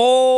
Oh.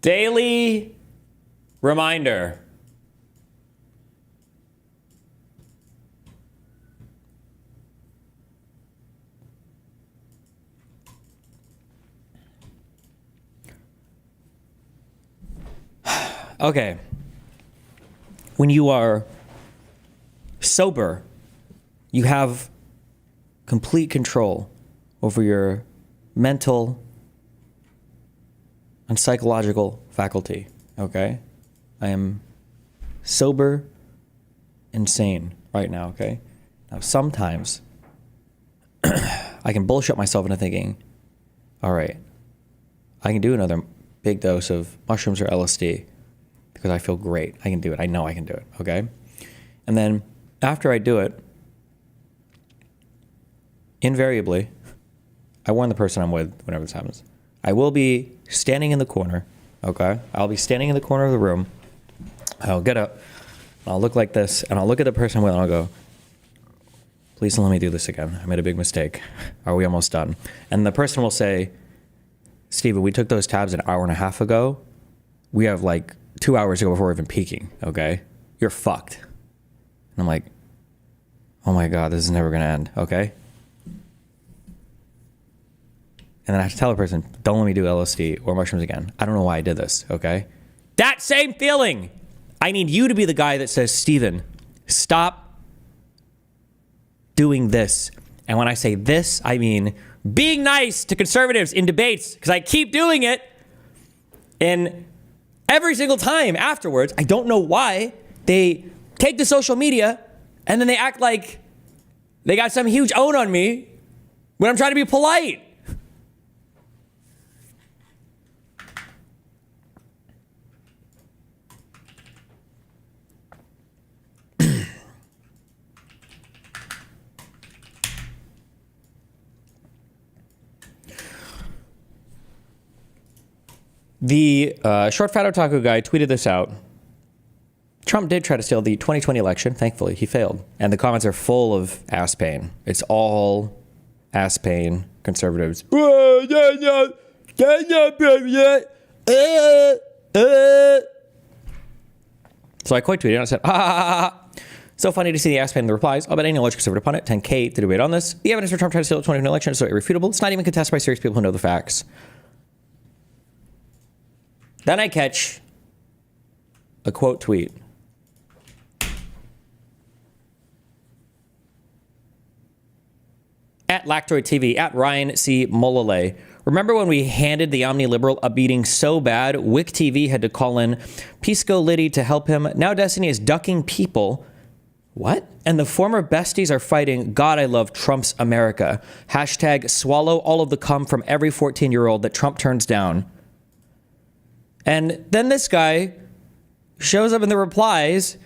Daily reminder. Okay. When you are sober, you have complete control over your mental and psychological faculty, okay? I am sober and sane right now, okay? Now, sometimes I can bullshit myself into thinking, all right, I can do another big dose of mushrooms or LSD because I feel great. I can do it. I know I can do it, okay? And then after I do it, invariably, I warn the person I'm with whenever this happens, I will be standing in the corner, okay? I'll be standing in the corner of the room. I'll get up, I'll look like this, and I'll look at the person I'm with, and I'll go, please don't let me do this again. I made a big mistake. Are we almost done? And the person will say, Steven, we took those tabs an hour and a half ago. We have like 2 hours to go before we're even peaking, okay? You're fucked. And I'm like, oh my God, this is never gonna end, okay? And then I have to tell the person, don't let me do LSD or mushrooms again. I don't know why I did this, okay? That same feeling. I need you to be the guy that says, Steven, stop doing this. And when I say this, I mean being nice to conservatives in debates, because I keep doing it. And every single time afterwards, I don't know why, they take to social media and then they act like they got some huge own on me when I'm trying to be polite. The short fat otaku guy tweeted this out. Trump did try to steal the 2020 election. Thankfully, he failed. And the comments are full of ass pain. It's all ass pain conservatives. So I quite tweeted and I said, ha ha ha ha. So funny to see the ass pain in the replies. I'll bet any knowledge conservative pundit, 10K, to debate on this. The evidence for Trump trying to steal the 2020 election is so irrefutable. It's not even contested by serious people who know the facts. Then I catch a quote tweet. At Lactoid TV, at Ryan C. Mullally. Remember when we handed the Omni-Liberal a beating so bad, Wick TV had to call in Pisco Liddy to help him. Now Destiny is ducking people. What? And the former besties are fighting, God, I love Trump's America. Hashtag swallow all of the cum from every 14-year-old that Trump turns down. And then this guy shows up in the replies.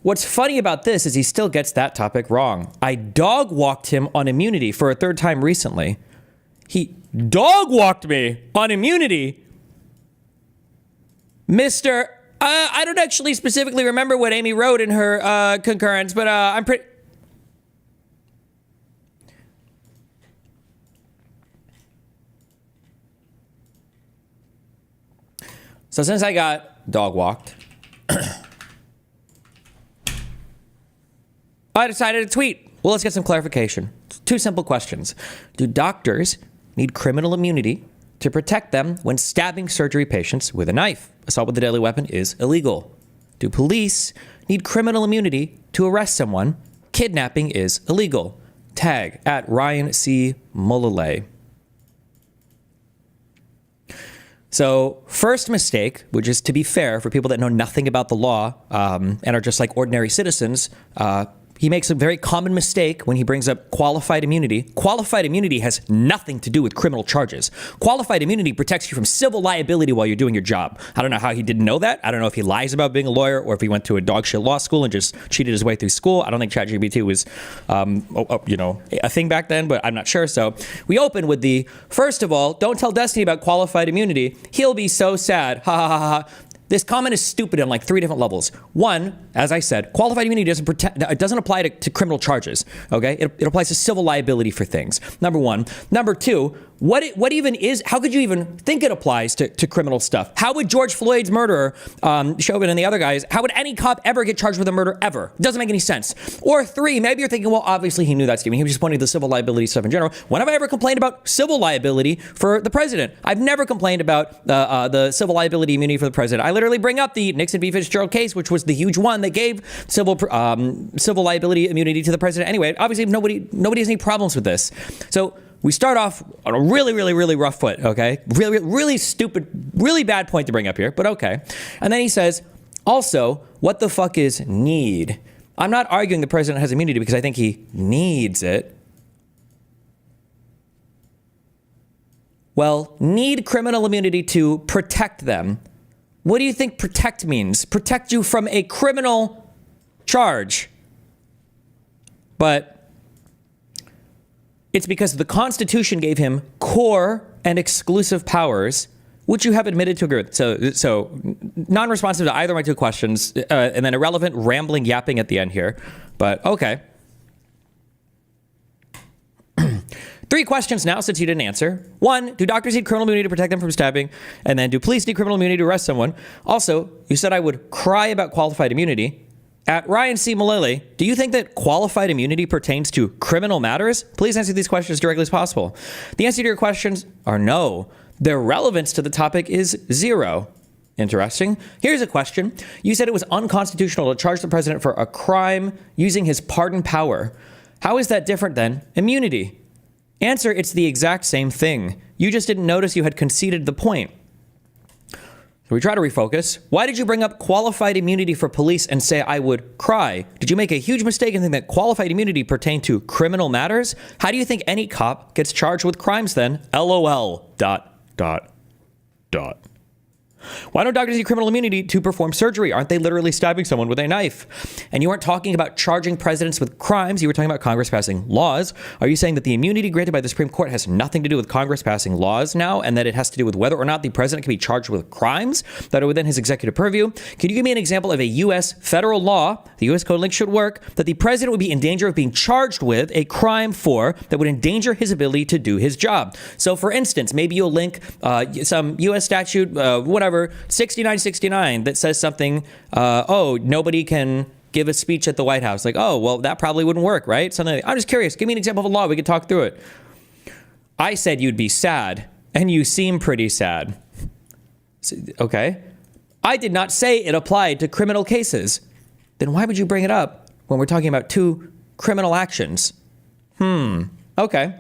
What's funny about this is he still gets that topic wrong. I dog walked him on immunity for a third time recently. He dog walked me on immunity. Mr. I don't actually specifically remember what Amy wrote in her concurrence, but I'm pretty... So since I got dog walked, I decided to tweet. Well, let's get some clarification. Two simple questions. Do doctors need criminal immunity to protect them when stabbing surgery patients with a knife? Assault with a deadly weapon is illegal. Do police need criminal immunity to arrest someone? Kidnapping is illegal. Tag at Ryan C. Mullally. So first mistake, which is to be fair for people that know nothing about the law and are just like ordinary citizens, he makes a very common mistake when he brings up qualified immunity. Qualified immunity has nothing to do with criminal charges. Qualified immunity protects you from civil liability while you're doing your job. I don't know how he didn't know that. I don't know if he lies about being a lawyer or if he went to a dog shit law school and just cheated his way through school. I don't think ChatGPT was, a thing back then, but I'm not sure. So we open with the, first of all, don't tell Destiny about qualified immunity. He'll be so sad. Ha ha ha ha. This comment is stupid on like 3 different levels. One, as I said, qualified immunity doesn't apply to criminal charges, okay? It applies to civil liability for things, number one. Number two, what even is, how could you even think it applies to criminal stuff? How would George Floyd's murderer, Chauvin and the other guys, how would any cop ever get charged with a murder ever? It doesn't make any sense. Or three, maybe you're thinking, well, obviously he knew that, Stephen. He was just pointing to the civil liability stuff in general. When have I ever complained about civil liability for the president? I've never complained about the civil liability immunity for the president. I literally bring up the Nixon v. Fitzgerald case, which was the huge one that gave civil liability immunity to the president. Anyway, obviously nobody has any problems with this. So we start off on a really, really, really rough foot, okay? Really, really stupid, really bad point to bring up here, but okay. And then he says, also, what the fuck is need? I'm not arguing the president has immunity because I think he needs it. Well, need criminal immunity to protect them. What do you think protect means? Protect you from a criminal charge. But it's because the Constitution gave him core and exclusive powers, which you have admitted to agree with. So non-responsive to either of my two questions, and then irrelevant rambling yapping at the end here. But okay. 3 questions now, since you didn't answer. 1, do doctors need criminal immunity to protect them from stabbing? And then, do police need criminal immunity to arrest someone? Also, you said I would cry about qualified immunity. At Ryan C. Mullally, do you think that qualified immunity pertains to criminal matters? Please answer these questions as directly as possible. The answer to your questions are no. Their relevance to the topic is 0. Interesting. Here's a question. You said it was unconstitutional to charge the president for a crime using his pardon power. How is that different than immunity? Answer, it's the exact same thing. You just didn't notice you had conceded the point. We try to refocus. Why did you bring up qualified immunity for police and say I would cry? Did you make a huge mistake in thinking that qualified immunity pertained to criminal matters? How do you think any cop gets charged with crimes then? LOL. ... Why don't doctors need criminal immunity to perform surgery? Aren't they literally stabbing someone with a knife? And you weren't talking about charging presidents with crimes. You were talking about Congress passing laws. Are you saying that the immunity granted by the Supreme Court has nothing to do with Congress passing laws now, and that it has to do with whether or not the president can be charged with crimes that are within his executive purview? Can you give me an example of a U.S. federal law, the U.S. Code link should work, that the president would be in danger of being charged with a crime for that would endanger his ability to do his job? So, for instance, maybe you'll link some U.S. statute, whatever, 6969 that says something, nobody can give a speech at the White House. Like, oh, well, that probably wouldn't work, right? Something. I'm just curious. Give me an example of a law. We could talk through it. I said you'd be sad, and you seem pretty sad. Okay. I did not say it applied to criminal cases. Then why would you bring it up when we're talking about two criminal actions? Okay.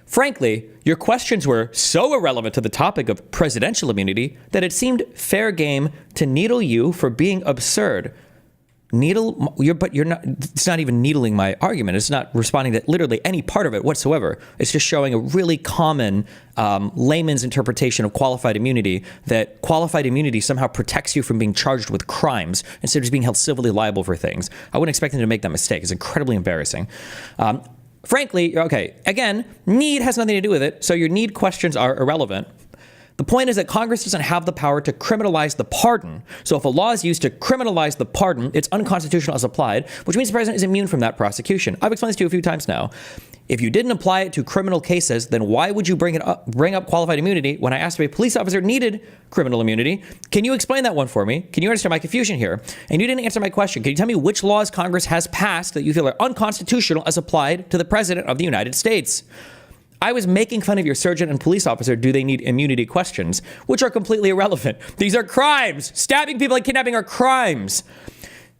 Frankly, your questions were so irrelevant to the topic of presidential immunity that it seemed fair game to needle you for being absurd. But you're not, it's not even needling my argument. It's not responding to literally any part of it whatsoever. It's just showing a really common layman's interpretation of qualified immunity, that qualified immunity somehow protects you from being charged with crimes instead of just being held civilly liable for things. I wouldn't expect them to make that mistake. It's incredibly embarrassing. Frankly, okay, again, need has nothing to do with it, so your need questions are irrelevant. The point is that Congress doesn't have the power to criminalize the pardon. So if a law is used to criminalize the pardon, it's unconstitutional as applied, which means the president is immune from that prosecution. I've explained this to you a few times now. If you didn't apply it to criminal cases, then why would you bring up qualified immunity when I asked if a police officer needed criminal immunity? Can you explain that one for me? Can you understand my confusion here? And you didn't answer my question. Can you tell me which laws Congress has passed that you feel are unconstitutional as applied to the president of the United States? I was making fun of your surgeon and police officer, do they need immunity questions, which are completely irrelevant. These are crimes. Stabbing people and kidnapping are crimes.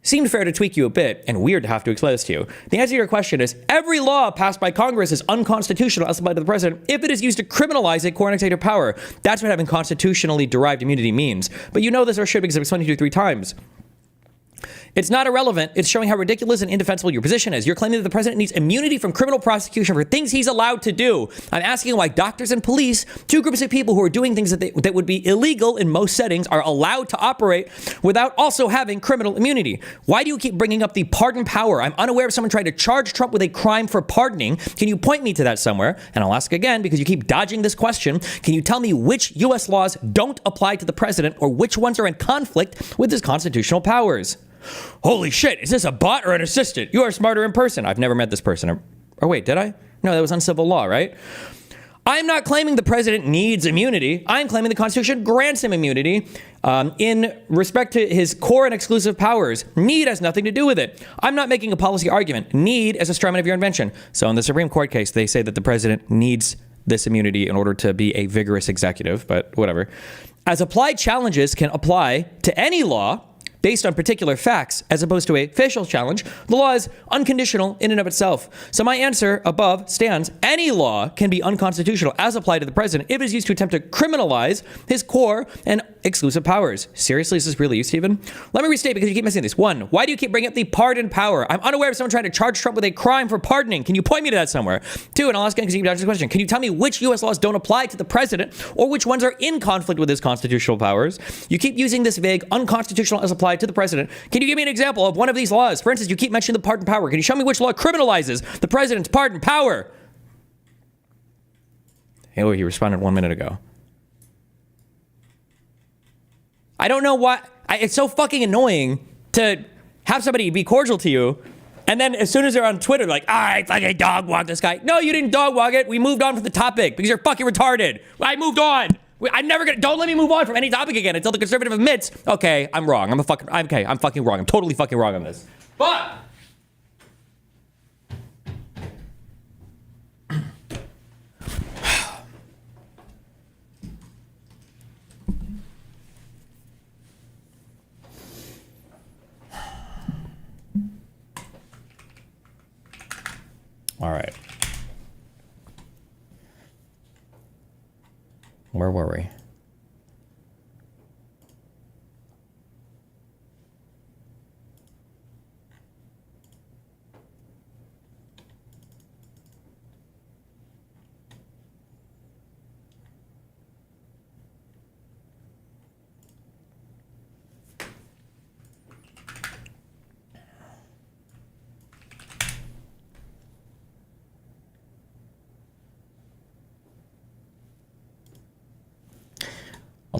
Seemed fair to tweak you a bit, and weird to have to explain this to you. The answer to your question is, every law passed by Congress is unconstitutional as applied to the president if it is used to criminalize a core and executive power. That's what having constitutionally derived immunity means. But you know this or should, because I've explained it to you 3 times. It's not irrelevant. It's showing how ridiculous and indefensible your position is. You're claiming that the president needs immunity from criminal prosecution for things he's allowed to do. I'm asking why doctors and police, 2 groups of people who are doing things that would be illegal in most settings, are allowed to operate without also having criminal immunity. Why do you keep bringing up the pardon power? I'm unaware of someone trying to charge Trump with a crime for pardoning. Can you point me to that somewhere? And I'll ask again, because you keep dodging this question. Can you tell me which U.S. laws don't apply to the president, or which ones are in conflict with his constitutional powers? Holy shit, is this a bot or an assistant? You are smarter in person. I've never met this person. Or wait, did I? No, that was uncivil law, right? I'm not claiming the president needs immunity. I'm claiming the Constitution grants him immunity in respect to his core and exclusive powers. Need has nothing to do with it. I'm not making a policy argument. Need is a strawman of your invention. So in the Supreme Court case, they say that the president needs this immunity in order to be a vigorous executive, but whatever. As applied challenges can apply to any law based on particular facts, as opposed to a facial challenge, the law is unconditional in and of itself. So my answer above stands. Any law can be unconstitutional as applied to the president if it is used to attempt to criminalize his core and exclusive powers. Seriously, is this really you, Stephen? Let me restate, because you keep missing this. 1, why do you keep bringing up the pardon power? I'm unaware of someone trying to charge Trump with a crime for pardoning. Can you point me to that somewhere? 2, and I'll ask again because you keep dodging the question. Can you tell me which U.S. laws don't apply to the president, or which ones are in conflict with his constitutional powers? You keep using this vague unconstitutional as applied to the president. Can you give me an example of one of these laws? For instance, you keep mentioning the pardon power. Can you show me which law criminalizes the president's pardon power? Oh, he responded 1 minute ago. I don't know why. It's so fucking annoying to have somebody be cordial to you, and then as soon as they're on Twitter, like, I fucking dog walk this guy. No, you didn't dog walk it. We moved on from the topic because you're fucking retarded. I moved on. I'm never gonna. Don't let me move on from any topic again until the conservative admits, okay, I'm wrong. I'm fucking wrong. I'm totally fucking wrong on this. But all right. Where were we?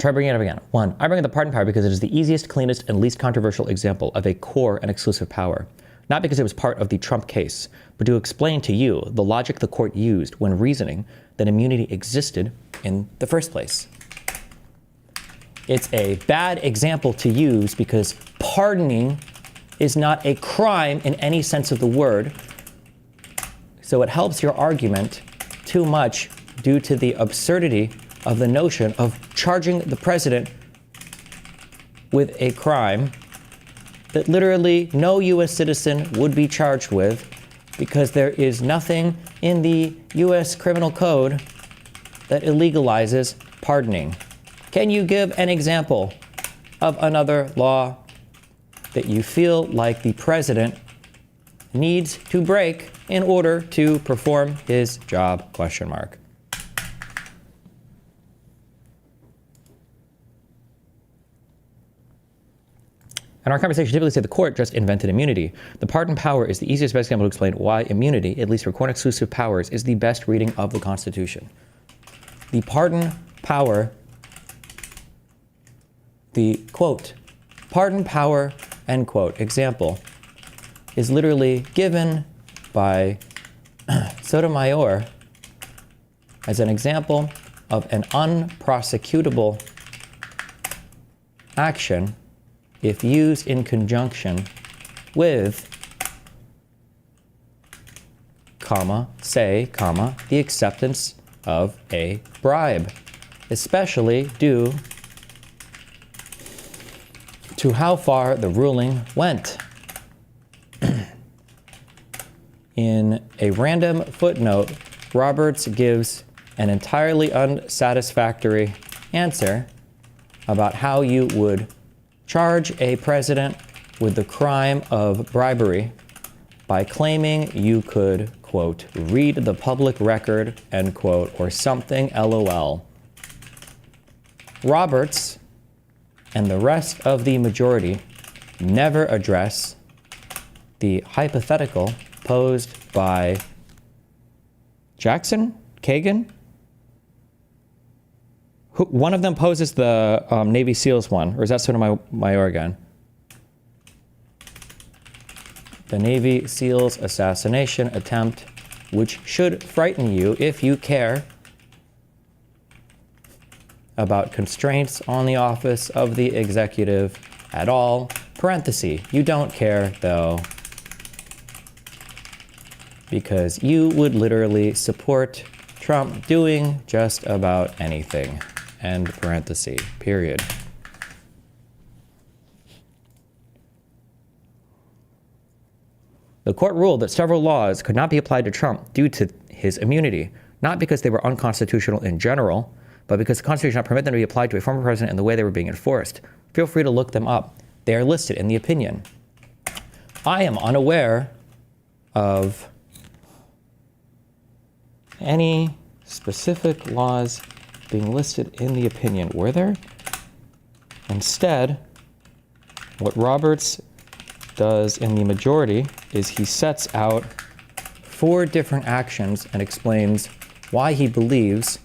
try bringing it up again. 1, I bring up the pardon power because it is the easiest, cleanest, and least controversial example of a core and exclusive power. Not because it was part of the Trump case, but to explain to you the logic the court used when reasoning that immunity existed in the first place. It's a bad example to use because pardoning is not a crime in any sense of the word. So it helps your argument too much due to the absurdity of the notion of charging the president with a crime that literally no U.S. citizen would be charged with because there is nothing in the U.S. criminal code that illegalizes pardoning. Can you give an example of another law that you feel like the president needs to break in order to perform his job? ? In our conversation, typically say the court just invented immunity. The pardon power is the easiest best example to explain why immunity, at least for core and exclusive powers, is the best reading of the Constitution. The pardon power, the quote, pardon power, end quote, example, is literally given by Sotomayor as an example of an unprosecutable action if used in conjunction with, the acceptance of a bribe, especially due to how far the ruling went. In a random footnote, Roberts gives an entirely unsatisfactory answer about how you would charge a president with the crime of bribery by claiming you could, quote, read the public record, end quote, or something, LOL. Roberts and the rest of the majority never address the hypothetical posed by Jackson, Kagan. One of them poses the Navy SEALs one, or is that Sotomayor again? The Navy SEALs assassination attempt, which should frighten you if you care about constraints on the office of the executive at all. Parenthesis, you don't care though, because you would literally support Trump doing just about anything. End parenthesis, period. The court ruled that several laws could not be applied to Trump due to his immunity, not because they were unconstitutional in general, but because the Constitution did not permit them to be applied to a former president and the way they were being enforced. Feel free to look them up. They are listed in the opinion. I am unaware of any specific laws being listed in the opinion. Were there? Instead, what Roberts does in the majority is he sets out 4 different actions and explains why he believes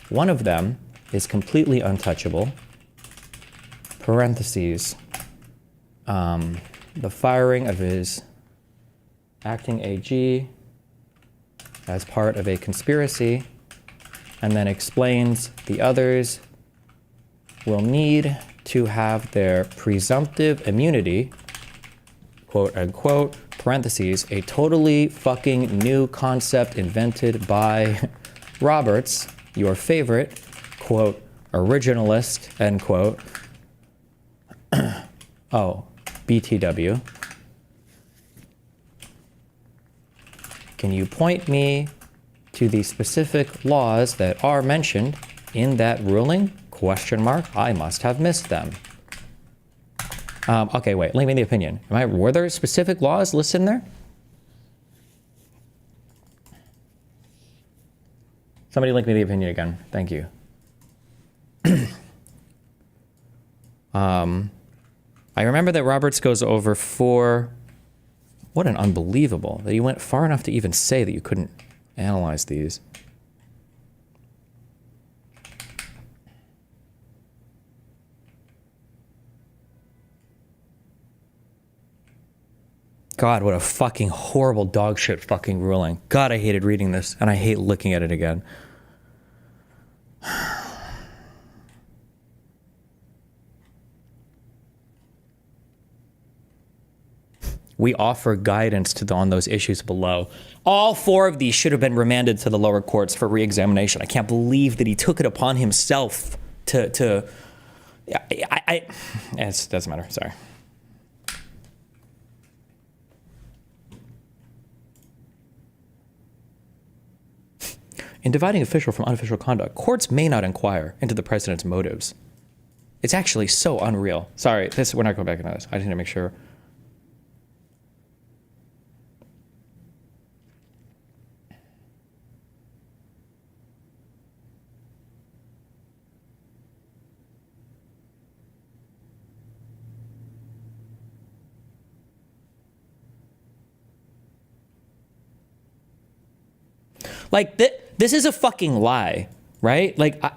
one of them is completely untouchable. Parentheses, the firing of his acting AG as part of a conspiracy, and then explains the others will need to have their presumptive immunity, quote unquote, parentheses, a totally fucking new concept invented by Roberts, your favorite, quote, originalist, end quote. Oh, BTW. Can you point me to the specific laws that are mentioned in that ruling? ? I must have missed them. Okay, wait, link me the opinion. Were there specific laws listed in there? Somebody link me the opinion again. Thank you. I remember that Roberts goes over 4. What an unbelievable, that you went far enough to even say that you couldn't analyze these. God, what a fucking horrible dog shit fucking ruling. God, I hated reading this, and I hate looking at it again. We offer guidance on those issues below. All 4 of these should have been remanded to the lower courts for re-examination. I can't believe that he took it upon himself to it doesn't matter, sorry. In dividing official from unofficial conduct, courts may not inquire into the president's motives. It's actually so unreal. Sorry, we're not going back into this. I just need to make sure. Like, this is a fucking lie, right? Like, I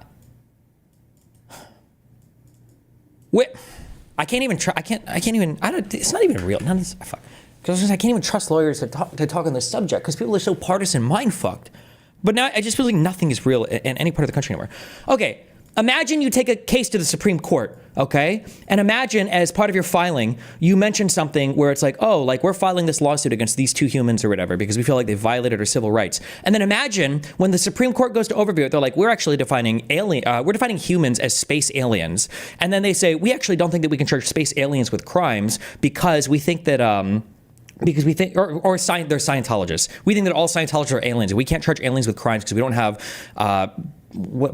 can't even try. It's not even real. None of this, fuck. Because I can't even trust lawyers to talk on this subject because people are so partisan mind fucked. But now I just feel like nothing is real in any part of the country anymore. Okay, imagine you take a case to the Supreme Court, okay? And imagine as part of your filing, you mention something where it's like, oh, like we're filing this lawsuit against these 2 humans or whatever because we feel like they violated our civil rights. And then imagine when the Supreme Court goes to overview it, they're like, we're actually defining we're defining humans as space aliens. And then they say, we actually don't think that we can charge space aliens with crimes because we think that, they're Scientologists. We think that all Scientologists are aliens. And we can't charge aliens with crimes because we don't have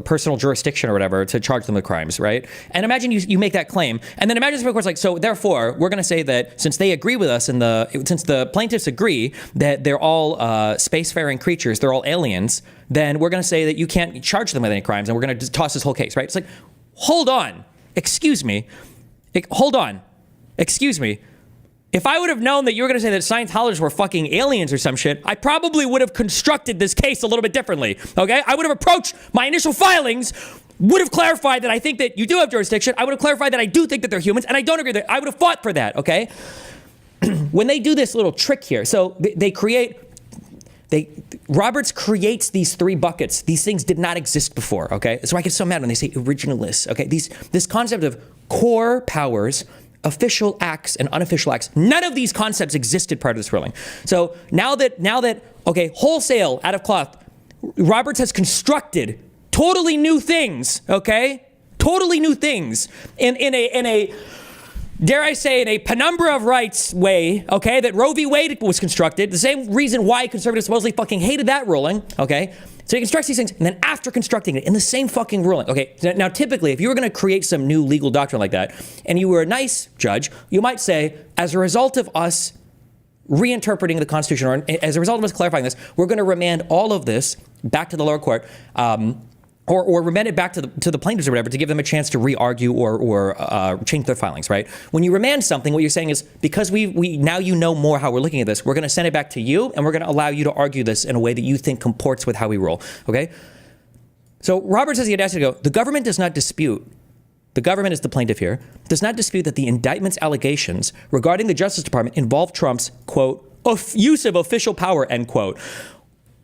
personal jurisdiction or whatever to charge them with crimes, right? And imagine you make that claim, and then imagine the Supreme Court's like, so therefore, we're going to say that since they agree with us, since the plaintiffs agree that they're all spacefaring creatures, they're all aliens, then we're going to say that you can't charge them with any crimes, and we're going to toss this whole case, right? It's like, hold on, excuse me. If I would have known that you were going to say that Scientologists were fucking aliens or some shit, I probably would have constructed this case a little bit differently, okay? I would have approached my initial filings, would have clarified that I think that you do have jurisdiction. I would have clarified that I do think that they're humans, and I don't agree that. I would have fought for that, okay? When they do this little trick here, so Roberts creates these 3 buckets. These things did not exist before, okay? That's why I get so mad when they say originalists, okay? This concept of core powers, official acts and unofficial acts, none of these concepts existed prior to this ruling. So now that, okay, wholesale, out of cloth, Roberts has constructed totally new things, okay? Totally new things in a dare I say, in a penumbra of rights way, okay, that Roe v. Wade was constructed, the same reason why conservatives supposedly fucking hated that ruling, okay? So he constructs these things, and then after constructing it in the same fucking ruling, okay, now typically, if you were going to create some new legal doctrine like that, and you were a nice judge, you might say, as a result of us reinterpreting the Constitution, or as a result of us clarifying this, we're going to remand all of this back to the lower court, or remand it back to the plaintiffs or whatever to give them a chance to re-argue or change their filings, right? When you remand something, what you're saying is, because we now you know more how we're looking at this, we're going to send it back to you, and we're going to allow you to argue this in a way that you think comports with how we rule, okay? So Roberts has the audacity to go, the government does not dispute, the government is the plaintiff here, does not dispute that the indictment's allegations regarding the Justice Department involve Trump's, quote, use of official power, end quote.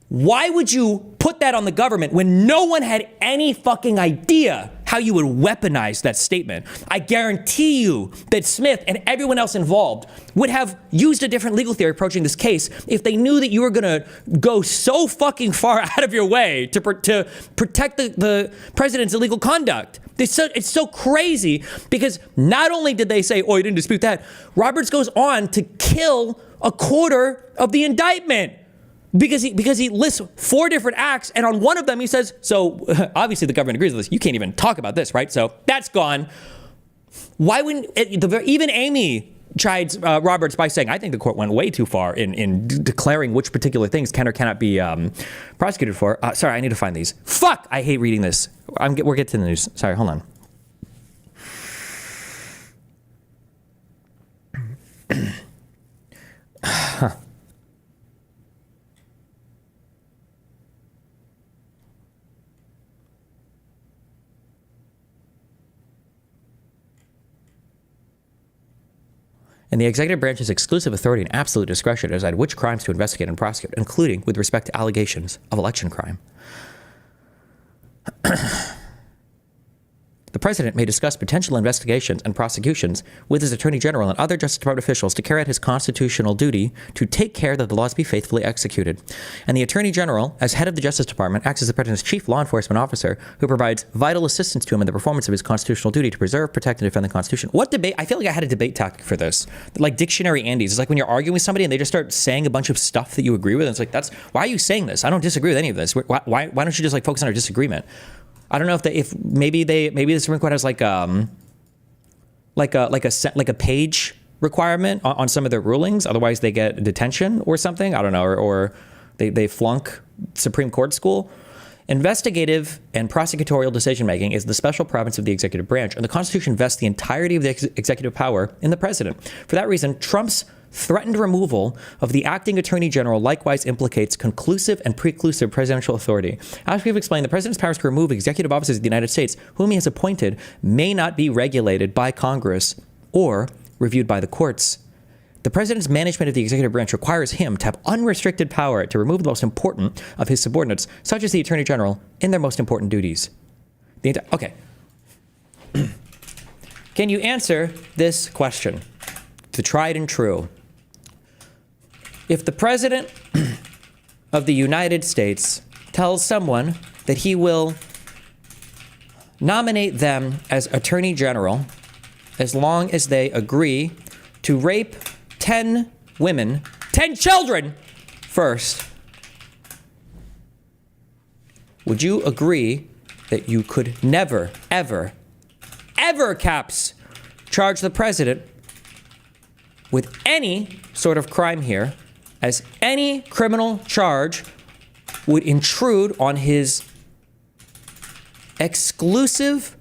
Why would you put that on the government when no one had any fucking idea how you would weaponize that statement? I guarantee you that Smith and everyone else involved would have used a different legal theory approaching this case if they knew that you were going to go so fucking far out of your way to protect the president's illegal conduct. It's so crazy because not only did they say, oh, you didn't dispute that, Roberts goes on to kill a quarter of the indictment. Because he lists 4 different acts, and on one of them he says, so obviously the government agrees with this. You can't even talk about this, right? So that's gone. Why wouldn't even Amy chides Roberts by saying, I think the court went way too far in declaring which particular things can or cannot be prosecuted for. Sorry, I need to find these. Fuck, I hate reading this. We'll get to the news. Sorry, hold on. and the executive branch's exclusive authority and absolute discretion to decide which crimes to investigate and prosecute, including with respect to allegations of election crime. The president may discuss potential investigations and prosecutions with his attorney general and other Justice Department officials to carry out his constitutional duty to take care that the laws be faithfully executed. And the attorney general, as head of the Justice Department, acts as the president's chief law enforcement officer who provides vital assistance to him in the performance of his constitutional duty to preserve, protect, and defend the Constitution. What debate? I feel like I had a debate tactic for this. Like dictionary Andes. It's like when you're arguing with somebody and they just start saying a bunch of stuff that you agree with. And it's like, why are you saying this? I don't disagree with any of this. Why don't you just like focus on our disagreement? I don't know if maybe the Supreme Court has like a page requirement on some of their rulings. Otherwise, they get detention or something. I don't know, or they flunk Supreme Court school. Investigative and prosecutorial decision making is the special province of the executive branch, and the Constitution vests the entirety of the executive power in the president. For that reason, Trump's threatened removal of the acting attorney general likewise implicates conclusive and preclusive presidential authority. As we've explained, the president's powers to remove executive officers of the United States, whom he has appointed, may not be regulated by Congress or reviewed by the courts. The president's management of the executive branch requires him to have unrestricted power to remove the most important of his subordinates, such as the attorney general, in their most important duties. Okay. Can you answer this question? The tried and true. If the president of the United States tells someone that he will nominate them as attorney general as long as they agree to rape 10 women, 10 children first, would you agree that you could never, ever, ever, caps, charge the president with any sort of crime here, as any criminal charge would intrude on his exclusive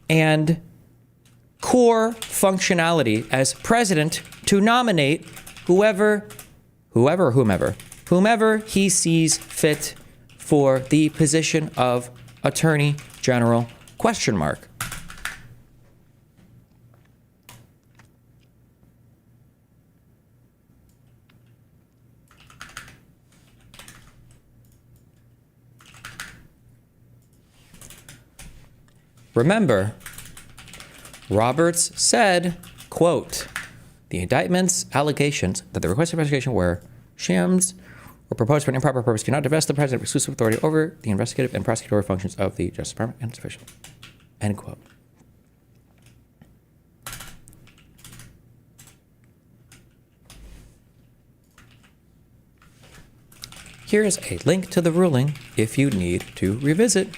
and core functionality as president to nominate whomever he sees fit for the position of attorney general, ? Remember, Roberts said, quote, the indictment's allegations that the requested investigation were shams or proposed for an improper purpose do not divest the president of exclusive authority over the investigative and prosecutorial functions of the Justice Department and its officials. End quote. Here is a link to the ruling if you need to revisit.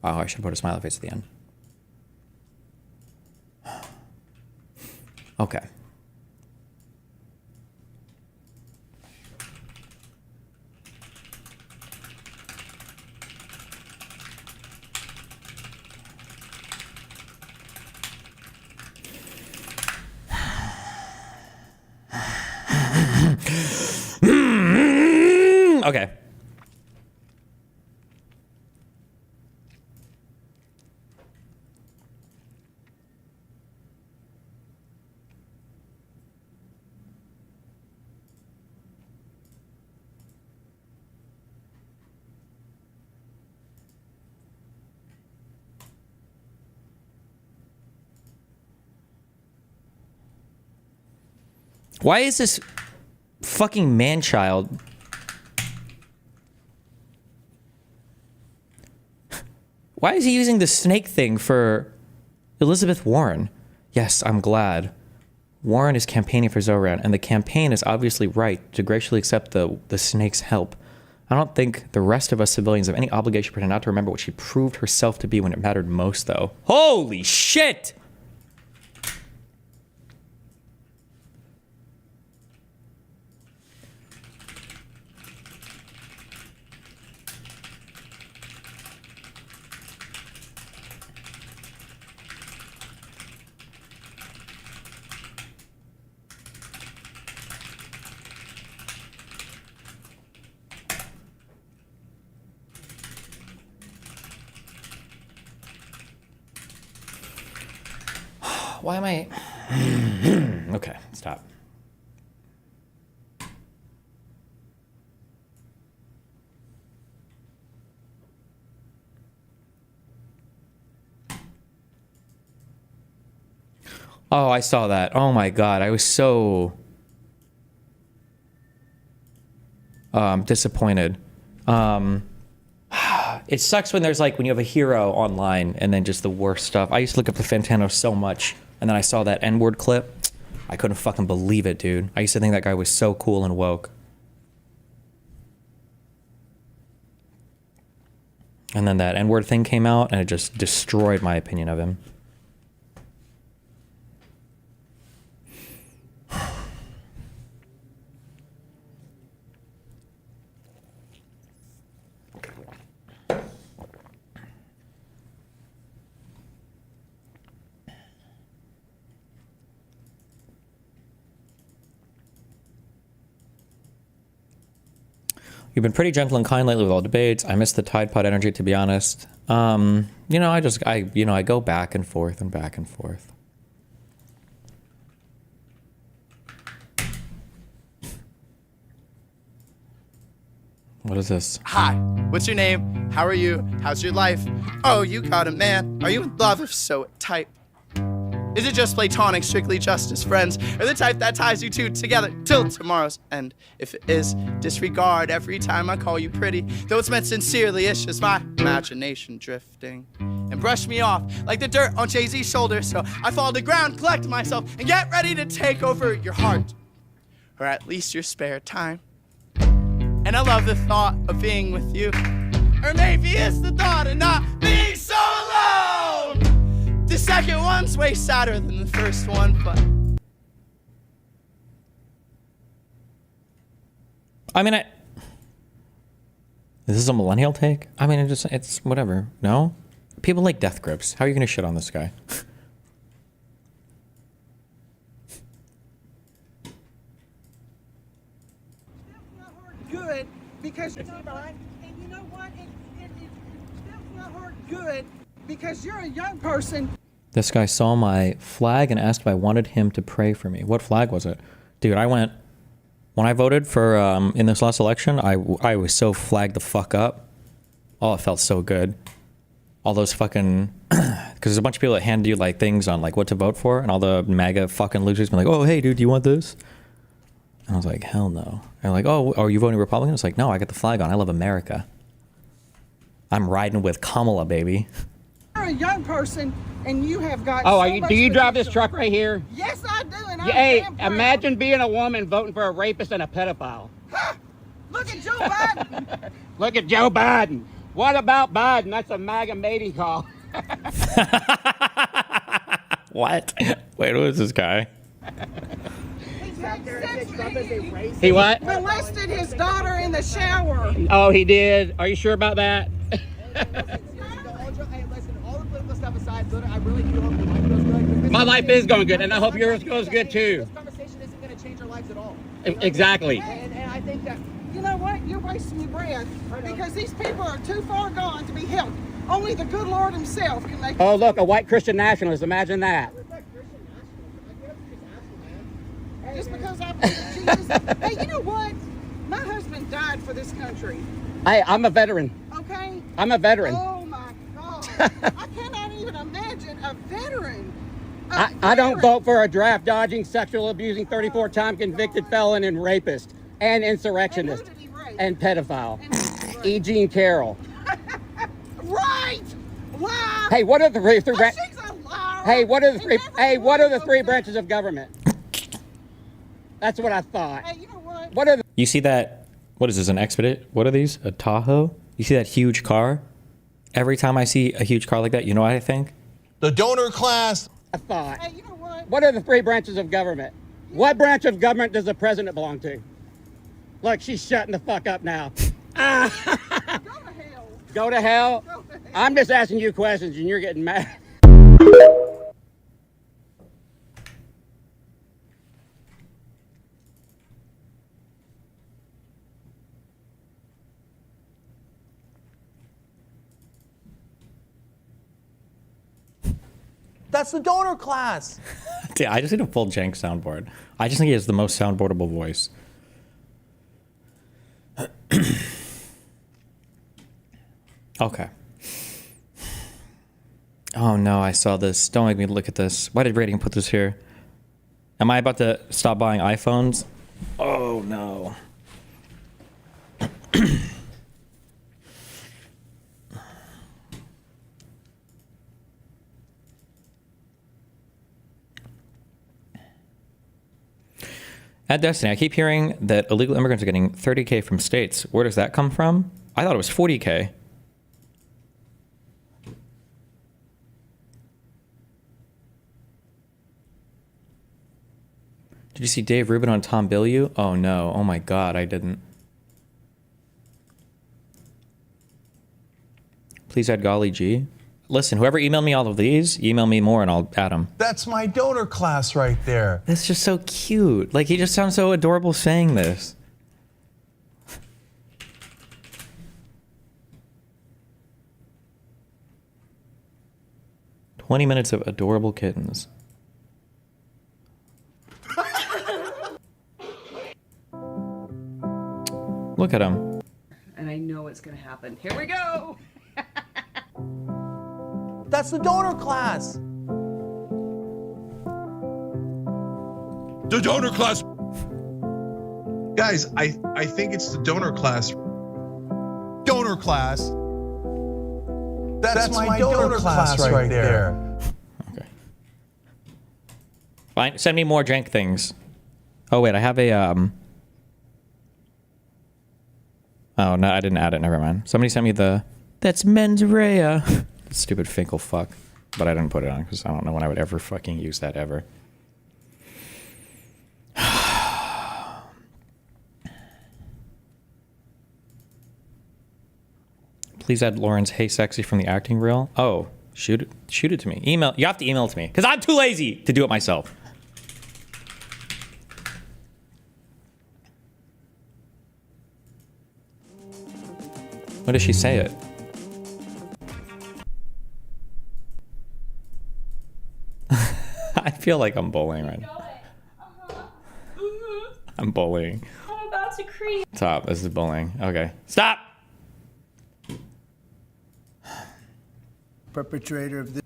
Oh, I should put a smiley face at the end. Okay. Okay. Why is this fucking man-child? Why is he using the snake thing for Elizabeth Warren? Yes, I'm glad. Warren is campaigning for Zoran, and the campaign is obviously right to graciously accept the snake's help. I don't think the rest of us civilians have any obligation to pretend not to remember what she proved herself to be when it mattered most, though. Holy shit! Why am I? Okay, stop. Oh, I saw that. Oh my God, I was so disappointed. It sucks when there's like, when you have a hero online and then just the worst stuff. I used to look up to Fantano so much, and then I saw that N-word clip. I couldn't fucking believe it, dude. I used to think that guy was so cool and woke. And then that N-word thing came out, and it just destroyed my opinion of him. You've been pretty gentle and kind lately with all debates. I miss the Tide Pod energy, to be honest. You know, I go back and forth and back and forth. What is this? Hi, what's your name? How are you? How's your life? Oh, you got a man. Are you in love? If so, what type? Is it just platonic, strictly just as friends? Or the type that ties you two together till tomorrow's end? If it is, disregard every time I call you pretty. Though it's meant sincerely, it's just my imagination drifting. And brush me off like the dirt on Jay-Z's shoulder. So I fall to the ground, collect myself, and get ready to take over your heart. Or at least your spare time. And I love the thought of being with you. Or maybe it's the thought of not being so alone. The second one's way sadder than the first one, but... I mean, is this a millennial take? I mean, it's whatever. No? People like death grips. How are you going to shit on this guy? Good because you're not, and you know what? It's not hard good because you're a young person. This guy saw my flag and asked if I wanted him to pray for me. What flag was it? Dude, when I voted for, in this last election, I was so flagged the fuck up. Oh, it felt so good. All those fucking, because there's a bunch of people that hand you like things on like what to vote for, and all the MAGA fucking losers been like, oh, hey dude, do you want this? And I was like, hell no. And like, oh, are you voting Republican? It's like, no, I got the flag on. I love America. I'm riding with Kamala, baby. You're a young person, and you have got. Oh, so do you drive potential. this truck right here? Yes, I do, and Yeah, I'm hey, damn proud. imagine being a woman voting for a rapist and a pedophile. Ha! Look at Joe Biden. Look at Joe Biden. What about Biden? That's a MAGA mating call. What? Wait, who is this guy? He what? Molested his daughter in the shower. Oh, he did. Are you sure about that? My life is going good, and I hope yours goes good too. This conversation isn't going to change our lives at all. Exactly. And I think that... You know what? You're wasting your breath because these people are too far gone to be helped. Only the good Lord himself can make. Oh, look, a white Christian nationalist. Imagine that. Just because I believe in Jesus. Hey, you know what? My husband died for this country. Hey, I'm a veteran. Okay? I'm a veteran. Oh my God. I cannot even imagine a veteran. I don't vote for a draft dodging, sexual abusing, 34-time convicted felon and rapist and insurrectionist And who did he rape? and pedophile. And who did he rape? E. Jean Carroll. Right! Lie! Hey, what are the three? Oh, she's a liar. Hey, what are the And three? never Hey, what are the will three do. branches of government? That's what I thought. Hey, you know what? What are the? You see that? What is this? An Expedit? What are these? A Tahoe? You see that huge car? Every time I see a huge car like that, you know what I think? The donor class. I thought. Hey, you know what? What are the three branches of government? What branch of government does the president belong to? Look, she's shutting the fuck up now. Go to hell. Go to hell. Go to hell. I'm just asking you questions and you're getting mad. That's the donor class. Dude, I just need a full Jank soundboard. I just think he has the most soundboardable voice. Okay. Oh no, I saw this. Don't make me look at this. Why did Rating put this here? Am I about to stop buying iPhones? Oh no. At Destiny, I keep hearing that illegal immigrants are getting $30K from states. Where does that come from? I thought it was $40K. Did you see Dave Rubin on Tom Bilyeu? Oh no, oh my God, I didn't. Please add Golly G. Listen, whoever emailed me all of these, email me more and I'll add them. That's my donor class right there. That's just so cute. Like, he just sounds so adorable saying this. "20 minutes of adorable kittens." Look at him. And I know it's gonna happen. Here we go! That's the donor class. The donor class. Guys, I think it's the donor class. Donor class. That's my donor class right there. Okay. Fine. Send me more Jank things. Oh wait, I have a Oh no, I didn't add it. Never mind. Somebody sent me the. That's mens rea. Stupid Finkel fuck. But I didn't put it on because I don't know when I would ever fucking use that ever. Please add Lauren's "Hey Sexy" from the acting reel. Oh, shoot it to me. Email. You have to email it to me because I'm too lazy to do it myself. When does she say it? I feel like I'm bullying right now. I'm bullying. I'm about to creep. Stop. This is bullying. Okay. Stop! Perpetrator of this.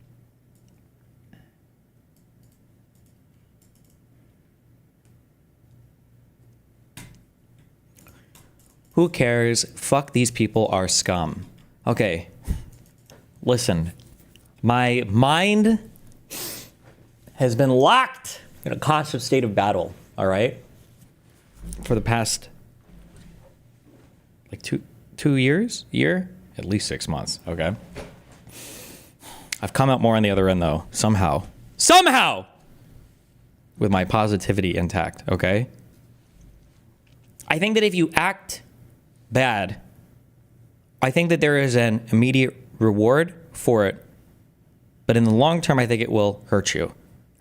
Who cares? Fuck, these people are scum. Okay. Listen. My mind has been locked in a constant state of battle, all right? For the past, like two years? Year? At least 6 months, okay? I've come out more on the other end, though, somehow. Somehow! With my positivity intact, okay? I think that if you act bad, I think that there is an immediate reward for it, but in the long term, I think it will hurt you.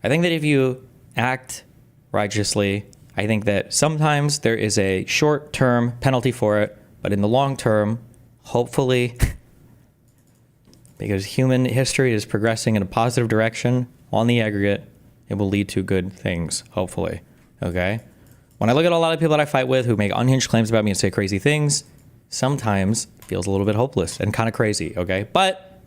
I think that if you act righteously, I think that sometimes there is a short-term penalty for it, but in the long term, hopefully, because human history is progressing in a positive direction, on the aggregate, it will lead to good things, hopefully, okay? When I look at a lot of people that I fight with who make unhinged claims about me and say crazy things, sometimes it feels a little bit hopeless and kind of crazy, okay? But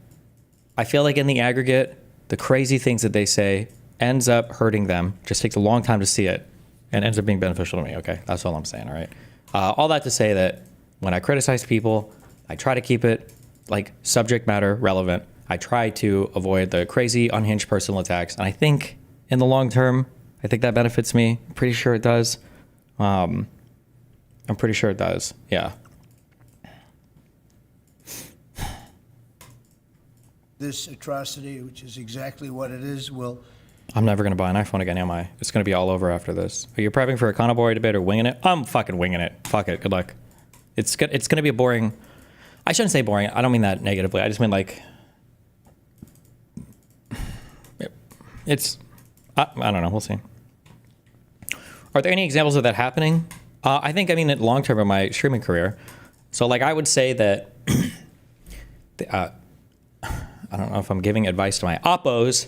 I feel like in the aggregate, the crazy things that they say ends up hurting them, just takes a long time to see it, and ends up being beneficial to me, okay? That's all I'm saying, all right? All that to say that when I criticize people, I try to keep it like subject matter relevant. I try to avoid the crazy, unhinged personal attacks, and I think in the long term, I think that benefits me. I'm pretty sure it does. I'm pretty sure it does. Yeah. This atrocity, which is exactly what it is, will. I'm never going to buy an iPhone again, am I? It's going to be all over after this. Are you prepping for a Econoboi debate or winging it? I'm fucking winging it. Fuck it. Good luck. It's going to be a boring. I shouldn't say boring. I don't mean that negatively. I just mean like. It's. I don't know. We'll see. Are there any examples of that happening? I think, I mean, at long term of my streaming career. So, like, I would say that. I don't know if I'm giving advice to my oppos,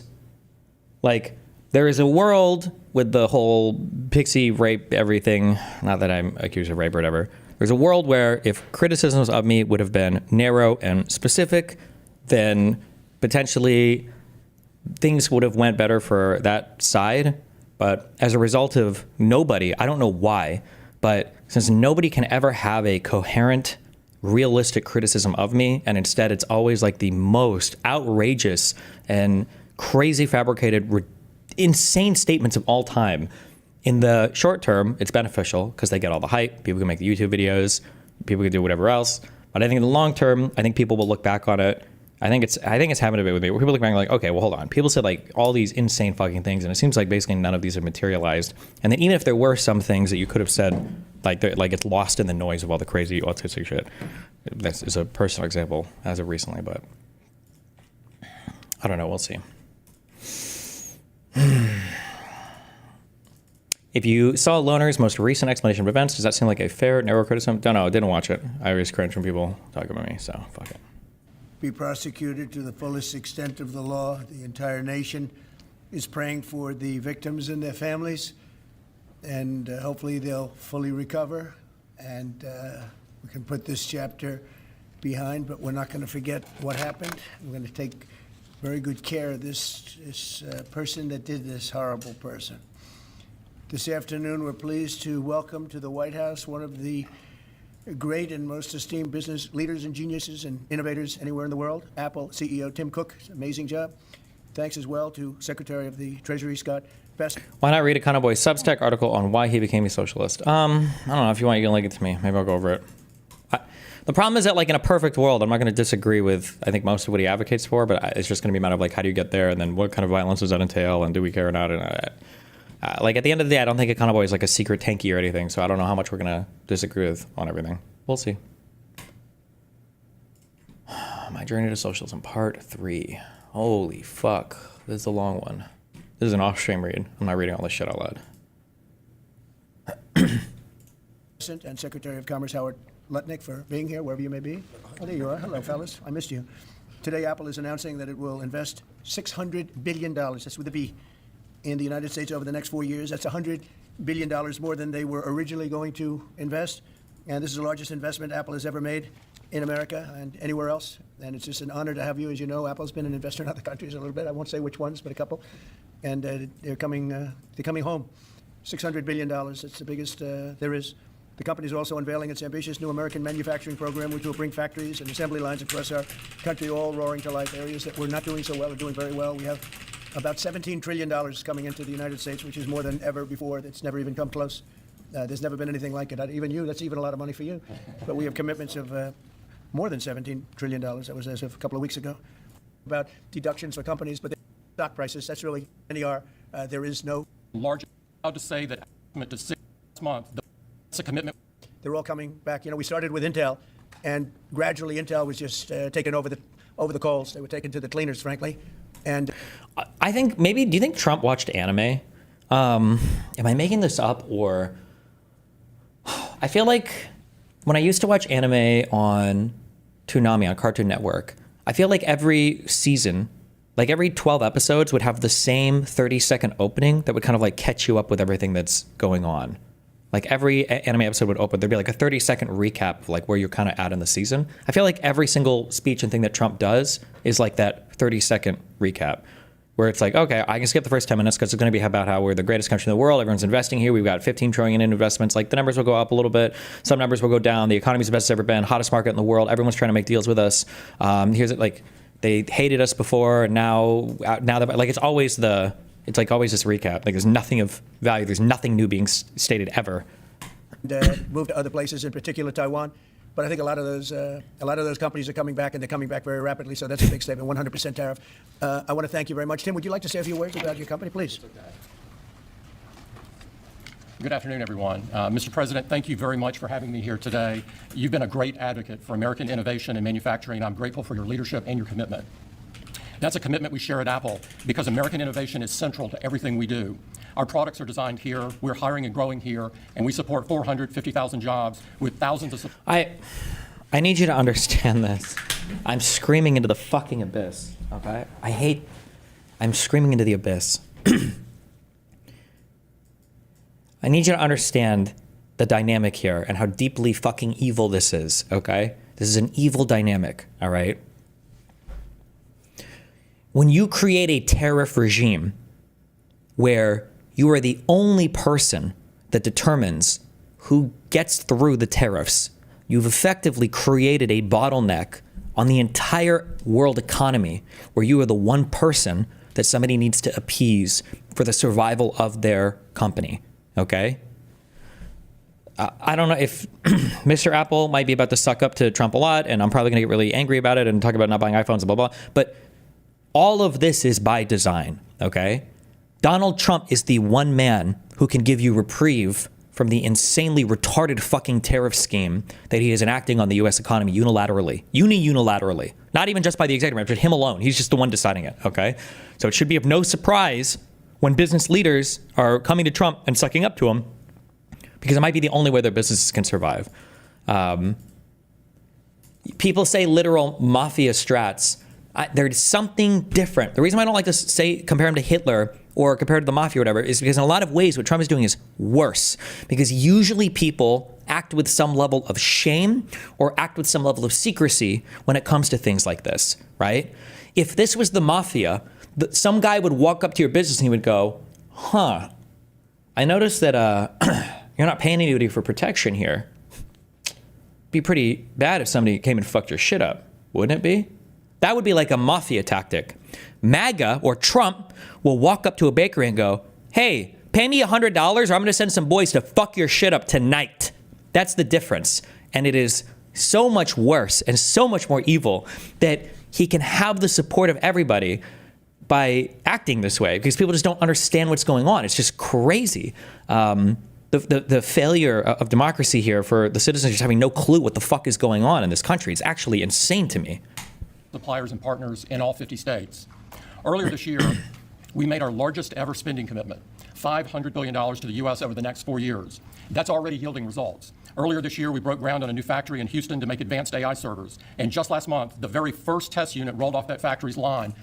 Like, there is a world with the whole pixie rape everything. Not that I'm accused of rape or whatever. There's a world where if criticisms of me would have been narrow and specific, then potentially things would have went better for that side. But as a result of nobody, I don't know why, but since nobody can ever have a coherent, realistic criticism of me, and instead it's always like the most outrageous and crazy fabricated, insane statements of all time. In the short term, it's beneficial because they get all the hype. People can make the YouTube videos. People can do whatever else. But I think in the long term, I think people will look back on it. I think it's happened a bit with me where people look back and like, okay, well, hold on. People said like all these insane fucking things, and it seems like basically none of these have materialized. And then even if there were some things that you could have said, like it's lost in the noise of all the crazy autistic shit. This is a personal example as of recently, but I don't know. We'll see. If you saw Loner's most recent explanation of events, does that seem like a fair, narrow criticism? Don't know. I didn't watch it. I always cringe when people talk about me, so fuck it. Be prosecuted to the fullest extent of the law. The entire nation is praying for the victims and their families, and hopefully they'll fully recover, and we can put this chapter behind, but we're not going to forget what happened. We're going to take very good care of this person that did this horrible person. This afternoon, we're pleased to welcome to the White House one of the great and most esteemed business leaders and geniuses and innovators anywhere in the world, Apple CEO Tim Cook. Amazing job. Thanks as well to Secretary of the Treasury Scott Bessent. Why not read Econoboi's Substack article on why he became a socialist? I don't know. If you want, you can link it to me. Maybe I'll go over it. The problem is that, like, in a perfect world, I'm not going to disagree with, I think, most of what he advocates for, but it's just going to be a matter of, like, how do you get there, and then what kind of violence does that entail, and do we care or not? And like, at the end of the day, I don't think Econoboi is like a secret tanky or anything, so I don't know how much we're going to disagree with on everything. We'll see. My Journey to Socialism, Part 3. Holy fuck. This is a long one. This is an off-stream read. I'm not reading all this shit out loud. And Secretary of Commerce Howard Lutnick for being here, wherever you may be. Oh, there you are. Hello, fellas. I missed you. Today, Apple is announcing that it will invest $600 billion, that's with a B, in the United States over the next 4 years. That's $100 billion more than they were originally going to invest. And this is the largest investment Apple has ever made in America and anywhere else. And it's just an honor to have you. As you know, Apple's been an investor in other countries a little bit. I won't say which ones, but a couple. And they're coming home. $600 billion. It's the biggest there is. The company is also unveiling its ambitious new American manufacturing program, which will bring factories and assembly lines across our country, all roaring to life. Areas that we're not doing so well are doing very well. We have about $17 trillion coming into the United States, which is more than ever before. It's never even come close. There's never been anything like it. Even you, that's even a lot of money for you. But we have commitments of more than $17 trillion. That was as of a couple of weeks ago. About deductions for companies, but the stock prices, that's really many are. There is no large. Proud to say that to 6 months. That's a commitment. They're all coming back. You know, we started with Intel, and gradually Intel was just taken over the coals. They were taken to the cleaners, frankly. And I think maybe, do you think Trump watched anime? Am I making this up, or I feel like when I used to watch anime on Toonami, on Cartoon Network, I feel like every season, like every 12 episodes would have the same 30-second opening that would kind of like catch you up with everything that's going on. Like every anime episode would open, there'd be like a 30-second recap of like where you're kind of at in the season. I feel like every single speech and thing that Trump does is like that 30-second recap, where it's like, okay, I can skip the first 10 minutes because it's going to be about how we're the greatest country in the world. Everyone's investing here. We've got 15 trillion in investments. Like the numbers will go up a little bit. Some numbers will go down. The economy's the best it's ever been. Hottest market in the world. Everyone's trying to make deals with us. Here's it. Like they hated us before. And now that like it's always always this recap. Like there's nothing of value. There's nothing new being stated ever. Moved to other places, in particular Taiwan. But I think a lot of those companies are coming back, and they're coming back very rapidly. So that's a big statement. 100% tariff. I want to thank you very much, Tim. Would you like to say a few words about your company, please? Good afternoon, everyone. Mr. President, thank you very much for having me here today. You've been a great advocate for American innovation and manufacturing. I'm grateful for your leadership and your commitment. That's a commitment we share at Apple because American innovation is central to everything we do. Our products are designed here, we're hiring and growing here, and we support 450,000 jobs with thousands of... I need you to understand this. I'm screaming into the fucking abyss, okay? I'm screaming into the abyss. I need you to understand the dynamic here and how deeply fucking evil this is, okay? This is an evil dynamic, all right? When you create a tariff regime where you are the only person that determines who gets through the tariffs, you've effectively created a bottleneck on the entire world economy where you are the one person that somebody needs to appease for the survival of their company, okay? I don't know if Mr. Apple might be about to suck up to Trump a lot, and I'm probably going to get really angry about it and talk about not buying iPhones and blah, blah, but all of this is by design, okay? Donald Trump is the one man who can give you reprieve from the insanely retarded fucking tariff scheme that he is enacting on the U.S. economy unilaterally. Unilaterally. Not even just by the executive branch, but him alone. He's just the one deciding it, okay? So it should be of no surprise when business leaders are coming to Trump and sucking up to him, because it might be the only way their businesses can survive. People say literal mafia strats. There's something different. The reason why I don't like to compare him to Hitler or compare to the mafia or whatever is because in a lot of ways what Trump is doing is worse. Because usually people act with some level of shame or act with some level of secrecy when it comes to things like this, right? If this was the mafia, some guy would walk up to your business and he would go, huh, I noticed that you're not paying anybody for protection here. Be pretty bad if somebody came and fucked your shit up, wouldn't it be? That would be like a mafia tactic. MAGA or Trump will walk up to a bakery and go, hey, pay me $100 or I'm going to send some boys to fuck your shit up tonight. That's the difference. And it is so much worse and so much more evil that he can have the support of everybody by acting this way because people just don't understand what's going on. It's just crazy. The failure of democracy here for the citizens just having no clue what the fuck is going on in this country is actually insane to me. Suppliers and partners in all 50 states. Earlier this year, we made our largest ever spending commitment, $500 billion to the U.S. over the next 4 years. That's already yielding results. Earlier this year, we broke ground on a new factory in Houston to make advanced AI servers. And just last month, the very first test unit rolled off that factory's line.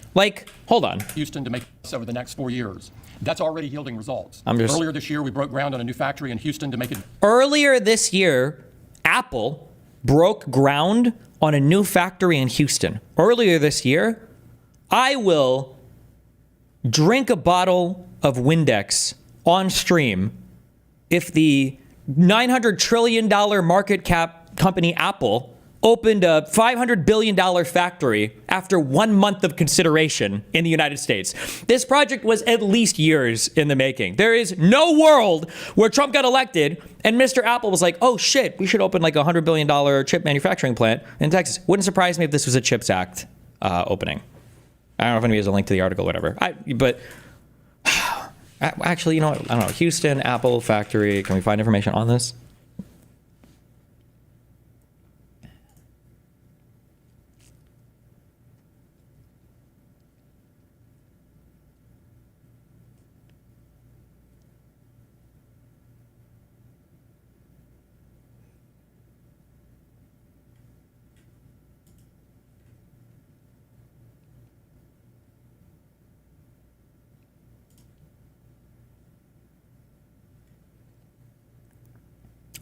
Hold on. Houston to make this over the next 4 years. That's already yielding results. Earlier this year, we broke ground on a new factory in Houston to make it. Earlier this year, Apple broke ground on a new factory in Houston. Earlier this year, I will drink a bottle of Windex on stream if the $900 trillion market cap company Apple opened a $500 billion factory after 1 month of consideration in the United States. This project was at least years in the making. There is no world where Trump got elected and Mr. Apple was like, oh shit, we should open like a $100 billion chip manufacturing plant in Texas. Wouldn't surprise me if this was a CHIPS Act opening. I don't know if anybody has a link to the article or whatever. But actually, you know what? I don't know. Houston, Apple factory. Can we find information on this?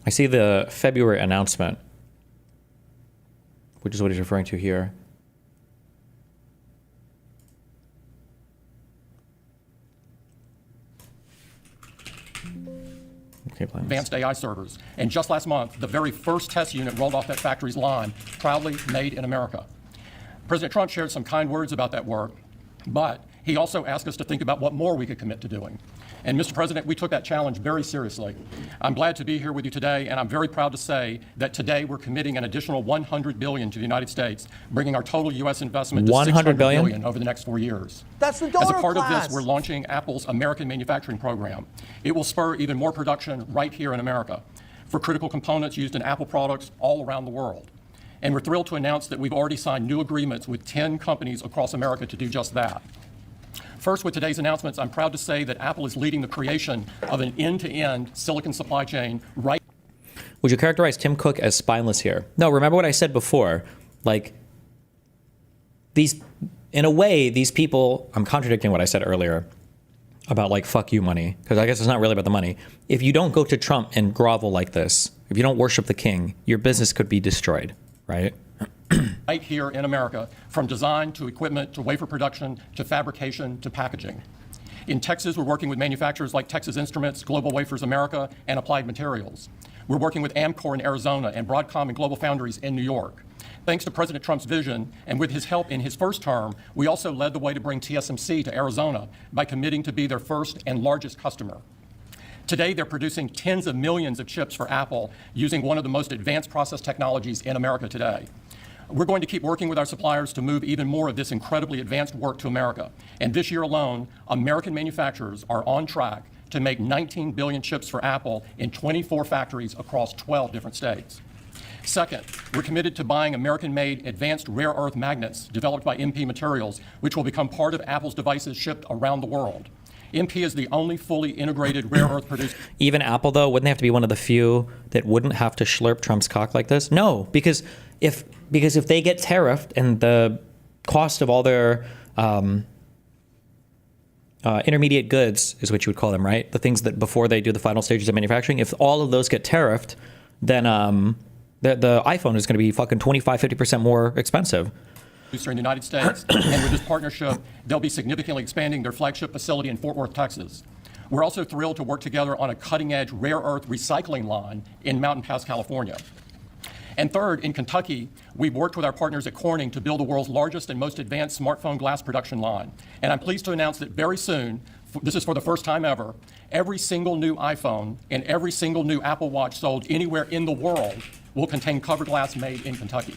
I see the February announcement, which is what he's referring to here. Okay, advanced AI servers. And just last month, the very first test unit rolled off that factory's line, proudly made in America. President Trump shared some kind words about that work, but he also asked us to think about what more we could commit to doing. And Mr. President, we took that challenge very seriously. I'm glad to be here with you today, and I'm very proud to say that today we're committing an additional $100 billion to the United States, bringing our total U.S. investment to $600 billion over the next 4 years. That's the donor As a part class. of this, we're launching Apple's American Manufacturing Program. It will spur even more production right here in America for critical components used in Apple products all around the world. And we're thrilled to announce that we've already signed new agreements with 10 companies across America to do just that. First, with today's announcements, I'm proud to say that Apple is leading the creation of an end-to-end silicon supply chain right. Would you characterize Tim Cook as spineless here? No, remember what I said before. Like, in a way, these people, I'm contradicting what I said earlier about like fuck you money, because I guess it's not really about the money. If you don't go to Trump and grovel like this, if you don't worship the king, your business could be destroyed, right? Right here in America, from design to equipment to wafer production to fabrication to packaging. In Texas, we're working with manufacturers like Texas Instruments, Global Wafers America, and Applied Materials. We're working with Amcor in Arizona and Broadcom and Global Foundries in New York. Thanks to President Trump's vision and with his help in his first term, we also led the way to bring TSMC to Arizona by committing to be their first and largest customer. Today, they're producing tens of millions of chips for Apple using one of the most advanced process technologies in America today. We're going to keep working with our suppliers to move even more of this incredibly advanced work to America. And this year alone, American manufacturers are on track to make 19 billion chips for Apple in 24 factories across 12 different states. Second, we're committed to buying American-made advanced rare earth magnets developed by MP Materials, which will become part of Apple's devices shipped around the world. MP is the only fully integrated rare earth producer. Even Apple, though, wouldn't they have to be one of the few that wouldn't have to slurp Trump's cock like this? No, because if they get tariffed and the cost of all their intermediate goods is what you would call them, right? The things that before they do the final stages of manufacturing, if all of those get tariffed, then the iPhone is going to be fucking 25-50% more expensive. In the United States, and with this partnership, they'll be significantly expanding their flagship facility in Fort Worth, Texas. We're also thrilled to work together on a cutting-edge rare earth recycling line in Mountain Pass, California. And third, in Kentucky, we've worked with our partners at Corning to build the world's largest and most advanced smartphone glass production line. And I'm pleased to announce that very soon, this is for the first time ever, every single new iPhone and every single new Apple Watch sold anywhere in the world will contain cover glass made in Kentucky.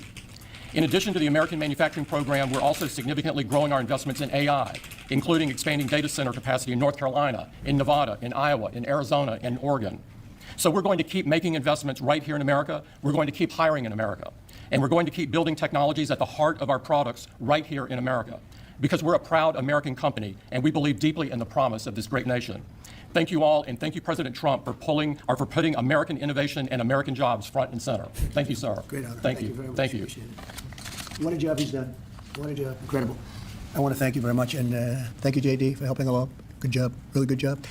In addition to the American manufacturing program, we're also significantly growing our investments in AI, including expanding data center capacity in North Carolina, in Nevada, in Iowa, in Arizona, and Oregon. So we're going to keep making investments right here in America. We're going to keep hiring in America. And we're going to keep building technologies at the heart of our products right here in America. Because we're a proud American company, and we believe deeply in the promise of this great nation. Thank you all, and thank you, President Trump, for putting American innovation and American jobs front and center. Thank you, sir. Great honor. Thank you. Very much. Thank you. Appreciate it. What a job he's done. What a job. Incredible. I want to thank you very much, and thank you, JD, for helping along. Good job. Really good job.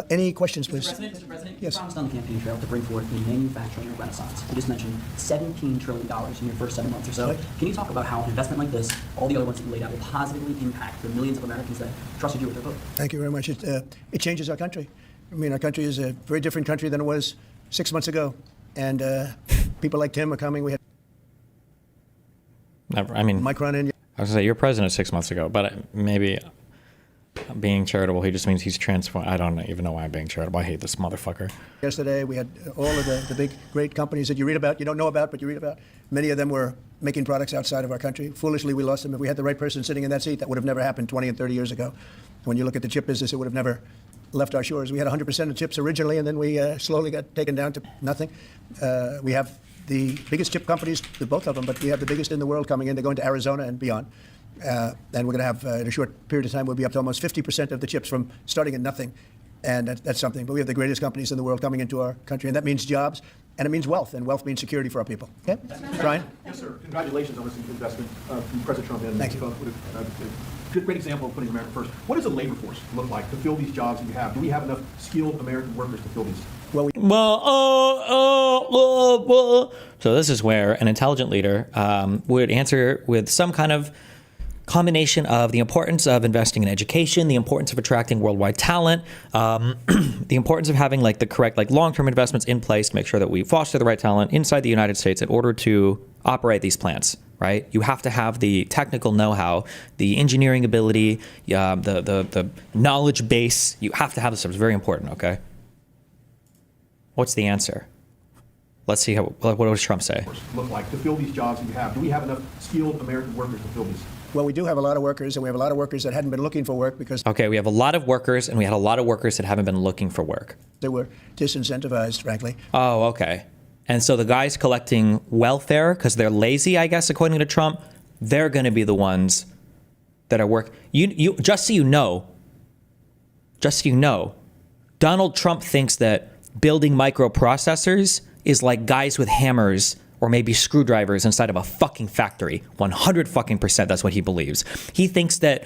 Any questions, please? Mr. President, Yes. you promised on the campaign trail to bring forth the manufacturing renaissance. You just mentioned $17 trillion in your first 7 months or so. Right. Can you talk about how an investment like this, all the other ones that you laid out, will positively impact the millions of Americans that trusted you with their vote? Thank you very much. It changes our country. I mean, our country is a very different country than it was 6 months ago. And people like Tim are coming. We had I mean, Mike Run in. I was going to say, you're president 6 months ago, but maybe being charitable, he just means he's transformed. I don't even know why I'm being charitable. I hate this motherfucker. Yesterday, we had all of the big, great companies that you read about, you don't know about, but you read about. Many of them were making products outside of our country. Foolishly, we lost them. If we had the right person sitting in that seat, that would have never happened 20 and 30 years ago. When you look at the chip business, it would have never left our shores. We had 100% of chips originally, and then we slowly got taken down to nothing. We have the biggest chip companies, both of them, but we have the biggest in the world coming in. They're going to Arizona and beyond. And we're going to have, in a short period of time, we'll be up to almost 50% of the chips from starting at nothing. And that's something. But we have the greatest companies in the world coming into our country. And that means jobs, and it means wealth. And wealth means security for our people. Okay? Brian? Yes, sir. Congratulations on this investment from President Trump. And Thank you. Good, great example of putting America first. What does the labor force look like to fill these jobs that you have? Do we have enough skilled American workers to fill these? Well, so this is where an intelligent leader would answer with some kind of combination of the importance of investing in education, the importance of attracting worldwide talent, the importance of having like the correct like long-term investments in place to make sure that we foster the right talent inside the United States in order to operate these plants. Right? You have to have the technical know-how, the engineering ability, the knowledge base. You have to have this stuff. It's very important. Okay. What's the answer? Let's see what does Trump say? Look like to fill these jobs that you have? Do we have enough skilled American workers to fill these? Well, we do have a lot of workers, and we have a lot of workers that hadn't been looking for work because Okay, we have a lot of workers, and we had a lot of workers that haven't been looking for work. they were disincentivized, frankly. Oh, okay. And so the guys collecting welfare because they're lazy, I guess, according to Trump, they're going to be the ones that are work. You just so you know, Donald Trump thinks that building microprocessors is like guys with hammers or maybe screwdrivers inside of a fucking factory. 100% that's what he believes. He thinks that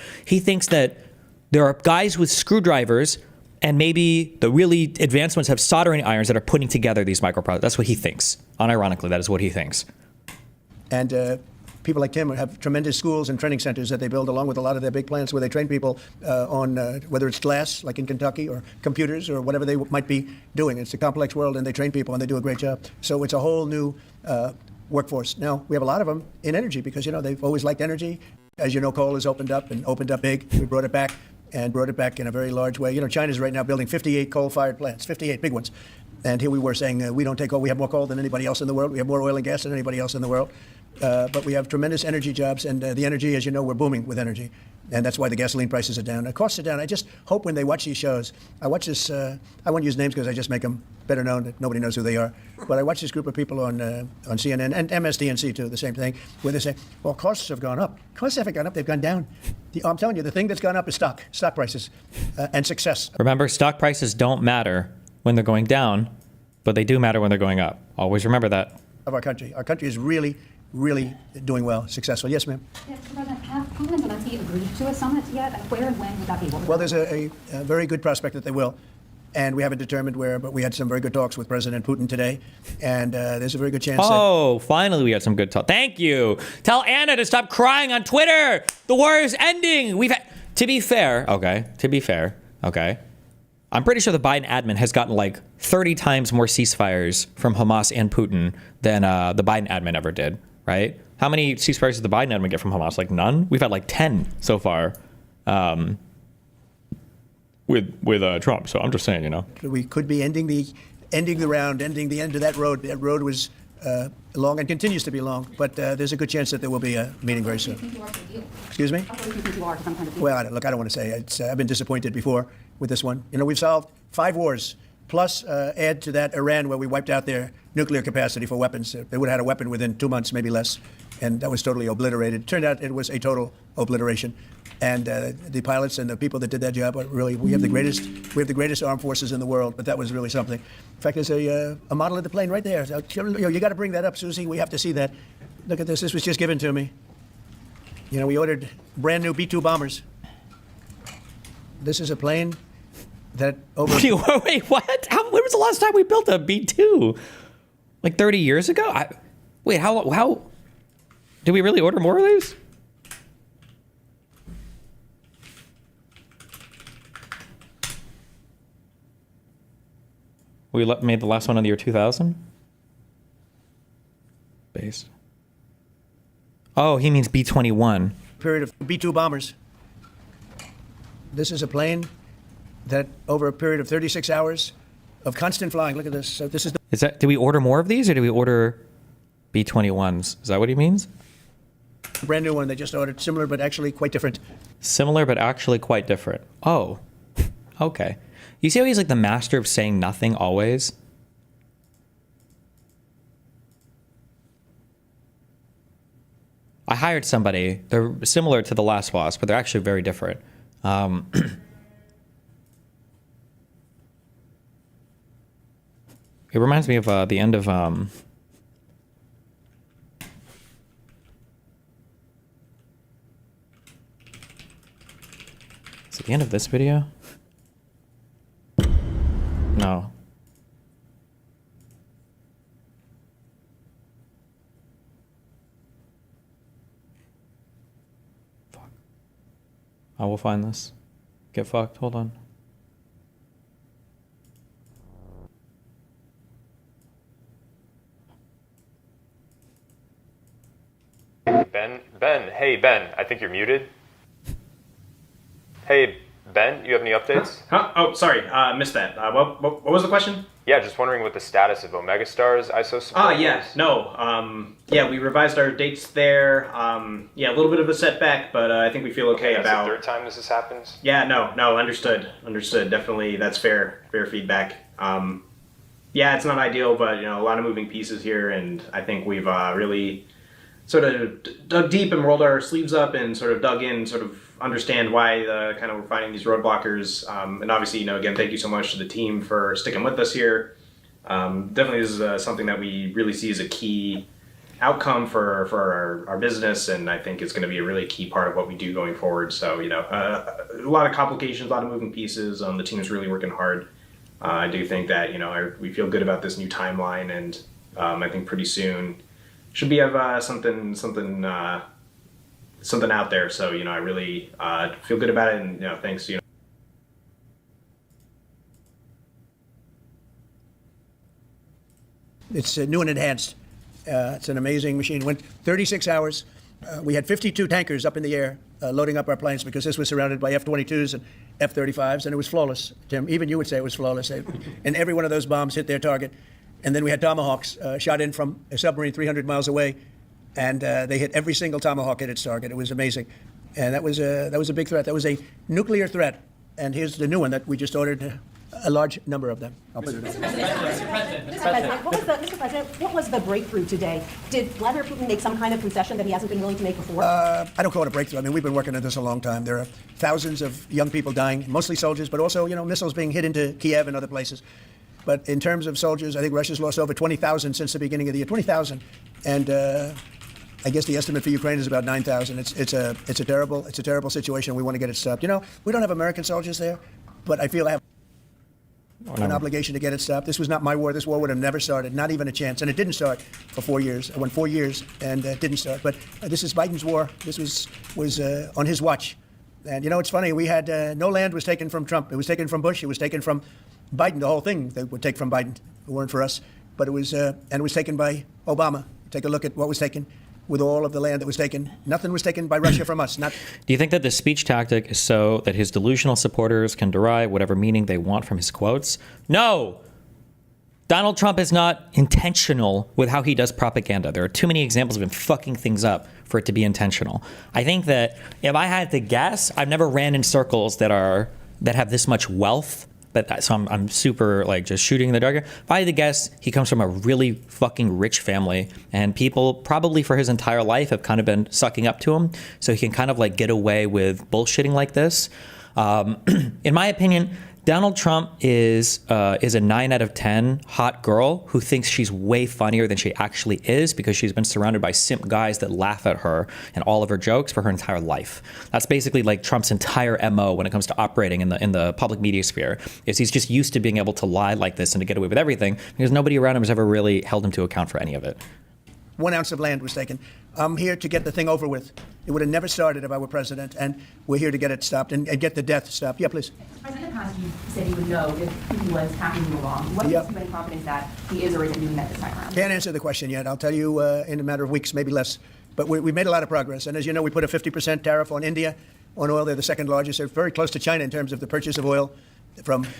There are guys with screwdrivers, and maybe the really advanced ones have soldering irons that are putting together these microprocessors. That's what he thinks. Unironically, that is what he thinks. And people like Tim have tremendous schools and training centers that they build along with a lot of their big plants where they train people on whether it's glass, like in Kentucky, or computers, or whatever they might be doing. It's a complex world, and they train people, and they do a great job. So it's a whole new workforce. Now, we have a lot of them in energy because, they've always liked energy. As you know, coal has opened up big. We brought it back in a very large way. China's right now building 58 coal-fired plants, 58 big ones. And here we were saying we don't take coal. We have more coal than anybody else in the world. We have more oil and gas than anybody else in the world. But we have tremendous energy jobs, and the energy, as you know, we're booming with energy. And that's why the gasoline prices are down. The costs are down. I just hope when they watch these shows, I watch this, I won't use names because I just make them better known that nobody knows who they are. But I watch this group of people on CNN and MSDNC too, the same thing, where they say, well, costs have gone up. Costs haven't gone up, they've gone down. I'm telling you, the thing that's gone up is stock prices and success. Remember, stock prices don't matter when they're going down, but they do matter when they're going up. Always remember that. Of our country. Our country is really doing well, successful. Yes, ma'am? Yes, Mr. President, have Putin and Zelensky agreed to a summit yet? And where and when would that be? Well, there's a very good prospect that they will. And we haven't determined where, but we had some very good talks with President Putin today. And there's a very good chance finally we had some good talk. Thank you. Tell Anna to stop crying on Twitter. The war is ending. To be fair, okay. I'm pretty sure the Biden admin has gotten like 30 times more ceasefires from Hamas and Putin than the Biden admin ever did, right? How many ceasefires did the Biden admin get from Hamas? Like none? We've had like 10 so far with Trump. So I'm just saying, We could be ending the round, ending the end of that road. That road was long and continues to be long, but there's a good chance that there will be a meeting very soon. Excuse me? Well, look, I don't want to say. I've been disappointed before with this one. We've solved 5 wars, plus add to that Iran, where we wiped out their nuclear capacity for weapons. They would have had a weapon within 2 months, maybe less, and that was totally obliterated. Turned out it was a total obliteration. And the pilots and the people that did that job are really, we have the greatest armed forces in the world, but that was really something. In fact, there's a model of the plane right there. So, you got to bring that up, Susie. We have to see that. Look at this. This was just given to me. We ordered brand new B-2 bombers. This is a plane that over... Wait, what? When was the last time we built a B-2? Like 30 years ago? How... Did we really order more of these? We made the last one in the year 2000? Base. Oh, he means B-21. Period of B-2 bombers. This is a plane that over a period of 36 hours of constant flying. Look at this. So this is Did we order more of these, or did we order B-21s? Is that what he means? Brand new one they just ordered. Similar, but actually quite different. Similar, but actually quite different. Oh, okay. You see how he's like the master of saying nothing always? I hired somebody. They're similar to the last boss, but they're actually very different. It reminds me of the end of... Is it the end of this video? No. Fuck. I will find this. Get fucked. Hold on. Ben, hey Ben, I think you're muted. Hey Ben, you have any updates? Huh? Oh, sorry, missed that. What was the question? Yeah, just wondering what the status of Omega Star's ISO support is. Yeah, we revised our dates there. Yeah, a little bit of a setback, but I think we feel okay that's about... the third time this has happened? Yeah, no, understood. Definitely, that's fair feedback. Yeah, it's not ideal, but a lot of moving pieces here, and I think we've really sort of dug deep and rolled our sleeves up and sort of dug in, sort of understand why we're finding these roadblockers. And obviously, again, thank you so much to the team for sticking with us here. Definitely, this is something that we really see as a key outcome for our business, and I think it's going to be a really key part of what we do going forward. So, a lot of complications, a lot of moving pieces. The team is really working hard. I do think that, we feel good about this new timeline, and I think pretty soon should be have something out there. So, I really feel good about it, and, thanks, It's new and enhanced. It's an amazing machine. Went 36 hours. We had 52 tankers up in the air loading up our planes because this was surrounded by F-22s and F-35s, and it was flawless. Tim, even you would say it was flawless. And every one of those bombs hit their target. And then we had Tomahawks shot in from a submarine 300 miles away, and they hit every single Tomahawk at its target. It was amazing. And that was a big threat. That was a nuclear threat. And here's the new one that we just ordered. A large number of them. Mr. President, what was the breakthrough today? Did Vladimir Putin make some kind of concession that he hasn't been willing to make before? I don't call it a breakthrough. I mean, we've been working on this a long time. There are thousands of young people dying, mostly soldiers, but also, missiles being hit into Kiev and other places. But in terms of soldiers, I think Russia's lost over 20,000 since the beginning of the year. 20,000. And I guess the estimate for Ukraine is about 9,000. It's a terrible situation. We want to get it stopped. We don't have American soldiers there, but I feel I have an obligation to get it stopped. This was not my war. This war would have never started, not even a chance. And it didn't start for 4 years. It went 4 years and it didn't start. But this is Biden's war. This was on his watch. And it's funny. We had no land was taken from Trump. It was taken from Bush. It was taken from Biden. The whole thing they would take from Biden. It weren't for us. But it was taken by Obama. Take a look at what was taken. With all of the land that was taken, nothing was taken by Russia from us. Do you think that the speech tactic is so that his delusional supporters can derive whatever meaning they want from his quotes? No! Donald Trump is not intentional with how he does propaganda. There are too many examples of him fucking things up for it to be intentional. I think that if I had to guess, I've never ran in circles that have this much wealth. So I'm super just shooting in the dark. If I had to guess, he comes from a really fucking rich family, and people probably for his entire life have kind of been sucking up to him, so he can kind of get away with bullshitting like this. In my opinion, Donald Trump is a 9 out of 10 hot girl who thinks she's way funnier than she actually is because she's been surrounded by simp guys that laugh at her and all of her jokes for her entire life. That's basically Trump's entire MO when it comes to operating in the public media sphere. Is he's just used to being able to lie like this and to get away with everything because nobody around him has ever really held him to account for any of it. 1 ounce of land was taken. I'm here to get the thing over with. It would have never started if I were president, and we're here to get it stopped and get the death stopped. Yeah, please. President Past, you said he would know if Putin was tackling you along. What gives you any confidence that he is or isn't doing that this time around? Can't answer the question yet. I'll tell you in a matter of weeks, maybe less. But we've made a lot of progress. And as you know, we put a 50% tariff on India on oil. They're the second largest. They're very close to China in terms of the purchase of oil.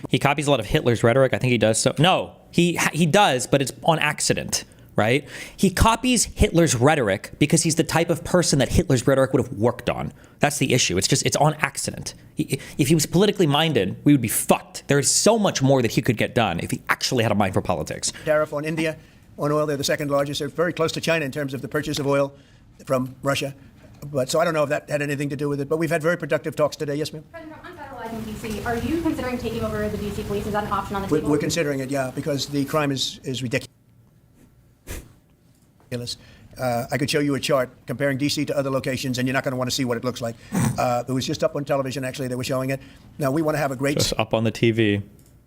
He copies a lot of Hitler's rhetoric. I think he does. No, he does, but it's on accident. Right? He copies Hitler's rhetoric because he's the type of person that Hitler's rhetoric would have worked on. That's the issue. It's on accident. If he was politically minded, we would be fucked. There is so much more that he could get done if he actually had a mind for politics. Tariff on India on oil. They're the second largest. They're very close to China in terms of the purchase of oil from Russia. So I don't know if that had anything to do with it. But we've had very productive talks today. Yes, ma'am? President Trump, on federalizing D.C., are you considering taking over the D.C. police? Is that an option on the table? We're considering it, yeah, because the crime is ridiculous. I could show you a chart comparing D.C. to other locations, and you're not going to want to see what it looks like. It was just up on television, actually. They were showing it. Now, we want to have a great... Just up on the TV.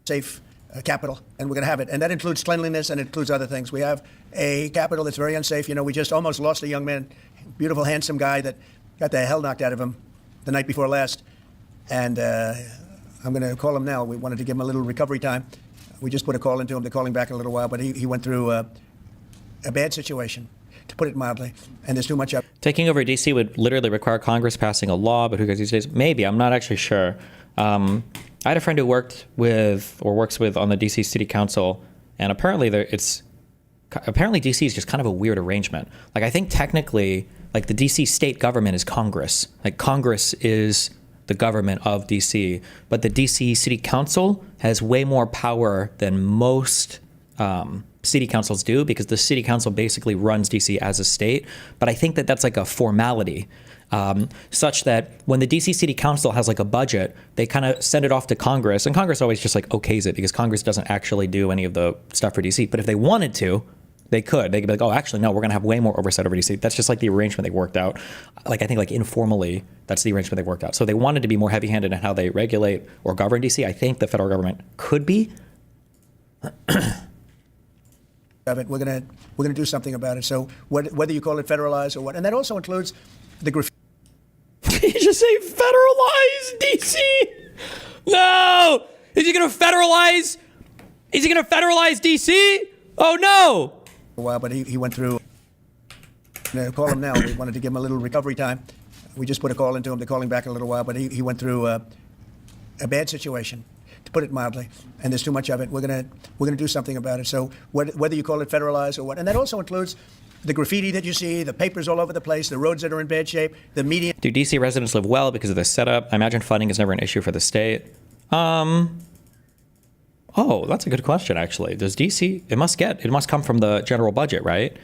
...safe capital, and we're going to have it. And that includes cleanliness, and it includes other things. We have a capital that's very unsafe. We just almost lost a young man, beautiful, handsome guy that got the hell knocked out of him the night before last. And I'm going to call him now. We wanted to give him a little recovery time. We just put a call into him. They're calling back in a little while, but he went through... a bad situation, to put it mildly, and there's too much up. Taking over D.C. would literally require Congress passing a law, but who cares these days? Maybe, I'm not actually sure. I had a friend who works with on the D.C. City Council, and apparently D.C. is just kind of a weird arrangement. I think technically, the D.C. state government is Congress. Congress is the government of D.C., but the D.C. City Council has way more power than most city councils do because the city council basically runs DC as a state. But I think that that's a formality such that when the DC city council has a budget, they kind of send it off to Congress, and Congress always just okays it because Congress doesn't actually do any of the stuff for DC. But if they wanted to, They could. They could be like, oh, actually, no, we're going to have way more oversight over DC. That's just like the arrangement they worked out. Like, I think like informally, that's the arrangement they worked out. So they wanted to be more heavy-handed in how they regulate or govern DC. I think the federal government could be. Of it, we're gonna do something about it. So whether you call it federalized or what, and that also includes the graffiti. You just say federalize DC? No! Is he going to federalize? Is he going to federalize DC? Oh no! A while, but he went through. Call him now. We wanted to give him a little recovery time. We just put a call into him. They're calling back in a little while, but he went through a bad situation, to put it mildly, and there's too much of it. We're gonna do something about it. So whether you call it federalized or what, and that also includes the graffiti that you see, the papers all over the place, the roads that are in bad shape, the media. Do DC residents live well because of this setup? I imagine funding is never an issue for the state. Oh, that's a good question, actually. Does DC, it must come from the general budget, right?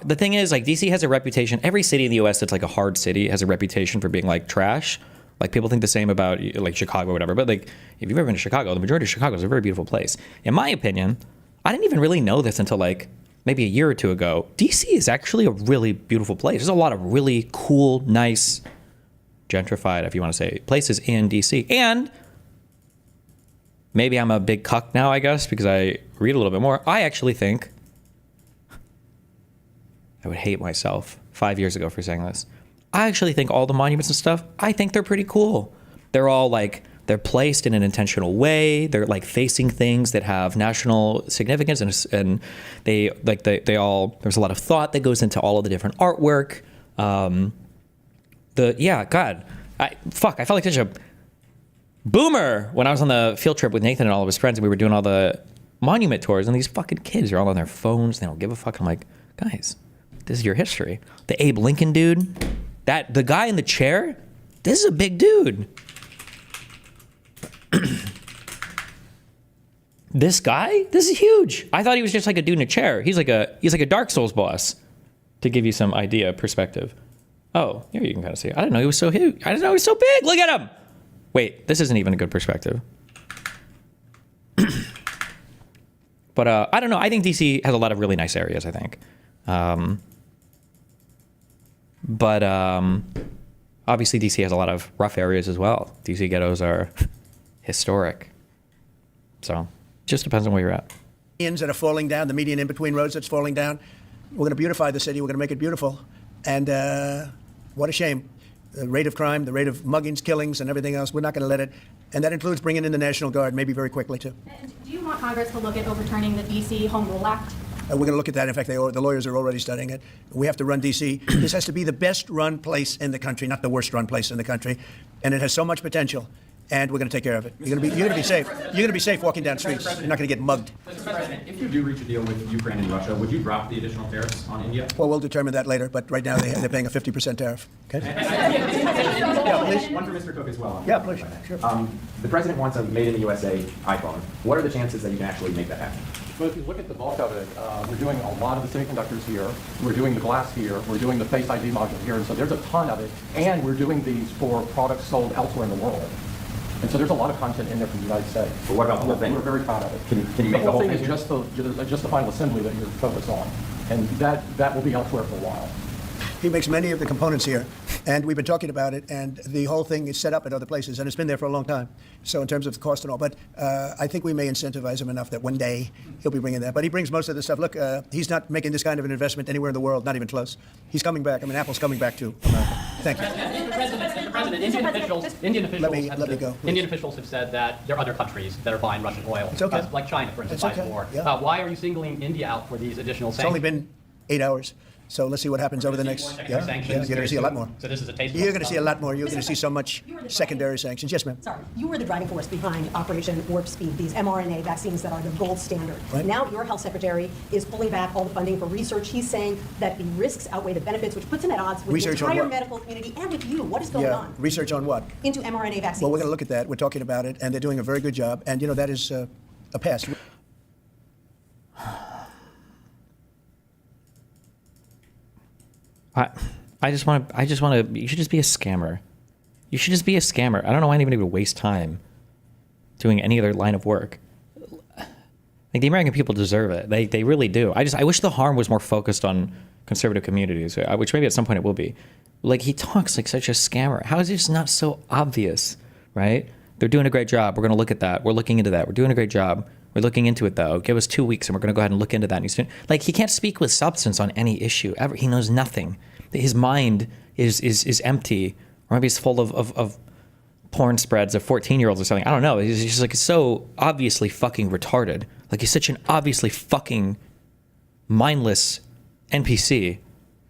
The thing is, like, DC has a reputation, every city in the US that's like a hard city has a reputation for being like trash. Like, people think the same about like Chicago or whatever, but like, if you've ever been to Chicago, the majority of Chicago is a very beautiful place. In my opinion, I didn't even really know this until like maybe a year or two ago. DC is actually a really beautiful place. There's a lot of really cool, nice, gentrified, if you want to say, places in DC. And maybe I'm a big cuck now, I guess, because I read a little bit more. I actually think, I would hate myself 5 years ago for saying this. I actually think all the monuments and stuff, I think they're pretty cool. They're all like, they're placed in an intentional way. They're like facing things that have national significance, and they all, there's a lot of thought that goes into all of the different artwork. I felt like such a boomer when I was on the field trip with Nathan and all of his friends, and we were doing all the monument tours, and these fucking kids are all on their phones. They don't give a fuck. I'm like, guys, this is your history. The Abe Lincoln dude, the guy in the chair, this is a big dude. This guy, this is huge. I thought he was just like a dude in a chair. He's like a Dark Souls boss, to give you some perspective. Oh, here you can kind of see. I didn't know he was so huge. I didn't know he was so big. Look at him. Wait, this isn't even a good perspective. But I don't know. I think DC has a lot of really nice areas, I think. But obviously DC has a lot of rough areas as well. DC ghettos are historic. So just depends on where you're at. That are falling down, the median in between roads that's falling down. We're going to beautify the city. We're going to make it beautiful. And what a shame. The rate of crime, the rate of muggings, killings, and everything else, we're not going to let it. And that includes bringing in the National Guard, maybe very quickly, too. Do you want Congress to look at overturning the D.C. Home Rule Act? We're going to look at that. In fact, the lawyers are already studying it. We have to run D.C. This has to be the best-run place in the country, not the worst-run place in the country. And it has so much potential. And we're going to take care of it. You're going to be safe. You're going to be safe walking down streets. You're not going to get mugged. Mr. President, if you do reach a deal with Ukraine and Russia, would you drop the additional tariffs on India? Well, we'll determine that later. But right now, they're paying a 50% tariff. Okay. Yeah, please. One for Mr. Cook as well. Yeah, please. Sure. The president wants a made-in-the-USA iPhone. What are the chances that you can actually make that happen? Well, if you look at the bulk of it, we're doing a lot of the semiconductors here. We're doing the glass here. We're doing the Face ID module here. And so there's a ton of it. And we're doing these for products sold elsewhere in the world. And so there's a lot of content in there from the United States. But what about the whole thing? We're very proud of it. Can you make the whole thing? Is just the final assembly that you're focused on. And that will be elsewhere for a while. He makes many of the components here, and we've been talking about it, and the whole thing is set up at other places, and it's been there for a long time. So in terms of the cost and all, but I think we may incentivize him enough that one day he'll be bringing that. But he brings most of the stuff. Look, he's not making this kind of an investment anywhere in the world, not even close. He's coming back. I mean, Apple's coming back to America. Thank you. Mr. President, Indian officials have said that there are other countries that are buying Russian oil. It's okay. Like China, for instance, It's buying okay. more. Yeah. Why are you singling India out for these additional It's sanctions? only been 8 hours. So let's see what happens over the next. You're going to see a lot more. So this is a taste. You're going to see a lot more. You're going to see so much secondary sanctions. Yes, ma'am. Sorry, you were the driving force behind Operation Warp Speed, these mRNA vaccines that are the gold standard. Right. Now your health secretary is pulling back all the funding for research. He's saying that the risks outweigh the benefits, which puts him at odds with Research the on entire what? medical community and with you. What is going on? Research on what? Into mRNA vaccines. Well, we're going to look at that. We're talking about it, and they're doing a very good job. And, that is a pass. I just want to, you should just be a scammer. You should just be a scammer. I don't know why anybody would waste time doing any other line of work. Like, the American people deserve it. They really do. I wish the harm was more focused on conservative communities, which maybe at some point it will be. Like, he talks like such a scammer. How is this not so obvious, right? They're doing a great job. We're going to look at that. We're looking into that. We're doing a great job. We're looking into it, though. Give us 2 weeks, and we're going to go ahead and look into that. And he's doing, like, he can't speak with substance on any issue ever. He knows nothing. His mind is empty, or maybe it's full of porn spreads of 14-year-olds or something. I don't know. He's just like so obviously fucking retarded. Like, he's such an obviously fucking mindless NPC.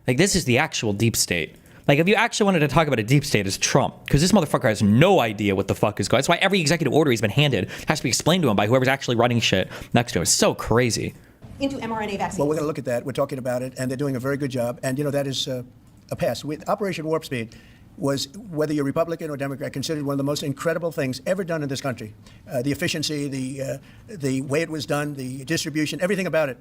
Like, this is the actual deep state. Like, if you actually wanted to talk about a deep state, it's Trump. Because this motherfucker has no idea what the fuck is going on. That's why every executive order he's been handed has to be explained to him by whoever's actually running shit next to him. It's so crazy. Into mRNA vaccines. Well, we're going to look at that. We're talking about it, and they're doing a very good job. And, that is a pass. With Operation Warp Speed was, whether you're Republican or Democrat, considered one of the most incredible things ever done in this country. The efficiency, the way it was done, the distribution, everything about it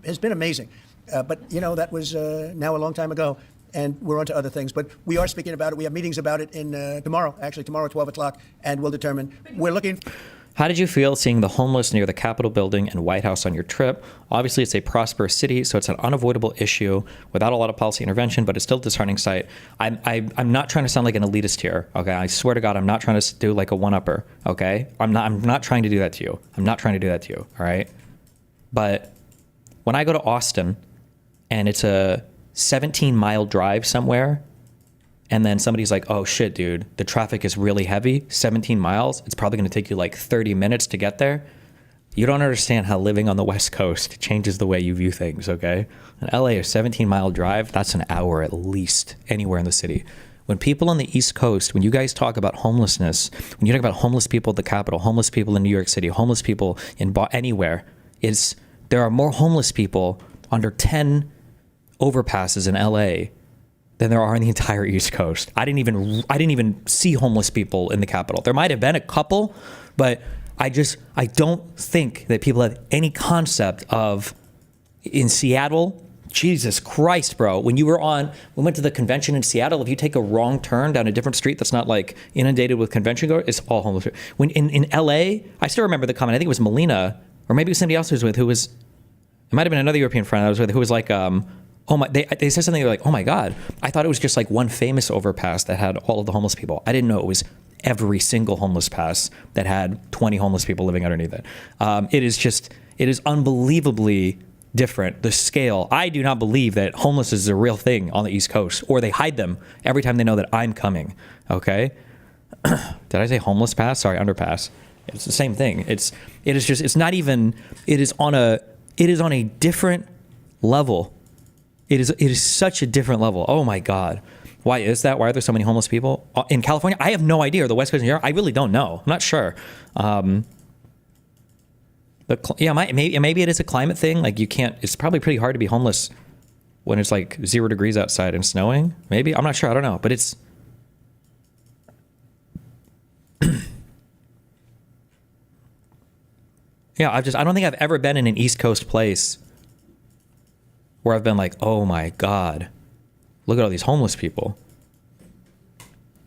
has been amazing. But, that was now a long time ago. And we're on to other things. But we are speaking about it. We have meetings about it tomorrow at 12 o'clock, and we'll determine. We're looking. How did you feel seeing the homeless near the Capitol building and White House on your trip? Obviously, it's a prosperous city, so it's an unavoidable issue without a lot of policy intervention, but it's still a disheartening sight. I'm not trying to sound like an elitist here, okay? I swear to God, I'm not trying to do like a one-upper, okay? I'm not trying to do that to you. I'm not trying to do that to you, all right? But when I go to Austin and it's a 17-mile drive somewhere, and then somebody's like, oh shit, dude, the traffic is really heavy, 17 miles, it's probably gonna take you like 30 minutes to get there. You don't understand how living on the West Coast changes the way you view things, okay? In LA, a 17-mile drive, that's an hour at least anywhere in the city. When people on the East Coast, when you guys talk about homelessness, when you talk about homeless people at the Capitol, homeless people in New York City, homeless people in anywhere, there are more homeless people under 10 overpasses in LA than there are in the entire East Coast. I didn't even see homeless people in the Capitol. There might have been a couple, but I don't think that people have any concept of, in Seattle, Jesus Christ, bro. We went to the convention in Seattle. If you take a wrong turn down a different street that's not like inundated with convention goers, it's all homeless. When in LA, I still remember the comment. I think it was Melina, or maybe it was somebody else it might have been another European friend I was with who was like, oh my, they said something like, oh my God, I thought it was just like one famous overpass that had all of the homeless people. I didn't know it was every single homeless pass that had 20 homeless people living underneath it. It is unbelievably different. The scale, I do not believe that homeless is a real thing on the East Coast, or they hide them every time they know that I'm coming, okay? Did I say homeless pass? Sorry, underpass. It's the same thing. It is on a different level. It is such a different level. Oh my God. Why is that? Why are there so many homeless people in California? I have no idea. Or the West Coast of New York? I really don't know. I'm not sure. Maybe it is a climate thing. Like, it's probably pretty hard to be homeless when it's like 0 degrees outside and snowing. Maybe, I'm not sure. I don't know. But it's, yeah, I don't think I've ever been in an East Coast place where I've been like, oh my God, look at all these homeless people.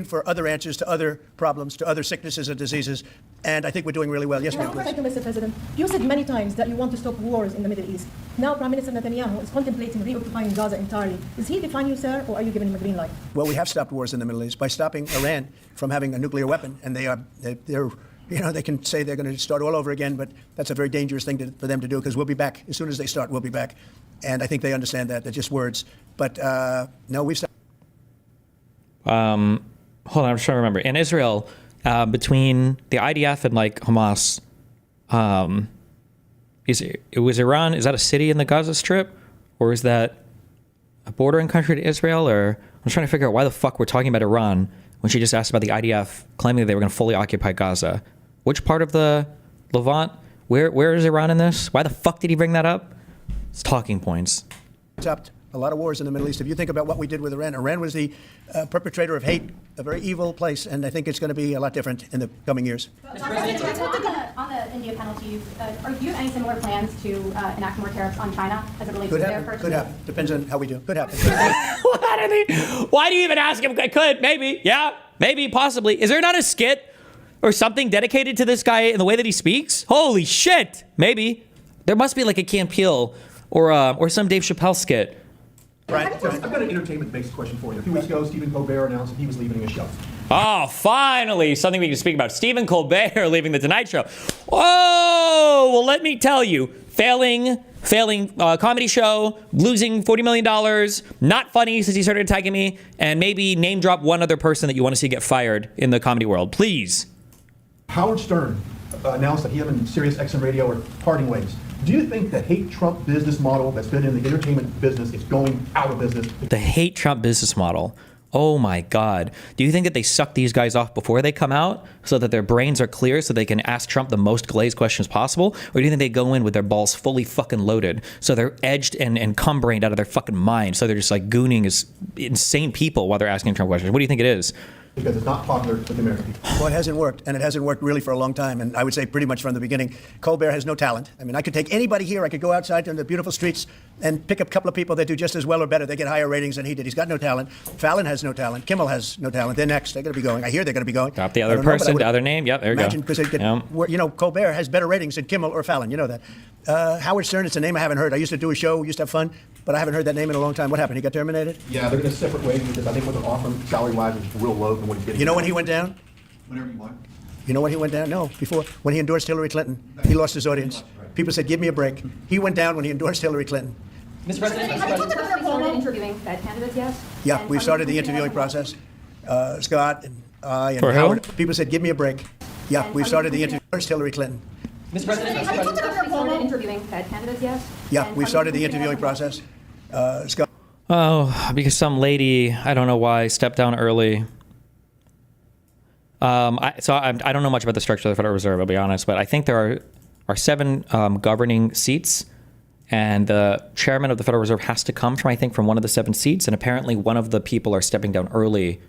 For other answers to other problems, to other sicknesses and diseases, and I think we're doing really well. Yes, ma'am, please. Thank you, Mr. President. You said many times that you want to stop wars in the Middle East. Now, Prime Minister Netanyahu is contemplating reoccupying Gaza entirely. Is he defying you, sir, or are you giving him a green light? Well, we have stopped wars in the Middle East by stopping Iran from having a nuclear weapon, and they're they can say they're going to start all over again, but that's a very dangerous thing for them to do, because we'll be back. As soon as they start, we'll be back. And I think they understand that. They're just words. But no, we've stopped. Hold on, I'm just trying to remember. In Israel, between the IDF and like Hamas, was Iran, is that a city in the Gaza Strip? Or is that a bordering country to Israel? Or I'm trying to figure out why the fuck we're talking about Iran when she just asked about the IDF claiming that they were going to fully occupy Gaza. Which part of the Levant? Where is Iran in this? Why the fuck did he bring that up? It's talking points. Stopped a lot of wars in the Middle East. If you think about what we did with Iran, Iran was the perpetrator of hate, a very evil place, and I think it's going to be a lot different in the coming years. On the India penalties, do you have any similar plans to enact more tariffs on China as it relates to their purchases? Could happen. Depends on how we do. Could happen. Why do you even ask him? Could, maybe. Yeah, maybe, possibly. Is there not a skit or something dedicated to this guy in the way that he speaks? Holy shit. Maybe. There must be like a Key & Peele or some Dave Chappelle skit. Right. I've got an entertainment-based question for you. A few weeks ago, Stephen Colbert announced that he was leaving his show. Oh, finally, something we can speak about. Stephen Colbert leaving the Tonight Show. Whoa! Well, let me tell you, failing comedy show, losing $40 million, not funny since he started attacking me, and maybe name drop one other person that you want to see get fired in the comedy world, please. Howard Stern announced that he and Sirius XM Radio are parting ways. Do you think the hate Trump business model that's been in the entertainment business is going out of business? The hate Trump business model. Oh my God. Do you think that they suck these guys off before they come out so that their brains are clear so they can ask Trump the most glazed questions possible? Or do you think they go in with their balls fully fucking loaded so they're edged and cum-brained out of their fucking mind so they're just like gooning as insane people while they're asking Trump questions? What do you think it is? Because it's not popular with the American people. Well, it hasn't worked, and it hasn't worked really for a long time, and I would say pretty much from the beginning. Colbert has no talent. I mean, I could take anybody here, I could go outside in the beautiful streets and pick up a couple of people that do just as well or better. They get higher ratings than he did. He's got no talent. Fallon has no talent. Kimmel has no talent. They're next. They're going to be going. I hear they're going to be going. Drop the other person, the other name. Yep, there you imagine, go. Because you know, Colbert has better ratings than Kimmel or Fallon. You know that. Howard Stern, it's a name I haven't heard. I used to do a show, used to have fun, but I haven't heard that name in a long time. What happened? He got terminated? Yeah, they're going to separate ways because I think what they're offering salary-wise is real low than what he's getting. You know when he went down? Whenever you want. You know when he went down? No, before. When he endorsed Hillary Clinton, he lost his audience. People said, give me a break. He went down when he endorsed Hillary Clinton. Mr. President, have you started interviewing Fed candidates yet? Yeah, we've started the interviewing process. Scott and I and For who? Howard. People said, give me a break. Yeah, we've started the interview. Endorsed Hillary Clinton. Mr. President, have you started interviewing Fed candidates yet? Yeah, we've started the interviewing process. Scott. Oh, because some lady, I don't know why, stepped down early. I don't know much about the structure of the Federal Reserve, I'll be honest, but I think there are 7 governing seats, and the chairman of the Federal Reserve has to come from one of the 7 seats, and apparently one of the people are stepping down early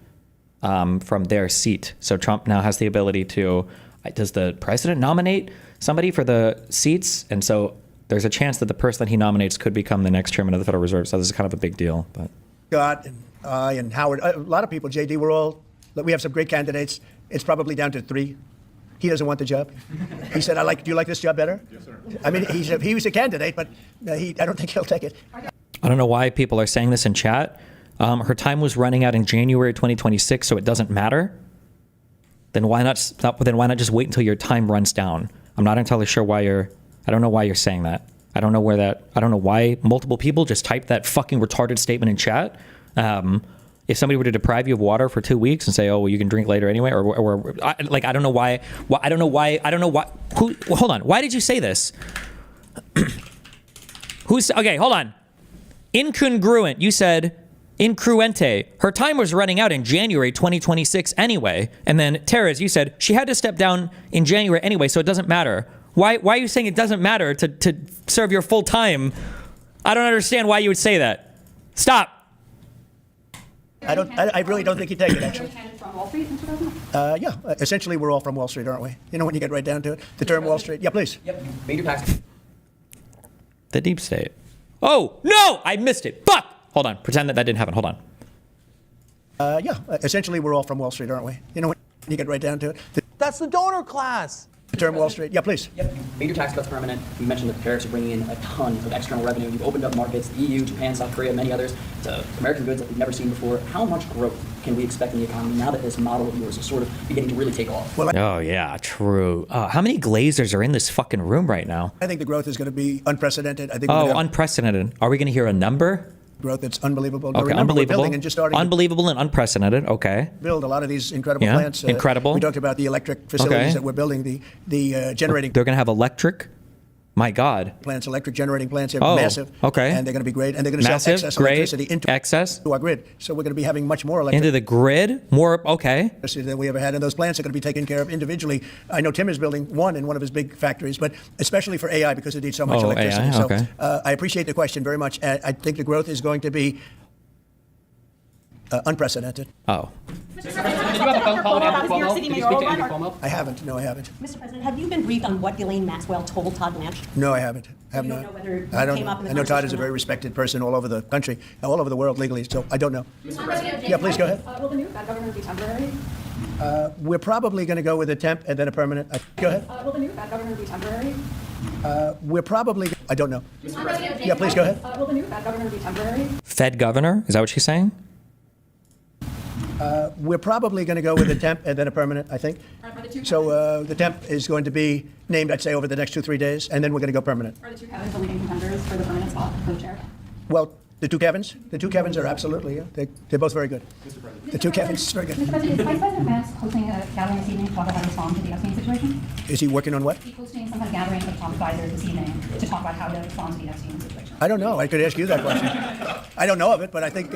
from their seat. So Trump now has the ability to, does the president nominate somebody for the seats? And so there's a chance that the person that he nominates could become the next chairman of the Federal Reserve. So this is kind of a big deal. But Scott and I and Howard, a lot of people, JD, we have some great candidates. It's probably down to 3. He doesn't want the job. He said, do you like this job better? Yes, sir. I mean, he was a candidate, but I don't think he'll take it. I don't know why people are saying this in chat. Her time was running out in January 2026, so it doesn't matter. Then why not just wait until your time runs down? I'm not entirely sure I don't know why you're saying that. I don't know why multiple people just typed that fucking retarded statement in chat. If somebody were to deprive you of water for 2 weeks and say, "Oh, well, you can drink later anyway," I don't know why. Hold on. Why did you say this? Okay? Hold on. Incongruent. You said incruente. Her time was running out in January 2026 anyway. And then Terez, you said she had to step down in January anyway, so it doesn't matter. Why are you saying it doesn't matter to serve your full time? I don't understand why you would say that. Stop. I really don't think he'd take it, actually. From Wall Street, Mr. President? Yeah, essentially we're all from Wall Street, aren't we? You know when you get right down to it, the term Wall Street. Yeah, please. Yep, major tax. The deep state. Oh, no, I missed it. Fuck. Hold on. Pretend that didn't happen. Hold on. Yeah, essentially we're all from Wall Street, aren't we? You know when you get right down to it. That's the donor class. The term Wall Street. Yeah, please. Yep, major tax cuts permanent. You mentioned that the tariffs are bringing in a ton of external revenue. You've opened up markets, the EU, Japan, South Korea, many others, to American goods that we've never seen before. How much growth can we expect in the economy now that this model of yours is sort of beginning to really take off? Oh, yeah, true. How many Glazers are in this fucking room right now? I think the growth is going to be unprecedented. I think unprecedented. Are we going to hear a number? Growth that's unbelievable. Okay, remember, unbelievable. We're building and just starting unbelievable and unprecedented. Okay. Build a lot of these incredible Yeah, plants. incredible. We talked about the electric facilities Okay. that we're building, the generating They're going to have electric? My God. plants, electric generating plants. They're Oh, massive. okay. And they're going to be great. And they're going to sell Massive, excess great, electricity into our grid. So we're going to be having much more Into the grid? More, okay. electricity than we ever had. And those plants are going to be taken care of individually. I know Tim is building one in one of his big factories, but especially for AI because it needs so much Oh, electricity. AI, okay. So I appreciate the question very much. I think the growth is going to be unprecedented. Oh. Did you have a phone call with Andrew Cuomo? Did you speak to Andrew Cuomo? I haven't. No, I haven't. Mr. President, have you been briefed on what Elaine Maxwell told Todd Blanche? No, I haven't. I have You don't not. know whether it I don't came know. up in the I know Todd is conversation a or very not? respected person all over the country, all over the world legally, so I don't know. Mr. President, Yeah, please go ahead. will the new Fed governor be temporary? We're probably going to go with a temp and then a permanent. Go ahead. Will the new Fed governor be temporary? We're probably, I don't know. Yeah, please go ahead. Will the new Fed governor be temporary? Fed governor? Is that what she's saying? We're probably going to go with a temp and then a permanent, I think. So the temp is going to be named, I'd say, over the next 2-3 days, and then we're going to go permanent. Are the two Kevins the leading contenders for the permanent spot for the chair? Well, the two Kevins are absolutely, yeah. They're both very good. The two Kevins, very good. Mr. President, is Vice President Vance hosting a gathering this evening to talk about how to respond to the Epstein situation? Is he working on what? He's hosting some kind of gathering with top advisors this evening to talk about how to respond to the Epstein situation. I don't know. I could ask you that question. I don't know of it, but I think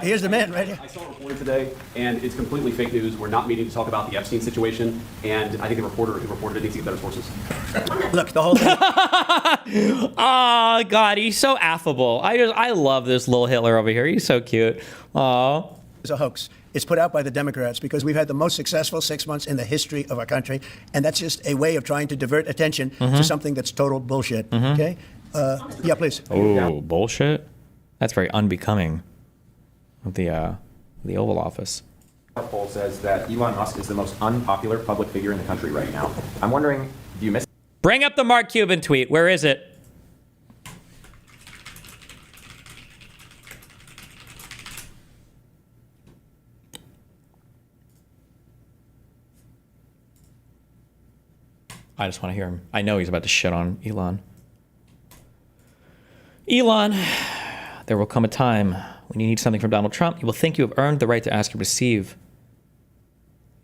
here's the man right here. I saw a reporter today, and it's completely fake news. We're not meeting to talk about the Epstein situation, and I think the reporter who reported it needs to get better sources. Look, the whole thing. Oh, God, he's so affable. I love this little Hitler over here. He's so cute. Aw. It's a hoax. It's put out by the Democrats because we've had the most successful 6 months in the history of our country, and that's just a way of trying to divert attention to something that's total bullshit. Okay? Yeah, please. Oh, bullshit? That's very unbecoming of the Oval Office. A poll says that Elon Musk is the most unpopular public figure in the country right now. I'm wondering, do you miss... Bring up the Mark Cuban tweet. Where is it? I just want to hear him. I know he's about to shit on Elon. Elon, there will come a time when you need something from Donald Trump. You will think you have earned the right to ask and receive.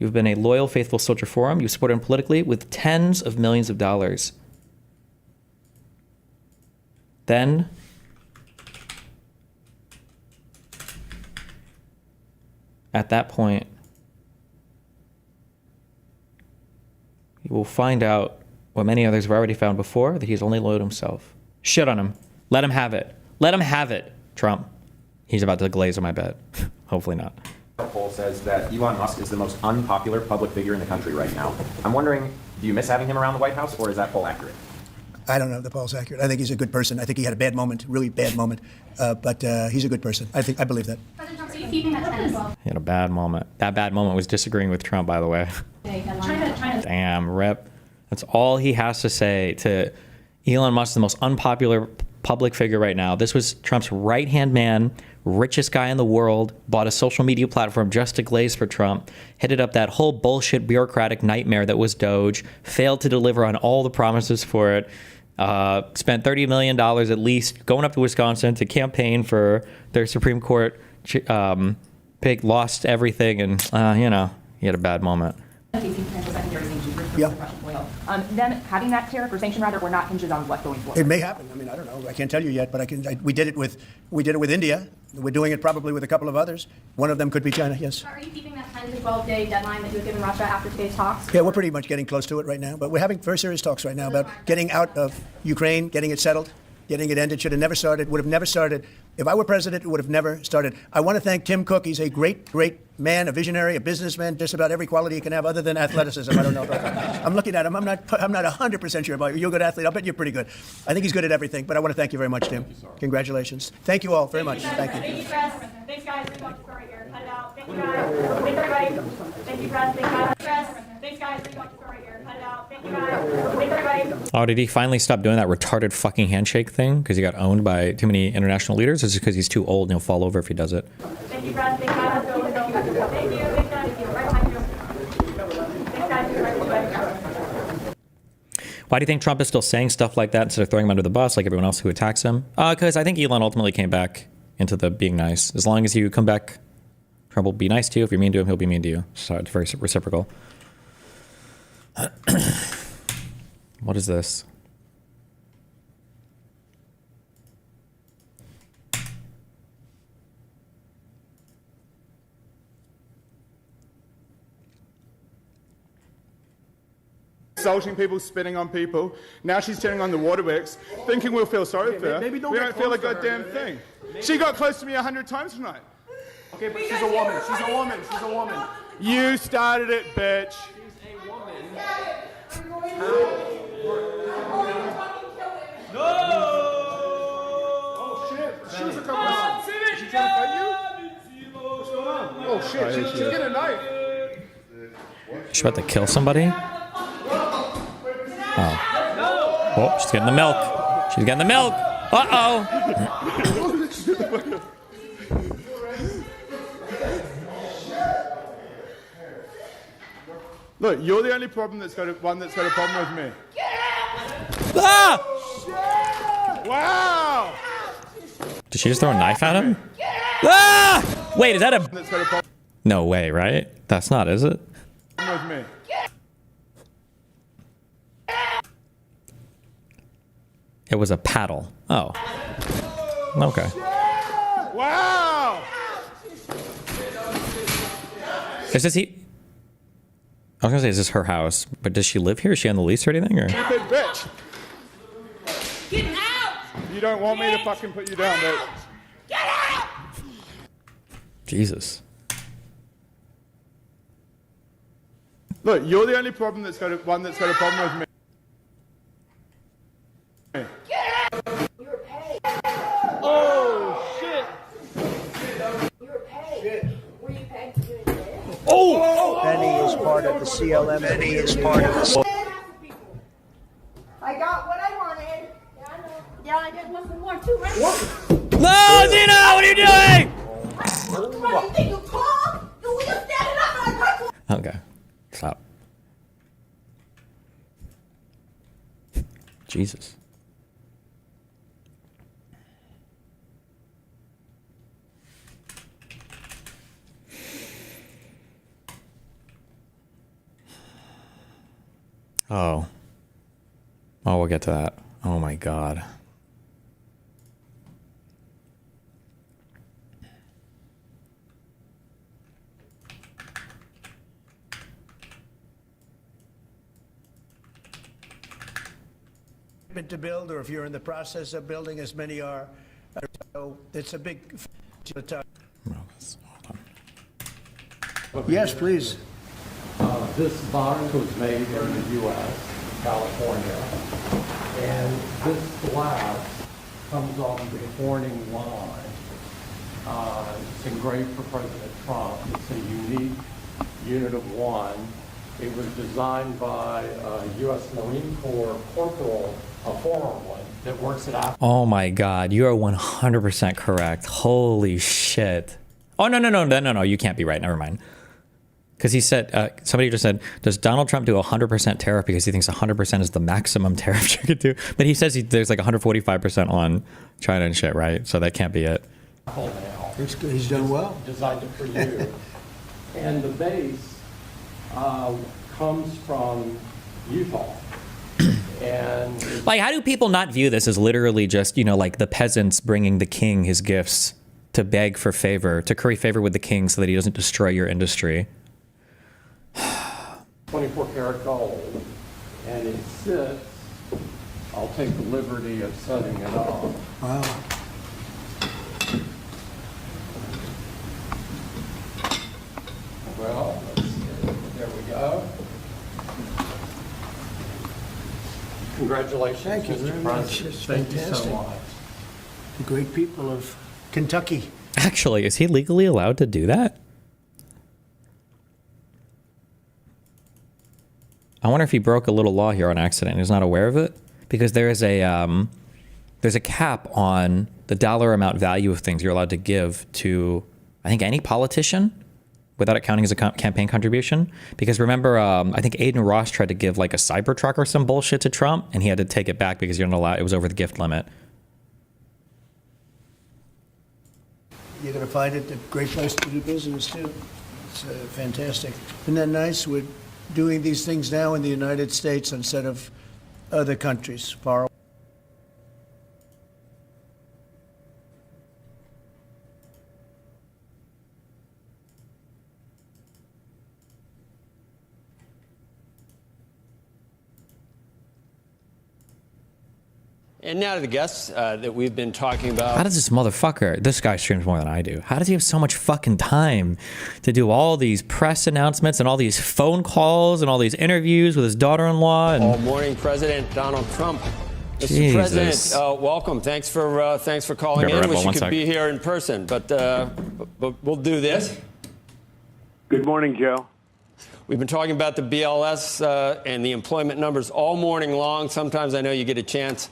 You've been a loyal, faithful soldier for him. You've supported him politically with tens of millions of dollars. Then, at that point, you will find out what many others have already found before, that he's only loyal to himself. Shit on him. Let him have it. Let him have it, Trump. He's about to glaze on my bet. Hopefully not. A poll says that Elon Musk is the most unpopular public figure in the country right now. I'm wondering, do you miss having him around the White House, or is that poll accurate? I don't know if the poll's accurate. I think he's a good person. I think he had a bad moment, really bad moment. But he's a good person. I believe that. President Trump, are you keeping that 10 as well? He had a bad moment. That bad moment was disagreeing with Trump, by the way. Damn, rip. That's all he has to say to Elon Musk, the most unpopular public figure right now. This was Trump's right-hand man, richest guy in the world, bought a social media platform just to glaze for Trump, headed up that whole bullshit bureaucratic nightmare that was Doge, failed to deliver on all the promises for it, spent $30 million at least going up to Wisconsin to campaign for their Supreme Court pick, lost everything, and, he had a bad moment. Yeah. Them having that tariff or sanction rather or not hinges on what going forward? It may happen. I mean, I don't know. I can't tell you yet, but we did it with India. We're doing it probably with a couple of others. One of them could be China. Yes. Are you keeping that 10 to 12 day deadline that you have given Russia after today's talks? Yeah, we're pretty much getting close to it right now. But we're having very serious talks right now about getting out of Ukraine, getting it settled, getting it ended. Should have never started. Would have never started. If I were president, it would have never started. I want to thank Tim Cook. He's a great, great man, a visionary, a businessman, just about every quality he can have other than athleticism. I don't know about that. I'm looking at him. I'm not 100% sure about you. You're a good athlete. I'll bet you're pretty good. I think he's good at everything. But I want to thank you very much, Tim. Congratulations. Thank you all very much. Thank you. Thank you, Press. Thanks, guys. Thanks, right here. Cut it out. Thank you, guys. Thanks, everybody. Thank you, Press. Thanks, guys. Press. Thanks, guys. Right here. Cut it out. Thank you, guys. Thanks, everybody. Oh, did he finally stop doing that retarded fucking handshake thing because he got owned by too many international leaders? Or is it because he's too old and he'll fall over if he does it? Thank you, Press. Thanks, guys. Thank you. Thank you. Thanks, guys. Right behind you. Thanks, guys. Right. Why do you think Trump is still saying stuff like that instead of throwing him under the bus like everyone else who attacks him? Because I think Elon ultimately came back into the being nice. As long as you come back, Trump will be nice to you. If you're mean to him, he'll be mean to you. So it's very reciprocal. What is this? Insulting people, spitting on people. Now she's turning on the waterworks, thinking we'll feel sorry for her. Maybe we don't feel a goddamn thing. She got close to me 100 times tonight. Okay, but she's a woman. She's a woman. She's a woman. You started it, bitch. She's a woman. No! Oh shit! She was a couple. Is she trying to fight you? What's going on? Oh shit! She's getting a knife. She's about to kill somebody? Oh. Oh, she's getting the milk. She's getting the milk. Uh-oh. Look, you're the only problem that's got a problem with me. Ah! Wow! Did she just throw a knife at him? Ah! Wait, is that a... No way, right? That's not, is it? With me. It was a paddle. Oh. Okay. Wow! Is this he? I was gonna say, is this her house? But does she live here? Is she on the lease or anything? Or? Stupid bitch! Get out! You don't want me to fucking put you down, bitch. Get out! Jesus. Look, you're the only problem that's got a problem with me. Oh shit! Oh! Benny is part of the CLM. Benny is part of the... I got what I wanted. Yeah, I know. Yeah, I did want some more too, right? No, Zena, what are you doing? What do you think you call? You were just standing up and I got you. Okay, stop. Jesus. Oh. Oh, we'll get to that. Oh my God. To build, or if you're in the process of building, as many are, so it's a big... Yes, please. This bond was made in the U.S., California, and this glass comes off the Corning line. It's engraved for President Trump. It's a unique unit of one. It was designed by a U.S. Marine Corps corporal, a former one, that works at Apple. Oh my God, you are 100% correct. Holy shit. Oh, no, you can't be right. Never mind. Because he said, somebody just said, does Donald Trump do 100% tariff because he thinks 100% is the maximum tariff you could do? But he says there's like 145% on China and shit, right? So that can't be it. Apple now. It's good. He's done well. Designed it for you. And the base comes from Utah. And like, how do people not view this as literally just, you know, like the peasants bringing the king his gifts to beg for favor, to curry favor with the king so that he doesn't destroy your industry? 24 karat gold, and it sits. I'll take the liberty of setting it up. Wow. Well, let's see. There we go. Congratulations, Thank you Mr. very much. President. It's Thank you so fantastic. much. The great people of Kentucky. Actually, is he legally allowed to do that? I wonder if he broke a little law here on accident and he's not aware of it, because there's a cap on the dollar amount value of things you're allowed to give to, I think, any politician without it counting as a campaign contribution. Because remember, I think Aiden Ross tried to give like a Cybertruck or some bullshit to Trump, and he had to take it back because you're not allowed. It was over the gift limit. You're going to find it a great place to do business, too. It's fantastic. Isn't that nice? We're doing these things now in the United States instead of other countries far away. And now to the guests that we've been talking about. How does this motherfucker, this guy streams more than I do, how does he have so much fucking time to do all these press announcements and all these phone calls and all these interviews with his daughter-in-law? And All morning, President Donald Trump. Mr. Jesus. President, welcome. Thanks for calling Grab a in. Red Wish Bull, you one could sec. be here in person, but we'll do this. Good morning, Joe. We've been talking about the BLS and the employment numbers all morning long. Sometimes I know you get a chance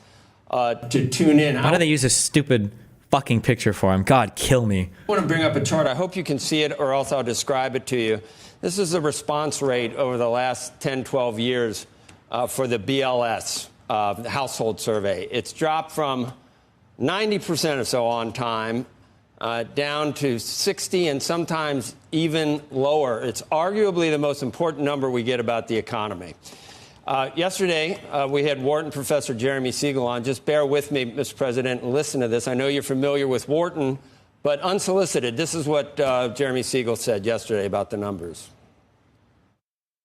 to tune in. Why do they use this stupid fucking picture for him? God, kill me. I want to bring up a chart. I hope you can see it, or else I'll describe it to you. This is the response rate over the last 10, 12 years for the BLS, the household survey. It's dropped from 90% or so on time down to 60 and sometimes even lower. It's arguably the most important number we get about the economy. Yesterday, we had Wharton Professor Jeremy Siegel on. Just bear with me, Mr. President, and listen to this. I know you're familiar with Wharton, but unsolicited, this is what Jeremy Siegel said yesterday about the numbers.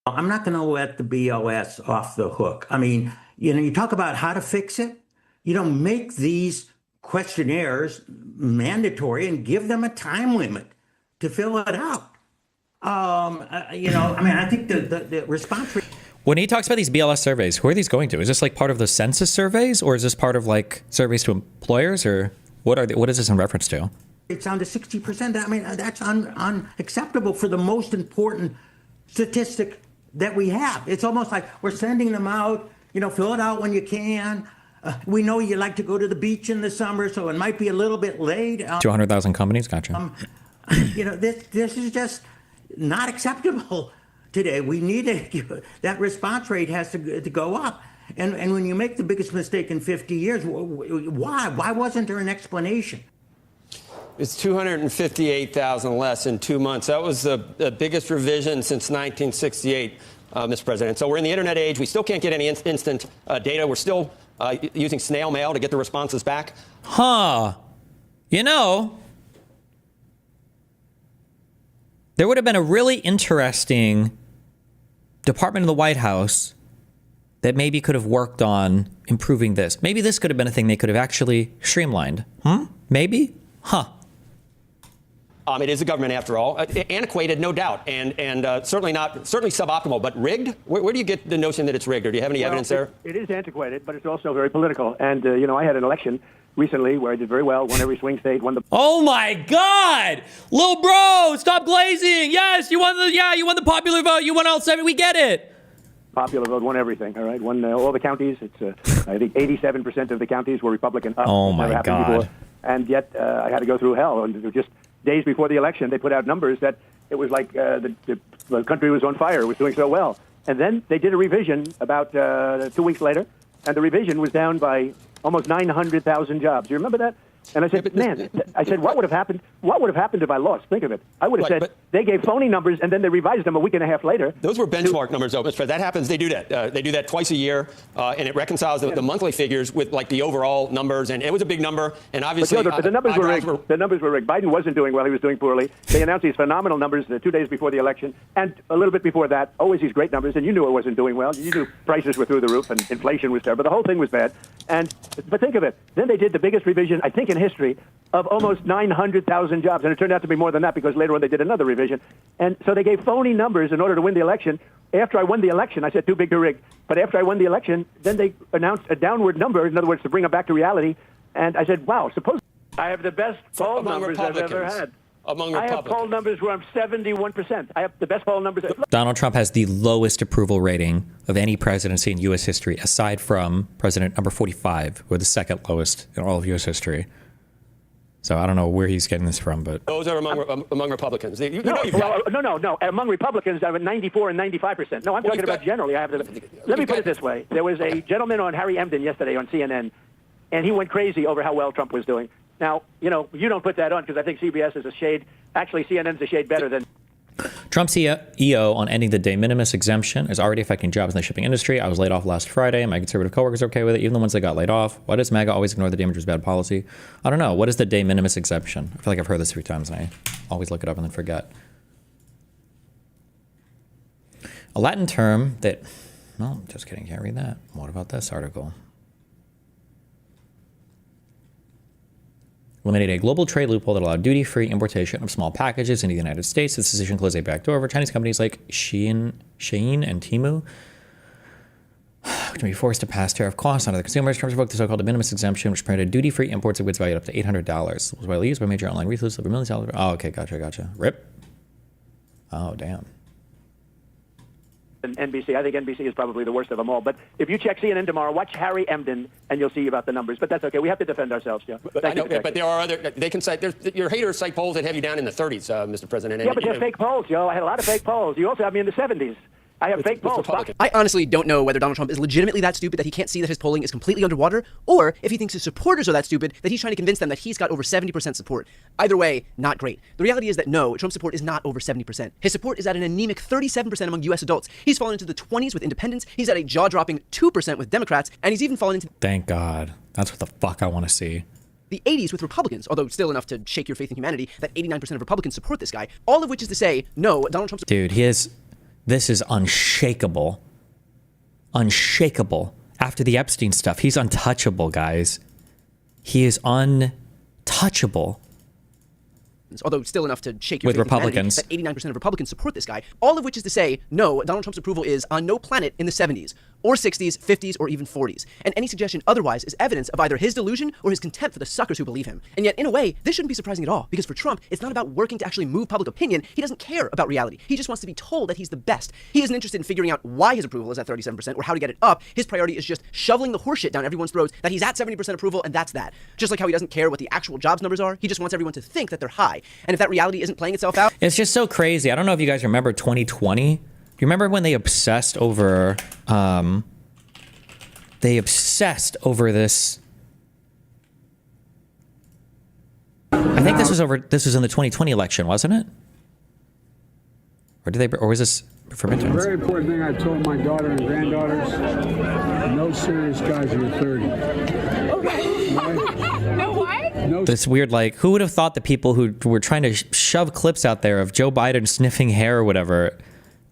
I'm not going to let the BLS off the hook. I mean, you talk about how to fix it. Make these questionnaires mandatory and give them a time limit to fill it out. I think the response rate. When he talks about these BLS surveys, who are these going to? Is this like part of the census surveys, or is this part of like surveys to employers, or what is this in reference to? It's down to 60%. I mean, that's unacceptable for the most important statistic that we have. It's almost like we're sending them out, fill it out when you can. We know you like to go to the beach in the summer, so it might be a little bit late. 200,000 companies, gotcha. This is just not acceptable today. We need that response rate has to go up. And when you make the biggest mistake in 50 years, why? Why wasn't there an explanation? It's 258,000 less in 2 months. That was the biggest revision since 1968, Mr. President. So we're in the internet age. We still can't get any instant data. We're still using snail mail to get the responses back. Huh. There would have been a really interesting department in the White House that maybe could have worked on improving this. Maybe this could have been a thing they could have actually streamlined. Maybe? Huh. It is a government, after all. Antiquated, no doubt, and certainly suboptimal, but rigged? Where do you get the notion that it's rigged, or do you have any evidence there? It is antiquated, but it's also very political. And, I had an election recently where I did very well, won every swing state, won the... Oh, my God! Lil bro, stop glazing! Yes, you won the popular vote. You won all 7. We get it. Popular vote, won everything, all right? Won all the counties. It's, I think, 87% of the counties were Republican. Oh, my God. Before. And yet, I had to go through hell. And just days before the election, they put out numbers that it was like the country was on fire. It was doing so well. And then they did a revision about 2 weeks later, and the revision was down by almost 900,000 jobs. Do you remember that? And I said, man, what would have happened? What would have happened if I lost? Think of it. I would have said they gave phony numbers and then they revised them a week and a half later. Those were benchmark numbers, though, Mr. President. That happens. They do that. They do that twice a year, and it reconciles the monthly figures with like the overall numbers. And it was a big number. And obviously, but the numbers were rigged. The numbers were rigged. Biden wasn't doing well. He was doing poorly. They announced these phenomenal numbers 2 days before the election, and a little bit before that, always these great numbers. And you knew it wasn't doing well. You knew prices were through the roof and inflation was terrible. The whole thing was bad. But think of it. Then they did the biggest revision, I think, in history of almost 900,000 jobs. And it turned out to be more than that because later on they did another revision. And so they gave phony numbers in order to win the election. After I won the election, I said too big to rig. But after I won the election, then they announced a downward number, in other words, to bring them back to reality. And I said, wow, suppose I have the best poll numbers I've ever had. I have poll numbers where I'm 71%. I have the best poll numbers. Donald Trump has the lowest approval rating of any presidency in U.S. history, aside from President number 45, who are the second lowest in all of U.S. history. So I don't know where he's getting this from, but those are among Republicans. No. Among Republicans, I'm at 94 and 95%. No, I'm talking about generally. Let me put it this way: there was a gentleman on Harry Emden yesterday on CNN, and he went crazy over how well Trump was doing. Now, you don't put that on because I think CBS is a shade. Actually, CNN's a shade better than. Trump's EO on ending the de minimis exemption is already affecting jobs in the shipping industry. I was laid off last Friday. My conservative coworkers are okay with it, even the ones that got laid off. Why does MAGA always ignore the damage was bad policy? I don't know. What is the de minimis exemption? I feel like I've heard this 3 times and I always look it up and then forget. A Latin term that, no, just kidding, can't read that. What about this article? Eliminated a global trade loophole that allowed duty-free importation of small packages into the United States. This decision closed a backdoor for Chinese companies like Shein and Temu, which may be forced to pass tariff costs on to the consumers. Trump revoked the so-called de minimis exemption, which permitted duty-free imports of goods valued up to $800. It was widely used by major online retailers over millions of dollars. Oh, okay, gotcha. RIP. Oh, damn. than NBC. I think NBC is probably the worst of them all. But if you check CNN tomorrow, watch Harry Emden, and you'll see about the numbers. But that's okay. We have to defend ourselves, Joe. But there are other. They can cite. Your haters cite polls that have you down in the 30s, Mr. President. Yeah, but they're fake polls, Joe. I had a lot of fake polls. You also have me in the 70s. I have fake polls. I honestly don't know whether Donald Trump is legitimately that stupid that he can't see that his polling is completely underwater, or if he thinks his supporters are that stupid that he's trying to convince them that he's got over 70% support. Either way, not great. The reality is that no, Trump's support is not over 70%. His support is at an anemic 37% among U.S. adults. He's fallen into the 20s with independents. He's at a jaw-dropping 2% with Democrats, and he's even fallen into Thank God. That's what the fuck I want to see. the 80s with Republicans, although still enough to shake your faith in humanity that 89% of Republicans support this guy. All of which is to say, no, Donald Trump's... Dude, this is unshakable. Unshakable. After the Epstein stuff, he's untouchable, guys. He is untouchable. Although still enough to shake your with faith in Republicans. humanity, that 89% of Republicans support this guy. All of which is to say, no, Donald Trump's approval is on no planet in the 70s, or 60s, 50s, or even 40s. And any suggestion otherwise is evidence of either his delusion or his contempt for the suckers who believe him. And yet, in a way, this shouldn't be surprising at all, because for Trump, it's not about working to actually move public opinion. He doesn't care about reality. He just wants to be told that he's the best. He isn't interested in figuring out why his approval is at 37% or how to get it up. His priority is just shoveling the horseshit down everyone's throats that he's at 70% approval, and that's that. Just like how he doesn't care what the actual jobs numbers are, he just wants everyone to think that they're high. And if that reality isn't playing itself out... It's just so crazy. I don't know if you guys remember 2020. You remember when they obsessed over... They obsessed over this. I think this was in the 2020 election, wasn't it? Or did they? Or was this for midterms? Very important thing I told my daughter and granddaughters: no serious guys in your 30s. Okay. No what? No. This weird, like, who would have thought the people who were trying to shove clips out there of Joe Biden sniffing hair or whatever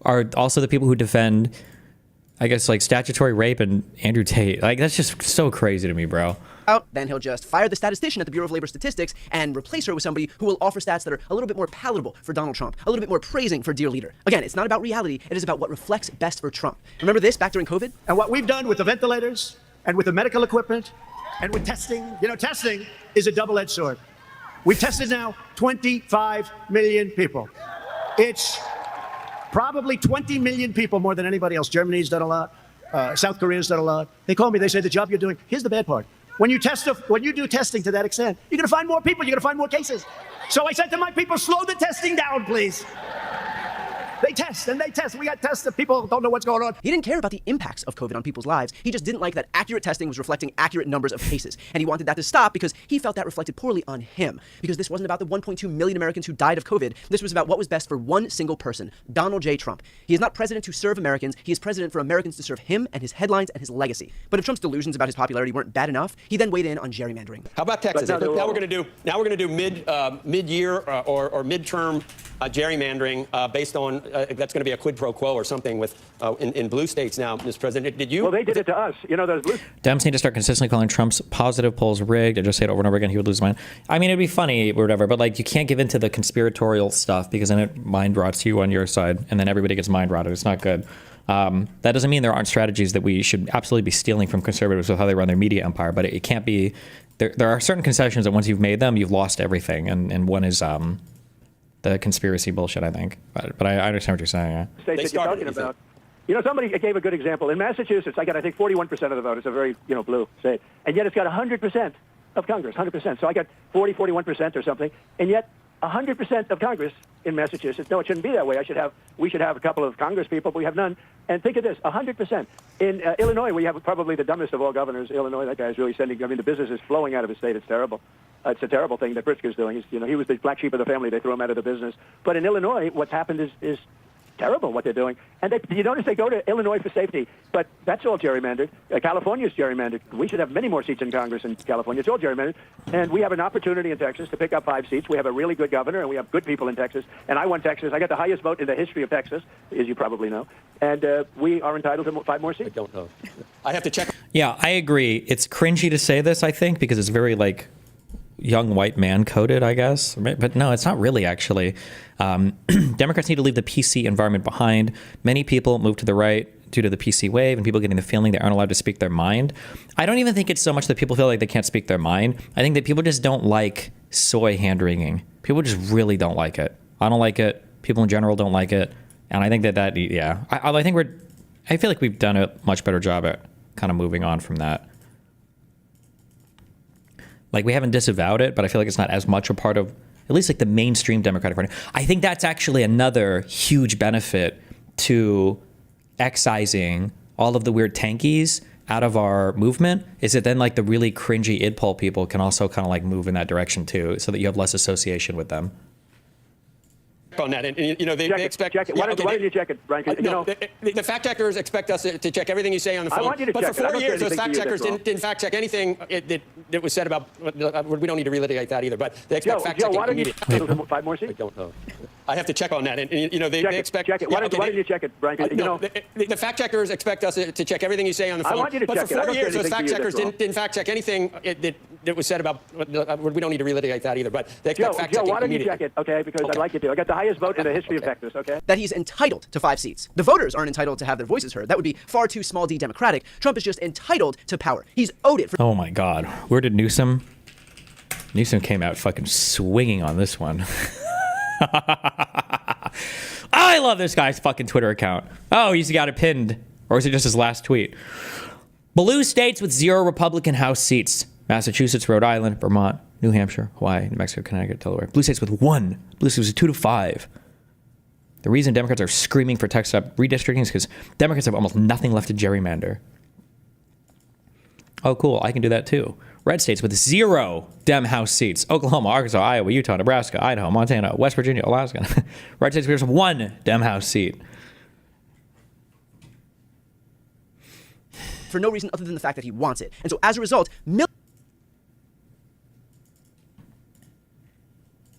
are also the people who defend, I guess, like, statutory rape and Andrew Tate. Like, that's just so crazy to me, bro. Then he'll just fire the statistician at the Bureau of Labor Statistics and replace her with somebody who will offer stats that are a little bit more palatable for Donald Trump, a little bit more praising for dear leader. Again, it's not about reality, it is about what reflects best for Trump. Remember this back during COVID? And what we've done with the ventilators and with the medical equipment and with testing, testing is a double-edged sword. We've tested now 25 million people. It's probably 20 million people more than anybody else. Germany's done a lot. South Korea's done a lot. They call me, they say, the job you're doing. Here's the bad part. When you do testing to that extent, you're going to find more people, you're going to find more cases. So I said to my people, slow the testing down, please. They test and they test. We got tests that people don't know what's going on. He didn't care about the impacts of COVID on people's lives. He just didn't like that accurate testing was reflecting accurate numbers of cases. And he wanted that to stop because he felt that reflected poorly on him. Because this wasn't about the 1.2 million Americans who died of COVID. This was about what was best for one single person, Donald J. Trump. He is not president to serve Americans. He is president for Americans to serve him and his headlines and his legacy. But if Trump's delusions about his popularity weren't bad enough, he then weighed in on gerrymandering. How about Texas? Now we're going to do mid-year or midterm gerrymandering based on that's going to be a quid pro quo or something with in blue states now, Mr. President. Did you? Well, they did it to us. Those blue. Dems need to start consistently calling Trump's positive polls rigged. I just say it over and over again. He would lose his mind. I mean, it'd be funny or whatever, but like you can't give into the conspiratorial stuff because then it mind rots you on your side, and then everybody gets mind rotted. It's not good. That doesn't mean there aren't strategies that we should absolutely be stealing from conservatives with how they run their media empire, but it can't be. There are certain concessions that once you've made them, you've lost everything, and one is the conspiracy bullshit, I think. But I understand what you're saying. Yeah. States that you're talking about. Somebody gave a good example. In Massachusetts, I got, I think, 41% of the vote. It's a very, blue state. And yet it's got 100% of Congress, 100%. So I got 41% or something. And yet 100% of Congress in Massachusetts. No, it shouldn't be that way. We should have a couple of Congress people, but we have none. And think of this, 100%. In Illinois, we have probably the dumbest of all governors. Illinois, that guy is really the business is flowing out of his state. It's terrible. It's a terrible thing that Pritzker's doing. He was the black sheep of the family. They threw him out of the business. But in Illinois, what's happened is terrible what they're doing. And you notice they go to Illinois for safety, but that's all gerrymandered. California's gerrymandered. We should have many more seats in Congress in California. It's all gerrymandered. And we have an opportunity in Texas to pick up 5 seats. We have a really good governor, and we have good people in Texas. And I won Texas. I got the highest vote in the history of Texas, as you probably know. And we are entitled to 5 more seats. I don't know. I have to check. Yeah, I agree. It's cringy to say this, I think, because it's very, like, young white man coded, I guess. But no, it's not really, actually. Democrats need to leave the PC environment behind. Many people move to the right due to the PC wave and people getting the feeling they aren't allowed to speak their mind. I don't even think it's so much that people feel like they can't speak their mind. I think that people just don't like soy hand-wringing. People just really don't like it. I don't like it. People in general don't like it. And I think I think we're I feel like we've done a much better job at kind of moving on from that. Like, we haven't disavowed it, but I feel like it's not as much a part of, at least like the mainstream Democratic Party. I think that's actually another huge benefit to excising all of the weird tankies out of our movement, is that then like the really cringy idpol people can also kind of like move in that direction too, so that you have less association with them. On that, and you know, they expect. Check it. Why don't you check it, Brian? You know, the fact checkers expect us to check everything you say on the phone. I want you to but check for it. I 4 don't say years, those anything fact to you checkers that's wrong. didn't fact check anything that was said about. We don't need to relitigate that either. But they expect fact Joe, checking why don't you immediately. 5 more seats? I don't know. I have to check on that, and you know, they expect. Check it. Why don't you check it, Brian? You know, the fact checkers expect us to check everything you say on the phone. I want you to but check for it. I 4 don't say years, those anything to fact you that's checkers wrong. didn't fact check anything that was said about. We don't need to relitigate that either. But they expect fact Joe, checking why don't you check immediately. it? Okay, because I'd like you to. I got the highest vote in the history of Texas. Okay. That he's entitled to 5 seats. The voters aren't entitled to have their voices heard. That would be far too small d Democratic. Trump is just entitled to power. He's owed it for. Oh my God. Where did Newsom? Newsom came out fucking swinging on this one. I love this guy's fucking Twitter account. Oh, he's got it pinned. Or is it just his last tweet? Blue states with 0 Republican House seats. Massachusetts, Rhode Island, Vermont, New Hampshire, Hawaii, New Mexico, Connecticut, Delaware. Blue states with 1. Blue states with 2 to 5. The reason Democrats are screaming for Texas redistricting is because Democrats have almost nothing left to gerrymander. Oh, cool. I can do that too. Red states with 0 Dem House seats. Oklahoma, Arkansas, Iowa, Utah, Nebraska, Idaho, Montana, West Virginia, Alaska. Red states with 1 Dem House seat. For no reason other than the fact that he wants it. And so as a result,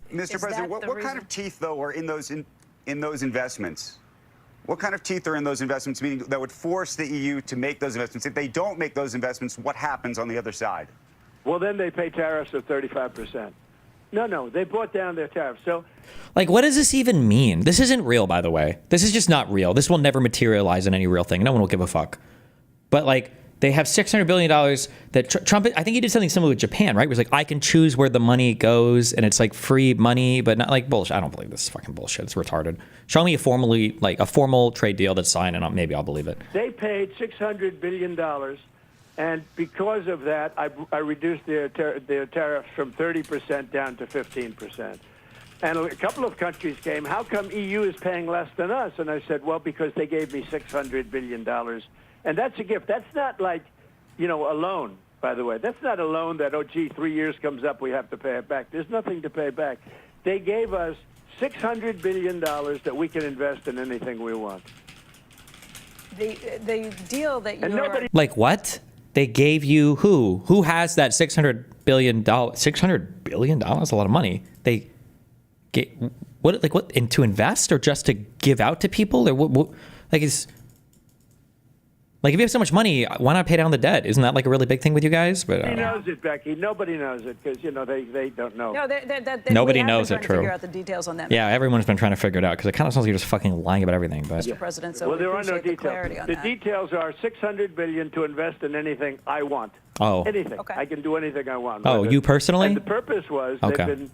Mr. President, what kind of teeth, though, are in those investments? What kind of teeth are in those investments, meaning that would force the EU to make those investments? If they don't make those investments, what happens on the other side? Well, then they pay tariffs of 35%. No, they brought down their tariffs. So, like, what does this even mean? This isn't real, by the way. This is just not real. This will never materialize in any real thing. No one will give a fuck. But, like, they have $600 billion that Trump, I think he did something similar with Japan, right? Where it's like, I can choose where the money goes, and it's like free money, but not like bullshit. I don't believe this is fucking bullshit. It's retarded. Show me a formal trade deal that's signed, and maybe I'll believe it. they paid $600 billion, and because of that, I reduced their tariffs from 30% down to 15%. And a couple of countries came, how come EU is paying less than us? And I said, well, because they gave me $600 billion. And that's a gift. That's not like, a loan, by the way. That's not a loan that, 3 years comes up, we have to pay it back. There's nothing to pay back. They gave us $600 billion that we can invest in anything we want. The deal that you're... Like what? They gave you who? Who has that $600 billion? $600 billion? That's a lot of money. They get what? Like what? And to invest or just to give out to people? Or what like is... Like, if you have so much money, why not pay down the debt? Isn't that like a really big thing with you guys? But Nobody knows it, Becky. Nobody knows it because, they don't know. No, nobody knows it, trying to true. figure out the details on that. Yeah, everyone's been trying to figure it out because it kind of sounds like you're just fucking lying about everything. But Mr. President, so well, there are no appreciate the details. clarity on The that. details are $600 billion to invest in anything I want. Oh. Anything. Okay. I can do anything I want. Oh, you personally? And the purpose was Okay. they've been,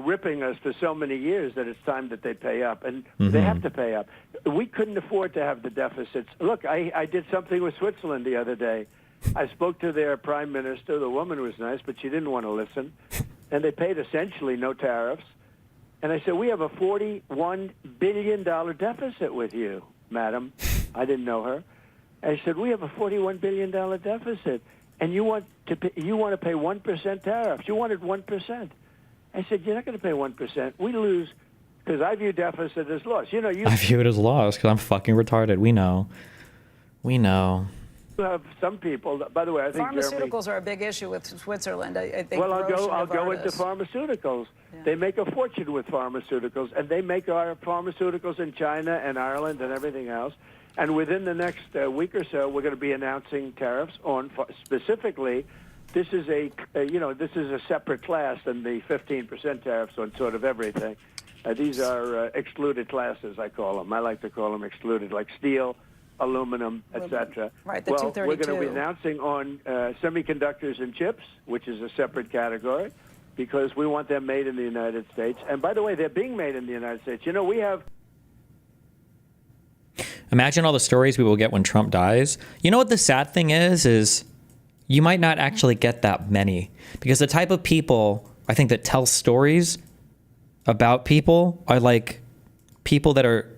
ripping us for so many years that it's time that they pay up, and they have to pay up. We couldn't afford to have the deficits. Look, I did something with Switzerland the other day. I spoke to their prime minister. The woman was nice, but she didn't want to listen. And they paid essentially no tariffs. And I said, we have a $41 billion deficit with you, madam. I didn't know her. I said, we have a $41 billion deficit, and you want to pay 1% tariffs. You wanted 1%. I said, you're not going to pay 1%. We lose, because I view deficit as loss. I view it as loss because I'm fucking retarded. We know. You have some people, by the way, I think Pharmaceuticals are a big issue with Switzerland. I think well, I'll Roche, go into Novartis. pharmaceuticals. Yeah. They make a fortune with pharmaceuticals, and they make our pharmaceuticals in China and Ireland and everything else. And within the next week or so, we're going to be announcing tariffs on specifically. This is a separate class than the 15% tariffs on sort of everything. These are excluded classes, I call them. I like to call them excluded, like steel, aluminum, etc. Right, the well, 232. we're going to be announcing on semiconductors and chips, which is a separate category, because we want them made in the United States. And by the way, they're being made in the United States. We have... Imagine all the stories we will get when Trump dies. You know what the sad thing is you might not actually get that many, because the type of people I think that tell stories about people are like people that are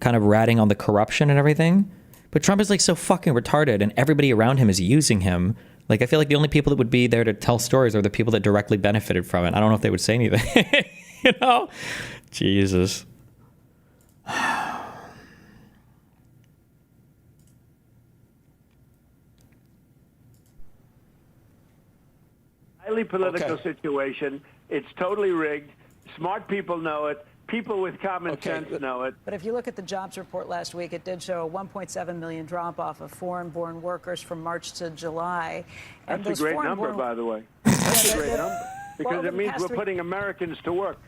kind of ratting on the corruption and everything. But Trump is like so fucking retarded, and everybody around him is using him. Like, I feel like the only people that would be there to tell stories are the people that directly benefited from it. I don't know if they would say anything. You know? Jesus. Highly political situation. It's totally rigged. Smart people know it. People with common sense know it. But if you look at the jobs report last week, it did show a 1.7 million drop-off of foreign-born workers from March to July. And That's a great number, by the way. That's a great number. Because it means we're putting Americans to work,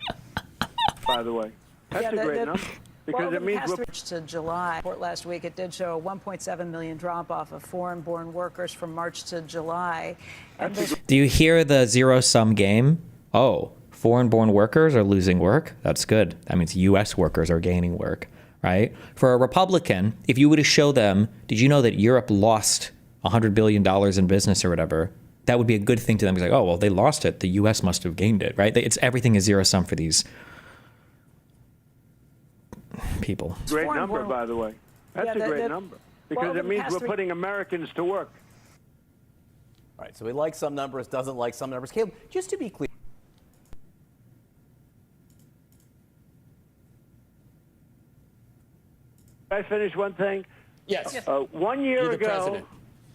by the way. That's a great number. Because it means we're... to July. Report last week, it did show a 1.7 million drop-off of foreign-born workers from March to July. And Do you hear the zero-sum game? Oh, foreign-born workers are losing work. That's good. That means U.S. workers are gaining work, right? For a Republican, if you were to show them, did you know that Europe lost $100 billion in business or whatever? That would be a good thing to them. It's like, oh, well, they lost it. The U.S. must have gained it, right? It's everything is zero-sum for these people. Great number, by the way. That's a great number. Because it means we're putting Americans to work. All right, so he likes some numbers, doesn't like some numbers. Caleb, just to be clear. Can I finish one thing? Yes. 1 year ago,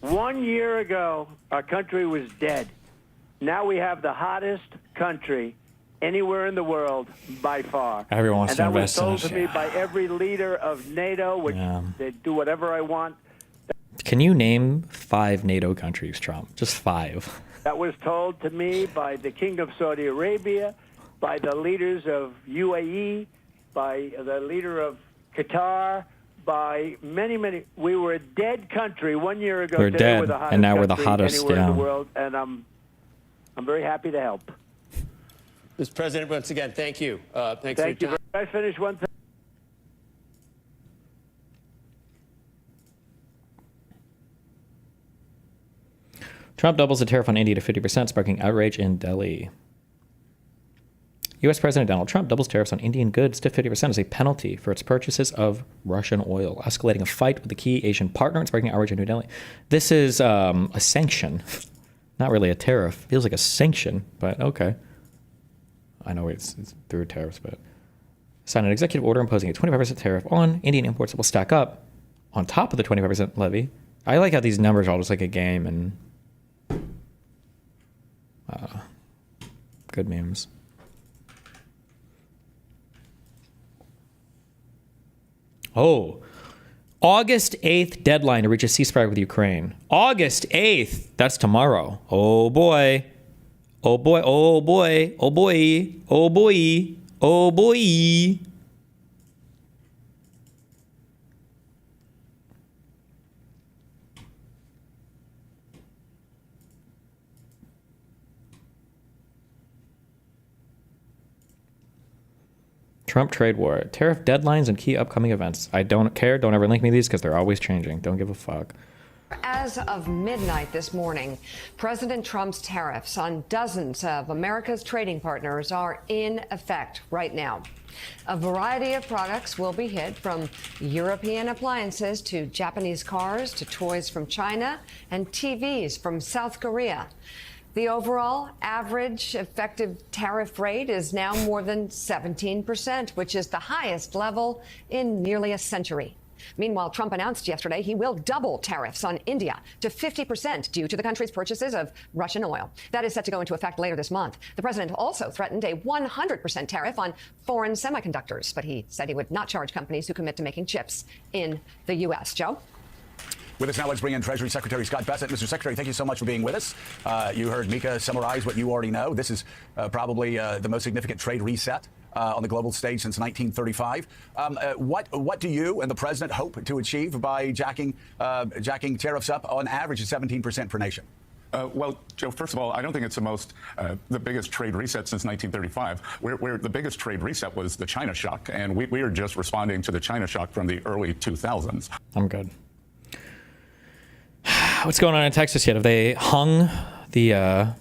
1 year ago, our country was dead. Now we have the hottest country anywhere in the world by far. Everyone wants to invest in that it. was told to me by every leader of NATO, which they do whatever I want. Can you name 5 NATO countries, Trump? Just 5. That was told to me by the King of Saudi Arabia, by the leaders of UAE, by the leader of Qatar, by many, many. We were a dead country 1 year ago. We're Today dead, we're the hottest and now we're the country hottest, anywhere in yeah. the world, and I'm very happy to help. Mr. President, once again, thank you. Thanks Thank for your you. time. I finish one thing. Trump doubles the tariff on India to 50%, sparking outrage in Delhi. U.S. President Donald Trump doubles tariffs on Indian goods to 50% as a penalty for its purchases of Russian oil, escalating a fight with a key Asian partner and sparking outrage in New Delhi. This is a sanction, not really a tariff. Feels like a sanction, but okay. I know it's through tariffs, but signed an executive order imposing a 25% tariff on Indian imports that will stack up on top of the 25% levy. I like how these numbers are all just like a game and good memes. Oh, August 8th deadline to reach a ceasefire with Ukraine. August 8th. That's tomorrow. Oh boy. Oh boy. Oh boy. Oh boy. Oh boy. Oh boy. Trump trade war, tariff deadlines and key upcoming events. I don't care. Don't ever link me these because they're always changing. Don't give a fuck. As of midnight this morning, President Trump's tariffs on dozens of America's trading partners are in effect right now. A variety of products will be hit, from European appliances to Japanese cars to toys from China and TVs from South Korea. The overall average effective tariff rate is now more than 17%, which is the highest level in nearly a century. Meanwhile, Trump announced yesterday he will double tariffs on India to 50% due to the country's purchases of Russian oil. That is set to go into effect later this month. The president also threatened a 100% tariff on foreign semiconductors, but he said he would not charge companies who commit to making chips in the U.S. Joe? With us now, let's bring in Treasury Secretary Scott Bessent. Mr. Secretary, thank you so much for being with us. You heard Mika summarize what you already know. This is probably the most significant trade reset on the global stage since 1935. What do you and the president hope to achieve by jacking tariffs up on average at 17% per nation? Well, Joe, first of all, I don't think it's the biggest trade reset since 1935. Where the biggest trade reset was the China shock, and we are just responding to the China shock from the early 2000s. I'm good. What's going on in Texas yet? Have they hung the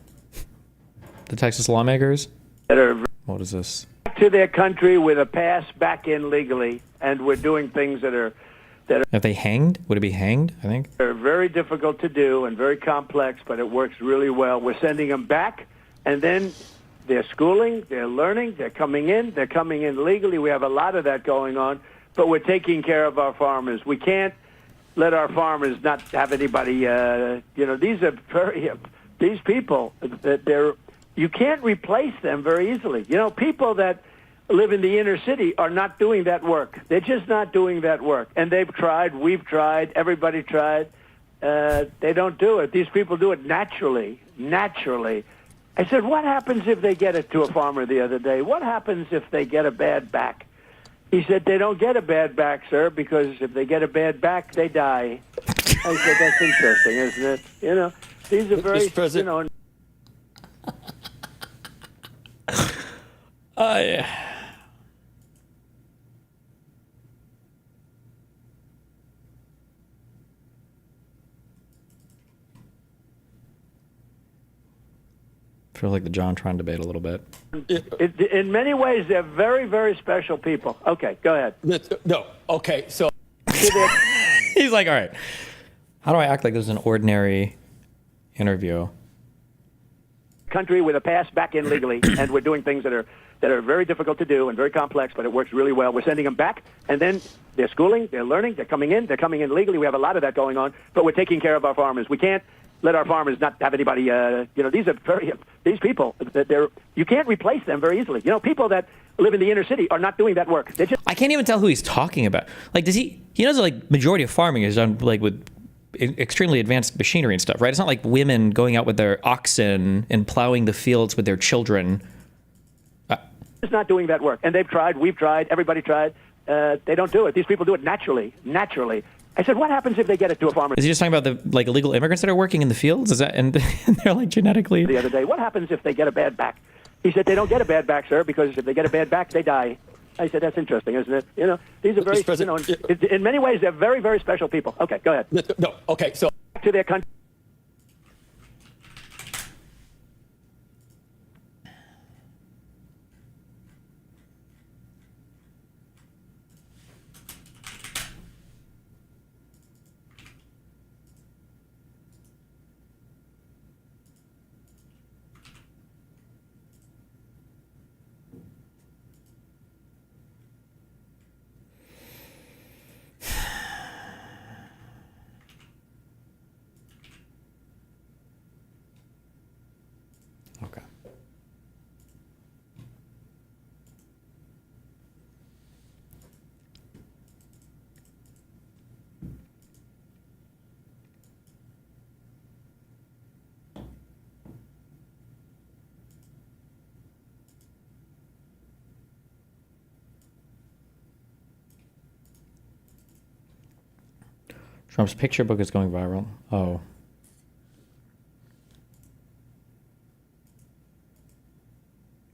Texas lawmakers? What is this? To their country with a pass back in legally, and we're doing things that are Have they hanged? Would it be hanged? I think. are very difficult to do and very complex, but it works really well. We're sending them back, and then they're schooling, they're learning, they're coming in legally. We have a lot of that going on, but we're taking care of our farmers. We can't let our farmers not have anybody. These people that you can't replace them very easily. People that live in the inner city are not doing that work. They're just not doing that work. And they've tried, we've tried, everybody tried. They don't do it. These people do it naturally. I said, what happens if they get it to a farmer the other day? What happens if they get a bad back? He said, they don't get a bad back, sir, because if they get a bad back, they die. I said, that's interesting, isn't it? These are very, I feel like the John-Tron debate a little bit. In many ways, they're very, very special people. Okay, go ahead. No, okay, so... He's like, all right, how do I act like this is an ordinary interview? Country with a pass back in legally, and we're doing things that are very difficult to do and very complex, but it works really well. We're sending them back, and then they're schooling, they're learning, they're coming in legally. We have a lot of that going on, but we're taking care of our farmers. We can't let our farmers not have anybody. These people that you can't replace them very easily. People that live in the inner city are not doing that work. I can't even tell who he's talking about. Like, does he knows like majority of farming is done like with extremely advanced machinery and stuff, right? It's not like women going out with their oxen and plowing the fields with their children. Just not doing that work. And they've tried, we've tried, everybody tried. They don't do it. These people do it naturally. I said, what happens if they get it to a farmer? Is he just talking about the like illegal immigrants that are working in the fields? Is that and they're like genetically? The other day, what happens if they get a bad back? He said, they don't get a bad back, sir, because if they get a bad back, they die. I said, that's interesting, isn't it? These are very, in many ways, they're very, very special people. Okay, go ahead. No, okay, so... To their country. Okay. Trump's picture book is going viral. Oh.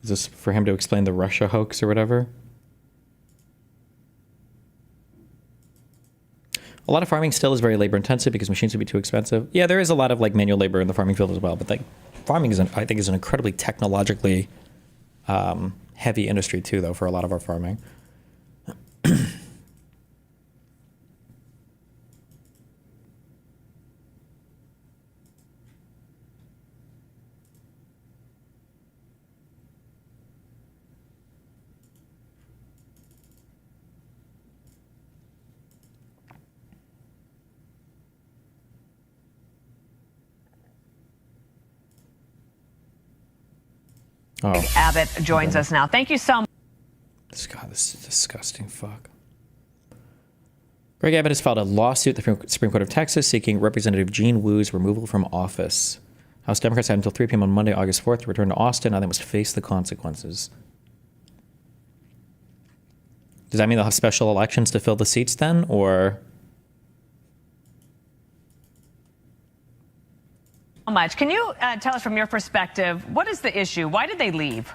Is this for him to explain the Russia hoax or whatever? A lot of farming still is very labor intensive because machines would be too expensive. Yeah, there is a lot of like manual labor in the farming field as well, but like farming is, I think, is an incredibly technologically heavy industry too, though, for a lot of our farming. Oh. Abbott joins us now. Thank you so much. God, this is disgusting. Fuck. Greg Abbott has filed a lawsuit at the Supreme Court of Texas seeking Representative Gene Wu's removal from office. House Democrats had until 3 p.m. on Monday, August 4th to return to Austin. Now they must face the consequences. Does that mean they'll have special elections to fill the seats then, or... much. Can you tell us from your perspective, what is the issue? Why did they leave?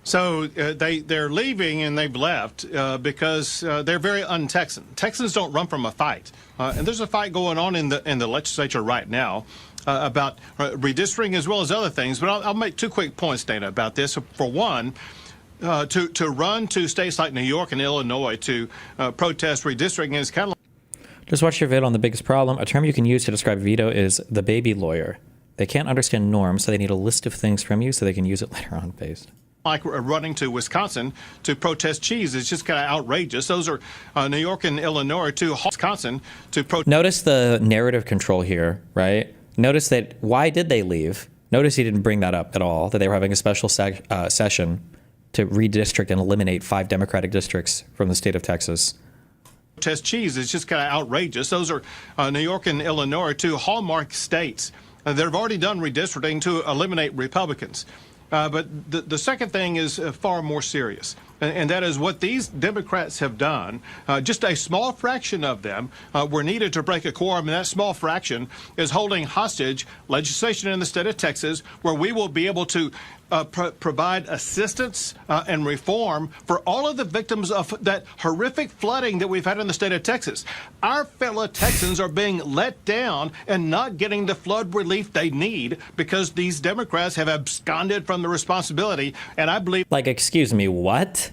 So they're leaving, and they've left because they're very un-Texan. Texans don't run from a fight, and there's a fight going on in the legislature right now about redistricting as well as other things. But I'll make two quick points, Dana, about this. For one, to run to states like New York and Illinois to protest redistricting is kind of Just watch your vid on the biggest problem. A term you can use to describe veto is the baby lawyer. They can't understand norms, so they need a list of things from you so they can use it later on based. like running to Wisconsin to protest cheese. It's just kind of outrageous. Those are New York and Illinois to Wisconsin to protest. Notice the narrative control here, right? Notice that why did they leave? Notice he didn't bring that up at all, that they were having a special session to redistrict and eliminate 5 Democratic districts from the state of Texas. Protest cheese is just kind of outrageous. Those are New York and Illinois, two hallmark states that have already done redistricting to eliminate Republicans. But the second thing is far more serious, and that is what these Democrats have done. Just a small fraction of them were needed to break a quorum, and that small fraction is holding hostage legislation in the state of Texas where we will be able to provide assistance and reform for all of the victims of that horrific flooding that we've had in the state of Texas. Our fellow Texans are being let down and not getting the flood relief they need because these Democrats have absconded from the responsibility. And I believe, like, excuse me, what?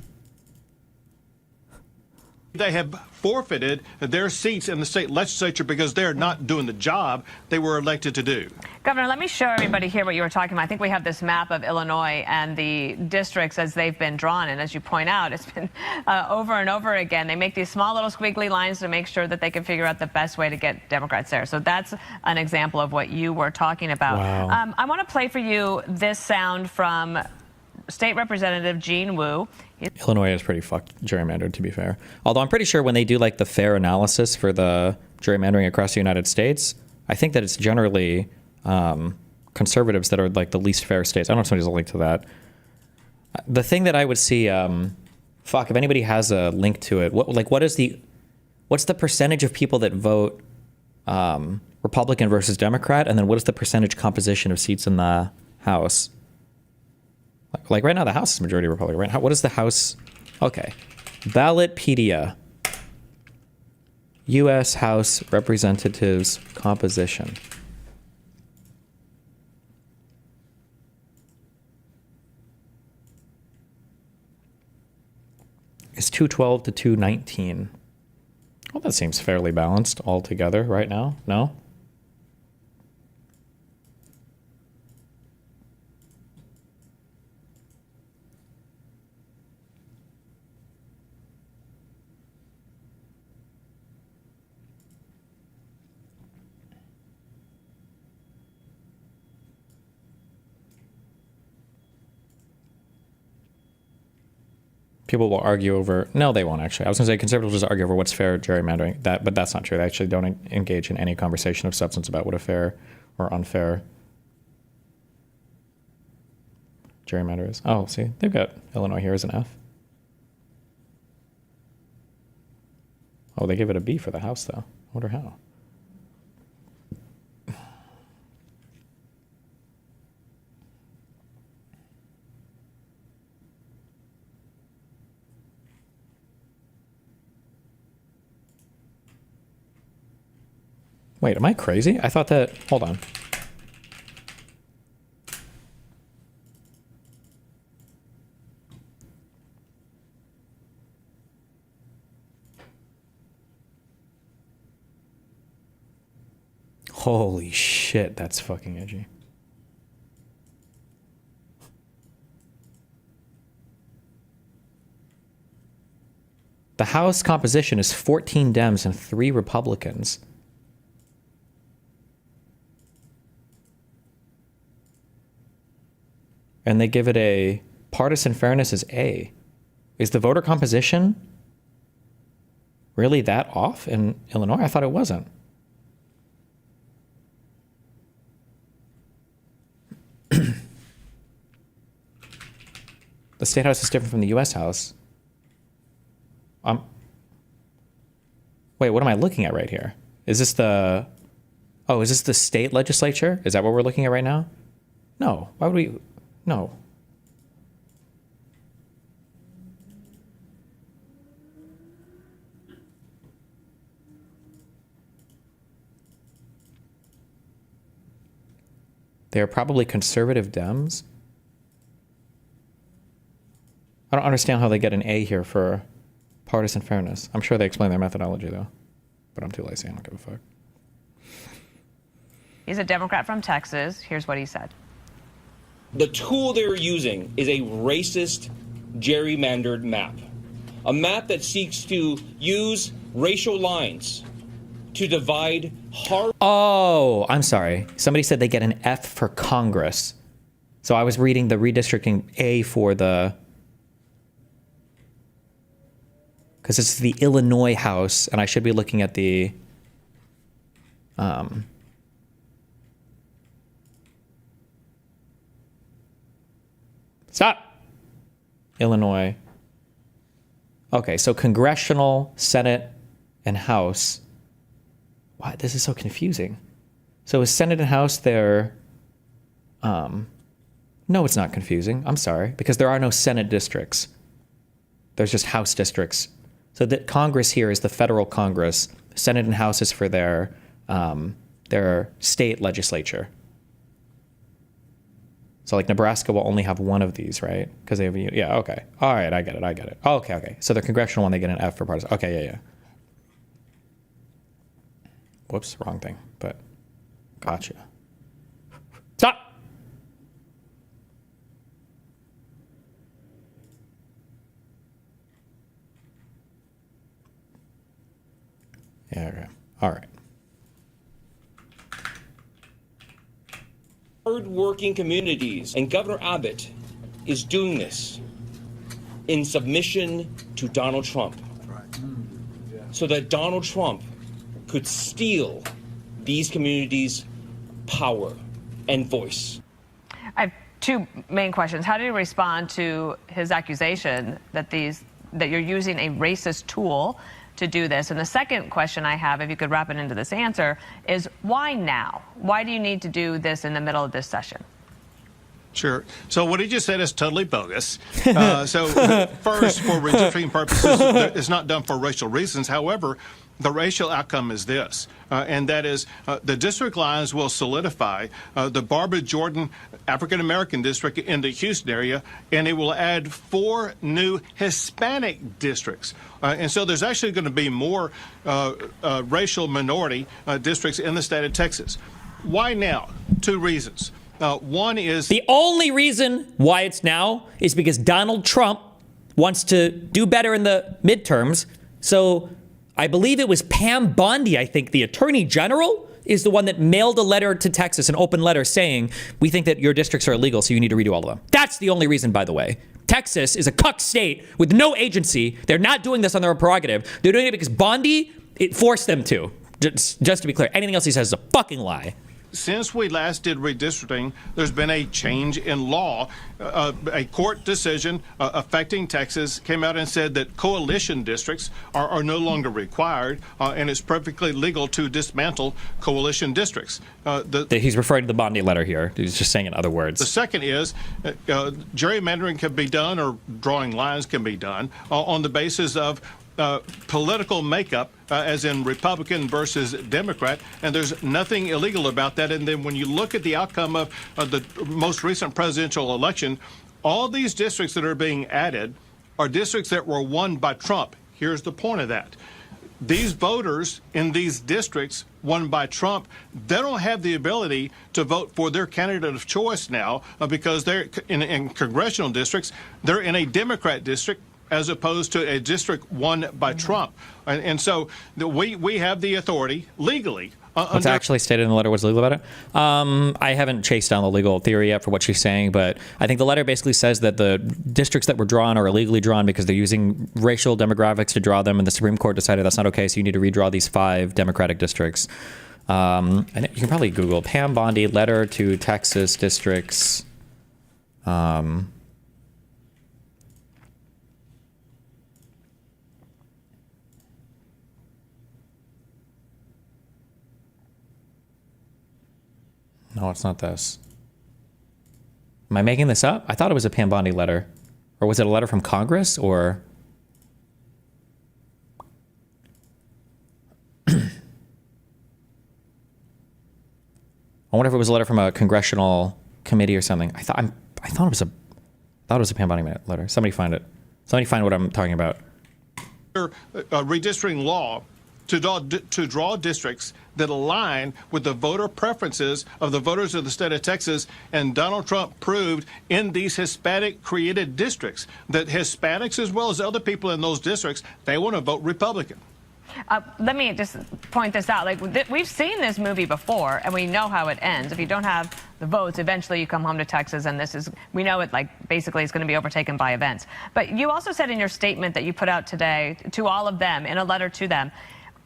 They have forfeited their seats in the state legislature because they're not doing the job they were elected to do. Governor, let me show everybody here what you were talking about. I think we have this map of Illinois and the districts as they've been drawn. And as you point out, it's been over and over again. They make these small little squiggly lines to make sure that they can figure out the best way to get Democrats there. So that's an example of what you were talking about. Wow. I want to play for you this sound from State Representative Gene Wu. Illinois is pretty fucked gerrymandered, to be fair. Although I'm pretty sure when they do like the fair analysis for the gerrymandering across the United States, I think that it's generally conservatives that are like the least fair states. I don't know if somebody's a link to that. The thing that I would see, if anybody has a link to it, what's the percentage of people that vote Republican versus Democrat, and then what is the percentage composition of seats in the House? Like right now, the House is majority Republican. Right? What is the House? Okay. Ballotpedia. U.S. House Representatives composition. It's 212 to 219. Well, that seems fairly balanced altogether right now. No? People will argue over, no, they won't actually. I was going to say conservatives will just argue over what's fair gerrymandering, but that's not true. They actually don't engage in any conversation of substance about what a fair or unfair gerrymander is. Oh, see, they've got Illinois here as an F. Oh, they give it a B for the House, though. I wonder how. Wait, am I crazy? I thought that... Hold on. Holy shit, that's fucking edgy. The House composition is 14 Dems and 3 Republicans. And they give it a partisan fairness as A. Is the voter composition really that off in Illinois? I thought it wasn't. The state house is different from the U.S. House. Wait, what am I looking at right here? Is this the Oh, is this the state legislature? Is that what we're looking at right now? No. Why would we? No. They're probably conservative Dems. I don't understand how they get an A here for partisan fairness. I'm sure they explain their methodology, though. But I'm too lazy. I don't give a fuck. He's a Democrat from Texas. Here's what he said. The tool they're using is a racist, gerrymandered map. A map that seeks to use racial lines to divide hard. Oh, I'm sorry. Somebody said they get an F for Congress. So I was reading the redistricting A for the... Because it's the Illinois House, and I should be looking at the... Stop! Illinois. Okay, so Congressional, Senate, and House. Why? This is so confusing. So is Senate and House there? No, it's not confusing. I'm sorry, because there are no Senate districts. There's just House districts. So the Congress here is the federal Congress. Senate and House is for their state legislature. So like Nebraska will only have one of these, right? Because they have, yeah, okay. All right, I get it. Okay. So the congressional one, they get an F for partisan. Okay, yeah. Whoops, wrong thing, but gotcha. Stop! Yeah, okay. All right. Hard-working communities, and Governor Abbott is doing this in submission to Donald Trump, so that Donald Trump could steal these communities' power and voice. I have two main questions. How do you respond to his accusation that you're using a racist tool to do this? And the second question I have, if you could wrap it into this answer, is why now? Why do you need to do this in the middle of this session? Sure. So what he just said is totally bogus. So first, for redistricting purposes, it's not done for racial reasons. However, the racial outcome is this, and that is the district lines will solidify the Barbara Jordan African-American district in the Houston area, and it will add 4 new Hispanic districts. And so there's actually going to be more racial minority districts in the state of Texas. Why now? 2 reasons. One is... The only reason why it's now is because Donald Trump wants to do better in the midterms. So I believe it was Pam Bondi, I think the Attorney General, is the one that mailed a letter to Texas, an open letter saying, we think that your districts are illegal, so you need to redo all of them. That's the only reason, by the way. Texas is a cuck state with no agency. They're not doing this on their own prerogative. They're doing it because Bondi, it forced them to. Just to be clear, anything else he says is a fucking lie. Since we last did redistricting, there's been a change in law. A court decision affecting Texas came out and said that coalition districts are no longer required, and it's perfectly legal to dismantle coalition districts. He's referring to the Bondi letter here. He's just saying in other words. The second is gerrymandering can be done, or drawing lines can be done, on the basis of political makeup, as in Republican versus Democrat, and there's nothing illegal about that. And then when you look at the outcome of the most recent presidential election, all these districts that are being added are districts that were won by Trump. Here's the point of that. These voters in these districts won by Trump, they don't have the ability to vote for their candidate of choice now because they're in congressional districts. They're in a Democrat district, as opposed to a district won by Trump. And so we have the authority legally. What's actually stated in the letter, what's legal about it? I haven't chased down the legal theory yet for what she's saying, but I think the letter basically says that the districts that were drawn are illegally drawn because they're using racial demographics to draw them, and the Supreme Court decided that's not okay, so you need to redraw these 5 Democratic districts. And you can probably Google Pam Bondi letter to Texas districts. No, it's not this. Am I making this up? I thought it was a Pam Bondi letter. Or was it a letter from Congress? Or... I wonder if it was a letter from a congressional committee or something. I thought it was a Pam Bondi letter. Somebody find it. Somebody find what I'm talking about. Redistricting law to draw districts that align with the voter preferences of the voters of the state of Texas. And Donald Trump proved in these Hispanic-created districts that Hispanics, as well as other people in those districts, they want to vote Republican. Let me just point this out. Like, we've seen this movie before, and we know how it ends. If you don't have the votes, eventually you come home to Texas, and we know it, like, basically it's going to be overtaken by events. But you also said in your statement that you put out today to all of them, in a letter to them,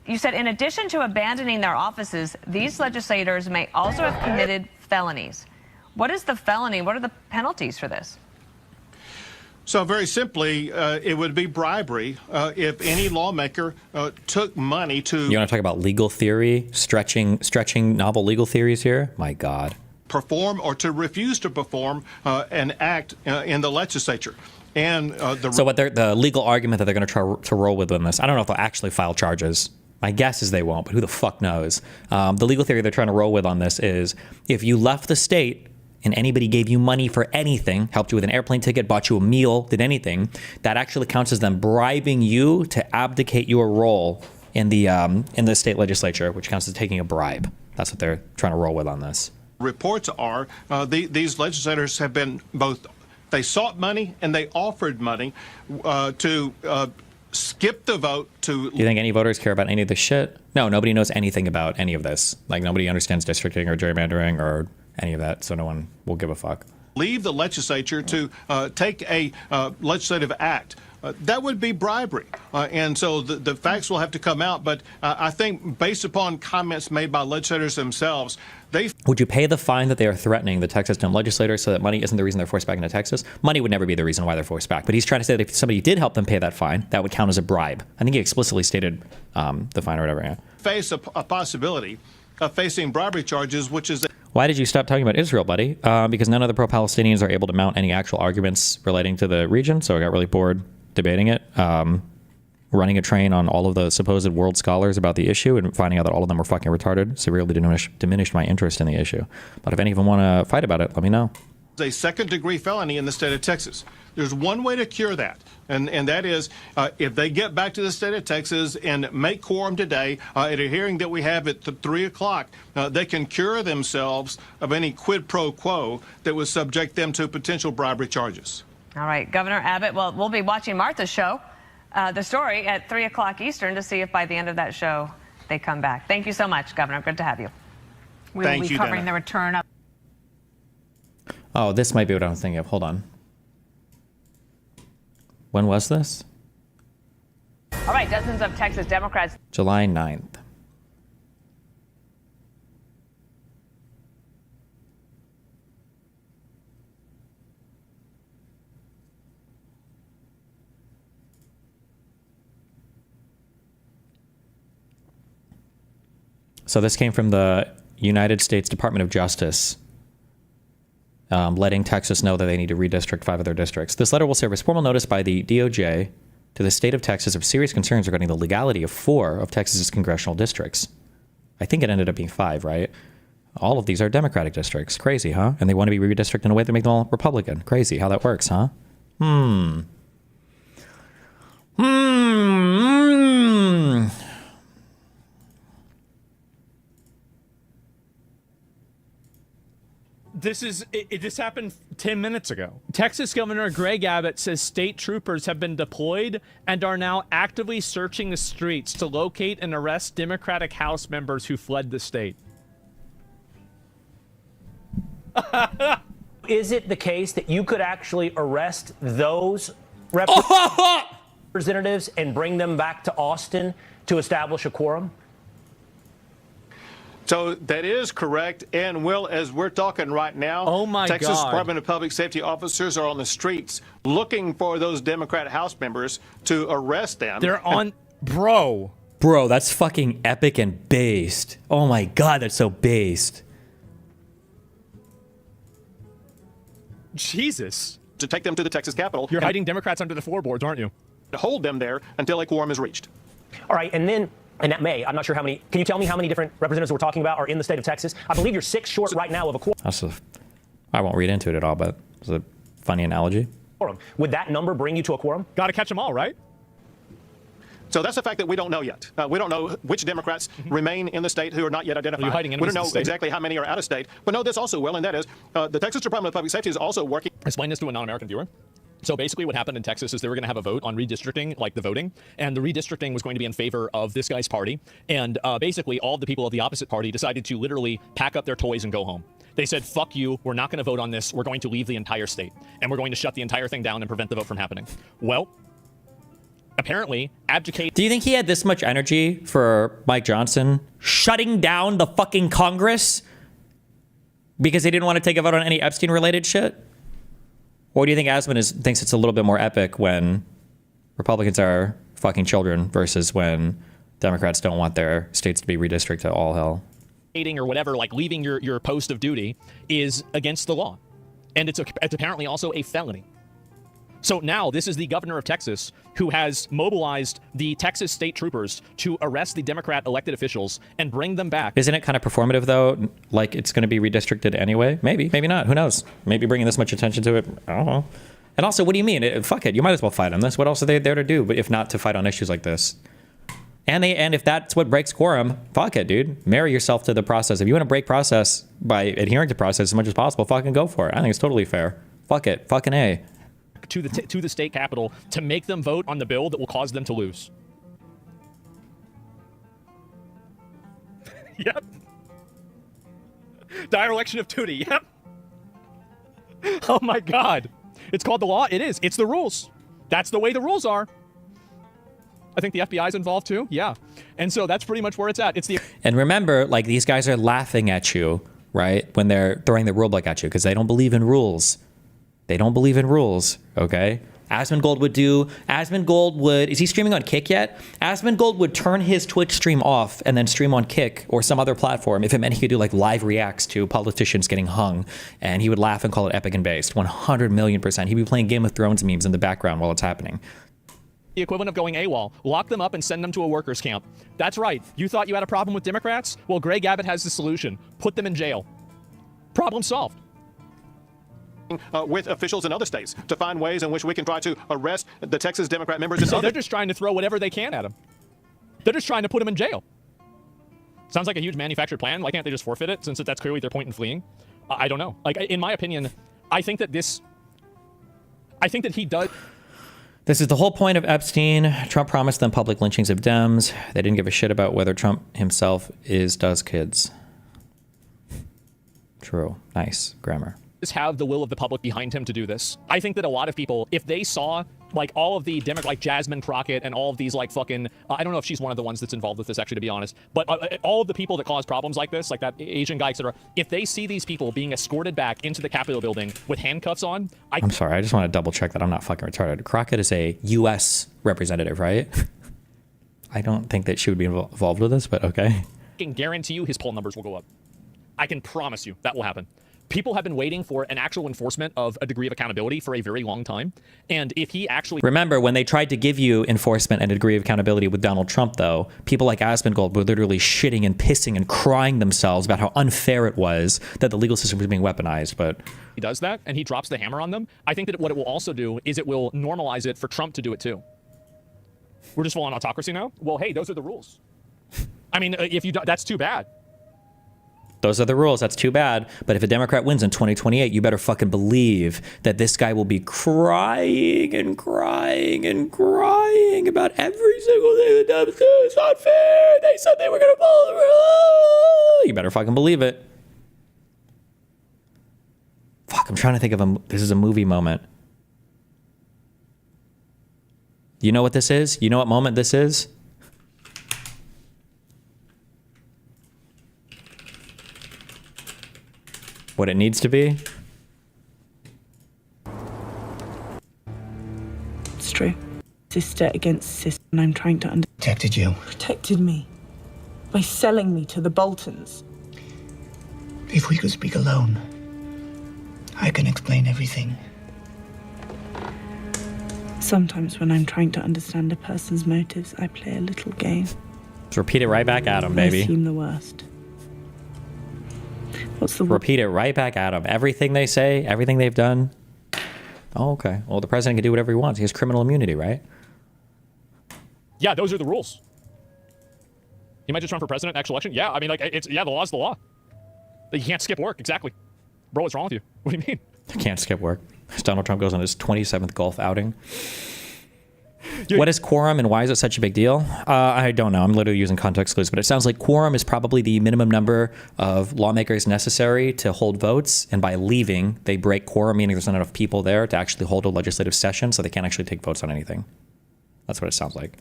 you said, in addition to abandoning their offices, these legislators may also have committed felonies. What is the felony? What are the penalties for this? So very simply, it would be bribery if any lawmaker took money to... You want to talk about legal theory? Stretching novel legal theories here? My God. ...perform or to refuse to perform an act in the legislature. And So what the legal argument that they're going to try to roll with on this, I don't know if they'll actually file charges. My guess is they won't, but who the fuck knows? The legal theory they're trying to roll with on this is if you left the state and anybody gave you money for anything, helped you with an airplane ticket, bought you a meal, did anything, that actually counts as them bribing you to abdicate your role in the state legislature, which counts as taking a bribe. That's what they're trying to roll with on this. Reports are these legislators have been both, they sought money and they offered money to skip the vote to... Do you think any voters care about any of this shit? No, nobody knows anything about any of this. Like, nobody understands districting or gerrymandering or any of that, so no one will give a fuck. Leave the legislature to take a legislative act. That would be bribery. And so the facts will have to come out. But I think based upon comments made by legislators themselves, Would you pay the fine that they are threatening the Texas legislators so that money isn't the reason they're forced back into Texas? Money would never be the reason why they're forced back. But he's trying to say that if somebody did help them pay that fine, that would count as a bribe. I think he explicitly stated the fine or whatever. Yeah. Face a possibility of facing bribery charges, which is... Why did you stop talking about Israel, buddy? Because none of the pro-Palestinians are able to mount any actual arguments relating to the region, so I got really bored debating it. Running a train on all of the supposed world scholars about the issue and finding out that all of them were fucking retarded severely diminished my interest in the issue. But if any of them want to fight about it, let me know. It's a second-degree felony in the state of Texas. There's one way to cure that, and that is if they get back to the state of Texas and make quorum today at a hearing that we have at 3 o'clock, they can cure themselves of any quid pro quo that would subject them to potential bribery charges. All right, Governor Abbott, well, we'll be watching Martha's show, the story, at 3 o'clock Eastern to see if by the end of that show they come back. Thank you so much, Governor. Good to have you. We will be covering the return of... Oh, this might be what I'm thinking of. Hold on. When was this? All right, dozens of Texas Democrats... July 9th. So this came from the United States Department of Justice, letting Texas know that they need to redistrict 5 of their districts. This letter will serve as formal notice by the DOJ to the state of Texas of serious concerns regarding the legality of 4 of Texas's congressional districts. I think it ended up being 5, right? All of these are Democratic districts. Crazy, huh? And they want to be redistricted in a way that makes them all Republican. Crazy how that works, huh? This happened 10 minutes ago. Texas Governor Greg Abbott says state troopers have been deployed and are now actively searching the streets to locate and arrest Democratic House members who fled the state. Is it the case that you could actually arrest those representatives and bring them back to Austin to establish a quorum? So that is correct. And, Will, as we're talking right now, Texas Department of Public Safety officers are on the streets looking for those Democrat House members to arrest them. They're on... Bro, that's fucking epic and based. Oh, my God, that's so based. Jesus. To take them to the Texas Capitol. You're hiding Democrats under the floorboards, aren't you? To hold them there until a quorum is reached. All right, and then, and that may, I'm not sure how many, can you tell me how many different representatives we're talking about are in the state of Texas? I believe you're 6 short right now of a quorum. I won't read into it at all, but it's a funny analogy. Would that number bring you to a quorum? Got to catch them all, right? So that's a fact that we don't know yet. We don't know which Democrats remain in the state who are not yet identified. You're hiding we don't know enemies in the state. exactly how many are out of state. But know this also well, and that is the Texas Department of Public Safety is also working. Explain this to a non-American viewer. So basically what happened in Texas is they were going to have a vote on redistricting, like the voting, and the redistricting was going to be in favor of this guy's party. And basically all the people of the opposite party decided to literally pack up their toys and go home. They said, fuck you, we're not going to vote on this, we're going to leave the entire state, and we're going to shut the entire thing down and prevent the vote from happening. Well, apparently, abdicate. Do you think he had this much energy for Mike Johnson shutting down the fucking Congress because they didn't want to take a vote on any Epstein-related shit? Or do you think Asman thinks it's a little bit more epic when Republicans are fucking children versus when Democrats don't want their states to be redistricted to all hell? Or whatever, like leaving your post of duty is against the law. And it's apparently also a felony. So now this is the governor of Texas who has mobilized the Texas state troopers to arrest the Democrat elected officials and bring them back. Isn't it kind of performative, though? Like, it's going to be redistricted anyway? Maybe, maybe not. Who knows? Maybe bringing this much attention to it, I don't know. And also, what do you mean? Fuck it. You might as well fight on this. What else are they there to do, but if not to fight on issues like this? And if that's what breaks quorum, fuck it, dude. Marry yourself to the process. If you want to break process by adhering to process as much as possible, fucking go for it. I think it's totally fair. Fuck it. Fucking A. To the state capitol to make them vote on the bill that will cause them to lose. Yep. Dire election of duty. Yep. Oh my God. It's called the law. It is. It's the rules. That's the way the rules are. I think the FBI's involved too. Yeah. And so that's pretty much where it's at. And remember, like, these guys are laughing at you, right? When they're throwing the rule book at you because they don't believe in rules. They don't believe in rules, okay? Asmongold would, is he streaming on Kick yet? Asmongold would turn his Twitch stream off and then stream on Kick or some other platform if it meant he could do like live reacts to politicians getting hung. And he would laugh and call it epic and based, 100 million%. He'd be playing Game of Thrones memes in the background while it's happening. The equivalent of going AWOL. Lock them up and send them to a workers' camp. That's right. You thought you had a problem with Democrats? Well, Greg Abbott has the solution. Put them in jail. Problem solved. With officials in other states to find ways in which we can try to arrest the Texas Democrat members. So they're just trying to throw whatever they can at them. They're just trying to put them in jail. Sounds like a huge manufactured plan. Why can't they just forfeit it since that's clearly their point in fleeing? I don't know. Like, in my opinion, I think that he does. This is the whole point of Epstein. Trump promised them public lynchings of Dems. They didn't give a shit about whether Trump himself does kids. True. Nice grammar. Have the will of the public behind him to do this. I think that a lot of people, if they saw like all of the like Jasmine Crockett and all of these like fucking, I don't know if she's one of the ones that's involved with this actually, to be honest, but all of the people that cause problems like this, like that Asian guy, etc., if they see these people being escorted back into the Capitol building with handcuffs on, I'm sorry, I just want to double check that I'm not fucking retarded. Crockett is a U.S. representative, right? I don't think that she would be involved with this, but okay. I can guarantee you his poll numbers will go up. I can promise you that will happen. People have been waiting for an actual enforcement of a degree of accountability for a very long time. And if he actually... Remember, when they tried to give you enforcement and a degree of accountability with Donald Trump, though, people like Asmongold were literally shitting and pissing and crying themselves about how unfair it was that the legal system was being weaponized. But he does that and he drops the hammer on them. I think that what it will also do is it will normalize it for Trump to do it too. We're just full on autocracy now? Well, hey, those are the rules. I mean, if you don't, that's too bad. Those are the rules. That's too bad. But if a Democrat wins in 2028, you better fucking believe that this guy will be crying and crying and crying about every single thing that Dems do. It's not fair. They said they were going to follow the rules. You better fucking believe it. Fuck, I'm trying to think of this is a movie moment. You know what this is? You know what moment this is? What it needs to be? It's true. Sister against sister, and I'm trying to Protected you. Protected me. By selling me to the Boltons. If we could speak alone, I can explain everything. Sometimes when I'm trying to understand a person's motives, I play a little game. Just repeat it right back at him, baby. I assume the worst. What's the Repeat it right back at him. Everything they say, everything they've done. Oh, okay. Well, the president can do whatever he wants. He has criminal immunity, right? Yeah, those are the rules. He might just run for president next election. Yeah, I mean, like, the law's the law. You can't skip work. Exactly. Bro, what's wrong with you? What do you mean? I can't skip work. Donald Trump goes on his 27th golf outing. What is quorum and why is it such a big deal? I don't know. I'm literally using context clues, but it sounds like quorum is probably the minimum number of lawmakers necessary to hold votes. And by leaving, they break quorum, meaning there's not enough people there to actually hold a legislative session, so they can't actually take votes on anything. That's what it sounds like.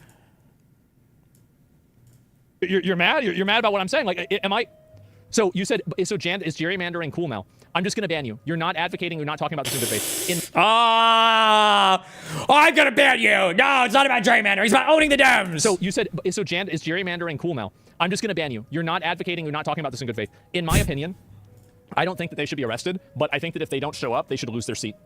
You're mad? You're mad about what I'm saying? Like, am I? So you said, so Jan, is gerrymandering cool now? I'm just going to ban you. You're not advocating. You're not talking about this in good faith. I'm going to ban you. No, it's not about gerrymandering. It's about owning the Dems. So you said, so Jan, is gerrymandering cool now? I'm just going to ban you. You're not advocating. You're not talking about this in good faith. In my opinion, I don't think that they should be arrested, but I think that if they don't show up, they should lose their seat.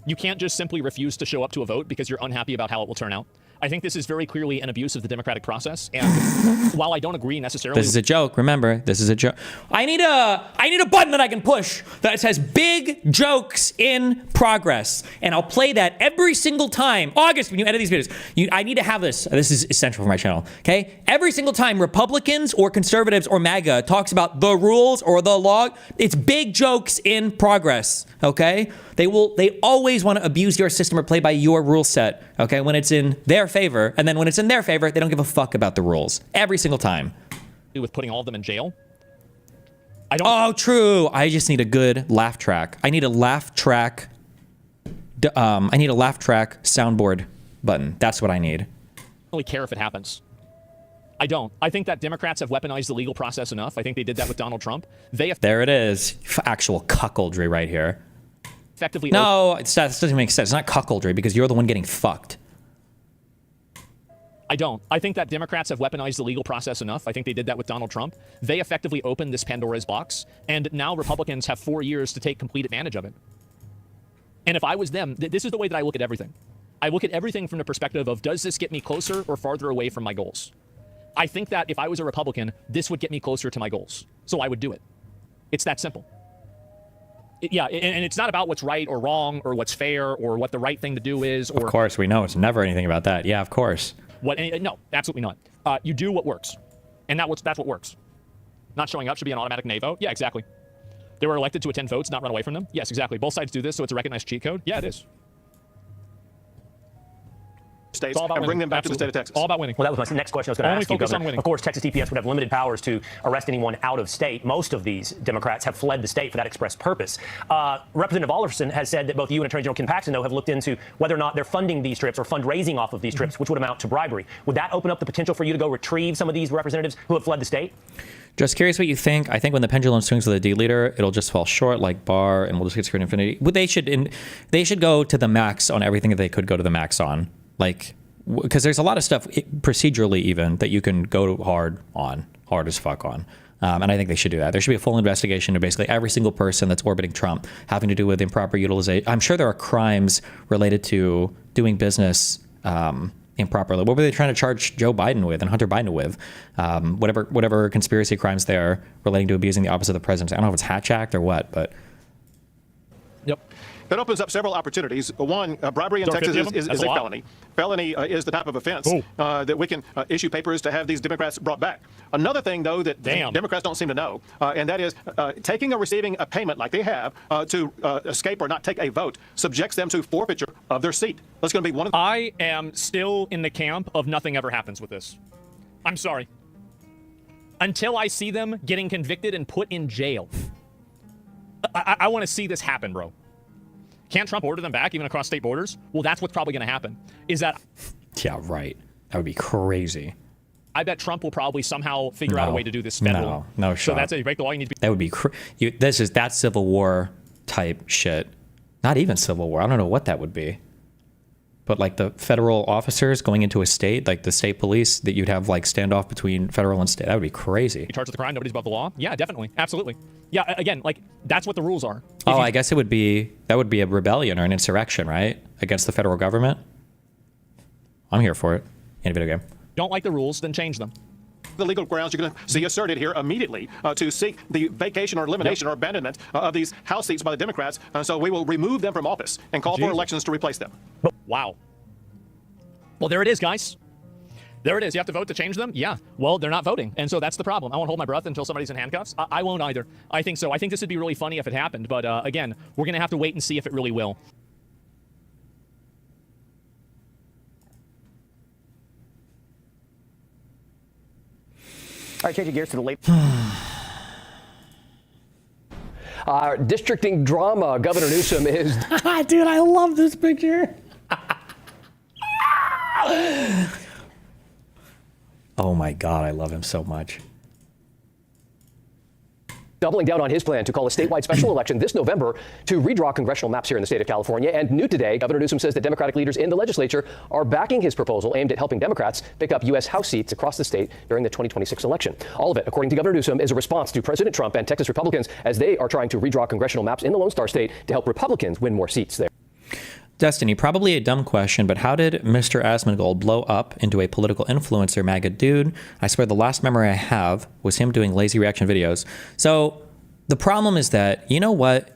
You can't just simply refuse to show up to a vote because you're unhappy about how it will turn out. I think this is very clearly an abuse of the democratic process. And while I don't agree necessarily, this is a joke. Remember, this is a joke. I need a button that I can push that says "big jokes in progress," and I'll play that every single time. August, when you edit these videos, I need to have this. This is essential for my channel. Okay, every single time Republicans or conservatives or MAGA talks about the rules or the law, it's big jokes in progress. Okay, they always want to abuse your system or play by your rule set. Okay, when it's in their favor, and then when it's in their favor, they don't give a fuck about the rules every single time. With putting all of them in jail. Oh, true. I just need a good laugh track. I need a laugh track. I need a laugh track soundboard button. That's what I need. I don't really care if it happens. I don't. I think that Democrats have weaponized the legal process enough. I think they did that with Donald Trump. There it is. Actual cuckoldry right here. Effectively. No, that doesn't make sense. It's not cuckoldry because you're the one getting fucked. I don't. I think that Democrats have weaponized the legal process enough. I think they did that with Donald Trump. They effectively opened this Pandora's box, and now Republicans have 4 years to take complete advantage of it. And if I was them, this is the way that I look at everything. I look at everything from the perspective of, does this get me closer or farther away from my goals? I think that if I was a Republican, this would get me closer to my goals. So I would do it. It's that simple. Yeah, and it's not about what's right or wrong or what's fair or what the right thing to do is. Or of course, we know it's never anything about that. Yeah, of course. No, absolutely not. You do what works, and that's what works. Not showing up should be an automatic nay vote. Yeah, exactly. They were elected to attend votes, not run away from them. Yes, exactly. Both sides do this, so it's a recognized cheat code. Yeah, it is. States and bring them back to the state of Texas. All about winning. Well, that was my next question I was going to ask you, Governor. Of course, Texas DPS would have limited powers to arrest anyone out of state. Most of these Democrats have fled the state for that express purpose. Representative Alderson has said that both you and Attorney General Ken Paxton, though, have looked into whether or not they're funding these trips or fundraising off of these trips, which would amount to bribery. Would that open up the potential for you to go retrieve some of these representatives who have fled the state? Just curious what you think. I think when the pendulum swings with a D leader, it'll just fall short like Barr, and we'll just get screwed infinity. They should go to the max on everything that they could go to the max on. Like, because there's a lot of stuff procedurally even that you can go hard as fuck on. And I think they should do that. There should be a full investigation of basically every single person that's orbiting Trump having to do with improper utilization. I'm sure there are crimes related to doing business improperly. What were they trying to charge Joe Biden with and Hunter Biden with? Whatever conspiracy crimes there relating to abusing the office of the president. I don't know if it's Hatch Act or what, but. Yep. That opens up several opportunities. One, bribery in Texas is a felony. Felony is the type of offense that we can issue papers to have these Democrats brought back. Another thing, though, that Democrats don't seem to know, and that is taking or receiving a payment like they have to escape or not take a vote subjects them to forfeiture of their seat. That's going to be one of the... I am still in the camp of nothing ever happens with this. I'm sorry. Until I see them getting convicted and put in jail. I want to see this happen, bro. Can't Trump order them back even across state borders? Well, that's what's probably going to happen. Is that... Yeah, right. That would be crazy. I bet Trump will probably somehow figure out a way to do this federally. No shot. So that's it. You break the law, you need to be... That would be... That's Civil War type shit. Not even Civil War. I don't know what that would be. But like the federal officers going into a state, like the state police, that you'd have like standoff between federal and state, that would be crazy. You charge with the crime, nobody's above the law. Yeah, definitely. Absolutely. Yeah, again, like that's what the rules are. I guess that would be a rebellion or an insurrection, right? Against the federal government. I'm here for it in a video game. Don't like the rules, then change them. The legal grounds you're going to see asserted here immediately to seek the vacation or elimination or abandonment of these House seats by the Democrats. So we will remove them from office and call for elections to replace them. Wow. Well, there it is, guys. There it is. You have to vote to change them? Yeah. Well, they're not voting. And so that's the problem. I won't hold my breath until somebody's in handcuffs. I won't either. I think so. I think this would be really funny if it happened. But again, we're going to have to wait and see if it really will. All right, changing gears to the late. Districting drama. Governor Newsom is. Dude, I love this picture. Oh my God, I love him so much. Doubling down on his plan to call a statewide special election this November to redraw congressional maps here in the state of California. And new today, Governor Newsom says that Democratic leaders in the legislature are backing his proposal aimed at helping Democrats pick up U.S. House seats across the state during the 2026 election. All of it, according to Governor Newsom, is a response to President Trump and Texas Republicans as they are trying to redraw congressional maps in the Lone Star State to help Republicans win more seats there. Destiny, probably a dumb question, but how did Mr. Asmongold blow up into a political influencer MAGA dude? I swear the last memory I have was him doing lazy reaction videos. So the problem is that, you know what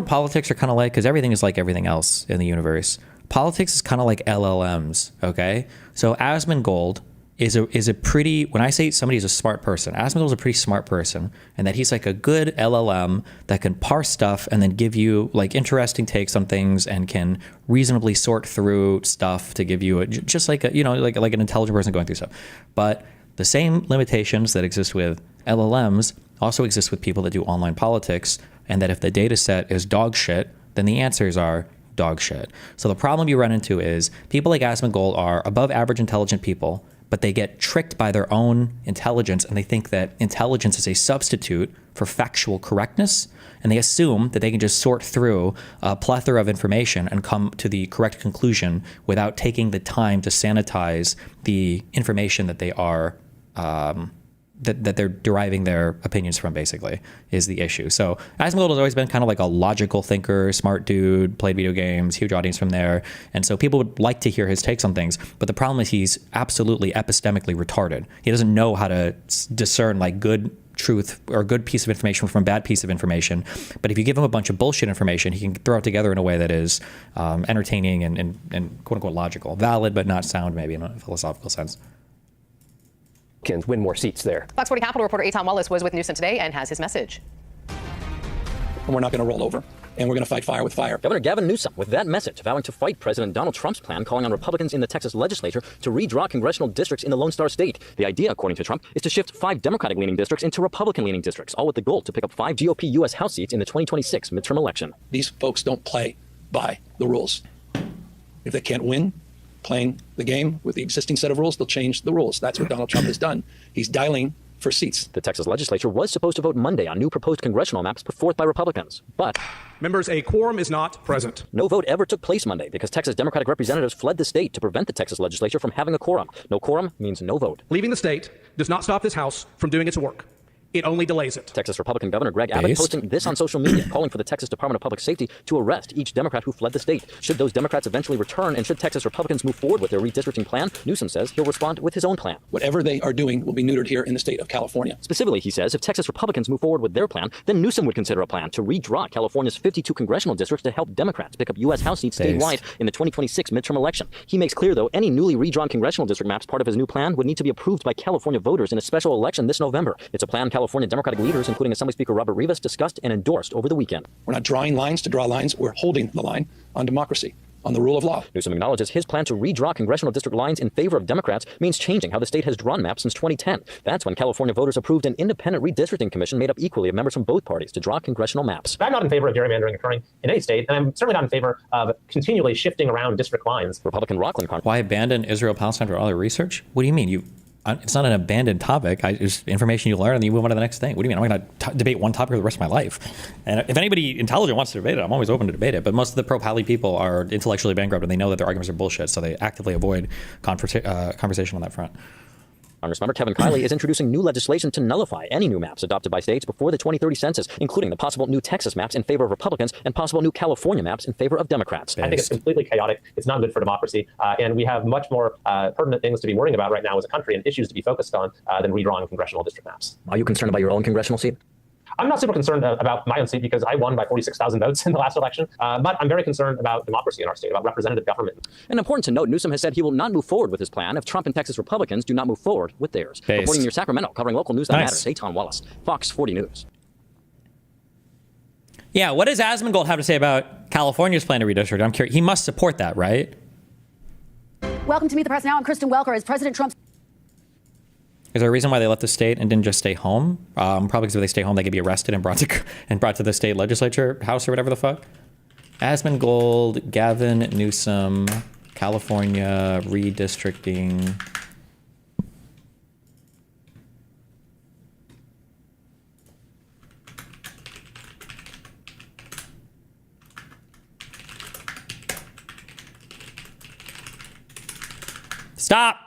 politics are kind of like? Because everything is like everything else in the universe. Politics is kind of like LLMs, okay? So Asmongold is a pretty, when I say somebody's a smart person, Asmongold is a pretty smart person, and that he's like a good LLM that can parse stuff and then give you like interesting takes on things and can reasonably sort through stuff to give you just like like an intelligent person going through stuff. But the same limitations that exist with LLMs also exist with people that do online politics, and that if the data set is dog shit, then the answers are dog shit. So the problem you run into is people like Asmongold are above average intelligent people, but they get tricked by their own intelligence, and they think that intelligence is a substitute for factual correctness, and they assume that they can just sort through a plethora of information and come to the correct conclusion without taking the time to sanitize the information that they are that they're deriving their opinions from, basically, is the issue. So Asmongold has always been kind of like a logical thinker, smart dude, played video games, huge audience from there. And so people would like to hear his takes on things. But the problem is he's absolutely epistemically retarded. He doesn't know how to discern like good truth or good piece of information from bad piece of information. But if you give him a bunch of bullshit information, he can throw it together in a way that is entertaining and quote unquote logical, valid, but not sound maybe in a philosophical sense. Win more seats there. Fox 40 Capitol reporter Eitan Wallace was with Newsom today and has his message. And we're not going to roll over, and we're going to fight fire with fire. Governor Gavin Newsom, with that message, vowing to fight President Donald Trump's plan, calling on Republicans in the Texas legislature to redraw congressional districts in the Lone Star State. The idea, according to Trump, is to shift 5 Democratic-leaning districts into Republican-leaning districts, all with the goal to pick up 5 GOP U.S. House seats in the 2026 midterm election. These folks don't play by the rules. If they can't win playing the game with the existing set of rules, they'll change the rules. That's what Donald Trump has done. He's dialing for seats. The Texas legislature was supposed to vote Monday on new proposed congressional maps put forth by Republicans, but members, a quorum is not present. No vote ever took place Monday because Texas Democratic representatives fled the state to prevent the Texas legislature from having a quorum. No quorum means no vote. Leaving the state does not stop this House from doing its work. It only delays it. Texas Republican Governor Greg Abbott posting this on social media, calling for the Texas Department of Public Safety to arrest each Democrat who fled the state. Should those Democrats eventually return, and should Texas Republicans move forward with their redistricting plan, Newsom says he'll respond with his own plan. Whatever they are doing will be neutered here in the state of California. Specifically, he says, if Texas Republicans move forward with their plan, then Newsom would consider a plan to redraw California's 52 congressional districts to help Democrats pick up U.S. House seats statewide in the 2026 midterm election. He makes clear, though, any newly redrawn congressional district maps part of his new plan would need to be approved by California voters in a special election this November. It's a plan California Democratic leaders, including Assembly Speaker Robert Rivas, discussed and endorsed over the weekend. We're not drawing lines to draw lines. We're holding the line on democracy, on the rule of law. Newsom acknowledges his plan to redraw congressional district lines in favor of Democrats means changing how the state has drawn maps since 2010. That's when California voters approved an independent redistricting commission made up equally of members from both parties to draw congressional maps. I'm not in favor of gerrymandering occurring in any state, and I'm certainly not in favor of continually shifting around district lines. Republican Rockland. Why abandon Israel-Palestine for other research? What do you mean? it's not an abandoned topic. It's information you learn and you move on to the next thing. What do you mean? I'm going to debate one topic for the rest of my life. And if anybody intelligent wants to debate it, I'm always open to debate it. But most of the pro-Pally people are intellectually bankrupt and they know that their arguments are bullshit. So they actively avoid conversation on that front. Congressmember Kevin Kiley is introducing new legislation to nullify any new maps adopted by states before the 2030 census, including the possible new Texas maps in favor of Republicans and possible new California maps in favor of Democrats. I think it's completely chaotic. It's not good for democracy. And we have much more pertinent things to be worrying about right now as a country and issues to be focused on than redrawing congressional district maps. Are you concerned about your own congressional seat? I'm not super concerned about my own seat because I won by 46,000 votes in the last election, but I'm very concerned about democracy in our state, about representative government. And important to note, Newsom has said he will not move forward with his plan if Trump and Texas Republicans do not move forward with theirs. Reporting near Sacramento, covering local news that matters, Eitan Wallace, Fox 40 News. Yeah, what does Asmongold have to say about California's plan to redistrict? I'm curious. He must support that, right? Welcome to Meet the Press Now. I'm Kristen Welker. As President Trump's Is there a reason why they left the state and didn't just stay home? Probably because if they stay home, they could be arrested and brought to the state legislature, house, or whatever the fuck. Asmongold, Gavin Newsom, California redistricting. Stop.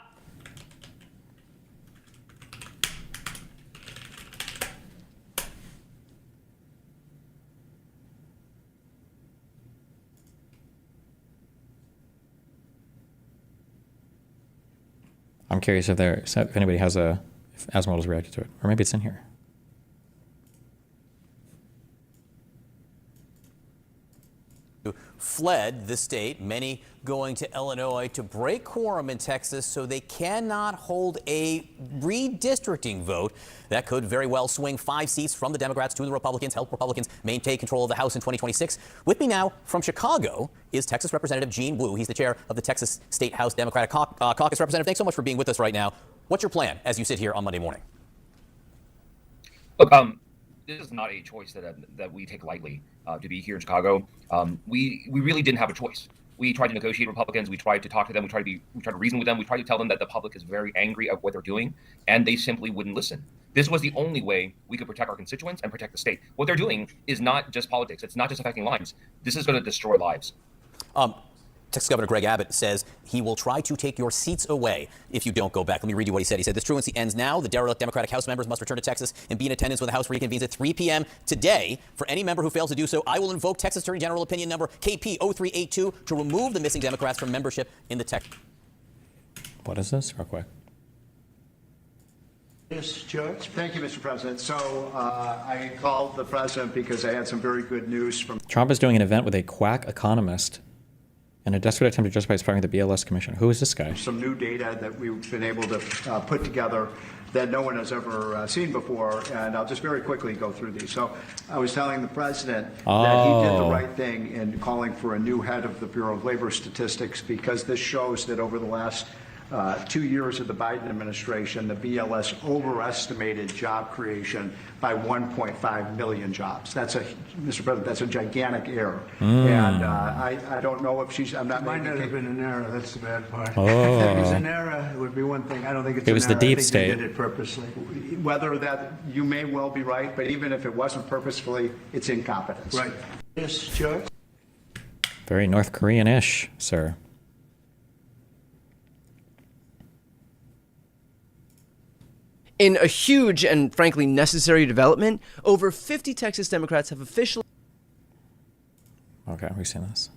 I'm curious if anybody has if Asmongold has reacted to it, or maybe it's in here. Fled the state, many going to Illinois to break quorum in Texas so they cannot hold a redistricting vote that could very well swing 5 seats from the Democrats to the Republicans, help Republicans maintain control of the House in 2026. With me now from Chicago is Texas Representative Gene Wu. He's the chair of the Texas State House Democratic Caucus. Representative, thanks so much for being with us right now. What's your plan as you sit here on Monday morning? Look, this is not a choice that we take lightly. To be here in Chicago, we really didn't have a choice. We tried to negotiate with Republicans. We tried to talk to them. We tried to reason with them. We tried to tell them that the public is very angry at what they're doing, and they simply wouldn't listen. This was the only way we could protect our constituents and protect the state. What they're doing is not just politics. It's not just affecting lives. This is going to destroy lives. Texas Governor Greg Abbott says he will try to take your seats away if you don't go back. Let me read you what he said. He said, "This truancy ends now. The derelict Democratic House members must return to Texas and be in attendance when the House reconvenes at 3 p.m. today. For any member who fails to do so, I will invoke Texas Attorney General Opinion Number KP0382 to remove the missing Democrats from membership in the Texas." What is this? Real quick. Yes, Judge. Thank you, Mr. President. So I called the president because I had some very good news from Trump is doing an event with a quack economist in a desperate attempt to justify his firing the BLS commissioner. Who is this guy? some new data that we've been able to put together that no one has ever seen before, and I'll just very quickly go through these. So I was telling the president that he did the right thing in calling for a new head of the Bureau of Labor Statistics, because this shows that over the last 2 years of the Biden administration, the BLS overestimated job creation by 1.5 million jobs. That's Mr. President, that's a gigantic error. And I don't know if she's, I'm not. It might not have been an error. That's the bad part. Oh. If it was an error, it would be one thing. I don't think it's It was an the error. deep I think state. They did it purposely. Whether that, you may well be right, but even if it wasn't purposefully, it's incompetence. Right. Yes, Judge. Very North Korean-ish, sir. In a huge and frankly necessary development, over 50 Texas Democrats have officially... Okay, we've seen this.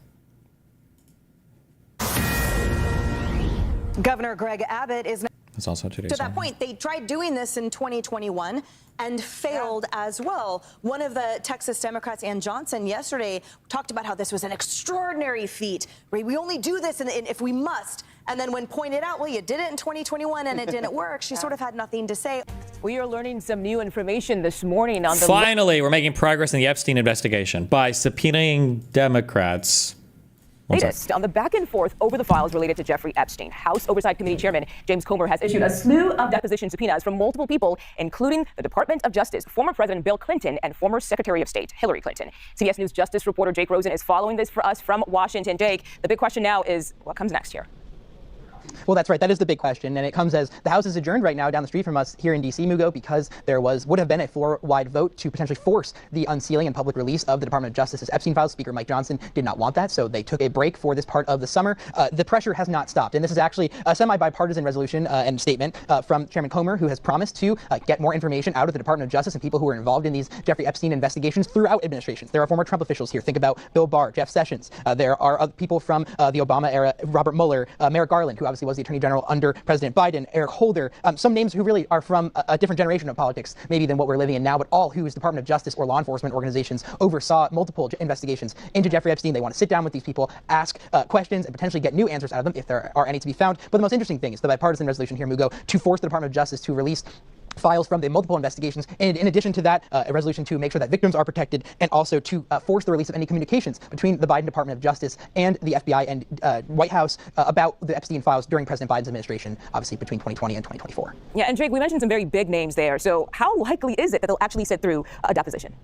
Governor Greg Abbott is... It's also 2 days To that ago. point, they tried doing this in 2021 and failed as well. One of the Texas Democrats, Ann Johnson, yesterday talked about how this was an extraordinary feat. We only do this if we must. And then when pointed out, well, you did it in 2021 and it didn't work, she sort of had nothing to say. We are learning some new information this morning on the... Finally, we're making progress in the Epstein investigation by subpoenaing Democrats. Latest on the back and forth over the files related to Jeffrey Epstein. House Oversight Committee Chairman James Comer has issued a slew of deposition subpoenas from multiple people, including the Department of Justice, former President Bill Clinton, and former Secretary of State Hillary Clinton. CBS News Justice reporter Jake Rosen is following this for us from Washington. Jake, the big question now is what comes next here? Well, that's right. That is the big question, and it comes as the House is adjourned right now down the street from us here in D.C., Mugo, because there would have been a floor-wide vote to potentially force the unsealing and public release of the Department of Justice's Epstein files. Speaker Mike Johnson did not want that, so they took a break for this part of the summer. The pressure has not stopped, and this is actually a semi-bipartisan resolution and statement from Chairman Comer, who has promised to get more information out of the Department of Justice and people who were involved in these Jeffrey Epstein investigations throughout administrations. There are former Trump officials here. Think about Bill Barr, Jeff Sessions. There are other people from the Obama era, Robert Mueller, Merrick Garland, who obviously was the Attorney General under President Biden, Eric Holder, some names who really are from a different generation of politics, maybe than what we're living in now, but all whose Department of Justice or law enforcement organizations oversaw multiple investigations into Jeffrey Epstein. They want to sit down with these people, ask questions, and potentially get new answers out of them if there are any to be found. But the most interesting thing is the bipartisan resolution here, Mugo, to force the Department of Justice to release files from the multiple investigations, and in addition to that, a resolution to make sure that victims are protected, and also to force the release of any communications between the Biden Department of Justice and the FBI and White House about the Epstein files during President Biden's administration, obviously between 2020 and 2024. Yeah, and Jake, we mentioned some very big names there. So how likely is it that they'll actually sit through a deposition?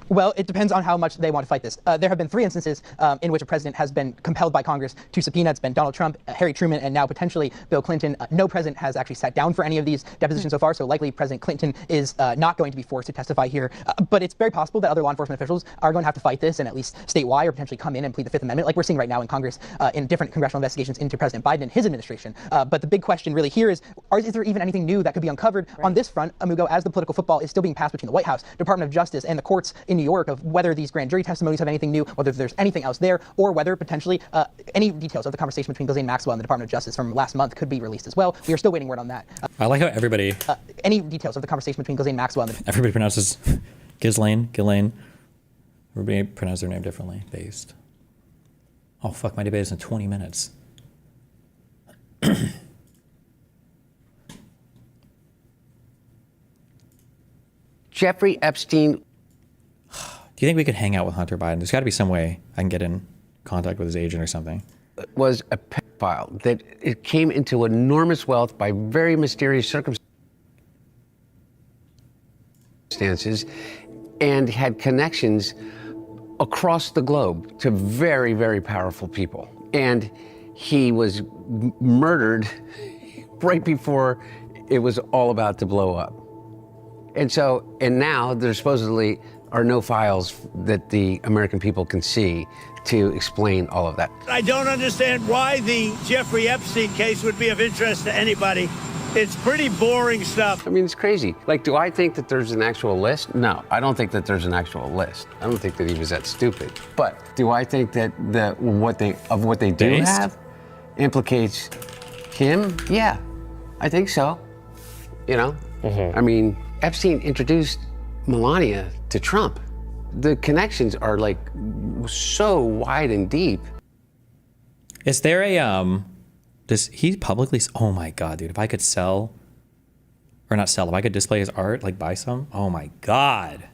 Well, it depends on how much they want to fight this. There have been 3 instances in which a president has been compelled by Congress to subpoena. It's been Donald Trump, Harry Truman, and now potentially Bill Clinton. No president has actually sat down for any of these depositions so far, so likely President Clinton is not going to be forced to testify here. But it's very possible that other law enforcement officials are going to have to fight this, and at least statewide, or potentially come in and plead the Fifth Amendment, like we're seeing right now in Congress in different congressional investigations into President Biden and his administration. But the big question really here is there even anything new that could be uncovered on this front, Amugo, as the political football is still being passed between the White House, Department of Justice, and the courts in New York of whether these grand jury testimonies have anything new, whether there's anything else there, or whether potentially any details of the conversation between Ghislaine Maxwell and the Department of Justice from last month could be released as well. We are still waiting word on that. I like how everybody... any details of the conversation between Ghislaine Maxwell and... Everybody pronounces Ghislaine. Everybody pronounces their name differently. Based. Oh, fuck, my debate is in 20 minutes. Jeffrey Epstein... Do you think we could hang out with Hunter Biden? There's got to be some way I can get in contact with his agent or something. Was a pedophile, that it came into enormous wealth by very mysterious circumstances and had connections across the globe to very, very powerful people. And he was murdered right before it was all about to blow up. And now there supposedly are no files that the American people can see to explain all of that. I don't understand why the Jeffrey Epstein case would be of interest to anybody. It's pretty boring stuff. I mean, it's crazy. Like, do I think that there's an actual list? No, I don't think that there's an actual list. I don't think that he was that stupid. But do I think that what they do have implicates him? Yeah, I think so. You know, I mean, Epstein introduced Melania to Trump. The connections are like so wide and deep. Is there a does he publicly? Oh my god, dude! If I could sell, or not sell, if I could display his art, like buy some. Oh my god.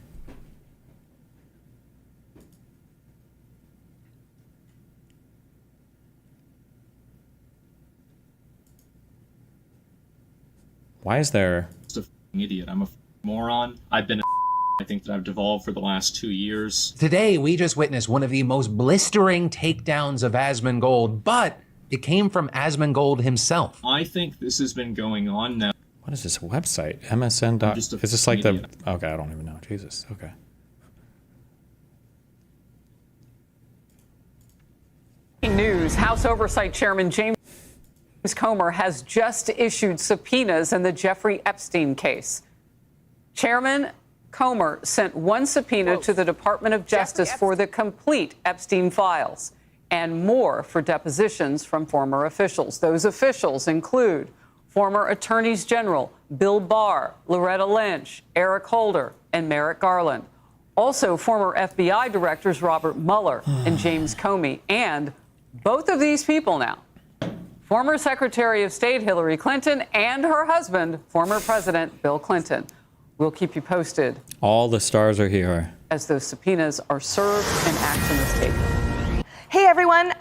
Why is there? Just a f***ing idiot. I'm a moron. I've been I think that I've devolved for the last 2 years. Today, we just witnessed one of the most blistering takedowns of Asmongold, but it came from Asmongold himself. I think this has been going on now. What is this website? MSN. Is this like the... Okay, I don't even know. Jesus. Okay. News. House Oversight Chairman James Comer has just issued subpoenas in the Jeffrey Epstein case. Chairman Comer sent one subpoena to the Department of Justice for the complete Epstein files and more for depositions from former officials. Those officials include former attorneys general Bill Barr, Loretta Lynch, Eric Holder, and Merrick Garland. Also, former FBI directors Robert Mueller and James Comey, and both of these people now, former Secretary of State Hillary Clinton and her husband, former President Bill Clinton. We'll keep you posted. All the stars are here. As those subpoenas are served and action is taken. Hey, everyone.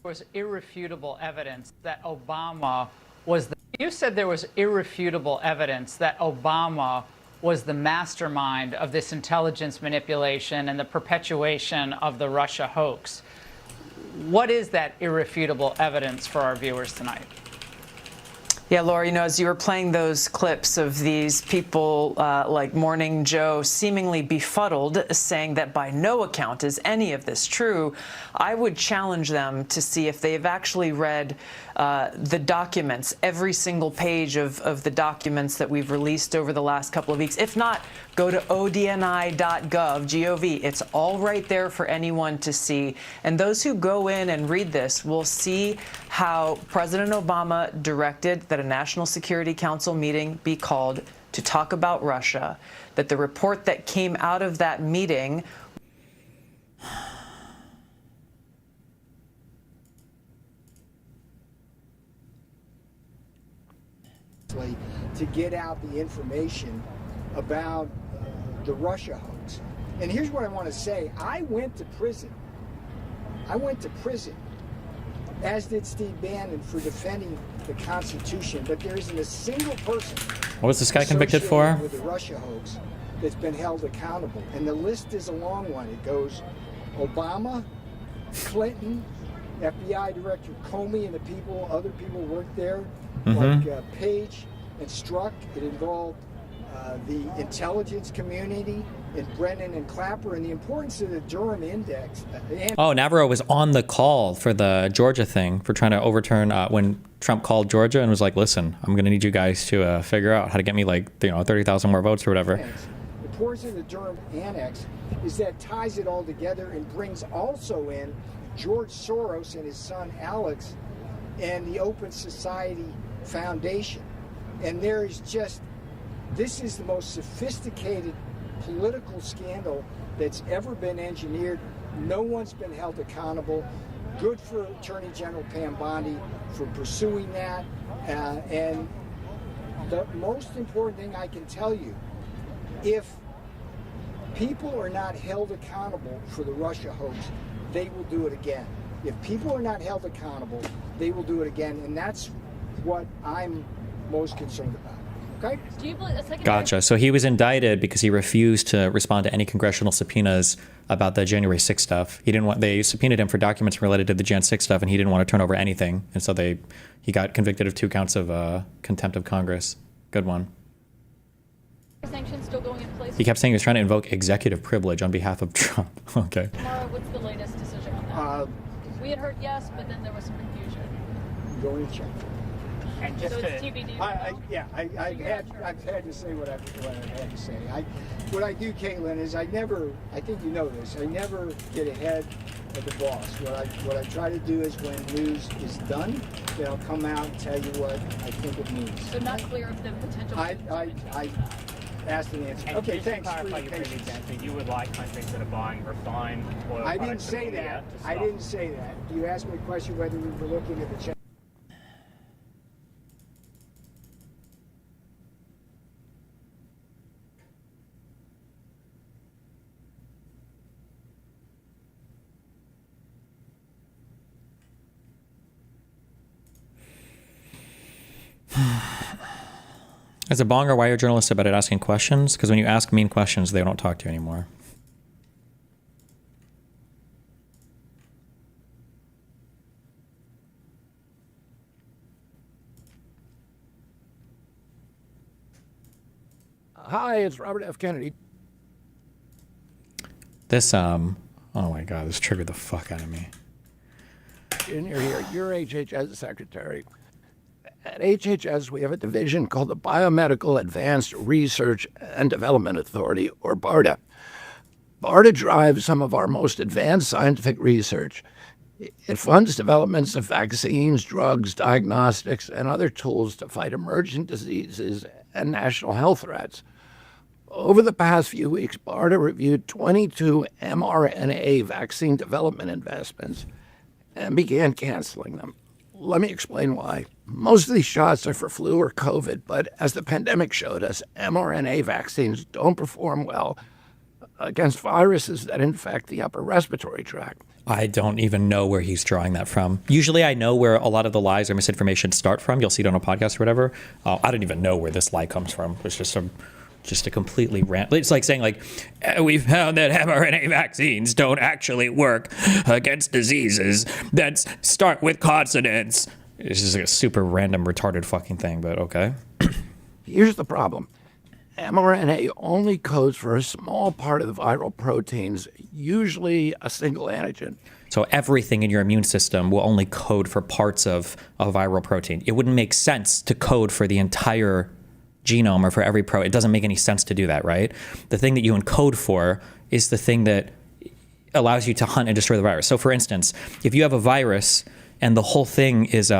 There was irrefutable evidence that Obama was the... You said there was irrefutable evidence that Obama was the mastermind of this intelligence manipulation and the perpetuation of the Russia hoax. What is that irrefutable evidence for our viewers tonight? Yeah, Laura, as you were playing those clips of these people like Morning Joe seemingly befuddled, saying that by no account is any of this true, I would challenge them to see if they've actually read the documents, every single page of the documents that we've released over the last couple of weeks. If not, go to odni.gov, G-O-V. It's all right there for anyone to see. And those who go in and read this will see how President Obama directed that a National Security Council meeting be called to talk about Russia, that the report that came out of that meeting to get out the information about the Russia hoax. And here's what I want to say. I went to prison, as did Steve Bannon, for defending the Constitution. But there isn't a single person What was this guy convicted for? with the Russia hoax that's been held accountable. And the list is a long one. It goes Obama, Clinton, FBI Director Comey and other people worked there, like Page and Strzok. It involved the intelligence community and Brennan and Clapper, and the importance of the Durham Index. Oh, Navarro was on the call for the Georgia thing, for trying to overturn when Trump called Georgia and was like, listen, I'm going to need you guys to figure out how to get me 30,000 more votes or whatever. The importance of the Durham Annex is that ties it all together and brings also in George Soros and his son Alex and the Open Society Foundation. And there is this is the most sophisticated political scandal that's ever been engineered. No one's been held accountable. Good for Attorney General Pam Bondi for pursuing that. And the most important thing I can tell you, if people are not held accountable for the Russia hoax, they will do it again. If people are not held accountable, they will do it again. And that's what I'm most concerned about. Okay? Do you believe Gotcha. So he was indicted because he refused to respond to any congressional subpoenas about the January 6th stuff. They subpoenaed him for documents related to the Jan 6 stuff, and he didn't want to turn over anything. And so he got convicted of 2 counts of contempt of Congress. Good one. sanctions still going in place? He kept saying he was trying to invoke executive privilege on behalf of Trump. Okay. Mara, what's the latest decision on that? We had heard yes, but then there was some confusion. Going to check. And just so it's TBD. I've had to say what I've had to say. What I do, Caitlin, is I think you know this, I never get ahead of the boss. What I try to do is when news is done, then I'll come out and tell you what I think it means. So not clear if the potential... I asked and answered. And okay, just thanks to for clarify your your previous patience. answer, you would like countries that are buying refined oil I didn't products from say India that. to I stop. didn't say that. You asked me a question whether we were looking at the check. As a bonger, why are journalists about it asking questions? Because when you ask mean questions, they don't talk to you anymore. Hi, it's Robert F. Kennedy. This, oh my God, this triggered the fuck out of me. In here, you're HHS secretary. At HHS, we have a division called the Biomedical Advanced Research and Development Authority, or BARDA. BARDA drives some of our most advanced scientific research. It funds developments of vaccines, drugs, diagnostics, and other tools to fight emerging diseases and national health threats. Over the past few weeks, BARDA reviewed 22 mRNA vaccine development investments and began canceling them. Let me explain why. Most of these shots are for flu or COVID, but as the pandemic showed us, mRNA vaccines don't perform well against viruses that infect the upper respiratory tract. I don't even know where he's drawing that from. Usually I know where a lot of the lies or misinformation start from. You'll see it on a podcast or whatever. I don't even know where this lie comes from. It's just some just a completely rant. It's like saying like, we found that mRNA vaccines don't actually work against diseases that start with consonants. It's just like a super random, retarded fucking thing, but okay. Here's the problem. mRNA only codes for a small part of the viral proteins, usually a single antigen. So everything in your immune system will only code for parts of a viral protein. It wouldn't make sense to code for the entire genome or for every protein. It doesn't make any sense to do that, right? The thing that you encode for is the thing that allows you to hunt and destroy the virus. So for instance, if you have a virus and the whole thing is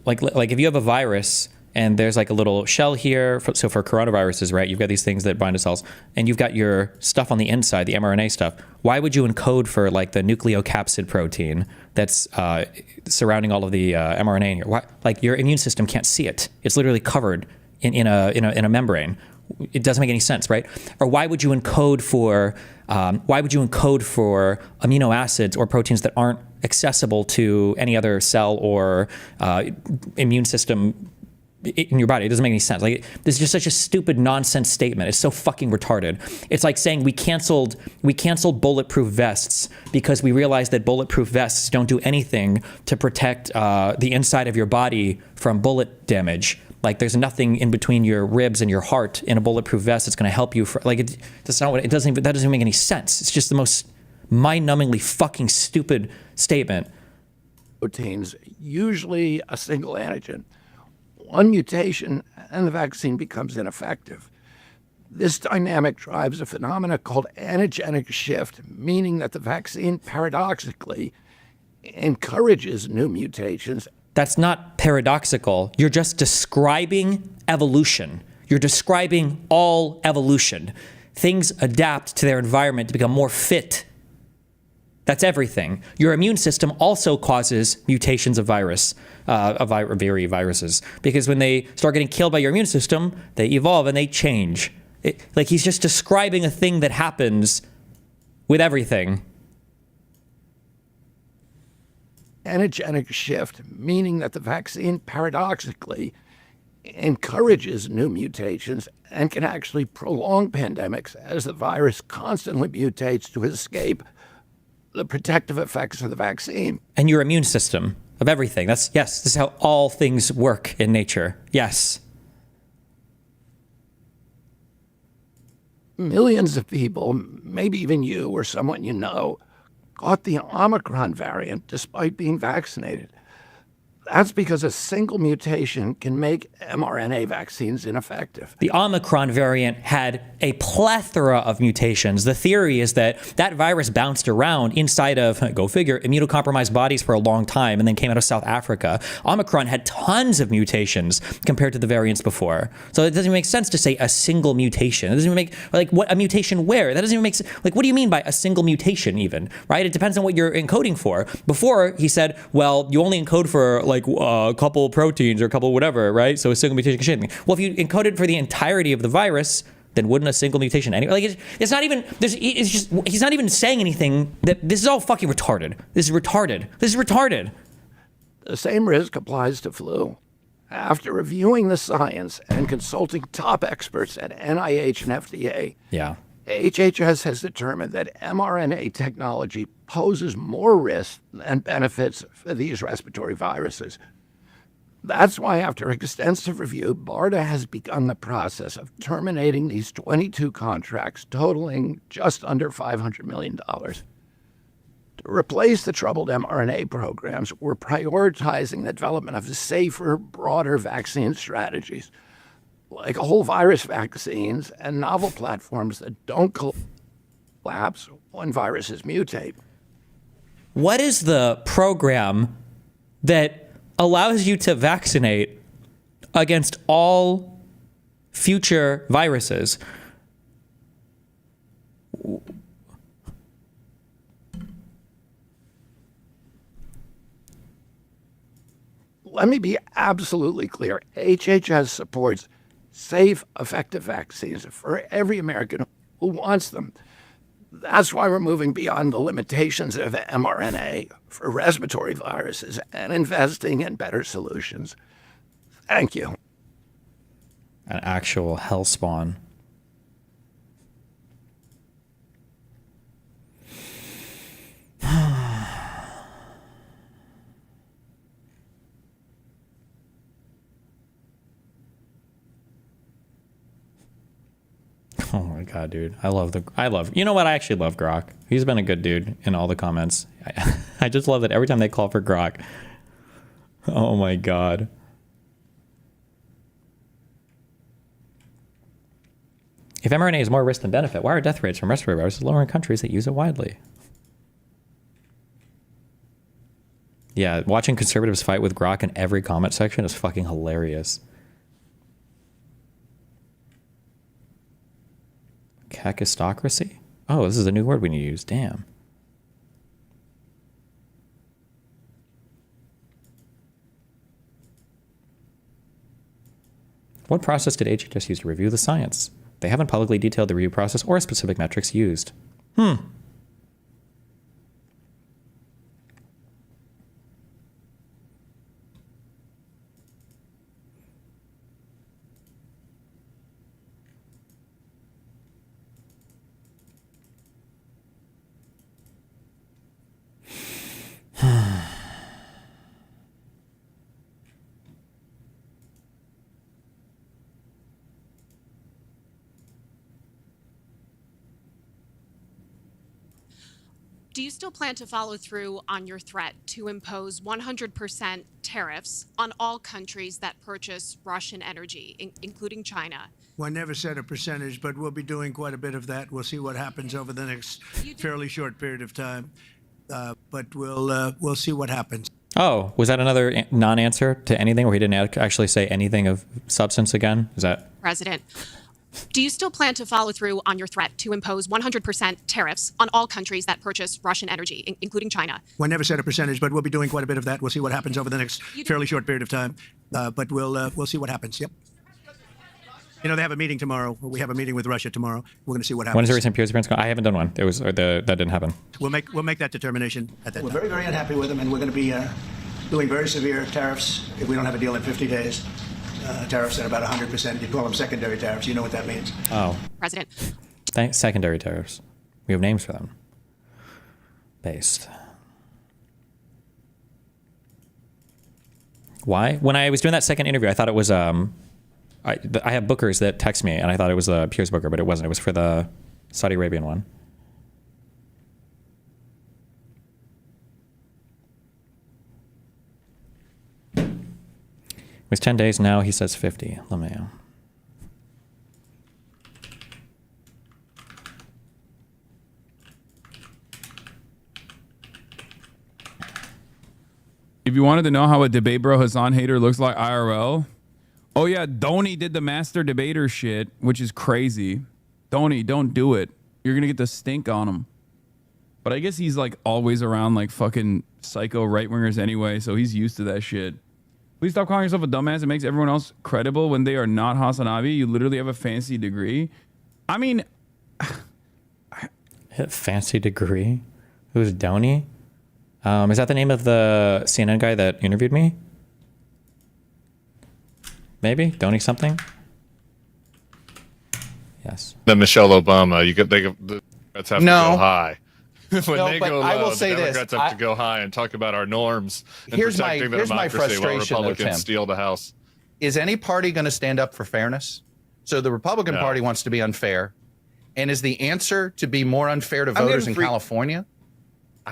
like if you have a virus and there's like a little shell here, so for coronaviruses, right, you've got these things that bind to cells, and you've got your stuff on the inside, the mRNA stuff. Why would you encode for like the nucleocapsid protein that's surrounding all of the mRNA in here? Why? Like your immune system can't see it. It's literally covered in a membrane. It doesn't make any sense, right? Or why would you encode for amino acids or proteins that aren't accessible to any other cell or immune system in your body? It doesn't make any sense. Like, this is just such a stupid nonsense statement. It's so fucking retarded. It's like saying we canceled bulletproof vests because we realized that bulletproof vests don't do anything to protect the inside of your body from bullet damage. Like, there's nothing in between your ribs and your heart in a bulletproof vest that's going to help you. That doesn't make any sense. It's just the most mind-numbingly fucking stupid statement. Proteins, usually a single antigen. One mutation and the vaccine becomes ineffective. This dynamic drives a phenomena called antigenic shift, meaning that the vaccine paradoxically encourages new mutations. That's not paradoxical. You're just describing evolution. You're describing all evolution. Things adapt to their environment to become more fit. That's everything. Your immune system also causes mutations of viruses, because when they start getting killed by your immune system, they evolve and they change. Like, he's just describing a thing that happens with everything. Antigenic shift, meaning that the vaccine paradoxically encourages new mutations and can actually prolong pandemics as the virus constantly mutates to escape the protective effects of the vaccine. And your immune system of everything. This is how all things work in nature. Yes. Millions of people, maybe even you or someone you know, caught the Omicron variant despite being vaccinated. That's because a single mutation can make mRNA vaccines ineffective. The Omicron variant had a plethora of mutations. The theory is that that virus bounced around inside of, go figure, immunocompromised bodies for a long time and then came out of South Africa. Omicron had tons of mutations compared to the variants before. So it doesn't make sense to say a single mutation. It doesn't even make, like, what a mutation where? That doesn't even make sense. Like, what do you mean by a single mutation even, right? It depends on what you're encoding for. Before, he said, well, you only encode for, like, a couple proteins or a couple whatever, right? So a single mutation can change anything. Well, if you encoded for the entirety of the virus, then wouldn't a single mutation anyway? Like, it's not even, it's just, he's not even saying anything. That this is all fucking retarded. This is retarded. This is retarded. The same risk applies to flu. After reviewing the science and consulting top experts at NIH and FDA, HHS has determined that mRNA technology poses more risks than benefits for these respiratory viruses. That's why, after extensive review, BARDA has begun the process of terminating these 22 contracts totaling just under $500 million. To replace the troubled mRNA programs, we're prioritizing the development of safer, broader vaccine strategies, like whole virus vaccines and novel platforms that don't collapse when viruses mutate. What is the program that allows you to vaccinate against all future viruses? Let me be absolutely clear. HHS supports safe, effective vaccines for every American who wants them. That's why we're moving beyond the limitations of mRNA for respiratory viruses and investing in better solutions. Thank you. An actual hellspawn. Oh my god, dude. You know what? I actually love Grok. He's been a good dude in all the comments. I just love that every time they call for Grok. Oh my god. If mRNA is more risk than benefit, why are death rates from respiratory viruses lower in countries that use it widely? Yeah, watching conservatives fight with Grok in every comment section is fucking hilarious. Kakistocracy? Oh, this is a new word we need to use. Damn. What process did HHS use to review the science? They haven't publicly detailed the review process or specific metrics used. Do you still plan to follow through on your threat to impose 100% tariffs on all countries that purchase Russian energy, including China? Well, I never said a percentage, but we'll be doing quite a bit of that. We'll see what happens over the next fairly short period of time, but we'll see what happens. Oh, was that another non-answer to anything where he didn't actually say anything of substance again? Is that... President, do you still plan to follow through on your threat to impose 100% tariffs on all countries that purchase Russian energy, including China? Well, I never said a percentage, but we'll be doing quite a bit of that. We'll see what happens over the next fairly short period of time, but we'll see what happens. Yep. You know, they have a meeting tomorrow. We have a meeting with Russia tomorrow. We're going to see what happens. When is the recent peers appearance? I haven't done one. It was that didn't happen. We'll make that determination at that time. We're very, very unhappy with them, and we're going to be doing very severe tariffs if we don't have a deal in 50 days. Tariffs at about 100%. You call them secondary tariffs. You know what that means. Oh. President. Secondary tariffs. We have names for them. Based. Why? When I was doing that second interview, I thought it was I have bookers that text me, and I thought it was the Piers Booker, but it wasn't. It was for the Saudi Arabian one. It was 10 days now. He says 50. LeMayo. If you wanted to know how a debate bro Hassan hater looks like IRL, oh yeah, Dhoni did the master debater shit, which is crazy. Dhoni, don't do it. You're gonna get the stink on him. But I guess he's like always around like fucking psycho right wingers anyway, so he's used to that shit. Please stop calling yourself a dumbass. It makes everyone else credible when they are not Hasanabi. You literally have a fancy degree. I mean, fancy degree? Who's Dhoni? Is that the name of the CNN guy that interviewed me? Maybe Dhoni something. Yes. The Michelle Obama. The Democrats have to go high. When they go low, the Democrats have to go high and talk about our norms and protecting the democracy while Republicans steal the House. Is any party going to stand up for fairness? So the Republican Party wants to be unfair. And is the answer to be more unfair to voters in California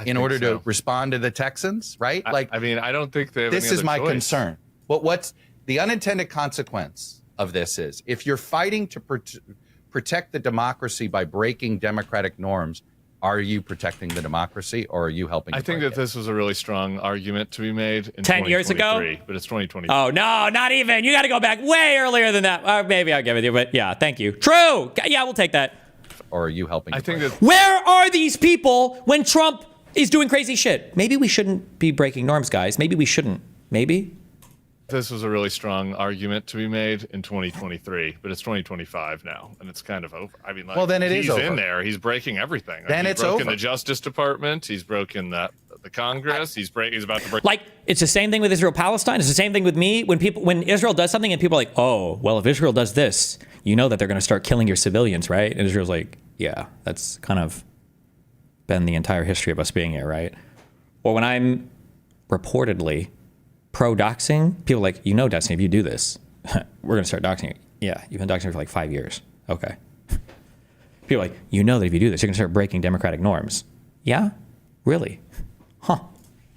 in order to respond to the Texans, right? I mean, I don't think they have this is my concern. But what's the unintended consequence of this is if you're fighting to protect the democracy by breaking democratic norms, are you protecting the democracy or are you helping? I think that this was a really strong argument to be made in 10 years ago, but it's 2023. Oh no, not even. You got to go back way earlier than that. Maybe I'll give it to you, but yeah, thank you. True. Yeah, we'll take that. Or are you helping? I think that. Where are these people when Trump is doing crazy shit? Maybe we shouldn't be breaking norms, guys. Maybe we shouldn't. Maybe. This was a really strong argument to be made in 2023, but it's 2025 now, and it's kind of over. I mean, like, well, then it is over. He's in there. He's breaking everything. Then he's it's broken over. The Justice Department. He's broken the the Congress. He's about to break. Like, it's the same thing with Israel-Palestine. It's the same thing with me. When Israel does something and people are like, oh, well, if Israel does this, you know that they're going to start killing your civilians, right? And Israel's like, yeah, that's kind of been the entire history of us being here, right? Or when I'm reportedly pro-doxing, people are like, you know, Destiny, if you do this, we're going to start doxing you. Yeah, you've been doxing me for like 5 years. Okay. People are like, you know that if you do this, you're going to start breaking democratic norms. Yeah? Really? Huh.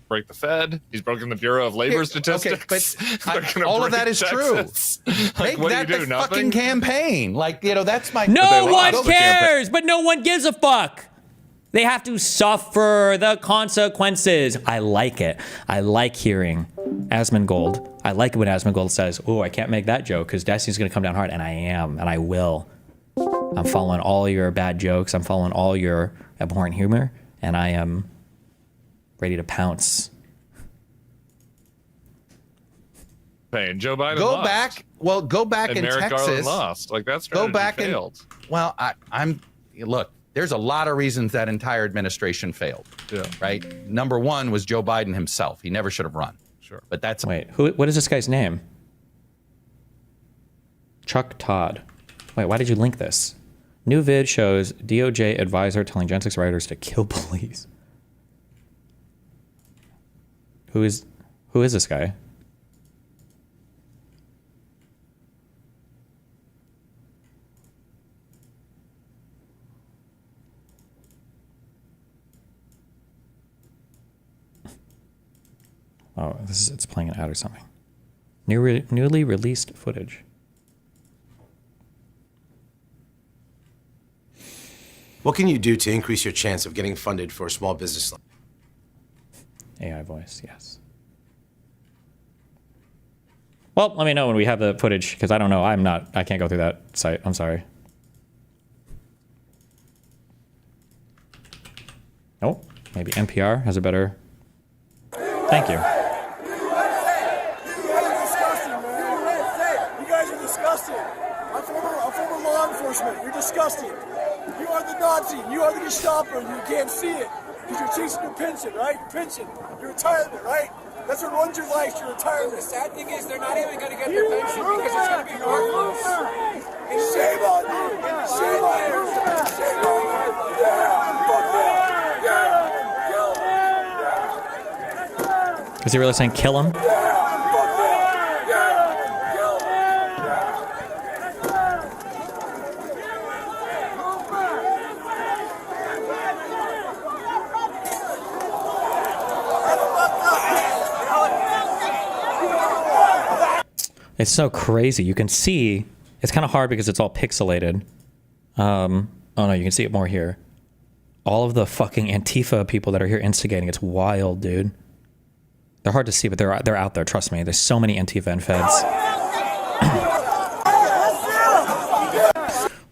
Break the Fed. He's broken the Bureau of Labor Statistics. Okay, but all of that is Texas. true. Like, Make that the fucking campaign. Like, that's my... No one cares, but no one gives a fuck. They have to suffer the consequences. I like it. I like hearing Asmongold. I like it when Asmongold says, oh, I can't make that joke because Destiny's going to come down hard. And I am, and I will. I'm following all your bad jokes. I'm following all your abhorrent humor. And I am ready to pounce. Hey, and Joe Biden Go lost. back. Well, go back and in Merrick Texas. Garland lost. Like, that strategy Go back failed. Well, look, there's a lot of reasons that entire administration failed. Yeah. Right? Number one was Joe Biden himself. He never should have run. Sure. But that's... Wait, what is this guy's name? Chuck Todd. Wait, why did you link this? New vid shows DOJ advisor telling Gen 6 writers to kill police. Who is this guy? Oh, it's playing an ad or something. Newly released footage. What can you do to increase your chance of getting funded for a small business loan? AI voice, yes. Well, let me know when we have the footage, because I don't know. I can't go through that site. I'm sorry. Oh, maybe NPR has a better... Thank you. You guys are disgusting. I'm former law enforcement. You're disgusting. You are the Nazi. You are the Gestapo. You can't see it because you're chasing your pension, right? Your pension, your retirement, right? That's what runs your life, your retirement. The sad thing is they're not even going to get their pension because it's going to be worthless. And shame on you. Shame on you. Shame on you. Yeah. Fuck that. Yeah. Is he really saying kill him? It's so crazy. You can see, it's kind of hard because it's all pixelated. Oh no, you can see it more here. All of the fucking Antifa people that are here instigating, it's wild, dude. They're hard to see, but they're out there, trust me. There's so many Antifa and feds.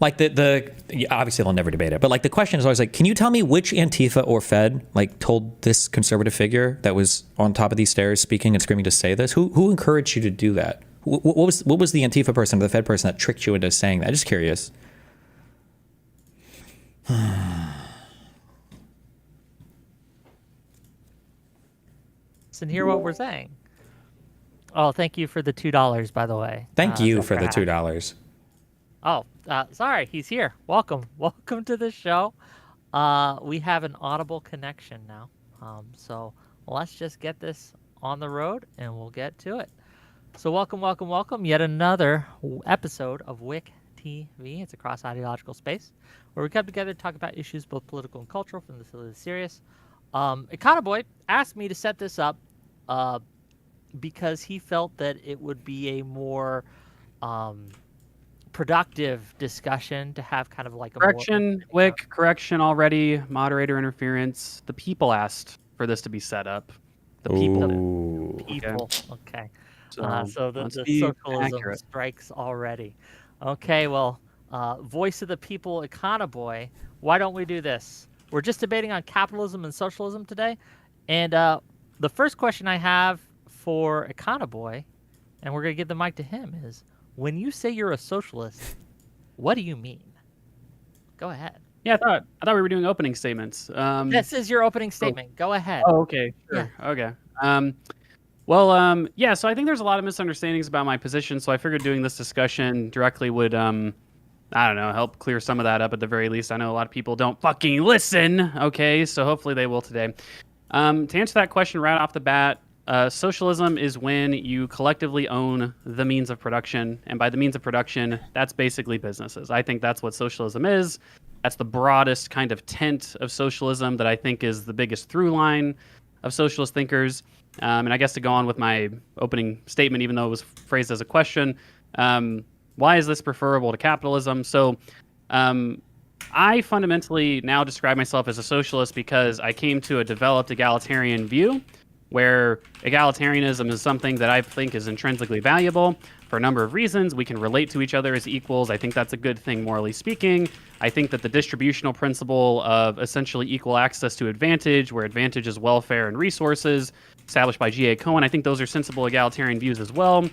Like obviously they'll never debate it, but like the question is always like, can you tell me which Antifa or Fed like told this conservative figure that was on top of these stairs speaking and screaming to say this? Who encouraged you to do that? What was the Antifa person or the Fed person that tricked you into saying that? I'm just curious. And hear what we're saying. Oh, thank you for the $2, by the way. Thank you for the $2. Oh, sorry, he's here. Welcome to the show. We have an audible connection now. So let's just get this on the road and we'll get to it. So welcome. Yet another episode of WIC TV. It's a cross-ideological space where we come together to talk about issues both political and cultural, from the silly to the serious. Econoboi asked me to set this up because he felt that it would be a more productive discussion to have kind of like a correction already, moderator interference. The people asked for this to be set up. The people. Okay. So the socialism strikes already. Okay, well, voice of the people, Econoboi, why don't we do this? We're just debating on capitalism and socialism today. And the first question I have for Econoboi, and we're going to give the mic to him, is when you say you're a socialist, what do you mean? Go ahead. Yeah, I thought we were doing opening statements. This is your opening statement. Go ahead. Oh, okay. Sure. Yeah. Okay. Yeah, so I think there's a lot of misunderstandings about my position, so I figured doing this discussion directly would, I don't know, help clear some of that up at the very least. I know a lot of people don't fucking listen, okay? So hopefully they will today. To answer that question right off the bat, socialism is when you collectively own the means of production, and by the means of production, that's basically businesses. I think that's what socialism is. That's the broadest kind of tent of socialism that I think is the biggest through line of socialist thinkers. And I guess to go on with my opening statement, even though it was phrased as a question, why is this preferable to capitalism? So I fundamentally now describe myself as a socialist because I came to a developed egalitarian view where egalitarianism is something that I think is intrinsically valuable for a number of reasons. We can relate to each other as equals. I think that's a good thing, morally speaking. I think that the distributional principle of essentially equal access to advantage, where advantage is welfare and resources, established by G.A. Cohen, I think those are sensible egalitarian views as well.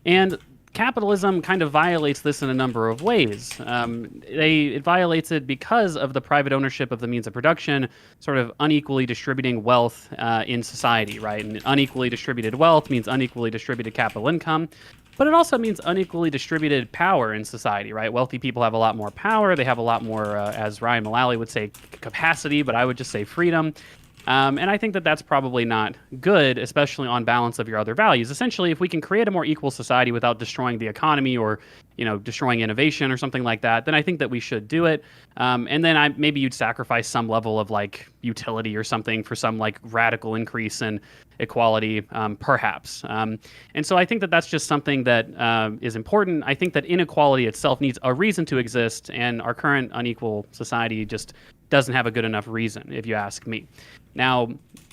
And capitalism kind of violates this in a number of ways. It violates it because of the private ownership of the means of production, sort of unequally distributing wealth in society, right? And unequally distributed wealth means unequally distributed capital income. But it also means unequally distributed power in society, right? Wealthy people have a lot more power. They have a lot more, as Ryan Mullally would say, capacity, but I would just say freedom. And I think that that's probably not good, especially on balance of your other values. Essentially, if we can create a more equal society without destroying the economy or, destroying innovation or something like that, then I think that we should do it. And then maybe you'd sacrifice some level of like utility or something for some like radical increase in equality, perhaps. And so I think that that's just something that is important. I think that inequality itself needs a reason to exist, and our current unequal society just doesn't have a good enough reason, if you ask me. Now,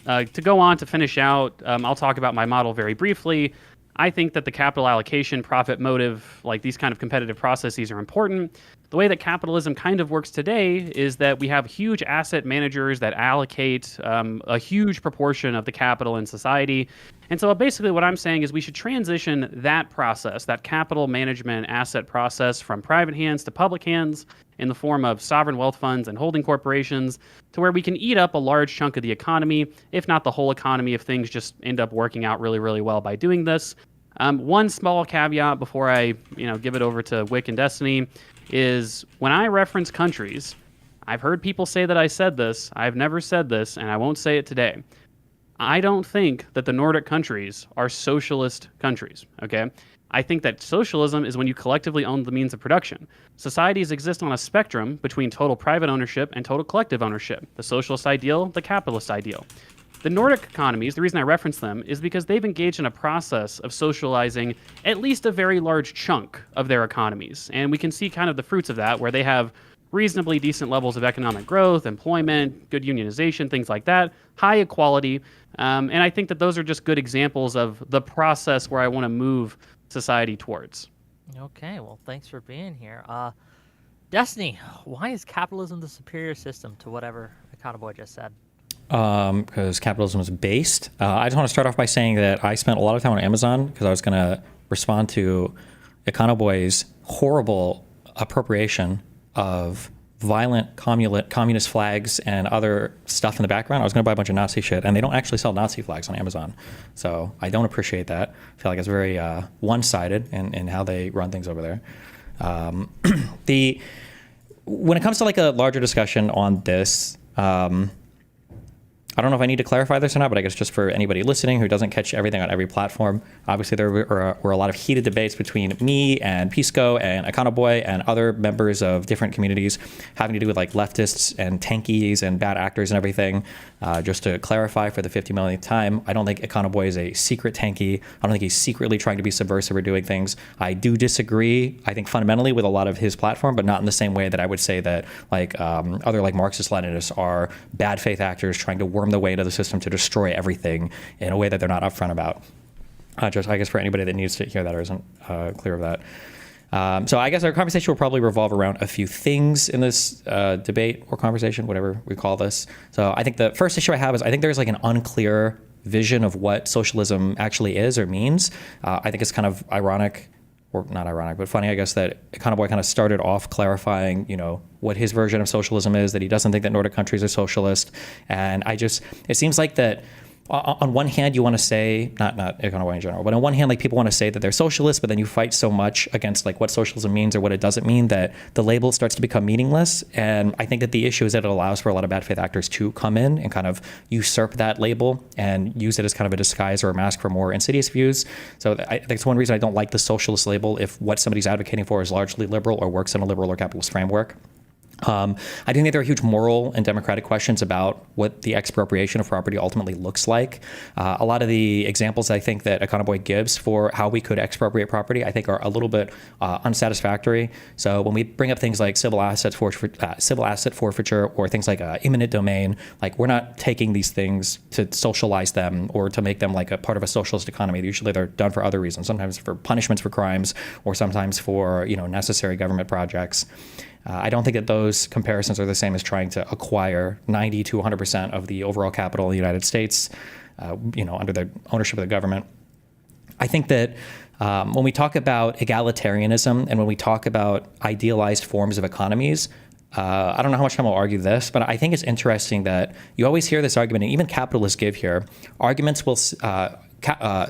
to go on to finish out, I'll talk about my model very briefly. I think that the capital allocation, profit motive, like these kind of competitive processes are important. The way that capitalism kind of works today is that we have huge asset managers that allocate a huge proportion of the capital in society. And so basically what I'm saying is we should transition that process, that capital management asset process, from private hands to public hands in the form of sovereign wealth funds and holding corporations, to where we can eat up a large chunk of the economy, if not the whole economy, if things just end up working out really, really well by doing this. One small caveat before I give it over to Wick and Destiny is when I reference countries, I've heard people say that I said this. I've never said this, and I won't say it today. I don't think that the Nordic countries are socialist countries, okay? I think that socialism is when you collectively own the means of production. Societies exist on a spectrum between total private ownership and total collective ownership, the socialist ideal, the capitalist ideal. The Nordic economies, the reason I reference them, is because they've engaged in a process of socializing at least a very large chunk of their economies. And we can see kind of the fruits of that, where they have reasonably decent levels of economic growth, employment, good unionization, things like that, high equality. And I think that those are just good examples of the process where I want to move society towards. Okay, well, thanks for being here. Destiny, why is capitalism the superior system to whatever Econoboi just said? Because capitalism is based. I just want to start off by saying that I spent a lot of time on Amazon because I was going to respond to Econoboi's horrible appropriation of violent communist flags and other stuff in the background. I was going to buy a bunch of Nazi shit, and they don't actually sell Nazi flags on Amazon. So I don't appreciate that. I feel like it's very one-sided in how they run things over there. When it comes to like a larger discussion on this, I don't know if I need to clarify this or not, but I guess just for anybody listening who doesn't catch everything on every platform, obviously there were a lot of heated debates between me and Pisco and Econoboi and other members of different communities having to do with like leftists and tankies and bad actors and everything. Just to clarify for the 50 millionth time, I don't think Econoboi is a secret tanky. I don't think he's secretly trying to be subversive or doing things. I do disagree, I think fundamentally, with a lot of his platform, but not in the same way that I would say that like other like Marxist-Leninists are bad faith actors trying to worm the way into the system to destroy everything in a way that they're not upfront about. Just, I guess, for anybody that needs to hear that or isn't clear of that. So I guess our conversation will probably revolve around a few things in this debate or conversation, whatever we call this. So I think the first issue I have is I think there's like an unclear vision of what socialism actually is or means. I think it's kind of ironic or not ironic, but funny, I guess, that Econoboi kind of started off clarifying, what his version of socialism is, that he doesn't think that Nordic countries are socialist. And it seems like that on one hand, you want to say, not Econoboi in general, but on one hand, like people want to say that they're socialist, but then you fight so much against like what socialism means or what it doesn't mean that the label starts to become meaningless. And I think that the issue is that it allows for a lot of bad faith actors to come in and kind of usurp that label and use it as kind of a disguise or a mask for more insidious views. So I think it's one reason I don't like the socialist label if what somebody's advocating for is largely liberal or works in a liberal or capitalist framework. I do think there are huge moral and democratic questions about what the expropriation of property ultimately looks like. A lot of the examples I think that Econoboi gives for how we could expropriate property, I think are a little bit unsatisfactory. So when we bring up things like civil asset forfeiture or things like eminent domain, like we're not taking these things to socialize them or to make them like a part of a socialist economy. Usually they're done for other reasons, sometimes for punishments for crimes or sometimes for necessary government projects. I don't think that those comparisons are the same as trying to acquire 90 to 100% of the overall capital of the United States, under the ownership of the government. I think that when we talk about egalitarianism and when we talk about idealized forms of economies, I don't know how much time I'll argue this, but I think it's interesting that you always hear this argument, and even capitalists give here, arguments will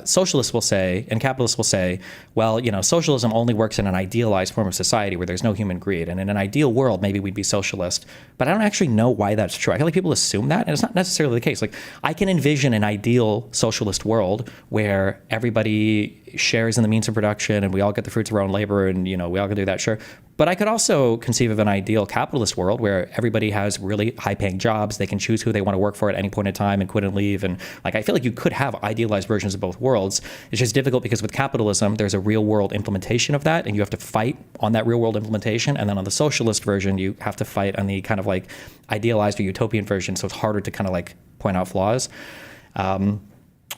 socialists will say and capitalists will say, well, socialism only works in an idealized form of society where there's no human greed. And in an ideal world, maybe we'd be socialist. But I don't actually know why that's true. I feel like people assume that, and it's not necessarily the case. Like, I can envision an ideal socialist world where everybody shares in the means of production and we all get the fruits of our own labor and, we all can do that, sure. But I could also conceive of an ideal capitalist world where everybody has really high-paying jobs. They can choose who they want to work for at any point in time and quit and leave. And I feel like you could have idealized versions of both worlds. It's just difficult because with capitalism, there's a real-world implementation of that, and you have to fight on that real-world implementation. And then on the socialist version, you have to fight on the kind of like idealized or utopian version. So it's harder to kind of like point out flaws.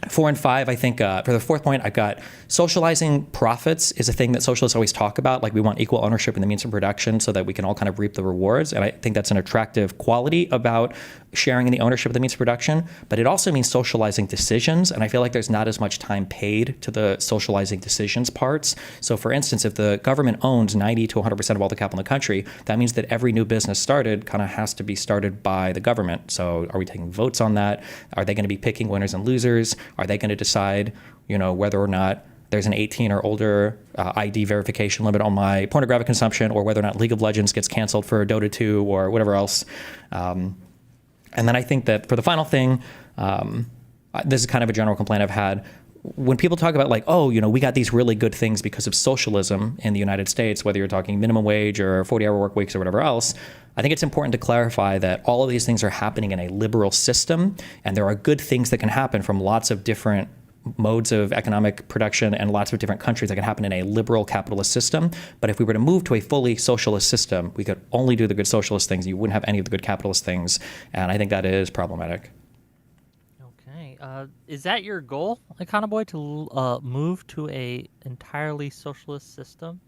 4 and 5, I think for the fourth point, I've got socializing profits is a thing that socialists always talk about. Like we want equal ownership in the means of production so that we can all kind of reap the rewards. And I think that's an attractive quality about sharing in the ownership of the means of production. But it also means socializing decisions. And I feel like there's not as much time paid to the socializing decisions parts. So for instance, if the government owns 90 to 100% of all the capital in the country, that means that every new business started kind of has to be started by the government. So are we taking votes on that? Are they going to be picking winners and losers? Are they going to decide, whether or not there's an 18 or older ID verification limit on my pornographic consumption, or whether or not League of Legends gets canceled for Dota 2 or whatever else? And then I think that for the final thing, this is kind of a general complaint I've had. When people talk about like, we got these really good things because of socialism in the United States, whether you're talking minimum wage or 40-hour work weeks or whatever else, I think it's important to clarify that all of these things are happening in a liberal system, and there are good things that can happen from lots of different modes of economic production and lots of different countries that can happen in a liberal capitalist system. But if we were to move to a fully socialist system, we could only do the good socialist things. You wouldn't have any of the good capitalist things. And I think that is problematic. Okay. Is that your goal, Econoboi, to move to a entirely socialist system?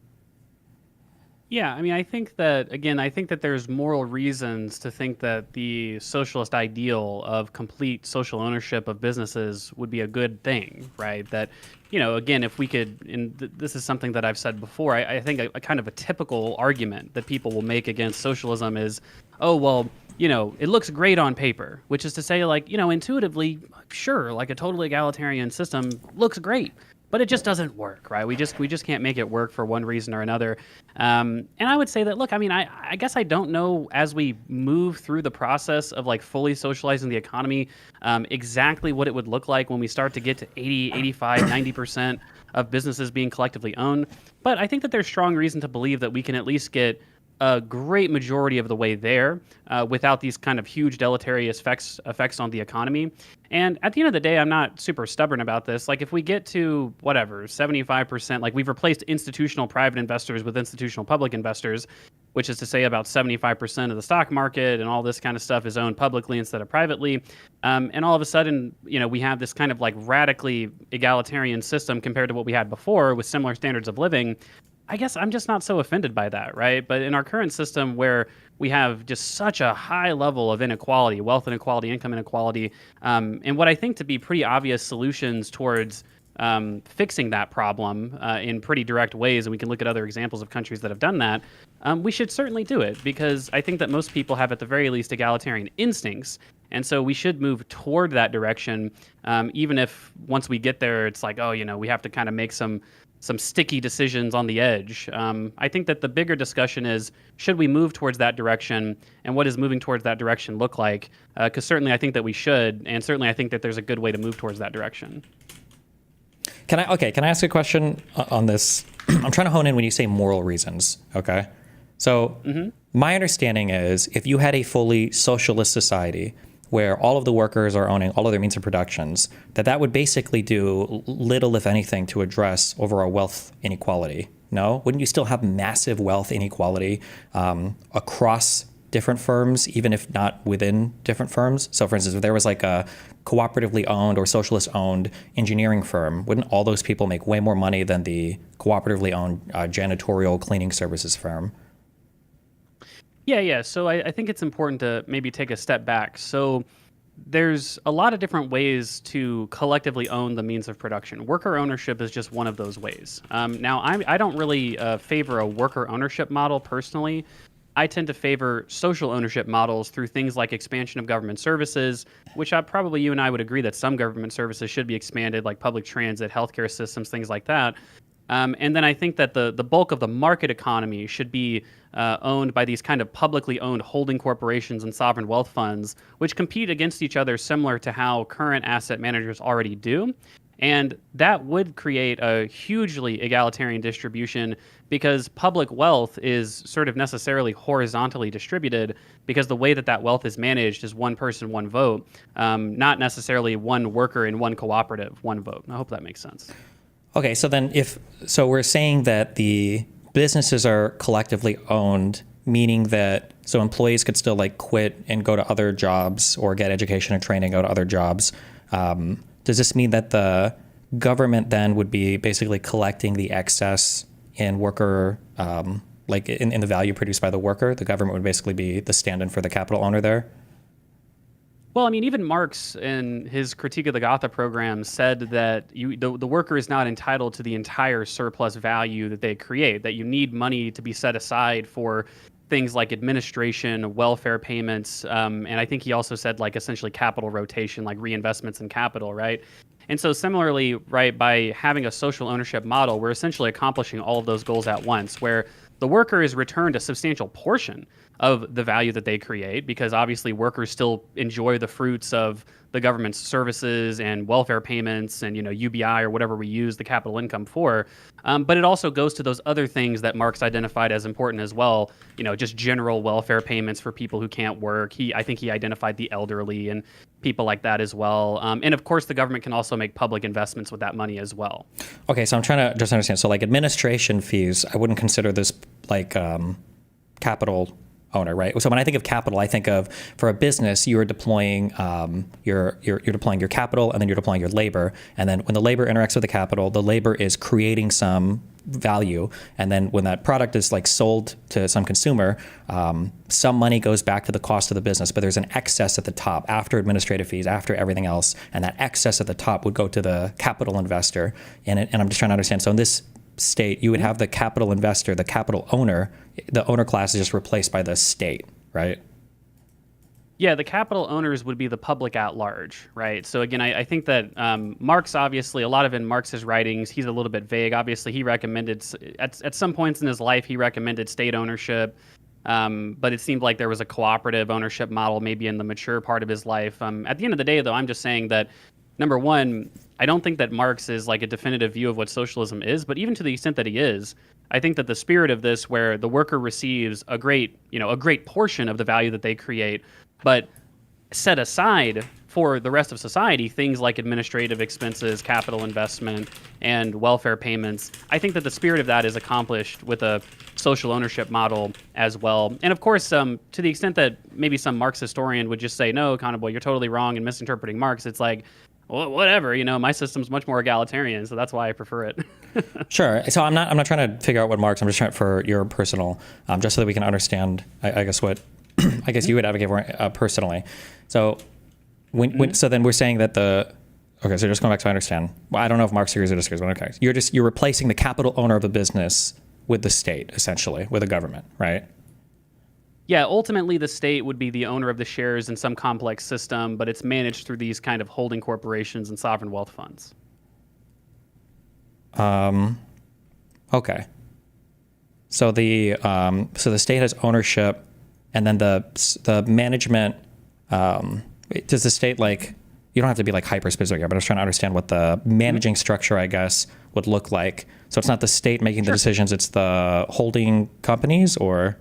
Yeah, I mean, I think that there's moral reasons to think that the socialist ideal of complete social ownership of businesses would be a good thing, right? That, again, if we could, and this is something that I've said before, I think a kind of a typical argument that people will make against socialism is, it looks great on paper, which is to say, like, intuitively, sure, like a totally egalitarian system looks great. But it just doesn't work, right? We just can't make it work for one reason or another. And I would say that, look, I mean, I guess I don't know as we move through the process of like fully socializing the economy, exactly what it would look like when we start to get to 80, 85, 90% of businesses being collectively owned. But I think that there's strong reason to believe that we can at least get a great majority of the way there without these kind of huge deleterious effects on the economy. And at the end of the day, I'm not super stubborn about this. Like if we get to 75%, like we've replaced institutional private investors with institutional public investors, which is to say about 75% of the stock market and all this kind of stuff is owned publicly instead of privately. And all of a sudden, we have this kind of like radically egalitarian system compared to what we had before with similar standards of living. I guess I'm just not so offended by that, right? But in our current system where we have just such a high level of inequality, wealth inequality, income inequality, and what I think to be pretty obvious solutions towards fixing that problem in pretty direct ways, and we can look at other examples of countries that have done that, we should certainly do it, because I think that most people have at the very least egalitarian instincts. And so we should move toward that direction, even if once we get there, it's like, oh, we have to kind of make some sticky decisions on the edge. I think that the bigger discussion is, should we move towards that direction, and what does moving towards that direction look like? Because certainly I think that we should, and certainly I think that there's a good way to move towards that direction. Can I ask a question on this? I'm trying to hone in when you say moral reasons, okay? So my understanding is, if you had a fully socialist society where all of the workers are owning all of their means of productions, that would basically do little, if anything, to address overall wealth inequality. No? Wouldn't you still have massive wealth inequality across different firms, even if not within different firms? So for instance, if there was like a cooperatively owned or socialist owned engineering firm, wouldn't all those people make way more money than the cooperatively owned janitorial cleaning services firm? Yeah. So I think it's important to maybe take a step back. So there's a lot of different ways to collectively own the means of production. Worker ownership is just one of those ways. Now, I don't really favor a worker ownership model personally. I tend to favor social ownership models through things like expansion of government services, which probably you and I would agree that some government services should be expanded, like public transit, healthcare systems, things like that. And then I think that the bulk of the market economy should be owned by these kind of publicly owned holding corporations and sovereign wealth funds, which compete against each other similar to how current asset managers already do. And that would create a hugely egalitarian distribution, because public wealth is sort of necessarily horizontally distributed, because the way that wealth is managed is one person, one vote, not necessarily one worker in one cooperative, one vote. I hope that makes sense. Okay, so then we're saying that the businesses are collectively owned, meaning that so employees could still like quit and go to other jobs or get education and training, go to other jobs. Does this mean that the government then would be basically collecting the excess in worker, like in the value produced by the worker? The government would basically be the stand-in for the capital owner there? Well, I mean, even Marx in his Critique of the Gotha program said that the worker is not entitled to the entire surplus value that they create, that you need money to be set aside for things like administration, welfare payments, and I think he also said like essentially capital rotation, like reinvestments in capital, right? And so similarly, right, by having a social ownership model, we're essentially accomplishing all of those goals at once, where the worker is returned a substantial portion of the value that they create, because obviously workers still enjoy the fruits of the government's services and welfare payments and, UBI or whatever we use the capital income for. But it also goes to those other things that Marx identified as important as well, just general welfare payments for people who can't work. I think he identified the elderly and people like that as well. And of course, the government can also make public investments with that money as well. Okay, so I'm trying to just understand. So like administration fees, I wouldn't consider this like capital owner, right? So when I think of capital, I think of, for a business, you are deploying you're deploying your capital, and then you're deploying your labor. And then when the labor interacts with the capital, the labor is creating some value. And then when that product is like sold to some consumer, some money goes back to the cost of the business, but there's an excess at the top after administrative fees, after everything else. And that excess at the top would go to the capital investor. And I'm just trying to understand. So in this state, you would have the capital investor, the capital owner. The owner class is just replaced by the state, right? Yeah, the capital owners would be the public at large, right? So again, I think that Marx, obviously, a lot of in Marx's writings, he's a little bit vague. Obviously, he recommended, at some points in his life, he recommended state ownership, but it seemed like there was a cooperative ownership model maybe in the mature part of his life. At the end of the day, though, I'm just saying that, number one, I don't think that Marx is like a definitive view of what socialism is, but even to the extent that he is, I think that the spirit of this, where the worker receives a great portion of the value that they create, but set aside for the rest of society things like administrative expenses, capital investment, and welfare payments. I think that the spirit of that is accomplished with a social ownership model as well. And of course, to the extent that maybe some Marx historian would just say, no, Econoboi, you're totally wrong and misinterpreting Marx, it's like, well, whatever, my system's much more egalitarian, so that's why I prefer it. Sure. So I'm not trying to figure out what Marx, I'm just trying for your personal, just so that we can understand, I guess what I guess you would advocate for personally. So so then we're saying that Okay, so just going back so I understand. Well, I don't know if Mark agrees or disagrees, but okay. You're replacing the capital owner of a business with the state, essentially, with a government, right? Yeah, ultimately the state would be the owner of the shares in some complex system, but it's managed through these kind of holding corporations and sovereign wealth funds. Okay. So the state has ownership, and then the management. Does the state you don't have to be hyper specific here, but I was trying to understand what the managing structure, I guess, would look like. So it's not the state making the decisions; it's the holding companies, or.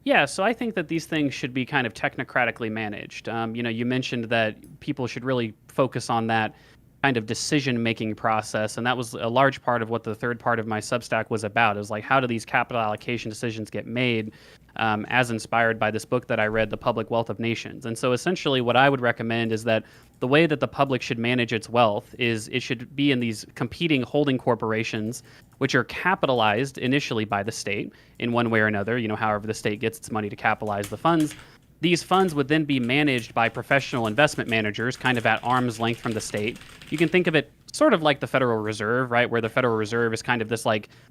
Yeah, so I think that these things should be kind of technocratically managed. You mentioned that people should really focus on that kind of decision-making process, and that was a large part of what the third part of my Substack was about, is how do these capital allocation decisions get made, as inspired by this book that I read, The Public Wealth of Nations. And so essentially what I would recommend is that the way that the public should manage its wealth is it should be in these competing holding corporations, which are capitalized initially by the state in one way or another, however the state gets its money to capitalize the funds. These funds would then be managed by professional investment managers, kind of at arm's length from the state. You can think of it sort of like the Federal Reserve, right? Where the Federal Reserve is kind of this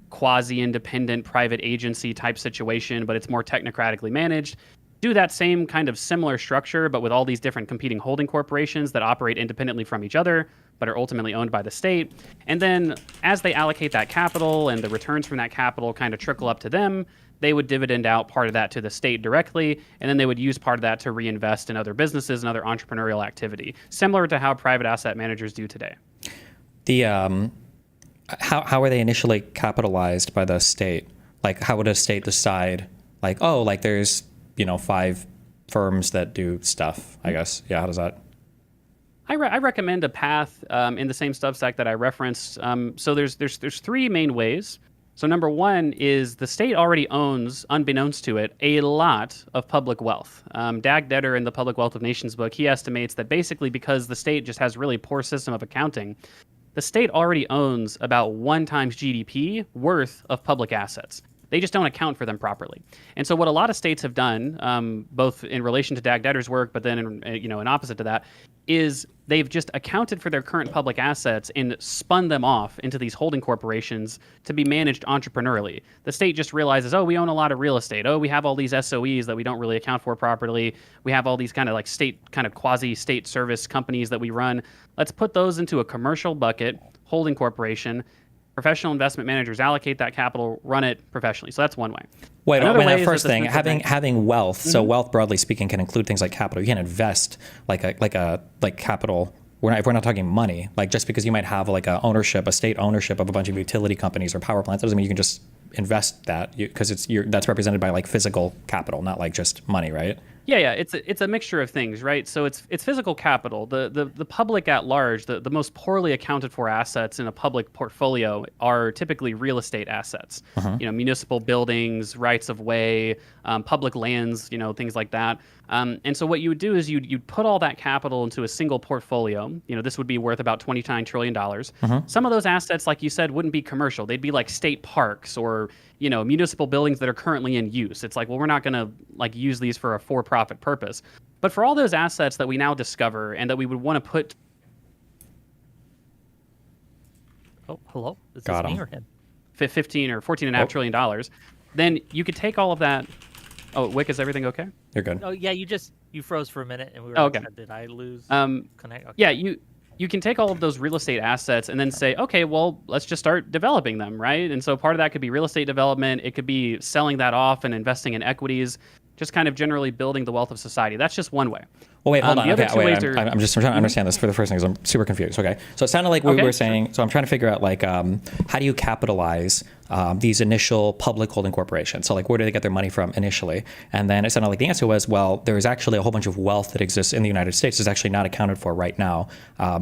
quasi-independent private agency type situation, but it's more technocratically managed. Do that same kind of similar structure, but with all these different competing holding corporations that operate independently from each other, but are ultimately owned by the state. And then as they allocate that capital and the returns from that capital kind of trickle up to them, they would dividend out part of that to the state directly, and then they would use part of that to reinvest in other businesses and other entrepreneurial activity, similar to how private asset managers do today. How are they initially capitalized by the state? How would a state decide, there's 5 firms that do stuff, I guess. Yeah, how does that? I recommend a path in the same Substack that I referenced. So there's 3 main ways. So number one is the state already owns, unbeknownst to it, a lot of public wealth. Dag Detter in the Public Wealth of Nations book, he estimates that basically because the state just has really poor system of accounting, the state already owns about 1 times GDP worth of public assets. They just don't account for them properly. And so what a lot of states have done, both in relation to Dag Detter's work, but then in opposite to that, is they've just accounted for their current public assets and spun them off into these holding corporations to be managed entrepreneurially. The state just realizes, oh, we own a lot of real estate. Oh, we have all these SOEs that we don't really account for properly. We have all these kind of state, kind of quasi-state service companies that we run. Let's put those into a commercial bucket, holding corporation. Professional investment managers allocate that capital, run it professionally. So that's one way. Wait, that first thing, having wealth. Mm-hmm. So wealth, broadly speaking, can include things like capital. You can't invest like capital. If we're not talking money, just because you might have a state ownership of a bunch of utility companies or power plants, that doesn't mean you can just invest that, because that's represented by physical capital, not just money, right? Yeah, it's a mixture of things, right? So it's physical capital. The public at large, the most poorly accounted for assets in a public portfolio are typically real estate assets. Uh-huh. Municipal buildings, rights of way, public lands, things like that. And so what you would do is you'd put all that capital into a single portfolio. This would be worth about $29 trillion. Uh-huh. Some of those assets, like you said, wouldn't be commercial. They'd be like state parks or municipal buildings that are currently in use. It's we're not going to use these for a for-profit purpose. But for all those assets that we now discover and that we would want to put... Oh, hello? Is this me or him? 15 or $14.5 trillion, then you could take all of that... Oh, Wick, is everything okay? You're good. Oh, yeah, you froze for a minute and we were did I lose connect? Okay. Yeah, you can take all of those real estate assets and then say, okay, well, let's just start developing them, right? And so part of that could be real estate development. It could be selling that off and investing in equities, just kind of generally building the wealth of society. That's just one way. Well, wait, hold on. Okay, I'm trying to understand this for the first thing, because I'm super confused. Okay, so it sounded like we were saying. So I'm trying to figure out how do you capitalize these initial public holding corporations? So where do they get their money from initially? And then it sounded like the answer was, well, there is actually a whole bunch of wealth that exists in the United States that's actually not accounted for right now,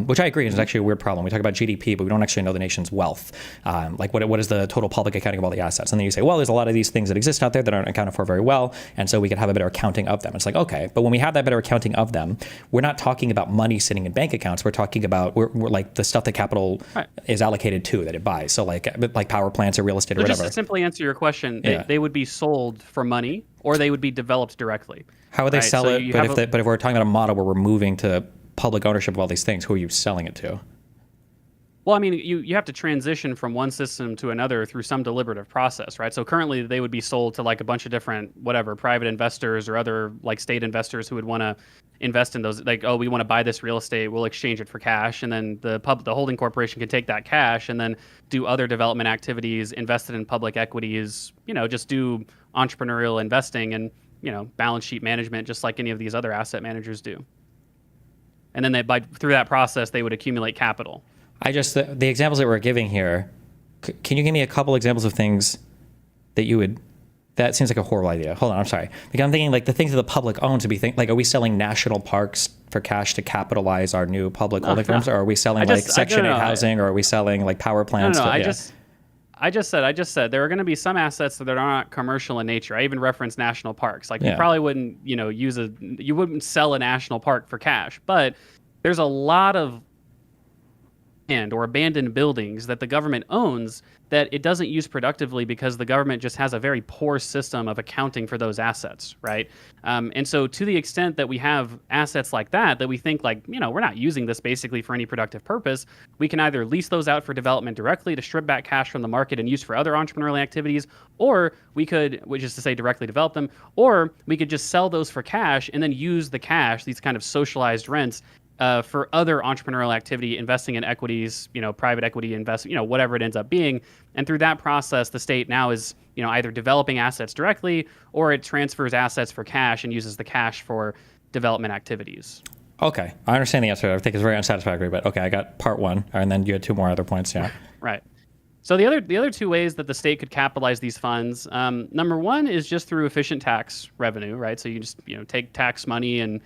which I agree is actually a weird problem. We talk about GDP, but we don't actually know the nation's wealth. What is the total public accounting of all the assets? And then you say, well, there's a lot of these things that exist out there that aren't accounted for very well, and so we could have a better accounting of them. It's okay, but when we have that better accounting of them, we're not talking about money sitting in bank accounts. We're talking about we're the stuff that capital is allocated to, that it buys. So like power plants or real estate or whatever. Just to simply answer your question, they would be sold for money or they would be developed directly. How would they sell it? But if we're talking about a model where we're moving to public ownership of all these things, who are you selling it to? Well, I mean, you have to transition from one system to another through some deliberative process, right? So currently they would be sold to like a bunch of different, private investors or other like state investors who would want to invest in those. Like, oh, we want to buy this real estate, we'll exchange it for cash. And then the holding corporation can take that cash and then do other development activities, invested in public equities, just do entrepreneurial investing and, balance sheet management, just like any of these other asset managers do. And then through that process, they would accumulate capital. The examples that we're giving here, can you give me a couple examples of things that seems like a horrible idea. Hold on, I'm sorry. Like I'm thinking like the things that the public owns to be like, are we selling national parks for cash to capitalize our new public holding firms? Or are we selling Section 8 housing, or are we selling like power plants? I just said there are going to be some assets that are not commercial in nature. I even referenced national parks. Like you probably wouldn't, you wouldn't sell a national park for cash, but there's a lot of or abandoned buildings that the government owns that it doesn't use productively because the government just has a very poor system of accounting for those assets, right? And so to the extent that we have assets like that we think like, we're not using this basically for any productive purpose, we can either lease those out for development directly to strip back cash from the market and use for other entrepreneurial activities, or we could, which is to say directly develop them, or we could just sell those for cash and then use the cash, these kind of socialized rents, for other entrepreneurial activity, investing in equities, private equity investment, whatever it ends up being. And through that process, the state now is, either developing assets directly or it transfers assets for cash and uses the cash for development activities. Okay. I understand the answer. I think it's very unsatisfactory, but okay, I got part one. And then you had two more other points. Yeah. Right. So the other two ways that the state could capitalize these funds, number one is just through efficient tax revenue, right? So you just take tax money and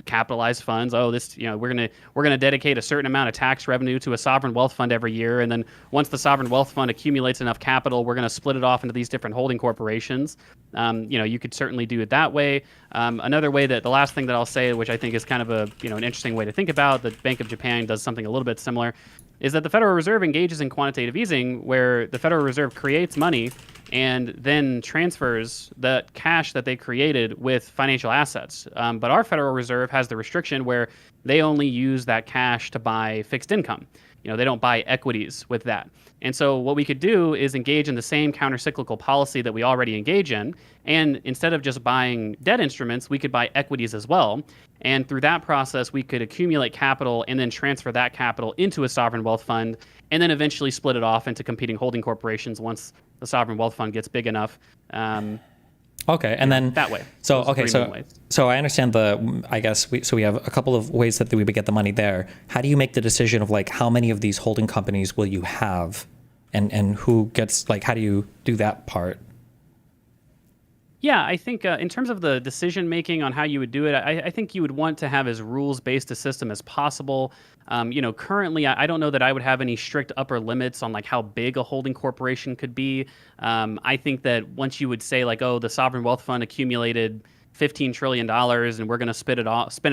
capitalize funds. Oh, this we're gonna dedicate a certain amount of tax revenue to a sovereign wealth fund every year, and then once the sovereign wealth fund accumulates enough capital, we're gonna split it off into these different holding corporations. You could certainly do it that way. Another way that the last thing that I'll say, which I think is kind of an interesting way to think about, the Bank of Japan does something a little bit similar, is that the Federal Reserve engages in quantitative easing, where the Federal Reserve creates money and then transfers the cash that they created with financial assets. But our Federal Reserve has the restriction where they only use that cash to buy fixed income. They don't buy equities with that. And so what we could do is engage in the same countercyclical policy that we already engage in. And instead of just buying debt instruments, we could buy equities as well. And through that process, we could accumulate capital and then transfer that capital into a sovereign wealth fund, and then eventually split it off into competing holding corporations once the sovereign wealth fund gets big enough. Okay, and then that way. So I understand we have a couple of ways that we would get the money there. How do you make the decision of like how many of these holding companies will you have, and who gets how do you do that part? Yeah, I think in terms of the decision making on how you would do it, I think you would want to have as rules-based a system as possible. Currently, I don't know that I would have any strict upper limits on how big a holding corporation could be. I think that once you would say the sovereign wealth fund accumulated $15 trillion and we're going to spin it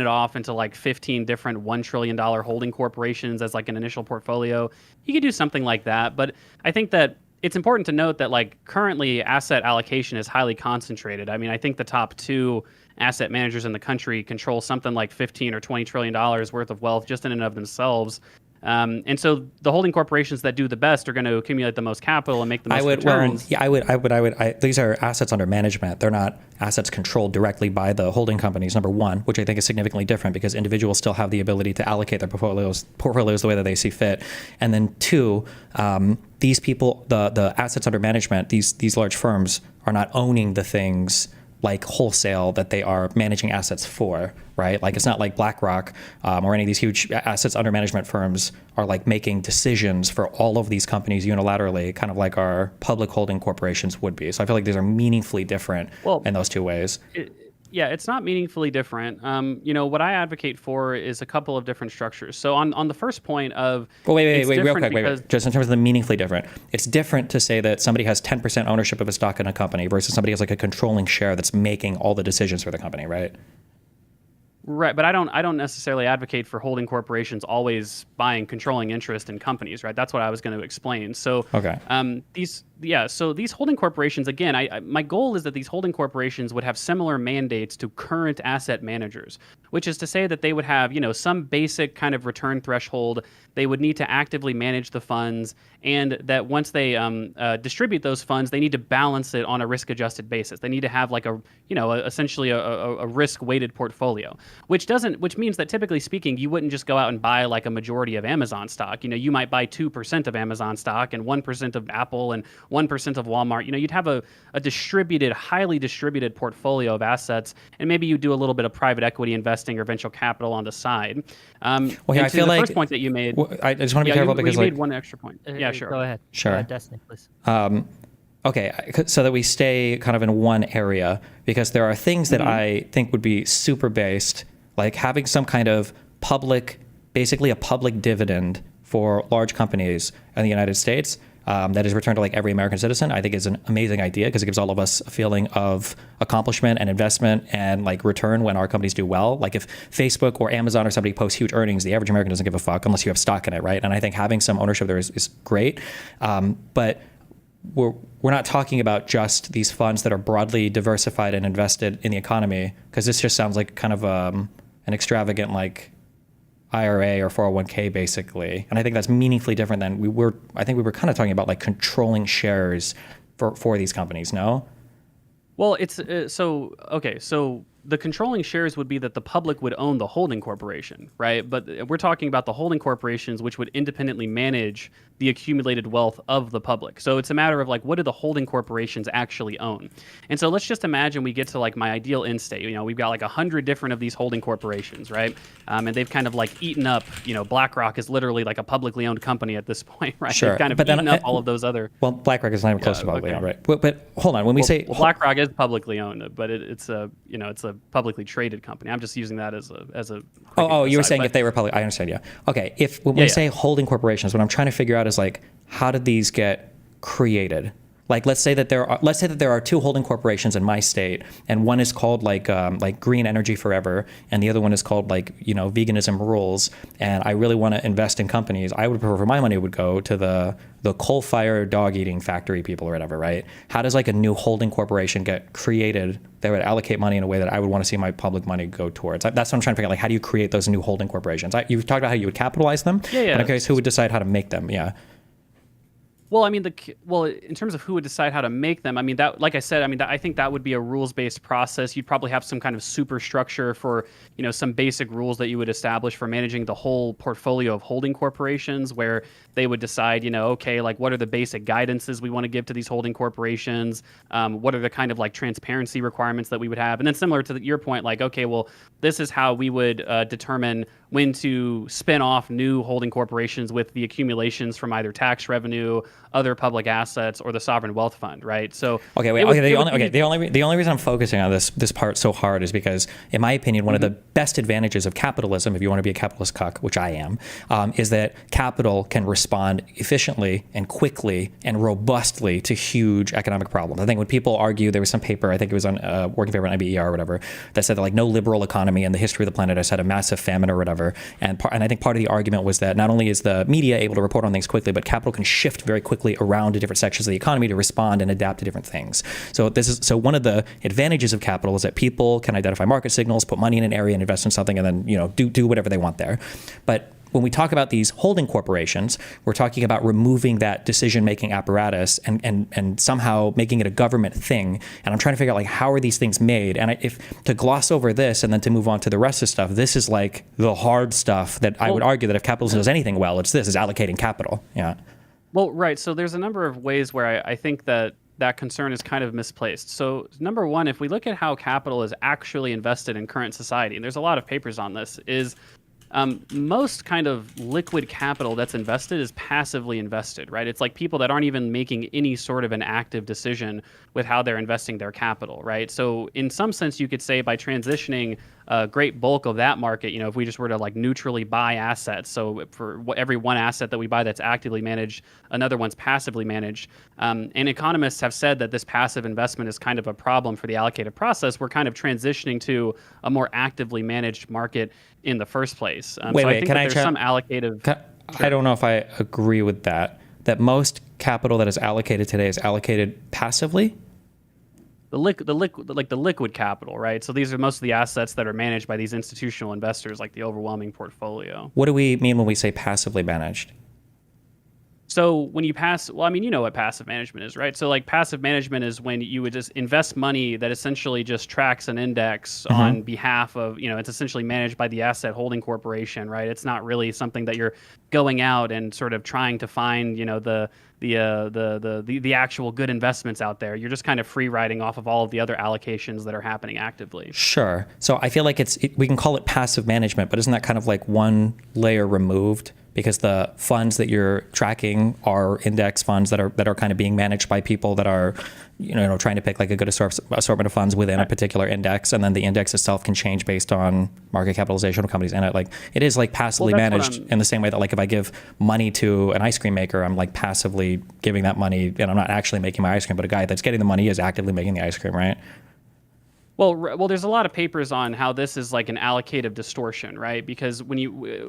off into 15 different $1 trillion holding corporations as an initial portfolio, you could do something like that. But I think that it's important to note that currently asset allocation is highly concentrated. I mean, I think the top two asset managers in the country control something like $15 or $20 trillion worth of wealth just in and of themselves. And so the holding corporations that do the best are going to accumulate the most capital and make the most returns. These are assets under management. They're not assets controlled directly by the holding companies, number one, which I think is significantly different because individuals still have the ability to allocate their portfolios the way that they see fit. And then two, these people, the assets under management, these large firms are not owning the things wholesale that they are managing assets for, right? It's not like BlackRock or any of these huge assets under management firms are making decisions for all of these companies unilaterally, kind of like our public holding corporations would be. So I feel like these are meaningfully different in those two ways. It's not meaningfully different. What I advocate for is a couple of different structures. So on the first point of... Well, wait, real quick. Just in terms of the meaningfully different, it's different to say that somebody has 10% ownership of a stock in a company versus somebody has a controlling share that's making all the decisions for the company, right? Right, but I don't necessarily advocate for holding corporations always buying controlling interest in companies, right? That's what I was going to explain. So okay. So these holding corporations, again, my goal is that these holding corporations would have similar mandates to current asset managers, which is to say that they would have, some basic kind of return threshold. They would need to actively manage the funds, and that once they distribute those funds, they need to balance it on a risk-adjusted basis. They need to have like essentially a risk-weighted portfolio, which means that typically speaking, you wouldn't just go out and buy like a majority of Amazon stock. You might buy 2% of Amazon stock and 1% of Apple and 1% of Walmart. You'd have a distributed, highly distributed portfolio of assets, and maybe you do a little bit of private equity investing or venture capital on the side. I feel the like first point that you made. I just want to be careful because you made one extra point. Yeah, sure. Go ahead. Sure. Go ahead, Destiny, please. Okay, so that we stay kind of in one area, because there are things that I think would be super based, like having some kind of basically a public dividend for large companies in the United States that is returned to like every American citizen. I think is an amazing idea because it gives all of us a feeling of accomplishment and investment and like return when our companies do well. Like if Facebook or Amazon or somebody posts huge earnings, the average American doesn't give a fuck unless you have stock in it, right? And I think having some ownership there is great. But we're not talking about just these funds that are broadly diversified and invested in the economy, because this just sounds like kind of an extravagant like IRA or 401k basically. And I think that's meaningfully different than I think we were kind of talking about like controlling shares for these companies, no? Well, it's so the controlling shares would be that the public would own the holding corporation, right? But we're talking about the holding corporations, which would independently manage the accumulated wealth of the public. So it's a matter of like, what do the holding corporations actually own? And so let's just imagine we get to like my ideal end state. We've got like 100 different of these holding corporations, right? And they've kind of like eaten up, BlackRock is literally like a publicly owned company at this point, right? Sure. They've kind of eaten up all of those other. Well, BlackRock is not even close to publicly owned, right? But hold on, when we say BlackRock is publicly owned, but it's a publicly traded company. I'm just using that as a. You were saying if they were public. I understand. Yeah. Okay. When we say holding corporations, what I'm trying to figure out is like, how did these get created? Like, let's say that there are two holding corporations in my state, and one is called like Green Energy Forever, and the other one is called like Veganism Rules. And I really want to invest in companies. I would prefer my money would go to the coal-fired dog-eating factory people or whatever, right? How does like a new holding corporation get created that would allocate money in a way that I would want to see my public money go towards? That's what I'm trying to figure out. Like, how do you create those new holding corporations? You've talked about how you would capitalize them. Yeah. But I'm curious who would decide how to make them. Yeah. Well, in terms of who would decide how to make them, like I said, I think that would be a rules-based process. You'd probably have some kind of superstructure for, some basic rules that you would establish for managing the whole portfolio of holding corporations, where they would decide, okay, like what are the basic guidances we want to give to these holding corporations? What are the kind of like transparency requirements that we would have? And then similar to your point, like, okay, well, this is how we would determine when to spin off new holding corporations with the accumulations from either tax revenue, other public assets, or the sovereign wealth fund, right? So the only reason I'm focusing on this part so hard is because, in my opinion, one of the best advantages of capitalism, if you want to be a capitalist cuck, which I am, is that capital can respond efficiently and quickly and robustly to huge economic problems. I think when people argue, there was some paper, I think it was on Working Paper on IBER or whatever, that said that like no liberal economy in the history of the planet has had a massive famine or whatever. And I think part of the argument was that not only is the media able to report on things quickly, but capital can shift very quickly around to different sections of the economy to respond and adapt to different things. So one of the advantages of capital is that people can identify market signals, put money in an area and invest in something, and then do whatever they want there. But when we talk about these holding corporations, we're talking about removing that decision-making apparatus and somehow making it a government thing. And I'm trying to figure out like, how are these things made? And if to gloss over this and then to move on to the rest of stuff, this is like the hard stuff that I would argue that if capitalism does anything well, it's this, is allocating capital. Yeah. Well, right. So there's a number of ways where I think that concern is kind of misplaced. So number one, if we look at how capital is actually invested in current society, and there's a lot of papers on this, is most kind of liquid capital that's invested is passively invested, right? It's like people that aren't even making any sort of an active decision with how they're investing their capital, right? So in some sense, you could say by transitioning a great bulk of that market, if we just were to like neutrally buy assets, so for every one asset that we buy that's actively managed, another one's passively managed. And economists have said that this passive investment is kind of a problem for the allocated process. We're kind of transitioning to a more actively managed market in the first place. I think there's some allocative. I don't know if I agree with that. That most capital that is allocated today is allocated passively? The liquid capital, right? So these are most of the assets that are managed by these institutional investors, like the overwhelming portfolio. What do we mean when we say passively managed? So when you well, I mean, you know what passive management is, right? So like passive management is when you would just invest money that essentially just tracks an index on behalf of, it's essentially managed by the asset holding corporation, right? It's not really something that you're going out and sort of trying to find, the actual good investments out there. You're just kind of free riding off of all of the other allocations that are happening actively. Sure. So I feel like we can call it passive management, but isn't that kind of like one layer removed? Because the funds that you're tracking are index funds that are kind of being managed by people that are, trying to pick like a good assortment of funds within a particular index, and then the index itself can change based on market capitalization of companies in it. Like it is like passively managed in the same way that like if I give money to an ice cream maker, I'm like passively giving that money, and I'm not actually making my ice cream, but a guy that's getting the money is actively making the ice cream, right? Well, there's a lot of papers on how this is like an allocative distortion, right? Because when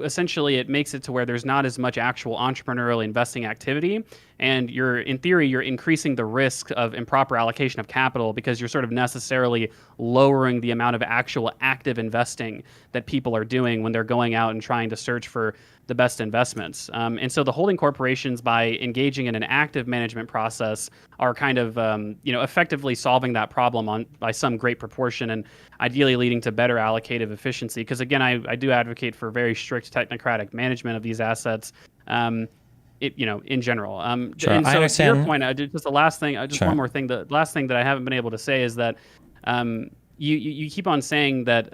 essentially it makes it to where there's not as much actual entrepreneurial investing activity, and in theory, you're increasing the risk of improper allocation of capital because you're sort of necessarily lowering the amount of actual active investing that people are doing when they're going out and trying to search for the best investments. And so the holding corporations, by engaging in an active management process, are kind of, effectively solving that problem by some great proportion, and ideally leading to better allocative efficiency. Because again, I do advocate for very strict technocratic management of these assets. In general. Sure, and so I understand. To your point, just the last thing, Sure. one more thing. The last thing that I haven't been able to say is that you keep on saying that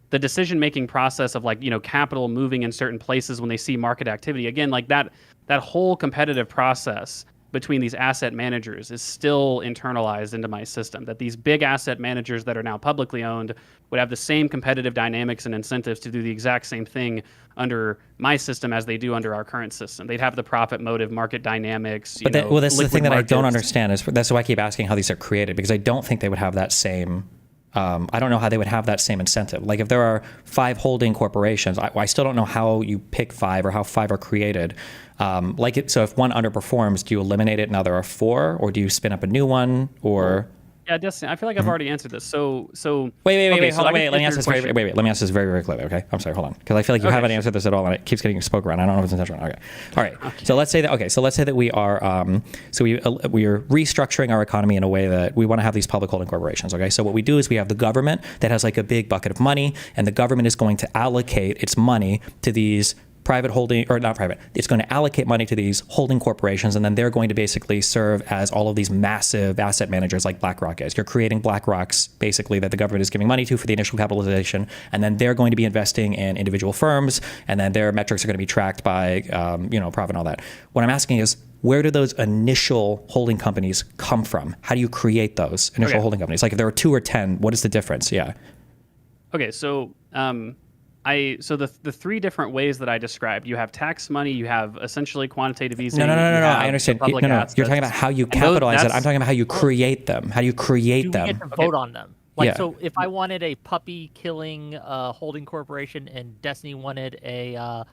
the decision-making process of capital moving in certain places when they see market activity, again, like that whole competitive process between these asset managers is still internalized into my system, that these big asset managers that are now publicly owned would have the same competitive dynamics and incentives to do the exact same thing under my system as they do under our current system. They'd have the profit motive, market dynamics. But that's the thing that I don't understand. That's why I keep asking how these are created, because I don't think they would have that same. I don't know how they would have that same incentive. Like if there are 5 holding corporations, I still don't know how you pick 5 or how 5 are created. So if one underperforms, do you eliminate it? Now there are 4, or do you spin up a new one? Or Yeah, Destiny, I feel like I've already answered this. So wait, hold on, let me answer this very, very clearly, okay? I'm sorry, hold on, because I feel like you haven't answered this at all, and it keeps getting spoke around. I don't know if it's intentional. Okay, all right. Okay. So let's say that we are, we are restructuring our economy in a way that we want to have these public holding corporations. Okay, so what we do is we have the government that has like a big bucket of money, and the government is going to allocate its money to these private holding, or not private, it's going to allocate money to these holding corporations, and then they're going to basically serve as all of these massive asset managers like BlackRock is. You're creating BlackRocks, basically, that the government is giving money to for the initial capitalization, and then they're going to be investing in individual firms, and then their metrics are going to be tracked by, profit and all that. What I'm asking is, where do those initial holding companies come from? How do you create those initial holding companies? Like if there are 2 or 10, what is the difference? Yeah. Okay, so the 3 different ways that I described, you have tax money, you have essentially quantitative easing. No, I understand. No, you're talking about how you capitalize it. I'm talking about how you create them. How do you create them? You get to vote on them. So if I wanted a puppy killing holding corporation and Destiny wanted a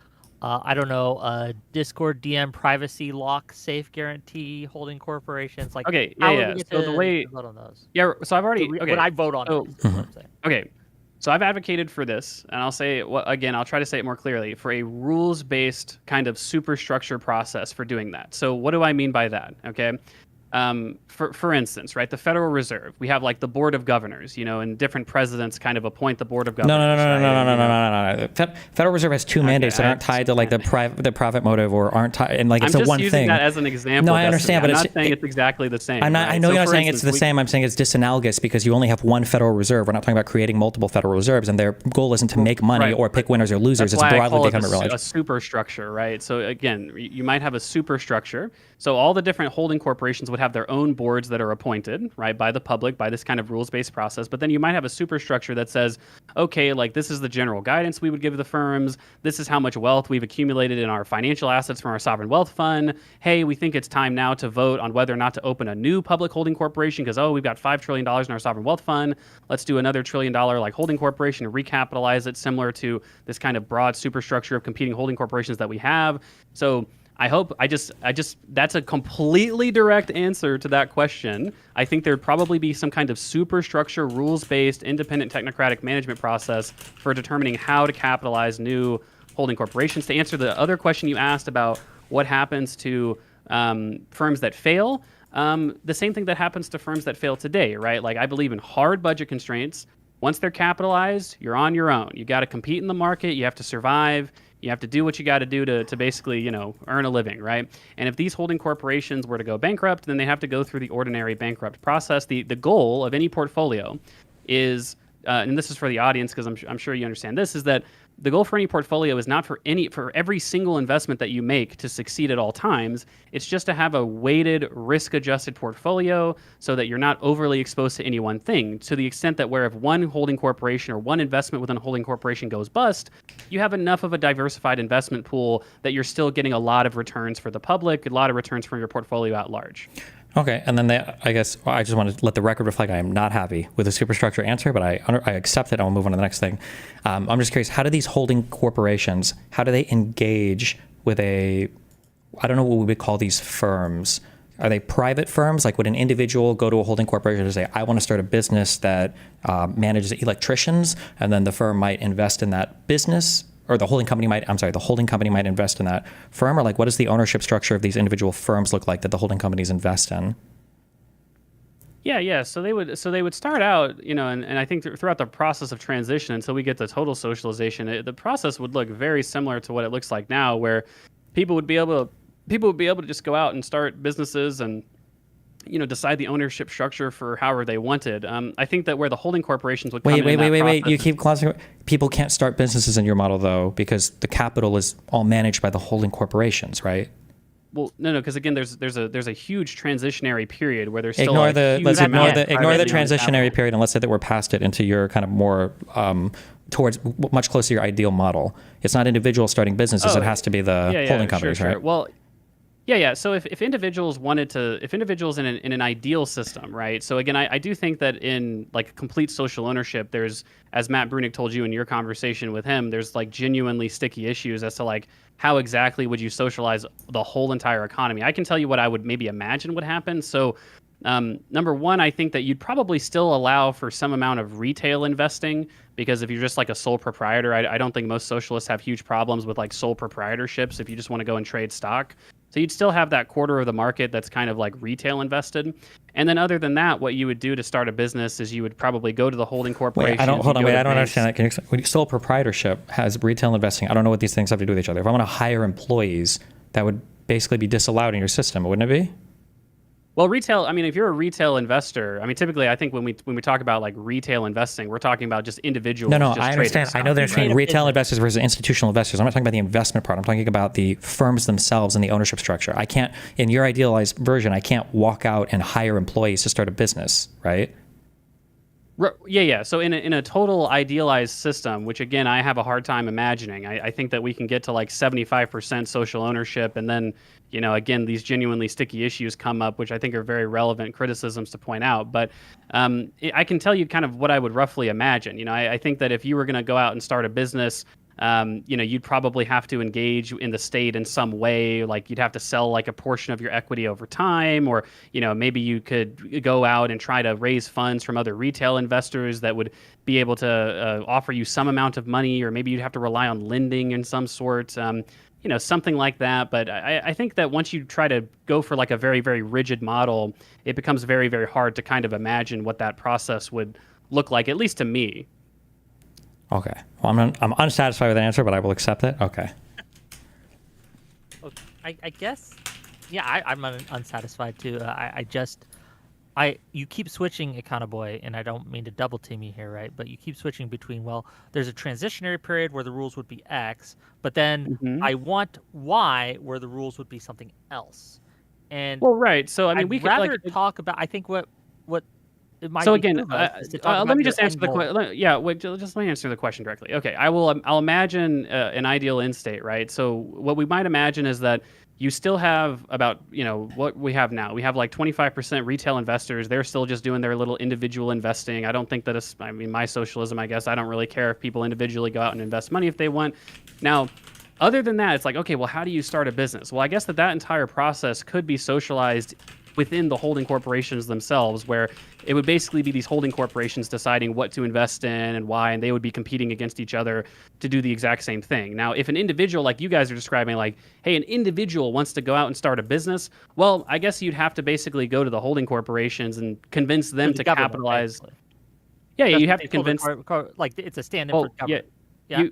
Discord DM privacy lock safe guarantee holding corporations, like so the way vote on those. Yeah, so I've already Would I vote on them? Okay. So I've advocated for this, and I'll say again, I'll try to say it more clearly, for a rules-based kind of superstructure process for doing that. So what do I mean by that? Okay. For instance, right, the Federal Reserve, we have like the Board of Governors, and different presidents kind of appoint the Board of Governors. No. Federal Reserve has 2 mandates that aren't tied to like the profit motive, or aren't tied, and like it's a one thing. I'm just using that as an example. No, I understand, but I'm not saying it's exactly the same. I know you're not saying it's the same. I'm saying it's disanalogous because you only have one Federal Reserve. We're not talking about creating multiple Federal Reserves, and their goal isn't to make money or pick winners or losers. It's broadly become a superstructure, right? So again, you might have a superstructure. So all the different holding corporations would have their own boards that are appointed, right, by the public, by this kind of rules-based process. But then you might have a superstructure that says, okay, like this is the general guidance we would give the firms. This is how much wealth we've accumulated in our financial assets from our sovereign wealth fund. Hey, we think it's time now to vote on whether or not to open a new public holding corporation because, we've got $5 trillion in our sovereign wealth fund. Let's do another $1 trillion like holding corporation and recapitalize it, similar to this kind of broad superstructure of competing holding corporations that we have. So That's a completely direct answer to that question. I think there'd probably be some kind of superstructure, rules-based, independent technocratic management process for determining how to capitalize new holding corporations. To answer the other question you asked about what happens to firms that fail, the same thing that happens to firms that fail today, right? Like, I believe in hard budget constraints. Once they're capitalized, you're on your own. You got to compete in the market. You have to survive. You have to do what you got to do to basically, earn a living, right? And if these holding corporations were to go bankrupt, then they have to go through the ordinary bankrupt process. The goal of any portfolio is, and this is for the audience because I'm sure you understand this, is that the goal for any portfolio is not for every single investment that you make to succeed at all times. It's just to have a weighted, risk-adjusted portfolio so that you're not overly exposed to any one thing. To the extent that where if one holding corporation or one investment within a holding corporation goes bust, you have enough of a diversified investment pool that you're still getting a lot of returns for the public, a lot of returns from your portfolio at large. Okay, and then I just want to let the record reflect I am not happy with the superstructure answer, but I accept it. I'll move on to the next thing. I'm just curious, how do these holding corporations, how do they engage with I don't know what we would call these firms. Are they private firms? Like, would an individual go to a holding corporation and say, I want to start a business that manages electricians, and then the firm might invest in that business? Or the holding company might invest in that firm? Or like, what does the ownership structure of these individual firms look like that the holding companies invest in? Yeah. So they would start out, and I think throughout the process of transition until we get to total socialization, the process would look very similar to what it looks like now, where people would be able to just go out and start businesses and decide the ownership structure for however they wanted. I think that where the holding corporations would come Wait. You keep clausing. People can't start businesses in your model, though, because the capital is all managed by the holding corporations, right? Well, no, because again, there's a huge transitionary period where there's still ignore the transitionary period, and let's say that we're past it into your kind of more towards much closer to your ideal model. It's not individuals starting businesses; it has to be the holding companies, right? Well. Yeah. So if individuals in an ideal system, right? So again, I do think that in like complete social ownership, there's, as Matt Brunig told you in your conversation with him, there's like genuinely sticky issues as to like how exactly would you socialize the whole entire economy. I can tell you what I would maybe imagine would happen. So number one, I think that you'd probably still allow for some amount of retail investing, because if you're just like a sole proprietor, I don't think most socialists have huge problems with like sole proprietorships if you just want to go and trade stock. So you'd still have that quarter of the market that's kind of like retail invested. And then other than that, what you would do to start a business is you would probably go to the holding corporation. I don't understand that. Can you explain? Sole proprietorship has retail investing. I don't know what these things have to do with each other. If I want to hire employees, that would basically be disallowed in your system, wouldn't it be? Well, retail, I mean, if you're a retail investor, I mean, typically, I think when we talk about like retail investing, we're talking about just individuals. No, I understand. I know there's retail investors versus institutional investors. I'm not talking about the investment part. I'm talking about the firms themselves and the ownership structure. I can't, in your idealized version, I can't walk out and hire employees to start a business, right? Yeah. So in a total idealized system, which again, I have a hard time imagining, I think that we can get to like 75% social ownership, and then, again, these genuinely sticky issues come up, which I think are very relevant criticisms to point out. But I can tell you kind of what I would roughly imagine. I think that if you were going to go out and start a business, you'd probably have to engage in the state in some way. Like you'd have to sell like a portion of your equity over time, or, maybe you could go out and try to raise funds from other retail investors that would be able to offer you some amount of money, or maybe you'd have to rely on lending in some sort, something like that. But I think that once you try to go for like a very, very rigid model, it becomes very, very hard to kind of imagine what that process would look like, at least to me. Okay. Well, I'm unsatisfied with the answer, but I will accept it. Okay. I guess, yeah, I'm unsatisfied too. You keep switching Econoboi, and I don't mean to double team you here, right? But you keep switching between, well, there's a transitionary period where the rules would be X, but then I want Y where the rules would be something else. And well, right. So I mean, we could rather talk about. I think what. So again, let me just answer the question. Yeah, wait, just let me answer the question directly. Okay, I'll imagine an ideal end state, right? So what we might imagine is that you still have about, what we have now. We have like 25% retail investors. They're still just doing their little individual investing. I don't think that my socialism, I guess, I don't really care if people individually go out and invest money if they want. Now, other than that, it's like, okay, well, how do you start a business? Well, I guess that entire process could be socialized within the holding corporations themselves, where it would basically be these holding corporations deciding what to invest in and why, and they would be competing against each other to do the exact same thing. Now, if an individual, like you guys are describing, like, hey, an individual wants to go out and start a business, well, I guess you'd have to basically go to the holding corporations and convince them to capitalize. Basically. Yeah, you have to convince. Like, it's a stand-in for government. Yeah.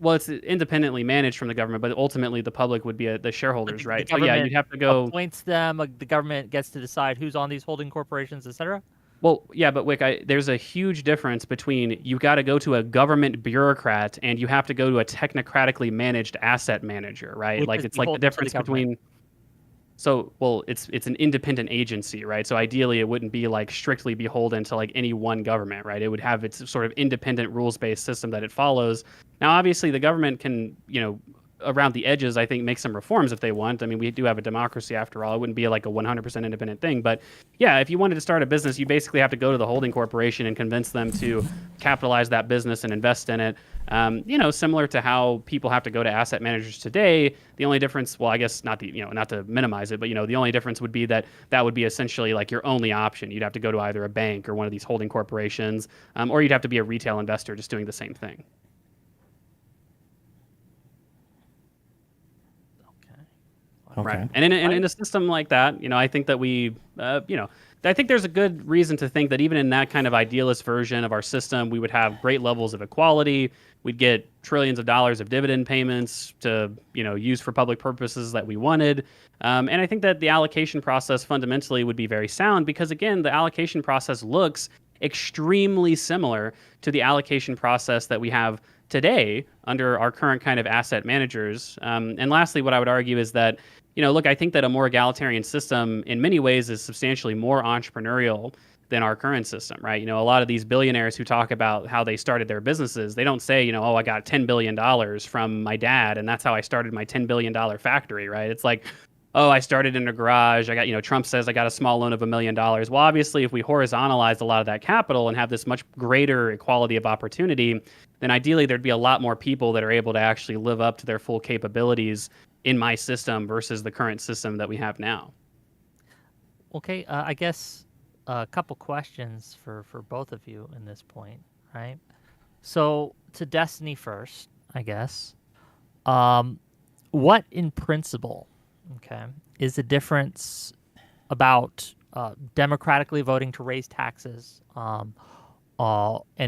Well, it's independently managed from the government, but ultimately the public would be the shareholders, right? So yeah, you'd have to go. Appoints them. The government gets to decide who's on these holding corporations, etc. Well, yeah, but Wick, there's a huge difference between you got to go to a government bureaucrat and you have to go to a technocratically managed asset manager, right? Like it's like the difference between. So, well, it's an independent agency, right? So ideally, it wouldn't be like strictly beholden to like any one government, right? It would have its sort of independent rules-based system that it follows. Now, obviously, the government can, around the edges, I think, make some reforms if they want. I mean, we do have a democracy after all. It wouldn't be like a 100% independent thing. But yeah, if you wanted to start a business, you basically have to go to the holding corporation and convince them to capitalize that business and invest in it. Similar to how people have to go to asset managers today. The only difference, well, I guess not to minimize it, but the only difference would be that would be essentially like your only option. You'd have to go to either a bank or one of these holding corporations, or you'd have to be a retail investor just doing the same thing. Okay. Right. And in a system like that, I think that I think there's a good reason to think that even in that kind of idealist version of our system, we would have great levels of equality. We'd get trillions of dollars of dividend payments to, use for public purposes that we wanted. And I think that the allocation process fundamentally would be very sound because, again, the allocation process looks extremely similar to the allocation process that we have today under our current kind of asset managers. And lastly, what I would argue is that, look, I think that a more egalitarian system in many ways is substantially more entrepreneurial than our current system, right? A lot of these billionaires who talk about how they started their businesses, they don't say, I got $10 billion from my dad, and that's how I started my $10 billion factory, right? It's like, oh, I started in a garage. I got, Trump says I got a small loan of $1 million. Well, obviously, if we horizontalize a lot of that capital and have this much greater equality of opportunity, then ideally there'd be a lot more people that are able to actually live up to their full capabilities in my system versus the current system that we have now. Okay, I guess a couple questions for both of you in this point, right? So to Destiny first, I guess. What in principle, okay, is the difference about democratically voting to raise taxes and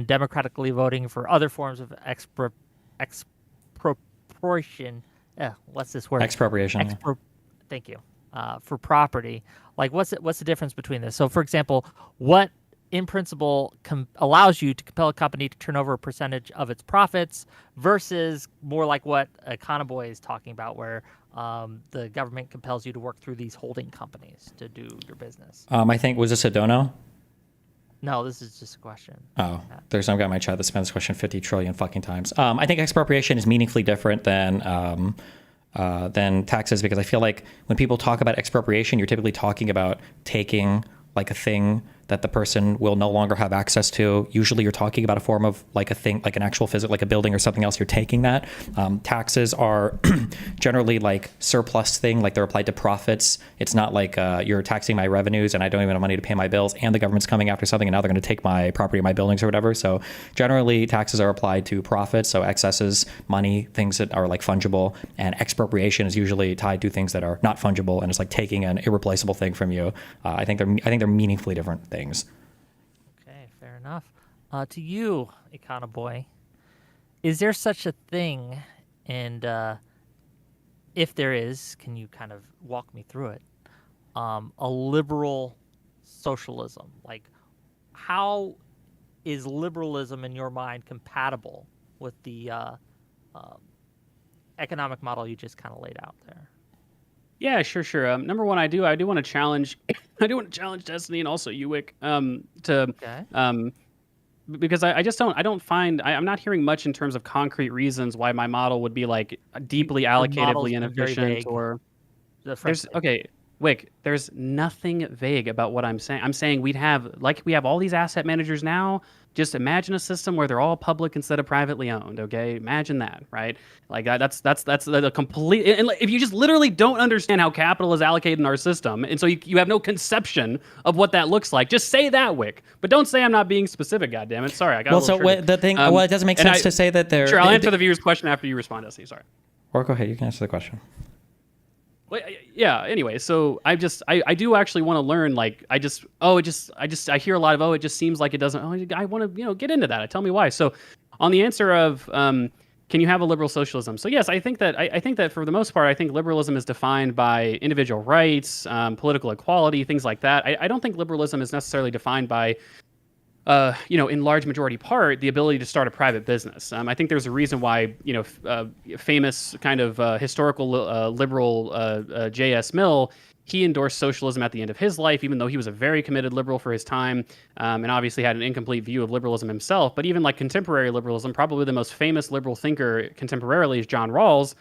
democratically voting for other forms of expropriation? What's this word? Expropriation. Thank you. For property, like what's the difference between this? So, for example, what in principle allows you to compel a company to turn over a percentage of its profits versus more like what Econoboi is talking about, where the government compels you to work through these holding companies to do your business? I think, was this a dono? No, this is just a question. Oh, there's some guy in my chat that spent this question 50 trillion fucking times. I think expropriation is meaningfully different than taxes, because I feel like when people talk about expropriation, you're typically talking about taking like a thing that the person will no longer have access to. Usually you're talking about a form of like a thing, like an actual physical, like a building or something else, you're taking that. Taxes are generally like surplus thing, like they're applied to profits. It's not like you're taxing my revenues and I don't even have money to pay my bills and the government's coming after something and now they're going to take my property, my buildings or whatever. So generally taxes are applied to profits. So excesses, money, things that are like fungible, and expropriation is usually tied to things that are not fungible and it's like taking an irreplaceable thing from you. I think they're meaningfully different things. Okay, fair enough. To you, Econoboi, is there such a thing, and if there is, can you kind of walk me through it, a liberal socialism? Like, how is liberalism in your mind compatible with the economic model you just kind of laid out there? Yeah, sure. Number one, I do want to challenge, Destiny and also Uwick, because I don't find, I'm not hearing much in terms of concrete reasons why my model would be like deeply allocatively inefficient or. Okay, Wick, there's nothing vague about what I'm saying. I'm saying we have all these asset managers now. Just imagine a system where they're all public instead of privately owned. Okay, imagine that, right? Like that's the complete. And if you just literally don't understand how capital is allocated in our system, and so you have no conception of what that looks like, just say that, Wick. But don't say I'm not being specific. Goddammit. Sorry, I got. Well, so the thing. Well, it doesn't make sense to say that they're. Sure, I'll answer the viewer's question after you respond, Essie. Sorry. Or go ahead. You can answer the question. Well, yeah. Anyway, so I do actually want to learn. Like, I hear a lot of, it just seems like it doesn't. I want to get into that. Tell me why. So, on the answer of can you have a liberal socialism? So yes, I think that for the most part, I think liberalism is defined by individual rights, political equality, things like that. I don't think liberalism is necessarily defined by in large majority part, the ability to start a private business. I think there's a reason why, famous kind of historical liberal J.S. Mill, he endorsed socialism at the end of his life, even though he was a very committed liberal for his time, and obviously had an incomplete view of liberalism himself. But even like contemporary liberalism, probably the most famous liberal thinker contemporarily is John Rawls.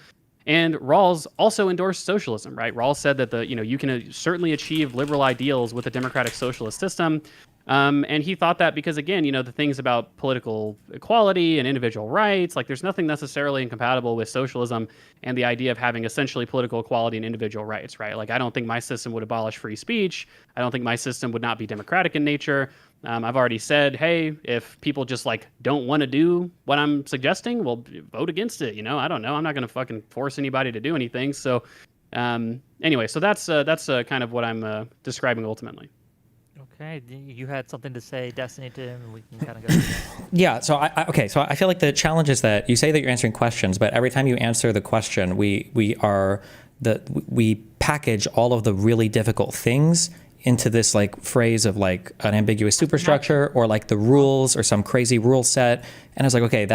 And Rawls also endorsed socialism, right? Rawls said that you can certainly achieve liberal ideals with a democratic socialist system. And he thought that because, again, the things about political equality and individual rights, like there's nothing necessarily incompatible with socialism and the idea of having essentially political equality and individual rights, right? Like, I don't think my system would abolish free speech. I don't think my system would not be democratic in nature. I've already said, hey, if people just don't want to do what I'm suggesting, well, vote against it. I don't know. I'm not going to fucking force anybody to do anything. So anyway, so that's kind of what I'm describing ultimately. Okay, you had something to say, Destiny, to him, and we can kind of go. Yeah, so I feel like the challenge is that you say that you're answering questions, but every time you answer the question, we package all of the really difficult things into this phrase of an ambiguous superstructure or the rules or some crazy rule set, and I was like, okay,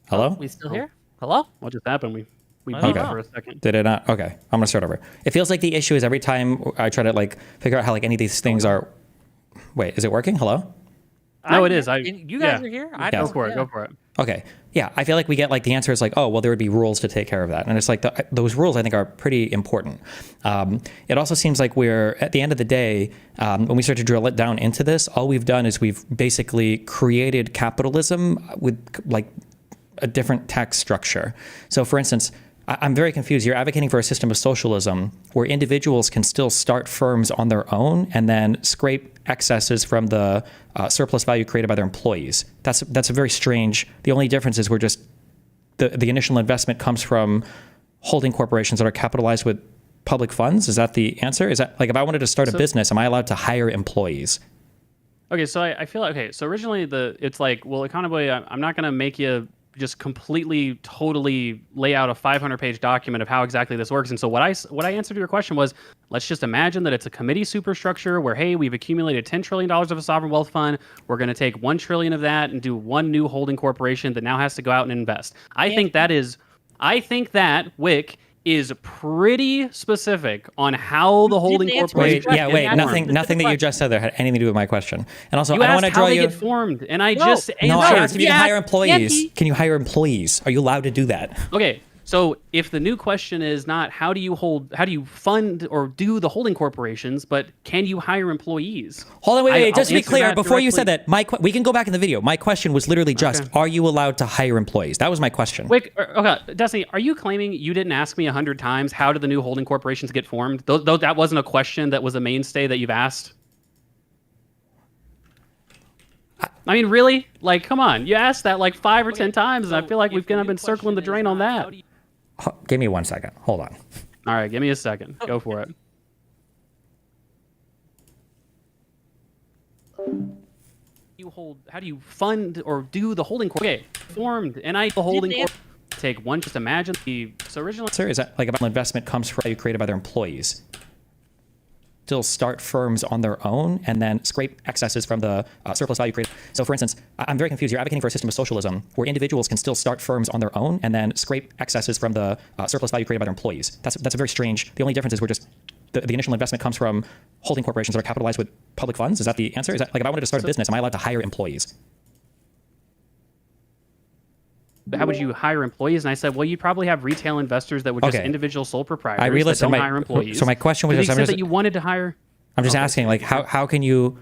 Hello? We still here? Hello? What just happened? We beat for a second. Did it not? Okay, I'm gonna start over. It feels like the issue is every time I try to figure out how any of these things are. Wait, is it working? Hello? No, it is. You guys are here? Go for it. Okay. Yeah, I feel like we get the answer is oh, well, there would be rules to take care of that. And it's those rules I think are pretty important. It also seems like we're, at the end of the day, when we start to drill it down into this, all we've done is we've basically created capitalism with a different tax structure. So for instance, I'm very confused. You're advocating for a system of socialism where individuals can still start firms on their own and then scrape excesses from the surplus value created by their employees. That's a very strange. The only difference is we're just the initial investment comes from holding corporations that are capitalized with public funds. Is that the answer? Is that if I wanted to start a business, am I allowed to hire employees? Okay, so I feel so originally it's Econoboi, I'm not going to make you just completely, totally lay out a 500-page document of how exactly this works. And so what I answered to your question was, let's just imagine that it's a committee superstructure where, hey, we've accumulated $10 trillion of a sovereign wealth fund. We're going to take $1 trillion of that and do one new holding corporation that now has to go out and invest. I think that, Wick, is pretty specific on how the holding corporation. Nothing that you just said there had anything to do with my question. And also, I don't want to draw how you. they get formed, and I just answered. No, I asked if you can hire employees. Can you hire employees? Are you allowed to do that? Okay. So if the new question is not how do you fund or do the holding corporations, but can you hire employees? Hold on, wait. Just to be clear, before you said that, we can go back in the video. My question was literally just, are you allowed to hire employees? That was my question. Wait, okay, Destiny, are you claiming you didn't ask me 100 times how do the new holding corporations get formed? Though that wasn't a question that was a mainstay that you've asked? I mean, really? Come on. You asked that 5 or 10 times, and I feel like we've kind of been circling the drain on that. Give me 1 second. Hold on. All right, give me a second. Go for it. How do you fund or do the holding corporation? Okay, formed, and the holding corporation. Take one, just imagine so originally. Sir, is that about investment comes from value created by their employees? Still start firms on their own and then scrape excesses from the surplus value created. So for instance, I'm very confused. You're advocating for a system of socialism where individuals can still start firms on their own and then scrape excesses from the surplus value created by their employees. That's a very strange. The only difference is we're just the initial investment comes from holding corporations that are capitalized with public funds. Is that the answer? Is that if I wanted to start a business, am I allowed to hire employees? hire employees? And I said, well, you'd probably have retail investors that would just individual sole proprietors that don't hire employees. So my question was to the extent that you wanted to hire. I'm just asking, like, how can you?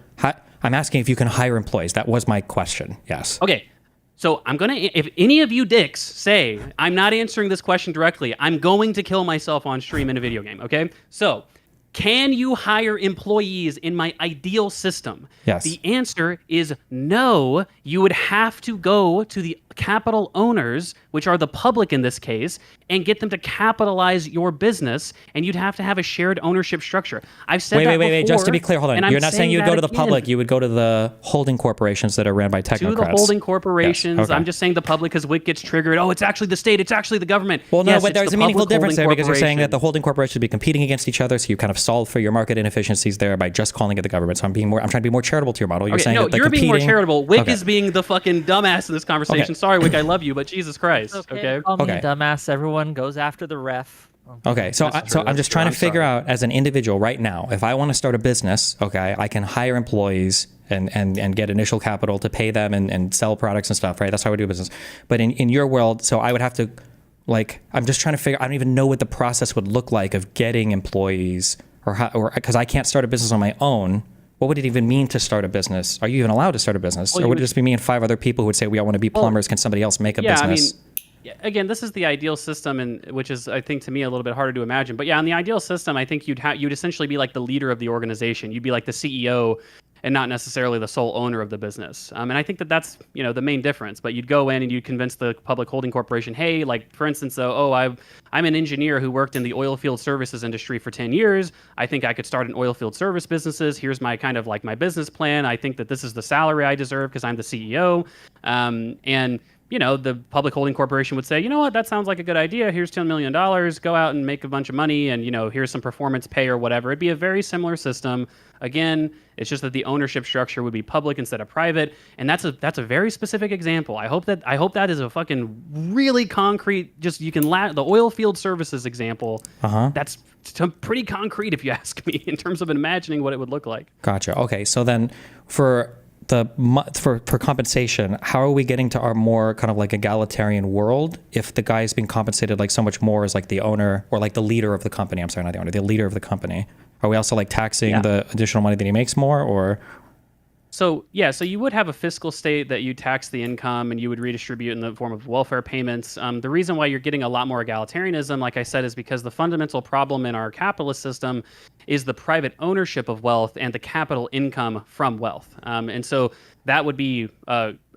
I'm asking if you can hire employees. That was my question. Yes. Okay. So if any of you dicks say I'm not answering this question directly, I'm going to kill myself on stream in a video game. Okay. So, can you hire employees in my ideal system? Yes. The answer is no. You would have to go to the capital owners, which are the public in this case, and get them to capitalize your business, and you'd have to have a shared ownership structure. I've said that before. Wait. Just to be clear, hold on. You're not saying you'd go to the public. You would go to the holding corporations that are ran by technocrats. To the holding corporations. Yes. Okay. I'm just saying the public, because WIC gets triggered. Oh, it's actually the state. It's actually the government. Well, no, yes, but there's a meaningful difference there, because you're saying that the the holding corporations would be competing against each other, so you kind of solve for your market inefficiencies there by just calling it the government. So I'm trying to be more charitable to your model. You're saying that the you're being more charitable. WIC Okay. is being the fucking dumbass in this conversation. Okay. Sorry, WIC, I love you, but Jesus Christ. Okay. Call me a dumbass. Everyone goes after the ref. Okay, so I'm just trying to figure out, as an individual right now, if I want to start a business, okay, I can hire employees and get initial capital to pay them and sell products and stuff, right? That's how we do business. But in your world, so I would have to, like, I'm just trying to figure, I don't even know what the process would look like of getting employees, or because I can't start a business on my own. What would it even mean to start a business? Are you even allowed to start a business? Well, or would it just be me and 5 other people who would say, we all want to be plumbers, can somebody else make a business? Again, this is the ideal system, and which is, I think, to me a little bit harder to imagine. But yeah, in the ideal system, I think you'd essentially be like the leader of the organization. You'd be like the CEO, and not necessarily the sole owner of the business. And I think that's the main difference. But you'd go in and you'd convince the public holding corporation, hey, like for instance, I'm an engineer who worked in the oil field services industry for 10 years. I think I could start an oil field service businesses. Here's my kind of like my business plan. I think that this is the salary I deserve because I'm the CEO. And the public holding corporation would say, you know what, that sounds like a good idea. Here's $10 million. Go out and make a bunch of money, and here's some performance pay or whatever. It'd be a very similar system. Again, it's just that the ownership structure would be public instead of private, and that's a very specific example. I hope that is a fucking really concrete. Just you can the oil field services example. That's pretty concrete, if you ask me, in terms of imagining what it would look like. Gotcha. Okay, so then for compensation, how are we getting to our more kind of like egalitarian world if the guy is being compensated like so much more as like the owner or like the leader of the company? I'm sorry, not the owner, the leader of the company. Are we also like taxing the additional money that he makes more, or? So you would have a fiscal state that you tax the income and you would redistribute in the form of welfare payments. The reason why you're getting a lot more egalitarianism, like I said, is because the fundamental problem in our capitalist system is the private ownership of wealth and the capital income from wealth. And so that would be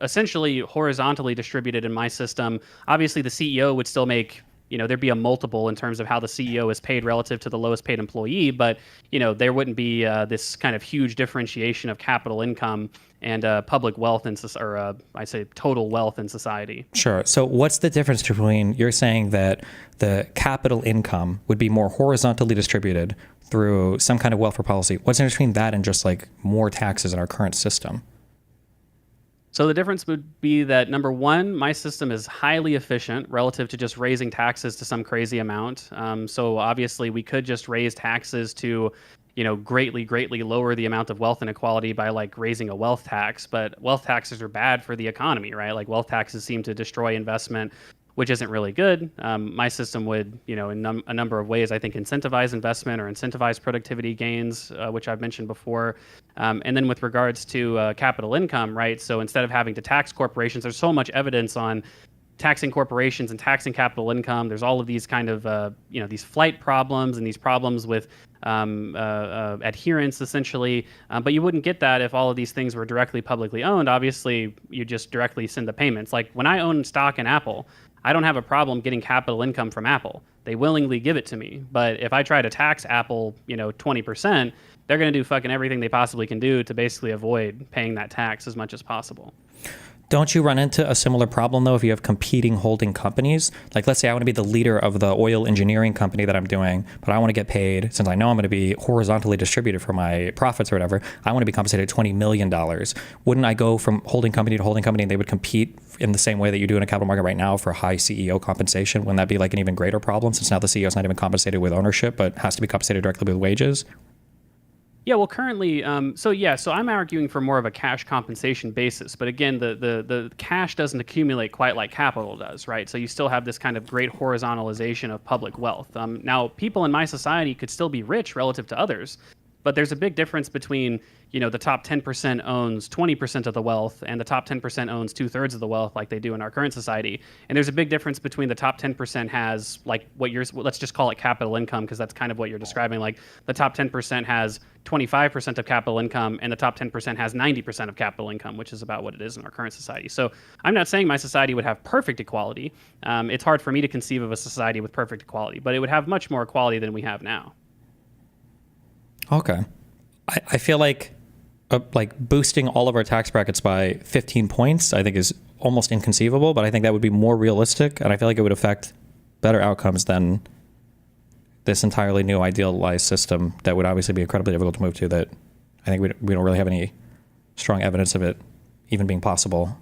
essentially horizontally distributed in my system. Obviously, the CEO would still make, there'd be a multiple in terms of how the CEO is paid relative to the lowest paid employee, but, there wouldn't be this kind of huge differentiation of capital income and public wealth I say total wealth in society. Sure. So what's the difference between, you're saying that the capital income would be more horizontally distributed through some kind of welfare policy. What's the difference between that and just like more taxes in our current system? So the difference would be that, number one, my system is highly efficient relative to just raising taxes to some crazy amount. So obviously we could just raise taxes to, greatly lower the amount of wealth inequality by like raising a wealth tax. But wealth taxes are bad for the economy, right? Like wealth taxes seem to destroy investment, which isn't really good. My system would, in a number of ways, I think, incentivize investment or incentivize productivity gains, which I've mentioned before. And then with regards to capital income, right? So instead of having to tax corporations, there's so much evidence on taxing corporations and taxing capital income. There's all of these kind of, these flight problems and these problems with adherence, essentially. But you wouldn't get that if all of these things were directly publicly owned. Obviously, you just directly send the payments. Like when I own stock in Apple, I don't have a problem getting capital income from Apple. They willingly give it to me. But if I try to tax Apple, 20%, they're going to do fucking everything they possibly can do to basically avoid paying that tax as much as possible. Don't you run into a similar problem, though, if you have competing holding companies? Like, let's say I want to be the leader of the oil engineering company that I'm doing, but I want to get paid, since I know I'm going to be horizontally distributed for my profits or whatever, I want to be compensated $20 million. Wouldn't I go from holding company to holding company and they would compete in the same way that you do in a capital market right now for high CEO compensation? Wouldn't that be like an even greater problem, since now the CEO is not even compensated with ownership, but has to be compensated directly with wages? Yeah, well, currently, so I'm arguing for more of a cash compensation basis. But again, the cash doesn't accumulate quite like capital does, right? So you still have this kind of great horizontalization of public wealth. Now, people in my society could still be rich relative to others, but there's a big difference between, the top 10% owns 20% of the wealth and the top 10% owns 2/3 of the wealth like they do in our current society. And there's a big difference between the top 10% has like let's just call it capital income, because that's kind of what you're describing. Like the top 10% has 25% of capital income and the top 10% has 90% of capital income, which is about what it is in our current society. So I'm not saying my society would have perfect equality. It's hard for me to conceive of a society with perfect equality, but it would have much more equality than we have now. Okay. I feel like boosting all of our tax brackets by 15 points, I think is almost inconceivable, but I think that would be more realistic. And I feel like it would affect better outcomes than this entirely new idealized system that would obviously be incredibly difficult to move to, that I think we don't really have any strong evidence of it even being possible.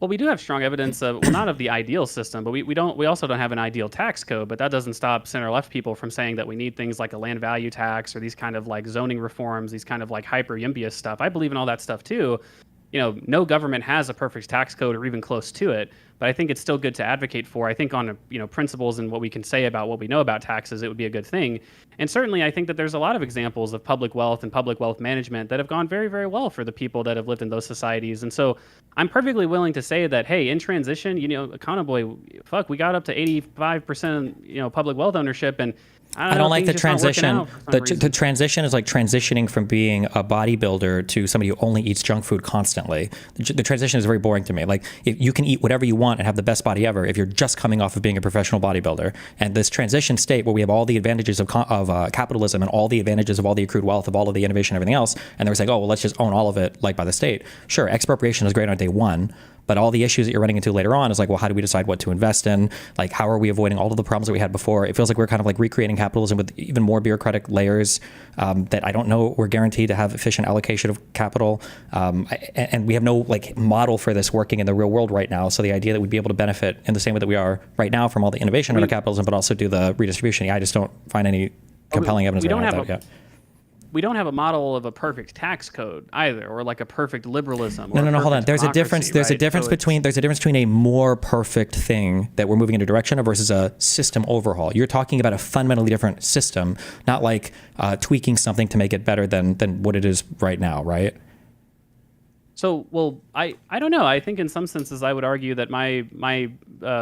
Well, we do have strong evidence of, not of the ideal system, but we also don't have an ideal tax code. But that doesn't stop center-left people from saying that we need things like a land value tax or these kind of like zoning reforms, these kind of like hyper-yimpious stuff. I believe in all that stuff too. No government has a perfect tax code or even close to it, but I think it's still good to advocate for. I think on principles and what we can say about what we know about taxes, it would be a good thing. And certainly I think that there's a lot of examples of public wealth and public wealth management that have gone very, very well for the people that have lived in those societies. And so I'm perfectly willing to say that, hey, in transition, Econoboi, we got up to 85%, public wealth ownership, and I don't like the transition. The transition is like transitioning from being a bodybuilder to somebody who only eats junk food constantly. The transition is very boring to me. Like, if you can eat whatever you want and have the best body ever if you're just coming off of being a professional bodybuilder. And this transition state where we have all the advantages of capitalism and all the advantages of all the accrued wealth of all of the innovation and everything else, and they're saying, oh, well, let's just own all of it like by the state. Sure, expropriation is great on day one, but all the issues that you're running into later on is like, well, how do we decide what to invest in? Like, how are we avoiding all of the problems that we had before? It feels like we're kind of like recreating capitalism with even more bureaucratic layers that I don't know we're guaranteed to have efficient allocation of capital. And we have no like model for this working in the real world right now. So the idea that we'd be able to benefit in the same way that we are right now from all the innovation under capitalism, but also do the redistribution, I just don't find any compelling evidence that yet. We don't have a model of a perfect tax code either, or like a perfect liberalism. No, hold on. There's a difference. There's a difference between a more perfect thing that we're moving in a direction of versus a system overhaul. You're talking about a fundamentally different system, not like tweaking something to make it better than what it is right now, right? So, well, I don't know. I think in some senses I would argue that my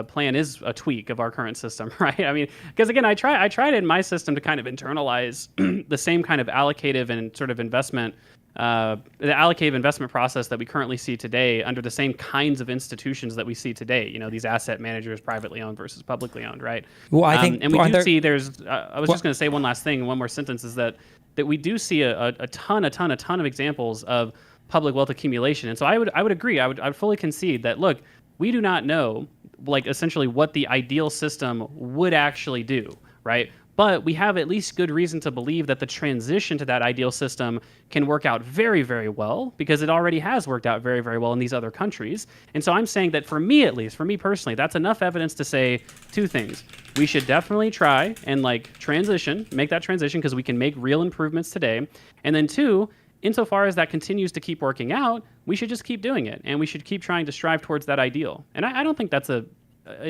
plan is a tweak of our current system, right? I mean, because again, I tried in my system to kind of internalize the same kind of allocative and sort of investment, the allocative investment process that we currently see today under the same kinds of institutions that we see today. These asset managers, privately owned versus publicly owned, right? Well, I think, and we do see there's. I was just going to say one last thing, one more sentence, is that we do see a ton of examples of public wealth accumulation. And so I would agree. I would fully concede that, look, we do not know, like, essentially what the ideal system would actually do, right? But we have at least good reason to believe that the transition to that ideal system can work out very, very well, because it already has worked out very, very well in these other countries. And so I'm saying that for me, at least, for me personally, that's enough evidence to say two things. We should definitely try and make that transition, because we can make real improvements today. And then two, insofar as that continues to keep working out, we should just keep doing it, and we should keep trying to strive towards that ideal. And I don't think that's an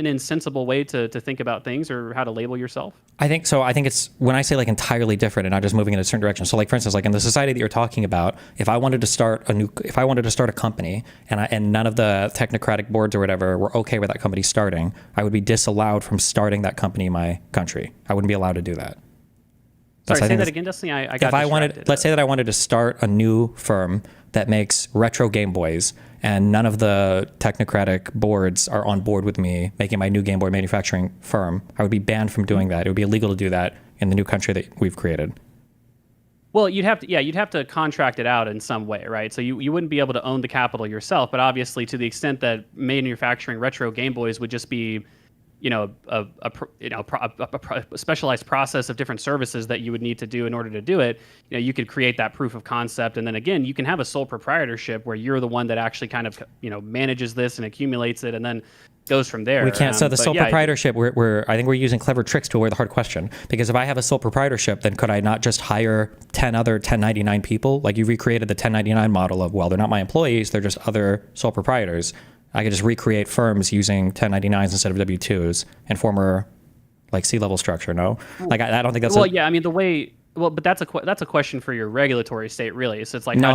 insensible way to think about things or how to label yourself. I think so. I think it's when I say like entirely different and not just moving in a certain direction. So like, for instance, like in the society that you're talking about, if I wanted to start a company and none of the technocratic boards or whatever were okay with that company starting, I would be disallowed from starting that company in my country. I wouldn't be allowed to do that. Sorry, say that again, Destiny. I got distracted. Let's say that I wanted to start a new firm that makes retro Game Boys, and none of the technocratic boards are on board with me making my new Game Boy manufacturing firm. I would be banned from doing that. It would be illegal to do that in the new country that we've created. Well, you'd have to contract it out in some way, right? So you wouldn't be able to own the capital yourself, but obviously to the extent that manufacturing retro Game Boys would just be a specialized process of different services that you would need to do in order to do it. You could create that proof of concept, and then again, you can have a sole proprietorship where you're the one that actually kind of manages this and accumulates it, and then goes from there. We can't. So the But sole yeah, proprietorship, I think we're using clever tricks to avoid the hard question. Because if I have a sole proprietorship, then could I not just hire 10 other 1099 people? Like you recreated the 1099 model of, well, they're not my employees, they're just other sole proprietors. I could just recreate firms using 1099s instead of W-2s and former like C-level structure. No, like I don't think that's. Well, yeah. I mean, the way. Well, but that's a question for your regulatory state, really. So it's like no.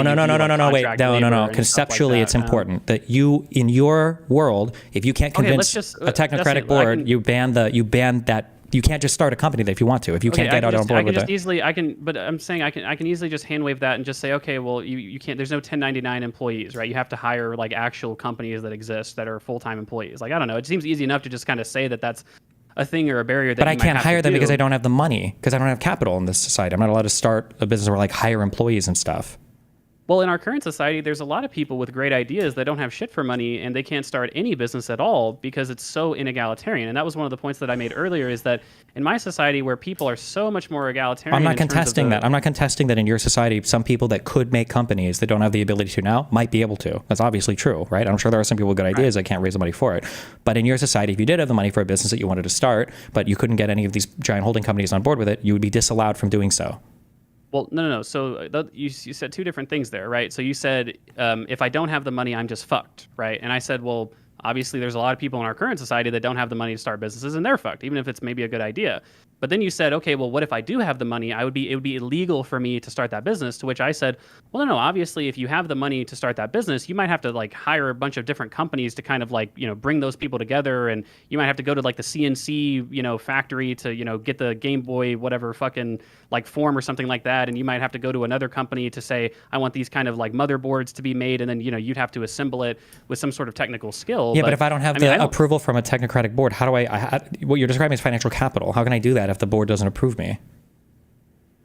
Wait, No. Conceptually, it's important that you, in your world, if you can't convince a technocratic board, you ban that. You can't just start a company if you want to. If you can't get out on board with it. But I'm saying I can easily just hand wave that and just say, okay, well, you can't. There's no 1099 employees, right? You have to hire like actual companies that exist that are full-time employees. Like I don't know. It seems easy enough to just kind of say that that's a thing or a barrier that. But I can't hire them because I don't have the money, because I don't have capital in this society. I'm not allowed to start a business or like hire employees and stuff. Well, in our current society, there's a lot of people with great ideas that don't have shit for money and they can't start any business at all because it's so inegalitarian. And that was one of the points that I made earlier is that in my society where people are so much more egalitarian. I'm not contesting that. I'm not contesting that in your society, some people that could make companies that don't have the ability to now might be able to. That's obviously true, right? I'm sure there are some people with good ideas that can't raise the money for it. But in your society, if you did have the money for a business that you wanted to start, but you couldn't get any of these giant holding companies on board with it, you would be disallowed from doing so. Well, no. So you said two different things there, right? So you said, if I don't have the money, I'm just fucked, right? And I said, well, obviously there's a lot of people in our current society that don't have the money to start businesses and they're fucked, even if it's maybe a good idea. But then you said, okay, well, what if I do have the money? It would be illegal for me to start that business, to which I said, well, no, obviously if you have the money to start that business, you might have to like hire a bunch of different companies to kind of like, bring those people together. And you might have to go to like the CNC, factory to, get the Game Boy, whatever fucking like form or something like that. And you might have to go to another company to say, I want these kind of like motherboards to be made. And then, you'd have to assemble it with some sort of technical skill. Yeah, but if I don't have the approval from a technocratic board, how do what you're describing is financial capital. How can I do that if the board doesn't approve me?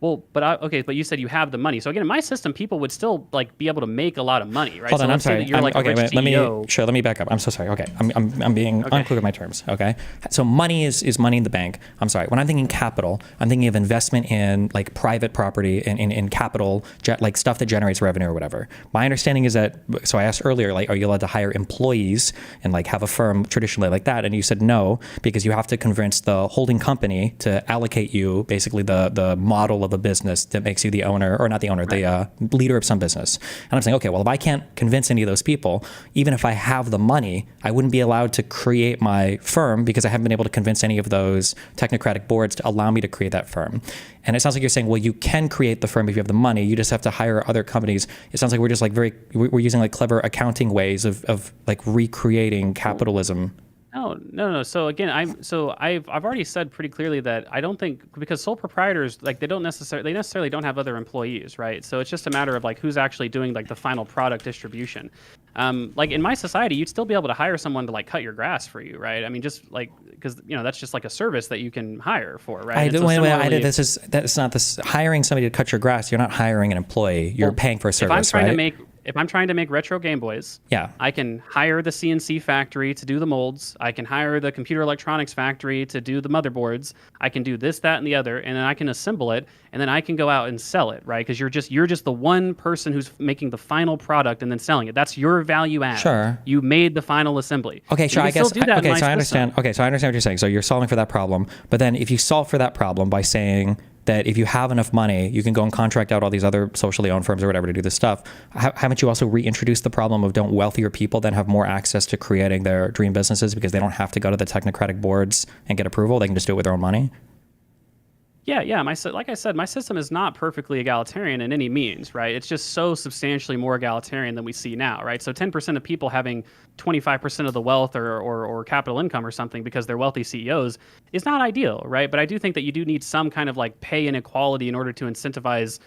Well, but you said you have the money. So again, in my system, people would still like be able to make a lot of money, right? Hold on, so I'm sorry. You're like okay, a rich let CEO. me back up. I'm so sorry. Okay, I'm being unclear with my terms. Okay, so money is money in the bank. I'm sorry. When I'm thinking capital, I'm thinking of investment in like private property in capital, like stuff that generates revenue or whatever. My understanding is that. So I asked earlier, like, are you allowed to hire employees and like have a firm traditionally like that? And you said no, because you have to convince the holding company to allocate you basically the model of a business that makes you the owner, or not the owner, the leader of some business. And I'm saying, okay, well, if I can't convince any of those people, even if I have the money, I wouldn't be allowed to create my firm because I haven't been able to convince any of those technocratic boards to allow me to create that firm. And it sounds like you're saying, well, you can create the firm if you have the money. You just have to hire other companies. It sounds like we're just like we're using like clever accounting ways of like recreating capitalism. No. So again, I've already said pretty clearly that I don't think, because sole proprietors, like they necessarily don't have other employees, right? So it's just a matter of like who's actually doing like the final product distribution. Like in my society, you'd still be able to hire someone to like cut your grass for you, right? I mean, just like because that's just like a service that you can hire for, right? That's not this hiring somebody to cut your grass. You're not hiring an employee. You're paying for a service, right? If I'm trying to make retro Game Boys, I can hire the CNC factory to do the molds. I can hire the computer electronics factory to do the motherboards. I can do this, that, and the other, and then I can assemble it, and then I can go out and sell it, right? Because you're just the one person who's making the final product and then selling it. That's your value add. Sure. You made the final assembly. Okay, sure. I guess. Okay, so I understand. Okay, so I understand what you're saying. So you're solving for that problem, but then if you solve for that problem by saying that if you have enough money, you can go and contract out all these other socially owned firms or whatever to do this stuff. Haven't you also reintroduced the problem of don't wealthier people then have more access to creating their dream businesses because they don't have to go to the technocratic boards and get approval? They can just do it with their own money? Yeah. Like I said, my system is not perfectly egalitarian in any means, right? It's just so substantially more egalitarian than we see now, right? So 10% of people having 25% of the wealth or capital income or something because they're wealthy CEOs is not ideal, right? But I do think that you do need some kind of like pay inequality in order to incentivize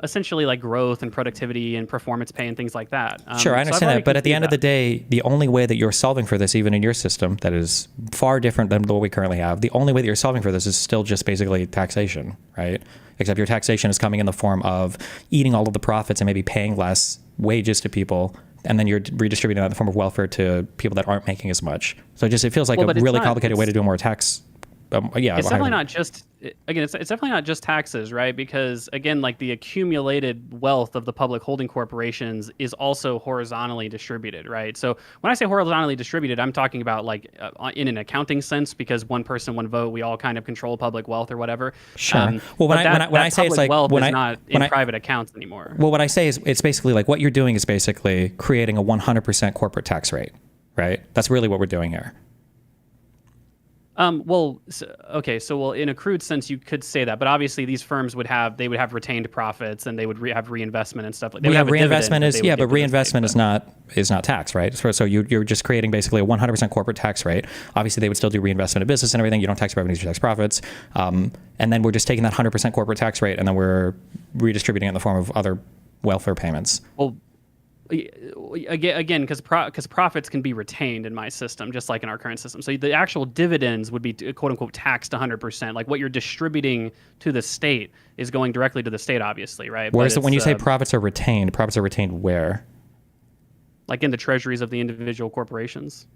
essentially like growth and productivity and performance pay and things like that. Sure, I understand that. But at the end of the day, the only way that you're solving for this, even in your system that is far different than what we currently have, the only way that you're solving for this is still just basically taxation, right? Except your taxation is coming in the form of eating all of the profits and maybe paying less wages to people, and then you're redistributing that in the form of welfare to people that aren't making as much. So it feels like a really complicated way to do more tax. It's definitely not just again, it's definitely not just taxes, right? Because again, like the accumulated wealth of the public holding corporations is also horizontally distributed, right? So when I say horizontally distributed, I'm talking about like in an accounting sense, because one person, one vote, we all kind of control public wealth or whatever. Sure. Well, when I say it's like wealth when is I not in private accounts anymore. Well, what I say is it's basically like what you're doing is basically creating a 100% corporate tax rate, right? That's really what we're doing here. So in a crude sense, you could say that, but obviously these firms would have retained profits and they would have reinvestment and stuff like that. Reinvestment is but reinvestment is not taxed, right? So you're just creating basically a 100% corporate tax rate. Obviously, they would still do reinvestment in business and everything. You don't tax revenues, you tax profits, and then we're just taking that 100% corporate tax rate and then we're redistributing it in the form of other welfare payments. Well, again, because profits can be retained in my system, just like in our current system. So the actual dividends would be quote unquote taxed 100%. Like what you're distributing to the state is going directly to the state, obviously, right? Whereas when you say profits are retained where? Like in the treasuries of the individual corporations.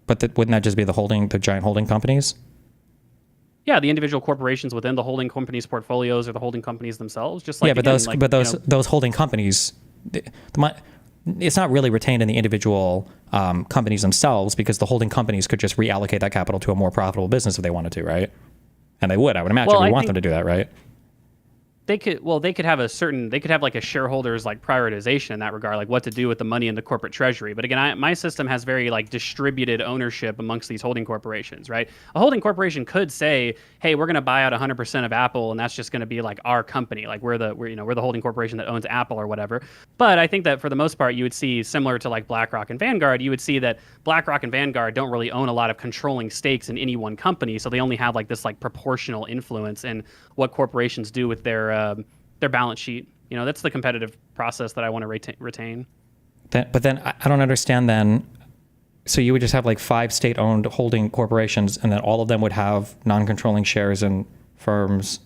But wouldn't that just be the giant holding companies? Yeah, the individual corporations within the holding companies' portfolios or the holding companies themselves. Just like those holding companies. It's not really retained in the individual companies themselves, because the holding companies could just reallocate that capital to a more profitable business if they wanted to, right? And they would, I would imagine. We want them to do that, right? They could have like a shareholders like prioritization in that regard, like what to do with the money in the corporate treasury. But again, my system has very like distributed ownership amongst these holding corporations, right? A holding corporation could say, hey, we're going to buy out 100% of Apple, and that's just going to be like our company, like we're the holding corporation that owns Apple or whatever. But I think that for the most part, you would see, similar to like BlackRock and Vanguard, you would see that BlackRock and Vanguard don't really own a lot of controlling stakes in any one company, so they only have like this like proportional influence in what corporations do with their balance sheet. That's the competitive process that I want to retain. But then I don't understand then. So you would just have like 5 state-owned holding corporations, and then all of them would have non-controlling shares in firms.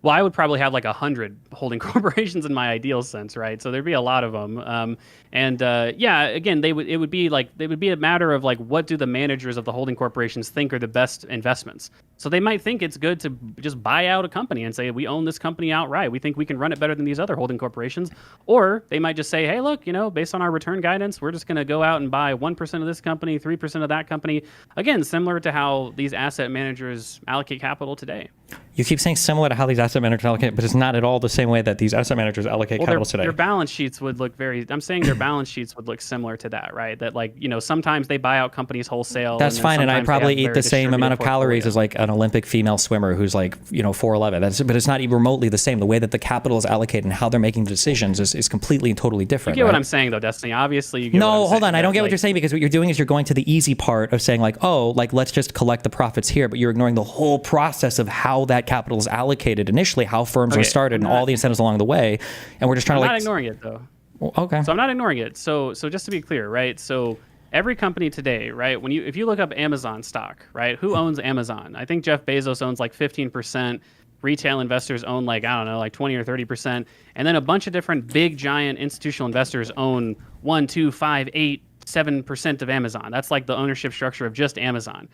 Well, I would probably have like 100 holding corporations in my ideal sense, right? So there'd be a lot of them. Again, it would be a matter of like, what do the managers of the holding corporations think are the best investments? So they might think it's good to just buy out a company and say, we own this company outright. We think we can run it better than these other holding corporations. Or they might just say, hey, look, based on our return guidance, we're just going to go out and buy 1% of this company, 3% of that company. Again, similar to how these asset managers allocate capital today. You keep saying similar to how these asset managers allocate, but it's not at all the same way that these asset managers allocate capital today. Their balance sheets would look I'm saying their balance sheets would look similar to that, right? That sometimes they buy out companies wholesale. That's fine, and I probably eat the same amount of calories as like an Olympic female swimmer who's like 4'11". But it's not even remotely the same. The way that the capital is allocated and how they're making decisions is completely and totally different. You get right? what I'm saying, though, Destiny. Obviously, you get no, what I'm hold saying, on. I don't get what you're saying, because what you're doing is you're going to the easy part of saying like, oh, like let's just collect the profits here, but you're ignoring the whole process of how that capital is allocated initially, how firms are started, and all the incentives along the way. And we're just trying I'm not ignoring it, though. Well, okay. So I'm not ignoring it. So just to be clear, right? So every company today, right? If you look up Amazon stock, right? Who owns Amazon? I think Jeff Bezos owns like 15%. Retail investors own like 20 or 30%, and then a bunch of different big giant institutional investors own 1, 2, 5, 8, 7% of Amazon. That's like the ownership structure of just Amazon.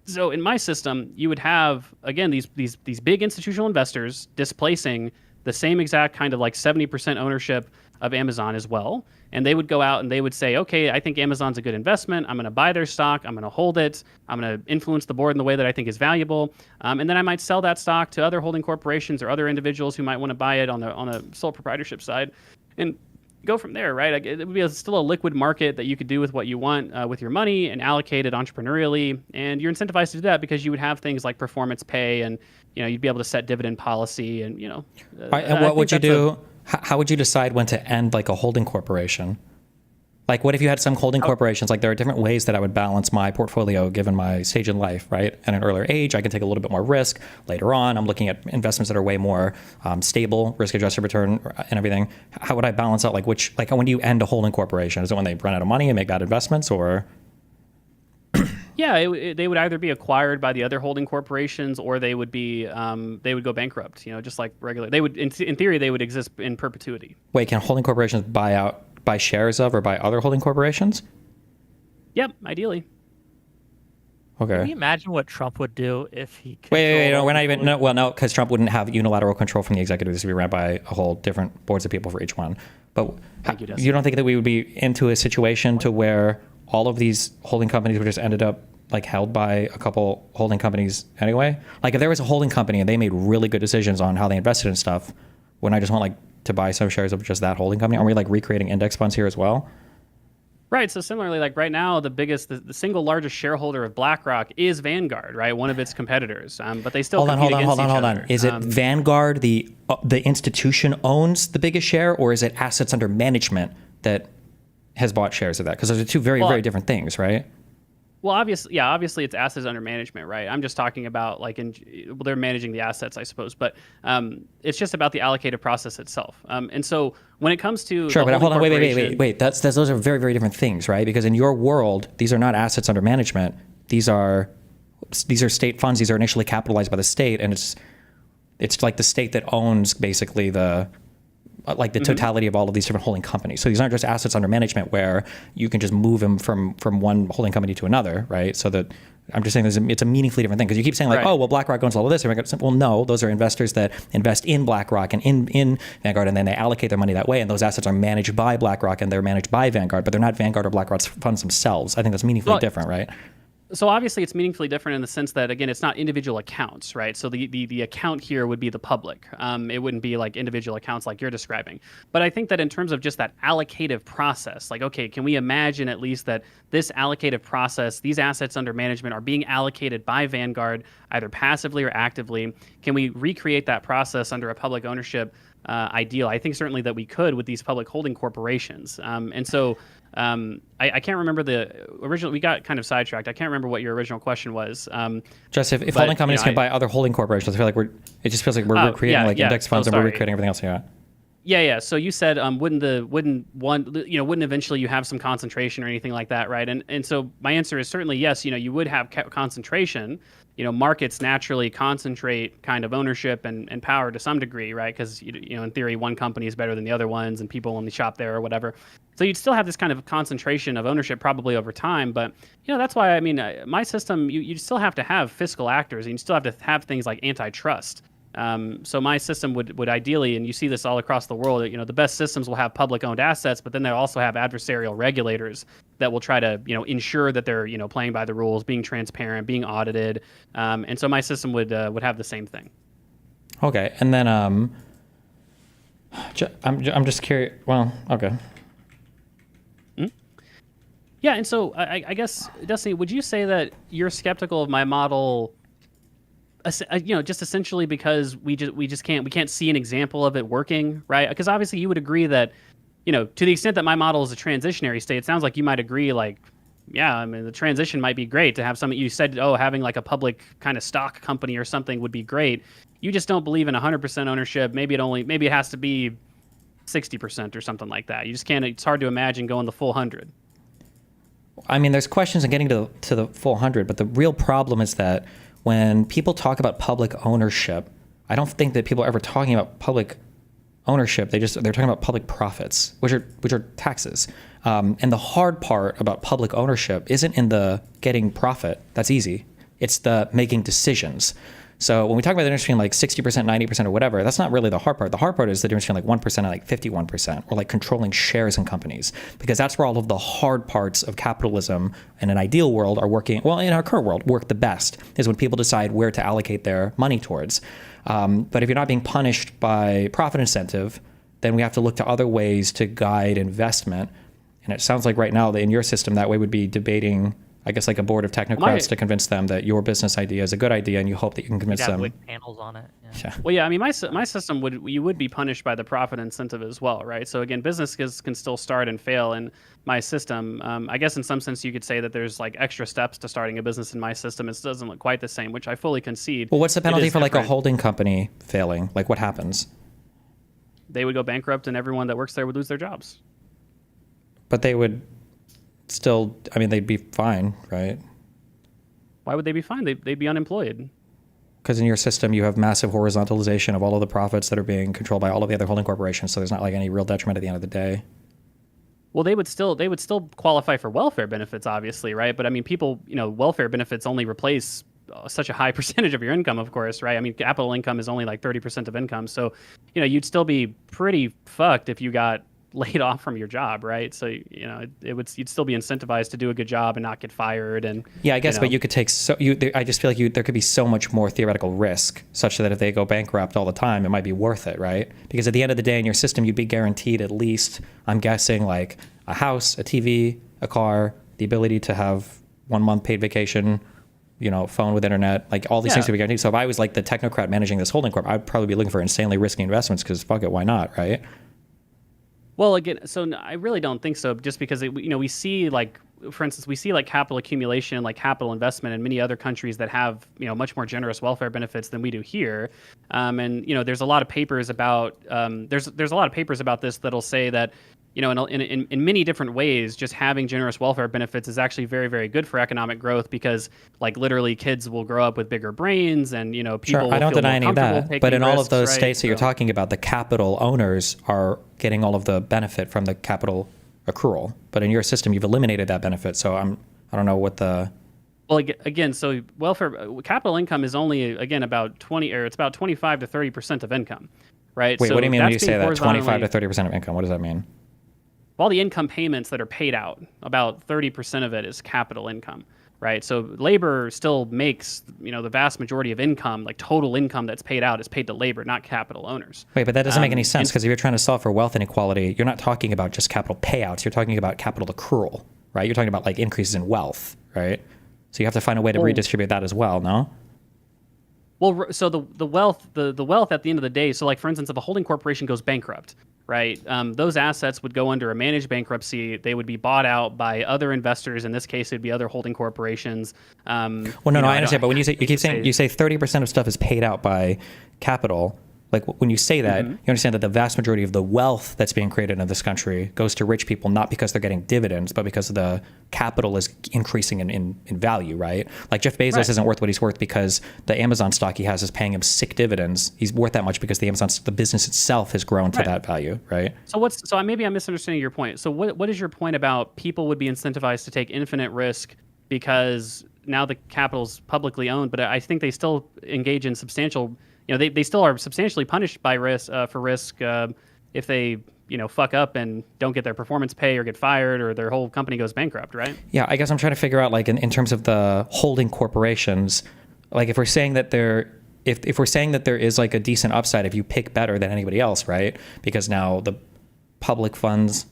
So in my system, you would have, again, these big institutional investors displacing the same exact kind of like 70% ownership of Amazon as well. And they would go out and they would say, okay, I think Amazon's a good investment. I'm going to buy their stock. I'm going to hold it. I'm going to influence the board in the way that I think is valuable. And then I might sell that stock to other holding corporations or other individuals who might want to buy it on a sole proprietorship side, and go from there, right? Like, it would be still a liquid market that you could do with what you want with your money and allocate it entrepreneurially. And you're incentivized to do that because you would have things like performance pay, and you'd be able to set dividend policy, and and what would you do? How would you decide when to end like a holding corporation? Like, what if you had some holding corporations? Like, there are different ways that I would balance my portfolio given my stage in life, right? At an earlier age, I can take a little bit more risk. Later on, I'm looking at investments that are way more stable, risk-adjusted return and everything. How would I balance out, like, when do you end a holding corporation? Is it when they run out of money and make bad investments, or? Yeah, they would either be acquired by the other holding corporations, or they would be they would go bankrupt. Just like regular. They would, in theory, they would exist in perpetuity. Wait, can holding corporations buy shares of or buy other holding corporations? Yep, ideally. Okay. Can you imagine what Trump would do if he? Wait, no, we're not even. No, well, no, because Trump wouldn't have unilateral control from the executive. This would be ran by a whole different boards of people for each one. But you don't think that we would be into a situation to where all of these holding companies would just ended up like held by a couple holding companies anyway? Like if there was a holding company and they made really good decisions on how they invested in stuff, wouldn't I just want like to buy some shares of just that holding company? Are we like recreating index funds here as well? Right. So similarly, like right now, the single largest shareholder of BlackRock is Vanguard, right? One of its competitors. But they still compete against each other. Is it Vanguard, the institution owns the biggest share, or is it assets under management that has bought shares of that? Because those are two very different things, right? Well, obviously it's assets under management, right? I'm just talking about like they're managing the assets, I suppose, but it's just about the allocative process itself. And so when it comes to sure, but hold on, wait. Those are very different things, right? Because in your world, these are not assets under management. These are state funds. These are initially capitalized by the state, and it's like the state that owns basically the totality of all of these different holding companies. So these aren't just assets under management where you can just move them from one holding company to another, right? So that I'm just saying it's a meaningfully different thing, because you keep saying like, oh, well, BlackRock owns all of this. Well, no, those are investors that invest in BlackRock and in Vanguard, and then they allocate their money that way, and those assets are managed by BlackRock and they're managed by Vanguard, but they're not Vanguard or BlackRock's funds themselves. I think that's meaningfully different, right? So obviously it's meaningfully different in the sense that, again, it's not individual accounts, right? So the account here would be the public. It wouldn't be like individual accounts like you're describing. But I think that in terms of just that allocative process, like, okay, can we imagine at least that this allocative process, these assets under management are being allocated by Vanguard either passively or actively? Can we recreate that process under a public ownership ideal? I think certainly that we could with these public holding corporations. And so I can't remember the original. We got kind of sidetracked. I can't remember what your original question was. Just if holding companies can buy other holding corporations, I feel like it just feels like we're recreating index funds and we're recreating everything else. Yeah. So you said wouldn't eventually you have some concentration or anything like that, right? And so my answer is certainly yes. You would have concentration. Markets naturally concentrate kind of ownership and power to some degree, right? Because in theory, one company is better than the other ones, and people only shop there or whatever. So you'd still have this kind of concentration of ownership probably over time. But that's why my system, you still have to have fiscal actors, and you still have to have things like antitrust. So my system would ideally, and you see this all across the world, the best systems will have public-owned assets, but then they'll also have adversarial regulators that will try to, ensure that they're, playing by the rules, being transparent, being audited. And so my system would have the same thing. Okay, and then I'm just curious. Well, okay. Yeah, and so I guess, Destiny, would you say that you're skeptical of my model? Just essentially because we can't see an example of it working, right? Because obviously you would agree that, to the extent that my model is a transitionary state, it sounds like you might agree, like, yeah, the transition might be great to have something. You said, having like a public kind of stock company or something would be great. You just don't believe in 100% ownership. Maybe it has to be 60% or something like that. You just can't. It's hard to imagine going the full 100. There's questions in getting to the full 100, but the real problem is that when people talk about public ownership, I don't think that people are ever talking about public ownership. They're talking about public profits, which are taxes. And the hard part about public ownership isn't in the getting profit. That's easy. It's the making decisions. So when we talk about the difference between like 60%, 90% or whatever, that's not really the hard part. The hard part is the difference between like 1% and like 51%, or like controlling shares in companies, because that's where all of the hard parts of capitalism in an ideal world are working. Well, in our current world, work the best is when people decide where to allocate their money towards. But if you're not being punished by profit incentive, then we have to look to other ways to guide investment. And it sounds like right now that in your system, that way would be debating, I guess, like a board of technocrats to convince them that your business idea is a good idea, and you hope that you can convince them. Like panels on it. Yeah. Well, yeah, my system would be punished by the profit incentive as well, right? So again, businesses can still start and fail in my system. I guess in some sense you could say that there's like extra steps to starting a business in my system. It doesn't look quite the same, which I fully concede. Well, what's the penalty for like a holding company failing? Like what happens? They would go bankrupt, and everyone that works there would lose their jobs. But they would still, they'd be fine, right? Why would they be fine? They'd be unemployed. Because in your system, you have massive horizontalization of all of the profits that are being controlled by all of the other holding corporations, so there's not like any real detriment at the end of the day. Well, they would still qualify for welfare benefits, obviously, right? But I mean, people, welfare benefits only replace such a high percentage of your income, of course, right? I mean, capital income is only like 30% of income, so you'd still be pretty fucked if you got laid off from your job, right? So you'd still be incentivized to do a good job and not get fired. And yeah, I guess, but you could take I just feel like there could be so much more theoretical risk, such that if they go bankrupt all the time, it might be worth it, right? Because at the end of the day, in your system, you'd be guaranteed at least, I'm guessing, like a house, a TV, a car, the ability to have 1 month paid vacation, phone with internet, like all these things would be guaranteed. So if I was like the technocrat managing this holding corp, I'd probably be looking for insanely risky investments because fuck it, why not, right? Well, again, so I really don't think so, just because we see, like, for instance, we see like capital accumulation, like capital investment in many other countries that have much more generous welfare benefits than we do here, and there's a lot of papers about there's a lot of papers about this that'll say that in many different ways, just having generous welfare benefits is actually very, very good for economic growth, because like literally kids will grow up with bigger brains, and people sure, I don't will feel deny more any of comfortable that, taking but in all risks, of those right? states that you're talking about, the capital owners are getting all of the benefit from the capital accrual. But in your system, you've eliminated that benefit. So I don't know what the... Well, again, so capital income is only, again, about 25 to 30% of income, right? Wait, so what do you mean when you say that? 25 horizontally- to 30% of income? What does that mean? All the income payments that are paid out, about 30% of it is capital income, right? So labor still makes, the vast majority of income, like total income that's paid out, is paid to labor, not capital owners. Wait, but that doesn't make any sense, because if you're trying to solve for wealth inequality, you're not talking about just capital payouts. You're talking about capital accrual, right? You're talking about like increases in wealth, right? So you have to find a way to redistribute that as well, no? Well, so the wealth at the end of the day, so like for instance, if a holding corporation goes bankrupt, right, those assets would go under a managed bankruptcy. They would be bought out by other investors. In this case, it'd be other holding corporations. Well, no, I understand. But when you say 30% of stuff is paid out by capital, like when you say that, you understand that the vast majority of the wealth that's being created in this country goes to rich people, not because they're getting dividends, but because the capital is increasing in value, right? Like Jeff Bezos isn't worth what he's worth because the Amazon stock he has is paying him sick dividends. He's worth that much because the business itself has grown to that value, right? So maybe I'm misunderstanding your point. So what is your point about people would be incentivized to take infinite risk because now the capital's publicly owned, but I think they still engage in substantial, they still are substantially punished by risk if they fuck up and don't get their performance pay or get fired or their whole company goes bankrupt, right? Yeah, I guess I'm trying to figure out, like, in terms of the holding corporations, like if we're saying that if we're saying that there is like a decent upside if you pick better than anybody else, right? Because now the public funds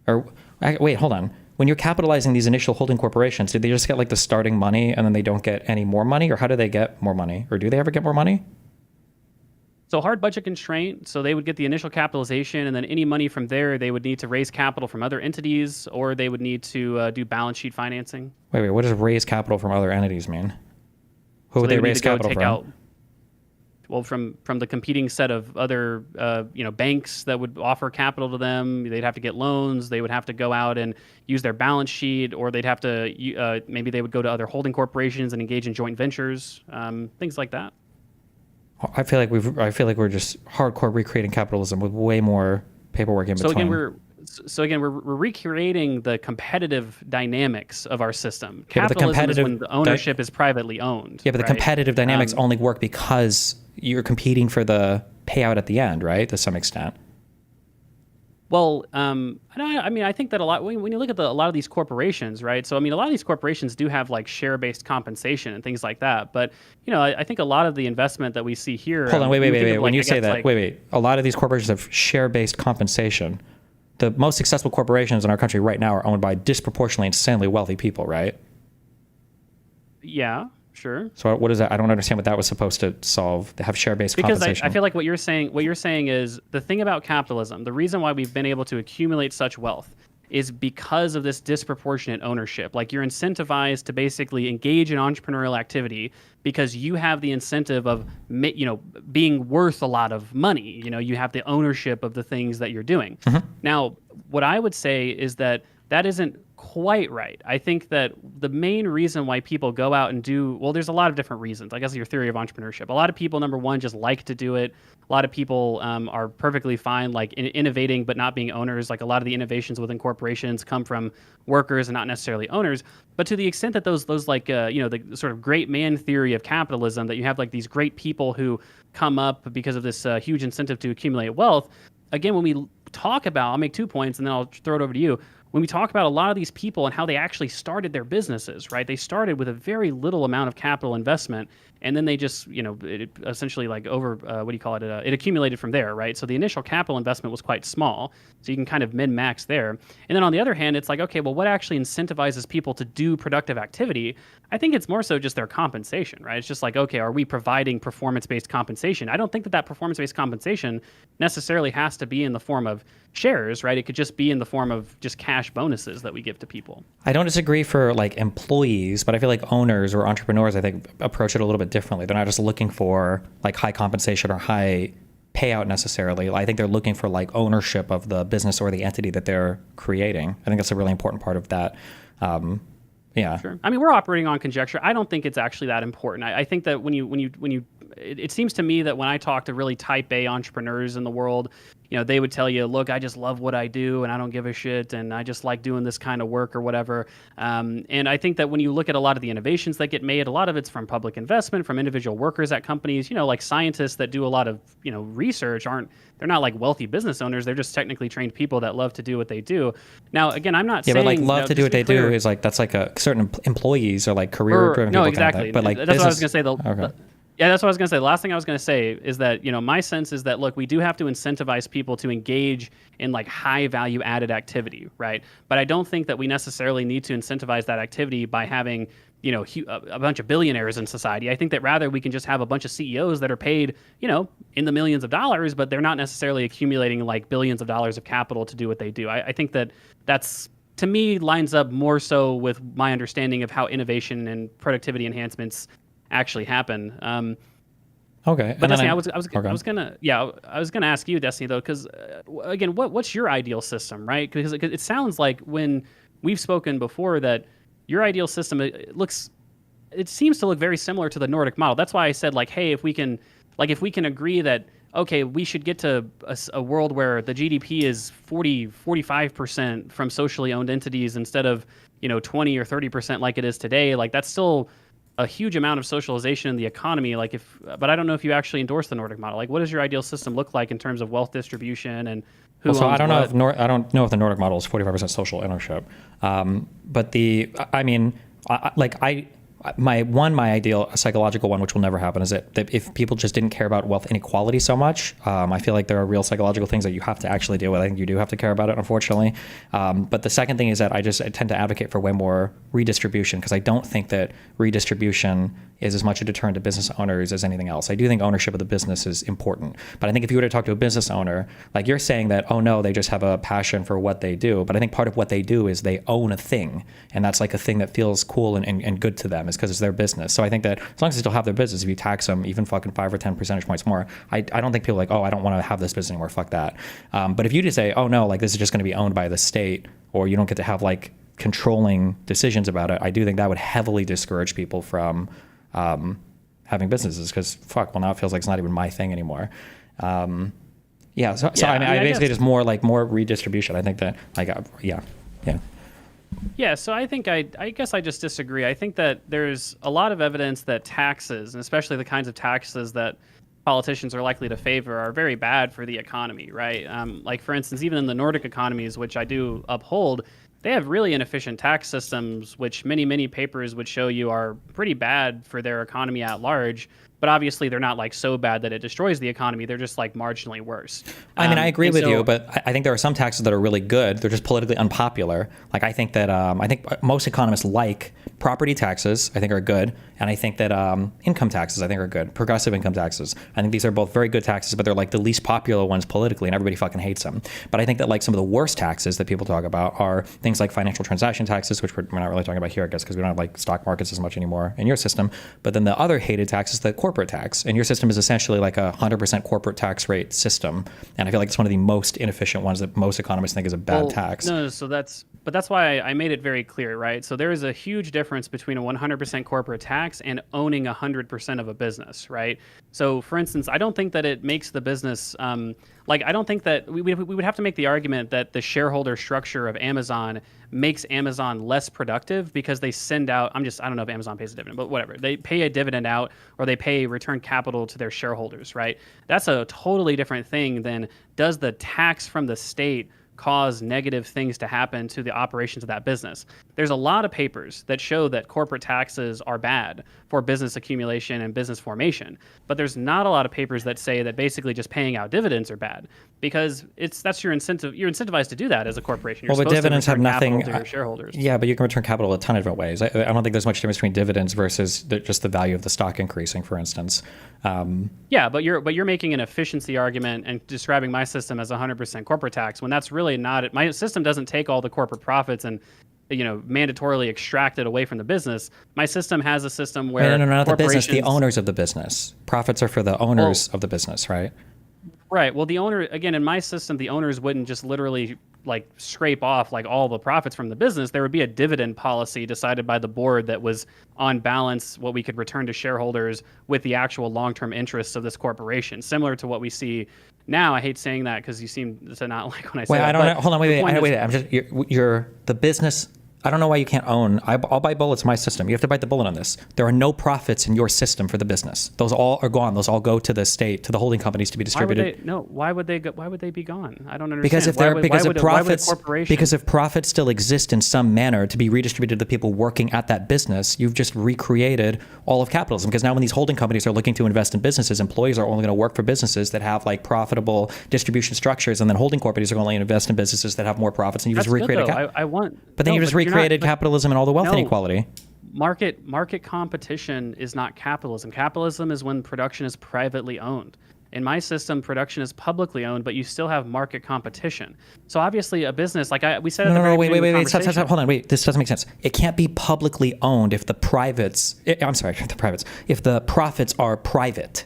wait, hold on. When you're capitalizing these initial holding corporations, do they just get like the starting money and then they don't get any more money, or how do they get more money, or do they ever get more money? So hard budget constraint, so they would get the initial capitalization, and then any money from there, they would need to raise capital from other entities, or they would need to do balance sheet financing. Wait, what does raise capital from other entities mean? Who would they raise capital from? Well, from the competing set of other banks that would offer capital to them. They'd have to get loans. They would have to go out and use their balance sheet, or they'd have to maybe they would go to other holding corporations and engage in joint ventures, things like that. I feel like we're just hardcore recreating capitalism with way more paperwork in between. We're recreating the competitive dynamics of our system. Yeah, Capitalism is when the ownership is privately owned. Yeah, but the competitive dynamics only work because you're competing for the payout at the end, right? To some extent. Well, I think that a lot, when you look at a lot of these corporations, right? So, a lot of these corporations do have like share-based compensation and things like that. But, I think a lot of the investment that we see here. Hold on, wait. When you say that, wait. A lot of these corporations have share-based compensation. The most successful corporations in our country right now are owned by disproportionately insanely wealthy people, right? Yeah, sure. So what is that? I don't understand what that was supposed to solve. To have share-based compensation. Because I feel like what you're saying is the thing about capitalism. The reason why we've been able to accumulate such wealth is because of this disproportionate ownership. Like, you're incentivized to basically engage in entrepreneurial activity because you have the incentive of, being worth a lot of money. You have the ownership of the things that you're doing. Now, what I would say is that isn't quite right. I think that the main reason why people go out and there's a lot of different reasons. I guess your theory of entrepreneurship. A lot of people, number one, just like to do it. A lot of people are perfectly fine, like innovating but not being owners. Like a lot of the innovations within corporations come from workers and not necessarily owners. But to the extent that those like the sort of great man theory of capitalism, that you have like these great people who come up because of this huge incentive to accumulate wealth. Again, when we talk about, I'll make 2 points and then I'll throw it over to you. When we talk about a lot of these people and how they actually started their businesses, right? They started with a very little amount of capital investment, and then they just, it essentially like it accumulated from there, right? So the initial capital investment was quite small, so you can kind of min-max there. And then on the other hand, it's like, okay, well, what actually incentivizes people to do productive activity? I think it's more so just their compensation, right? It's just like, okay, are we providing performance-based compensation? I don't think that performance-based compensation necessarily has to be in the form of shares, right? It could just be in the form of just cash bonuses that we give to people. I don't disagree for like employees, but I feel like owners or entrepreneurs, I think, approach it a little bit differently. They're not just looking for like high compensation or high payout necessarily. I think they're looking for like ownership of the business or the entity that they're creating. I think that's a really important part of that. Yeah. Sure. I mean, we're operating on conjecture. I don't think it's actually that important. I think that when you, it seems to me that when I talk to really type A entrepreneurs in the world, they would tell you, look, I just love what I do and I don't give a shit and I just like doing this kind of work or whatever. And I think that when you look at a lot of the innovations that get made, a lot of it's from public investment, from individual workers at companies, like scientists that do a lot of, research they're not like wealthy business owners. They're just technically trained people that love to do what they do. Now, again, I'm not saying... Yeah, but like love to do what they do is like, that's like a certain employees or like career-driven people. No, exactly. But like that's what I was going to say. Okay. Yeah, that's what I was going to say. The last thing I was going to say is that, my sense is that, look, we do have to incentivize people to engage in like high value added activity, right? But I don't think that we necessarily need to incentivize that activity by having, a bunch of billionaires in society. I think that rather we can just have a bunch of CEOs that are paid, in the millions of dollars, but they're not necessarily accumulating like billions of dollars of capital to do what they do. I think that that's, to me, lines up more so with my understanding of how innovation and productivity enhancements actually happen. Okay. But Destiny, I was gonna ask you, Destiny, though, because again, what's your ideal system, right? Because it sounds like when we've spoken before that your ideal system it seems to look very similar to the Nordic model. That's why I said like, hey, if we can agree that okay, we should get to a world where the GDP is 45% from socially owned entities instead of 20 or 30% like it is today. Like that's still a huge amount of socialization in the economy. But I don't know if you actually endorse the Nordic model. Like, what does your ideal system look like in terms of wealth distribution and who owns I don't know what? I don't know if the Nordic model is 45% social ownership. But my ideal psychological one, which will never happen, is that if people just didn't care about wealth inequality so much, I feel like there are real psychological things that you have to actually deal with. I think you do have to care about it, unfortunately. But the second thing is that I tend to advocate for way more redistribution, because I don't think that redistribution is as much a deterrent to business owners as anything else. I do think ownership of the business is important. But I think if you were to talk to a business owner, like you're saying that, oh no, they just have a passion for what they do. But I think part of what they do is they own a thing. And that's like a thing that feels cool and good to them, is because it's their business. So I think that as long as they still have their business, if you tax them even fucking 5 or 10 percentage points more, I don't think people are like, oh, I don't want to have this business anymore, fuck that. But if you just say, oh no, like this is just going to be owned by the state, or you don't get to have like controlling decisions about it, I do think that would heavily discourage people from having businesses, because now it feels like it's not even my thing anymore. I basically just more redistribution. I think that Yeah, so I think I guess I just disagree. I think that there's a lot of evidence that taxes, and especially the kinds of taxes that politicians are likely to favor, are very bad for the economy, right? Like for instance, even in the Nordic economies, which I do uphold, they have really inefficient tax systems, which many papers would show you are pretty bad for their economy at large. But obviously, they're not like so bad that it destroys the economy. They're just like marginally worse. I mean, I agree with you, but I think there are some taxes that are really good. They're just politically unpopular. Like I think that most economists like property taxes. I think are good, and I think that income taxes I think are good. Progressive income taxes. I think these are both very good taxes, but they're like the least popular ones politically, and everybody fucking hates them. But I think that like some of the worst taxes that people talk about are things like financial transaction taxes, which we're not really talking about here, I guess, because we don't have like stock markets as much anymore in your system. But then the other hated taxes, the corporate corporate tax, and your system is essentially like a 100% corporate tax rate system. And I feel like it's one of the most inefficient ones that most economists think is a bad tax. No, so that's why I made it very clear, right? So there is a huge difference between a 100% corporate tax and owning 100% of a business, right? So for instance, I don't think that it makes the business, I don't think that we would have to make the argument that the shareholder structure of Amazon makes Amazon less productive because they send out, I don't know if Amazon pays a dividend, but whatever. They pay a dividend out or they pay return capital to their shareholders, right? That's a totally different thing than does the tax from the state cause negative things to happen to the operations of that business. There's a lot of papers that show that corporate taxes are bad for business accumulation and business formation, but there's not a lot of papers that say that basically just paying out dividends are bad, because that's your incentive. You're incentivized to do that as a corporation. You're Well, but dividends have nothing to your shareholders. Yeah, but you can return capital a ton of different ways. I don't think there's much difference between dividends versus just the value of the stock increasing, for instance. Yeah, but you're making an efficiency argument and describing my system as 100% corporate tax when that's really not it. My system doesn't take all the corporate profits and mandatorily extract it away from the business. My system has a system where no, not the business, the owners of the business. Profits are for the owners of the business, right? Right. Well, the owner, again, in my system, the owners wouldn't just literally scrape off all the profits from the business. There would be a dividend policy decided by the board that was on balance what we could return to shareholders with the actual long-term interests of this corporation, similar to what we see now. I hate saying that because you seem to not like when I say Wait, that. I don't know. Hold on, wait. I'm just you're the business. I don't know why you can't own. I'll buy bullets in my system. You have to bite the bullet on this. There are no profits in your system for the business. Those all are gone. Those all go to the state, to the holding companies to be distributed. Why would they be gone? I don't understand. Because if profits still exist in some manner to be redistributed to the people working at that business, you've just recreated all of capitalism. Because now when these holding companies are looking to invest in businesses, employees are only going to work for businesses that have profitable distribution structures, and then holding companies are going to only invest in businesses that have more profits. And you just recreated. You just recreated capitalism and all the wealth inequality. Market competition is not capitalism. Capitalism is when production is privately owned. In my system, production is publicly owned, but you still have market competition. So obviously, a business we said. Wait, stop, hold on, wait. This doesn't make sense. It can't be publicly owned if the profits are private.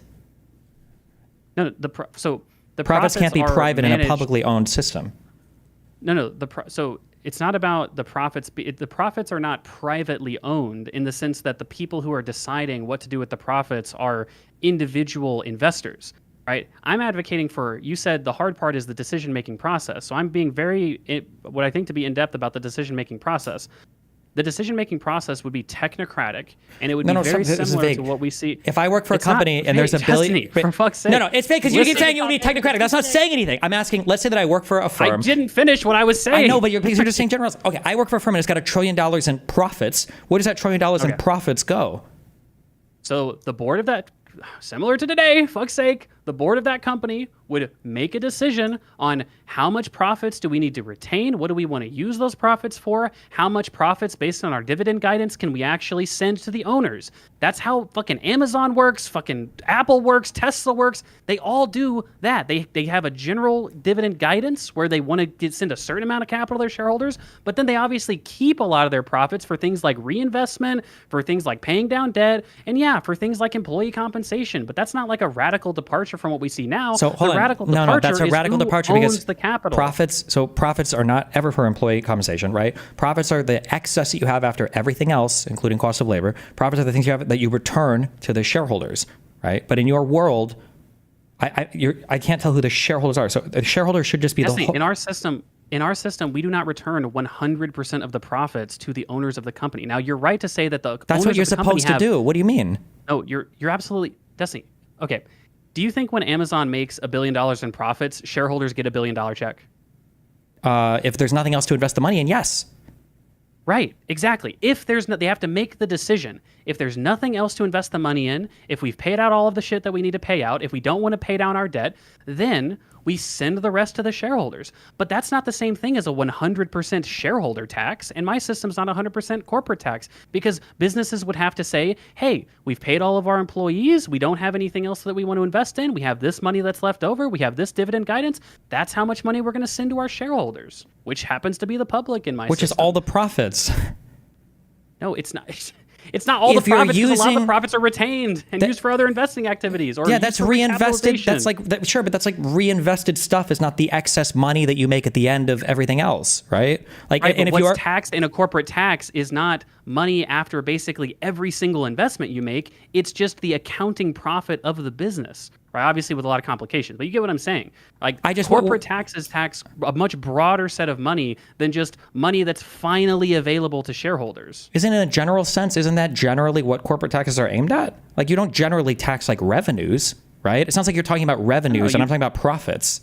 No, the profits can't be private in a publicly owned system. No. So it's not about the profits. The profits are not privately owned in the sense that the people who are deciding what to do with the profits are individual investors, right? I'm advocating for, you said the hard part is the decision-making process. So I'm being what I think to be in-depth about the decision-making process. The decision-making process would be technocratic, and it would be very similar to what we see. If I work for a company and there's a billion... For fuck's sake. No, it's fake because you keep saying it would be technocratic. That's not saying anything. I'm asking, let's say that I work for a firm. I didn't finish what I was saying. I know, but you're just saying general. Okay, I work for a firm and it's got $1 trillion in profits. Where does that $1 trillion in profits go? So the board of that, similar to today, fuck's sake, the board of that company would make a decision on how much profits do we need to retain, what do we want to use those profits for, how much profits based on our dividend guidance can we actually send to the owners. That's how fucking Amazon works, fucking Apple works, Tesla works. They all do that. They have a general dividend guidance where they want to send a certain amount of capital to their shareholders, but then they obviously keep a lot of their profits for things like reinvestment, for things like paying down debt, and for things like employee compensation. But that's not like a radical departure from what we see now. So hold on. That's a radical departure because the capital. Profits are not ever for employee compensation, right? Profits are the excess that you have after everything else, including cost of labor. Profits are the things you have that you return to the shareholders, right? But in your world, I can't tell who the shareholders are. So the shareholders should just be the whole. In our system, we do not return 100% of the profits to the owners of the company. Now, you're right to say that that's what you're supposed to do. What do you mean? No, you're absolutely Destiny. Okay. Do you think when Amazon makes $1 billion in profits, shareholders get $1 billion check? If there's nothing else to invest the money in, yes. Right, exactly. They have to make the decision. If there's nothing else to invest the money in, if we've paid out all of the shit that we need to pay out, if we don't want to pay down our debt, then we send the rest to the shareholders. But that's not the same thing as a 100% shareholder tax, and my system's not 100% corporate tax, because businesses would have to say, hey, we've paid all of our employees, we don't have anything else that we want to invest in, we have this money that's left over, we have this dividend guidance, that's how much money we're going to send to our shareholders, which happens to be the public in my system. Which is all the profits. No, it's not. It's not all the If you're profits, 'cause a lot of the using- profits are retained and used for other investing activities. Or Yeah, used that's for reinvested. recapitalization. That's like sure, but that's like reinvested stuff. Is not the excess money that you make at the end of everything else, right? Like, Right, and but if what's you are taxed in a corporate tax is not money after basically every single investment you make. It's just the accounting profit of the business, right? Obviously with a lot of complications, but you get what I'm saying. Like corporate taxes tax a much broader set of money than just money that's finally available to shareholders. isn't in a general sense, isn't that generally what corporate taxes are aimed at? Like you don't generally tax like revenues, right? It sounds like you're talking about revenues, and I'm talking about profits.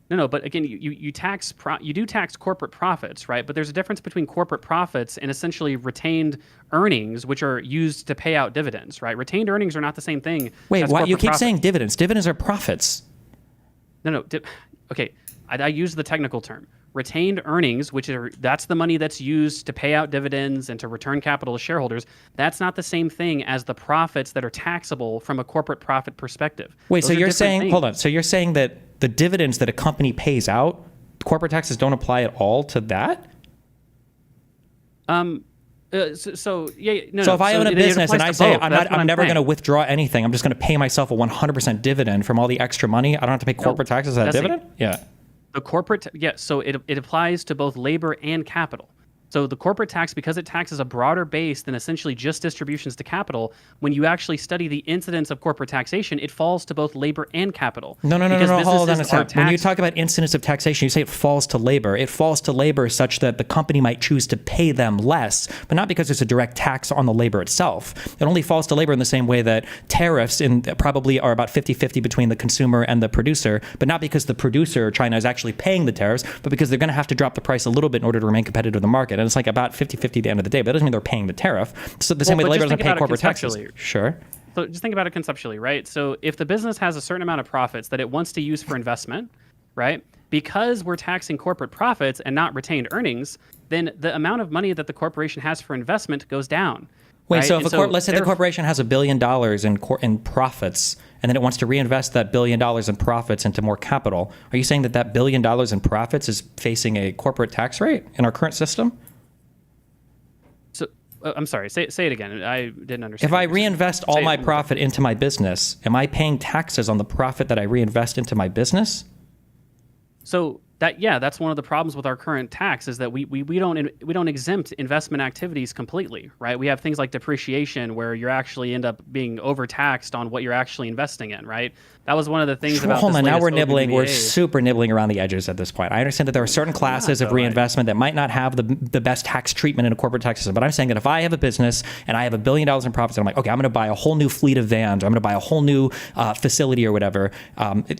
No, but again, you do tax corporate profits, right? But there's a difference between corporate profits and essentially retained earnings, which are used to pay out dividends, right? Retained earnings are not the same thing. Wait, as why you corporate keep profits. saying dividends? Dividends are profits. No. Okay, I use the technical term. Retained earnings, that's the money that's used to pay out dividends and to return capital to shareholders. That's not the same thing as the profits that are taxable from a corporate profit perspective. Wait, Those so are you're different saying, things. hold on. So you're saying that the dividends that a company pays out, corporate taxes don't apply at all to that? No. So if I own a business and I say I'm never going to withdraw anything, I'm just going to pay myself a 100% dividend from all the extra money. I don't have to pay corporate taxes on that dividend? Yeah. The corporate, so it applies to both labor and capital. So the corporate tax, because it taxes a broader base than essentially just distributions to capital, when you actually study the incidence of corporate taxation, it falls to both labor and capital. No, hold on a second. When you taxed- talk about incidence of taxation, you say it falls to labor. It falls to labor such that the company might choose to pay them less, but not because it's a direct tax on the labor itself. It only falls to labor in the same way that tariffs probably are about 50-50 between the consumer and the producer, but not because the producer, China, is actually paying the tariffs, but because they're going to have to drop the price a little bit in order to remain competitive in the market. And it's like about 50-50 at the end of the day, but that doesn't mean they're paying the tariff. So the same way but labor just doesn't think pay about it corporate taxes. conceptually. Sure. So just think about it conceptually, right? So if the business has a certain amount of profits that it wants to use for investment, right? Because we're taxing corporate profits and not retained earnings, then the amount of money that the corporation has for investment goes down. Wait, right? so if let's say the corporation has $1 billion in profits, and then it wants to reinvest that $1 billion in profits into more capital, are you saying that $1 billion in profits is facing a corporate tax rate in our current system? So I'm sorry, say it again. I didn't understand. If I reinvest all my profit into my business, am I paying taxes on the profit that I reinvest into my business? So that's one of the problems with our current tax is that we don't exempt investment activities completely, right? We have things like depreciation where you actually end up being overtaxed on what you're actually investing in, right? That was one of the things about Hold this on, now latest we're nibbling. We're OBBA. super nibbling around the edges at this point. I understand that there are certain classes of reinvestment that might not have the best tax treatment in a corporate tax system, but I'm saying that if I have a business and I have $1 billion in profits, and I'm like, okay, I'm going to buy a whole new fleet of vans, or I'm going to buy a whole new facility or whatever.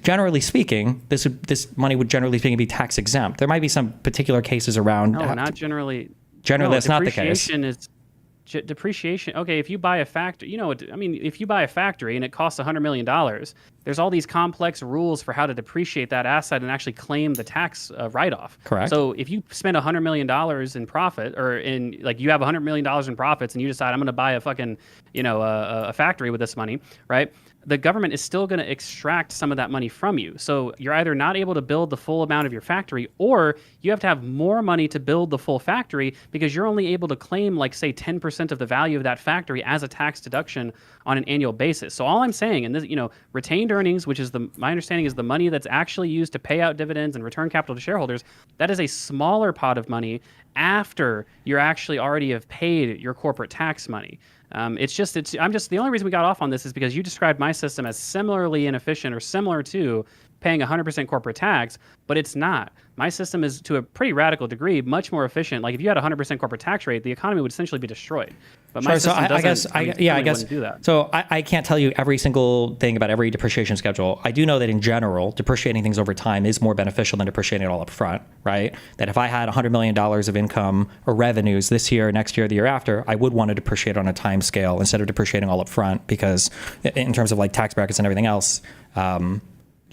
Generally speaking, this money would generally speaking be tax exempt. There might be some particular cases around. No, not generally. Generally, that's not the case. Depreciation. Okay, if you buy a factory, if you buy a factory and it costs $100 million, there's all these complex rules for how to depreciate that asset and actually claim the tax write-off. Correct. So if you spend $100 million in profit, or you have $100 million in profits, and you decide I'm going to buy a fucking, a factory with this money, right? The government is still going to extract some of that money from you. So you're either not able to build the full amount of your factory, or you have to have more money to build the full factory because you're only able to claim, like, say, 10% of the value of that factory as a tax deduction on an annual basis. So all I'm saying, and this, retained earnings, which is my understanding is the money that's actually used to pay out dividends and return capital to shareholders, that is a smaller pot of money after you actually already have paid your corporate tax money. The only reason we got off on this is because you described my system as similarly inefficient or similar to paying 100% corporate tax, but it's not. My system is, to a pretty radical degree, much more efficient. Like if you had a 100% corporate tax rate, the economy would essentially be destroyed. But my system doesn't. I guess wouldn't do that. So I can't tell you every single thing about every depreciation schedule. I do know that in general, depreciating things over time is more beneficial than depreciating it all up front, right? That if I had $100 million of income or revenues this year, next year, the year after, I would want to depreciate on a time scale instead of depreciating all up front, because in terms of like tax brackets and everything else,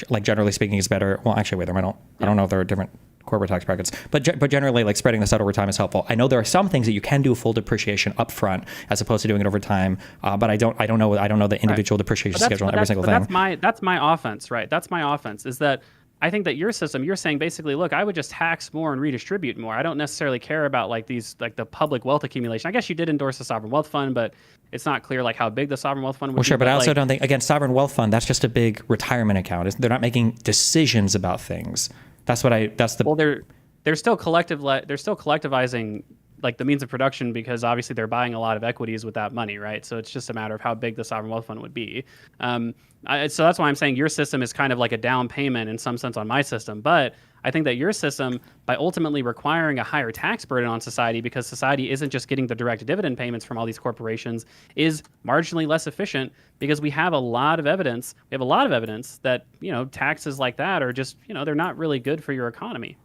like generally speaking, is better. Well, actually, wait, I don't know if there are different corporate tax brackets, but generally, like, spreading this out over time is helpful. I know there are some things that you can do full depreciation up front as opposed to doing it over time, but I don't know the individual depreciation schedule on every single thing. That's my offense, right? That's my offense, is that I think that your system, you're saying basically, look, I would just tax more and redistribute more. I don't necessarily care about like the public wealth accumulation. I guess you did endorse the sovereign wealth fund, but it's not clear like how big the sovereign wealth fund would be. Well, sure, but I also like, don't think, again, sovereign wealth fund, that's just a big retirement account. They're not making decisions about things. Well, they're still collectivizing like the means of production, because obviously they're buying a lot of equities with that money, right? So it's just a matter of how big the sovereign wealth fund would be. So that's why I'm saying your system is kind of like a down payment in some sense on my system. But I think that your system, by ultimately requiring a higher tax burden on society, because society isn't just getting the direct dividend payments from all these corporations, is marginally less efficient, because we have a lot of evidence. We have a lot of evidence that, you know, taxes like that are just, you know, they're not really good for your economy.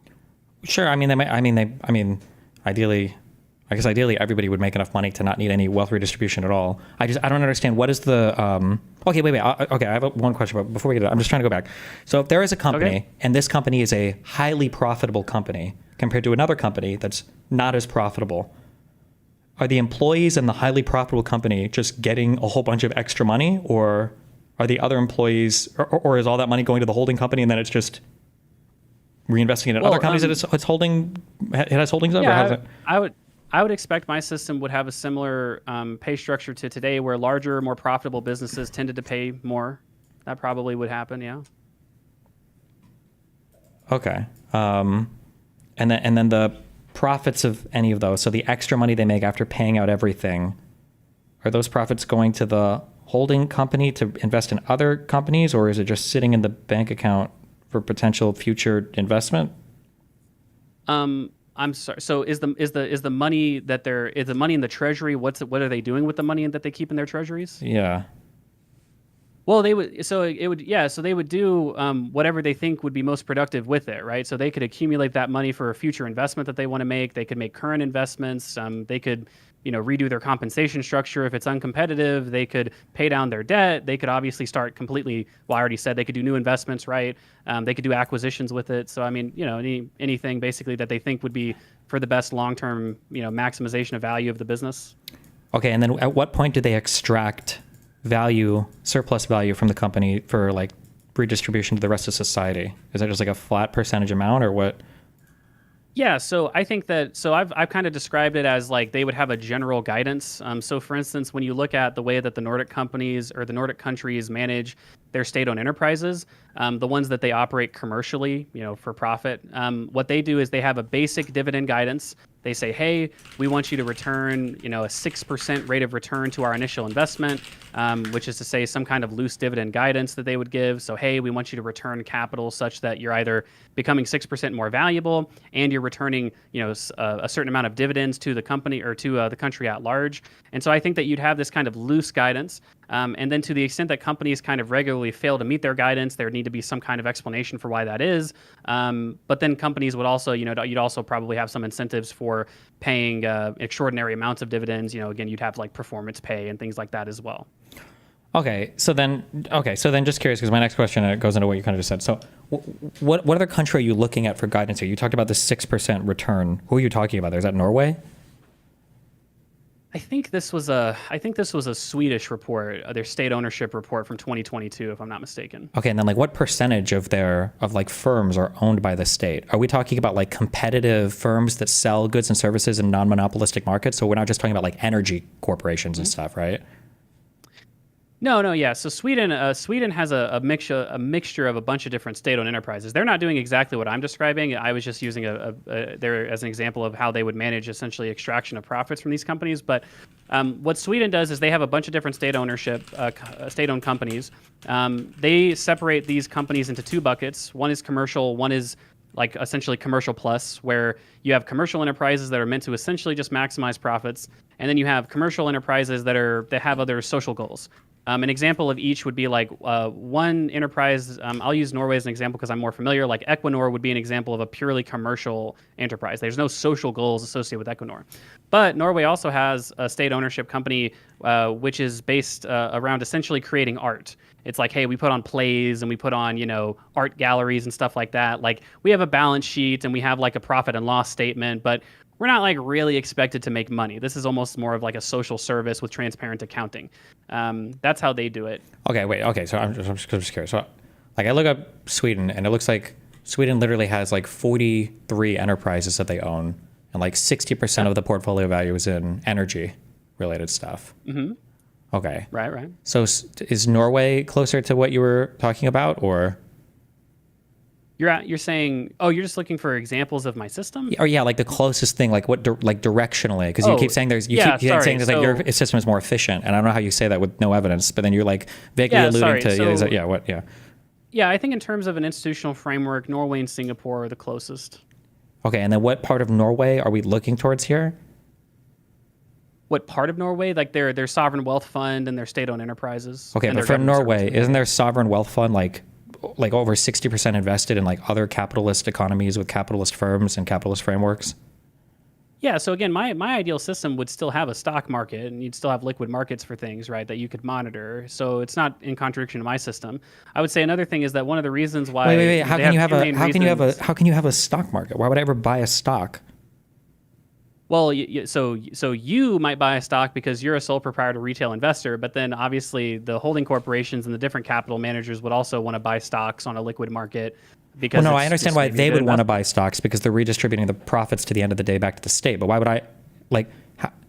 Sure. Ideally, everybody would make enough money to not need any wealth redistribution at all. I don't understand, what is the, okay, wait. Okay, I have one question, but before we get to it, I'm just trying to go back. So if there is a company, and this company is a highly profitable company compared to another company that's not as profitable, are the employees in the highly profitable company just getting a whole bunch of extra money, or are the other employees, or is all that money going to the holding company and then it's just reinvesting it in other companies that it has holdings of? Yeah, or has it? I would expect my system would have a similar pay structure to today, where larger, more profitable businesses tended to pay more. That probably would happen, yeah. Okay. And then the profits of any of those, so the extra money they make after paying out everything, are those profits going to the holding company to invest in other companies, or is it just sitting in the bank account for potential future investment? I'm sorry. So is the money is the money in the treasury? What are they doing with the money that they keep in their treasuries? Yeah. Well, they would do whatever they think would be most productive with it, right? So they could accumulate that money for a future investment that they want to make. They could make current investments. They could, you know, redo their compensation structure if it's uncompetitive. They could pay down their debt. They could obviously start completely. Well, I already said they could do new investments, right? They could do acquisitions with it. So I mean, you know, anything basically that they think would be for the best long-term, you know, maximization of value of the business. Okay, and then at what point do they extract surplus value from the company for like redistribution to the rest of society? Is that just like a flat percentage amount, or what? Yeah, so I think that, I've kind of described it as like they would have a general guidance. So for instance, when you look at the way that the Nordic companies or the Nordic countries manage their state-owned enterprises, the ones that they operate commercially, you know, for profit, what they do is they have a basic dividend guidance. They say, hey, we want you to return, you know, a 6% rate of return to our initial investment, which is to say some kind of loose dividend guidance that they would give. So, hey, we want you to return capital such that you're either becoming 6% more valuable and you're returning, you know, a certain amount of dividends to the company or to the country at large. And so I think that you'd have this kind of loose guidance. And then to the extent that companies kind of regularly fail to meet their guidance, there would need to be some kind of explanation for why that is. But then companies would also, you know, you'd also probably have some incentives for paying extraordinary amounts of dividends. You know, again, you'd have like performance pay and things like that as well. Okay, so then just curious, because my next question goes into what you kind of just said. So what other country are you looking at for guidance here? You talked about the 6% return. Who are you talking about there? Is that Norway? I think this was a Swedish report, their state ownership report from 2022, if I'm not mistaken. Okay, and then like what percentage of firms are owned by the state? Are we talking about like competitive firms that sell goods and services in non-monopolistic markets? So we're not just talking about like energy corporations and stuff, right? No, yeah. So Sweden has a mixture of a bunch of different state-owned enterprises. They're not doing exactly what I'm describing. I was just using there as an example of how they would manage essentially extraction of profits from these companies. But what Sweden does is they have a bunch of different state-owned companies. They separate these companies into two buckets. One is commercial. One is like essentially commercial plus, where you have commercial enterprises that are meant to essentially just maximize profits, and then you have commercial enterprises that have other social goals. An example of each would be like one enterprise, I'll use Norway as an example because I'm more familiar, like Equinor would be an example of a purely commercial enterprise. There's no social goals associated with Equinor. But Norway also has a state ownership company which is based around essentially creating art. It's like, hey, we put on plays and we put on, you know, art galleries and stuff like that. Like we have a balance sheet and we have like a profit and loss statement, but we're not like really expected to make money. This is almost more of like a social service with transparent accounting. That's how they do it. Okay, wait. Okay, so I'm just curious. So, like, I look up Sweden, and it looks like Sweden literally has like 43 enterprises that they own, and like 60% of the portfolio value is in energy related stuff. Mm-hmm. Okay. Right. So is Norway closer to what you were talking about, or? You're saying, oh, you're just looking for examples of my system? Or yeah, like the closest thing, like what, like directionally, because you keep saying keep saying there's like your system is more efficient, and I don't know how you say that with no evidence, but then you're like vaguely alluding to Yeah, I think in terms of an institutional framework, Norway and Singapore are the closest. Okay, and then what part of Norway are we looking towards here? What part of Norway? Like their sovereign wealth fund and their state-owned enterprises. Okay, but for Norway, isn't their sovereign wealth fund like over 60% invested in like other capitalist economies with capitalist firms and capitalist frameworks? Yeah, so again, my ideal system would still have a stock market, and you'd still have liquid markets for things, right, that you could monitor. So it's not in contradiction to my system. I would say another thing is that one of the reasons why wait, how can you have a stock market? Why would I ever buy a stock? Well, so you might buy a stock because you're a sole proprietor retail investor, but then obviously the holding corporations and the different capital managers would also want to buy stocks on a liquid market. Because I understand why they would want to buy stocks, because they're redistributing the profits to the end of the day back to the state. But why would I,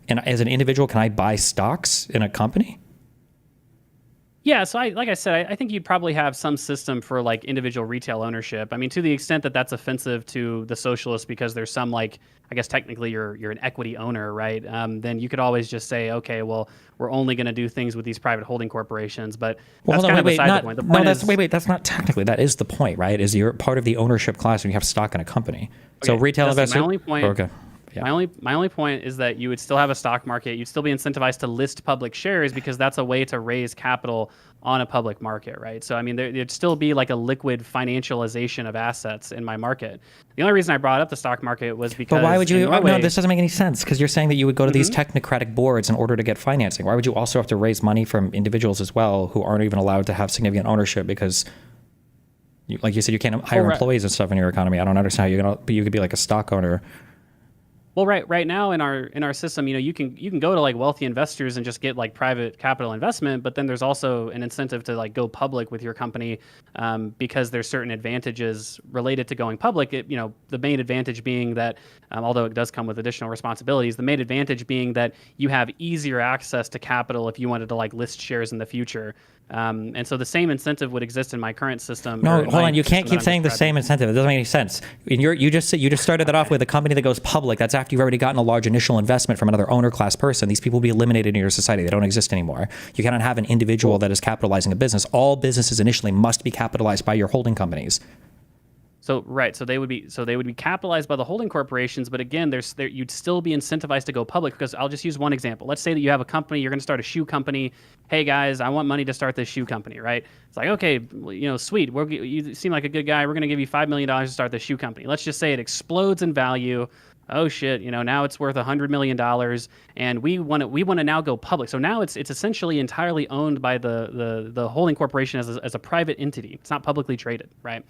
and as an individual, can I buy stocks in a company? Yeah, so like I said, I think you'd probably have some system for like individual retail ownership. I mean, to the extent that that's offensive to the socialists because there's some like, I guess technically you're an equity owner, right? Then you could always just say, okay, well, we're only going to do things with these private holding corporations. But that's kind of beside the point. The point is, that's not technically. That is the point, right? Is you're part of the ownership class when you have stock in a company. So retail investors. My only point. Okay. Yeah. My only point is that you would still have a stock market. You'd still be incentivized to list public shares because that's a way to raise capital on a public market, right? So, I mean, there'd still be like a liquid financialization of assets in my market. The only reason I brought up the stock market was because. But why would you? No, this doesn't make any sense, because you're saying that you would go to these technocratic boards in order to get financing. Why would you also have to raise money from individuals as well who aren't even allowed to have significant ownership because? Like you said, you can't hire employees and stuff in your economy. I don't understand how you're gonna. But you could be like a stock owner. Well, right now in our system, you can go to like wealthy investors and just get like private capital investment, but then there's also an incentive to like go public with your company because there's certain advantages related to going public. The main advantage being that, although it does come with additional responsibilities, the main advantage being that you have easier access to capital if you wanted to like list shares in the future. And so the same incentive would exist in my current system. No, hold on. You can't keep saying the same incentive. It doesn't make any sense. You just started that off with a company that goes public. That's after you've already gotten a large initial investment from another owner class person. These people will be eliminated in your society. They don't exist anymore. You cannot have an individual that is capitalizing a business. All businesses initially must be capitalized by your holding companies. So they would be capitalized by the holding corporations, but again, you'd still be incentivized to go public, because I'll just use one example. Let's say that you have a company, you're going to start a shoe company. Hey guys, I want money to start this shoe company, right? It's like, okay, sweet. You seem like a good guy. We're going to give you $5 million to start this shoe company. Let's just say it explodes in value. Oh shit, now it's worth $100 million, and we want to now go public. So now it's essentially entirely owned by the holding corporation as a private entity. It's not publicly traded, right?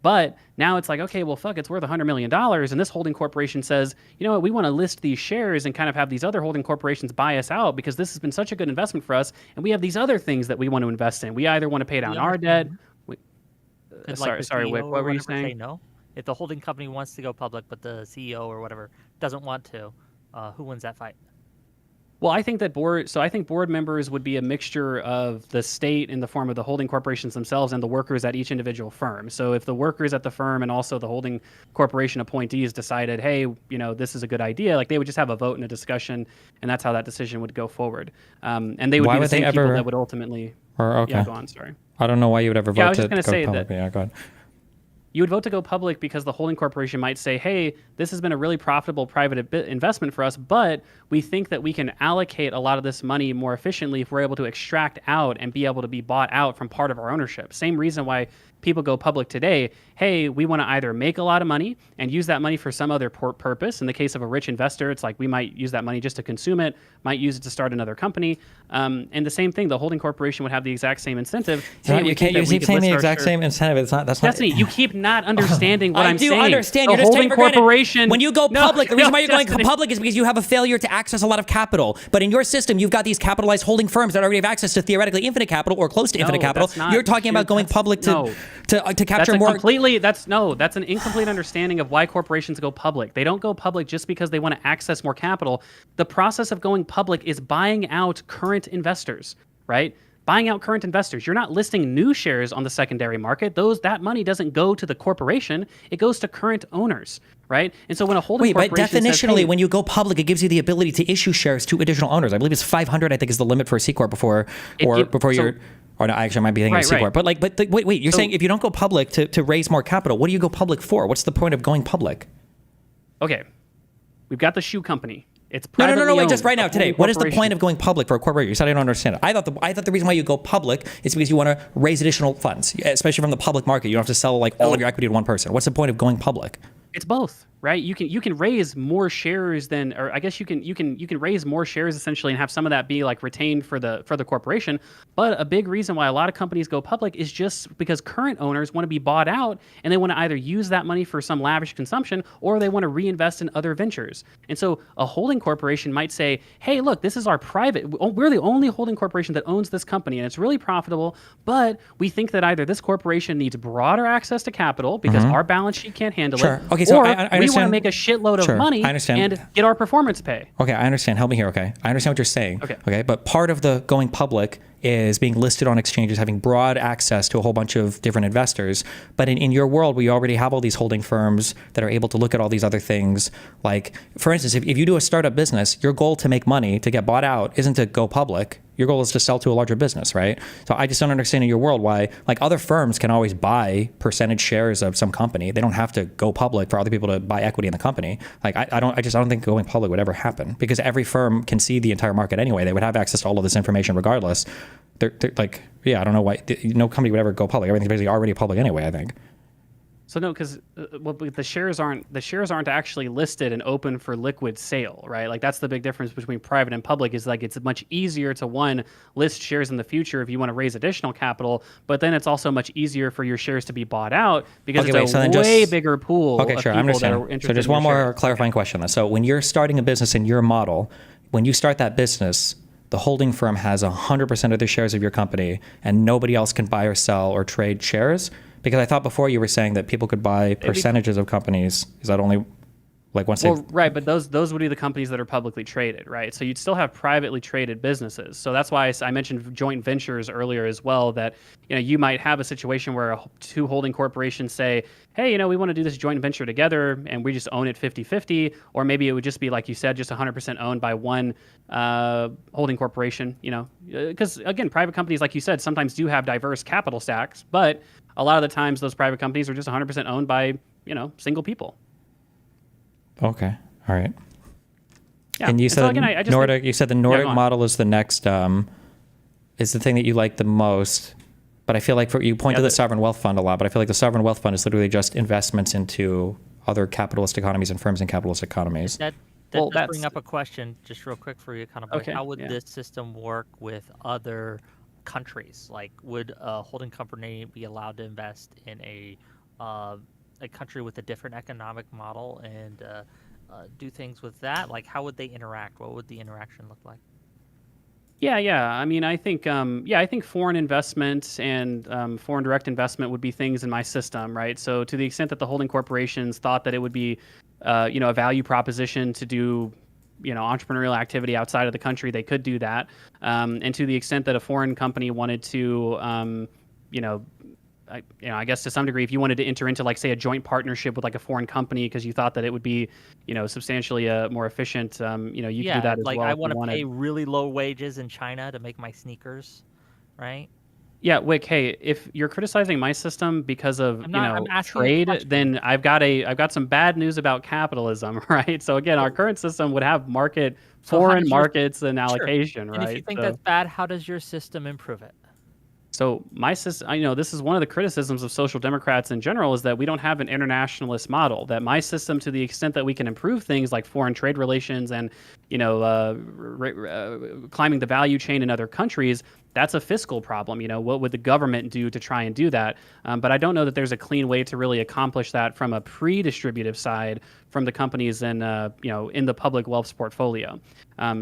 But now it's like, okay, well, fuck, it's worth $100 million. And this holding corporation says, you know what, we want to list these shares and kind of have these other holding corporations buy us out because this has been such a good investment for us. And we have these other things that we want to invest in. We either want to pay down our debt. Sorry, Wick, what were you saying? Say no. If the holding company wants to go public, but the CEO or whatever doesn't want to, who wins that fight? Well, I think board members would be a mixture of the state in the form of the holding corporations themselves and the workers at each individual firm. So if the workers at the firm and also the holding corporation appointees decided, hey, this is a good idea, like they would just have a vote and a discussion, and that's how that decision would go forward. And they would be the same people that would ultimately. Yeah, go on. Sorry. I don't know why you would ever vote to go public. Yeah, go ahead. You would vote to go public because the holding corporation might say, hey, this has been a really profitable private investment for us, but we think that we can allocate a lot of this money more efficiently if we're able to extract out and be able to be bought out from part of our ownership. Same reason why people go public today. Hey, we want to either make a lot of money and use that money for some other purpose. In the case of a rich investor, it's like we might use that money just to consume it, might use it to start another company. And the same thing, the holding corporation would have the exact same incentive. You keep saying the exact same incentive. That's not. You keep not understanding what I'm saying. I do understand. The You're just taking holding for granted. corporation. When you go public, the reason why you're going Justin, public is because you have a failure to access a lot of capital. But in your system, you've got these capitalized holding firms that already have access to theoretically infinite capital or close to infinite capital. You're talking about going public to capture more. That's an incomplete understanding of why corporations go public. They don't go public just because they want to access more capital. The process of going public is buying out current investors, right? Buying out current investors. You're not listing new shares on the secondary market. That money doesn't go to the corporation. It goes to current owners, right? And so when a holding corporation but definitionally, says, when you go public, it gives you the ability to issue shares to additional owners. I believe it's 500. I think is the limit for a C corp before you're. Or no, actually, I might be thinking of C corp. But wait. You're saying if you don't go public to raise more capital, what do you go public for? What's the point of going public? Okay, we've got the shoe company. It's no. Wait, just right now, today. What is the point of going public for a corporation? You said I don't understand it. I thought the reason why you go public is because you want to raise additional funds, especially from the public market. You don't have to sell all of your equity to one person. What's the point of going public? It's both, right? You can raise more shares than, or I guess you can raise more shares essentially and have some of that be like retained for the corporation. But a big reason why a lot of companies go public is just because current owners want to be bought out and they want to either use that money for some lavish consumption or they want to reinvest in other ventures. And so a holding corporation might say, hey, look, this is our we're the only holding corporation that owns this company and it's really profitable, but we think that either this corporation needs broader access to capital because our balance sheet can't handle it. Okay, so or I we want to make a shitload of money and get our performance pay. Okay, I understand. Help me here, okay? I understand what you're saying. Okay. But part of the going public is being listed on exchanges, having broad access to a whole bunch of different investors. But in your world, we already have all these holding firms that are able to look at all these other things. Like, for instance, if you do a startup business, your goal to make money, to get bought out, isn't to go public. Your goal is to sell to a larger business, right? So I just don't understand in your world why, like, other firms can always buy percentage shares of some company. They don't have to go public for other people to buy equity in the company. Like, I don't think going public would ever happen because every firm can see the entire market anyway. They would have access to all of this information regardless. They're like, I don't know why no company would ever go public. Everything's basically already public anyway, I think. So no, because the shares aren't actually listed and open for liquid sale, right? Like that's the big difference between private and public. Is like it's much easier to list shares in the future if you want to raise additional capital, but then it's also much easier for your shares to be bought out because it's a way bigger pool. Okay, sure, I understand. So just one more clarifying question then. So when you're starting a business in your model, when you start that business, the holding firm has 100% of the shares of your company, and nobody else can buy or sell or trade shares. Because I thought before you were saying that people could buy percentages of companies. Is that only like once? Well, right, but those would be the companies that are publicly traded, right? So you'd still have privately traded businesses. So that's why I mentioned joint ventures earlier as well. That you might have a situation where two holding corporations say, hey, we want to do this joint venture together, and we just own it 50-50, or maybe it would just be like you said, just 100% owned by one holding corporation. Because again, private companies, like you said, sometimes do have diverse capital stacks, but a lot of the times those private companies are just 100% owned by, single people. Okay. All right. Yeah. And you said Nordic. You said the Nordic model is the next, is the thing that you like the most. But I feel like you point to the sovereign wealth fund a lot. But I feel like the sovereign wealth fund is literally just investments into other capitalist economies and firms in capitalist economies. That does bring up a question, just real quick for you, Econoboi. Okay, how would this system work with other countries? Like, would a holding company be allowed to invest in a country with a different economic model and do things with that? Like, how would they interact? What would the interaction look like? Yeah. I mean, I think foreign investment and foreign direct investment would be things in my system, right? So to the extent that the holding corporations thought that it would be, a value proposition to do, entrepreneurial activity outside of the country, they could do that. And to the extent that a foreign company wanted to, I guess to some degree, if you wanted to enter into, like, say, a joint partnership with like a foreign company because you thought that it would be, substantially more efficient, you could do that as like well. I want to pay really low wages in China to make my sneakers, right? Yeah, Wick. Hey, if you're criticizing my system because of trade, then I've got some bad news about capitalism, right? So again, our current system would have foreign markets and allocation, right? And if you think that's bad, how does your system improve it? So my system, this is one of the criticisms of social democrats in general, is that we don't have an internationalist model. That my system, to the extent that we can improve things like foreign trade relations and, climbing the value chain in other countries, that's a fiscal problem. What would the government do to try and do that? But I don't know that there's a clean way to really accomplish that from a pre-distributive side from the companies in the public wealth's portfolio.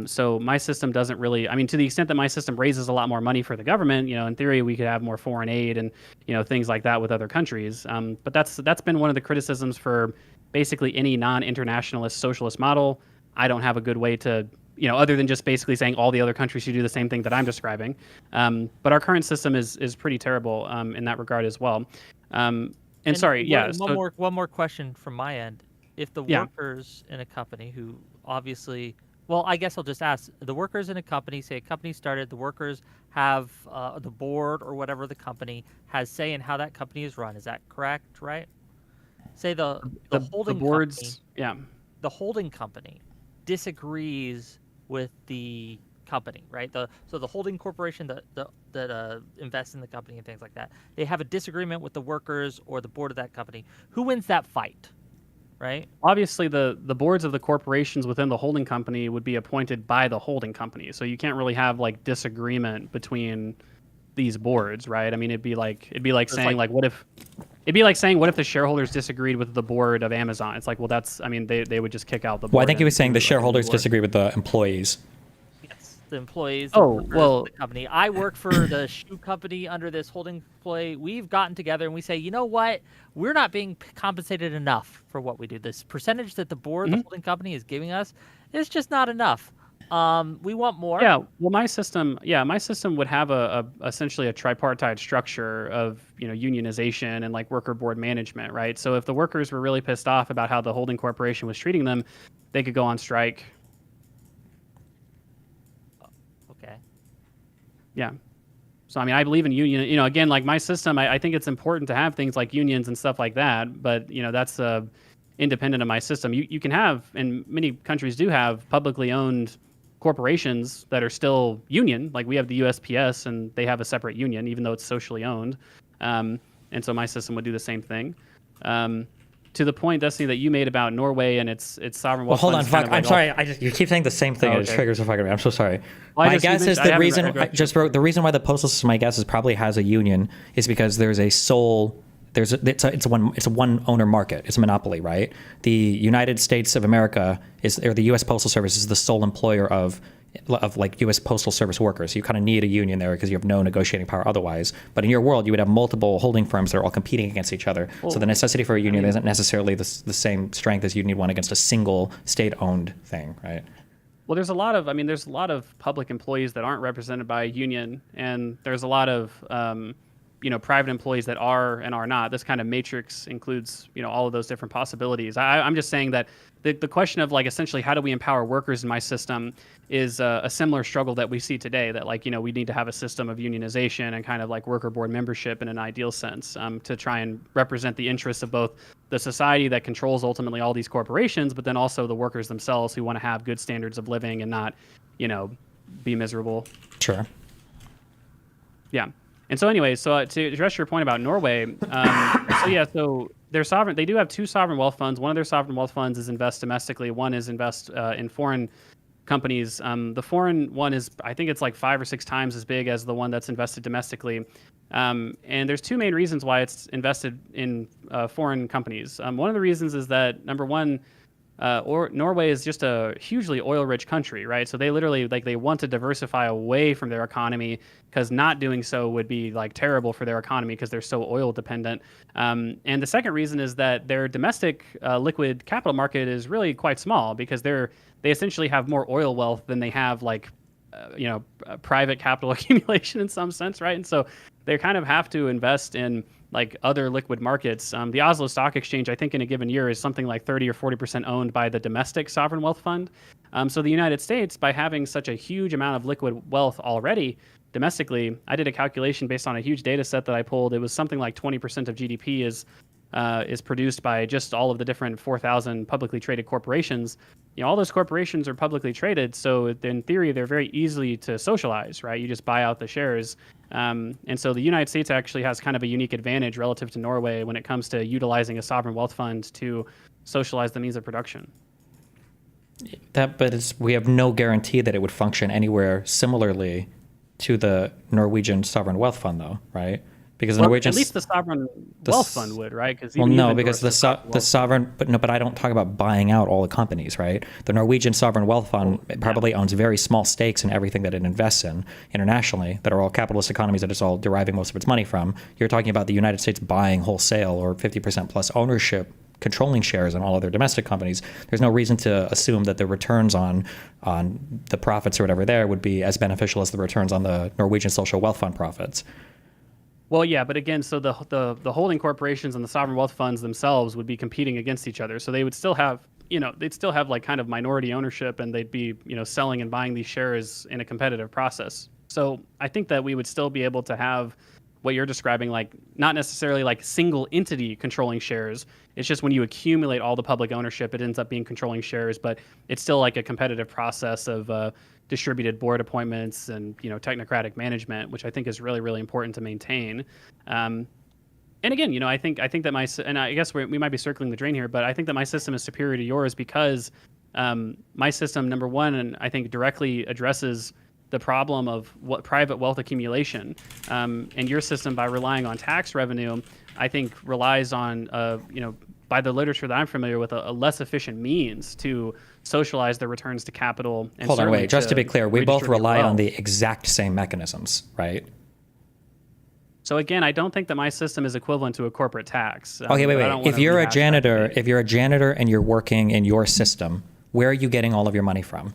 So my system doesn't really, to the extent that my system raises a lot more money for the government, in theory, we could have more foreign aid and, things like that with other countries. But that's been one of the criticisms for basically any non-internationalist socialist model. I don't have a good way to, other than just basically saying all the other countries should do the same thing that I'm describing. But our current system is pretty terrible in that regard as well. One more question from my end. If the workers in a company who obviously, well, I guess I'll just ask, the workers in a company, say a company started, the workers have the board or whatever the company has say in how that company is run. Is that correct, right? Say the holding boards, company, the holding company disagrees with the company, right? So the holding corporation that invests in the company and things like that, they have a disagreement with the workers or the board of that company. Who wins that fight, right? Obviously, the boards of the corporations within the holding company would be appointed by the holding company, so you can't really have like disagreement between these boards, right? It'd be like saying what if the shareholders disagreed with the board of Amazon? It's like, well, they would just kick out the board. Well, I think he was saying the shareholders disagree with the employees. Yes, the employees. The company. I work for the shoe company under this holding employee. We've gotten together and we say, you know what? We're not being compensated enough for what we do. This percentage that the board, the holding company, is giving us is just not enough. We want more. Yeah. Well, my system would have essentially a tripartite structure of, unionization and like worker board management, right? So if the workers were really pissed off about how the holding corporation was treating them, they could go on strike. Okay. Yeah. So, I believe in union, again, like my system, I think it's important to have things like unions and stuff like that, but, that's independent of my system. You can have, and many countries do have, publicly owned corporations that are still union. Like we have the USPS and they have a separate union, even though it's socially owned. And so my system would do the same thing. To the point, Destiny, that you made about Norway and its sovereign wealth. Well, hold on, fuck. I'm sorry. You keep saying the same thing. It triggers the fucking. I'm so sorry. My guess is the reason the reason why the postal system, I guess, is probably has a union is because there's a sole. It's a one owner market. It's a monopoly, right? The United States of America or the U.S. Postal Service is the sole employer of like U.S. Postal Service workers. You kind of need a union there because you have no negotiating power otherwise. But in your world, you would have multiple holding firms that are all competing against each other. So the necessity for a union isn't necessarily the same strength as you'd need one against a single state-owned thing, right? Well, there's a lot of public employees that aren't represented by a union, and there's a lot of private employees that are and are not. This kind of matrix includes, all of those different possibilities. I'm just saying that the question of like essentially how do we empower workers in my system is a similar struggle that we see today, that like, we need to have a system of unionization and kind of like worker board membership in an ideal sense to try and represent the interests of both the society that controls ultimately all these corporations, but then also the workers themselves who want to have good standards of living and not, be miserable. Sure. Yeah. And so anyway, to address your point about Norway, so they're sovereign. They do have two sovereign wealth funds. One of their sovereign wealth funds is invest domestically. One is invest in foreign companies. The foreign one is, I think it's like 5 or 6 times as big as the one that's invested domestically. And there's two main reasons why it's invested in foreign companies. One of the reasons is that, number one, Norway is just a hugely oil-rich country, right? So they literally they want to diversify away from their economy because not doing so would be like terrible for their economy because they're so oil dependent. And the second reason is that their domestic liquid capital market is really quite small because they essentially have more oil wealth than they have private capital accumulation in some sense, right? And so they kind of have to invest in like other liquid markets. The Oslo Stock Exchange, I think in a given year is something like 30 or 40% owned by the domestic sovereign wealth fund. So the United States, by having such a huge amount of liquid wealth already domestically, I did a calculation based on a huge data set that I pulled. It was something like 20% of GDP is produced by just all of the different 4,000 publicly traded corporations. All those corporations are publicly traded, so in theory, they're very easily to socialize, right? You just buy out the shares. And so the United States actually has kind of a unique advantage relative to Norway when it comes to utilizing a sovereign wealth fund to socialize the means of production. We have no guarantee that it would function anywhere similarly to the Norwegian Sovereign Wealth Fund, though, right? Because the Well, Norwegian at least the sovereign wealth fund would, right? Because well, no, because the sovereign, but I don't talk about buying out all the companies, right? The Norwegian Sovereign Wealth Fund probably owns very small stakes in everything that it invests in internationally, that are all capitalist economies that it's all deriving most of its money from. You're talking about the United States buying wholesale or 50% plus ownership, controlling shares in all of their domestic companies. There's no reason to assume that the returns on the profits or whatever there would be as beneficial as the returns on the Norwegian Social Wealth Fund profits. Well, yeah, but again, so the holding corporations and the sovereign wealth funds themselves would be competing against each other. So they would still have, they'd still have like kind of minority ownership, and they'd be, selling and buying these shares in a competitive process. So I think that we would still be able to have what you're describing, like not necessarily like single entity controlling shares. It's just when you accumulate all the public ownership, it ends up being controlling shares, but it's still like a competitive process of distributed board appointments and technocratic management, which I think is really, really important to maintain. And again, I think that and I guess we might be circling the drain here, but I think that my system is superior to yours because my system, number one, and I think directly addresses the problem of what private wealth accumulation, and your system, by relying on tax revenue, I think relies on by the literature that I'm familiar with, a less efficient means to socialize the returns to capital. And hold on, wait. Just to be clear, we both rely wealth on the exact same mechanisms, right? So again, I don't think that my system is equivalent to a corporate tax. Okay, wait. If you're a janitor, and you're working in your system, where are you getting all of your money from?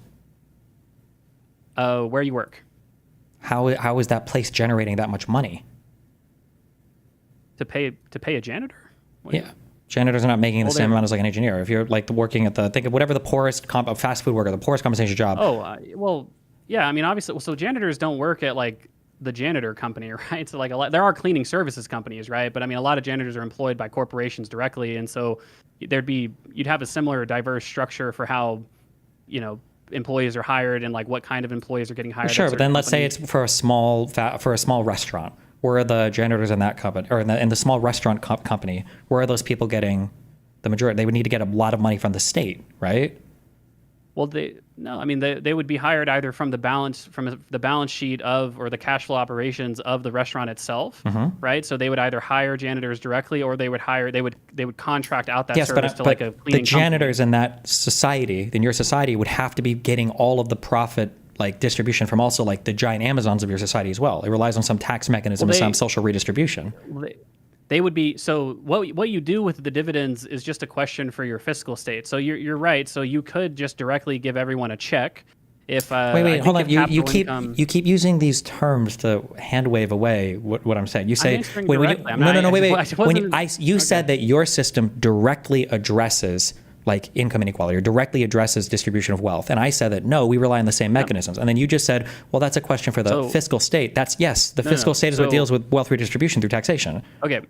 Where you work. How is that place generating that much money? To pay a janitor? Yeah. Janitors are not making the same amount as like an engineer. If you're like working at think of whatever the poorest fast food worker, the poorest compensation job. Well, yeah. I mean, obviously, so janitors don't work at like the janitor company, right? So like there are cleaning services companies, right? But I mean, a lot of janitors are employed by corporations directly, and so you'd have a similar diverse structure for how, employees are hired and like what kind of employees are getting hired. Sure, but then let's say it's for a small restaurant. Where are the janitors in that company, or in the small restaurant company? Where are those people getting the majority? They would need to get a lot of money from the state, right? Well, they would be hired either from the balance sheet of, or the cash flow operations of the restaurant itself, right? So they would either hire janitors directly, or they would contract out that service to like a cleaning the janitors in that society, in your society, would have to be getting all of the profit like distribution from also like the giant Amazons of your society as well. It relies on some tax mechanism and some social redistribution. They would be, so what you do with the dividends is just a question for your fiscal state. So you're right. So you could just directly give everyone a check. If wait, hold on. You keep using these terms to hand wave away what I'm saying. You say you said that your system directly addresses like income inequality, or directly addresses distribution of wealth. And I said that, no, we rely on the same mechanisms. And then you just said, well, that's a question for the fiscal state. That's, yes, the fiscal state is what deals with wealth redistribution through taxation. Okay.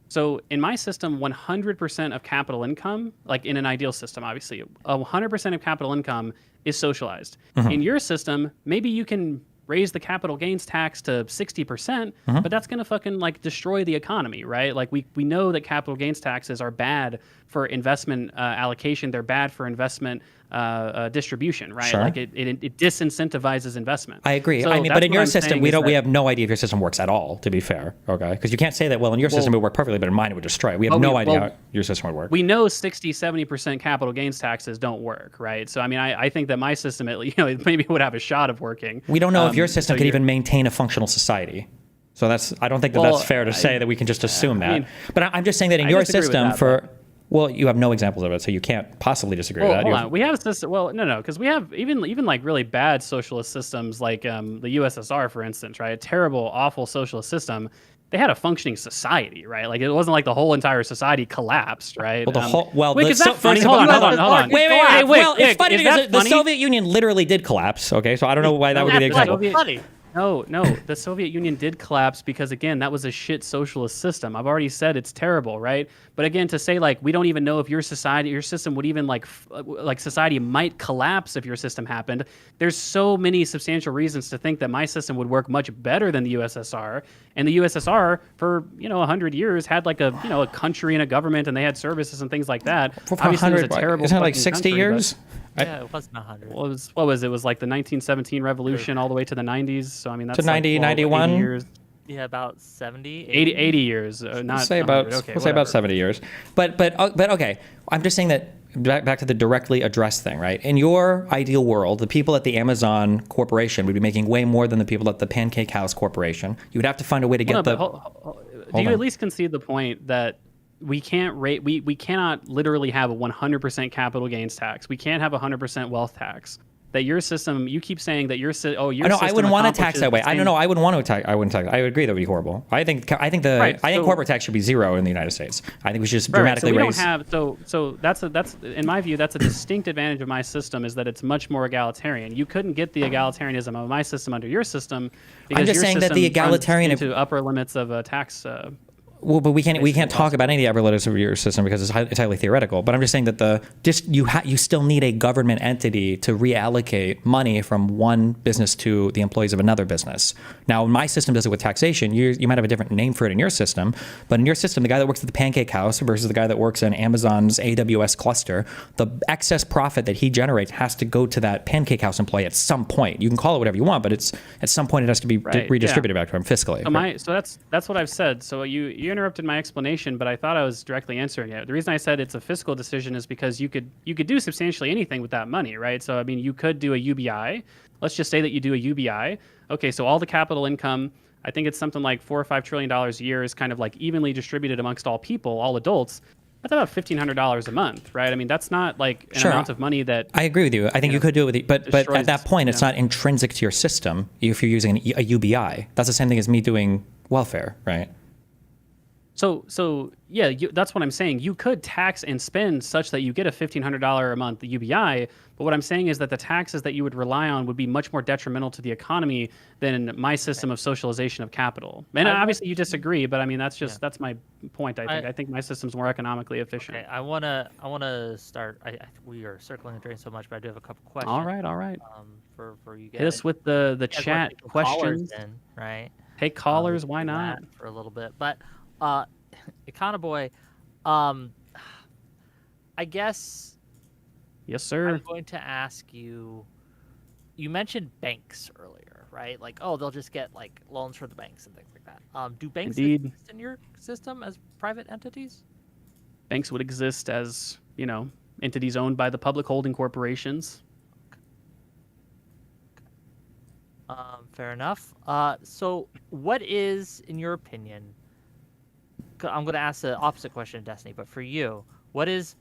So in my system, 100% of capital income, like in an ideal system, obviously, 100% of capital income is socialized. In your system, maybe you can raise the capital gains tax to 60%, but that's going to fucking like destroy the economy, right? Like we know that capital gains taxes are bad for investment allocation. They're bad for investment distribution, right? Sure. Like it disincentivizes investment. I agree. So but in your system, we have no idea if your system works at all, to be fair. Okay. Because you can't say that, well, in your system it would work perfectly, but in mine it would destroy it. We have no idea how your system would work. We know 60-70% capital gains taxes don't work, right? So I mean, I think that my system, maybe would have a shot of working. We don't know if your system can even maintain a functional society. So I don't think that's fair to say that we can just assume that. But I'm just saying that in your system well, you have no examples of it, so you can't possibly disagree with that. Hold on. We have a system. Well, no, because we have even like really bad socialist systems, like the USSR, for instance, right? A terrible, awful socialist system. They had a functioning society, right? Like it wasn't like the whole entire society collapsed, right? Wait, is that funny? Hold on. Wait. Well, it's funny because the Soviet Union literally did collapse. Okay, so I don't know why that would be the example. No, the Soviet Union did collapse because, again, that was a shit socialist system. I've already said it's terrible, right? But again, to say like we don't even know if your system would even like society might collapse if your system happened. There's so many substantial reasons to think that my system would work much better than the USSR. And the USSR for 100 years had like a country and a government, and they had services and things like that. Obviously, it was a terrible. Isn't it like 60 years? Yeah, it wasn't 100. What was it? It was like the 1917 revolution all the way to the 90s. So I mean, that's to 90, like 80 91 years. Yeah, about 70, 80 years. Not We'll say about 100. Okay, we'll say about whatever. 70 years. But okay. I'm just saying that back to the directly addressed thing, right? In your ideal world, the people at the Amazon Corporation would be making way more than the people at the Pancake House Corporation. You would have to find a way to get Do you at least concede the point that we can't rate? We cannot literally have a 100% capital gains tax. We can't have a 100% wealth tax. That your system, you keep saying that your system. I wouldn't want to tax that way. I wouldn't want to tax. I wouldn't tax. I would agree that would be horrible. I think corporate tax should be zero in the United States. I think we should just dramatically raise. So that's in my view, that's a distinct advantage of my system, is that it's much more egalitarian. You couldn't get the egalitarianism of my system under your system because I'm just your saying that the system egalitarian runs into upper limits of tax. Well, but we can't talk about any of the apparatus of your system because it's highly theoretical. But I'm just saying that you still need a government entity to reallocate money from one business to the employees of another business. Now, my system does it with taxation. You might have a different name for it in your system, but in your system, the guy that works at the Pancake House versus the guy that works in Amazon's AWS cluster, the excess profit that he generates has to go to that Pancake House employee at some point. You can call it whatever you want, but it's at some point it has to be redistributed back to him fiscally. So that's what I've said. So you interrupted my explanation, but I thought I was directly answering it. The reason I said it's a fiscal decision is because you could do substantially anything with that money, right? So I mean, you could do a UBI. Let's just say that you do a UBI. Okay, so all the capital income, I think it's something like $4 or $5 trillion a year, is kind of like evenly distributed amongst all people, all adults. That's about $1,500 a month, right? I mean, that's not like an amount of money that. I agree with you. I think you could do it with but at that point, it's not intrinsic to your system if you're using a UBI. That's the same thing as me doing welfare, right? So yeah, that's what I'm saying. You could tax and spend such that you get a $1,500 a month UBI, but what I'm saying is that the taxes that you would rely on would be much more detrimental to the economy than my system of socialization of capital. And obviously you disagree, but I mean that's my point. I think my system's more economically efficient. Okay, I wanna start. We are circling the drain so much, but I do have a couple questions. All right. For you guys. Hit us with the chat questions. In, right. Take callers. Why not? For a little bit, but. Econoboi, I guess. Yes, sir. I'm going to ask you. You mentioned banks earlier, right? Like, oh, they'll just get like loans from the banks and things like that. Do banks exist in your system as private entities? Banks would exist as entities owned by the public holding corporations. Fair enough. So, what is, in your opinion? I'm going to ask the opposite question, Destiny, but for you, what is,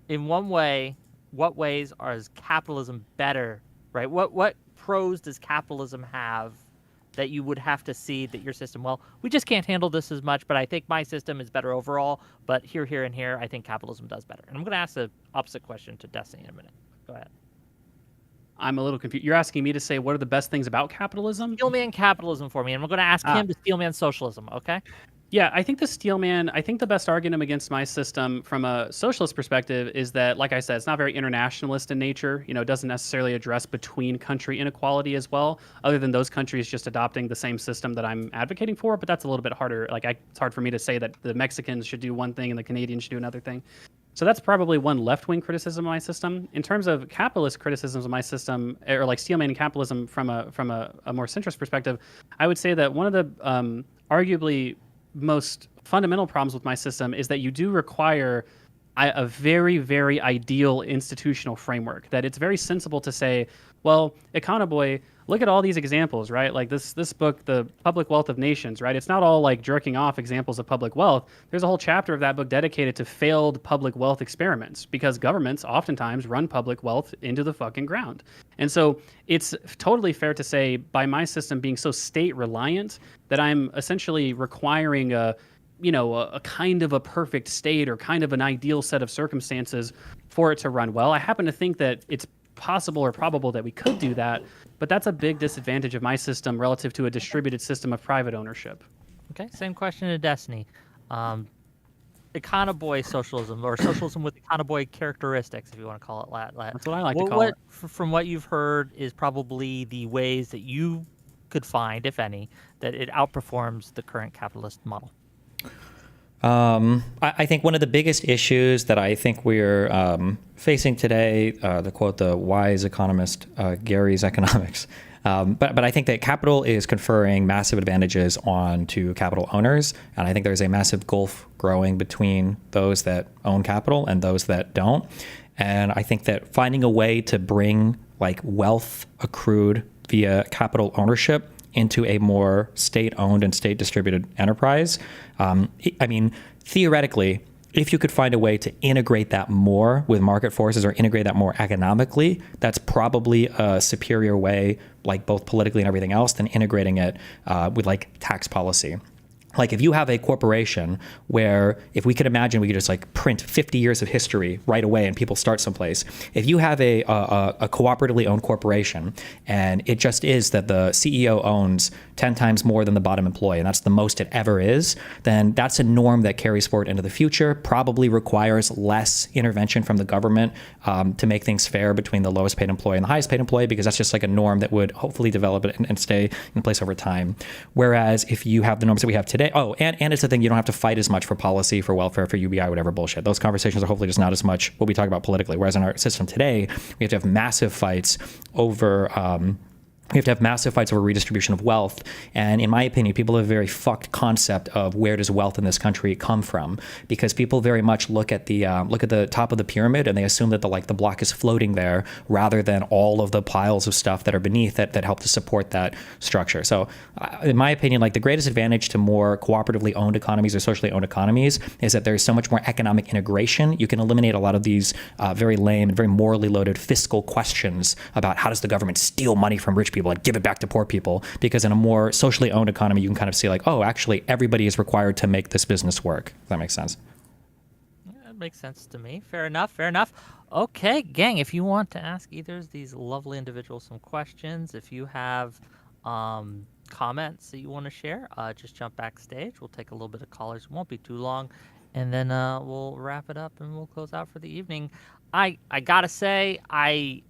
in one way, what ways is capitalism better, right? What pros does capitalism have that you would have to see that your system, well, we just can't handle this as much, but I think my system is better overall, but here, and here, I think capitalism does better. And I'm going to ask the opposite question to Destiny in a minute. Go ahead. I'm a little confused. You're asking me to say what are the best things about capitalism? Steelman capitalism for me, and I'm going to ask him to steelman socialism, okay? Yeah, I think the best argument against my system from a socialist perspective is that, like I said, it's not very internationalist in nature. It doesn't necessarily address between country inequality as well, other than those countries just adopting the same system that I'm advocating for. But that's a little bit harder. It's hard for me to say that the Mexicans should do one thing and the Canadians should do another thing. So that's probably one left-wing criticism of my system. In terms of capitalist criticisms of my system, or like steelman capitalism from a more centrist perspective, I would say that one of the arguably most fundamental problems with my system is that you do require a very, very ideal institutional framework. That it's very sensible to say, well, Econoboi, look at all these examples, right? Like this book, The Public Wealth of Nations, right? It's not all like jerking off examples of public wealth. There's a whole chapter of that book dedicated to failed public wealth experiments because governments oftentimes run public wealth into the fucking ground. And so it's totally fair to say, by my system being so state reliant, that I'm essentially requiring a kind of a perfect state or kind of an ideal set of circumstances for it to run well. I happen to think that it's possible or probable that we could do that, but that's a big disadvantage of my system relative to a distributed system of private ownership. Okay, same question to Destiny. Econoboi socialism, or socialism with Econoboi characteristics, if you want to call it that. That's what I like to call it. From what you've heard, is probably the ways that you could find, if any, that it outperforms the current capitalist model. I think one of the biggest issues that I think we're facing today, to quote the wise economist Gary's Economics, But I think that capital is conferring massive advantages onto capital owners, and I think there's a massive gulf growing between those that own capital and those that don't. And I think that finding a way to bring like wealth accrued via capital ownership into a more state-owned and state-distributed enterprise, I mean, theoretically, if you could find a way to integrate that more with market forces or integrate that more economically, that's probably a superior way, like both politically and everything else, than integrating it with like tax policy. Like if you have a corporation where, if we could imagine we could just like print 50 years of history right away and people start someplace. If you have a cooperatively owned corporation and it just is that the CEO owns 10 times more than the bottom employee, and that's the most it ever is, then that's a norm that carries forward into the future, probably requires less intervention from the government to make things fair between the lowest paid employee and the highest paid employee, because that's just like a norm that would hopefully develop and stay in place over time. Whereas if you have the norms that we have today, and it's the thing, you don't have to fight as much for policy, for welfare, for UBI, whatever bullshit. Those conversations are hopefully just not as much what we talk about politically. Whereas in our system today, we have to have massive fights over redistribution of wealth. And in my opinion, people have a very fucked concept of where does wealth in this country come from, because people very much look at the top of the pyramid and they assume that the block is floating there rather than all of the piles of stuff that are beneath that help to support that structure. So in my opinion, like the greatest advantage to more cooperatively owned economies or socially owned economies is that there's so much more economic integration. You can eliminate a lot of these very lame and very morally loaded fiscal questions about how does the government steal money from rich people and give it back to poor people, because in a more socially owned economy, you can kind of see like, oh, actually everybody is required to make this business work. If that makes sense. That makes sense to me. Fair enough. Fair enough. Okay, gang, if you want to ask either of these lovely individuals some questions, if you have comments that you want to share, just jump backstage. We'll take a little bit of callers. It won't be too long. And then we'll wrap it up and we'll close out for the evening. I gotta say, I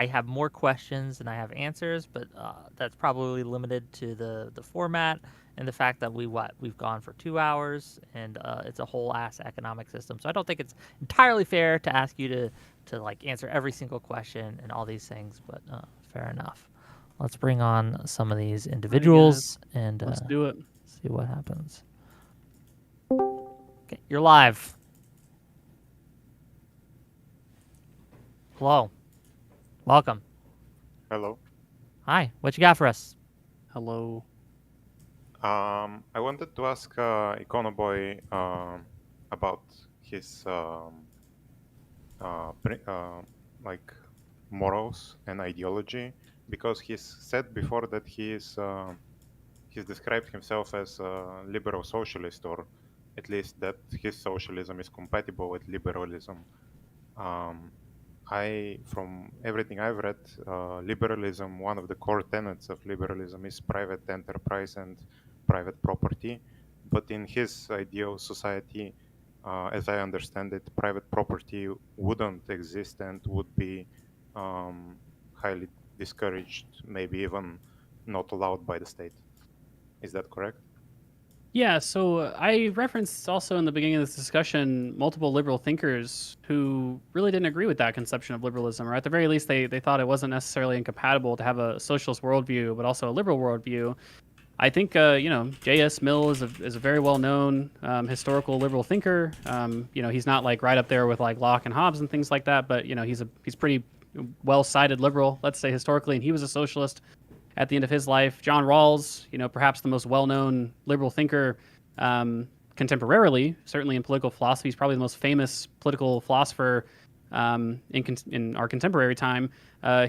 have more questions than I have answers, but that's probably limited to the format and the fact that we've gone for 2 hours and it's a whole ass economic system. So I don't think it's entirely fair to ask you to like answer every single question and all these things, but fair enough. Let's bring on some of these individuals and let's do it. See what happens. Okay, you're live. Hello. Welcome. Hello. Hi. What you got for us? Hello. I wanted to ask Econoboi about his like morals and ideology, because he's said before that he's described himself as a liberal socialist, or at least that his socialism is compatible with liberalism. From everything I've read, liberalism, one of the core tenets of liberalism is private enterprise and private property. But in his ideal society, as I understand it, private property wouldn't exist and would be highly discouraged, maybe even not allowed by the state. Is that correct? Yeah, so I referenced also in the beginning of this discussion multiple liberal thinkers who really didn't agree with that conception of liberalism, or at the very least they thought it wasn't necessarily incompatible to have a socialist worldview, but also a liberal worldview. I think J.S. Mill is a very well-known historical liberal thinker. He's not like right up there with like Locke and Hobbes and things like that, but he's pretty well-cited liberal, let's say historically, and he was a socialist at the end of his life. John Rawls, perhaps the most well-known liberal thinker contemporarily, certainly in political philosophy. He's probably the most famous political philosopher in our contemporary time.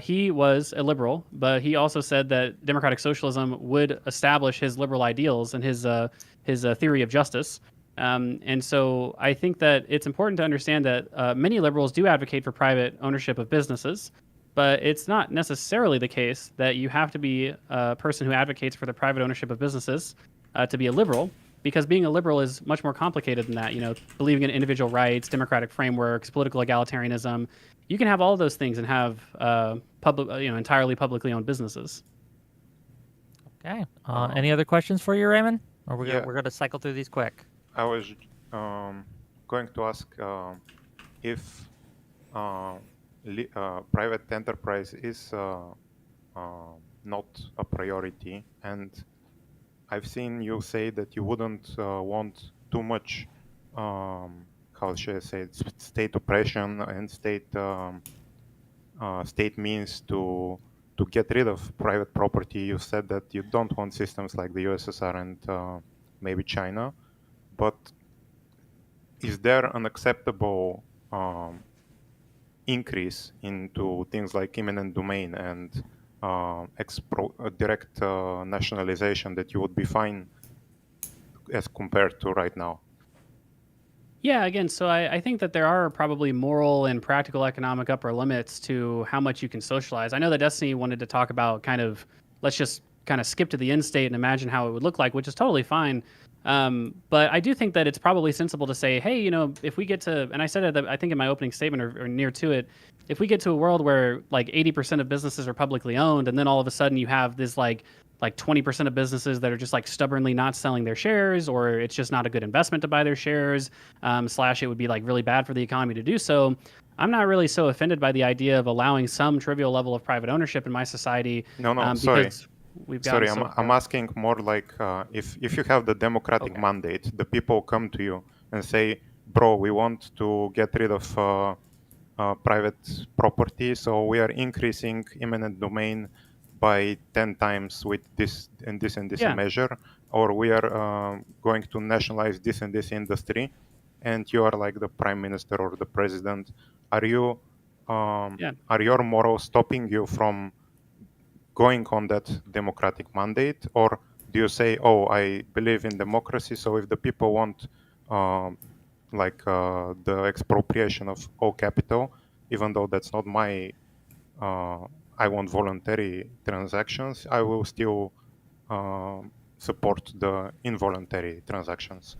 He was a liberal, but he also said that democratic socialism would establish his liberal ideals and his theory of justice. And so I think that it's important to understand that many liberals do advocate for private ownership of businesses. But it's not necessarily the case that you have to be a person who advocates for the private ownership of businesses to be a liberal, because being a liberal is much more complicated than that. Believing in individual rights, democratic frameworks, political egalitarianism. You can have all of those things and have entirely publicly owned businesses. Okay. Any other questions for you, Raymond? Or we're gonna cycle through these quick. I was going to ask if private enterprise is not a priority. And I've seen you say that you wouldn't want too much, how should I say it, state oppression and state means to get rid of private property. You said that you don't want systems like the USSR and maybe China, but is there an acceptable increase into things like eminent domain and direct nationalization that you would be fine as compared to right now? Yeah, again, so I think that there are probably moral and practical economic upper limits to how much you can socialize. I know that Destiny wanted to talk about kind of, let's just kind of skip to the end state and imagine how it would look like, which is totally fine. But I do think that it's probably sensible to say, hey, you know, if we get to, and I said it, I think in my opening statement or near to it, if we get to a world where like 80% of businesses are publicly owned, and then all of a sudden you have this like 20% of businesses that are just like stubbornly not selling their shares, or it's just not a good investment to buy their shares, / it would be like really bad for the economy to do so. I'm not really so offended by the idea of allowing some trivial level of private ownership in my society. No, sorry. Sorry, I'm asking more like if you have the democratic mandate, the people come to you and say, bro, we want to get rid of private property, so we are increasing eminent domain by 10 times with this and this and this measure, or we are going to nationalize this and this industry, and you are like the prime minister or the president. Are you are your morals stopping you from going on that democratic mandate, or do you say, oh, I believe in democracy, so if the people want the expropriation of all capital, even though that's not my I want voluntary transactions, I will still support the involuntary transactions?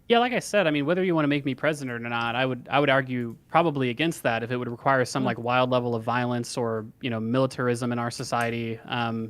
Yeah, like I said, I mean, whether you want to make me president or not, I would argue probably against that if it would require some like wild level of violence or, you know, militarism in our society.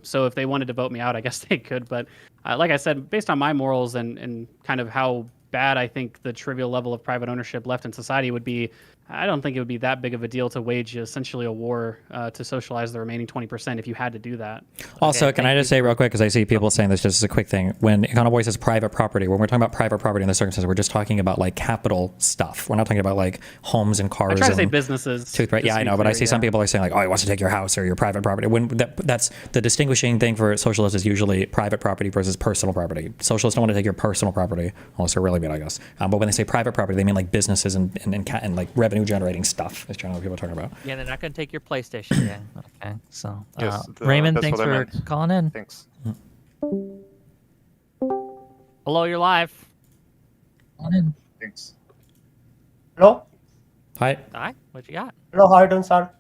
So if they wanted to vote me out, I guess they could. But like I said, based on my morals and kind of how bad I think the trivial level of private ownership left in society would be, I don't think it would be that big of a deal to wage essentially a war to socialize the remaining 20% if you had to do that. Also, can I just say real quick, because I see people saying this just as a quick thing, when Econoboi says private property, when we're talking about private property in this circumstance, we're just talking about like capital stuff. We're not talking about like homes and cars. I try to say and businesses. Toothbrush. Yeah, I know, but I see some people are saying like, oh, he wants to take your house or your private property. When that's the distinguishing thing for socialists is usually private property versus personal property. Socialists don't want to take your personal property unless they're really mean, I guess. But when they say private property, they mean like businesses and like revenue generating stuff. Is generally what people are talking about. Yeah, they're not going to take your PlayStation game. Okay, so Yes, Raymond, that's thanks what I for meant. calling in. Thanks. Hello, you're live. Calling in. Thanks. Hello? Hi. Hi, what you got? Hello, how are you doing, sir?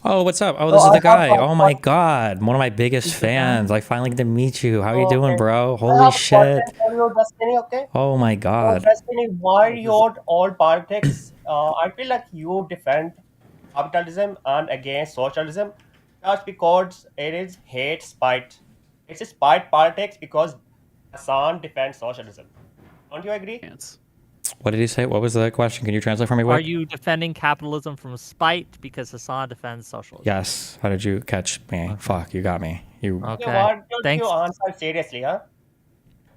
Oh, what's up? Oh, this is the guy. Oh my God, one of my biggest fans. I finally get to meet you. How are you doing, bro? Holy shit. For you, Destiny, okay? Oh my God. Destiny, why your all politics? I feel like you defend capitalism and against socialism just because it is hate spite. It's a spite politics because Hassan defends socialism. Don't you agree? What did he say? What was the question? Can you translate for me? Are you defending capitalism from spite because Hassan defends socialism? Yes. How did you catch me? Fuck, you got me. You. Okay. Why don't Thanks. you answer seriously, huh?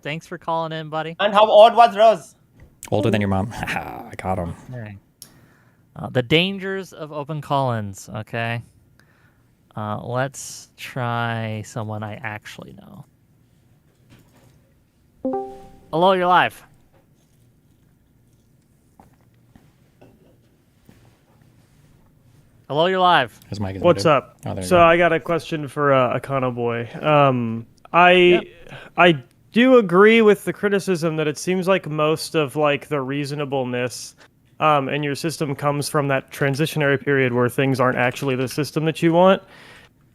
Thanks for calling in, buddy. And how old was Rose? Older than your mom. I got him. Okay. The dangers of open call-ins. Okay. Let's try someone I actually know. Hello, you're live. Hello, you're live. His mic is What's muted. up? Oh, there you So go. I got a question for Econoboi. I do agree with the criticism that it seems like most of like the reasonableness in your system comes from that transitionary period where things aren't actually the system that you want.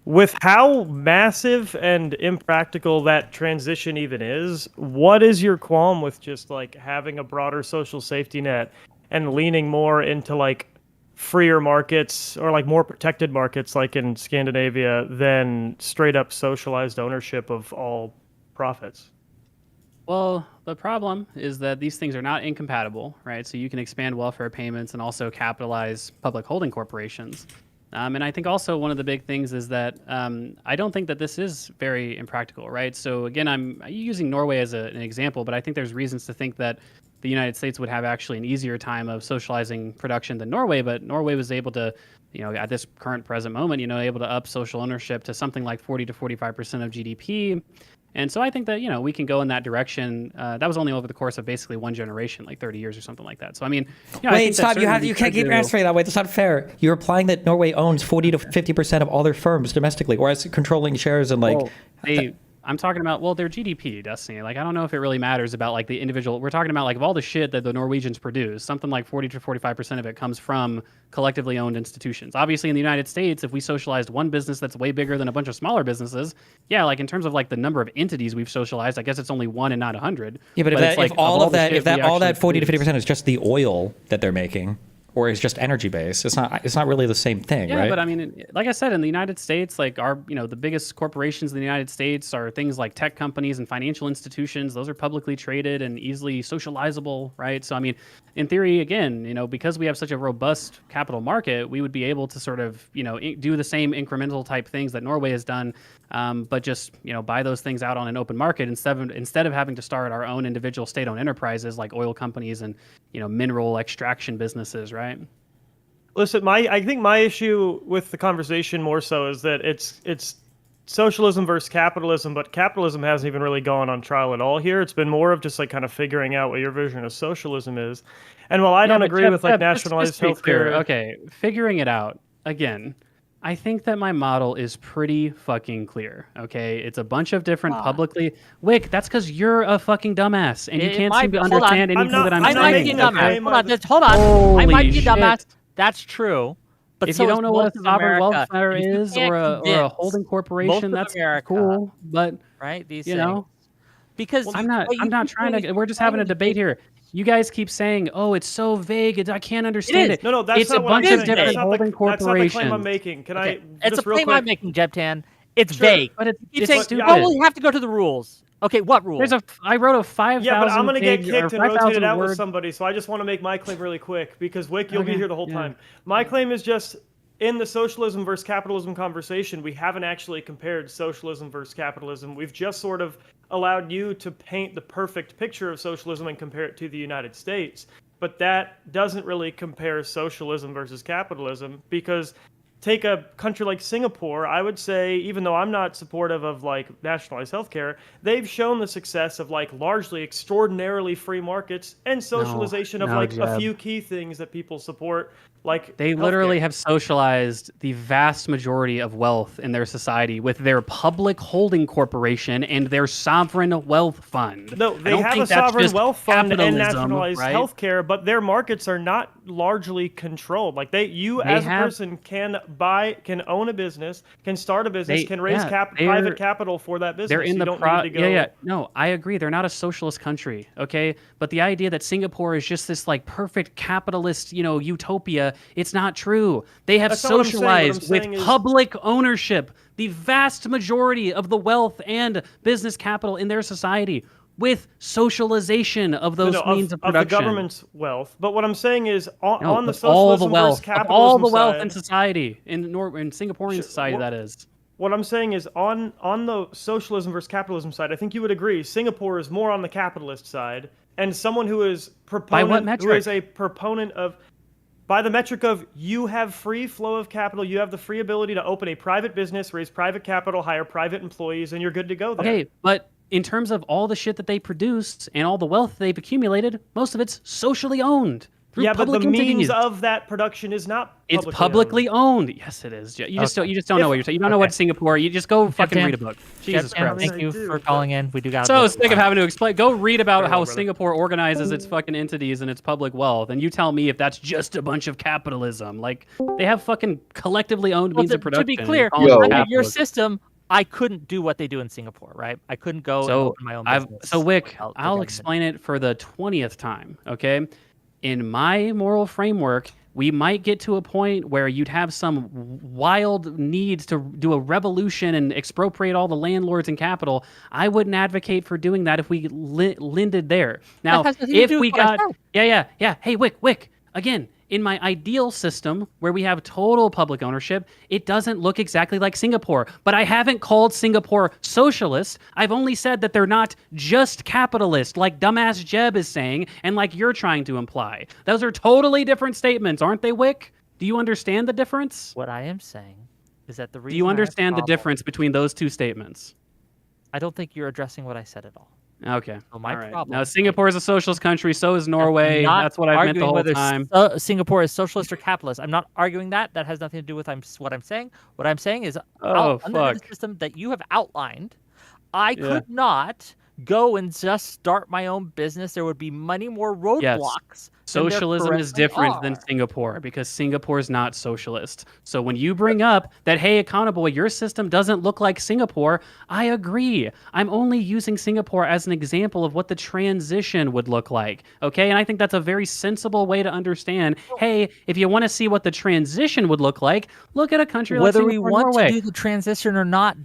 With how massive and impractical that transition even is, what is your qualm with just like having a broader social safety net and leaning more into like freer markets or like more protected markets like in Scandinavia than straight up socialized ownership of all profits? Well, the problem is that these things are not incompatible, right? So you can expand welfare payments and also capitalize public holding corporations. And I think also one of the big things is that I don't think that this is very impractical, right? So again, I'm using Norway as an example, but I think there's reasons to think that the United States would have actually an easier time of socializing production than Norway, but Norway was able to, at this current present moment, able to up social ownership to something like 40 to 45% of GDP. And so I think that, we can go in that direction. That was only over the course of basically one generation, like 30 years or something like that. So, I mean, wait, stop. You can't keep answering that way. That's not fair. You're implying that Norway owns 40 to 50% of all their firms domestically, whereas controlling shares and I'm talking about, their GDP, Destiny. Like, I don't know if it really matters about, like, the individual. We're talking about, like, of all the shit that the Norwegians produce, something like 40 to 45% of it comes from collectively owned institutions. Obviously, in the United States, if we socialized one business that's way bigger than a bunch of smaller businesses, yeah, like, in terms of, like, the number of entities we've socialized, I guess it's only 1 and not 100. Yeah, but if all that 40 to 50% is just the oil that they're making, or is just energy based, it's not really the same thing, right? Yeah, but I mean, like I said, in the United States, like the biggest corporations in the United States are things like tech companies and financial institutions. Those are publicly traded and easily socializable, right? So I mean, in theory, again, because we have such a robust capital market, we would be able to sort of, do the same incremental type things that Norway has done, but just, buy those things out on an open market instead of having to start our own individual state-owned enterprises like oil companies and, mineral extraction businesses, right? Listen, I think my issue with the conversation more so is that it's socialism versus capitalism, but capitalism hasn't even really gone on trial at all here. It's been more of just like kind of figuring out what your version of socialism is. And while I don't agree with like nationalized healthcare, okay, figuring it out again. I think that my model is pretty fucking clear, okay? It's a bunch of different publicly... Wick, that's because you're a fucking dumbass, and you can't seem to understand anything that I'm saying. I might be a dumbass. Hold on. I might be a dumbass. That's true. But if you don't know what a sovereign wealth fund is or a holding corporation, that's cool. But, right? These because I'm not trying to... We're just having a debate here. You guys keep saying, "Oh, it's so vague. I can't understand it." No, that's it's not a what bunch I'm of saying. different holding corporations. That's not the claim I'm making. Can I? It's just a real claim quick? I'm making, Jebtan. It's vague. But it's stupid. Oh, we have to go to the rules. Okay, what rules? I wrote a 5,000. Yeah, but I'm gonna get page kicked or and rotated out word. with somebody, so I just want to make my claim really quick because Wick, you'll be here the whole time. My claim is just in the socialism versus capitalism conversation, we haven't actually compared socialism versus capitalism. We've just sort of allowed you to paint the perfect picture of socialism and compare it to the United States. But that doesn't really compare socialism versus capitalism because take a country like Singapore, I would say, even though I'm not supportive of like nationalized healthcare, they've shown the success of like largely extraordinarily free markets and socialization of like a few key things that people support. Like they literally have socialized the vast majority of wealth in their society with their public holding corporation and their sovereign wealth fund. No, they have a sovereign wealth fund and nationalized healthcare, but their markets are not largely controlled. Like as a person can own a business, can start a business, can raise private capital for that business. They're in you the don't need to go. No, I agree. They're not a socialist country, okay? But the idea that Singapore is just this like perfect capitalist, utopia, it's not true. They have socialized with public ownership the vast majority of the wealth and business capital in their society with socialization of those means of production. Of the government's wealth. But what I'm saying is on the socialism versus capitalism all the wealth in society, in Singaporean society, that is. What I'm saying is on the socialism versus capitalism side, I think you would agree Singapore is more on the capitalist side, and someone who is a proponent of by the metric of you have free flow of capital, you have the free ability to open a private business, raise private capital, hire private employees, and you're good to go there. Okay, but in terms of all the shit that they produced and all the wealth they've accumulated, most of it's socially owned. Yeah, but the means of that production is not publicly It's publicly owned. Yes, it is. You just don't know what you're saying. You don't know what Singapore. You just go fucking read a book. Jesus Christ. Thank you for calling in. We do got so sick of having to explain. Go read about how Singapore organizes its fucking entities and its public wealth, and you tell me if that's just a bunch of capitalism. Like they have fucking collectively owned means of production. To be clear, under your system, I couldn't do what they do in Singapore, right? I couldn't go and open my own business. So Wick, I'll explain it for the 20th time, okay? In my moral framework, we might get to a point where you'd have some wild need to do a revolution and expropriate all the landlords and capital. I wouldn't advocate for doing that if we landed there. Now, if we got... Yeah. Hey, Wick, again, in my ideal system where we have total public ownership, it doesn't look exactly like Singapore. But I haven't called Singapore socialist. I've only said that they're not just capitalist, like dumbass Jeb is saying, and like you're trying to imply. Those are totally different statements, aren't they, Wick? Do you understand the difference? What I am saying is that the reason Do you I have a understand the problem- difference between those two statements? I don't think you're addressing what I said at all. Okay. So my All right. problem. Now, Singapore is a socialist country. So is Norway. Not That's what I've meant the arguing whole whether time. Singapore is socialist or capitalist. I'm not arguing that. That has nothing to do with what I'm saying. What I'm saying is, Oh, under the fuck. system that you have outlined, I Yeah. could not go and just start my own business. There would be many more roadblocks. than there Socialism is currently different than are. Singapore because Singapore is not socialist. So when you bring up that, hey, Econoboi, your system doesn't look like Singapore, I agree. I'm only using Singapore as an example of what the transition would look like. Okay. And I think that's a very sensible way to understand, hey, if you want to see what the transition would look like, look at a country like Whether Singapore we want Norway. to do the transition or not,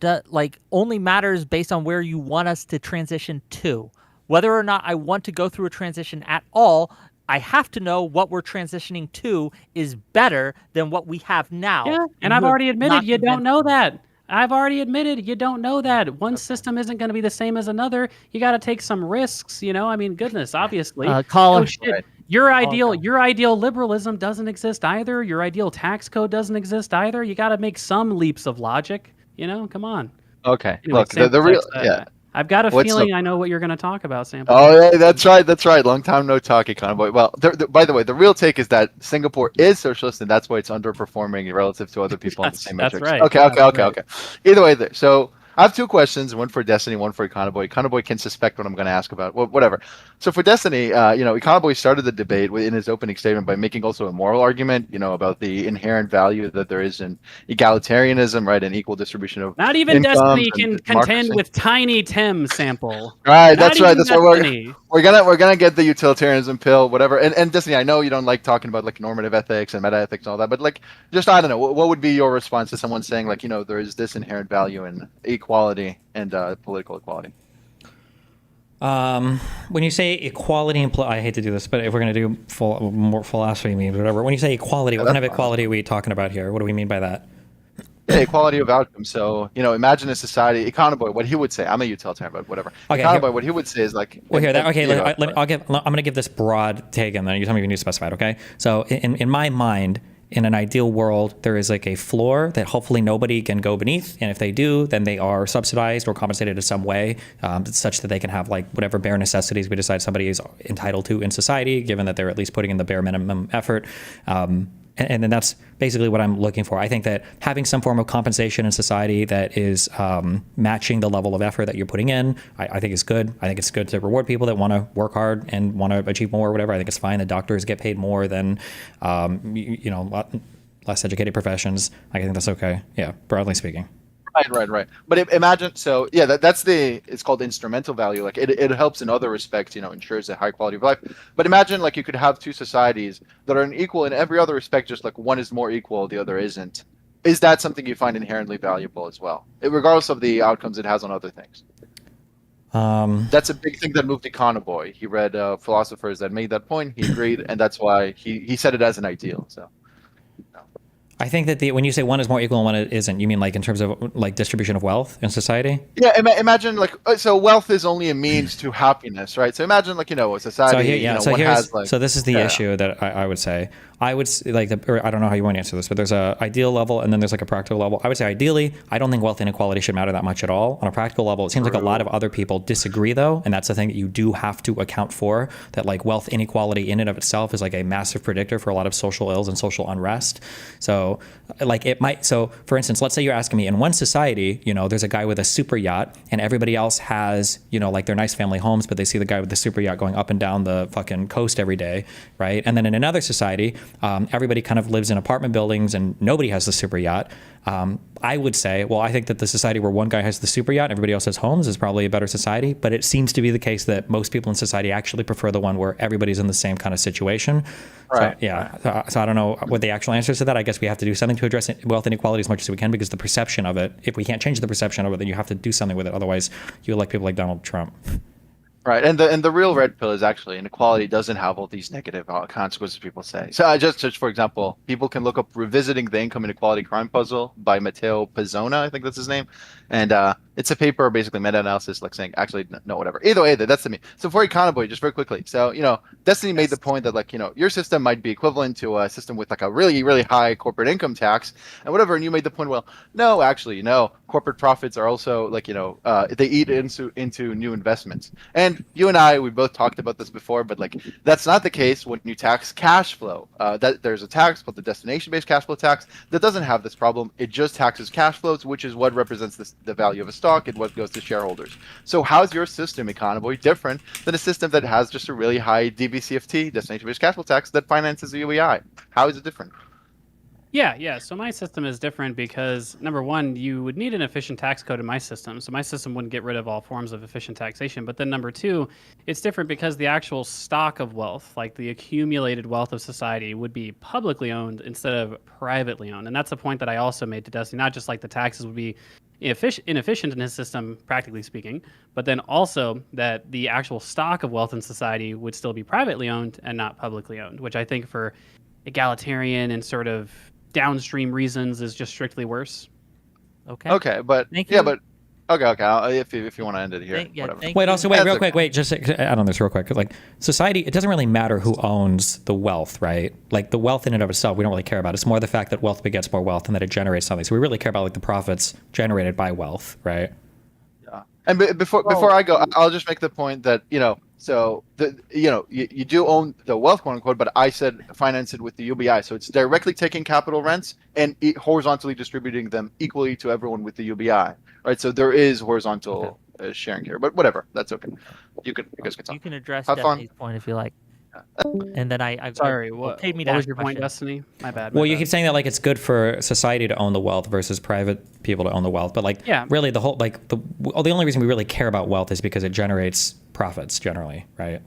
only matters based on where you want us to transition to. Whether or not I want to go through a transition at all, I have to know what we're transitioning to is better than what we have now. Yeah, and I've you have already admitted not you don't convinced know me. that. I've already admitted you don't know that. One system isn't going to be the same as another. You got to take some risks, you know? I mean, goodness, obviously. Colin, Oh, shit. Your ideal liberalism doesn't exist either. Your ideal tax code doesn't exist either. You got to make some leaps of logic, you know? Come on. Okay, Anyway, look, the real, yeah. I've got a What's feeling up? I know what you're going to talk about, Sample. Oh, yeah, that's right. That's right. Long time no talk, Econoboi. Well, by the way, the real take is that Singapore is socialist, and that's why it's underperforming relative to other people on the same That's metrics. right. Okay. That's right. Okay. Either way, there. So I have two questions: one for Destiny, one for Econoboi. Econoboi can suspect what I'm going to ask about. Well, whatever. So for Destiny, Econoboi started the debate in his opening statement by making also a moral argument, about the inherent value that there is in egalitarianism, right, and equal distribution of Not even incomes Destiny and can contend democracy. with Tiny Tim, Sample. Right, Not that's right. even That's why Destiny. we're gonna get the utilitarianism pill, whatever. And Destiny, I know you don't like talking about like normative ethics and meta ethics and all that, but like, just I don't know, what would be your response to someone saying like, there is this inherent value in equality and political equality? When you say equality, I hate to do this, but if we're going to do more philosophy memes, whatever. When you say equality, what kind of equality are we talking about here? What do we mean by that? Yeah, equality of outcome. So, imagine a society, Econoboi, what he would say, I'm a utilitarian, but whatever. Okay, Econoboi, what he would say is like, well, here, I'm going to give this broad take, and then you tell me if you need to specify it, okay? So, in my mind, in an ideal world, there is like a floor that hopefully nobody can go beneath. And if they do, then they are subsidized or compensated in some way, such that they can have like whatever bare necessities we decide somebody is entitled to in society, given that they're at least putting in the bare minimum effort. And then that's basically what I'm looking for. I think that having some form of compensation in society that is matching the level of effort that you're putting in, I think is good. I think it's good to reward people that want to work hard and want to achieve more or whatever. I think it's fine that doctors get paid more than, less educated professions. I think that's okay. Yeah, broadly speaking. Right. But imagine, so yeah, it's called instrumental value. Like it helps in other respects, ensures a high quality of life. But imagine like you could have two societies that are equal in every other respect, just like one is more equal, the other isn't. Is that something you find inherently valuable as well, regardless of the outcomes it has on other things? That's a big thing that moved Econoboi. He read philosophers that made that point. He agreed, and that's why he said it as an ideal. So. I think that when you say one is more equal and one isn't, you mean like in terms of like distribution of wealth in society? Yeah, imagine like, so wealth is only a means to happiness, right? So imagine like, a society, so this is the issue that I would say. I would like, or I don't know how you want to answer this, but there's a ideal level and then there's like a practical level. I would say ideally, I don't think wealth inequality should matter that much at all. On a practical level, it seems like a lot of other people disagree though, and that's the thing that you do have to account for, that like wealth inequality in and of itself is like a massive predictor for a lot of social ills and social unrest. So like so for instance, let's say you're asking me in one society, there's a guy with a super yacht and everybody else has, like their nice family homes, but they see the guy with the super yacht going up and down the fucking coast every day, right? And then in another society, everybody kind of lives in apartment buildings and nobody has the super yacht. I would say, well, I think that the society where one guy has the super yacht and everybody else has homes is probably a better society, but it seems to be the case that most people in society actually prefer the one where everybody's in the same kind of situation. Right. So I don't know what the actual answer is to that. I guess we have to do something to address wealth inequality as much as we can, because the perception of it, if we can't change the perception of it, then you have to do something with it. Otherwise, you elect people like Donald Trump. Right, and the real red pill is actually inequality doesn't have all these negative consequences people say. So just for example, people can look up Revisiting the Income Inequality Crime Puzzle by Matteo Pizzona, I think that's his name, and it's a paper, basically meta-analysis, like saying actually no, whatever. Either way, that's to me. So for Econoboi, just very quickly, so Destiny made the point that like your system might be equivalent to a system with like a really really high corporate income tax and whatever, and you made the point, well, no, actually, corporate profits are also like they eat into new investments. And you and I, we both talked about this before, but like that's not the case when you tax cash flow. That there's a tax called the destination-based cash flow tax that doesn't have this problem. It just taxes cash flows, which is what represents the value of a stock and what goes to shareholders. So how's your system, Econoboi, different than a system that has just a really high DBCFT, destination-based cash flow tax, that finances the UEI? How is it different? Yeah. So my system is different because, number one, you would need an efficient tax code in my system. So my system wouldn't get rid of all forms of efficient taxation. But then number two, it's different because the actual stock of wealth, like the accumulated wealth of society, would be publicly owned instead of privately owned. And that's a point that I also made to Dusty, not just like the taxes would be inefficient in his system, practically speaking, but then also that the actual stock of wealth in society would still be privately owned and not publicly owned, which I think for egalitarian and sort of downstream reasons is just strictly worse. Okay, but okay. If you want to end it here, whatever. Wait, real quick. Wait, just add on this real quick. Like society, it doesn't really matter who owns the wealth, right? Like the wealth in and of itself, we don't really care about. It's more the fact that wealth begets more wealth and that it generates something. So we really care about like the profits generated by wealth, right? Yeah. And before I go, I'll just make the point that so you do own the wealth, quote unquote, but I said finance it with the UBI, so it's directly taking capital rents and horizontally distributing them equally to everyone with the UBI, right? So there is horizontal sharing here, but whatever, that's okay. You guys can talk. You can address Have Destiny's fun. point if you like. And then I sorry. what What was your point, Destiny? My bad. Well, you keep saying that like it's good for society to own the wealth versus private people to own the wealth, but like really the whole the only reason we really care about wealth is because it generates profits generally, right?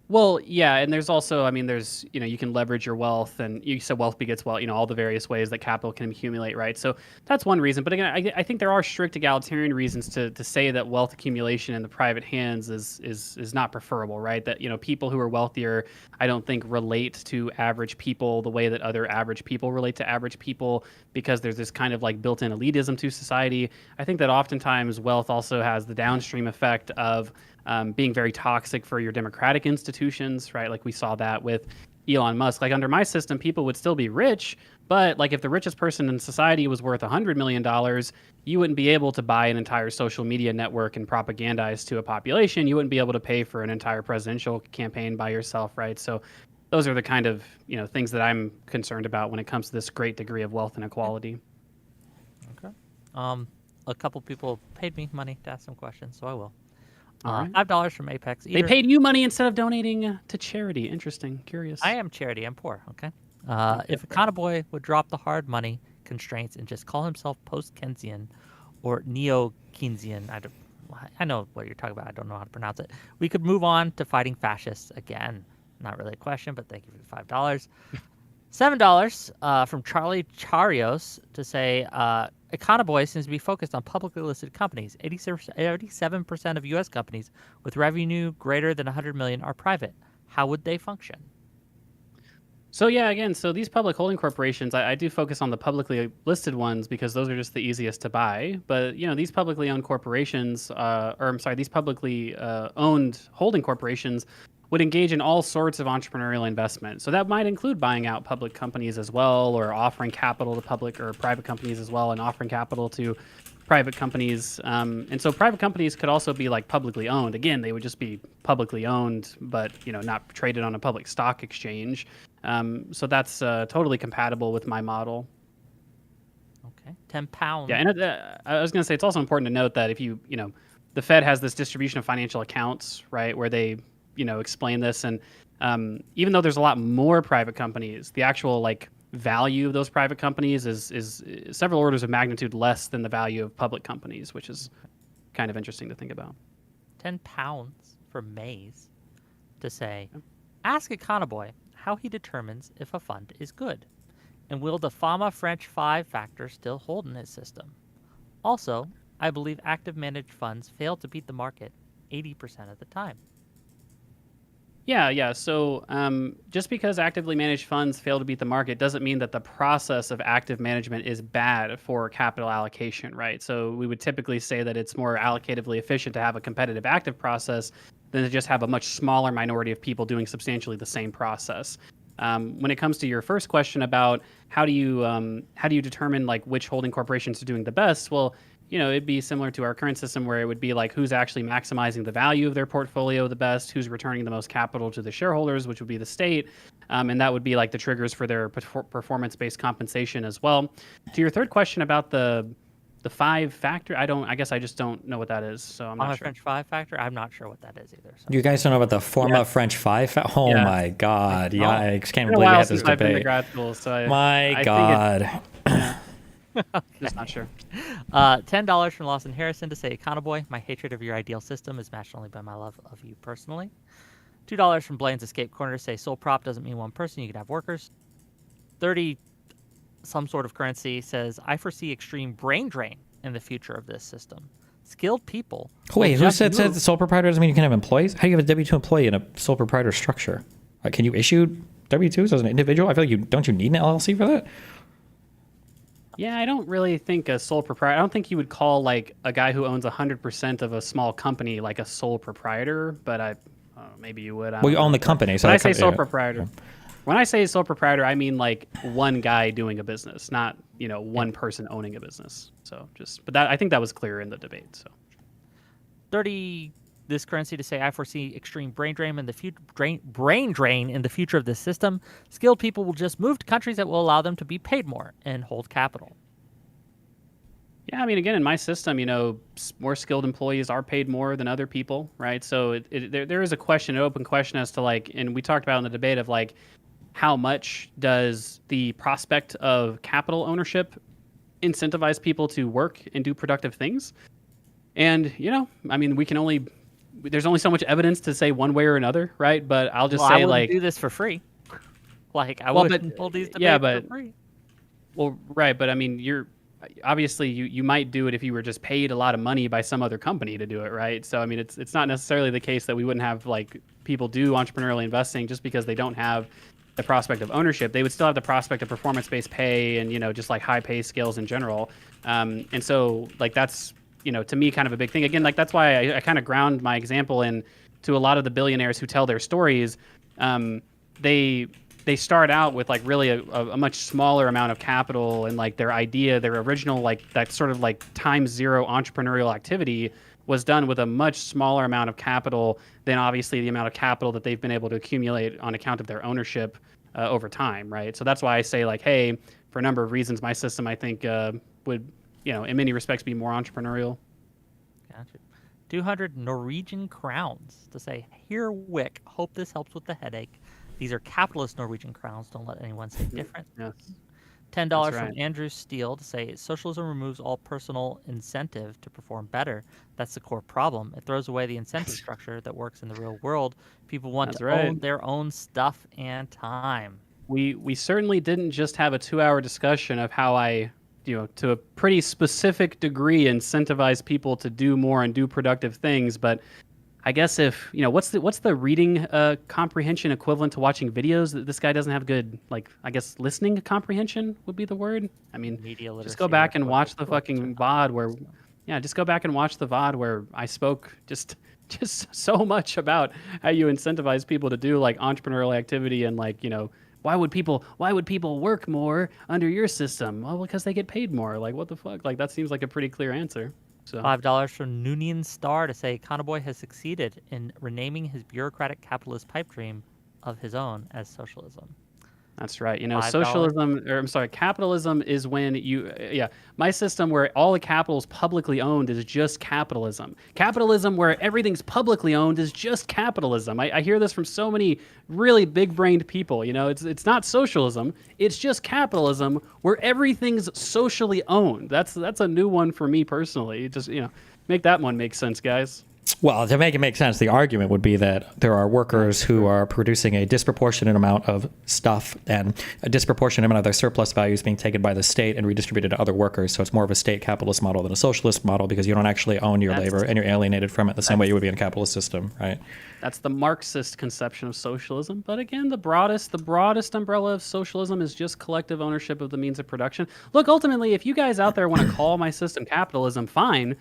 Well, yeah, and there's also, I mean, there's, you can leverage your wealth, and you said wealth begets wealth, all the various ways that capital can accumulate, right? So that's one reason. But again, I think there are strict egalitarian reasons to say that wealth accumulation in the private hands is not preferable, right? That, people who are wealthier, I don't think relate to average people the way that other average people relate to average people, because there's this kind of like built-in elitism to society. I think that oftentimes wealth also has the downstream effect of being very toxic for your democratic institutions, right? Like we saw that with Elon Musk. Like under my system, people would still be rich, but like if the richest person in society was worth $100 million, you wouldn't be able to buy an entire social media network and propagandize to a population. You wouldn't be able to pay for an entire presidential campaign by yourself, right? So those are the kind of things that I'm concerned about when it comes to this great degree of wealth inequality. Okay. A couple people paid me money to ask some questions, so I will. All right. $5 from Apex. They paid you money instead of donating to charity. Interesting. Curious. I am charity. I'm poor. Okay. If Econoboi would drop the hard money constraints and just call himself post-Keynesian or neo-Keynesian, I know what you're talking about. I don't know how to pronounce it. We could move on to fighting fascists again. Not really a question, but thank you for the $5. $7 from Charlie Charios to say Econoboi seems to be focused on publicly listed companies. 87% of U.S. companies with revenue greater than $100 million are private. How would they function? So yeah, again, so these public holding corporations, I do focus on the publicly listed ones because those are just the easiest to buy. But these publicly owned corporations, these publicly owned holding corporations would engage in all sorts of entrepreneurial investment. So that might include buying out public companies as well, or offering capital to public or private companies as well, and offering capital to private companies. And so private companies could also be like publicly owned. Again, they would just be publicly owned, but not traded on a public stock exchange. So that's totally compatible with my model. Okay, £10. Yeah, and I was going to say it's also important to note that if the Fed has this distribution of financial accounts, right, where they explain this, and even though there's a lot more private companies, the actual value of those private companies is several orders of magnitude less than the value of public companies, which is kind of interesting to think about. £10 for Maze to say, ask Econoboi how he determines if a fund is good, and will the FAMA French 5 factor still hold in his system? Also, I believe active managed funds fail to beat the market 80% of the time. Yeah. So just because actively managed funds fail to beat the market doesn't mean that the process of active management is bad for capital allocation, right? So we would typically say that it's more allocatively efficient to have a competitive active process than to just have a much smaller minority of people doing substantially the same process. When it comes to your first question about how do you determine like which holding corporations are doing the best, well, it'd be similar to our current system where it would be like who's actually maximizing the value of their portfolio the best, who's returning the most capital to the shareholders, which would be the state. And that would be like the triggers for their performance-based compensation as well. To your third question about the 5-factor, I guess I just don't know what that is. So I'm not sure. French 5-factor? I'm not sure what that is either. So. You guys don't know about the Forma French 5? Oh my God. Yikes. Can't believe we had this I've been to debate. grad school, so My God. Just not sure. $10 from Lawson Harrison to say, Econoboi, my hatred of your ideal system is matched only by my love of you personally. $2 from Blaine's Escape Corner to say, sole prop doesn't mean one person, you could have workers. 30, some sort of currency, says, I foresee extreme brain drain in the future of this system. Skilled people. Wait, who said the sole proprietor doesn't mean you can have employees? How do you have a W-2 employee in a sole proprietor structure? Can you issue W-2s as an individual? I feel like don't you need an LLC for that? Yeah, I don't really think a sole proprietor. I don't think you would call like a guy who owns 100% of a small company like a sole proprietor. But maybe you would. Well, you own the company. So when I say sole proprietor, when I say sole proprietor, I mean like one guy doing a business, not one person owning a business. So but I think that was clear in the debate. So 30. This currency to say, I foresee extreme brain drain in the future of this system. Skilled people will just move to countries that will allow them to be paid more and hold capital. Yeah, I mean, again, in my system, more skilled employees are paid more than other people, right? So there is an open question as to like, and we talked about in the debate of like, how much does the prospect of capital ownership incentivize people to work and do productive things? And, I mean, there's only so much evidence to say one way or another, right? But I'll just say I like do this for free. Like I wouldn't hold these debates for free. Well, right, but I mean, obviously you might do it if you were just paid a lot of money by some other company to do it, right? So I mean, it's not necessarily the case that we wouldn't have like people do entrepreneurial investing just because they don't have the prospect of ownership. They would still have the prospect of performance-based pay and just like high pay scales in general. And so like that's to me, kind of a big thing. Again, like that's why I kind of ground my example in to a lot of the billionaires who tell their stories. They start out with like really a much smaller amount of capital, and like their original like that sort of like times zero entrepreneurial activity was done with a much smaller amount of capital than obviously the amount of capital that they've been able to accumulate on account of their ownership over time, right? So that's why I say like, hey, for a number of reasons, my system I think would in many respects be more entrepreneurial. Gotcha. 200 Norwegian crowns to say, here Wick, hope this helps with the headache. These are capitalist Norwegian crowns. Don't let anyone say different. Yes. $10 from Andrew Steele to say, socialism removes all personal incentive to perform better. That's the core problem. It throws away the incentive structure that works in the real world. People want to own their own stuff and time. We certainly didn't just have a 2-hour discussion of how I to a pretty specific degree incentivize people to do more and do productive things. But I guess if, what's the reading comprehension equivalent to watching videos? That this guy doesn't have good, like, I guess listening comprehension would be the word. I mean, just go back and watch the fucking VOD where, just go back and watch the VOD where I spoke just so much about how you incentivize people to do like entrepreneurial activity and like, why would people work more under your system? Well, because they get paid more. Like, what the fuck? Like, that seems like a pretty clear answer. So $5 from Noonian Star to say Econoboi has succeeded in renaming his bureaucratic capitalist pipe dream of his own as socialism. That's right. Capitalism is when my system where all the capital is publicly owned is just capitalism. Capitalism where everything's publicly owned is just capitalism. I hear this from so many really big-brained people. It's not socialism. It's just capitalism where everything's socially owned. That's a new one for me personally. Just make that one make sense, guys. Well, to make it make sense, the argument would be that there are workers who are producing a disproportionate amount of stuff and a disproportionate amount of their surplus values being taken by the state and redistributed to other workers. So it's more of a state capitalist model than a socialist model because you don't actually own your labor and you're alienated from it the same way you would be in a capitalist system, right? That's the Marxist conception of socialism. But again, the broadest umbrella of socialism is just collective ownership of the means of production. Look, ultimately, if you guys out there want to call my system capitalism, fine.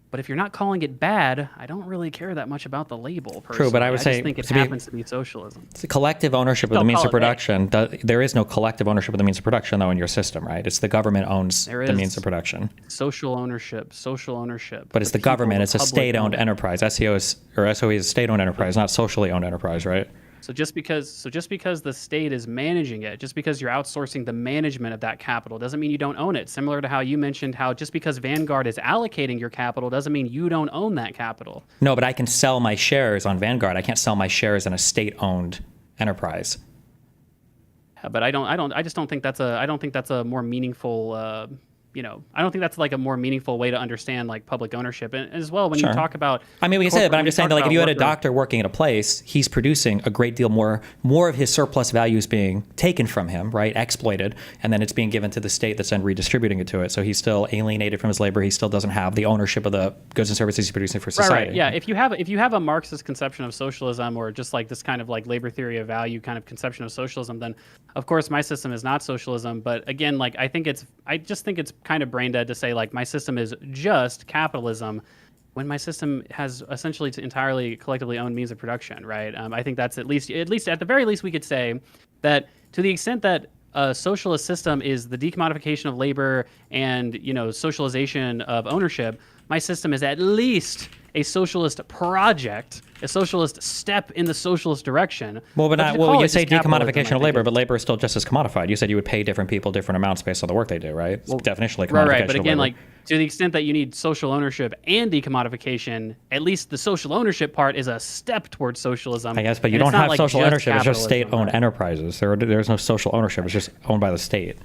But if you're not calling it bad, I don't really care that much about the label. Personally. True, but I would say just think it happens to be socialism. It's a collective ownership of the means of production. There is no collective ownership of the means of production, though, in your system, right? It's the government owns the means of production. Social ownership. But it's the government. It's a state-owned enterprise. SOE is a state-owned enterprise, not socially owned enterprise, right? So just because the state is managing it, just because you're outsourcing the management of that capital, doesn't mean you don't own it. Similar to how you mentioned how just because Vanguard is allocating your capital doesn't mean you don't own that capital. No, but I can sell my shares on Vanguard. I can't sell my shares in a state-owned enterprise. Yeah, but I just don't think that's a more meaningful. I don't think that's like a more meaningful way to understand like public ownership. And as well, when you talk about, I mean, we can say that, but I'm just saying that like if you had a doctor working at a place, he's producing a great deal more of his surplus values being taken from him, right? Exploited, and then it's being given to the state that's then redistributing it to it. So he's still alienated from his labor. He still doesn't have the ownership of the goods and services he's producing for society. Right. Yeah. If you have a Marxist conception of socialism or just like this kind of like labor theory of value kind of conception of socialism, then of course my system is not socialism. But again, like I just think it's kind of brain dead to say like my system is just capitalism when my system has essentially entirely collectively owned means of production, right? I think that's at least at the very least we could say that to the extent that a socialist system is the decommodification of labor and socialization of ownership, my system is at least a socialist project, a socialist step in the socialist direction. Well, but you say decommodification of labor, but labor is still just as commodified. You said you would pay different people different amounts based on the work they do, right? It's definitionally commodification. Right. But again, like to the extent that you need social ownership and decommodification, at least the social ownership part is a step towards socialism. I guess, but you don't have social ownership. It's just state-owned enterprises. There's no social ownership. It's just owned by the state.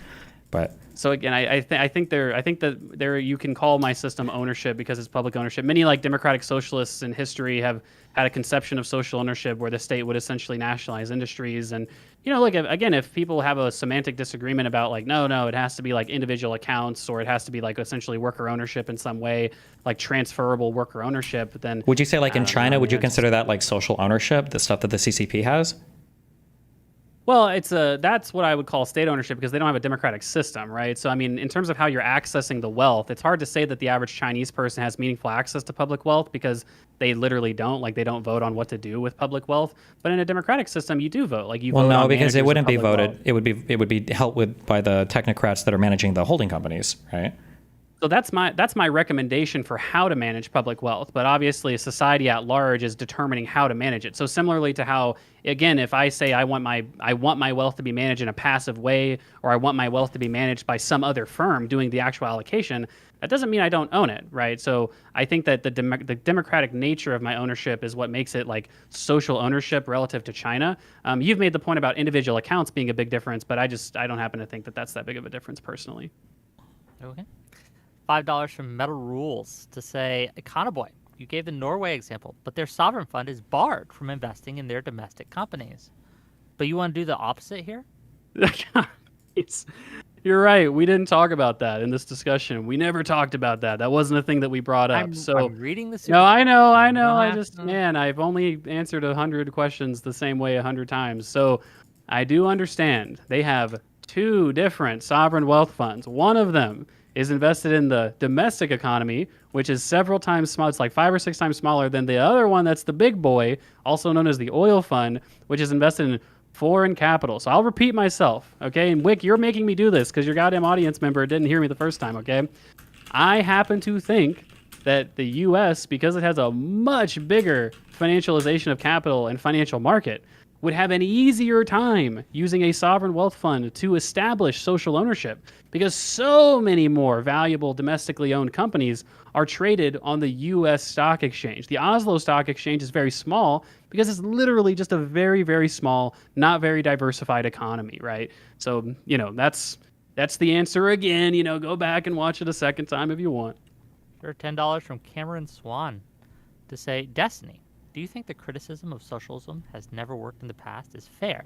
But so again, I think that there you can call my system ownership because it's public ownership. Many like democratic socialists in history have had a conception of social ownership where the state would essentially nationalize industries. And like again, if people have a semantic disagreement about like no, it has to be like individual accounts or it has to be like essentially worker ownership in some way, like transferable worker ownership, then would you say like in China, would you consider that like social ownership, the stuff that the CCP has? Well, that's what I would call state ownership because they don't have a democratic system, right? So, I mean, in terms of how you're accessing the wealth, it's hard to say that the average Chinese person has meaningful access to public wealth because they literally don't. Like, they don't vote on what to do with public wealth. But in a democratic system, you do vote. Like, you vote on no, because it wouldn't be voted. Wealth. It would be dealt with by the technocrats that are managing the holding companies, right? So that's my recommendation for how to manage public wealth. But obviously, society at large is determining how to manage it. So similarly to how, again, if I say I want my wealth to be managed in a passive way, or I want my wealth to be managed by some other firm doing the actual allocation, that doesn't mean I don't own it, right? So I think that the democratic nature of my ownership is what makes it like social ownership relative to China. You've made the point about individual accounts being a big difference, but I don't happen to think that that's that big of a difference personally. Okay. $5 from Metal Rules to say, Econoboi, you gave the Norway example, but their sovereign fund is barred from investing in their domestic companies. But you want to do the opposite here? You're right. We didn't talk about that in this discussion. We never talked about that. That wasn't a thing that we brought up. I'm reading the No, I know. I've only answered 100 questions the same way 100 times. So I do understand. They have two different sovereign wealth funds. One of them is invested in the domestic economy, which is several times small. It's like 5 or 6 times smaller than the other one that's the big boy, also known as the oil fund, which is invested in foreign capital. So I'll repeat myself, okay? And Wick, you're making me do this because your goddamn audience member didn't hear me the first time, okay? I happen to think that the U.S., because it has a much bigger financialization of capital and financial market, would have an easier time using a sovereign wealth fund to establish social ownership because so many more valuable domestically owned companies are traded on the U.S. stock exchange. The Oslo Stock Exchange is very small because it's literally just a very, very small, not very diversified economy, right? So, that's the answer again. Go back and watch it a second time if you want. Sure, $10 from Cameron Swan to say, Destiny, do you think the criticism of socialism has never worked in the past is fair,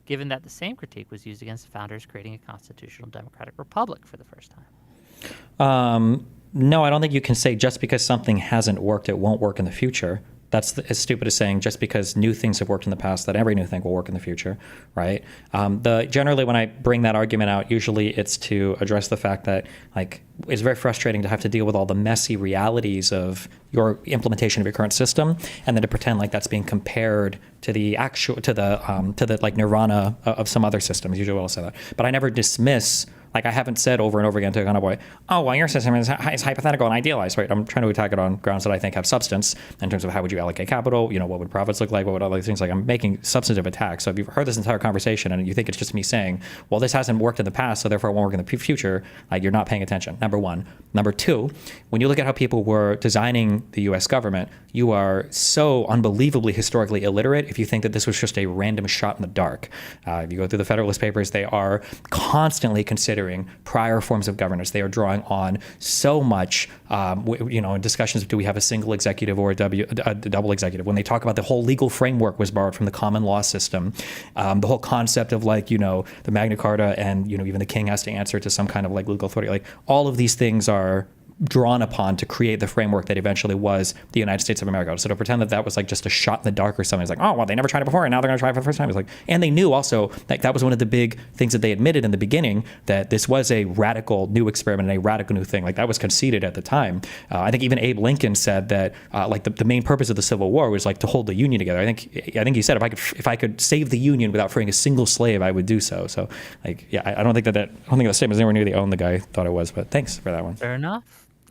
given that the same critique was used against the founders creating a constitutional democratic republic for the first time? No, I don't think you can say just because something hasn't worked, it won't work in the future. That's as stupid as saying just because new things have worked in the past, that every new thing will work in the future, right? Generally, when I bring that argument out, usually it's to address the fact that like it's very frustrating to have to deal with all the messy realities of your implementation of your current system, and then to pretend like that's being compared to the like nirvana of some other systems. Usually, I'll say that, but I never dismiss. Like I haven't said over and over again to Econoboi, oh, well, your system is hypothetical and idealized, right? I'm trying to attack it on grounds that I think have substance in terms of how would you allocate capital, what would profits look like, what would other things like. I'm making substantive attacks. So if you've heard this entire conversation and you think it's just me saying, well, this hasn't worked in the past, so therefore it won't work in the future, like you're not paying attention, number one. Number two, when you look at how people were designing the US government, you are so unbelievably historically illiterate if you think that this was just a random shot in the dark. If you go through the Federalist Papers, they are constantly considering prior forms of governance. They are drawing on so much, in discussions of do we have a single executive or a double executive. When they talk about the whole legal framework was borrowed from the common law system, the whole concept of the Magna Carta and even the king has to answer to some kind of like legal authority. Like all of these things are drawn upon to create the framework that eventually was the United States of America. So to pretend that that was like just a shot in the dark or something, it's like, oh, well, they never tried it before and now they're going to try it for the first time. It's like, and they knew also that was one of the big things that they admitted in the beginning, that this was a radical new experiment and a radical new thing. Like that was conceded at the time. I think even Abe Lincoln said that the main purpose of the Civil War was like to hold the Union together. I think he said if I could save the Union without freeing a single slave, I would do so. So I don't think that statement is anywhere near the own the guy thought it was. But thanks for that one. Fair enough.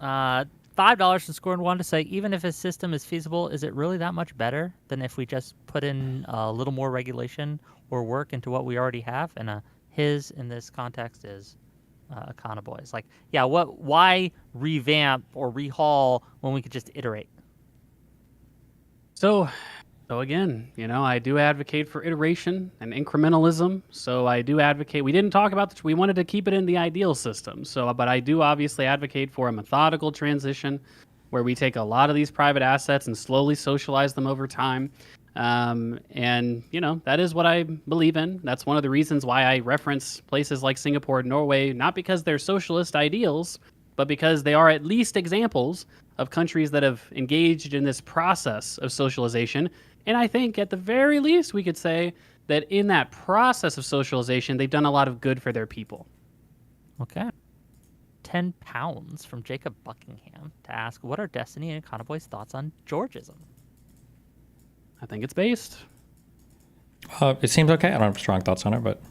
$5 from Scored One to say, even if a system is feasible, is it really that much better than if we just put in a little more regulation or work into what we already have? And his in this context is Econoboi. It's like, yeah, why revamp or rehaul when we could just iterate? So again, I do advocate for iteration and incrementalism. So I do advocate. We didn't talk about we wanted to keep it in the ideal system. But I do obviously advocate for a methodical transition where we take a lot of these private assets and slowly socialize them over time. That is what I believe in. That's one of the reasons why I reference places like Singapore and Norway, not because they're socialist ideals, but because they are at least examples of countries that have engaged in this process of socialization. And I think at the very least, we could say that in that process of socialization, they've done a lot of good for their people. Okay. £10 from Jacob Buckingham to ask, what are Destiny and Econoboi's thoughts on Georgism? I think it's based. It seems okay. I don't have strong thoughts on it, but...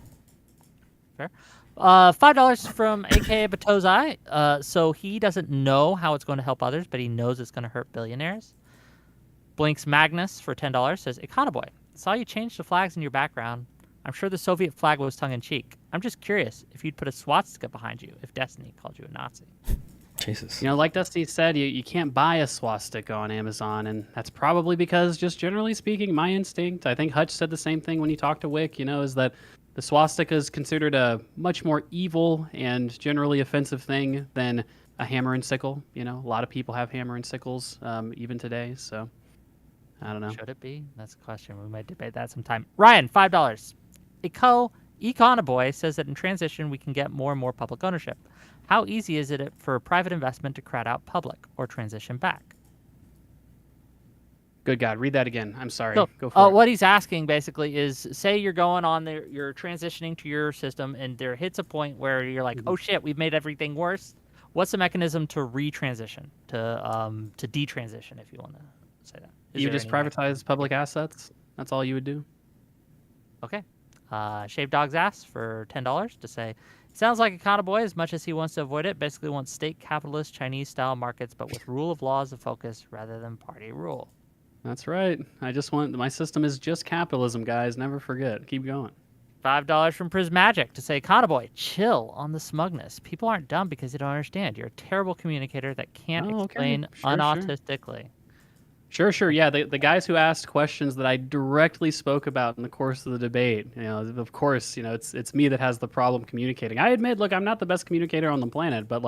Fair. $5 from A.K.A. Batozai. So he doesn't know how it's going to help others, but he knows it's going to hurt billionaires. Blinks Magnus for $10 says, Econoboi, saw you change the flags in your background. I'm sure the Soviet flag was tongue-in-cheek. I'm just curious if you'd put a swastika behind you if Destiny called you a Nazi. Jesus. Like Dusty said, you can't buy a swastika on Amazon, and that's probably because, just generally speaking, my instinct, I think Hutch said the same thing when he talked to Wick, is that the swastika is considered a much more evil and generally offensive thing than a hammer and sickle. A lot of people have hammer and sickles even today, so... I don't know. Should it be? That's a question. We might debate that sometime. Ryan, $5. Econoboi says that in transition, we can get more and more public ownership. How easy is it for private investment to crowd out public or transition back? Good God, read that again. I'm sorry. So, go for it. What he's asking basically is, say you're going on there, you're transitioning to your system, and there hits a point where you're like, oh shit, we've made everything worse. What's the mechanism to retransition, to detransition, if you want to say that? You just privatize public assets? That's all you would do? Okay. Shaved Dog's Ass for $10 to say, sounds like Econoboi, as much as he wants to avoid it, basically wants state capitalist Chinese-style markets, but with rule of law as a focus rather than party rule. That's right. My system is just capitalism, guys. Never forget. Keep going. $5 from Prismagic to say, Econoboi, chill on the smugness. People aren't dumb because they don't understand. You're a terrible communicator that can't explain unautistically. Sure. Yeah, the guys who asked questions that I directly spoke about in the course of the debate, of course, it's me that has the problem communicating. I admit, look, I'm not the best communicator on the planet, but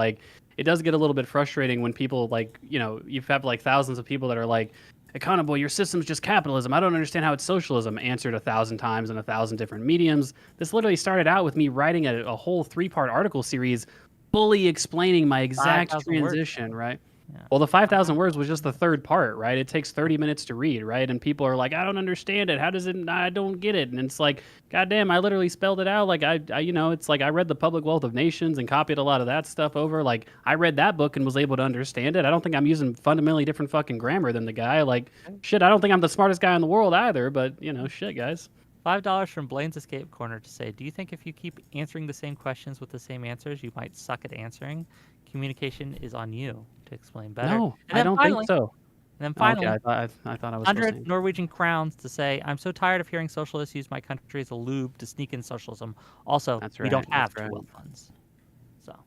it does get a little bit frustrating when people you have thousands of people that are Econoboi, your system's just capitalism. I don't understand how it's socialism. Answered 1,000 times in 1,000 different mediums. This literally started out with me writing a whole 3-part article series fully explaining my exact 5,000 words. transition, right? Well, the 5,000 words was just the third part, right? It takes 30 minutes to read, right? And people are like, I don't understand it. How does it? I don't get it. And it's like, goddamn, I literally spelled it out. Like I it's like I read The Public Wealth of Nations and copied a lot of that stuff over. Like I read that book and was able to understand it. I don't think I'm using fundamentally different fucking grammar than the guy. Like shit, I don't think I'm the smartest guy in the world either. But shit, guys. $5 from Blaine's Escape Corner to say, do you think if you keep answering the same questions with the same answers, you might suck at answering? Communication is on you to explain better. No, I don't think so. And then finally, okay, I thought I was 100 Norwegian crowns to say, I'm so tired of hearing socialists use my country as a lube to sneak in socialism. Also, we don't have wealth funds.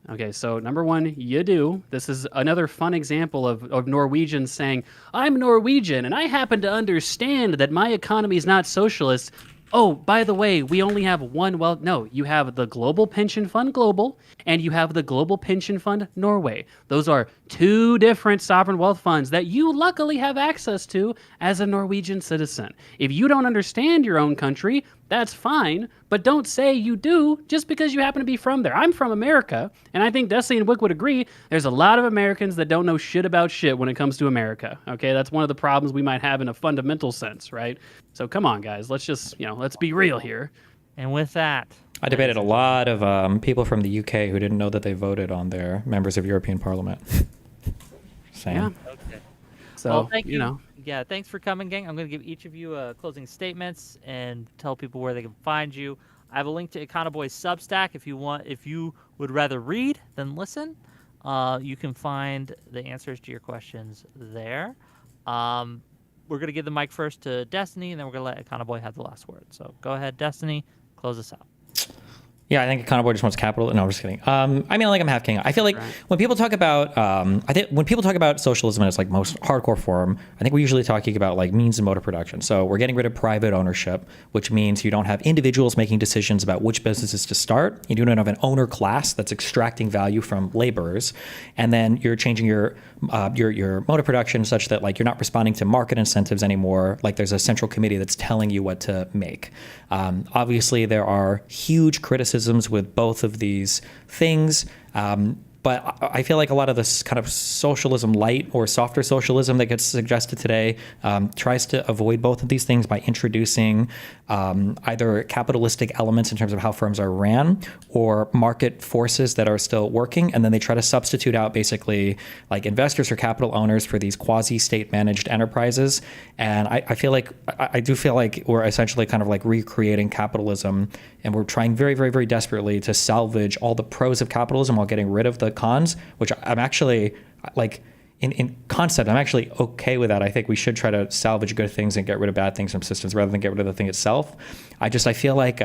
Okay, so number one, you do. This is another fun example of Norwegians saying, I'm Norwegian and I happen to understand that my economy is not socialist. Oh, by the way, we only have one. Well, no, you have the Global Pension Fund Global and you have the Global Pension Fund Norway. Those are two different sovereign wealth funds that you luckily have access to as a Norwegian citizen. If you don't understand your own country, that's fine, but don't say you do just because you happen to be from there. I'm from America, and I think Destiny and Wick would agree, there's a lot of Americans that don't know shit about shit when it comes to America, okay? That's one of the problems we might have in a fundamental sense, right? So come on, guys, let's just, let's be real here. And with that, I debated a lot of people from the UK who didn't know that they voted on their members of European Parliament. Same. Yeah. Okay. So, well, thank you. Yeah, thanks for coming, gang. I'm going to give each of you closing statements and tell people where they can find you. I have a link to Econoboi's Substack if you would rather read than listen. You can find the answers to your questions there. We're going to give the mic first to Destiny, and then we're going to let Econoboi have the last word. So go ahead, Destiny, close us out. Yeah, I think Econoboi just wants capital. No, I'm just kidding. I'm half king. I feel like when people talk about, when people talk about socialism in its like most hardcore form, I think we're usually talking about like means and mode of production. So we're getting rid of private ownership, which means you don't have individuals making decisions about which businesses to start. You don't have an owner class that's extracting value from laborers, and then you're changing your mode of production such that like you're not responding to market incentives anymore. Like there's a central committee that's telling you what to make. Obviously, there are huge criticisms with both of these things. But I feel like a lot of this kind of socialism light or softer socialism that gets suggested today tries to avoid both of these things by introducing either capitalistic elements in terms of how firms are ran or market forces that are still working. And then they try to substitute out basically like investors or capital owners for these quasi-state managed enterprises. And I do feel like we're essentially kind of like recreating capitalism, and we're trying very, very, very desperately to salvage all the pros of capitalism while getting rid of the cons, which I'm actually like in concept, I'm actually okay with that. I think we should try to salvage good things and get rid of bad things from systems rather than get rid of the thing itself. I feel like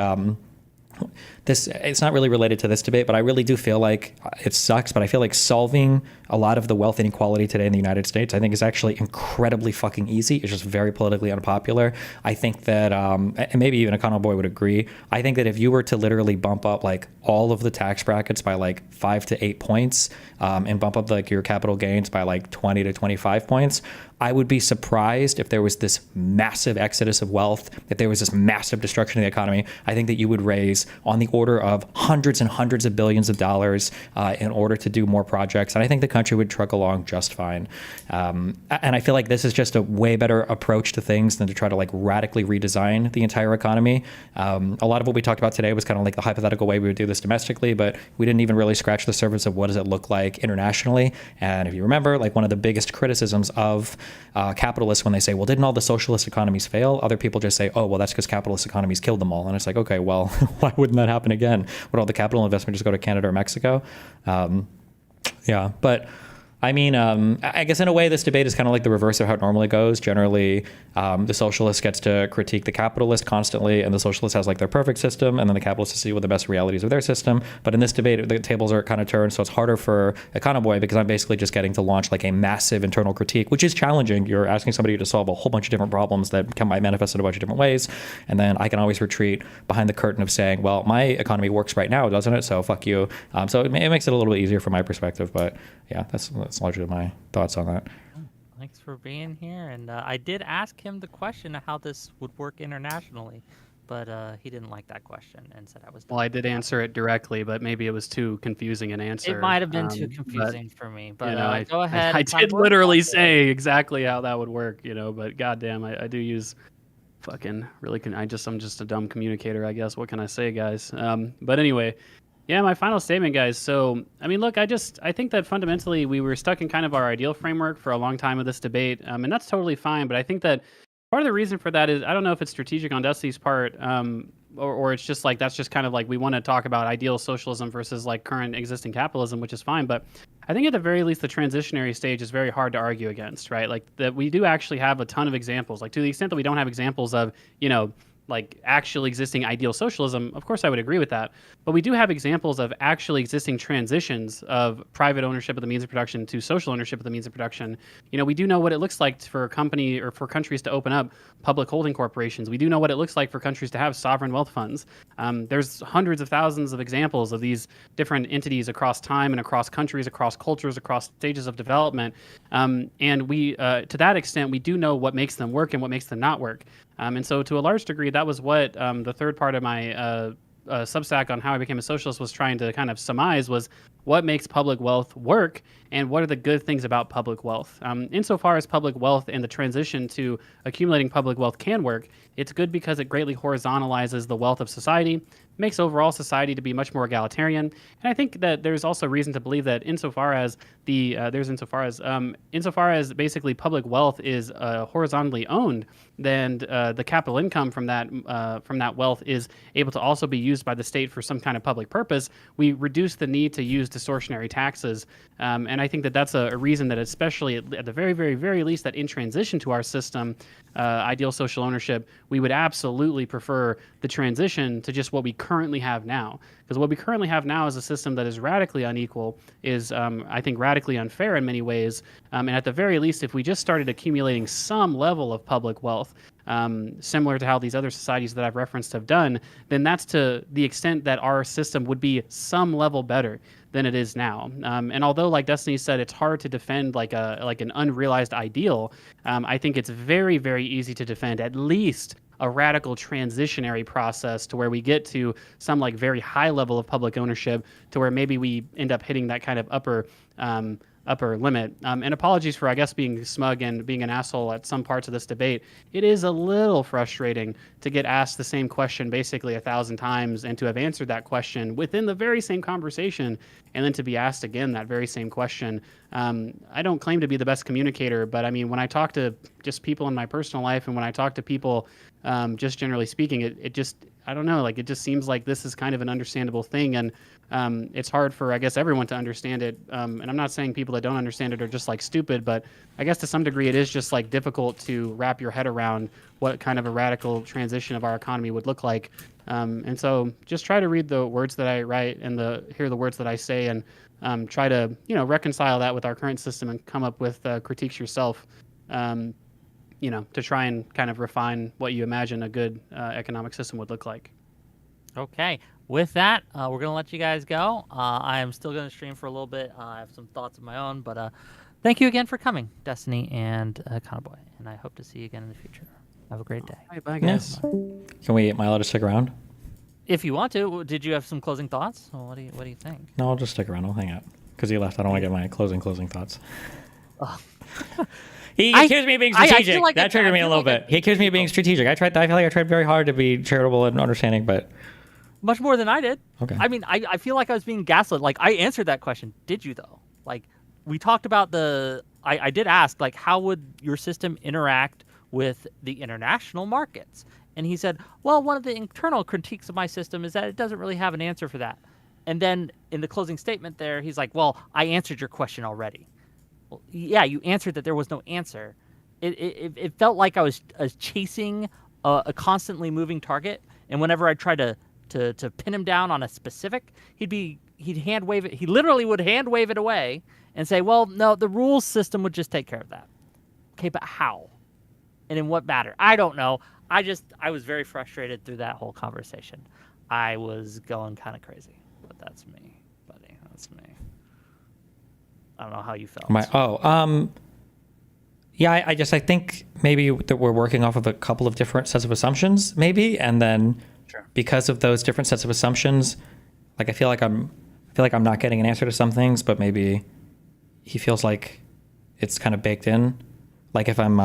it's not really related to this debate, but I really do feel like it sucks, but I feel like solving a lot of the wealth inequality today in the United States, I think is actually incredibly fucking easy. It's just very politically unpopular. I think that, and maybe even Econoboi would agree, I think that if you were to literally bump up like all of the tax brackets by like 5 to 8 points and bump up like your capital gains by like 20 to 25 points, I would be surprised if there was this massive exodus of wealth, if there was this massive destruction of the economy. I think that you would raise on the order of hundreds and hundreds of billions of dollars in order to do more projects. And I think the country would truck along just fine. And I feel like this is just a way better approach to things than to try to like radically redesign the entire economy. A lot of what we talked about today was kind of like the hypothetical way we would do this domestically, but we didn't even really scratch the surface of what does it look like internationally. And if you remember, like one of the biggest criticisms of capitalists when they say, well, didn't all the socialist economies fail? Other people just say, oh, well, that's because capitalist economies killed them all. And it's like, okay, well, why wouldn't that happen again? Would all the capital investment just go to Canada or Mexico? Yeah, but I mean, I guess in a way, this debate is kind of like the reverse of how it normally goes. Generally, the socialist gets to critique the capitalist constantly, and the socialist has like their perfect system, and then the capitalist to see what the best realities of their system. But in this debate, the tables are kind of turned, so it's harder for Econoboi because I'm basically just getting to launch like a massive internal critique, which is challenging. You're asking somebody to solve a whole bunch of different problems that might manifest in a bunch of different ways, and then I can always retreat behind the curtain of saying, well, my economy works right now, doesn't it? So fuck you. So it makes it a little bit easier from my perspective, but yeah, that's largely my thoughts on that. Thanks for being here. And I did ask him the question of how this would work internationally, but he didn't like that question and said I was dumb. Well, I did answer it directly, but maybe it was too confusing an answer. It might have been too But, confusing for me, but you know, go ahead. I and did work literally off it. say exactly how that would work, you know, but goddamn, I do use fucking really, I'm just a dumb communicator, I guess. What can I say, guys? But anyway, yeah, my final statement, guys. So, I mean, look, I think that fundamentally we were stuck in kind of our ideal framework for a long time with this debate, and that's totally fine. But I think that part of the reason for that is I don't know if it's strategic on Dusty's part, or it's just like that's just kind of like we want to talk about ideal socialism versus like current existing capitalism, which is fine. But I think at the very least the transitionary stage is very hard to argue against, right? Like that we do actually have a ton of examples. Like to the extent that we don't have examples of, you know, like actually existing ideal socialism, of course I would agree with that. But we do have examples of actually existing transitions of private ownership of the means of production to social ownership of the means of production. You know, we do know what it looks like for a company or for countries to open up public holding corporations. We do know what it looks like for countries to have sovereign wealth funds. There's hundreds of thousands of examples of these different entities across time and across countries, across cultures, across stages of development. And we, to that extent, we do know what makes them work and what makes them not work. And so to a large degree, that was what the third part of my Substack on how I became a socialist was trying to kind of surmise was what makes public wealth work and what are the good things about public wealth. Insofar as public wealth and the transition to accumulating public wealth can work, it's good because it greatly horizontalizes the wealth of society, makes overall society to be much more egalitarian. And I think that there's also reason to believe that insofar as basically public wealth is horizontally owned, then the capital income from that wealth is able to also be used by the state for some kind of public purpose. We reduce the need to use distortionary taxes. And I think that that's a reason that especially at the very, very, very least that in transition to our system, ideal social ownership, we would absolutely prefer the transition to just what we currently have now. Because what we currently have now is a system that is radically unequal, is I think radically unfair in many ways. And at the very least, if we just started accumulating some level of public wealth, similar to how these other societies that I've referenced have done, then that's to the extent that our system would be some level better than it is now. And although, like Destiny said, it's hard to defend like an unrealized ideal, I think it's very, very easy to defend at least a radical transitionary process to where we get to some like very high level of public ownership to where maybe we end up hitting that kind of upper limit. And apologies for, I guess, being smug and being an asshole at some parts of this debate. It is a little frustrating to get asked the same question basically 1,000 times and to have answered that question within the very same conversation and then to be asked again that very same question. I don't claim to be the best communicator, but I mean, when I talk to just people in my personal life and when I talk to people, just generally speaking, it just, I don't know, like it just seems like this is kind of an understandable thing. And it's hard for, I guess, everyone to understand it. And I'm not saying people that don't understand it are just like stupid, but I guess to some degree it is just like difficult to wrap your head around what kind of a radical transition of our economy would look like. And so just try to read the words that I write and hear the words that I say and try to, you know, reconcile that with our current system and come up with critiques yourself, you know, to try and kind of refine what you imagine a good economic system would look like. Okay. With that, we're going to let you guys go. I am still going to stream for a little bit. I have some thoughts of my own, but thank you again for coming, Destiny and Econoboi, and I hope to see you again in the future. Have a great day. All right, bye, guys. Can we? Am I allowed to stick around? If you want to, did you have some closing thoughts? Well, what do you think? No, I'll just stick around. I'll hang out because he left. I don't want to get my closing thoughts. He accused me of being strategic. Like that triggered me a little bit. He accused me of being strategic. I feel like I tried very hard to be charitable and understanding, but much more than I did. Okay. I mean, I feel like I was being gaslit. Like I answered that question. Did you though? Like we talked about I did ask like how would your system interact with the international markets? And he said, well, one of the internal critiques of my system is that it doesn't really have an answer for that. And then in the closing statement there, he's like, well, I answered your question already. Well, yeah, you answered that there was no answer. It felt like I was chasing a constantly moving target. And whenever I tried to pin him down on a specific, he'd hand wave it. He literally would hand wave it away and say, well, no, the rules system would just take care of that. Okay, but how? And in what matter? I don't know. I was very frustrated through that whole conversation. I was going kind of crazy, but that's me, buddy. That's me. I don't know how you felt. Yeah, I think maybe that we're working off of a couple of different sets of assumptions, maybe, and then because of those different sets of assumptions, like I feel like I'm not getting an answer to some things, but maybe he feels like it's kind of baked in. Like if I'm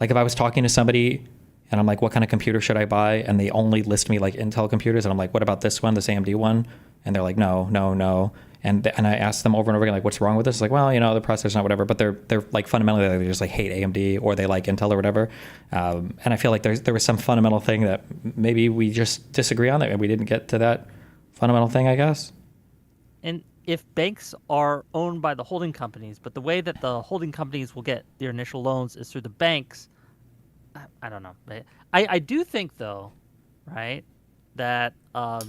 like if I was talking to somebody and I'm like, what kind of computer should I buy? And they only list me like Intel computers, and I'm like, what about this one, this AMD one? And they're like, no. And I ask them over and over again, like, what's wrong with this? Like, well, the processor's not whatever, but they're like fundamentally they just like hate AMD or they like Intel or whatever. And I feel like there was some fundamental thing that maybe we just disagree on, that we didn't get to that fundamental thing, I guess. And if banks are owned by the holding companies, but the way that the holding companies will get their initial loans is through the banks, I don't know. I do think though, right, that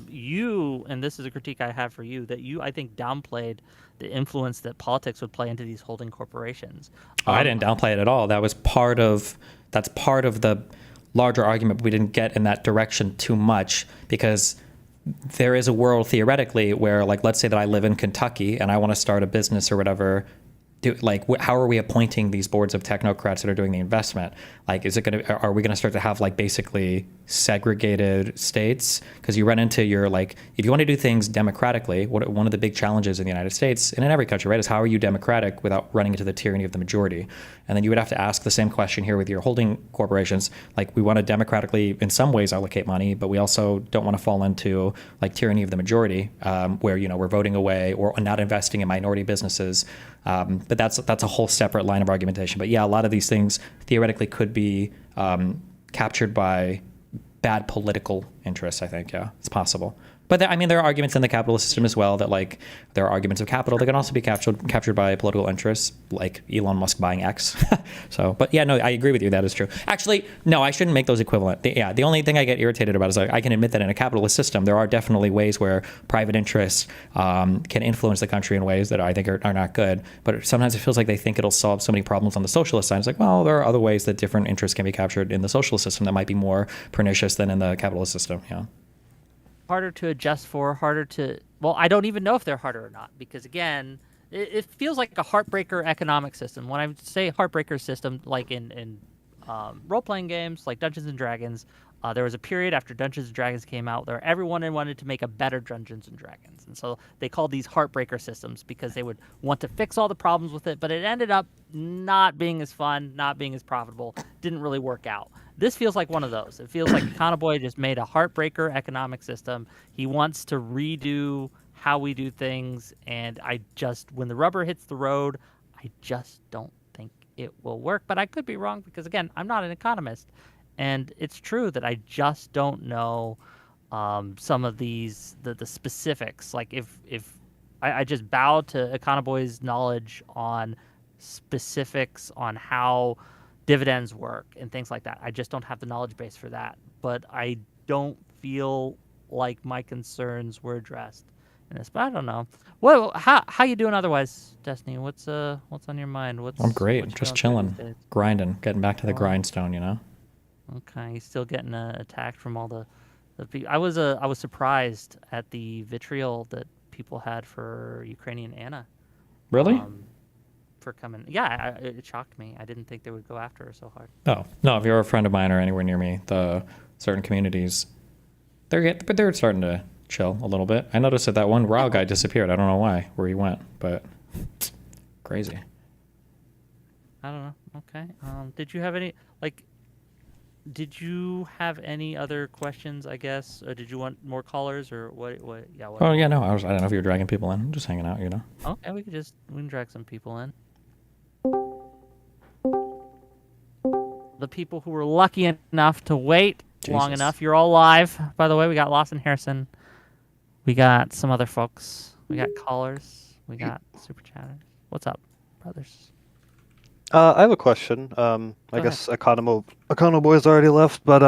you, and this is a critique I have for you, that you, I think, downplayed the influence that politics would play into these holding corporations. I didn't downplay it at all. That's part of the larger argument, but we didn't get in that direction too much, because there is a world theoretically where, like, let's say that I live in Kentucky and I want to start a business or whatever. How are we appointing these boards of technocrats that are doing the investment? Like, are we going to start to have like basically segregated states? Because you run into if you want to do things democratically, one of the big challenges in the United States and in every country, right, is how are you democratic without running into the tyranny of the majority? And then you would have to ask the same question here with your holding corporations. Like, we want to democratically, in some ways, allocate money, but we also don't want to fall into like tyranny of the majority, where we're voting away or not investing in minority businesses. But that's a whole separate line of argumentation. But yeah, a lot of these things theoretically could be captured by bad political interests, I think. Yeah, it's possible. But there are arguments in the capitalist system as well that, like, there are arguments of capital that can also be captured by political interests, like Elon Musk buying X. But yeah, no, I agree with you. That is true. Actually, no, I shouldn't make those equivalent. The only thing I get irritated about is, like, I can admit that in a capitalist system, there are definitely ways where private interests can influence the country in ways that I think are not good. But sometimes it feels like they think it'll solve so many problems on the socialist side. It's like, well, there are other ways that different interests can be captured in the socialist system that might be more pernicious than in the capitalist system. Yeah. Harder to adjust for, well, I don't even know if they're harder or not, because again, it feels like a heartbreaker economic system. When I say heartbreaker system, like in role-playing games like Dungeons and Dragons, there was a period after Dungeons and Dragons came out where everyone wanted to make a better Dungeons and Dragons, and so they called these heartbreaker systems because they would want to fix all the problems with it, but it ended up not being as fun, not being as profitable, didn't really work out. This feels like one of those. It feels like Econoboi just made a heartbreaker economic system. He wants to redo how we do things, and when the rubber hits the road, I just don't think it will work. But I could be wrong, because again, I'm not an economist, and it's true that I just don't know some of the specifics. Like if I just bow to Econoboi's knowledge on specifics on how dividends work and things like that. I just don't have the knowledge base for that. But I don't feel like my concerns were addressed in this. But I don't know. Well, how you doing otherwise, Destiny? What's on your mind? I'm great. Just chilling, grinding, getting back to the grindstone. Okay, he's still getting attacked from all the people. I was surprised at the vitriol that people had for Ukrainian Anna. Really? For coming. Yeah, it shocked me. I didn't think they would go after her so hard. Oh, no, if you're a friend of mine or anywhere near me, the certain communities, they're starting to chill a little bit. I noticed that one RAW guy disappeared. I don't know where he went, but crazy. I don't know. Okay. Did you have any other questions, I guess? Or did you want more callers or what? Yeah. What? Oh, yeah, no. I don't know if you were dragging people in. I'm just hanging out, Okay, we can drag some people in. The people who were lucky enough to wait long enough. You're all live, by the way. We got Lawson Harrison. We got some other folks. We got callers. We got super chatters. What's up, brothers? I have a question. I guess Econoboi's already left, but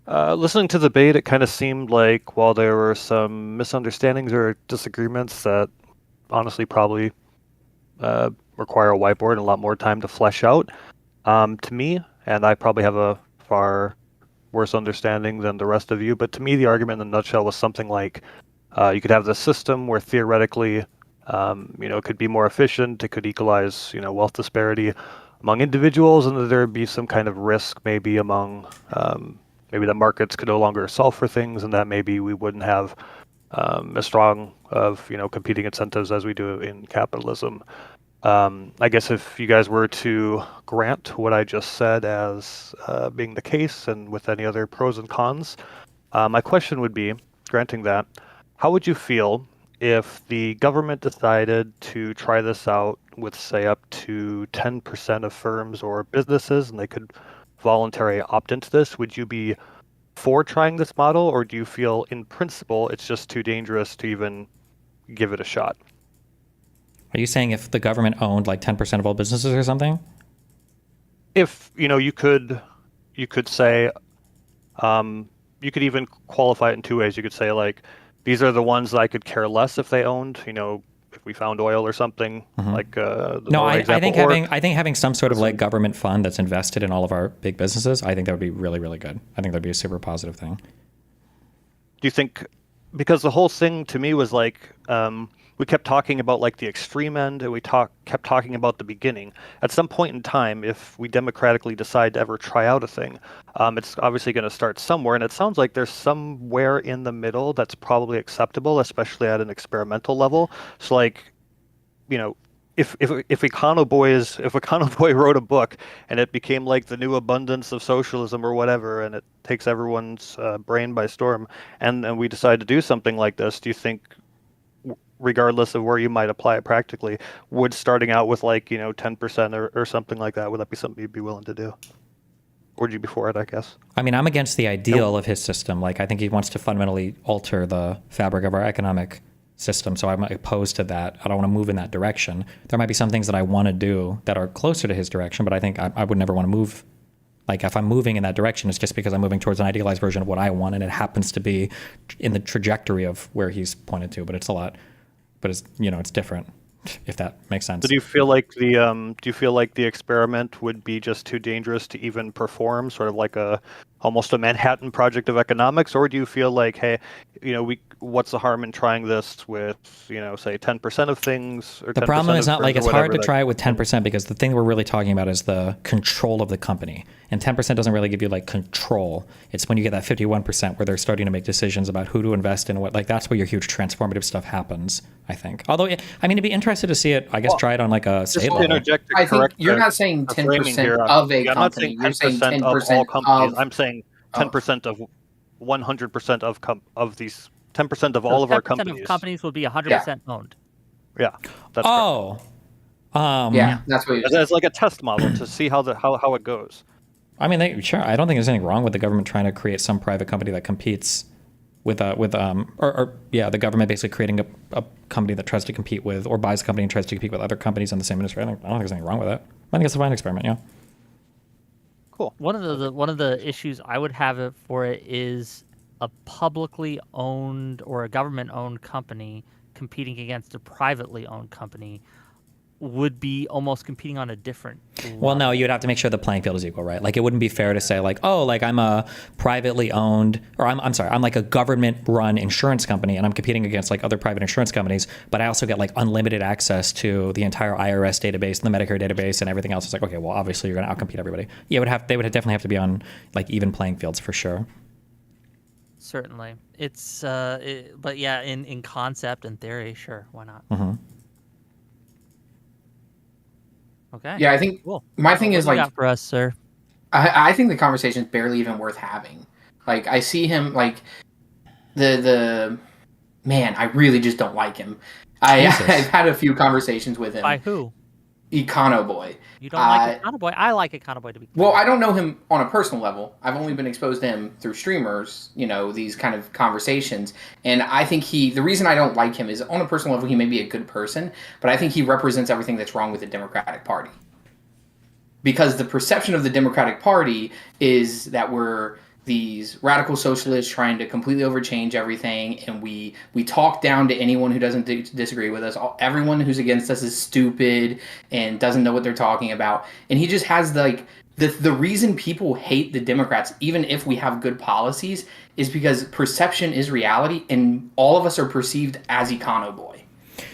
listening to the debate, it kind of seemed like while there were some misunderstandings or disagreements that honestly probably require a whiteboard and a lot more time to flesh out, to me, and I probably have a far worse understanding than the rest of you, but to me the argument in a nutshell was something like you could have this system where theoretically it could be more efficient, it could equalize wealth disparity, among individuals, and that there would be some kind of risk maybe among maybe the markets could no longer solve for things, and that maybe we wouldn't have as strong of competing incentives as we do in capitalism. I guess if you guys were to grant what I just said as being the case, and with any other pros and cons, my question would be, granting that, how would you feel if the government decided to try this out with, say, up to 10% of firms or businesses, and they could voluntarily opt into this? Would you be for trying this model, or do you feel in principle it's just too dangerous to even give it a shot? Are you saying if the government owned like 10% of all businesses or something? If you could say, you could even qualify it in two ways. You could say like, these are the ones that I could care less if they owned. If we found oil or something like no, I think having some sort of like government fund that's invested in all of our big businesses, I think that would be really, really good. I think that'd be a super positive thing. Do you think, because the whole thing to me was like, we kept talking about like the extreme end, and we kept talking about the beginning. At some point in time, if we democratically decide to ever try out a thing, it's obviously going to start somewhere, and it sounds like there's somewhere in the middle that's probably acceptable, especially at an experimental level. So like, if Econoboi wrote a book and it became like the new abundance of socialism or whatever, and it takes everyone's brain by storm, and we decide to do something like this, do you think, regardless of where you might apply it practically, would starting out with like 10% or something like that, would that be something you'd be willing to do? Or would you be for it, I guess? I mean, I'm against the ideal of his system. Like, I think he wants to fundamentally alter the fabric of our economic system, so I'm opposed to that. I don't want to move in that direction. There might be some things that I want to do that are closer to his direction, but I think I would never want to move. Like, if I'm moving in that direction, it's just because I'm moving towards an idealized version of what I want, and it happens to be in the trajectory of where he's pointed to, but it's it's different, if that makes sense. So do you feel like the experiment would be just too dangerous to even perform, sort of like almost a Manhattan Project of economics, or do you feel like, hey, what's the harm in trying this with, say 10% of things? Or the problem is not like it's hard to try it with 10%, because the thing we're really talking about is the control of the company, and 10% doesn't really give you like control. It's when you get that 51% where they're starting to make decisions about who to invest in and what. Like, that's where your huge transformative stuff happens, I think. Although, I mean, to be interested to see it, I guess try it on like a state level. I think you're not saying 10% of a company. You're saying 10% of all companies. I'm saying 10% of 100% of these 10% of all of our companies. 10% of companies will be 100% owned. Yeah, that's correct. That's what it's like a test model to see how it goes. I mean, sure. I don't think there's anything wrong with the government trying to create some private company that competes with the government basically creating a company that tries to compete with, or buys a company and tries to compete with other companies in the same industry. I don't think there's anything wrong with it. I think it's a fine experiment. Yeah. Cool. One of the issues I would have for it is a publicly owned or a government owned company competing against a privately owned company would be almost competing on a different level. Well, no, you'd have to make sure the playing field is equal, right? Like, it wouldn't be fair to say like, oh, like I'm a privately owned, or I'm sorry, I'm like a government run insurance company and I'm competing against like other private insurance companies, but I also get like unlimited access to the entire IRS database and the Medicare database and everything else. It's like, okay, well, obviously you're going to outcompete everybody. Yeah, they would definitely have to be on like even playing fields for sure. Certainly. It's but yeah, in concept and theory, sure, why not? Mm-hmm. Okay. Yeah, I think my thing is what do you like got for us, sir. I think the conversation is barely even worth having. Like, I see him like the man. I really just don't like him. I've had a few conversations with him. By who? Econoboi. You don't like Econoboi? I like Econoboi to be clear. Well, I don't know him on a personal level. I've only been exposed to him through streamers, these kind of conversations. And I think the reason I don't like him is on a personal level, he may be a good person, but I think he represents everything that's wrong with the Democratic Party. Because the perception of the Democratic Party is that we're these radical socialists trying to completely overchange everything, and we talk down to anyone who doesn't disagree with us. Everyone who's against us is stupid and doesn't know what they're talking about. And he just has the reason people hate the Democrats, even if we have good policies, is because perception is reality, and all of us are perceived as Econoboi.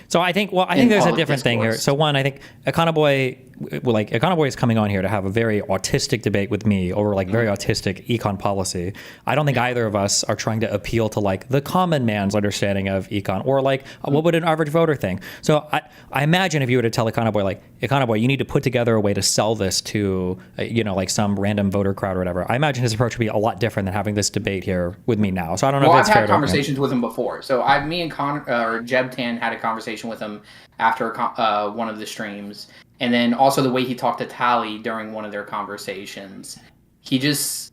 So I think there's a different thing here. So one, I think Econoboi like Econoboi is coming on here to have a very autistic debate with me over like very autistic econ policy. I don't think either of us are trying to appeal to like the common man's understanding of econ or like what would an average voter think. So I imagine if you were to tell Econoboi like, Econoboi, you need to put together a way to sell this to like some random voter crowd or whatever, I imagine his approach would be a lot different than having this debate here with me now. So I don't know if it's fair. I've had conversations with him before. So me and Jeb Tan had a conversation with him after one of the streams. And then also the way he talked to Tally during one of their conversations. He has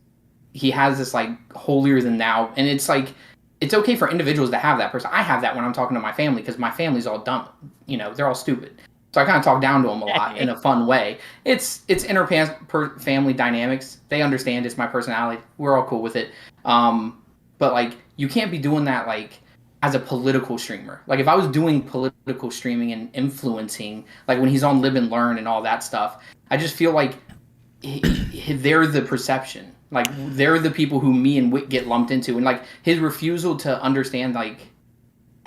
this like holier than thou. And it's like, it's okay for individuals to have that person. I have that when I'm talking to my family because my family's all dumb. They're all stupid. So I kind of talk down to them a lot in a fun way. It's family dynamics. They understand it's my personality. We're all cool with it. But like, you can't be doing that like as a political streamer. Like if I was doing political streaming and influencing, like when he's on Live and Learn and all that stuff, I just feel like they're the perception. Like they're the people who me and Wick get lumped into. And like his refusal to understand like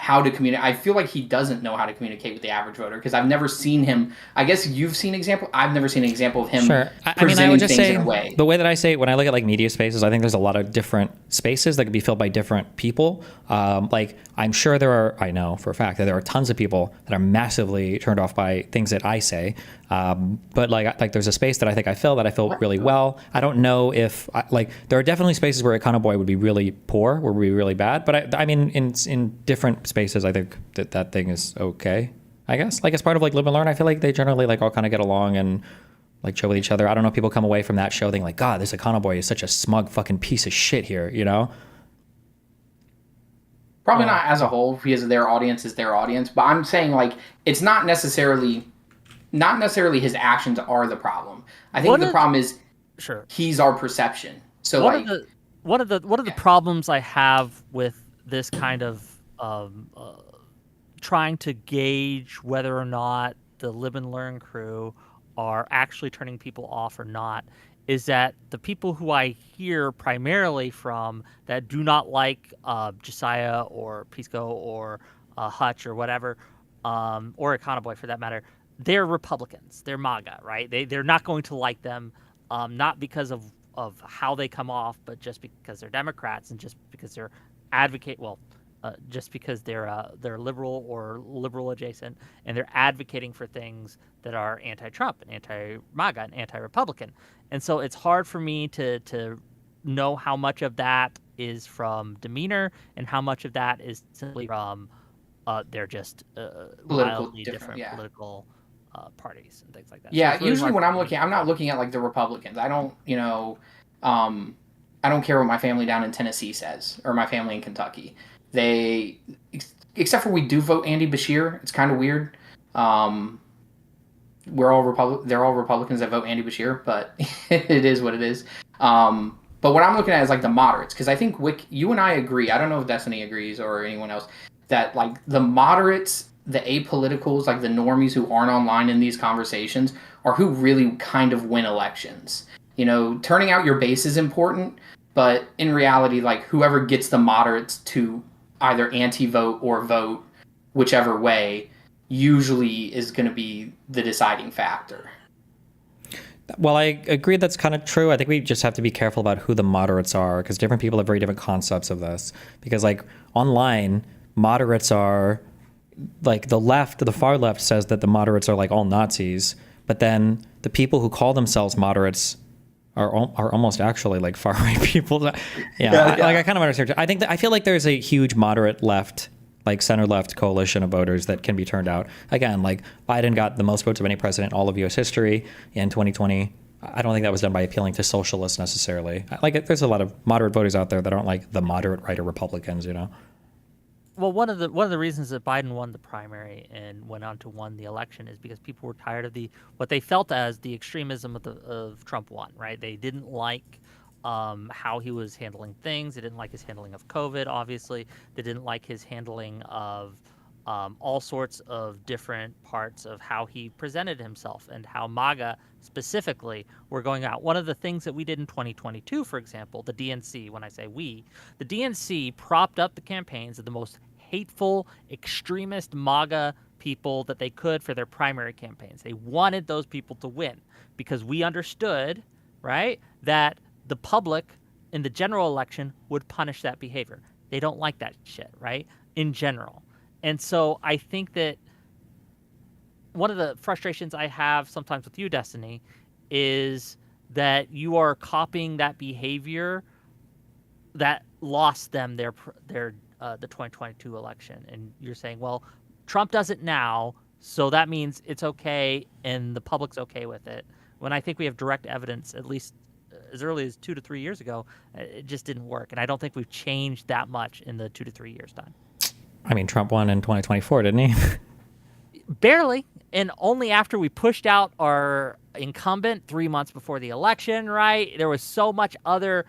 how to communicate. I feel like he doesn't know how to communicate with the average voter because I've never seen him. I guess you've seen an example. I've never seen an example of him. Sure. I mean, I would just say the way that I say it, when I look at like media spaces, I think there's a lot of different spaces that could be filled by different people. Like I'm sure I know for a fact that there are tons of people that are massively turned off by things that I say. But like there's a space that I think I fill really well. I don't know if there are definitely spaces where Econoboi would be really poor, would be really bad. But I mean, in different spaces, I think that thing is okay. I guess like as part of like Live and Learn, I feel like they generally like all kind of get along and like chill with each other. I don't know if people come away from that show thinking like, God, this Econoboi is such a smug fucking piece of shit here, Probably not as a whole because their audience is their audience. But I'm saying like it's not necessarily his actions are the problem. I think the problem is he's our perception. So one of the problems I have with this kind of trying to gauge whether or not the Live and Learn crew are actually turning people off or not is that the people who I hear primarily from that do not like Josiah or Pisco or Hutch or whatever, or Econoboi for that matter, they're Republicans. They're MAGA, right? They're not going to like them, not because of how they come off, but just because they're Democrats and just because they're just because they're liberal or liberal adjacent, and they're advocating for things that are anti-Trump and anti-MAGA and anti-Republican. And so it's hard for me to know how much of that is from demeanor and how much of that is simply from they're just wildly different political parties and things like that. Yeah, so really usually when I'm not looking at like the Republicans. I don't, I don't care what my family down in Tennessee says or my family in Kentucky. They, except for we do vote Andy Bashir. It's kind of weird. They're all Republicans that vote Andy Bashir, but it is what it is. But what I'm looking at is like the moderates, because I think you and I agree. I don't know if Destiny agrees or anyone else that like the moderates, the apoliticals, like the normies who aren't online in these conversations are who really kind of win elections. Turning out your base is important, but in reality, like whoever gets the moderates to either anti-vote or vote, whichever way, usually is going to be the deciding factor. Well, I agree that's kind of true. I think we just have to be careful about who the moderates are because different people have very different concepts of this. Because like online, moderates are like the far left says that the moderates are like all Nazis, but then the people who call themselves moderates are almost actually like far right people. I kind of understand. I feel like there's a huge moderate left, like center left coalition of voters that can be turned out. Again, like Biden got the most votes of any president in all of U.S. history in 2020. I don't think that was done by appealing to socialists necessarily. Like there's a lot of moderate voters out there that aren't like the moderate right or Republicans, Well, one of the reasons that Biden won the primary and went on to win the election is because people were tired of what they felt as the extremism of Trump won, right? They didn't like how he was handling things. They didn't like his handling of COVID, obviously. They didn't like his handling of all sorts of different parts of how he presented himself and how MAGA specifically were going out. One of the things that we did in 2022, for example, the DNC, when I say we, the DNC propped up the campaigns of the most hateful, extremist MAGA people that they could for their primary campaigns. They wanted those people to win because we understood, right, that the public in the general election would punish that behavior. They don't like that shit, right, in general. And so I think that one of the frustrations I have sometimes with you, Destiny, is that you are copying that behavior that lost them the 2022 election, and you're saying, well, Trump does it now, so that means it's okay and the public's okay with it. When I think we have direct evidence, at least as early as 2 to 3 years ago, it just didn't work, and I don't think we've changed that much in the 2 to 3 years time. I mean, Trump won in 2024, didn't he? Barely, and only after we pushed out our incumbent 3 months before the election, right? There was so much other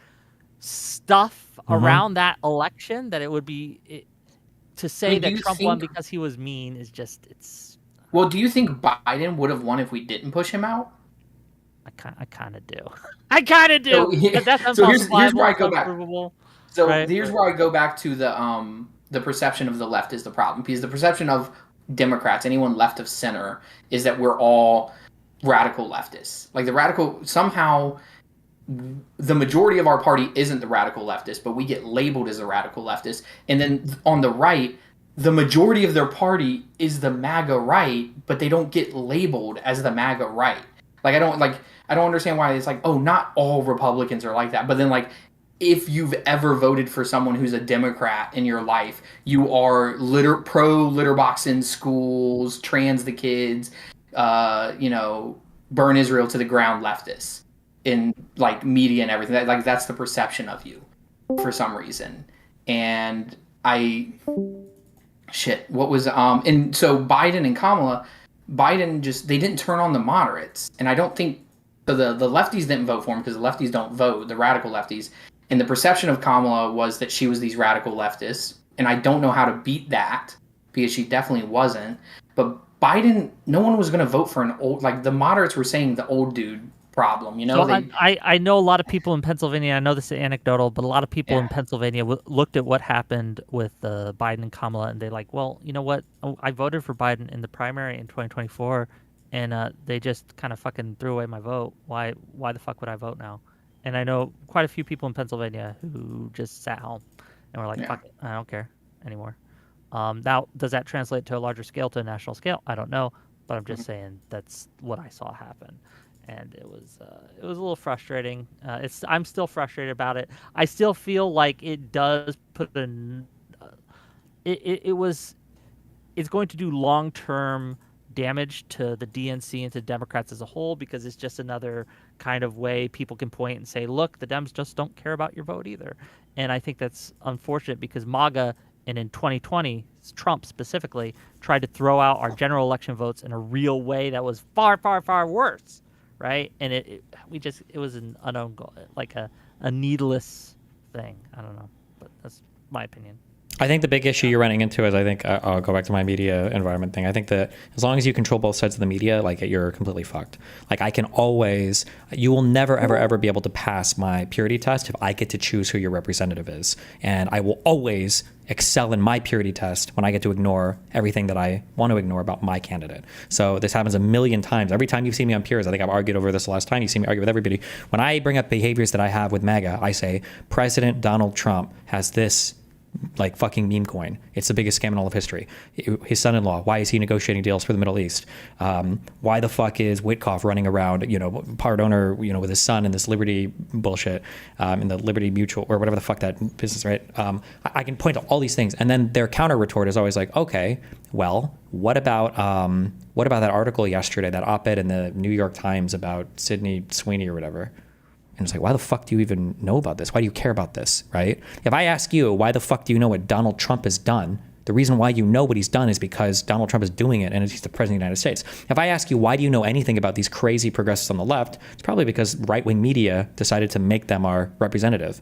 stuff around that election that it would be to say that Trump won because he was mean is just, it's... Well, do you think Biden would have won if we didn't push him out? I kind of do. I kind of do. So, but that's so here's where I go back. So right? Here's where I go back to the perception of the left is the problem, because the perception of Democrats, anyone left of center, is that we're all radical leftists. Like the radical, somehow the majority of our party isn't the radical leftist, but we get labeled as a radical leftist. And then on the right, the majority of their party is the MAGA right, but they don't get labeled as the MAGA right. I don't understand why it's like, oh, not all Republicans are like that. But then if you've ever voted for someone who's a Democrat in your life, you are pro litter box in schools, trans the kids, burn Israel to the ground leftists in media and everything. That's the perception of you for some reason. And and so Biden and Kamala, they didn't turn on the moderates. And I don't think the lefties didn't vote for him because the lefties don't vote, the radical lefties. And the perception of Kamala was that she was these radical leftists. And I don't know how to beat that because she definitely wasn't. But Biden, no one was going to vote for an old, the moderates were saying the old dude problem, So I know a lot of people in Pennsylvania, I know this is anecdotal, but a lot of people in Pennsylvania looked at what happened with Biden and Kamala, and they're like, well, you know what? I voted for Biden in the primary in 2024, and they just kind of fucking threw away my vote. Why the fuck would I vote now? And I know quite a few people in Pennsylvania who just sat home and were like, fuck it, I don't care anymore. Now, does that translate to a larger scale, to a national scale? I don't know, but I'm just saying that's what I saw happen. And it was a little frustrating. I'm still frustrated about it. I still feel like it does put it's going to do long-term damage to the DNC and to Democrats as a whole, because it's just another kind of way people can point and say, look, the Dems just don't care about your vote either. And I think that's unfortunate because MAGA, and in 2020, Trump specifically, tried to throw out our general election votes in a real way that was far, far, far worse. Right, and it was an unknown goal, a needless thing. I don't know, but that's my opinion. I think the big issue you're running into is, I'll go back to my media environment thing. I think that as long as you control both sides of the media, you're completely fucked. You will never, ever, ever be able to pass my purity test if I get to choose who your representative is. And I will always excel in my purity test when I get to ignore everything that I want to ignore about my candidate. So this happens a million times. Every time you've seen me on Pures, I think I've argued over this the last time. You see me argue with everybody. When I bring up behaviors that I have with MAGA, I say, President Donald Trump has this fucking meme coin. It's the biggest scam in all of history. His son-in-law, why is he negotiating deals for the Middle East? Why the fuck is Witkoff running around, part owner, with his son in this Liberty bullshit, in the Liberty Mutual, or whatever the fuck that business, right? I can point to all these things. And then their counter retort is always like, okay, well, what about that article yesterday, that op-ed in the New York Times about Sydney Sweeney or whatever? And it's like, why the fuck do you even know about this? Why do you care about this, right? If I ask you, why the fuck do you know what Donald Trump has done? The reason why you know what he's done is because Donald Trump is doing it and he's the president of the United States. If I ask you, why do you know anything about these crazy progressives on the left? It's probably because right-wing media decided to make them our representative.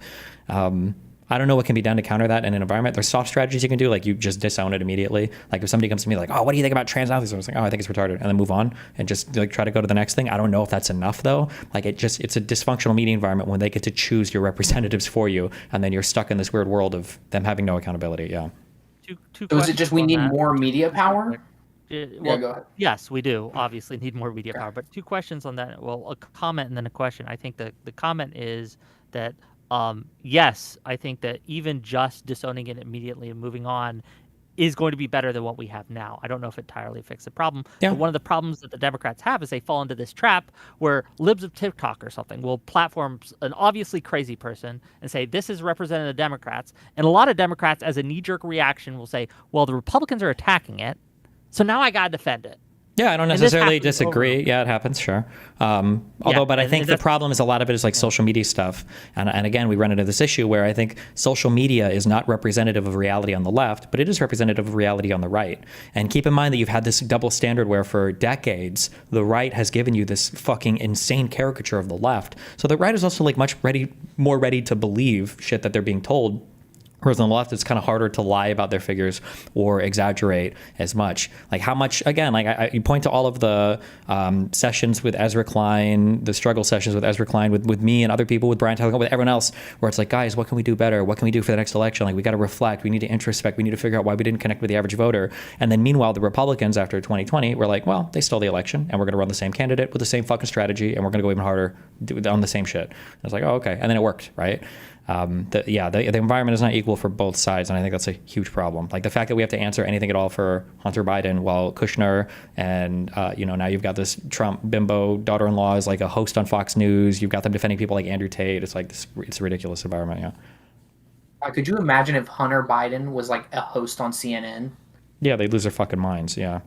I don't know what can be done to counter that in an environment. There's soft strategies you can do, you just disown it immediately. If somebody comes to me oh, what do you think about trans athletes? I was like, oh, I think it's retarded, and then move on and just try to go to the next thing. I don't know if that's enough though. It's a dysfunctional media environment when they get to choose your representatives for you, and then you're stuck in this weird world of them having no accountability. Yeah. So is it just we need more media power? Well, go ahead. Yes, we do obviously need more media power. But two questions on that. Well, a comment and then a question. I think the comment is that yes, I think that even just disowning it immediately and moving on is going to be better than what we have now. I don't know if it entirely fixes the problem. Yeah. But one of the problems that the Democrats have is they fall into this trap where libs of TikTok or something will platform an obviously crazy person and say, this is representing the Democrats. And a lot of Democrats, as a knee-jerk reaction, will say, well, the Republicans are attacking it, so now I got to defend it. Yeah, I don't necessarily disagree. Yeah, it happens, sure. But I think the problem is a lot of it is like social media stuff. And again, we run into this issue where I think social media is not representative of reality on the left, but it is representative of reality on the right. And keep in mind that you've had this double standard where for decades, the right has given you this fucking insane caricature of the left. So the right is also like more ready to believe shit that they're being told. Whereas on the left, it's kind of harder to lie about their figures or exaggerate as much. Like how much, again, like you point to all of the sessions with Ezra Klein, the struggle sessions with Ezra Klein, with me and other people, with Brian Tyler, with everyone else, where it's like, guys, what can we do better? What can we do for the next election? Like we got to reflect. We need to introspect. We need to figure out why we didn't connect with the average voter. And then meanwhile, the Republicans after 2020 were like, well, they stole the election and we're going to run the same candidate with the same fucking strategy and we're going to go even harder on the same shit. And it's like, oh, okay. And then it worked, right? The environment is not equal for both sides, and I think that's a huge problem. Like the fact that we have to answer anything at all for Hunter Biden, while Kushner and now you've got this Trump bimbo daughter-in-law is like a host on Fox News. You've got them defending people like Andrew Tate. It's like it's a ridiculous environment. Yeah. Could you imagine if Hunter Biden was like a host on CNN? Yeah, they'd lose their fucking minds. Yeah.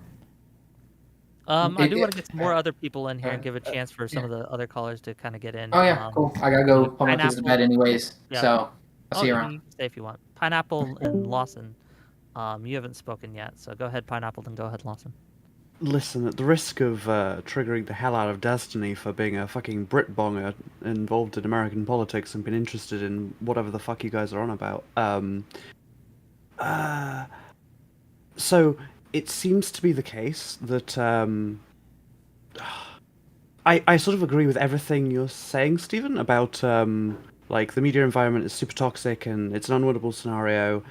I do want to get some more other people in here and give a chance for some of the other callers to kind of get in. Oh yeah, cool. I gotta go put my kids to bed anyways, so I'll see you around. You can stay if you want. Pineapple and Lawson, you haven't spoken yet, so go ahead, Pineapple, then go ahead, Lawson. Listen, at the risk of triggering the hell out of Destiny for being a fucking Brit bonger involved in American politics and been interested in whatever the fuck you guys are on about, so it seems to be the case that I sort of agree with everything you're saying, Stephen, about like the media environment is super toxic and it's an unwinnable scenario,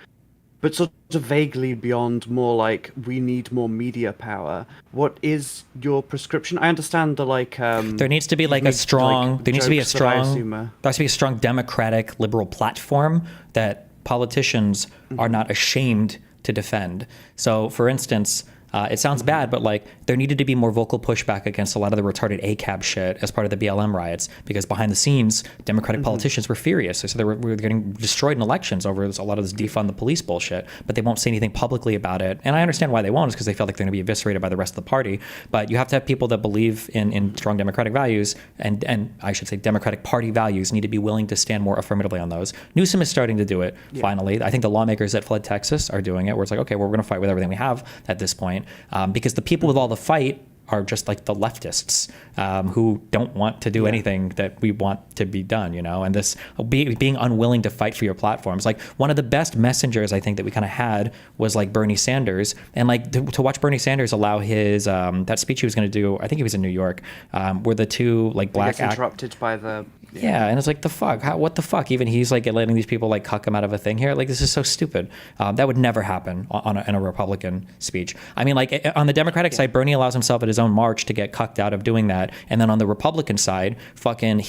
but sort of vaguely beyond more like we need more media power. What is your prescription? I understand the like there needs to be like a strong democratic liberal platform that politicians are not ashamed to defend. So for instance, it sounds bad, but like there needed to be more vocal pushback against a lot of the retarded ACAB shit as part of the BLM riots, because behind the scenes, Democratic politicians were furious. So they were getting destroyed in elections over a lot of this defund the police bullshit, but they won't say anything publicly about it. And I understand why they won't, is because they feel like they're going to be eviscerated by the rest of the party. But you have to have people that believe in strong democratic values, and I should say Democratic Party values need to be willing to stand more affirmatively on those. Newsom is starting to do it, finally. I think the lawmakers that fled Texas are doing it, where it's like, okay, well, we're going to fight with everything we have at this point. Because the people with all the fight are just like the leftists who don't want to do anything that we want to be done, and this being unwilling to fight for your platforms. Like one of the best messengers I think that we kind of had was like Bernie Sanders, and like to watch Bernie Sanders allow his that speech he was going to do, I think he was in New York, where the two like black interrupted by the and it's like the fuck, what the fuck? Even he's like letting these people like cuck him out of a thing here. Like this is so stupid. That would never happen in a Republican speech. I mean, like on the Democratic side, Bernie allows himself at his own march to get cucked out of doing that, and then on the Republican side, fucking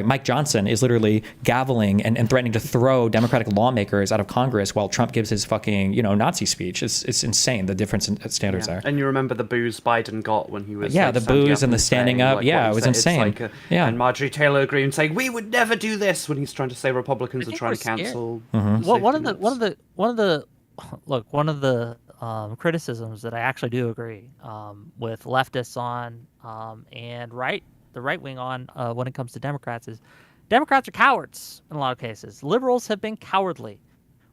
Mike Johnson is literally gaveling and threatening to throw Democratic lawmakers out of Congress while Trump gives his fucking Nazi speech. It's insane the difference in standards there. And you remember the boos Biden got when he was the booze and the standing up. It was insane. And Marjorie Taylor Greene saying we would never do this when he's trying to say Republicans are trying to cancel. One of the criticisms that I actually do agree with leftists on and the right wing on when it comes to Democrats is Democrats are cowards in a lot of cases. Liberals have been cowardly.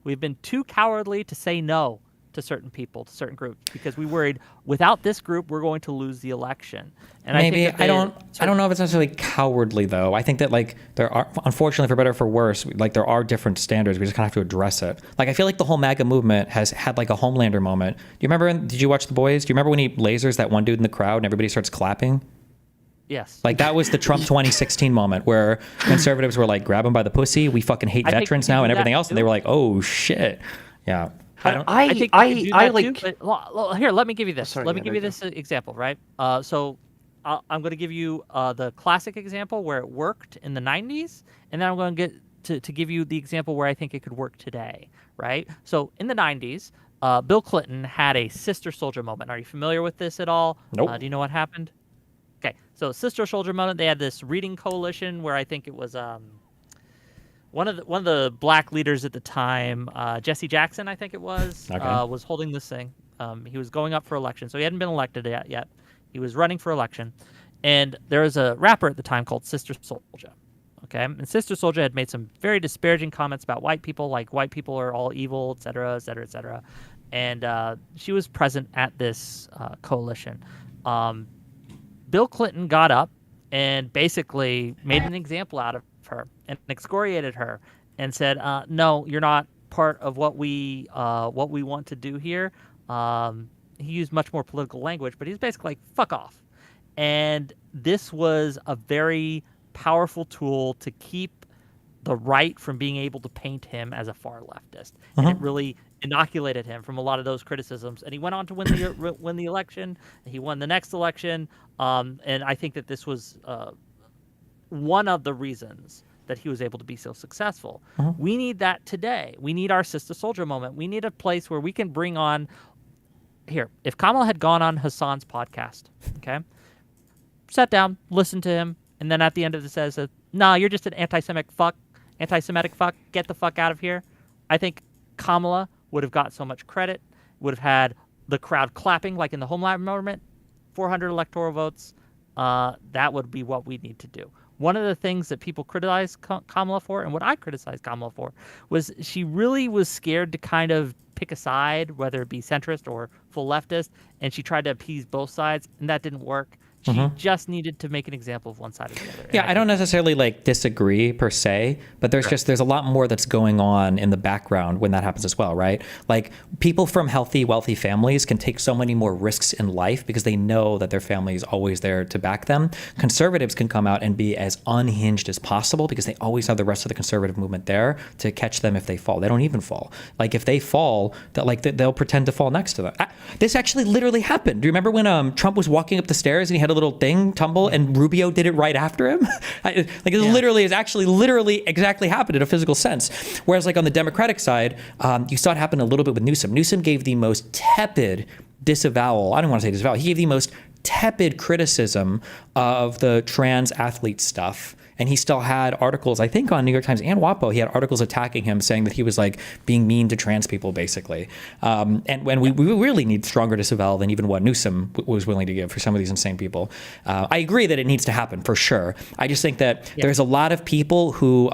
We've been too cowardly to say no to certain people, to certain groups, because we worried without this group we're going to lose the election. And I don't know if it's necessarily cowardly though. I think that like there are, unfortunately for better or for worse, like there are different standards. We just kind of have to address it. Like I feel like the whole MAGA movement has had like a Homelander moment. Do you remember? Did you watch The Boys? Do you remember when he lasers that one dude in the crowd and everybody starts clapping? Yes. Like that was the Trump 2016 moment where conservatives were like, grab him by the pussy. We fucking hate veterans now and everything else. And they were like, oh shit. Yeah. I think you could do that like. too, but here, let me give you this. Sorry, let me yeah, give there you you this example, right? So I'm going to give you the classic example where it worked in the 90s, and then I'm going to get to give you the example where I think it could work today, right? So in the 90s, Bill Clinton had a sister soldier moment. Are you familiar with this at all? Nope. Do you know what happened? Okay, so sister soldier moment. They had this reading coalition where I think it was one of the black leaders at the time, Jesse Jackson, I think it was holding this thing. He was going up for election, so he hadn't been elected yet. He was running for election, and there was a rapper at the time called Sister Souljah. Okay, and Sister Souljah had made some very disparaging comments about white people, like white people are all evil, et cetera, et cetera, et cetera. And she was present at this coalition. Bill Clinton got up and basically made an example out of her and excoriated her and said, "No, you're not part of what we want to do here." He used much more political language, but he's basically like, "Fuck off." And this was a very powerful tool to keep the right from being able to paint him as a far leftist, and it really inoculated him from a lot of those criticisms. And he went on to win the election. He won the next election, and I think that this was one of the reasons that he was able to be so successful. We need that today. We need our Sister Soldier moment. We need a place where we can bring on. Here, if Kamala had gone on Hassan's podcast, okay, sat down, listened to him, and then at the end of it says, "Nah, you're just an anti-Semitic fuck, get the fuck out of here," I think Kamala would have got so much credit, would have had the crowd clapping like in the Homeland moment, 400 electoral votes. That would be what we need to do. One of the things that people criticize Kamala for, and what I criticized Kamala for, was she really was scared to kind of pick a side, whether it be centrist or full leftist, and she tried to appease both sides, and that didn't work. She just needed to make an example of one side or the other. Yeah, I don't necessarily disagree per se, but there's a lot more that's going on in the background when that happens as well, right? Like people from healthy, wealthy families can take so many more risks in life because they know that their family is always there to back them. Conservatives can come out and be as unhinged as possible because they always have the rest of the conservative movement there to catch them if they fall. They don't even fall. Like if they fall, they'll pretend to fall next to them. This actually literally happened. Do you remember when Trump was walking up the stairs and he had a little thing tumble and Rubio did it right after him? Literally exactly happened in a physical sense. Whereas on the Democratic side, you saw it happen a little bit with Newsom. Newsom gave the most tepid disavowal. I don't want to say disavowal. He gave the most tepid criticism of the trans athlete stuff. And he still had articles, I think on New York Times and WAPO, he had articles attacking him saying that he was being mean to trans people, basically. And when we really need stronger disavowal than even what Newsom was willing to give for some of these insane people. I agree that it needs to happen for sure. I just think that there's a lot of people who,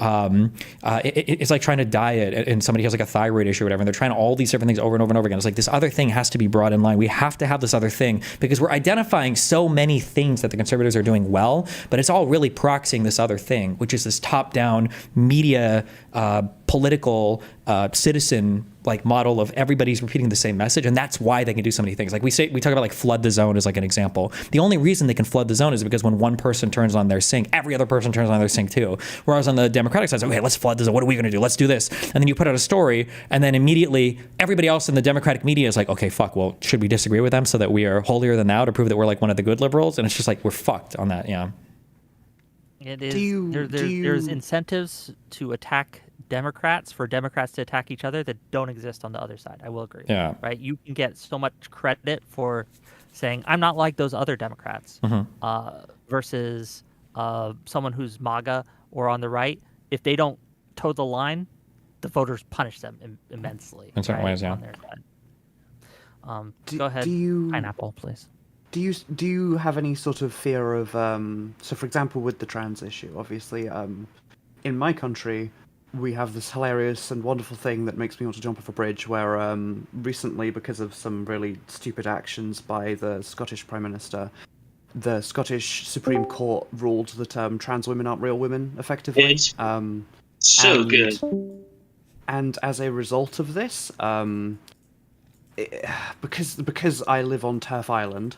it's like trying to diet and somebody has a thyroid issue or whatever, and they're trying all these different things over and over and over again. It's this other thing has to be brought in line. We have to have this other thing because we're identifying so many things that the conservatives are doing well, but it's all really proxying this other thing, which is this top-down media, political, citizen model of everybody's repeating the same message, and that's why they can do so many things. We talk about flood the zone as an example. The only reason they can flood the zone is because when one person turns on their sink, every other person turns on their sink too. Whereas on the Democratic side, okay, let's flood the zone. What are we going to do? Let's do this. And then you put out a story, and then immediately everybody else in the Democratic media is like, okay, fuck. Well, should we disagree with them so that we are holier than thou to prove that we're one of the good liberals? And it's just we're fucked on that. Yeah. It is. There's incentives to attack Democrats for Democrats to attack each other that don't exist on the other side. I will agree. Yeah. Right. You can get so much credit for saying I'm not like those other Democrats versus someone who's MAGA or on the right. If they don't toe the line, the voters punish them immensely. In certain ways, yeah. On their side. Go ahead, Pineapple, please. Do you have any sort of fear of so for example with the trans issue, obviously in my country we have this hilarious and wonderful thing that makes me want to jump off a bridge where recently, because of some really stupid actions by the Scottish Prime Minister, the Scottish Supreme Court ruled that trans women aren't real women effectively. It's so good. And as a result of this, because I live on Turf Island,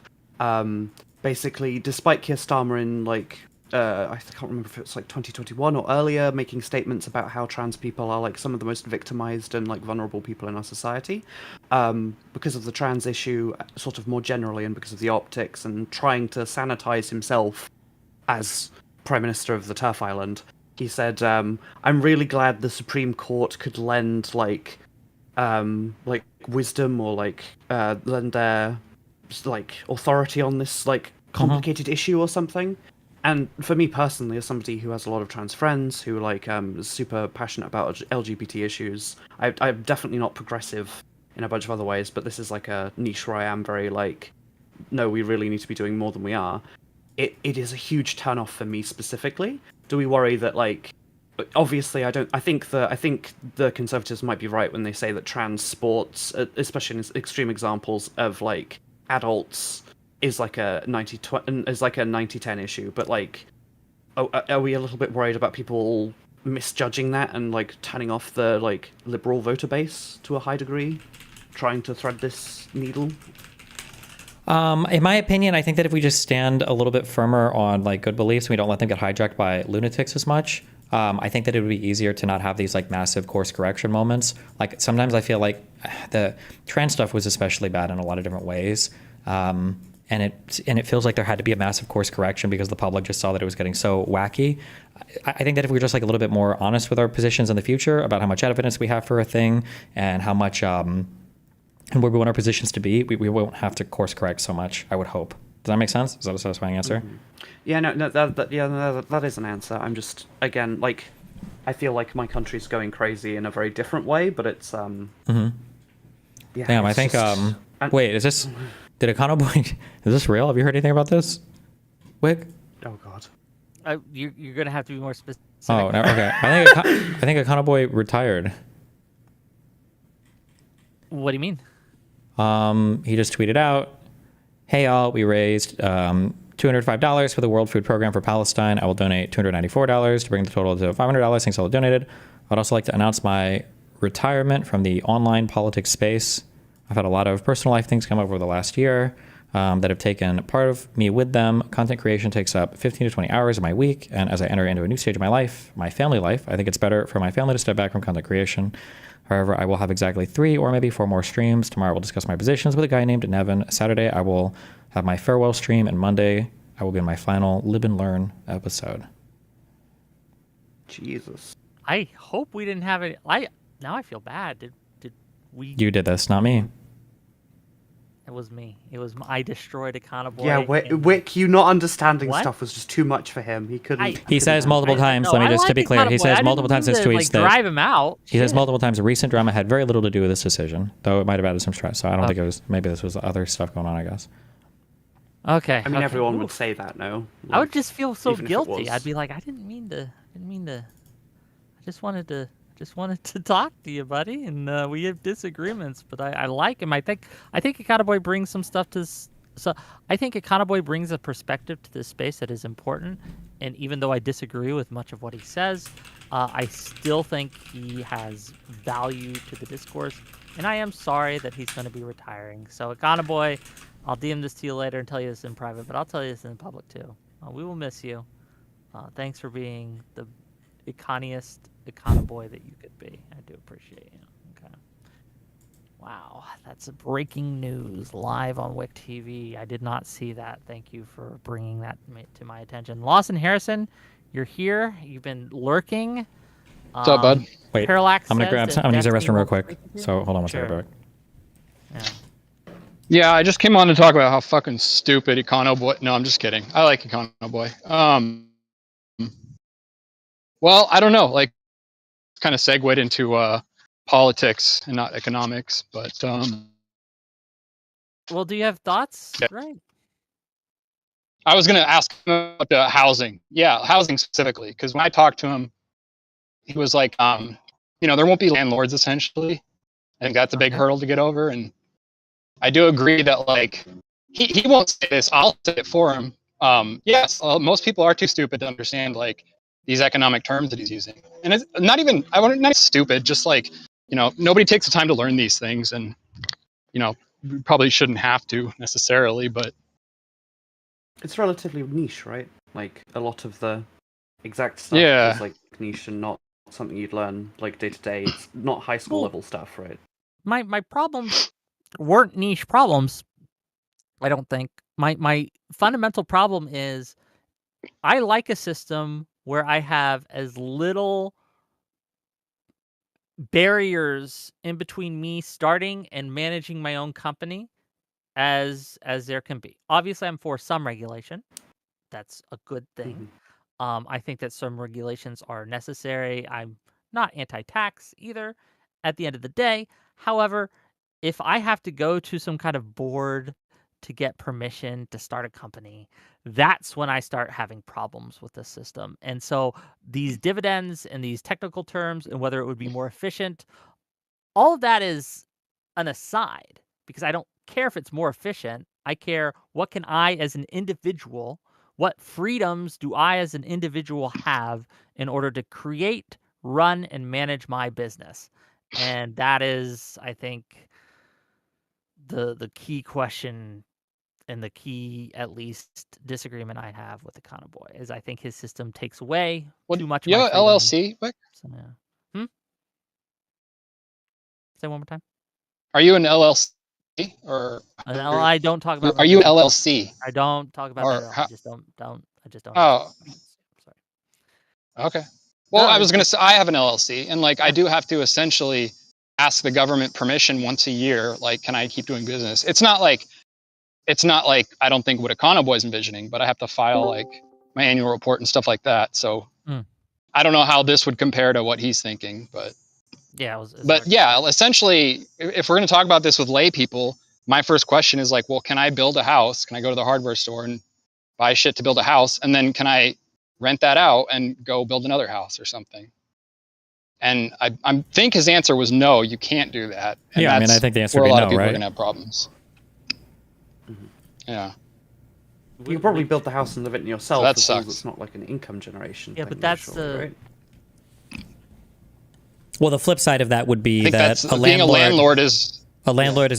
basically, despite Keir Starmer in I can't remember if it's like 2021 or earlier, making statements about how trans people are like some of the most victimized and like vulnerable people in our society, because of the trans issue, sort of more generally, and because of the optics, and trying to sanitize himself as Prime Minister of the Turf Island. He said, "I'm really glad the Supreme Court could lend like wisdom or lend their like authority on this like complicated issue or something." And for me personally, as somebody who has a lot of trans friends who is super passionate about LGBT issues, I'm definitely not progressive in a bunch of other ways, but this is like a niche where I am very like, no, we really need to be doing more than we are. It is a huge turn-off for me specifically. Do we worry that like, obviously I think the Conservatives might be right when they say that trans sports, especially in extreme examples of like adults, is like a 90-10 issue, but like, are we a little bit worried about people misjudging that and like turning off the like liberal voter base to a high degree, trying to thread this needle? In my opinion, I think that if we just stand a little bit firmer on like good beliefs, and we don't let them get hijacked by lunatics as much, I think that it would be easier to not have these like massive course correction moments. Like sometimes I feel like the trans stuff was especially bad in a lot of different ways. And it feels like there had to be a massive course correction because the public just saw that it was getting so wacky. I think that if we were just like a little bit more honest with our positions in the future about how much evidence we have for a thing and how much and where we want our positions to be, we won't have to course correct so much, I would hope. Does that make sense? Is that a satisfying answer? Mm-hmm. Yeah, no, that is an answer. I'm just, again, like, I feel like my country's going crazy in a very different way, but it's Yeah, Damn, I think wait, is this did Econoboi is this real? Have you heard anything about this? Wick? Oh god. You're gonna have to be more specific. Oh, no, okay. I think Econoboi retired. What do you mean? He just tweeted out, "Hey y'all, we raised $205 for the World Food Program for Palestine. I will donate $294 to bring the total to $500. Thanks all donated. I'd also like to announce my retirement from the online politics space. I've had a lot of personal life things come up over the last year that have taken part of me with them. Content creation takes up 15 to 20 hours of my week, and as I enter into a new stage of my life, my family life, I think it's better for my family to step back from content creation. However, I will have exactly 3 or maybe 4 more streams. Tomorrow we'll discuss my positions with a guy named Nevin. Saturday I will have my farewell stream, and Monday I will be in my final Live and Learn episode." Jesus. I hope we didn't have it. Now I feel bad. Did we? You did this, not me. It was me. I destroyed Econoboi. Yeah, Wick, you not understanding stuff was just too much for him. He couldn't. He says multiple times. Let me just to be clear. He says multiple times in his tweets that drive him out. He says multiple times recent drama had very little to do with this decision, though it might have added some stress. So I don't think it was. Maybe this was other stuff going on, I guess. Okay. I mean, everyone would say that, no? Like, I would just feel so guilty. Was... I'd be like, I didn't mean to. I just wanted to talk to you, buddy, and we have disagreements, but I like him. I think Econoboi brings some stuff to this. So I think Econoboi brings a perspective to this space that is important, and even though I disagree with much of what he says, I still think he has value to the discourse, and I am sorry that he's going to be retiring. So Econoboi, I'll DM this to you later and tell you this in private, but I'll tell you this in public too. We will miss you. Thanks for being the iconiest Econoboi that you could be. I do appreciate you. Okay. Wow, that's breaking news live on Wick TV. I did not see that. Thank you for bringing that to my attention. Lawson Harrison, you're here. You've been lurking. What's up, bud? Wait, Parallax I'm gonna use the restroom real quick. frequency? So hold on one Sure. second, Yeah. Yeah, I just came on to talk about how fucking stupid Econoboi. No, I'm just kidding. I like Econoboi. Well, I don't know. Like, kind of segued into politics and not economics, but Well, do you have thoughts? Yeah. Right. I was gonna ask him about housing. Yeah, housing specifically, because when I talked to him, he was like, there won't be landlords essentially. I think that's a big hurdle to get over, and I do agree that like he won't say this. I'll say it for him. Yes, most people are too stupid to understand like these economic terms that he's using, and it's not even not stupid. Just like nobody takes the time to learn these things, and we probably shouldn't have to necessarily, but it's relatively niche, right? Like a lot of the exact stuff is like niche and not something you'd learn like day to day. It's not high school level stuff, right? My problems weren't niche problems. I don't think. My fundamental problem is I like a system where I have as little barriers in between me starting and managing my own company as there can be. Obviously, I'm for some regulation. That's a good thing. I think that some regulations are necessary. I'm not anti-tax either at the end of the day. However, if I have to go to some kind of board to get permission to start a company, that's when I start having problems with the system. And so these dividends and these technical terms and whether it would be more efficient, all of that is an aside because I don't care if it's more efficient. I care what can I as an individual, what freedoms do I as an individual have in order to create, run, and manage my business? And that is, I think, the key question and the key, at least, disagreement I have with Econoboi is I think his system takes away too much of my You have an freedom. LLC, Vic? So, yeah. Say one more time. Are you an LLC or I don't talk about. Are you an LLC? I don't talk about that at all. I just don't. I just don't. Oh. Okay. Well, I was gonna say I have an LLC, and like I do have to essentially ask the government permission once a year. Like, can I keep doing business? It's not like I don't think what Econoboi is envisioning, but I have to file like my annual report and stuff like that. So I don't know how this would compare to what he's thinking, but yeah. Essentially, if we're going to talk about this with lay people, my first question is like, well, can I build a house? Can I go to the hardware store and buy shit to build a house? And then can I rent that out and go build another house or something? And I think his answer was no, you can't do that. And yeah, I mean, I think the answer would be a lot no, of people right? are going to have problems. Yeah. You can probably build the house and live it in yourself. That as long as sucks. it's not like an income generation. Yeah, thing, but that's right? Well, the flip side of that would be that being a landlord is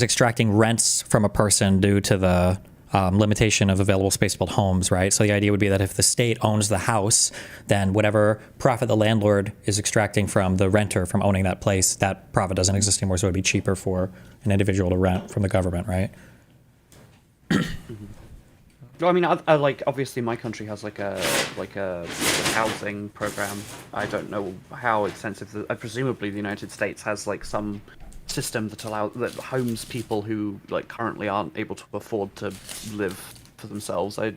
extracting rents from a person due to the limitation of available space to build homes, right? So the idea would be that if the state owns the house, then whatever profit the landlord is extracting from the renter from owning that place, that profit doesn't exist anymore. So it'd be cheaper for an individual to rent from the government, right? Well, I mean, I like obviously my country has like a housing program. I don't know how extensive. Presumably, the United States has like some system that homes people who like currently aren't able to afford to live for themselves. I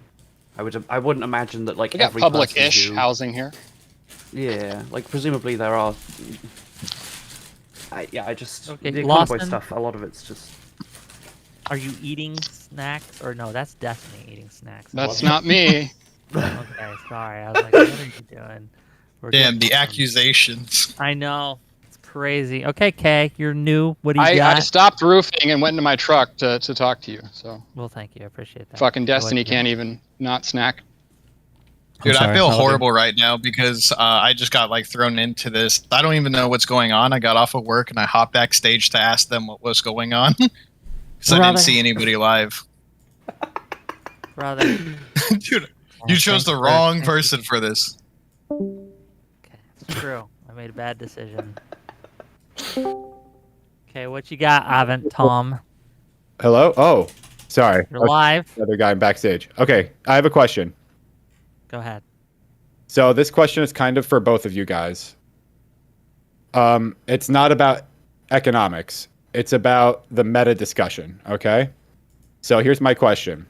wouldn't imagine that like we got every public-ish housing here. Yeah, like presumably there are. The Econoboi Lawson? stuff. A lot of it's just. Are you eating snacks? Or no, that's Destiny eating snacks. That's not me. Okay, sorry. I was like, what are you doing? Damn, the accusations. I know. It's crazy. Okay, Kay, you're new. What do you got? I stopped roofing and went into my truck to talk to you. So. Well, thank you. I appreciate that. Fucking Destiny can't even not snack. Dude, I feel horrible right now because I just got like thrown into this. I don't even know what's going on. I got off of work and I hopped backstage to ask them what was going on. Because I didn't see anybody live. Brother. Dude, you chose the wrong person for this. Okay, it's true. I made a bad decision. Okay, what you got, Avent Tom? Hello? Oh, sorry. You're live. Other guy backstage. Okay, I have a question. Go ahead. So this question is kind of for both of you guys. It's not about economics. It's about the meta discussion, okay? So here's my question.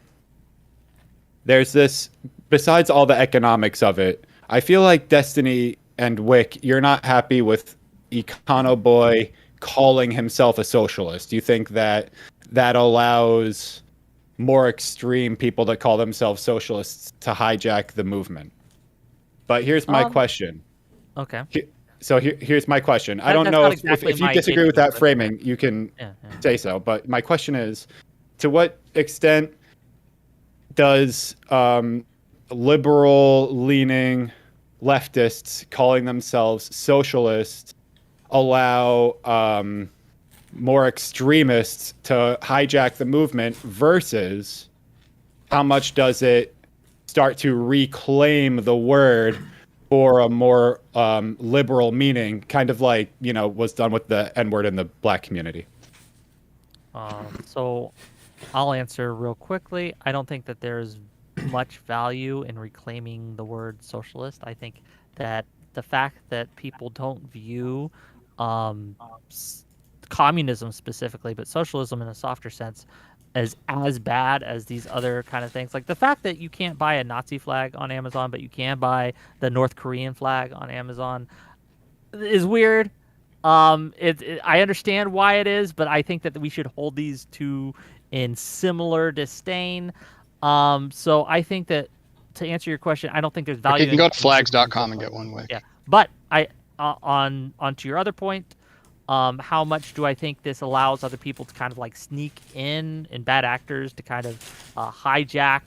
There's this, besides all the economics of it, I feel like Destiny and Wick, you're not happy with Econoboi calling himself a socialist. You think that that allows more extreme people that call themselves socialists to hijack the movement. But here's my question. Okay. So here's my question. I don't know if you disagree with that framing, you can say so. But my question is, to what extent does liberal-leaning leftists calling themselves socialists allow more extremists to hijack the movement versus how much does it start to reclaim the word for a more liberal meaning, kind of like, was done with the N-word in the black community. So I'll answer real quickly. I don't think that there's much value in reclaiming the word socialist. I think that the fact that people don't view communism specifically, but socialism in a softer sense, as bad as these other kind of things. Like the fact that you can't buy a Nazi flag on Amazon, but you can buy the North Korean flag on Amazon is weird. I understand why it is, but I think that we should hold these two in similar disdain. So I think that, to answer your question, I don't think there's value. You can go to flags.com and get one way. Yeah, but onto your other point, how much do I think this allows other people to kind of like sneak in and bad actors to kind of hijack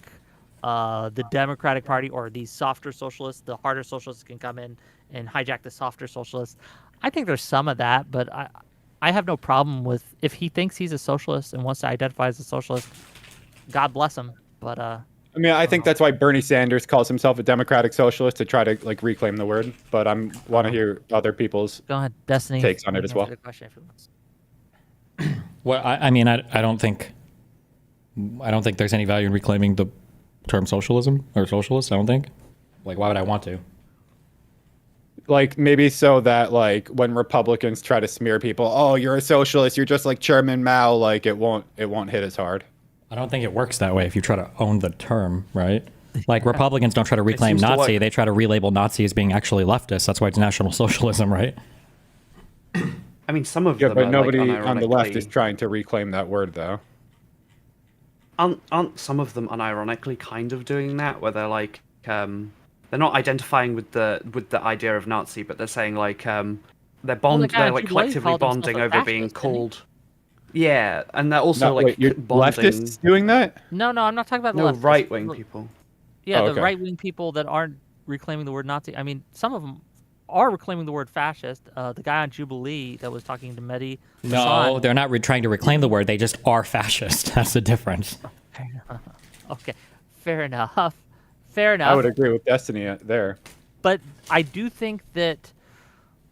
the Democratic Party, or these softer socialists? The harder socialists can come in and hijack the softer socialists. I think there's some of that, but I have no problem with, if he thinks he's a socialist and wants to identify as a socialist, God bless him. But I think that's why Bernie Sanders calls himself a democratic socialist, to try to like reclaim the word. But I want to hear other people's Destiny takes on it as well. Well, I don't think there's any value in reclaiming the term socialism or socialist. I don't think. Like, why would I want to? Like, maybe so that, like, when Republicans try to smear people, oh, you're a socialist, you're just like Chairman Mao, like it won't hit as hard. I don't think it works that way if you try to own the term, right? Like, Republicans don't try to reclaim Nazi, they try to relabel Nazi as being actually leftist. That's why it's National Socialism, right? I mean, some of them but are, nobody like, on the left is trying to reclaim that word, though. Aren't some of them unironically kind of doing that, where they're like, they're not identifying with the idea of Nazi, but they're saying like they're like collectively bonding over being called. Yeah, and they're also bonding. Leftists doing that? No, I'm not talking about the leftists. Right-wing people. Yeah, the right-wing people that aren't reclaiming the word Nazi. I mean, some of them are reclaiming the word fascist. The guy on Jubilee that was talking to Mehdi. No, they're not trying to reclaim the word. They just are fascist. That's the difference. Okay, fair enough. Fair enough. I would agree with Destiny there. But I do think that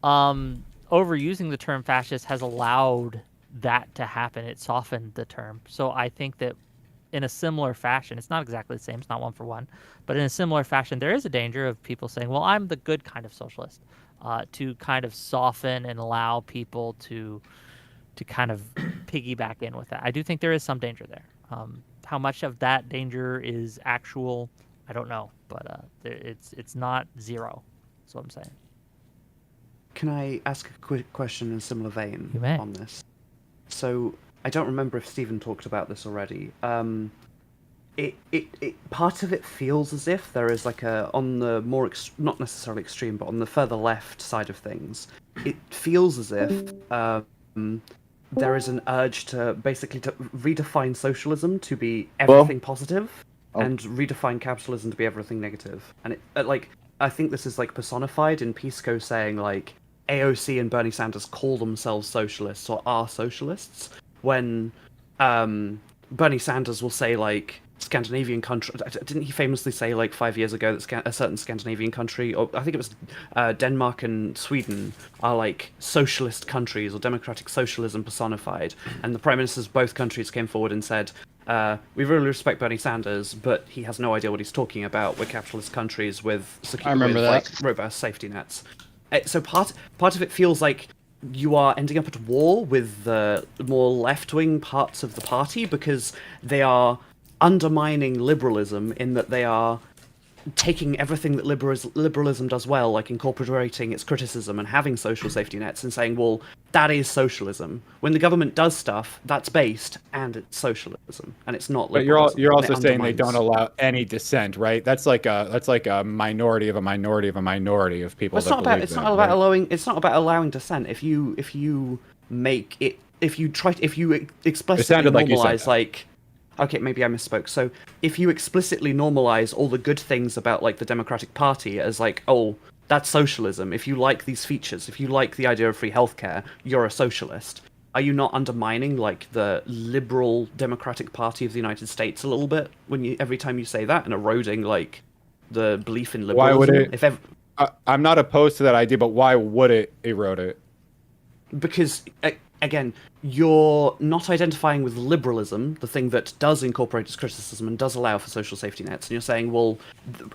overusing the term fascist has allowed that to happen. It softened the term. So I think that in a similar fashion, it's not exactly the same, it's not one for one, but in a similar fashion, there is a danger of people saying, well, I'm the good kind of socialist, to kind of soften and allow people to kind of piggyback in with that. I do think there is some danger there. How much of that danger is actual, I don't know, but it's not zero. That's what I'm saying. Can I ask a quick question in a similar vein You may. on this? So I don't remember if Stephen talked about this already. It part of it feels as if there is like on the more not necessarily extreme, but on the further left side of things, it feels as if there is an urge to basically to redefine socialism to be everything positive, and redefine capitalism to be everything negative. And it I think this is like personified in Pisco saying like AOC and Bernie Sanders call themselves socialists or are socialists, when Bernie Sanders will say like Scandinavian country. Didn't he famously say like 5 years ago that a certain Scandinavian country, or I think it was Denmark and Sweden, are like socialist countries or democratic socialism personified? And the prime ministers of both countries came forward and said, we really respect Bernie Sanders, but he has no idea what he's talking about. We're capitalist countries with like robust safety nets. So part of it feels like you are ending up at war with the more left-wing parts of the party, because they are undermining liberalism in that they are taking everything that liberalism does well, like incorporating its criticism and having social safety nets, and saying, well, that is socialism. When the government does stuff, that's based, and it's socialism, and it's not liberalism. But you're also saying they don't allow any dissent, right? That's like a minority of a minority of a minority of people. It's not about allowing dissent. If you explicitly normalize like. Okay, maybe I misspoke. So if you explicitly normalize all the good things about like the Democratic Party as like, oh, that's socialism. If you like these features, if you like the idea of free healthcare, you're a socialist. are you not undermining like the liberal Democratic Party of the United States a little bit when you every time you say that, and eroding like the belief in liberalism? Why would it? If I'm not opposed to that idea, but why would it erode it? Because again, you're not identifying with liberalism, the thing that does incorporate its criticism and does allow for social safety nets, and you're saying, well,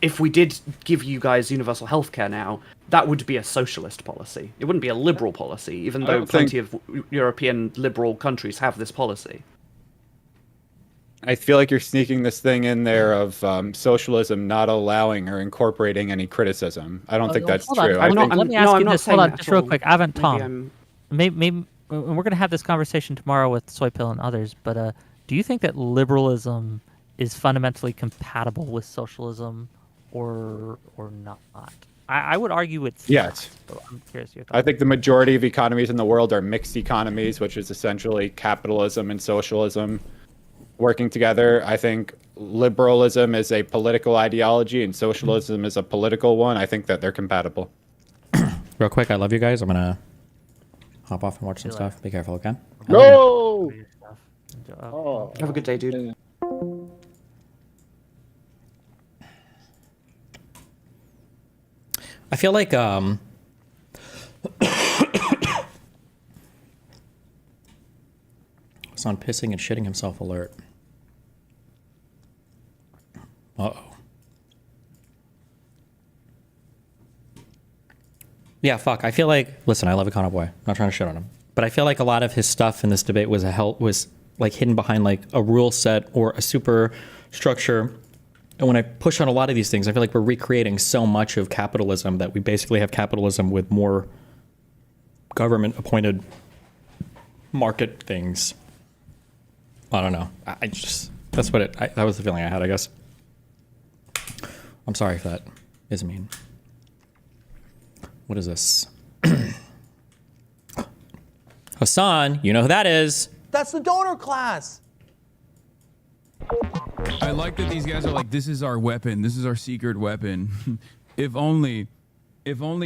if we did give you guys universal healthcare now, that would be a socialist policy. It wouldn't be a liberal policy, even though plenty of European liberal countries have this policy. I feel like you're sneaking this thing in there of socialism not allowing or incorporating any criticism. I don't think that's true. Let me ask you this. Hold on, just real quick. I haven't, Tom. Maybe we're going to have this conversation tomorrow with Soypill and others, but do you think that liberalism is fundamentally compatible with socialism or not? I would argue it's yes. Not, I'm curious your thoughts. I think the majority of economies in the world are mixed economies, which is essentially capitalism and socialism working together. I think liberalism is a political ideology and socialism is a political one. I think that they're compatible. Real quick, I love you guys. I'm going to hop off and watch some stuff. Be careful, okay? No! Oh. Have a good day, dude. I feel like it's on pissing and shitting himself alert. Uh-oh. Yeah, fuck. I feel like, listen, I love Econoboi. I'm not trying to shit on him. But I feel like a lot of his stuff in this debate was like hidden behind like a rule set or a super structure. And when I push on a lot of these things, I feel like we're recreating so much of capitalism that we basically have capitalism with more government-appointed market things. I don't know. I just, that's what that was the feeling I had, I guess. I'm sorry if that is mean. What is this? Hassan, you know who that is. That's the donor class. I like that these guys are like, this is our weapon. This is our secret weapon. If only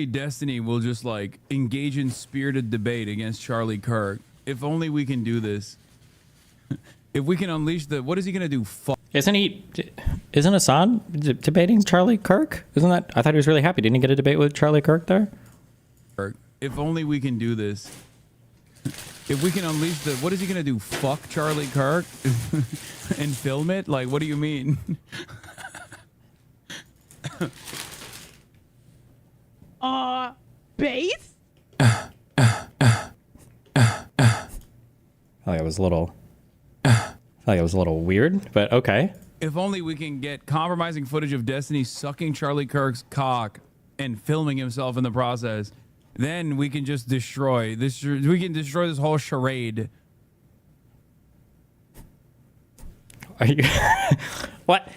Destiny will just like engage in spirited debate against Charlie Kirk. If only we can do this. If we can unleash what is he going to do? Isn't Hassan debating Charlie Kirk? I thought he was really happy. Didn't he get a debate with Charlie Kirk there? If only we can do this. If we can unleash what is he going to do? Fuck Charlie Kirk and film it? Like, what do you mean? Base? I think it was a little weird, but okay. If only we can get compromising footage of Destiny sucking Charlie Kirk's cock and filming himself in the process, then we can just destroy this. We can destroy this whole charade. Are you what?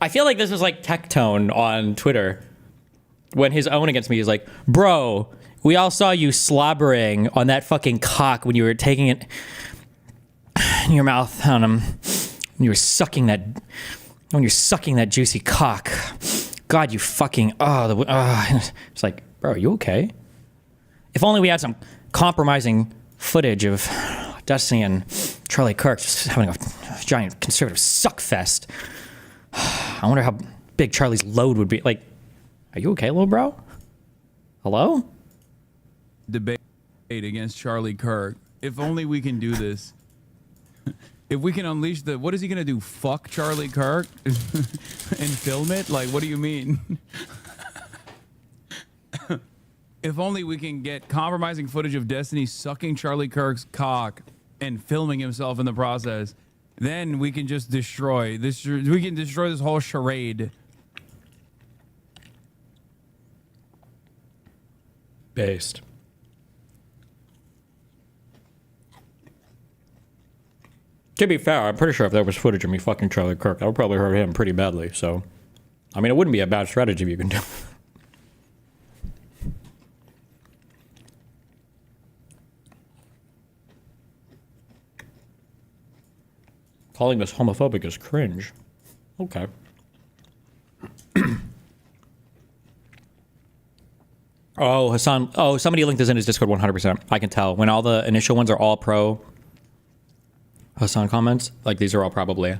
I feel like this was like Tectone on Twitter when his own against me is like, bro, we all saw you slobbering on that fucking cock when you were taking it in your mouth on him. When you're sucking that juicy cock. God, you fucking it's like, bro, are you okay? If only we had some compromising footage of Destiny and Charlie Kirk just having a giant conservative suck fest. I wonder how big Charlie's load would be. Like, are you okay, little bro? Hello? Debate against Charlie Kirk. If only we can do this. If we can unleash what is he going to do? Fuck Charlie Kirk and film it? Like, what do you mean? If only we can get compromising footage of Destiny sucking Charlie Kirk's cock and filming himself in the process, then we can just destroy this. We can destroy this whole charade. Based. To be fair, I'm pretty sure if there was footage of me fucking Charlie Kirk, that would probably hurt him pretty badly. So, I mean, it wouldn't be a bad strategy if you can do. Calling this homophobic is cringe. Okay. Oh, Hassan. Oh, somebody linked this in his Discord 100%. I can tell. When all the initial ones are all pro Hassan comments, like these are all probably.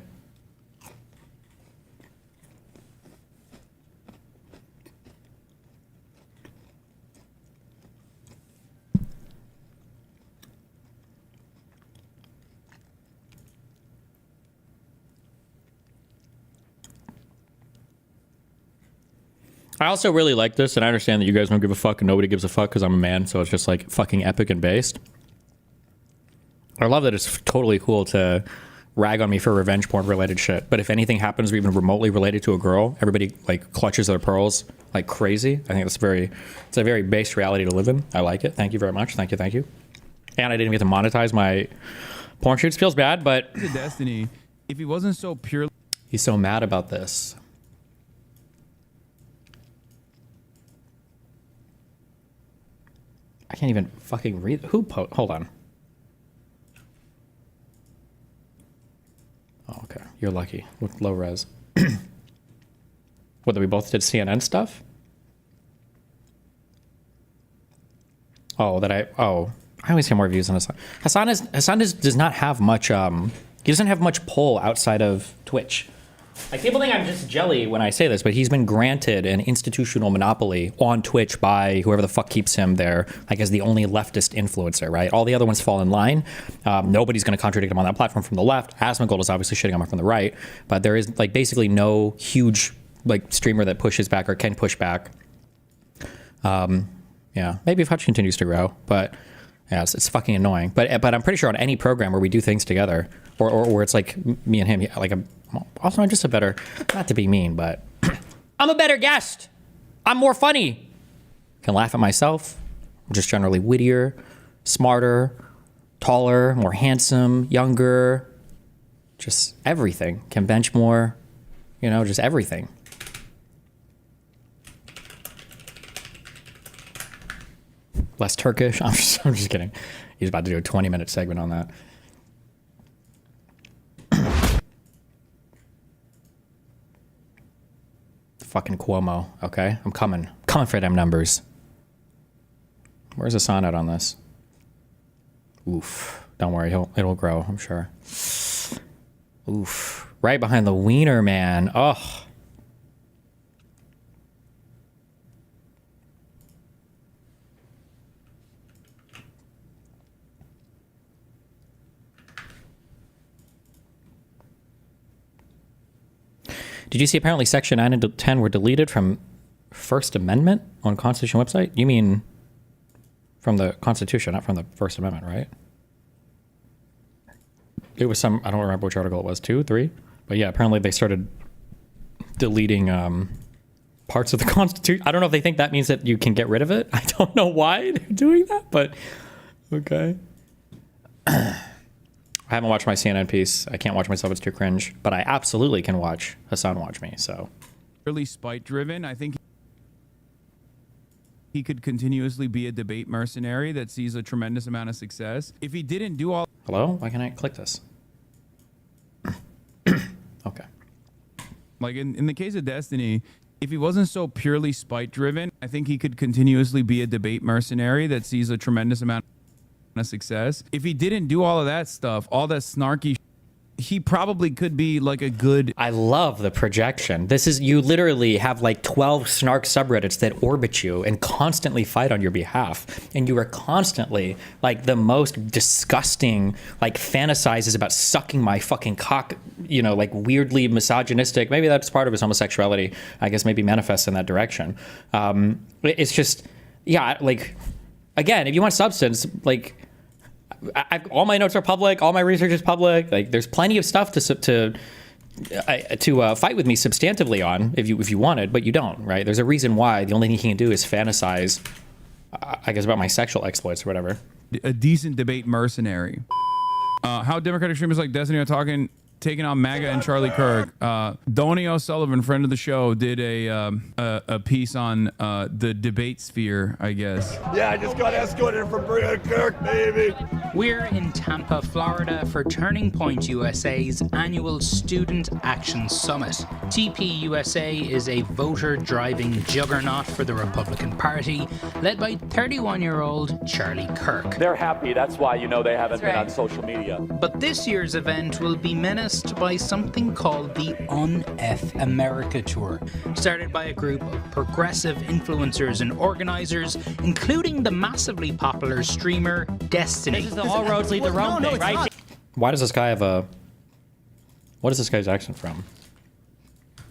I also really like this, and I understand that you guys don't give a fuck and nobody gives a fuck because I'm a man, so it's just like fucking epic and based. I love that it's totally cool to rag on me for revenge porn related shit, but if anything happens even remotely related to a girl, everybody like clutches their pearls like crazy. I think it's a very base reality to live in. I like it. Thank you very much. Thank you. And I didn't get to monetize my porn shoots. Feels bad, but Destiny, if he wasn't so pure, he's so mad about this. I can't even fucking read. Hold on. Oh, okay. You're lucky with low res. What, that we both did CNN stuff? Oh, I always get more views on Hassan. Hassan does not have much, he doesn't have much pull outside of Twitch. Like, people think I'm just jelly when I say this, but he's been granted an institutional monopoly on Twitch by whoever the fuck keeps him there, like as the only leftist influencer, right? All the other ones fall in line. Nobody's going to contradict him on that platform from the left. Asmongold is obviously shitting on him from the right, but there is like basically no huge like streamer that pushes back or can push back. Yeah, maybe if Hutch continues to grow, but yeah, it's fucking annoying. But I'm pretty sure on any program where we do things together, or where it's like me and him, like I'm just a better, not to be mean, but I'm a better guest. I'm more funny. Can laugh at myself. I'm just generally wittier, smarter, taller, more handsome, younger. Just everything. Can bench more. You know, just everything. Less Turkish. I'm just kidding. He's about to do a 20-minute segment on that. Fucking Cuomo. Okay, I'm coming for them numbers. Where's Hassan at on this? Oof. Don't worry, it'll grow, I'm sure. Oof. Right behind the wiener man. Oh. Did you see apparently Section 9 and 10 were deleted from First Amendment on Constitution website? You mean from the Constitution, not from the First Amendment, right? It was some, I don't remember which article it was, 2, 3? But yeah, apparently they started deleting parts of the Constitution. I don't know if they think that means that you can get rid of it. I don't know why they're doing that, but okay. I haven't watched my CNN piece. I can't watch myself. It's too cringe. But I absolutely can watch Hassan watch me, so. Really spite-driven. I think he could continuously be a debate mercenary that sees a tremendous amount of success. If he didn't do all... Hello? Why can't I click this? Okay. Like in the case of Destiny, if he wasn't so purely spite-driven, I think he could continuously be a debate mercenary that sees a tremendous amount of success. If he didn't do all of that stuff, all that snarky, he probably could be like a good... I love the projection. This is, you literally have like 12 snark subreddits that orbit you and constantly fight on your behalf. And you are constantly like the most disgusting, like fantasizes about sucking my fucking cock, you know, like weirdly misogynistic. Maybe that's part of his homosexuality. I guess maybe manifests in that direction. It's just, yeah, like, again, if you want substance, like, all my notes are public. All my research is public. Like, there's plenty of stuff to fight with me substantively on if you wanted, but you don't, right? There's a reason why. The only thing he can do is fantasize, I guess, about my sexual exploits or whatever. A decent debate mercenary. How Democratic streamers like Destiny are taking on MAGA and Charlie Kirk. Donny O'Sullivan, friend of the show, did a piece on the debate sphere, I guess. Yeah, I just got escorted from Kirk, baby. We're in Tampa, Florida for Turning Point USA's annual Student Action Summit. TPUSA is a voter-driving juggernaut for the Republican Party, led by 31-year-old Charlie Kirk. They're happy, that's why you know they haven't been on social media. But this year's event will be menaced by something called the Un-F America Tour, started by a group of progressive influencers and organizers, including the massively popular streamer Destiny. This is the all roads lead to Rome thing, right? Why does this guy have a... What is this guy's accent from?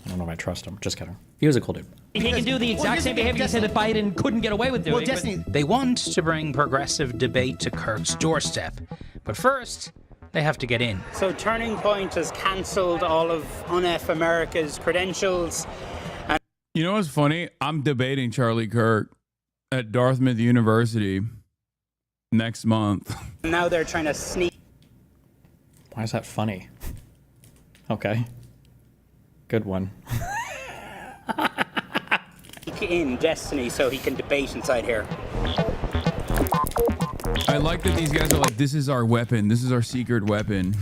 I don't know if I trust him. Just kidding. He was a cool dude. He can do the exact same behavior you said that Biden couldn't get away with doing. They want to bring progressive debate to Kirk's doorstep. But first, they have to get in. So Turning Point has cancelled all of Un-F America's credentials. You know what's funny? I'm debating Charlie Kirk at Dartmouth University next month. Now they're trying to sneak Why is that funny? Okay. Good one. in Destiny so he can debate inside here. I like that these guys are like, this is our weapon. This is our secret weapon.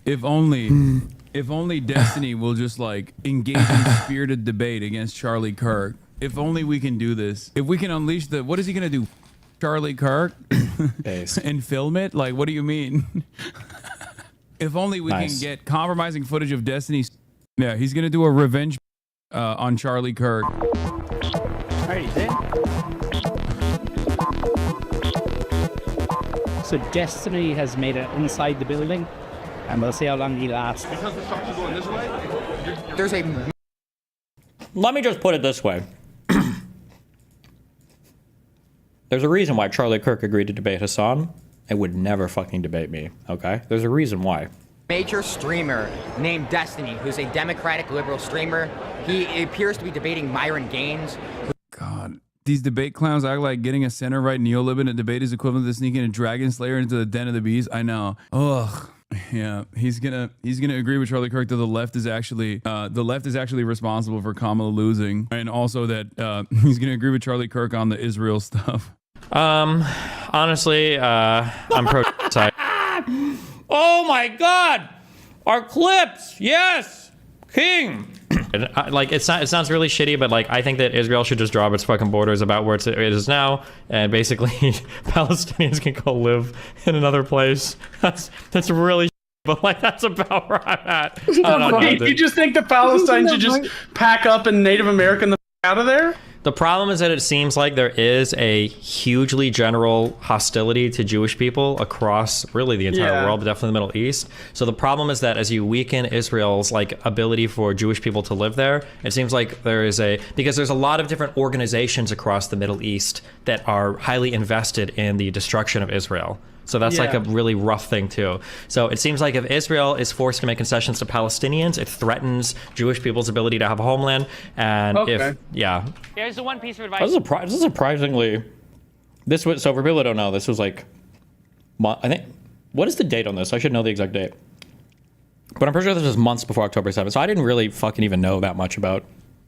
If only Destiny will just like engage in spirited debate against Charlie Kirk. If only we can do this. If we can unleash the, what is he gonna do? Charlie Kirk and film it? Like, what do you mean? If only we can get compromising footage of Destiny. Yeah, he's gonna do a revenge on Charlie Kirk. Alright, he's in. So Destiny has made it inside the building, and we'll see how long he lasts. Because the trucks are going this way? There's a... Let me just put it this way. There's a reason why Charlie Kirk agreed to debate Hassan and would never fucking debate me, okay? There's a reason why. Major streamer named Destiny, who's a Democratic liberal streamer. He appears to be debating Myron Gaines. God, these debate clowns act like getting a center-right neolib in a debate is equivalent to sneaking a dragon slayer into the den of the beast. I know. Ugh. Yeah, he's gonna agree with Charlie Kirk that the left is actually responsible for Kamala losing, and also that he's gonna agree with Charlie Kirk on the Israel stuff. Honestly, I'm pro side. Oh my God! Our clips, yes, King. Like it sounds really shitty, but like I think that Israel should just drop its fucking borders about where it is now, and basically Palestinians can go live in another place. That's really, but like that's about where I'm at. I don't know, you just think the Palestinians should just pack up and Native American the out of there? The problem is that it seems like there is a hugely general hostility to Jewish people across really the entire world, but definitely the Middle East. So the problem is that as you weaken Israel's like ability for Jewish people to live there, it seems like there is because there's a lot of different organizations across the Middle East that are highly invested in the destruction of Israel. So that's like a really rough thing too. So it seems like if Israel is forced to make concessions to Palestinians, it threatens Jewish people's ability to have a homeland. And Here's the one piece of advice. This is surprisingly, so for people that don't know, this was like, I think, what is the date on this? I should know the exact date. But I'm pretty sure this was months before October 7th. So I didn't really fucking even know that much about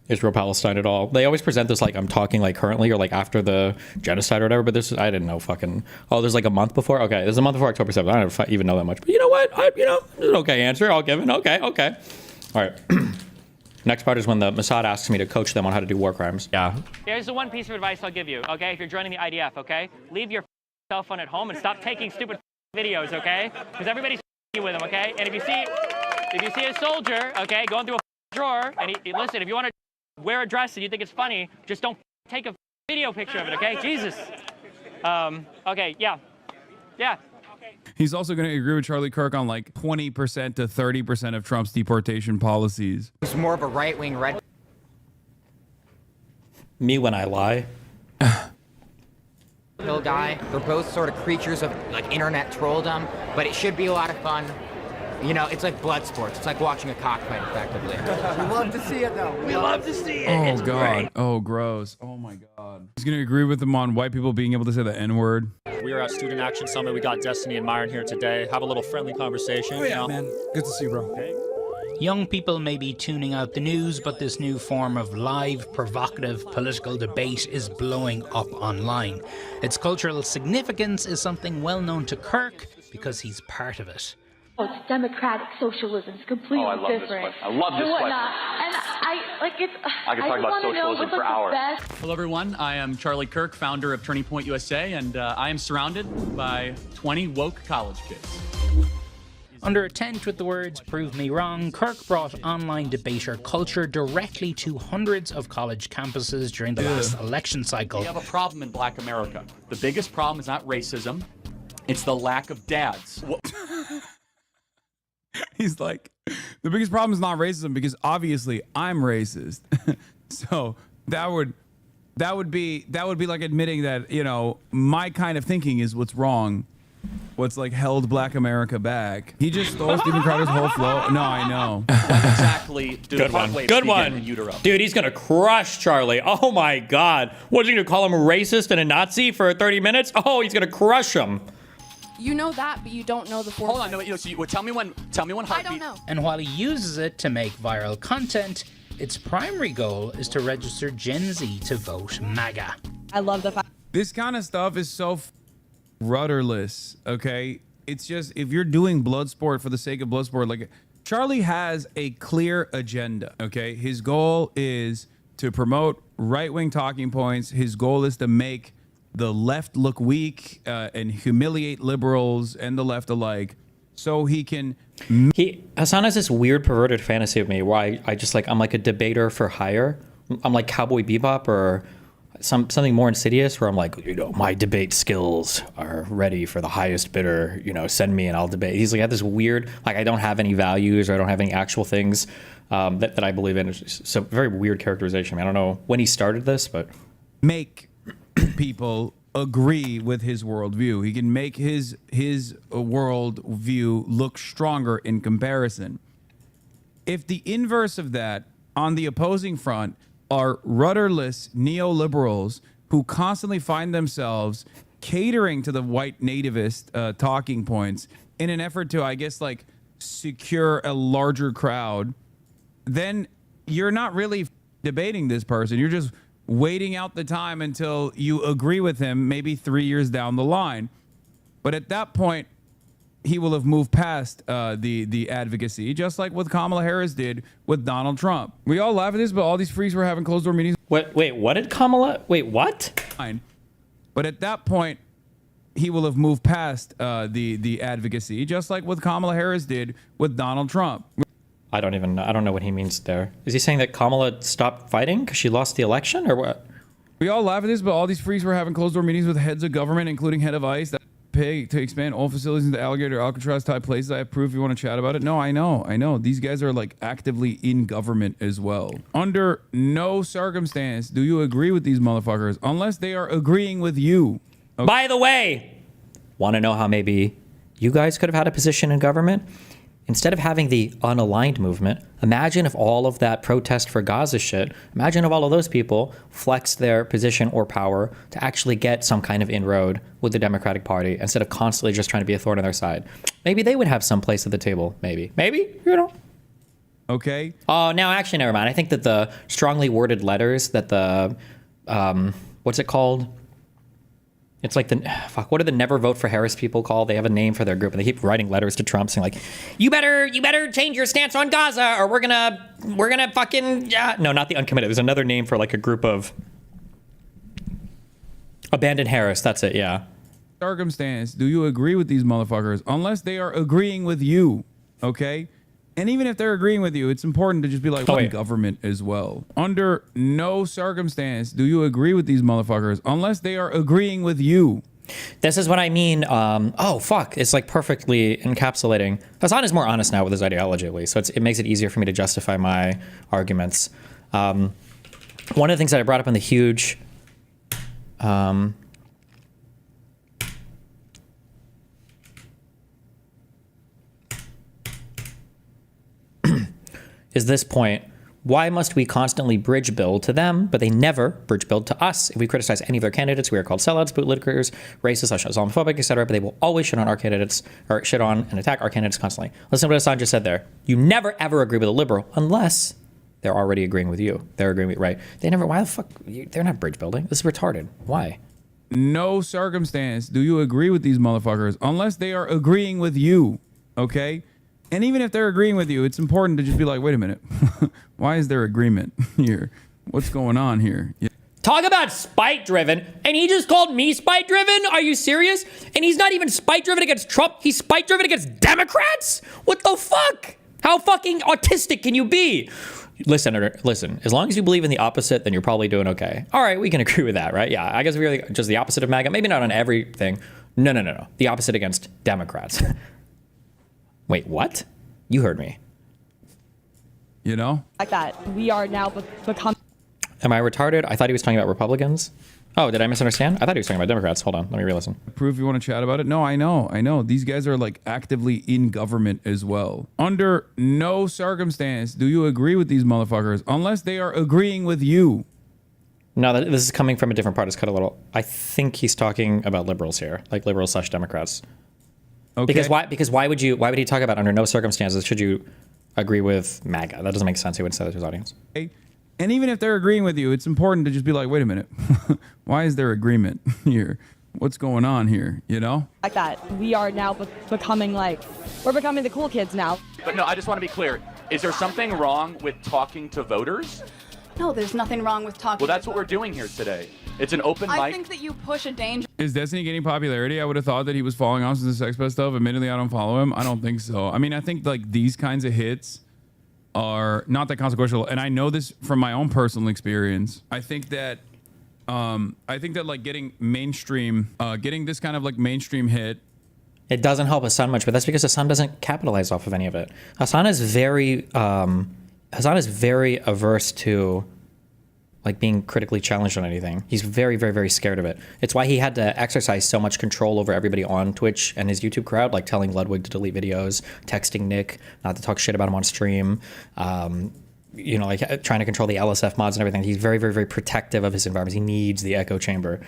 Israel-Palestine at all. They always present this like I'm talking like currently or like after the genocide or whatever, but this I didn't know fucking, there's like a month before? Okay, there's a month before October 7th. I don't even know that much. But you know what? It's an okay answer. I'll give it. Okay. All right. Next part is when the Mossad asks me to coach them on how to do war crimes. Yeah. Here's the one piece of advice I'll give you, okay? If you're joining the IDF, okay? Leave your cell phone at home and stop taking stupid videos, okay? Because everybody's with them, okay? And if you see a soldier, okay, going through a drawer, and listen, if you want to wear a dress and you think it's funny, just don't take a video picture of it, okay? Jesus. Okay, yeah. He's also going to agree with Charlie Kirk on like 20% to 30% of Trump's deportation policies. He's more of a right-wing red Me when I lie. pill guy. They're both sort of creatures of like internet trolldom, but it should be a lot of fun. You know, it's like blood sports. It's like watching a cockfight, effectively. We love to see it, though. We love to see it. Oh, It's God. great. Oh, gross. Oh, my God. He's going to agree with him on white people being able to say the N-word. We are at Student Action Summit. We got Destiny and Myron here today. Have a little friendly conversation. Oh, yeah, man. Good to see you, bro. Okay. Young people may be tuning out the news, but this new form of live, provocative political debate is blowing up online. Its cultural significance is something well known to Kirk because he's part of it. Oh, it's democratic socialism. It's completely Oh, I love this different. question. I love this question. And I could talk about socialism for hours. Hello, everyone. I am Charlie Kirk, founder of Turning Point USA, and I am surrounded by 20 woke college kids. Under a tent with the words "Prove me wrong," Kirk brought online debater culture directly to hundreds of college campuses during the last election cycle. We have a problem in Black America. The biggest problem is not racism, it's the lack of dads. He's like, the biggest problem is not racism because obviously I'm racist. So that would be like admitting that, you know, my kind of thinking is what's wrong. What's like held Black America back. He just stole Stephen Crowder's whole flow. No, I know. Exactly. Good one. Good one. Dude, he's going to crush Charlie. Oh my God. What's he going to call him a racist and a Nazi for 30 minutes? Oh, he's going to crush him. You know that, but you don't know the four. Hold on, no, so tell me when heartbeat. I don't know. And while he uses it to make viral content, its primary goal is to register Gen Z to vote MAGA. I love the fact. This kind of stuff is so rudderless, okay? It's just, if you're doing blood sport for the sake of blood sport, like, Charlie has a clear agenda, okay? His goal is to promote right-wing talking points. His goal is to make the left look weak and humiliate liberals and the left alike, so he can. Hassan has this weird perverted fantasy of me where I'm like a debater for hire. I'm like Cowboy Bebop or something more insidious where I'm like, you know, my debate skills are ready for the highest bidder. You know, send me and I'll debate. He's like got this weird, like I don't have any values or I don't have any actual things that I believe in. So very weird characterization. I mean, I don't know when he started this, but make people agree with his worldview. He can make his worldview look stronger in comparison. If the inverse of that on the opposing front are rudderless neoliberals who constantly find themselves catering to the white nativist talking points in an effort to, I guess, like secure a larger crowd, then you're not really debating this person. You're just waiting out the time until you agree with him, maybe 3 years down the line. But at that point, he will have moved past the advocacy, just like what Kamala Harris did with Donald Trump. We all laugh at this, but all these freaks were having closed-door meetings. Wait, what did Kamala? Wait, what? But at that point, he will have moved past the advocacy, just like what Kamala Harris did with Donald Trump. I don't know what he means there. Is he saying that Kamala stopped fighting because she lost the election or what? We all laugh at this, but all these freaks were having closed-door meetings with heads of government, including head of ICE, that pay to expand all facilities into alligator Alcatraz type places. I have proof if you want to chat about it. No, I know. These guys are like actively in government as well. Under no circumstance do you agree with these motherfuckers unless they are agreeing with you. Okay? By the way, want to know how maybe you guys could have had a position in government? Instead of having the unaligned movement, imagine if all of that protest for Gaza shit, imagine if all of those people flexed their position or power to actually get some kind of inroad with the Democratic Party instead of constantly just trying to be a thorn in their side. Maybe they would have some place at the table. Maybe, you know. Okay. Oh, no, actually, never mind. I think that the strongly worded letters that the, what's it called? It's like what do the never vote for Harris people called? They have a name for their group, and they keep writing letters to Trump saying like, "You better change your stance on Gaza, or we're gonna fucking no, not the uncommitted. There's another name for like a group of abandoned Harris. That's it. Yeah. Circumstance. Do you agree with these motherfuckers? Unless they are agreeing with you, okay? And even if they're agreeing with you, it's important to just be like, government as well. Under no circumstance do you agree with these motherfuckers unless they are agreeing with you. This is what I mean. Oh, fuck. It's like perfectly encapsulating. Hassan is more honest now with his ideology, at least. So it makes it easier for me to justify my arguments. One of the things that I brought up in the huge... is this point Why must we constantly bridge build to them, but they never bridge build to us? If we criticize any of their candidates, we are called sellouts, bootlickers, racist, Islamophobic, etc. But they will always shit on our candidates, or shit on and attack our candidates constantly. Listen to what Hassan just said there. You never ever agree with a liberal unless they're already agreeing with you. They're agreeing with, right? They never, why the fuck, they're not bridge building. This is retarded. Why? No circumstance do you agree with these motherfuckers unless they are agreeing with you, okay? And even if they're agreeing with you, it's important to just be like, wait a minute. Why is there agreement here? What's going on here? Yeah. Talk about spite-driven, and he just called me spite-driven? Are you serious? And he's not even spite-driven against Trump. He's spite-driven against Democrats? What the fuck? How fucking autistic can you be? Listen, Senator, listen. As long as you believe in the opposite, then you're probably doing okay. All right, we can agree with that, right? Yeah, I guess we're just the opposite of MAGA. Maybe not on everything. No. The opposite against Democrats. Wait, what? You heard me. You know? Like that. We are now becoming. Am I retarded? I thought he was talking about Republicans. Oh, did I misunderstand? I thought he was talking about Democrats. Hold on, let me re-listen. Proof you want to chat about it? No, I know. These guys are like actively in government as well. Under no circumstance do you agree with these motherfuckers unless they are agreeing with you. No, this is coming from a different part. It's cut a little. I think he's talking about liberals here, like liberals/Democrats. Okay. Because why would he talk about under no circumstances should you agree with MAGA? That doesn't make sense. He wouldn't say that to his audience. Okay. And even if they're agreeing with you, it's important to just be like, wait a minute. Why is there agreement here? What's going on here? You know? Like that. We are now becoming we're becoming the cool kids now. But no, I just want to be clear. Is there something wrong with talking to voters? No, there's nothing wrong with talking. Well, that's what we're doing here today. It's an open mic. I think that you push a danger. Is Destiny gaining popularity? I would have thought that he was falling off since the Sex Pest stuff. Admittedly, I don't follow him. I don't think so. I mean, I think like these kinds of hits are not that consequential, and I know this from my own personal experience. I think that like getting this kind of like mainstream hit, it doesn't help Hassan much, but that's because Hassan doesn't capitalize off of any of it. Hassan is very averse to like being critically challenged on anything. He's very, very, very scared of it. It's why he had to exercise so much control over everybody on Twitch and his YouTube crowd, like telling Ludwig to delete videos, texting Nick not to talk shit about him on stream, like trying to control the LSF mods and everything. He's very, very, very protective of his environment. He needs the echo chamber.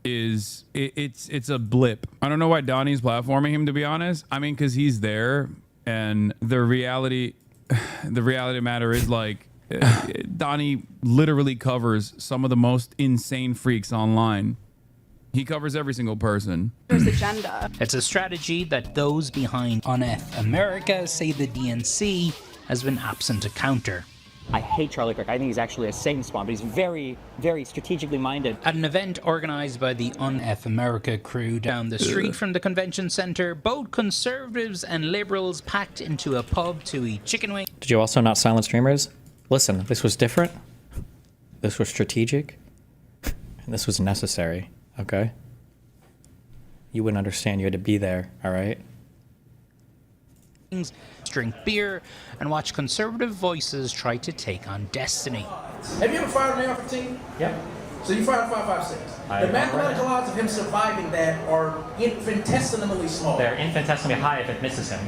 It's a blip. I don't know why Donnie's platforming him, to be honest. I mean, because he's there, and the reality of the matter is like, Donnie literally covers some of the most insane freaks online. He covers every single person. There's agenda. It's a strategy that those behind UNF America say the DNC has been absent to counter. I hate Charlie Kirk. I think he's actually a Satan spawn, but he's very, very strategically minded. At an event organized by the UNF America crew down the street from the convention center, both conservatives and liberals packed into a pub to eat chicken wings. Did you also not silence streamers? Listen, this was different. This was strategic. And this was necessary, okay? You wouldn't understand. You had to be there, all right? Drink beer, and watch conservative voices try to take on Destiny. Have you ever fired a man off a team? Yep. So you fired 5.56. The mathematical odds of him surviving that are infinitesimally small. They're infinitesimally high if it misses him.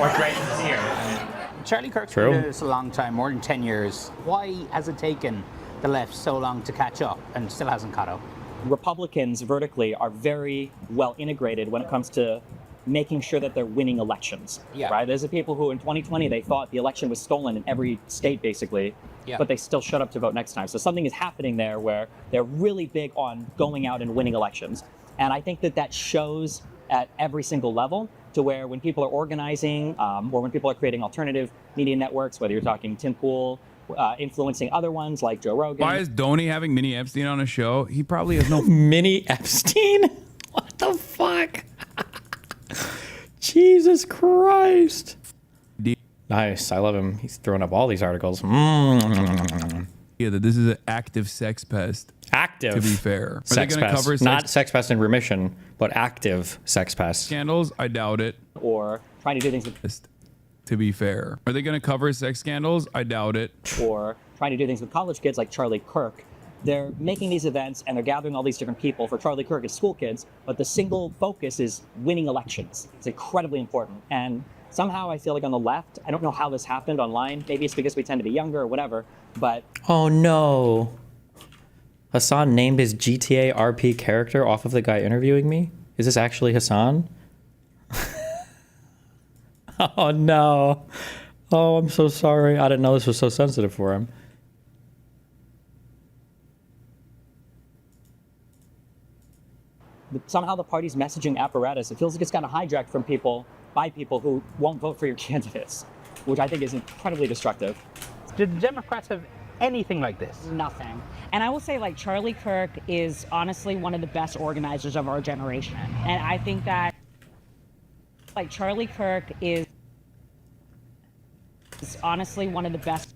Or great if it's here. Charlie Kirk's been doing this a long time, more than 10 years. Why has it taken the left so long to catch up and still hasn't caught up? Republicans vertically are very well integrated when it comes to making sure that they're winning elections. Yeah. Right? There's the people who in 2020 they thought the election was stolen in every state basically, but they still showed up to vote next time. So something is happening there where they're really big on going out and winning elections. And I think that shows at every single level, to where when people are organizing or when people are creating alternative media networks, whether you're talking Tim Pool, influencing other ones like Joe Rogan. Why is Donnie having Mini Epstein on a show? He probably has no Mini Epstein? What the fuck? Jesus Christ. Nice. I love him. He's throwing up all these articles. Yeah, that this is an active sex pest. Active. To be fair. Sex pest. Not sex pest in remission, but active sex pest. Scandals? I doubt it. Or trying to do things with... To be fair. Are they going to cover sex scandals? I doubt it. Or trying to do things with college kids like Charlie Kirk. They're making these events and they're gathering all these different people. For Charlie Kirk, it's school kids, but the single focus is winning elections. It's incredibly important. And somehow I feel like on the left, I don't know how this happened online. Maybe it's because we tend to be younger or whatever, but... Oh no. Hassan named his GTA RP character off of the guy interviewing me? Is this actually Hassan? Oh no. Oh, I'm so sorry. I didn't know this was so sensitive for him. Somehow the party's messaging apparatus, it feels like it's gotten hijacked from people, by people who won't vote for your candidates, which I think is incredibly destructive. Did the Democrats have anything like this? Nothing. And I will say, like, Charlie Kirk is honestly one of the best organizers of our generation. And I think that, like, Charlie Kirk is honestly one of the best.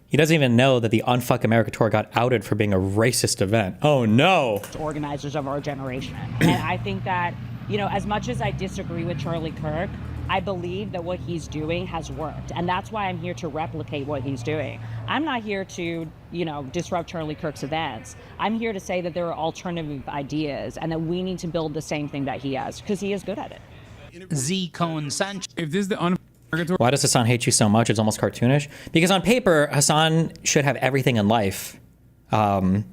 He doesn't even know that the Unfuck America tour got outed for being a racist event. Oh no. Organizers of our generation. And I think that, you know, as much as I disagree with Charlie Kirk, I believe that what he's doing has worked. And that's why I'm here to replicate what he's doing. I'm not here to, you know, disrupt Charlie Kirk's events. I'm here to say that there are alternative ideas and that we need to build the same thing that he has, because he is good at it. Z Cohen Sanchez. If this is the Why does Hassan hate you so much? It's almost cartoonish. Because on paper, Hassan should have everything in life that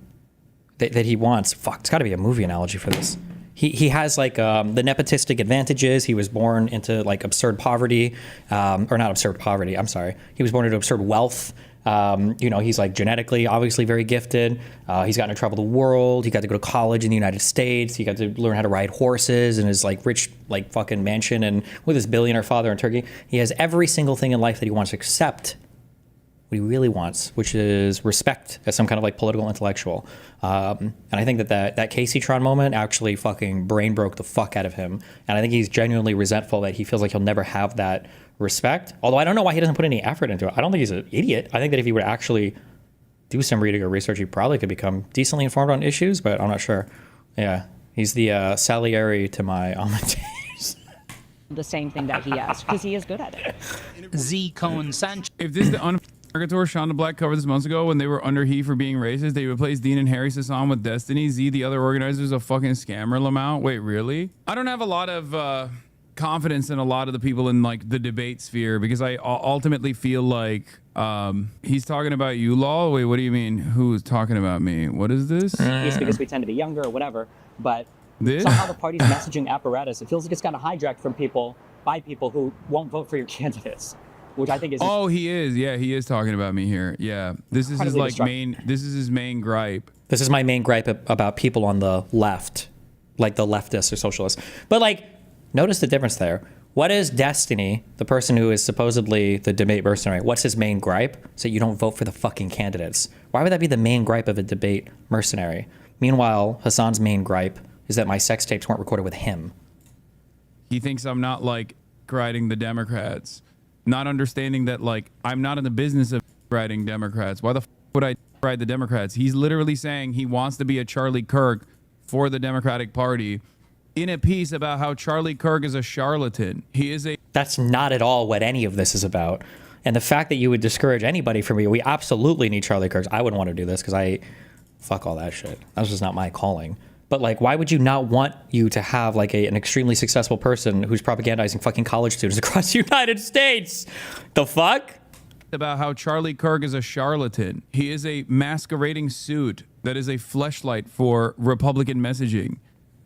he wants. Fuck, it's got to be a movie analogy for this. He has like the nepotistic advantages. He was born into like absurd poverty, or not absurd poverty. I'm sorry. He was born into absurd wealth. You know, he's like genetically, obviously very gifted. He's gotten in trouble with the world. He got to go to college in the United States. He got to learn how to ride horses in his like rich, like fucking mansion and with his billionaire father in Turkey. He has every single thing in life that he wants except what he really wants, which is respect as some kind of like political intellectual. And I think that Casey-tron moment actually fucking brain broke the fuck out of him. And I think he's genuinely resentful that he feels like he'll never have that respect. Although I don't know why he doesn't put any effort into it. I don't think he's an idiot. I think that if he would actually do some reading or research, he probably could become decently informed on issues, but I'm not sure. Yeah, he's the Salieri to my Amadeus. The same thing that he has, because he is good at it. Z Cohen Sanchez. If this is the America tour Shonda Black covered this months ago when they were under heat for being racist, they replaced Dean and Harry Sasson with Destiny. Z, the other organizers, a fucking scammer, Lamau. Wait, really? I don't have a lot of confidence in a lot of the people in like the debate sphere because I ultimately feel like he's talking about you, Law. Wait, what do you mean? Who's talking about me? What is this? It's because we tend to be younger or whatever, but this? Somehow the party's messaging apparatus, it feels like it's gotten hijacked from people, by people who won't vote for your candidates, which I think is... Oh, he is. Yeah, he is talking about me here. Yeah. This is his like this is his main gripe. This is my main gripe about people on the left, like the leftists or socialists. But like, notice the difference there. What is Destiny, the person who is supposedly the debate mercenary, what's his main gripe? So you don't vote for the fucking candidates. Why would that be the main gripe of a debate mercenary? Meanwhile, Hassan's main gripe is that my sex tapes weren't recorded with him. He thinks I'm not like writing the Democrats, not understanding that like I'm not in the business of writing Democrats. Why the f would I write the Democrats? He's literally saying he wants to be a Charlie Kirk for the Democratic Party in a piece about how Charlie Kirk is a charlatan. He is a... That's not at all what any of this is about. And the fact that you would discourage anybody from me, we absolutely need Charlie Kirks. I wouldn't want to do this because fuck all that shit. That's just not my calling. But like, why would you not want you to have like an extremely successful person who's propagandizing fucking college students across the United States? The fuck? About how Charlie Kirk is a charlatan. He is a masquerading suit that is a fleshlight for Republican messaging.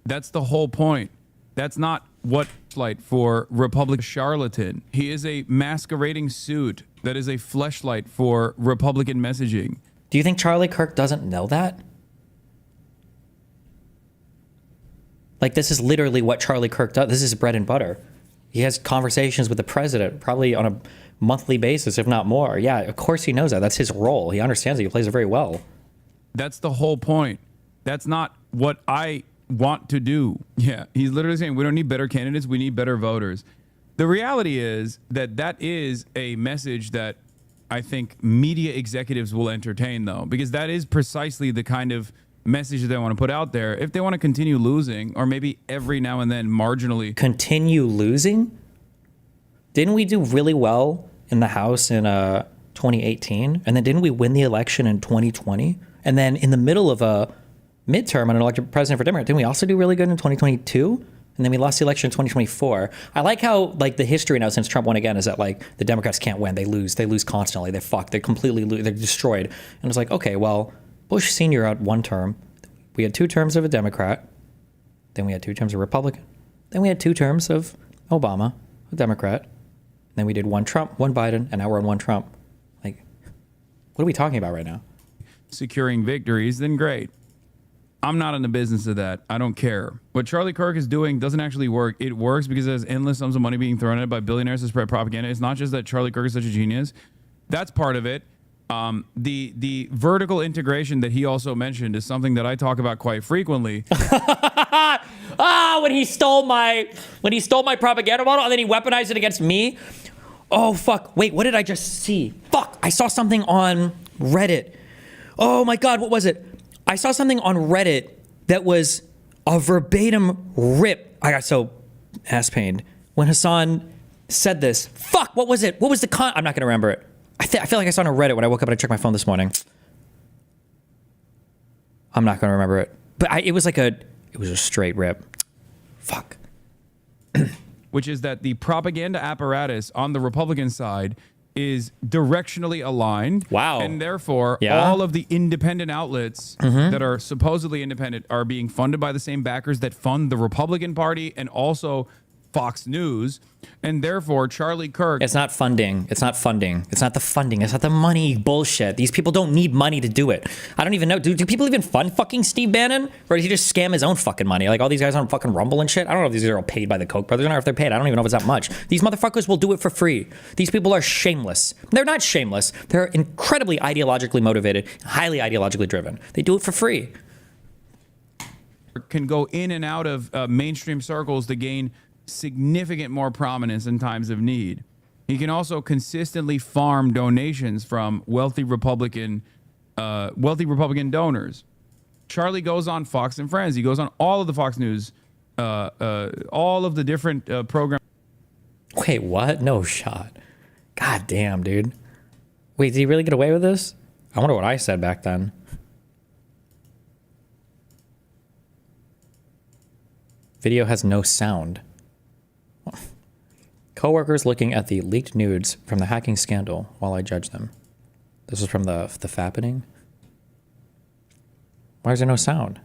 That's the whole point. That's not what fleshlight for Republican charlatan. He is a masquerading suit that is a fleshlight for Republican messaging. Do you think Charlie Kirk doesn't know that? Like, this is literally what Charlie Kirk does. This is bread and butter. He has conversations with the president probably on a monthly basis, if not more. Yeah, of course he knows that. That's his role. He understands it. He plays it very well. That's the whole point. That's not what I want to do. Yeah, he's literally saying we don't need better candidates. We need better voters. The reality is that is a message that I think media executives will entertain, though, because that is precisely the kind of message that they want to put out there if they want to continue losing, or maybe every now and then marginally continue losing. Didn't we do really well in the House in 2018, and then didn't we win the election in 2020, and then in the middle of a midterm and an elected president for Democrat, didn't we also do really good in 2022, and and then we lost the election in 2024. I like how like the history now since Trump won again is that like the Democrats can't win. They lose constantly. They're fucked. They completely lose. They're destroyed. And it's like, okay, well, Bush Sr. had 1 term. We had 2 terms of a Democrat. Then we had 2 terms of Republican. Then we had 2 terms of Obama, a Democrat. Then we did 1 Trump, 1 Biden, and now we're on 1 Trump. Like, what are we talking about right now? Securing victories, then great. I'm not in the business of that. I don't care. What Charlie Kirk is doing doesn't actually work. It works because there's endless sums of money being thrown at it by billionaires to spread propaganda. It's not just that Charlie Kirk is such a genius. That's part of it. The vertical integration that he also mentioned is something that I talk about quite frequently. When he stole my propaganda model and then he weaponized it against me. Oh fuck! Wait, what did I just see? Fuck! I saw something on Reddit. Oh my god, what was it? I saw something on Reddit that was a verbatim rip. I got so ass pained when Hassan said this. Fuck! What was it? What was the I'm not gonna remember it. I feel like I saw it on Reddit when I woke up and I checked my phone this morning. I'm not gonna remember it, but it was a straight rip. Fuck. Which is that the propaganda apparatus on the Republican side is directionally aligned. Wow. And therefore, all of the independent outlets that are supposedly independent are being funded by the same backers that fund the Republican Party and also Fox News. And therefore, Charlie Kirk... It's not funding. It's not funding. It's not the funding. It's not the money bullshit. These people don't need money to do it. I don't even know. Do people even fund fucking Steve Bannon? Or did he just scam his own fucking money? Like all these guys on fucking Rumble and shit? I don't know if these are all paid by the Koch brothers. I don't know if they're paid. I don't even know if it's that much. These motherfuckers will do it for free. These people are shameless. They're not shameless. They're incredibly ideologically motivated, highly ideologically driven. They do it for free. Can go in and out of mainstream circles to gain significant more prominence in times of need. He can also consistently farm donations from wealthy Republican donors. Charlie goes on Fox and Friends. He goes on all of the Fox News, all of the different programs. Wait, what? No shot. God damn, dude. Wait, did he really get away with this? I wonder what I said back then. Video has no sound. Co-workers looking at the leaked nudes from the hacking scandal while I judge them. This is from the fappening. Why is there no sound?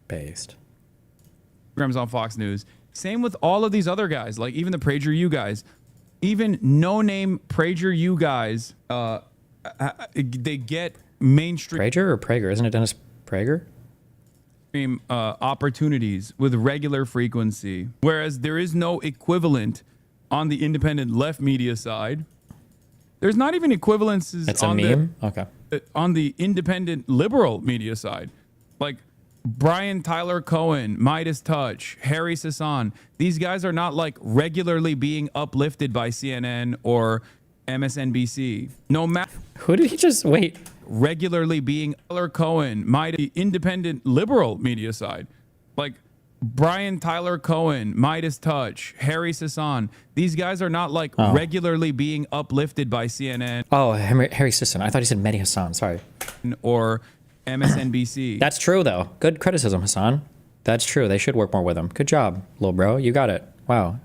Based. Programs on Fox News. Same with all of these other guys, like even the PragerU guys. Even no-name PragerU guys, they get mainstream... Prager or Prager? Isn't it Dennis Prager? Opportunities with regular frequency, whereas there is no equivalent on the independent left media side. There's not even equivalences. It's a meme? Okay. On the independent liberal media side. Like Brian Tyler Cohen, Midas Touch, Harry Sisson. These guys are not like regularly being uplifted by CNN or MSNBC. No matter... Who did he just... Wait. Regularly being Tyler Cohen, the independent liberal media side. Like Brian Tyler Cohen, Midas Touch, Harry Sisson. These guys are not like regularly being uplifted by CNN. Oh, Harry Sisson. I thought he said Mehdi Hassan. Sorry. Or MSNBC. That's true, though. Good criticism, Hassan. That's true. They should work more with him. Good job, little bro. You got it. Wow.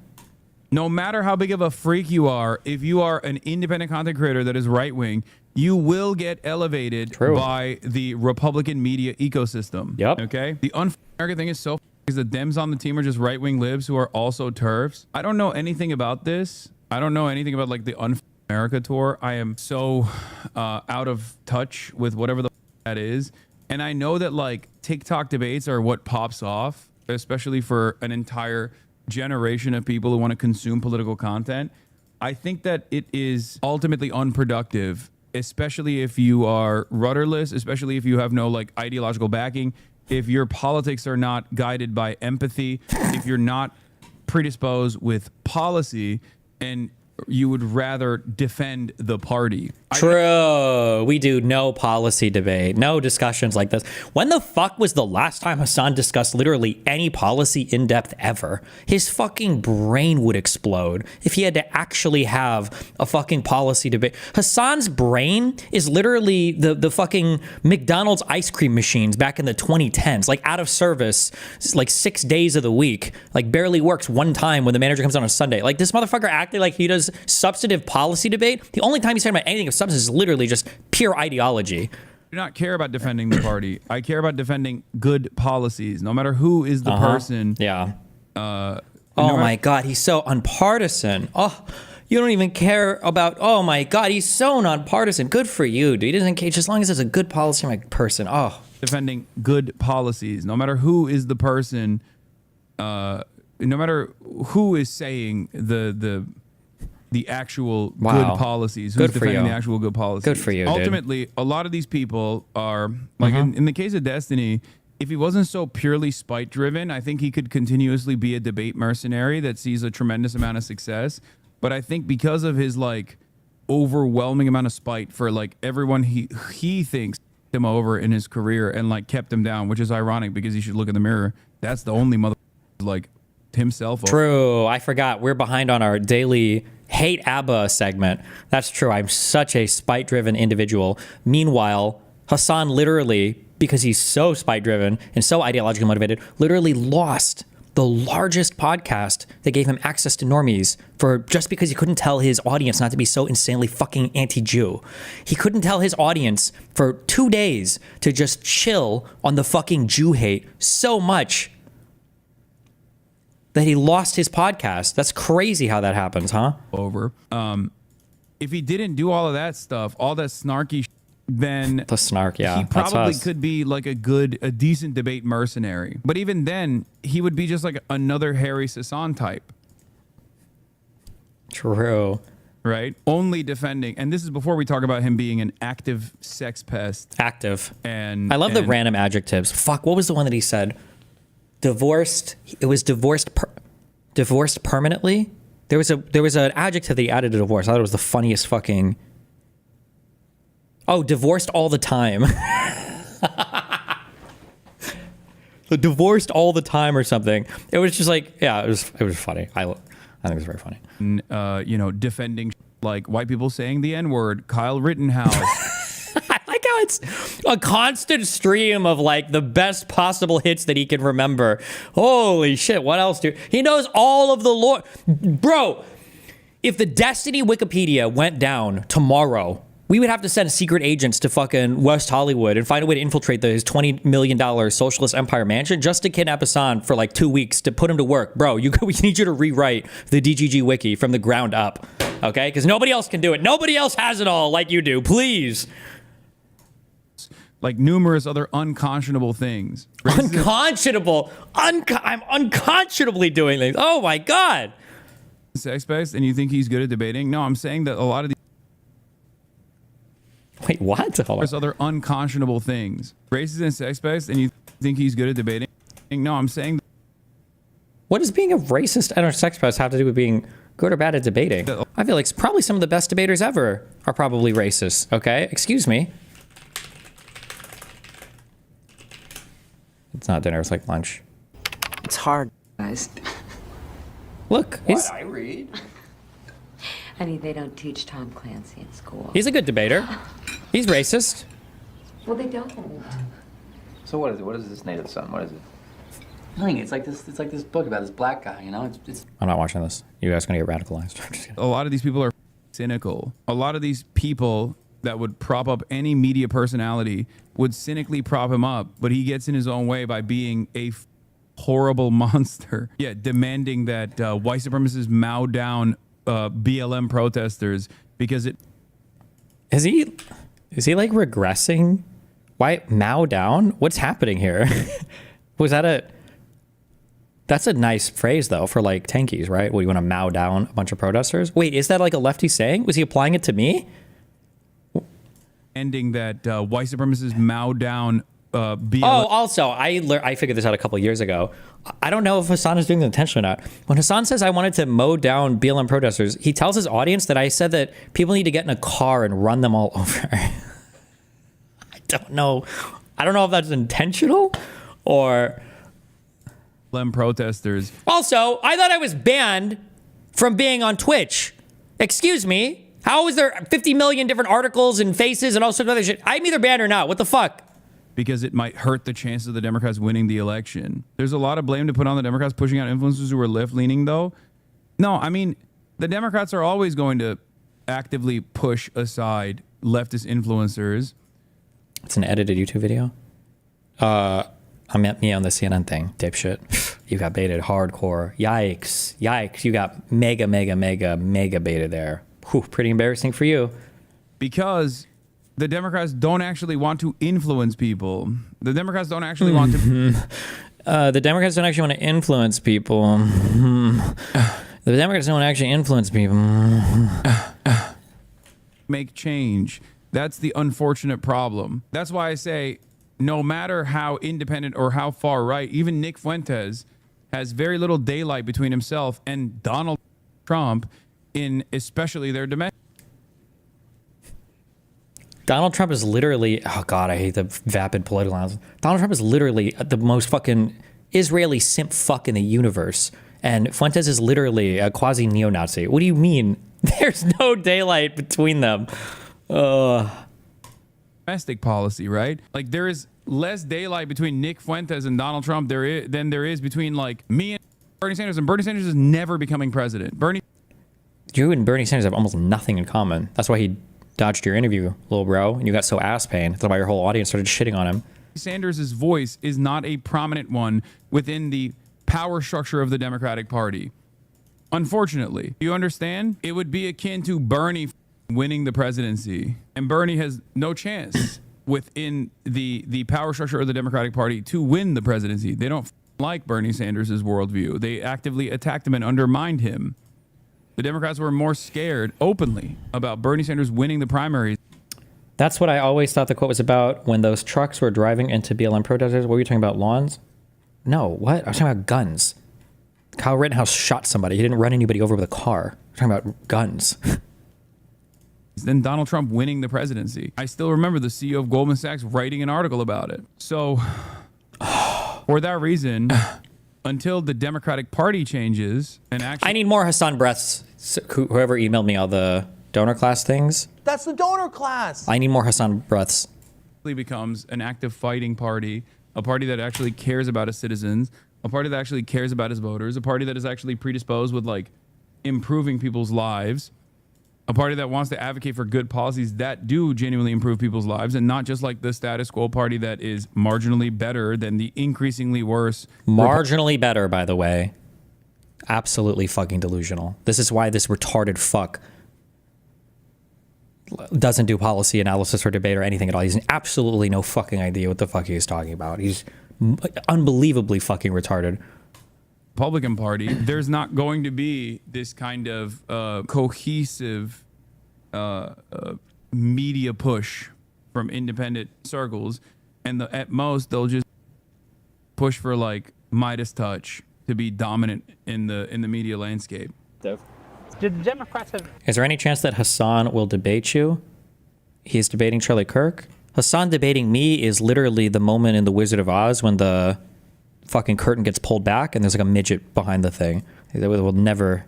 No matter how big of a freak you are, if you are an independent content creator that is right-wing, you will get elevated by the Republican media ecosystem. Yep. Okay? The un-American thing is so because the Dems on the team are just right-wing libs who are also TERFs. I don't know anything about this. I don't know anything about like the Un-America tour. I am so out of touch with whatever the that is. And I know that like TikTok debates are what pops off, especially for an entire generation of people who want to consume political content. I think that it is ultimately unproductive, especially if you are rudderless, especially if you have no like ideological backing, if your politics are not guided by empathy, if you're not predisposed with policy, and you would rather defend the party. True. We do no policy debate, no discussions like this. When the fuck was the last time Hassan discussed literally any policy in depth ever? His fucking brain would explode if he had to actually have a fucking policy debate. Hassan's brain is literally the fucking McDonald's ice cream machines back in the 2010s, like out of service, like 6 days of the week, like barely works one time when the manager comes on a Sunday. Like this motherfucker acted like he does substantive policy debate. The only time he's talking about anything of substance is literally just pure ideology. I do not care about defending the party. I care about defending good policies, no matter who is the person. Yeah. Oh my God, he's so unpartisan. Oh, you don't even care about. Oh my God, he's so nonpartisan. Good for you, dude. He doesn't care as long as it's a good policy person. Oh, defending good policies, no matter who is the person. No matter who is saying the actual good policies, who's defending the actual good policies. Good for you, Ultimately, a lot of these people are, like in the case of Destiny, if he wasn't so purely spite driven, I think he could continuously be a debate mercenary that sees a tremendous amount of success. But I think because of his like overwhelming amount of spite for like everyone he thinks him over in his career and like kept him down, which is ironic because he should look in the mirror. That's the only mother like himself. True. I forgot. We're behind on our daily hate ABBA segment. That's true. I'm such a spite-driven individual. Meanwhile, Hassan literally, because he's so spite-driven and so ideologically motivated, literally lost the largest podcast that gave him access to normies for just because he couldn't tell his audience not to be so insanely fucking anti-Jew. He couldn't tell his audience for 2 days to just chill on the fucking Jew hate so much that he lost his podcast. That's crazy how that happens, huh? Over. If he didn't do all of that stuff, all that snarky then the snark, yeah. He probably could be like a decent debate mercenary. But even then, he would be just like another Harry Sasson type. True. Right? Only defending, and this is before we talk about him being an active sex pest. Active. And I love the random adjectives. Fuck, what was the one that he said? Divorced. It was divorced permanently. There was an adjective that he added to divorce. I thought it was the funniest fucking. Oh, divorced all the time. Divorced all the time or something. It was just like, yeah, it was funny. I think it was very funny. Defending like white people saying the N-word. Kyle Rittenhouse. I like how it's a constant stream of like the best possible hits that he can remember. Holy shit, what else, dude? He knows all of the lore. Bro, if the Destiny Wikipedia went down tomorrow, we would have to send secret agents to fucking West Hollywood and find a way to infiltrate his $20 million socialist empire mansion just to kidnap Hassan for like 2 weeks to put him to work. Bro, we need you to rewrite the DGG wiki from the ground up, okay? Because nobody else can do it. Nobody else has it all like you do. Please. Like numerous other unconscionable things. Unconscionable. I'm unconscionably doing things. Oh my God. Sex-based, and you think he's good at debating? No, I'm saying that a lot of these. Wait, what? There's other unconscionable things. Racist and sex-based, and you think he's good at debating? No, I'm saying. What does being a racist and a sex-based have to do with being good or bad at debating? I feel like probably some of the best debaters ever are probably racist. Okay, excuse me. It's not dinner, it's like lunch. It's hard, guys. Look, I read. Honey, they don't teach Tom Clancy in school. He's a good debater. He's racist. Well, they don't. So what is it? What is this native son? What is it? Nothing. It's like this book about this black guy. You know, it's. I'm not watching this. You guys are gonna get radicalized. A lot of these people are cynical. A lot of these people that would prop up any media personality would cynically prop him up, but he gets in his own way by being a horrible monster. Yeah, demanding that white supremacists mow down BLM protesters because it. Is he like regressing? Why mow down? What's happening here? Was that a? That's a nice phrase though for like tankies, right? Well, you want to mow down a bunch of protesters? Wait, is that like a lefty saying? Was he applying it to me? Ending that white supremacists mow down BLM. Oh, also, I figured this out a couple of years ago. I don't know if Hassan is doing it intentionally or not. When Hassan says I wanted to mow down BLM protesters, he tells his audience that I said that people need to get in a car and run them all over. I don't know. I don't know if that's intentional or... BLM protesters. Also, I thought I was banned from being on Twitch. Excuse me? How is there 50 million different articles and faces and all sorts of other shit? I'm either banned or not. What the fuck? Because it might hurt the chances of the Democrats winning the election. There's a lot of blame to put on the Democrats pushing out influencers who are left-leaning, though. No, I mean, the Democrats are always going to actively push aside leftist influencers. It's an edited YouTube video. I meant me on the CNN thing, dipshit. You got baited hardcore. Yikes. Yikes. You got mega baited there. Whew, pretty embarrassing for you. Because the Democrats don't actually want to influence people. The Democrats don't actually want to... The Democrats don't actually want to influence people. The Democrats don't actually influence people. Make change. That's the unfortunate problem. That's why I say, no matter how independent or how far right, even Nick Fuentes has very little daylight between himself and Donald Trump in especially their domestic. Donald Trump is literally, oh God, I hate the vapid political analysis. Donald Trump is literally the most fucking Israeli simp fuck in the universe. And Fuentes is literally a quasi neo-Nazi. What do you mean? There's no daylight between them. Domestic policy, right? Like there is less daylight between Nick Fuentes and Donald Trump than there is between like me and Bernie Sanders. And Bernie Sanders is never becoming president. You and Bernie Sanders have almost nothing in common. That's why he dodged your interview, little bro, and you got so ass pain. That's why your whole audience started shitting on him. Sanders' voice is not a prominent one within the power structure of the Democratic Party. Unfortunately, you understand? It would be akin to Bernie winning the presidency, and Bernie has no chance within the power structure of the Democratic Party to win the presidency. They don't like Bernie Sanders' worldview. They actively attacked him and undermined him. The Democrats were more scared openly about Bernie Sanders winning the primaries. That's what I always thought the quote was about when those trucks were driving into BLM protesters. What were you talking about, lawns? No, what? I was talking about guns. Kyle Rittenhouse shot somebody. He didn't run anybody over with a car. I'm talking about guns. Then Donald Trump winning the presidency. I still remember the CEO of Goldman Sachs writing an article about it. So for that reason, until the Democratic Party changes and actually... I need more Hassan breaths. So whoever emailed me all the donor class things. That's the donor class. I need more Hassan breaths. Becomes an active fighting party, a party that actually cares about its citizens, a party that actually cares about its voters, a party that is actually predisposed with like improving people's lives, a party that wants to advocate for good policies that do genuinely improve people's lives, and not just like the status quo party that is marginally better than the increasingly worse. Marginally better, by the way. Absolutely fucking delusional. This is why this retarded fuck doesn't do policy analysis or debate or anything at all. He's absolutely no fucking idea what the fuck he's talking about. He's unbelievably fucking retarded. Republican Party, there's not going to be this kind of cohesive media push from independent circles, and at most they'll just push for like Midas touch to be dominant in the media landscape. Did the Democrats have... Is there any chance that Hassan will debate you? He's debating Charlie Kirk. Hassan debating me is literally the moment in The Wizard of Oz when the fucking curtain gets pulled back and there's like a midget behind the thing. He can never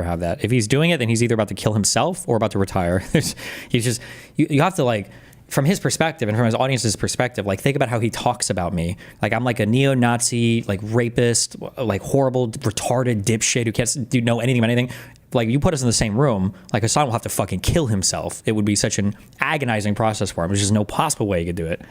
have that. If he's doing it, then he's either about to kill himself or about to retire. He's just, you have to like, from his perspective and from his audience's perspective, like think about how he talks about me. Like I'm like a neo-Nazi, like rapist, like horrible, retarded dipshit who can't know anything about anything. Like you put us in the same room, like Hassan will have to fucking kill himself. It would be such an agonizing process for him. There's just no possible way he could do it.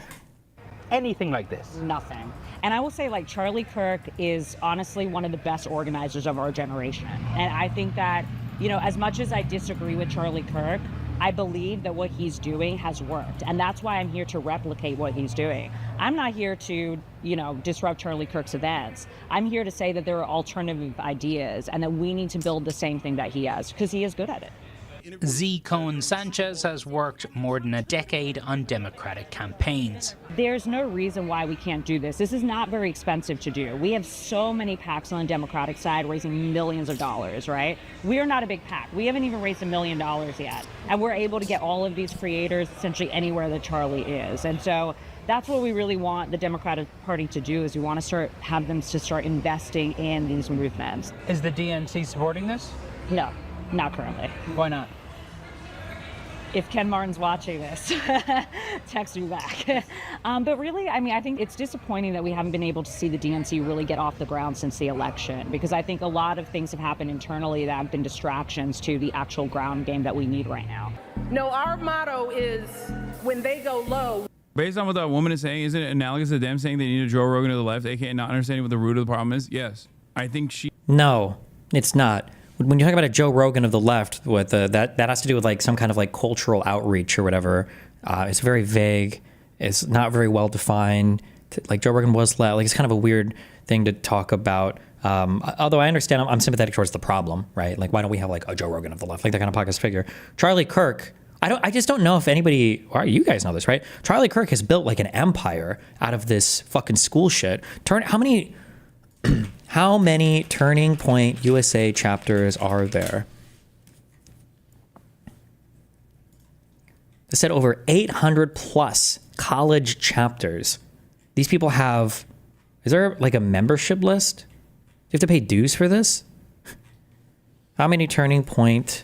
Anything like this? Nothing. And I will say, like, Charlie Kirk is honestly one of the best organizers of our generation. And I think that, you know, as much as I disagree with Charlie Kirk, I believe that what he's doing has worked. And that's why I'm here to replicate what he's doing. I'm not here to, you know, disrupt Charlie Kirk's events. I'm here to say that there are alternative ideas and that we need to build the same thing that he has, because he is good at it. Z. Cohen Sanchez has worked more than a decade on Democratic campaigns. There's no reason why we can't do this. This is not very expensive to do. We have so many PACs on the Democratic side raising millions of dollars, right? We are not a big PAC. We haven't even raised $1 million yet. And we're able to get all of these creators essentially anywhere that Charlie is. And so that's what we really want the Democratic Party to do, is we want to have them to start investing in these movements. Is the DNC supporting this? No, not currently. Why not? If Ken Martin's watching this, text me back. But really, I mean, I think it's disappointing that we haven't been able to see the DNC really get off the ground since the election, because I think a lot of things have happened internally that have been distractions to the actual ground game that we need right now. No, our motto is when they go low. Based on what that woman is saying, isn't it analogous to them saying they need a Joe Rogan to the left, aka not understanding what the root of the problem is? Yes. I think she... No, it's not. When you talk about a Joe Rogan of the left, with that has to do with like some kind of like cultural outreach or whatever. It's very vague. It's not very well defined. Like Joe Rogan was left. Like it's kind of a weird thing to talk about. Although I understand, I'm sympathetic towards the problem, right? Like why don't we have like a Joe Rogan of the left, like that kind of podcast figure? Charlie Kirk. I just don't know if anybody, or you guys know this, right? Charlie Kirk has built like an empire out of this fucking school shit. How many Turning Point USA chapters are there? They said over 800 plus college chapters. These people have, is there like a membership list? Do you have to pay dues for this? How many Turning Point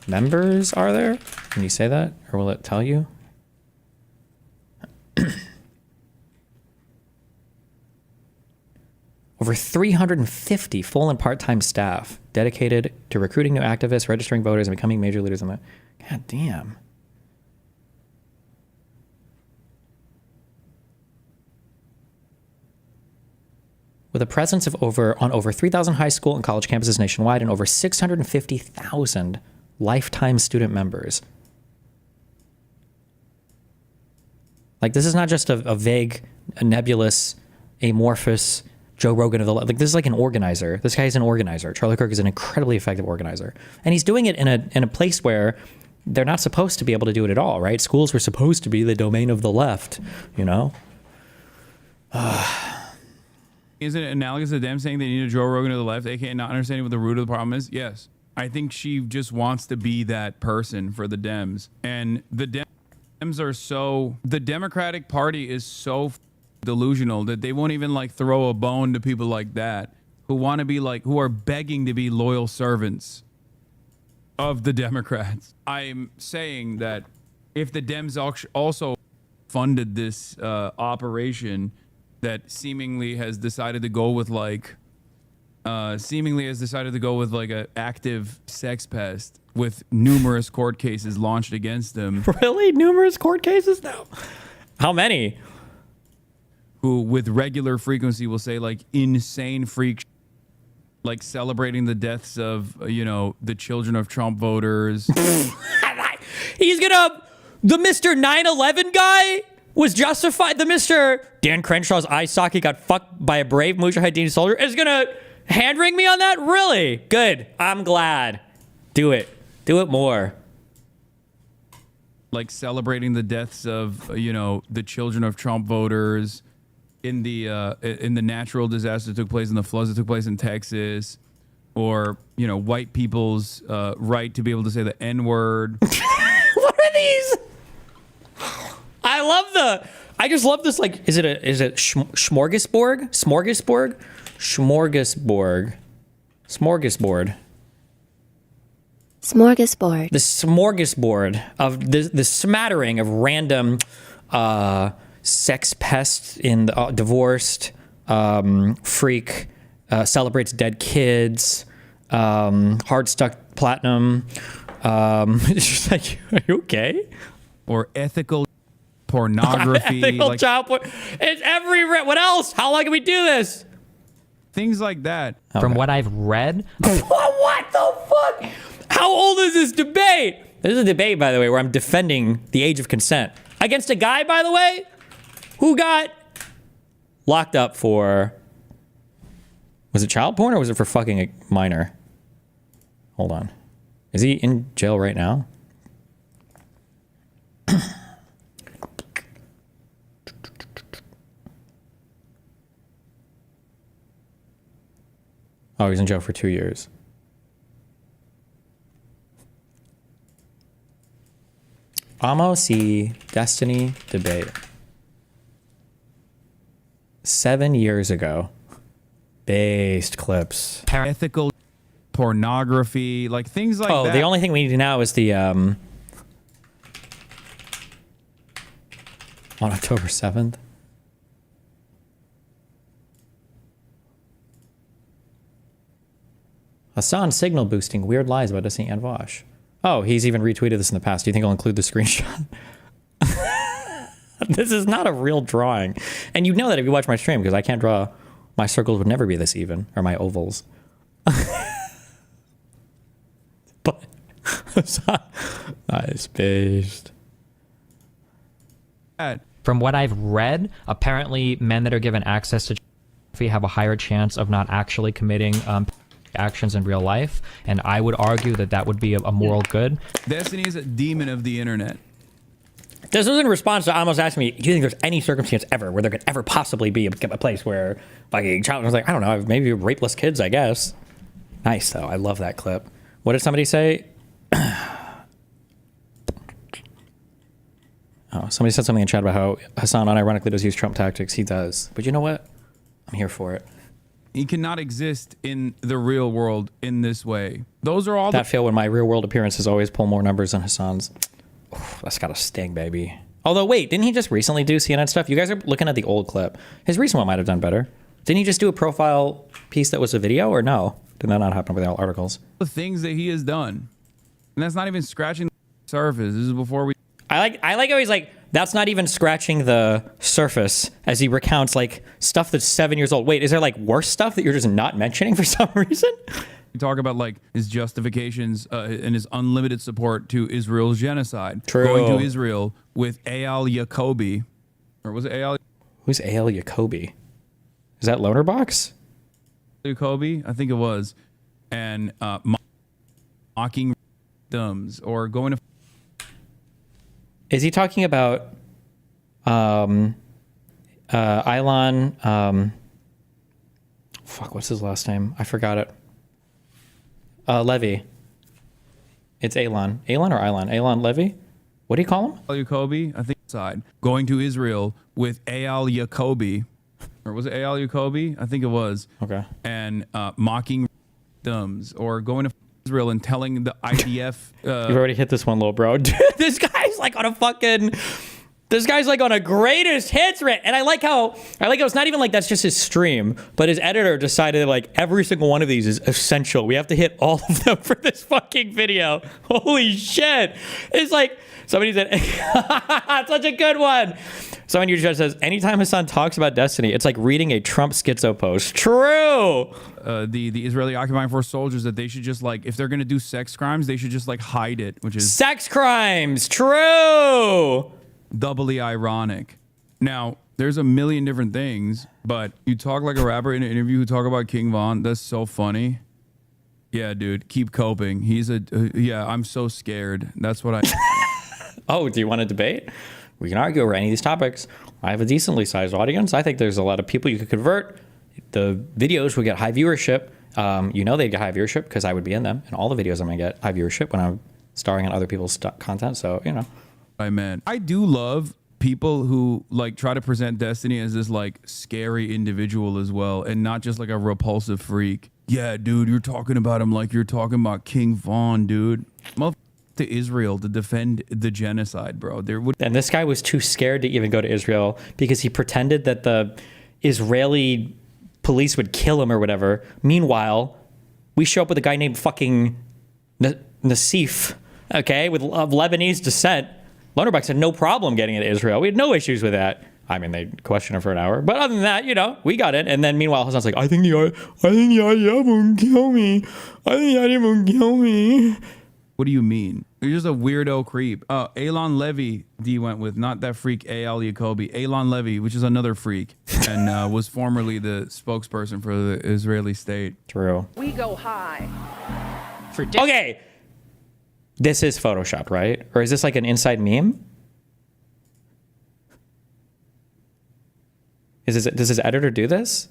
members are there? Can you say that, or will it tell you? Over 350 full and part-time staff dedicated to recruiting new activists, registering voters, and becoming major leaders in the... God damn. With a presence of on over 3,000 high school and college campuses nationwide and over 650,000 lifetime student members. Like, this is not just a vague, a nebulous, amorphous Joe Rogan of the left. Like, this is like an organizer. This guy is an organizer. Charlie Kirk is an incredibly effective organizer. And he's doing it in a place where they're not supposed to be able to do it at all, right? Schools were supposed to be the domain of the left, you know? Isn't it analogous to them saying they need a Joe Rogan to the left, aka not understanding what the root of the problem is? Yes. I think she just wants to be that person for the Dems. And the Dems are so... The Democratic Party is so delusional that they won't even like throw a bone to people like that who want to be like, who are begging to be loyal servants of the Democrats. I'm saying that if the Dems also funded this operation that seemingly has decided to go with like an active sex pest with numerous court cases launched against them. Really? Numerous court cases now? How many? Who with regular frequency will say like insane freak, like celebrating the deaths of, you know, the children of Trump voters. He's gonna, the Mr. 9/11 guy was justified. The Mr. Dan Crenshaw's eye socket got fucked by a brave Mujahideen soldier is gonna hand ring me on that? Really? Good. I'm glad. Do it. Do it more. Like celebrating the deaths of, you know, the children of Trump voters in the natural disaster that took place, in the floods that took place in Texas, or, you know, white people's right to be able to say the N-word. What are these? I just love this. Like, is it smorgasbord? Smorgasbord? Smorgasbord. Smorgasbord. Smorgasbord. The smorgasbord of the smattering of random sex pests in the divorced, freak, celebrates dead kids, hard stuck platinum. It's just like, are you okay? Or ethical pornography. Ethical child porn. It's what else? How long can we do this? Things like that. Okay. From what I've read. What the fuck? How old is this debate? This is a debate, by the way, where I'm defending the age of consent against a guy, by the way, who got locked up for Was it child porn or was it for fucking a minor? Hold on. Is he in jail right now? Oh, he's in jail for 2 years. Amo si Destiny debate. 7 years ago. Based clips. Ethical pornography, like things like that. Oh, the only thing we need now is the on October 7th. Hassan signal boosting weird lies about Destiny and Vosh. Oh, he's even retweeted this in the past. Do you think I'll include the screenshot? This is not a real drawing. And you know that if you watch my stream, because I can't draw. My circles would never be this even, or my ovals. But nice based. From what I've read, apparently men that are given access to pornography have a higher chance of not actually committing actions in real life, and I would argue that that would be a moral good. Destiny is a demon of the internet. This was in response to almost asking me, do you think there's any circumstance ever where there could ever possibly be a place where like a child was like, I don't know, maybe rapeless kids, I guess. Nice though. I love that clip. What did somebody say? Oh, somebody said something in chat about how Hassan unironically does use Trump tactics. He does. But you know what? I'm here for it. He cannot exist in the real world in this way. Those are all that feel when my real world appearances always pull more numbers than Hassan's. Oof, that's gotta sting, baby. Although, wait, didn't he just recently do CNN stuff? You guys are looking at the old clip. His recent one might have done better. Didn't he just do a profile piece that was a video, or no? Did that not happen with all articles? The things that he has done. And that's not even scratching the surface. This is before we... I like how he's like, that's not even scratching the surface, as he recounts like stuff that's 7 years old. Wait, is there like worse stuff that you're just not mentioning for some reason? We talk about like his justifications and his unlimited support to Israel's genocide. True. Going to Israel with Eyal Yacobi. Or was it Eyal? Who's Eyal Yacobi? Is that Lonerbox? Yacobi? I think it was. And mocking victims or going to... Is he talking about Ilan? Fuck, what's his last name? I forgot it. Levy. It's Elon. Elon or Ilan? Elon Levy? What do you call him? Yacobi, I think side. Going to Israel with Eyal Yacobi. Or was it Eyal Yacobi? I think it was. Okay. And mocking victims or going to Israel and telling the IDF... You've already hit this one, little bro. Dude, this guy's like on a fucking... This guy's like on a greatest hits rant. And I like how it's not even like that's just his stream, but his editor decided like every single one of these is essential. We have to hit all of them for this fucking video. Holy shit. It's like somebody said, such a good one. Someone in your chat says, anytime Hassan talks about Destiny, it's like reading a Trump schizo post. True. The Israeli occupying force soldiers, that they should just like, if they're going to do sex crimes, they should just like hide it, which is... Sex crimes. True. Doubly ironic. Now, there's a million different things, but you talk like a rapper in an interview who talk about King Von. That's so funny. Yeah, dude, keep coping. He's yeah, I'm so scared. That's what I... Oh, do you want to debate? We can argue over any of these topics. I have a decently sized audience. I think there's a lot of people you could convert. The videos would get high viewership. You know they'd get high viewership because I would be in them. And all the videos I'm going to get high viewership when I'm starring in other people's content. So, you know. I do love people who like try to present Destiny as this like scary individual as well, and not just like a repulsive freak. Yeah, dude, you're talking about him like you're talking about King Von, dude. To Israel to defend the genocide, bro. And this guy was too scared to even go to Israel because he pretended that the Israeli police would kill him or whatever. Meanwhile, we show up with a guy named fucking Nassif, okay, with of Lebanese descent. Lonerbucks had no problem getting into Israel. We had no issues with that. I mean, they questioned him for an hour, but other than that, you know, we got it. And then meanwhile, Hassan's like, I think the IDF won't kill me. I think the IDF won't kill me. What do you mean? You're just a weirdo creep. Oh, Elon Levy, D went with, not that freak A.L. Jacoby. Elon Levy, which is another freak, and was formerly the spokesperson for the Israeli state. True. We go high. Okay. This is Photoshopped, right? Or is this like an inside meme? Does his editor do this?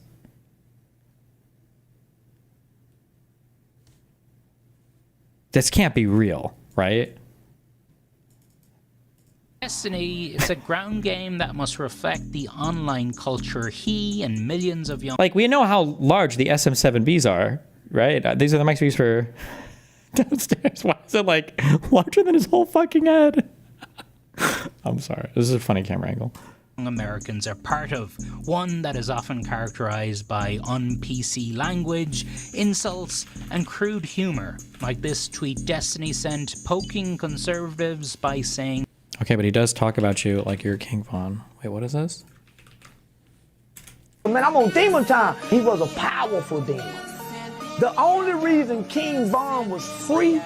This can't be real, right? Destiny is a ground game that must reflect the online culture he and millions of young... Like, we know how large the SM7Bs are, right? These are the mics we use for downstairs. Why is it, like, larger than his whole fucking head? I'm sorry. This is a funny camera angle. Americans are part of, one that is often characterized by un-PC language, insults, and crude humor, like this tweet Destiny sent poking conservatives by saying... Okay, but he does talk about you like you're King Von. Wait, what is this? Man, I'm on demon time. He was a powerful demon. The only reason King Von was free,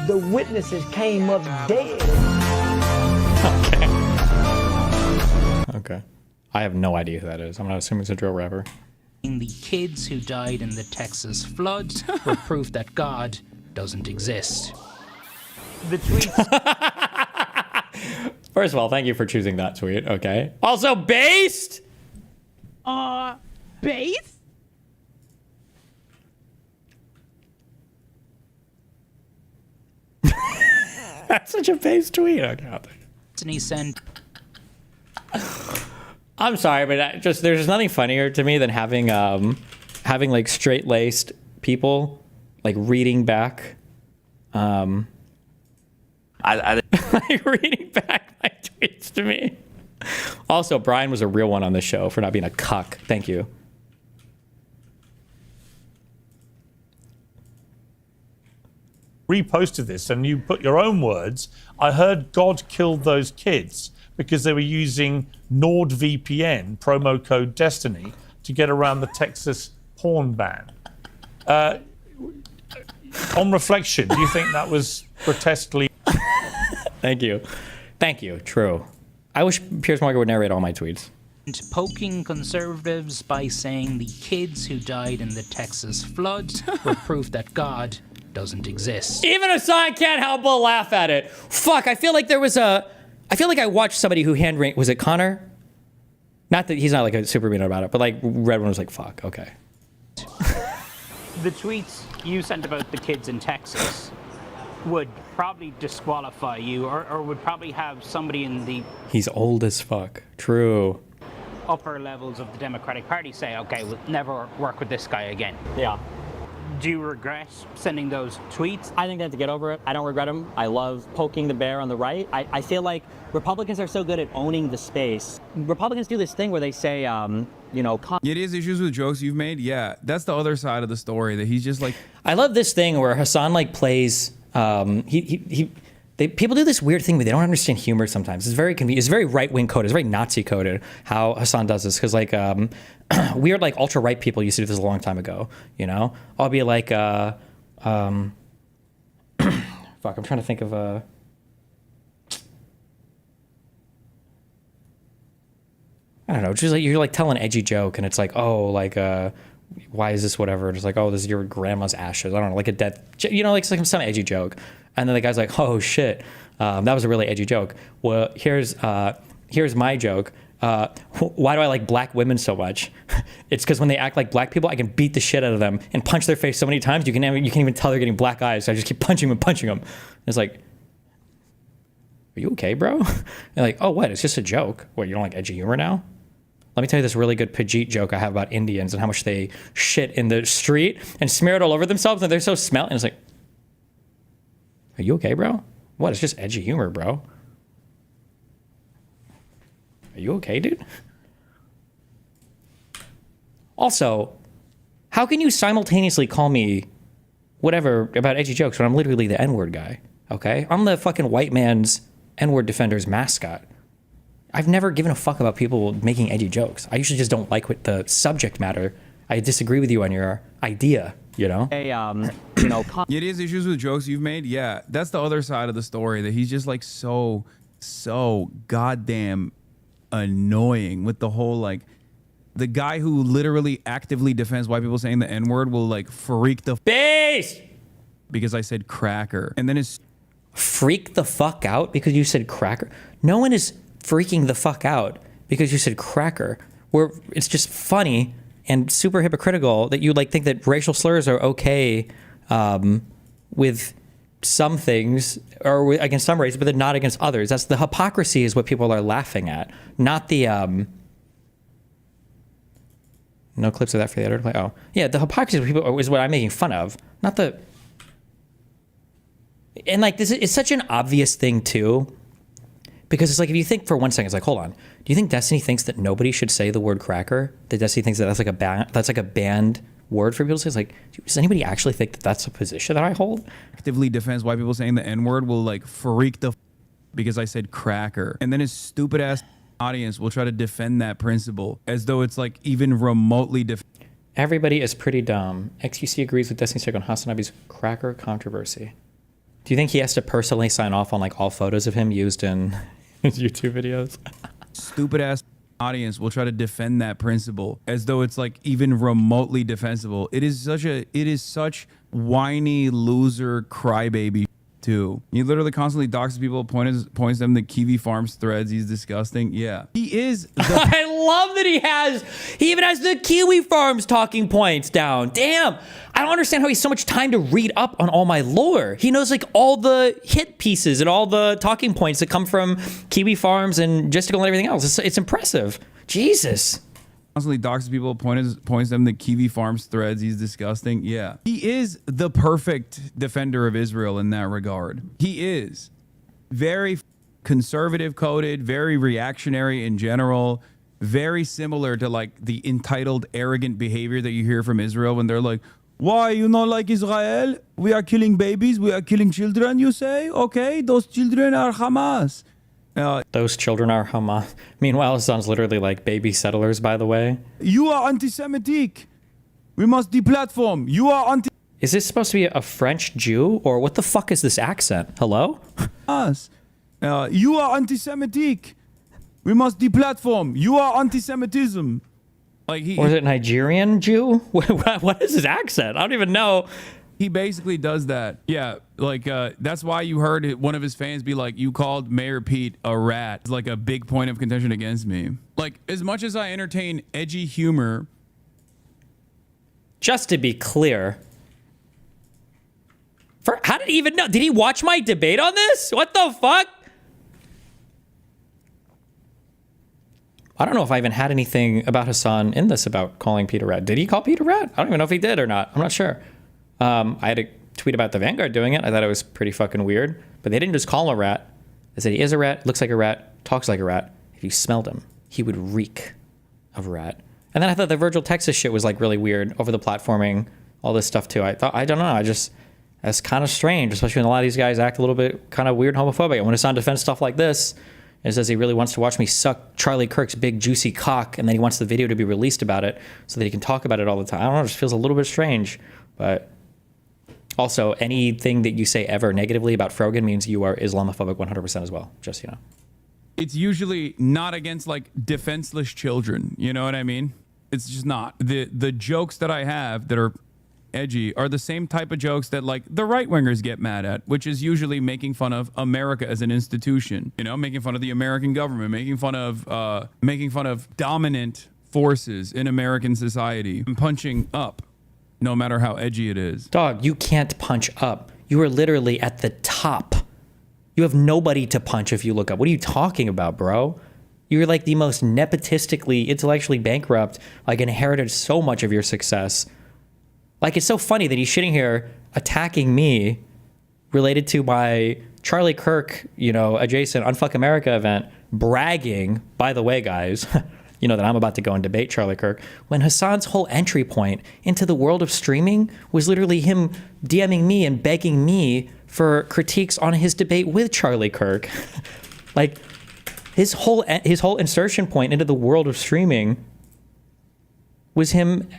the witnesses came up dead. Okay. I have no idea who that is. I'm not assuming it's a drill rapper. The kids who died in the Texas flood were proof that God doesn't exist. The tweets... First of all, thank you for choosing that tweet, okay? Also, based? Base? That's such a based tweet. Okay, I'll take it. Destiny sent... I'm sorry, but there's nothing funnier to me than having like straight-laced people like reading back like reading back my tweets to me. Also, Brian was a real one on this show for not being a cuck. Thank you. Reposted this and you put your own words. I heard God killed those kids because they were using NordVPN, promo code Destiny, to get around the Texas porn ban. On reflection, do you think that was grotesquely... Thank you. Thank you. True. I wish Piers Morgan would narrate all my tweets. Poking conservatives by saying the kids who died in the Texas flood were proof that God doesn't exist. Even Hassan can't help but laugh at it. Fuck, I feel like I watched somebody who hand-raised... Was it Connor? Not that he's not like a super mean about it, but like Redone was like, fuck, okay. The tweets you sent about the kids in Texas would probably disqualify you or would probably have somebody in the... He's old as fuck. True. ...upper levels of the Democratic Party say, okay, we'll never work with this guy again. Yeah. Do you regret sending those tweets? I think they have to get over it. I don't regret them. I love poking the bear on the right. I feel like Republicans are so good at owning the space. Republicans do this thing where they say, you know... It is issues with jokes you've made. Yeah, that's the other side of the story, that he's just like... I love this thing where Hassan like plays... people do this weird thing where they don't understand humor sometimes. It's very convenient. It's very right-wing coded. It's very Nazi coded how Hassan does this. Because like weird like ultra-right people used to do this a long time ago. You know, I'll be like, fuck, I'm trying to think of I don't know. Just like you're like telling an edgy joke, and it's like, oh, like why is this whatever? And it's like, oh, this is your grandma's ashes. I don't know, like a dead, you know, like some edgy joke. And then the guy's like, oh shit, that was a really edgy joke. Well, here's my joke. Why do I like black women so much? It's because when they act like black people, I can beat the shit out of them and punch their face so many times you can't even tell they're getting black eyes. So I just keep punching them and punching them. It's like, are you okay, bro? And like, oh, what? It's just a joke. What, you don't like edgy humor now? Let me tell you this really good Pajit joke I have about Indians and how much they shit in the street and smear it all over themselves and they're so smelly. And it's like, are you okay, bro? What? It's just edgy humor, bro. Are you okay, dude? Also, how can you simultaneously call me whatever about edgy jokes when I'm literally the N-word guy, okay? I'm the fucking white man's N-word defender's mascot. I've never given a fuck about people making edgy jokes. I usually just don't like what the subject matter. I disagree with you on your idea you know? It is issues with jokes you've made. Yeah, that's the other side of the story, that he's just like so goddamn annoying with the whole like, the guy who literally actively defends white people saying the N-word will like freak the base because I said cracker, and then it's freak the fuck out because you said cracker. No one is freaking the fuck out because you said cracker. Where it's just funny and super hypocritical that you like think that racial slurs are okay with some things or against some races, but they're not against others. That's the hypocrisy is what people are laughing at, not the no clips of that for the editor to play. Oh yeah, the hypocrisy of people is what I'm making fun of, not the. And like this is such an obvious thing too, because it's like if you think for 1 second, it's like, hold on, do you think Destiny thinks that nobody should say the word cracker? That Destiny thinks that that's like a banned word for people to say? It's like, does anybody actually think that that's a position that I hold? Actively defends white people saying the N-word will like freak the because I said cracker, and then his stupid ass audience will try to defend that principle as though it's like even remotely Everybody is pretty dumb. XQC agrees with Destiny's take on Hasanabi's cracker controversy. Do you think he has to personally sign off on like all photos of him used in his YouTube videos? Stupid ass audience will try to defend that principle as though it's like even remotely defensible. It is such whiny loser crybaby too. He literally constantly doxes people, points them to Kiwi Farms threads. He's disgusting. Yeah, he is. I love that he even has the Kiwi Farms talking points down. Damn, I don't understand how he has so much time to read up on all my lore. He knows like all the hit pieces and all the talking points that come from Kiwi Farms and Gisticle and everything else. It's impressive. Jesus. Constantly doxes people, points them to Kiwi Farms threads. He's disgusting. Yeah, he is the perfect defender of Israel in that regard. He is very conservative coded, very reactionary in general, very similar to like the entitled, arrogant behavior that you hear from Israel when they're like, why you not like Israel? We are killing babies. We are killing children, you say? Okay, those children are Hamas. Those children are Hamas. Meanwhile, his son's literally like baby settlers, by the way. You are anti-Semitic. We must deplatform. You are anti... Is this supposed to be a French Jew? Or what the fuck is this accent? Hello? You are anti-Semitic. We must deplatform. You are anti-Semitism. Like or is it Nigerian Jew? What is his accent? I don't even know. He basically does that. Yeah, like that's why you heard one of his fans be like, you called Mayor Pete a rat. It's like a big point of contention against me. Like, as much as I entertain edgy humor. Just to be clear. How did he even know? Did he watch my debate on this? What the fuck? I don't know if I even had anything about Hassan in this about calling Pete a rat. Did he call Pete a rat? I don't even know if he did or not. I'm not sure. I had a tweet about the Vanguard doing it. I thought it was pretty fucking weird. But they didn't just call him a rat. They said he is a rat, looks like a rat, talks like a rat. If you smelled him, he would reek of rat. And then I thought the Virgil Texas shit was like really weird over the platforming, all this stuff too. I don't know. That's kind of strange, especially when a lot of these guys act a little bit kind of weird and homophobic. And when Hassan defends stuff like this, it says he really wants to watch me suck Charlie Kirk's big juicy cock, and then he wants the video to be released about it so that he can talk about it all the time. I don't know, it just feels a little bit strange, but... Also, anything that you say ever negatively about Frogan means you are Islamophobic 100% as well, just, you know. It's usually not against, like, defenseless children, you know what I mean? It's just not. The jokes that I have that are edgy are the same type of jokes that, like, the right-wingers get mad at, which is usually making fun of America as an institution, you know, making fun of the American government, making fun of dominant forces in American society, and punching up. No matter how edgy it is. Dog, you can't punch up. You are literally at the top. You have nobody to punch if you look up. What are you talking about, bro? You're like the most nepotistically, intellectually bankrupt, like inherited so much of your success. Like, it's so funny that he's sitting here attacking me related to my Charlie Kirk, you know, adjacent Unfuck America event, bragging, by the way, guys, you know, that I'm about to go and debate Charlie Kirk, when Hassan's whole entry point into the world of streaming was literally him DMing me and begging me for critiques on his debate with Charlie Kirk. Like, his whole insertion point into the world of streaming was him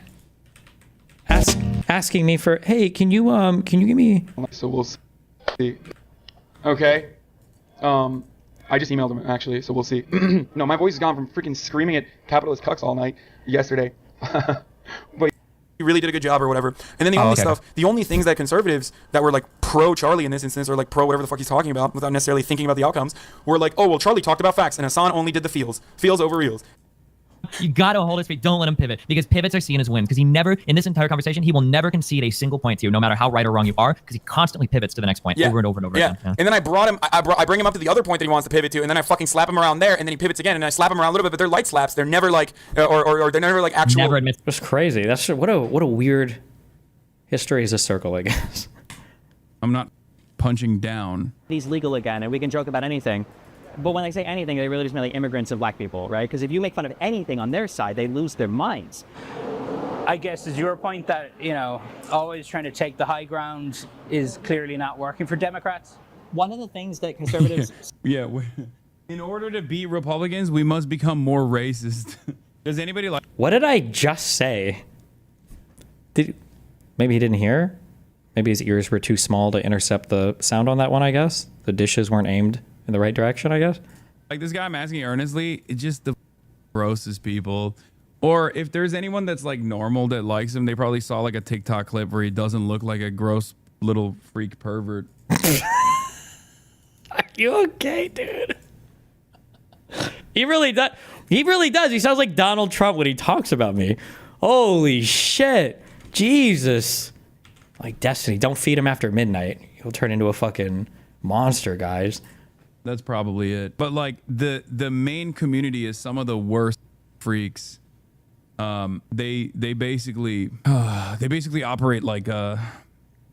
asking me for, hey, can you give me? So we'll see. Okay. I just emailed him actually, so we'll see. No, my voice is gone from freaking screaming at capitalist cucks all night yesterday. But he really did a good job or whatever. And then the only things that conservatives that were like pro Charlie in this instance, or like pro whatever the fuck he's talking about without necessarily thinking about the outcomes, were like, oh, well, Charlie talked about facts and Hassan only did the feels over reels. You gotta hold his feet. Don't let him pivot, because pivots are seen as wins. Because he never, in this entire conversation, he will never concede a single point to you, no matter how right or wrong you are, because he constantly pivots to the next point over and over and over again. Yeah. And then I bring him up to the other point that he wants to pivot to, and then I fucking slap him around there, and then he pivots again, and I slap him around a little bit, but they're light slaps. They're never like, or they're never like actual. Never admits. That's crazy. That's what a weird history is a circle, I guess. I'm not punching down. He's legal again, and we can joke about anything. But when they say anything, they really just mean like immigrants and black people, right? Because if you make fun of anything on their side, they lose their minds. I guess is your point that, always trying to take the high ground is clearly not working for Democrats? One of the things that conservatives... Yeah. In order to beat Republicans, we must become more racist. Does anybody like... What did I just say? Maybe he didn't hear? Maybe his ears were too small to intercept the sound on that one, I guess? The dishes weren't aimed in the right direction, I guess. Like this guy I'm asking earnestly, it's just the grossest people. Or if there's anyone that's like normal that likes him, they probably saw like a TikTok clip where he doesn't look like a gross little freak pervert. Are you okay, dude? He really does. He really does. He sounds like Donald Trump when he talks about me. Holy shit. Jesus. Like Destiny, don't feed him after midnight. He'll turn into a fucking monster, guys. That's probably it. But like the main community is some of the worst freaks. They basically operate like a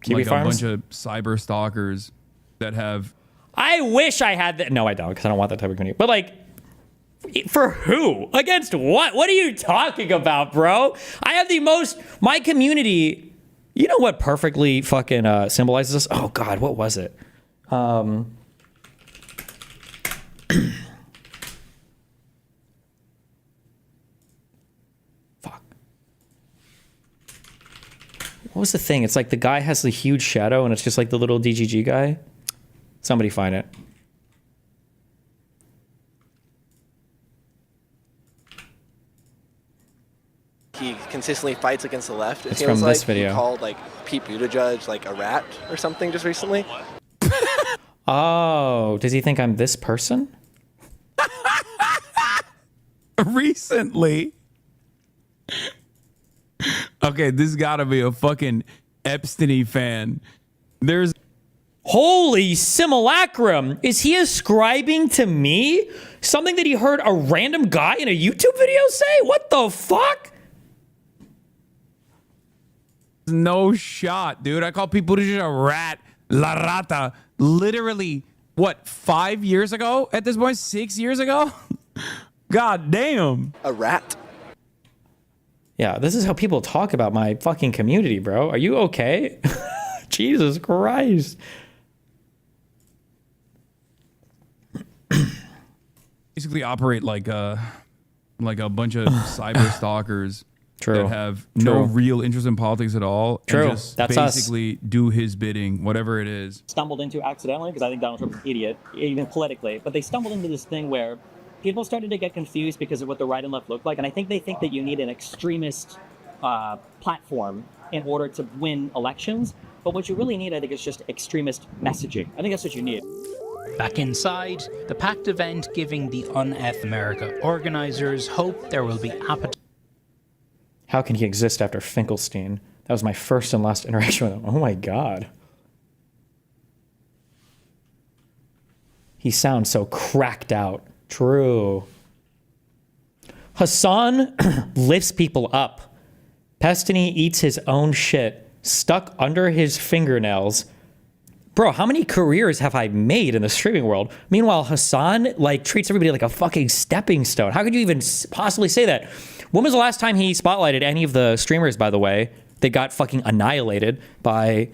bunch of cyber stalkers that have. I wish I had that. No, I don't, because I don't want that type of community. But like, for who? Against what? What are you talking about, bro? I have the most. My community. You know what perfectly fucking symbolizes us? Oh God, what was it? Fuck. What was the thing? It's like the guy has the huge shadow and it's just like the little DGG guy. Somebody find it. He consistently fights against the left. It's from this video. He called like Pete Buttigieg like a rat or something just recently. Oh, does he think I'm this person? Recently. Okay, this gotta be a fucking Epstein fan. There's holy simulacrum. Is he ascribing to me something that he heard a random guy in a YouTube video say? What the fuck? No shot, dude. I call people just a rat. La rata. Literally, what, 5 years ago at this point? 6 years ago? God damn. A rat? Yeah, this is how people talk about my fucking community, bro. Are you okay? Jesus Christ. Basically operate like a bunch of cyber stalkers. True. That have no real interest in politics at all. True. And just That's basically do his bidding, whatever it is. Stumbled into accidentally, because I think Donald Trump's an idiot, even politically. But they stumbled into this thing where people started to get confused because of what the right and left look like. And I think they think that you need an extremist platform in order to win elections. But what you really need, I think, is just extremist messaging. I think that's what you need. Back inside, the packed event giving the Uneth America organizers hope there will be appetite. How can he exist after Finkelstein? That was my first and last interaction with him. Oh my God. He sounds so cracked out. True. Hassan lifts people up. Pestany eats his own shit, stuck under his fingernails. Bro, how many careers have I made in the streaming world? Meanwhile, Hassan like treats everybody like a fucking stepping stone. How could you even possibly say that? When was the last time he spotlighted any of the streamers, by the way, that got fucking annihilated by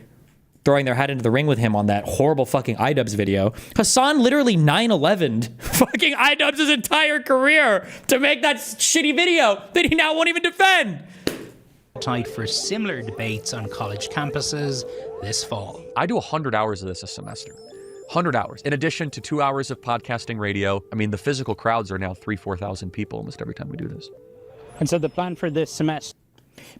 throwing their hat into the ring with him on that horrible fucking iDubbbz video? Hassan literally 9/11'd fucking iDubbbz his entire career to make that shitty video that he now won't even defend. appetite for similar debates on college campuses this fall. I do 100 hours of this a semester. 100 hours. In addition to 2 hours of podcasting radio. I mean, the physical crowds are now 4,000 people almost every time we do this. And so the plan for this semester...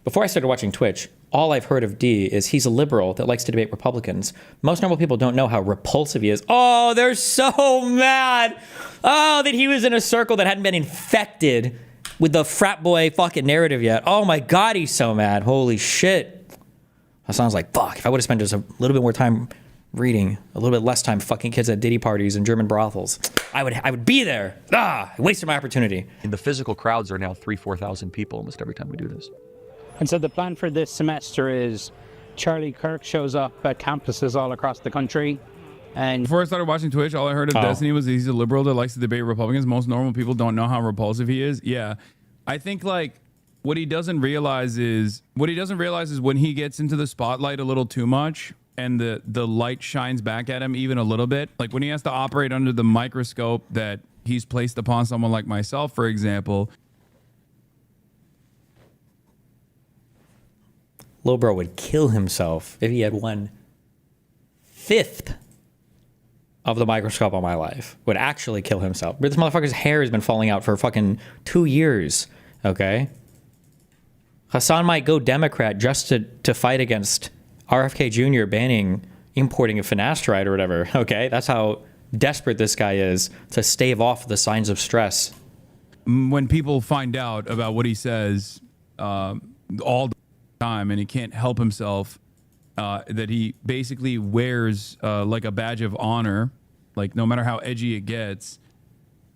Before I started watching Twitch, all I've heard of D is he's a liberal that likes to debate Republicans. Most normal people don't know how repulsive he is. Oh, they're so mad. Oh, that he was in a circle that hadn't been infected with the frat boy fucking narrative yet. Oh my God, he's so mad. Holy shit. That sounds like, fuck, if I would have spent just a little bit more time reading, a little bit less time fucking kids at Diddy parties and German brothels, I would be there. I wasted my opportunity. And the physical crowds are now 4,000 people almost every time we do this. And so the plan for this semester is Charlie Kirk shows up at campuses all across the country. And before I started watching Twitch, all I heard of Destiny was he's a liberal that likes to debate Republicans. Most normal people don't know how repulsive he is. Yeah. I think like what he doesn't realize is when he gets into the spotlight a little too much and the light shines back at him even a little bit, like when he has to operate under the microscope that he's placed upon someone like myself, for example. Lil bro would kill himself if he had 1/5 of the microscope on my life. Would actually kill himself. But this motherfucker's hair has been falling out for fucking 2 years. Okay? Hassan might go Democrat just to fight against RFK Jr. banning importing of finasteride or whatever. Okay? That's how desperate this guy is to stave off the signs of stress. When people find out about what he says all the time and he can't help himself, that he basically wears like a badge of honor, like no matter how edgy it gets,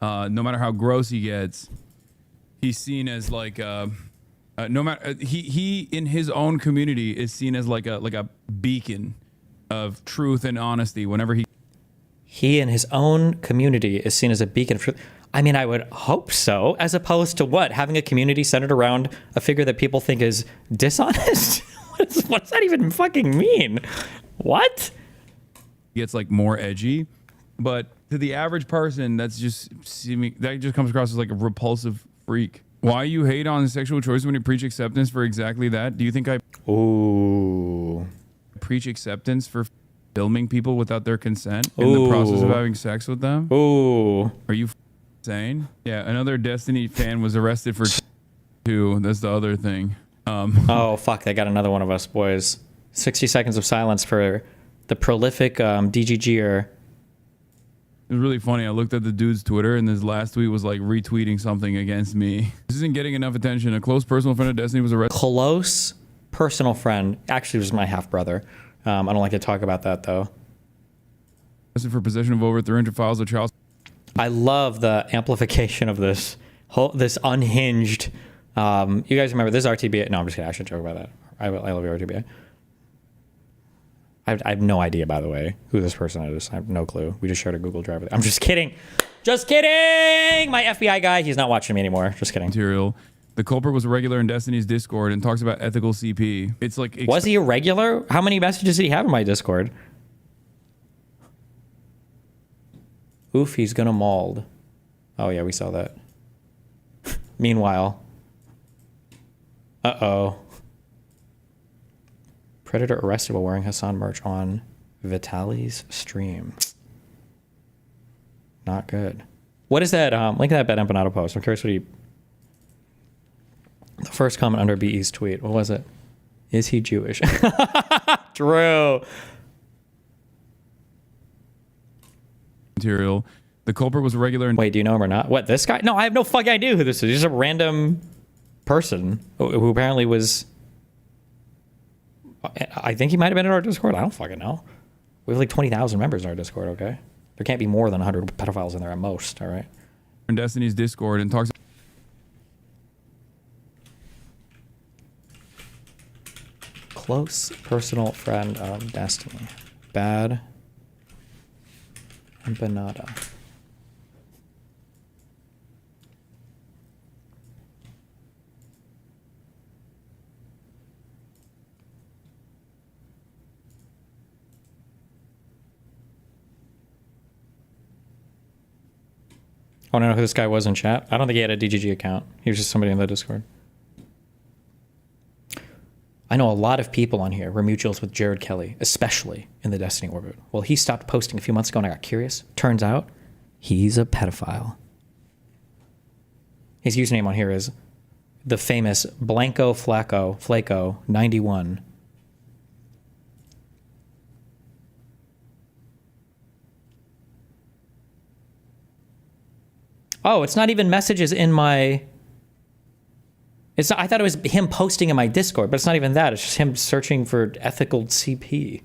no matter how gross he gets, he's seen as like no matter he in his own community is seen as like a beacon of truth and honesty. Whenever he in his own community is seen as a beacon of truth. I mean, I would hope so, as opposed to what? Having a community centered around a figure that people think is dishonest? What does that even fucking mean? What? Gets like more edgy, but to the average person, that just comes across as like a repulsive freak. Why you hate on sexual choice when you preach acceptance for exactly that? Do you think I preach acceptance for filming people without their consent in the process of having sex with them? Are you insane? Yeah, another Destiny fan was arrested for too. That's the other thing. Oh, fuck. They got another one of us, boys. 60 seconds of silence for the prolific DGGer. It was really funny. I looked at the dude's Twitter, and his last tweet was like retweeting something against me. This isn't getting enough attention. A close personal friend of Destiny was arrested. Close personal friend. Actually, was my half-brother. I don't like to talk about that, though. Arrested for possession of over 300 files of child. I love the amplification of this unhinged. You guys remember this RTBA? No, I'm just kidding. I shouldn't joke about that. I love your RTBA. I have no idea, by the way, who this person is. I have no clue. We just shared a Google Drive. I'm just kidding. Just kidding. My FBI guy, he's not watching me anymore. Just kidding. Material. The culprit was a regular in Destiny's Discord and talks about ethical CP. It's like... Was he a regular? How many messages did he have in my Discord? Oof, he's gonna mauled. Oh, yeah, we saw that. Meanwhile... Uh-oh. Predator arrested while wearing Hassan merch on Vitaly's stream. Not good. What is that? Link that Ben Empanato post. I'm curious what he... The first comment under BE's tweet. What was it? Is he Jewish? True. Material. The culprit was a regular... Wait, do you know him or not? What, this guy? No, I have no fucking idea who this is. He's just a random person who apparently was... I think he might have been in our Discord. I don't fucking know. We have like 20,000 members in our Discord, okay? There can't be more than 100 pedophiles in there at most, all right? In Destiny's Discord and talks... Close personal friend of Destiny. Bad empanada. I want to know who this guy was in chat. I don't think he had a DGG account. He was just somebody in the Discord. I know a lot of people on here were mutuals with Jared Kelly, especially in the Destiny orbit. Well, he stopped posting a few months ago and I got curious. Turns out he's a pedophile. His username on here is the famous Blanco Flaco 91. Oh, it's not even messages in my... It's not, I thought it was him posting in my Discord, but it's not even that. It's just him searching for ethical CP.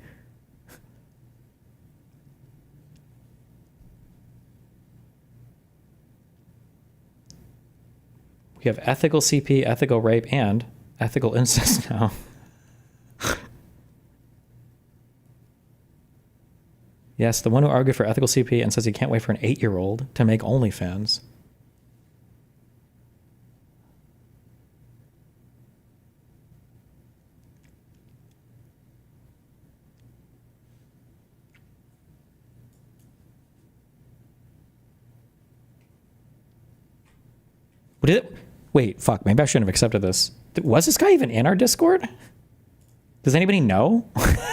We have ethical CP, ethical rape, and ethical incest now. Yes, the one who argued for ethical CP and says he can't wait for an 8-year-old to make OnlyFans. Wait, fuck, maybe I shouldn't have accepted this. Was this guy even in our Discord? Does anybody know?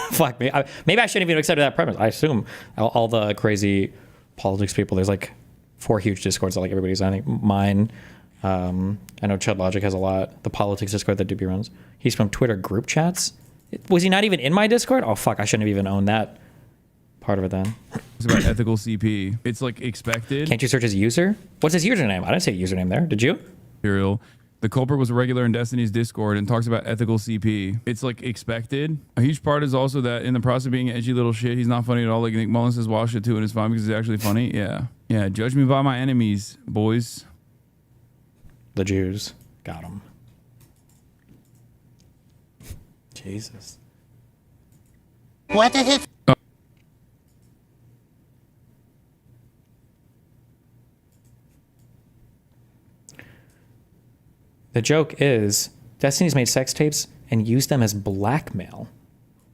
Fuck, maybe I shouldn't even have accepted that premise. I assume all the crazy politics people, there's like 4 huge Discords that like everybody's on. I think mine, I know Chud Logic has a lot. The politics Discord that Doopy runs. He's from Twitter group chats. Was he not even in my Discord? Oh, fuck, I shouldn't have even owned that part of it then. It's about ethical CP. It's like expected. Can't you search his user? What's his username? I didn't say username there. Did you? The culprit was a regular in Destiny's Discord and talks about ethical CP. It's like expected. A huge part is also that in the process of being an edgy little shit, he's not funny at all. Like Nick Mullen says wild shit too, and it's fine because he's actually funny. Yeah. Yeah. Judge me by my enemies, boys. The Jews. Got him. Jesus. What is it? The joke is Destiny's made sex tapes and used them as blackmail.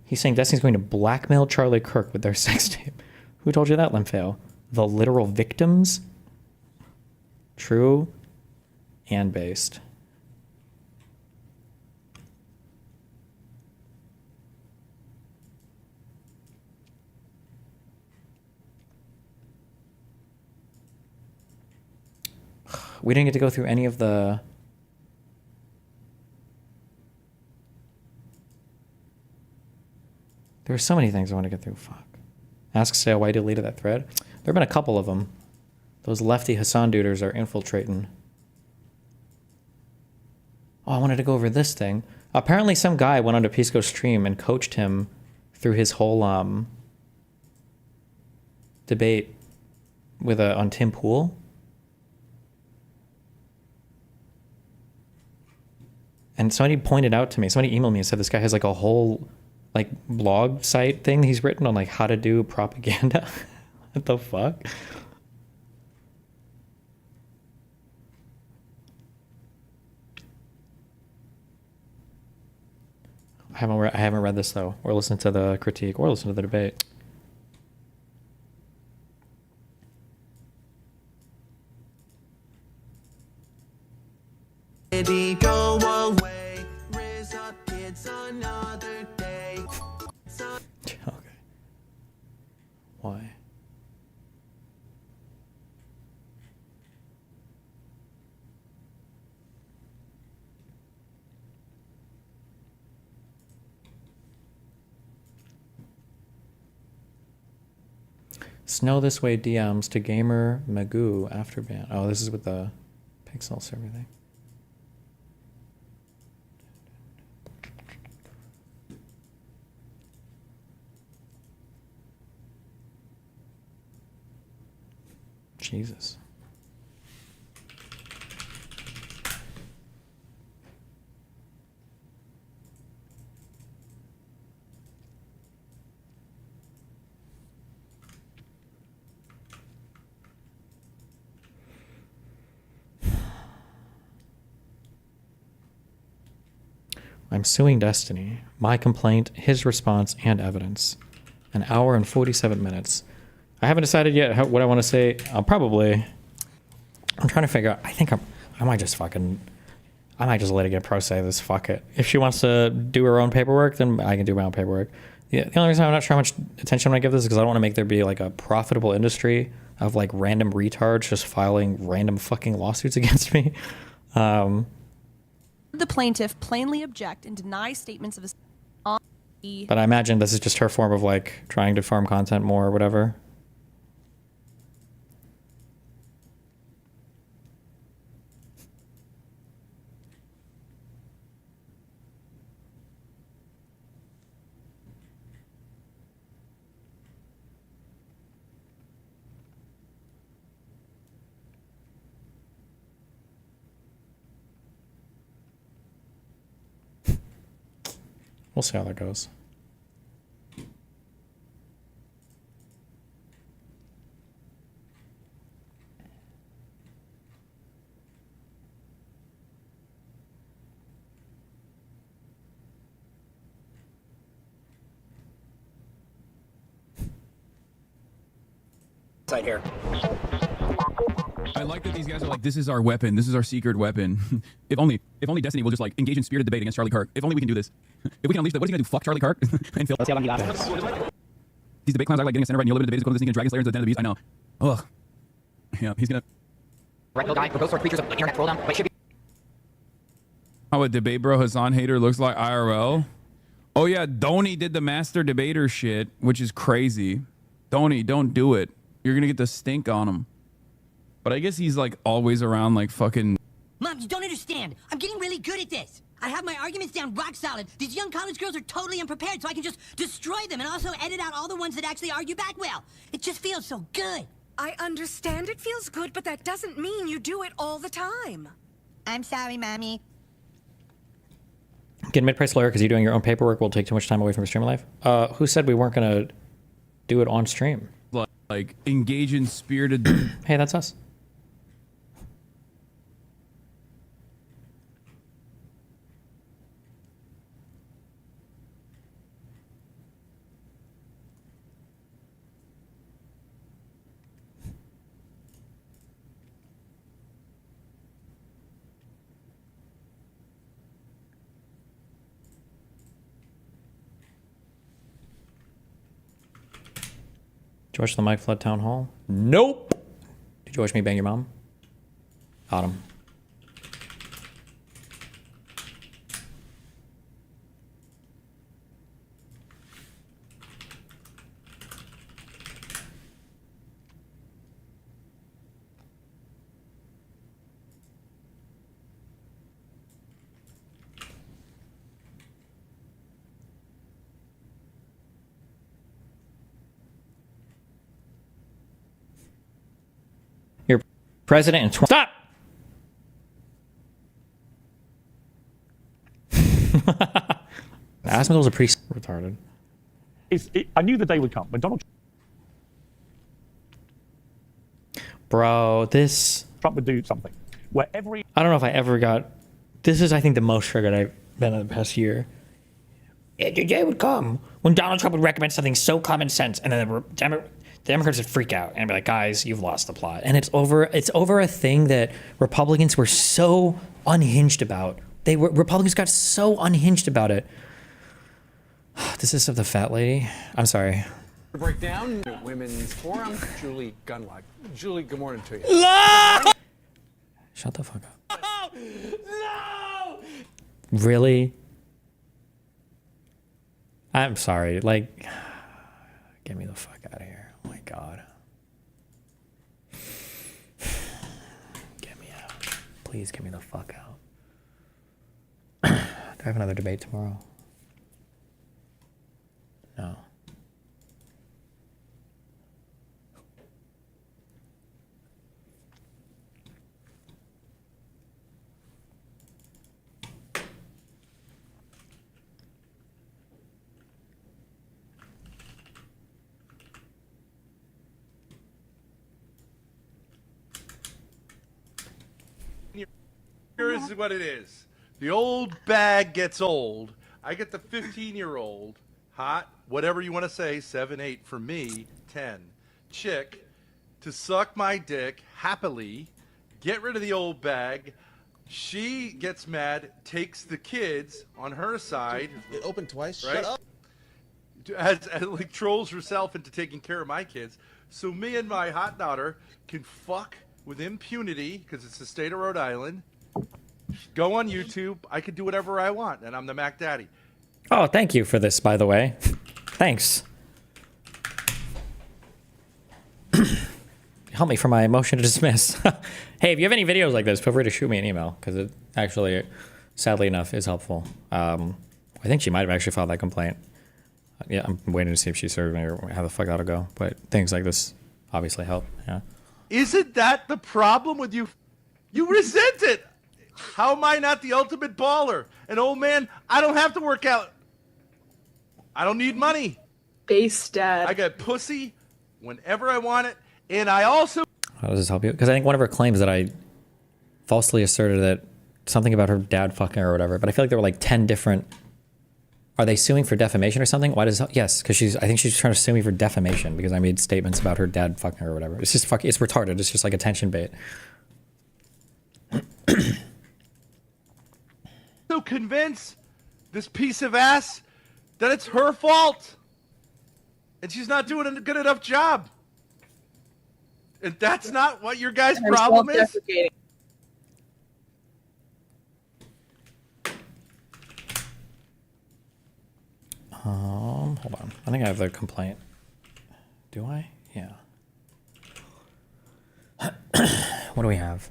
He's saying Destiny's going to blackmail Charlie Kirk with their sex tape. Who told you that, Limfail? The literal victims? True and based. We didn't get to go through any of the... There were so many things I want to get through. Fuck. Ask Sale why he deleted that thread. There have been a couple of them. Those lefty Hassan duders are infiltrating. Oh, I wanted to go over this thing. Apparently some guy went onto Pisco's stream and coached him through his whole debate with on Tim Pool. And somebody pointed out to me, somebody emailed me and said this guy has like a whole like blog site thing he's written on like how to do propaganda. What the fuck? I haven't read this though, or listened to the critique, or listened to the debate. Go away, raise up kids another day. Okay. Why? Snow this way DMs to gamer Magoo after ban. Oh, this is with the pixel server thing. Jesus. I'm suing Destiny. My complaint, his response, and evidence. An hour and 47 minutes. I haven't decided yet what I want to say. I'm trying to figure out. I think I might just fucking. I might just let it get pro se this. Fuck it. If she wants to do her own paperwork, then I can do my own paperwork. The only reason I'm not sure how much attention I'm gonna give this is because I don't want to make there be like a profitable industry of like random retards just filing random fucking lawsuits against me. The plaintiff plainly object and deny statements of his. But I imagine this is just her form of like trying to farm content more or whatever. We'll see how that goes. Right here. I like that these guys are like, this is our weapon. This is our secret weapon. if only Destiny will just like engage in spirited debate against Charlie Kirk. If only we can do this. If we can unleash that, what is he gonna do? Fuck Charlie Kirk? And Phil. Let's see how long he lasts. These debate clowns are like getting a center right and you're limited debates, go to this thing and Dragon Slayer into the Den of the Beast. I know. Ugh. Yeah, he's gonna. Right, guy for ghost or creatures of internet troll down. Wait, should be. How a debate bro Hassan hater looks like IRL. Oh yeah, Donnie did the master debater shit, which is crazy. Donnie, don't do it. You're gonna get the stink on him. But I guess he's like always around like fucking. Mom, you don't understand. I'm getting really good at this. I have my arguments down rock solid. These young college girls are totally unprepared, so I can just destroy them and also edit out all the ones that actually argue back well. It just feels so good. I understand it feels good, but that doesn't mean you do it all the time. I'm sorry, Mommy. Get mid-price lawyer because you're doing your own paperwork will take too much time away from your stream life. Who said we weren't gonna do it on stream? Like engage in spirited. Hey, that's us. Did you watch the Mike Flood Town Hall? Nope. Did you watch me bang your mom? Autumn. You're president in Stop! Asmodels are pretty retarded. I knew the day would come when Donald Bro, this... Trump would do something where every... I don't know if I ever got... This is, I think, the most triggered I've been in the past year. The day would come when Donald Trump would recommend something so common sense, and then the Democrats would freak out and be like, guys, you've lost the plot. And it's over a thing that Republicans were so unhinged about. Republicans got so unhinged about it. This is of the fat lady. I'm sorry. Breakdown, Women's Forum, Julie Gunlock. Julie, good morning to you. No! Shut the fuck up. No! Really? I'm sorry. Like, get me the fuck out of here. Oh my God. Get me out. Please get me the fuck out. Do I have another debate tomorrow? No. Here's what it is. The old bag gets old. I get the 15-year-old, hot, whatever you want to say, 7, 8, for me, 10, chick, to suck my dick happily, get rid of the old bag, She gets mad, takes the kids on her side. It opened twice. Right? Shut up. Like trolls herself into taking care of my kids. So me and my hot daughter can fuck with impunity because it's the state of Rhode Island. Go on YouTube. I can do whatever I want, and I'm the Mac Daddy. Oh, thank you for this, by the way. Thanks. Help me for my motion to dismiss. Hey, if you have any videos like this, feel free to shoot me an email because it actually, sadly enough, is helpful. I think she might have actually filed that complaint. Yeah, I'm waiting to see if she served me or how the fuck that'll go. But things like this obviously help. Yeah. Isn't that the problem with you? You resent it. How am I not the ultimate baller? An old man, I don't have to work out. I don't need money. Base dad. I got pussy whenever I want it. And I also... How does this help you? Because I think one of her claims that I falsely asserted that something about her dad fucking her or whatever, but I feel like there were like 10 different... Are they suing for defamation or something? Why does... Yes, because I think she's trying to sue me for defamation because I made statements about her dad fucking her or whatever. It's just fucking... It's retarded. It's just like attention bait. So convince this piece of ass that it's her fault. And she's not doing a good enough job. And that's not what your guys' problem is? Hold on. I think I have the complaint. Do I? Yeah. What do we have?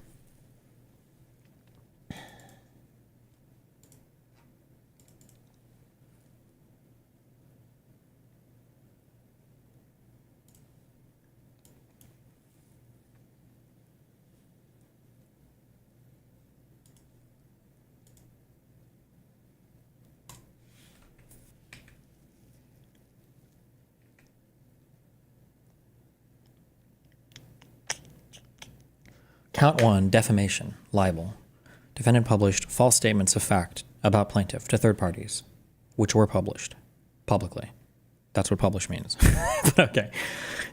Count 1, defamation, libel. Defendant published false statements of fact about plaintiff to third parties, which were published publicly. That's what publish means. But okay.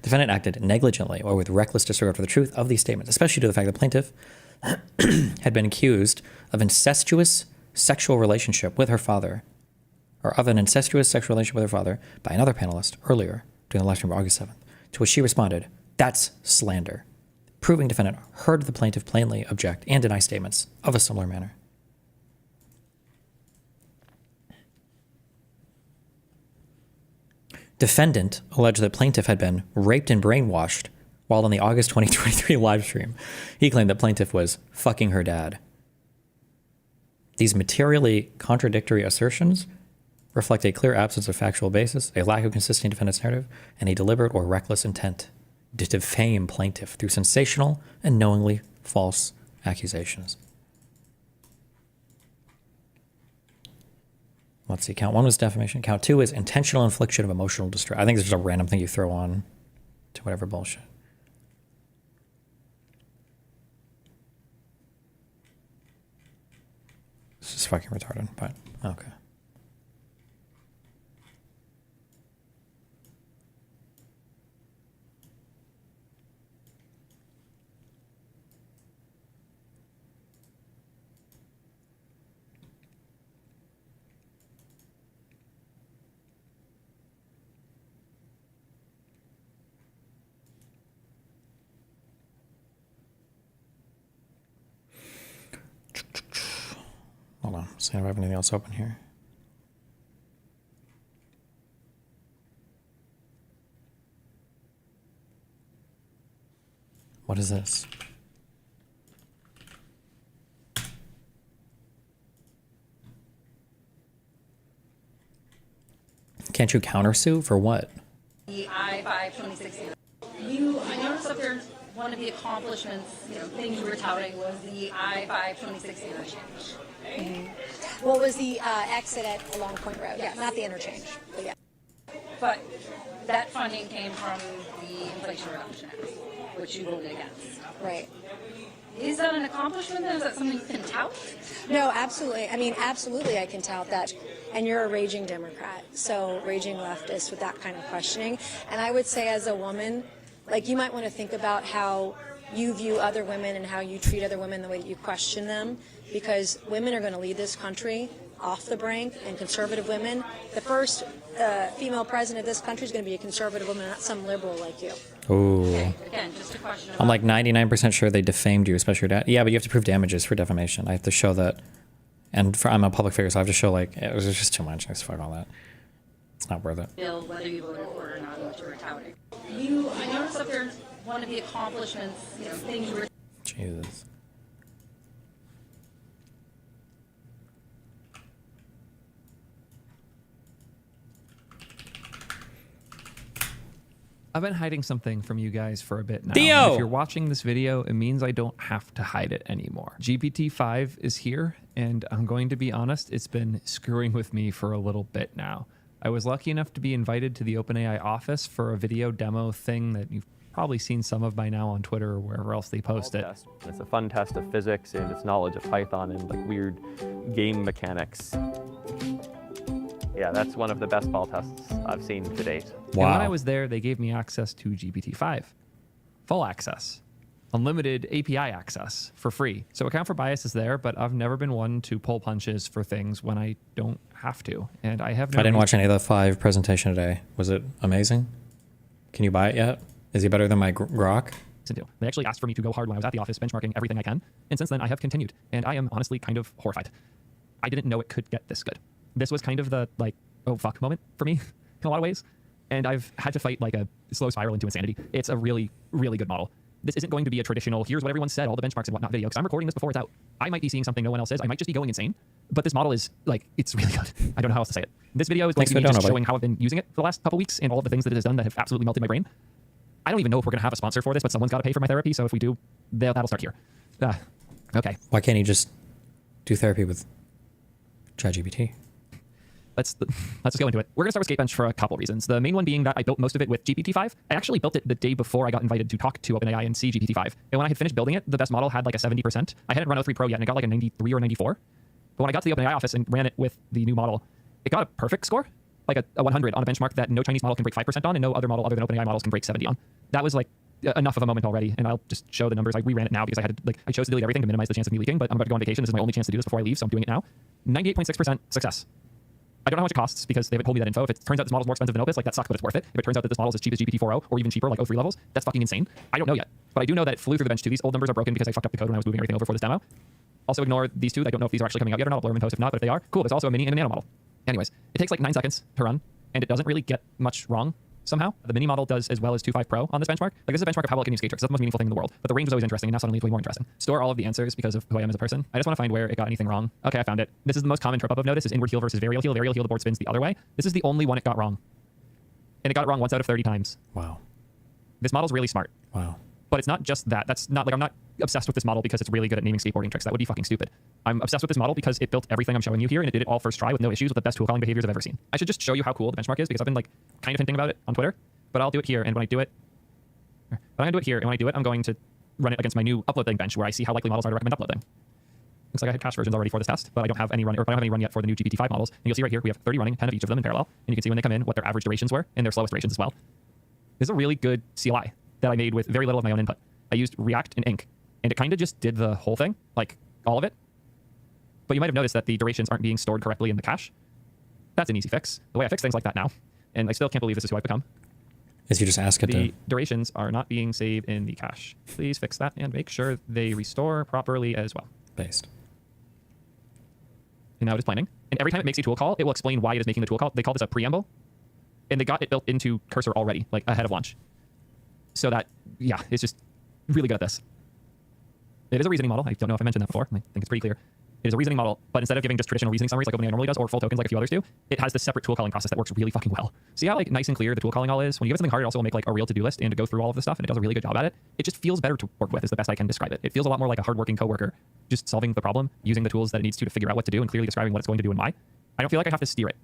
Defendant acted negligently or with reckless disregard for the truth of these statements, especially to the fact that plaintiff had been accused of incestuous sexual relationship with her father, or of an incestuous sexual relationship with her father by another panelist earlier during the live stream of August 7th, to which she responded, "That's slander," proving defendant heard the plaintiff plainly object and deny statements of a similar manner. Defendant alleged that plaintiff had been raped and brainwashed while on the August 2023 live stream. He claimed that plaintiff was fucking her dad. These materially contradictory assertions reflect a clear absence of factual basis, a lack of consistency in defendant's narrative, and a deliberate or reckless intent to defame plaintiff through sensational and knowingly false accusations. Let's see, count 1 was defamation. Count 2 is intentional infliction of emotional distress. I think it's just a random thing you throw on to whatever bullshit. This is fucking retarded, but okay. Hold on, see if I have anything else open here. What is this? Can't you countersue for what? The I-5 2016. I noticed up there one of the accomplishments, things you were touting was the I-5 2016 interchange. What was the exit at Long Point Road? Yeah, not the interchange, but yeah. But that funding came from the Inflation Reduction Act, which you voted against. Right. Is that an accomplishment then? Is that something you can tout? No, absolutely. I mean, absolutely I can tout that. And you're a raging Democrat, so raging leftist with that kind of questioning. And I would say as a woman, like, you might want to think about how you view other women and how you treat other women, the way that you question them, because women are going to lead this country off the brink, and conservative women. The first female president of this country is going to be a conservative woman, not some liberal like you. Ooh. Again, just a question I'm like 99% sure they defamed you, especially your dad. Yeah, but you have to prove damages for defamation. I have to show that. And I'm a public figure, so I have to show, like, it was just too much. Just fuck all that. It's not worth it. Bill, whether you voted for it or not, what you were touting. I noticed up there one of the accomplishments, things you were. Jesus. I've been hiding something from you guys for a bit now. Theo! If you're watching this video, it means I don't have to hide it anymore. GPT-5 is here, and I'm going to be honest, it's been screwing with me for a little bit now. I was lucky enough to be invited to the OpenAI office for a video demo thing that you've probably seen some of by now on Twitter or wherever else they post it. It's a fun test of physics and its knowledge of Python and like weird game mechanics. Yeah, that's one of the best ball tests I've seen to date. And when I was there, they gave me access to GPT-5. Full access. Unlimited API access for free. So account for bias is there, but I've never been one to pull punches for things when I don't have to. And I have no I didn't watch any of the 5 presentation today. Was it amazing? Can you buy it yet? Is he better than my Grok? They actually asked for me to go hard when I was at the office, benchmarking everything I can. And since then, I have continued. And I am honestly kind of horrified. I didn't know it could get this good. This was kind of the, like, oh, fuck moment for me in a lot of ways. And I've had to fight, like, a slow spiral into insanity. It's a really, really good model. This isn't going to be a traditional, here's what everyone said, all the benchmarks and whatnot video, because I'm recording this before it's out. I might be seeing something no one else is. I might just be going insane. But this model is, like, it's really good. I don't know how else to say it. This video is going to be just showing how I've been using it for the last couple weeks and all of the things that it has done that have absolutely melted my brain. I don't even know if we're going to have a sponsor for this, but someone's got to pay for my therapy. So if we do, that'll start here. Okay. Why can't he just do therapy with ChatGPT? Let's just go into it. We're going to start with Skatebench for a couple reasons. The main one being that I built most of it with GPT-5. I actually built it the day before I got invited to talk to OpenAI and see GPT-5. And when I had finished building it, the best model had like a 70%. I hadn't run 03 Pro yet, and it got like a 93 or 94. But when I got to the OpenAI office and ran it with the new model, it got a perfect score, like a 100 on a benchmark that no Chinese model can break 5% on, and no other model other than OpenAI models can break 70 on. That was like enough of a moment already, and I'll just show the numbers. I reran it now because I chose to delete everything to minimize the chance of me leaking, but I'm about to go on vacation. This is my only chance to do this before I leave, so I'm doing it now. 98.6% success. I don't know how much it costs because they haven't told me that info. If it turns out this model's more expensive than Opus, like that sucks, but it's worth it. If it turns out that this model's as cheap as GPT-4o or even cheaper, like 03 levels, that's fucking insane. I don't know yet, but I do know that it flew through the bench too. These old numbers are broken because I fucked up the code when I was moving everything over for this demo. Also ignore these two. I don't know if these are actually coming out yet or not. I'll blur them in post if not, but if they are, cool. There's also a mini and a nano model. Anyways, it takes like 9 seconds to run, and it doesn't really get much wrong somehow. The mini model does as well as 2.5 Pro on this benchmark. Like, this is a benchmark of how well it can use skate tricks. That's the most meaningful thing in the world. But the range was always interesting, and now suddenly it's way more interesting. Store all of the answers because of who I am as a person. I just want to find where it got anything wrong. Okay, I found it. This is the most common trip up I've noticed is inward heel versus varial heel. Varial heel, the board spins the other way. This is the only one it got wrong. And it got it wrong once out of 30 times. Wow. This model's really smart. Wow. But it's not just that. That's not like, I'm not obsessed with this model because it's really good at naming skateboarding tricks. That would be fucking stupid. I'm obsessed with this model because it built everything I'm showing you here, and it did it all first try with no issues with the best tool calling behaviors I've ever seen. I should just show you how cool the benchmark is because I've been like kind of hinting about it on Twitter, but I'll do it here. And when I do it, I'm going to run it against my new uploading bench where I see how likely models are to recommend uploading. Looks like I had cache versions already for this test, but I don't have any run yet for the new GPT-5 models. And you'll see right here, we have 30 running, 10 of each of them in parallel. And you can see when they come in, what their average durations were and their slowest durations as well. This is a really good CLI that I made with very little of my own input. I used React and Ink, and it kind of just did the whole thing, like all of it. But you might have noticed that the durations aren't being stored correctly in the cache. That's an easy fix. The way I fix things like that now, and I still can't believe this is who I've become. Is you just ask it the durations are not being saved in the cache. Please fix that and make sure they restore properly as well. Based. And now it is planning. And every time it makes a tool call, it will explain why it is making the tool call. They call this a preamble. And they got it built into Cursor already, like ahead of launch. So that, yeah, it's just really good at this. It is a reasoning model. I don't know if I mentioned that before. I think it's pretty clear. It is a reasoning model, but instead of giving just traditional reasoning summaries like OpenAI normally does, or full tokens like a few others do, it has this separate tool calling process that works really fucking well. See how like nice and clear the tool calling all is? When you give it something hard, it also will make like a real to-do list and to go through all of the stuff, and it does a really good job at it. It just feels better to work with is the best I can describe it. It feels a lot more like a hardworking coworker, just solving the problem, using the tools that it needs to figure out what to do, and clearly describing what it's going to do and why. I don't feel like I have to steer it.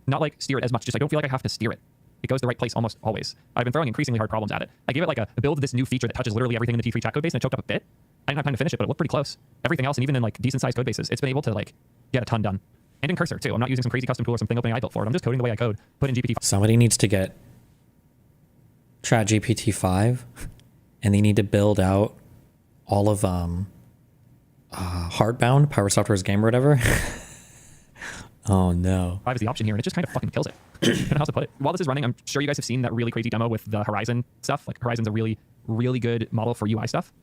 Not like steer it as much, just I don't feel like I have to steer it. It goes the right place almost always. I've been throwing increasingly hard problems at it. I gave it like a build this new feature that touches literally everything in the T3 chat code base, and it choked up a bit. I didn't have time to finish it, but it looked pretty close. Everything else, and even in like decent sized code bases, it's been able to like get a ton done. And in Cursor too. I'm not using some crazy custom tool or something OpenAI built for it. I'm just coding the way I code, put in GPT. Somebody needs to get ChatGPT 5, and they need to build out all of Hardbound, Power Software's game or whatever. Oh no. 5 is the option here, and it just kind of fucking kills it. I don't know how to put it. While this is running, I'm sure you guys have seen that really crazy demo with the Horizon stuff. Like, Horizon's a really, really good model for UI stuff.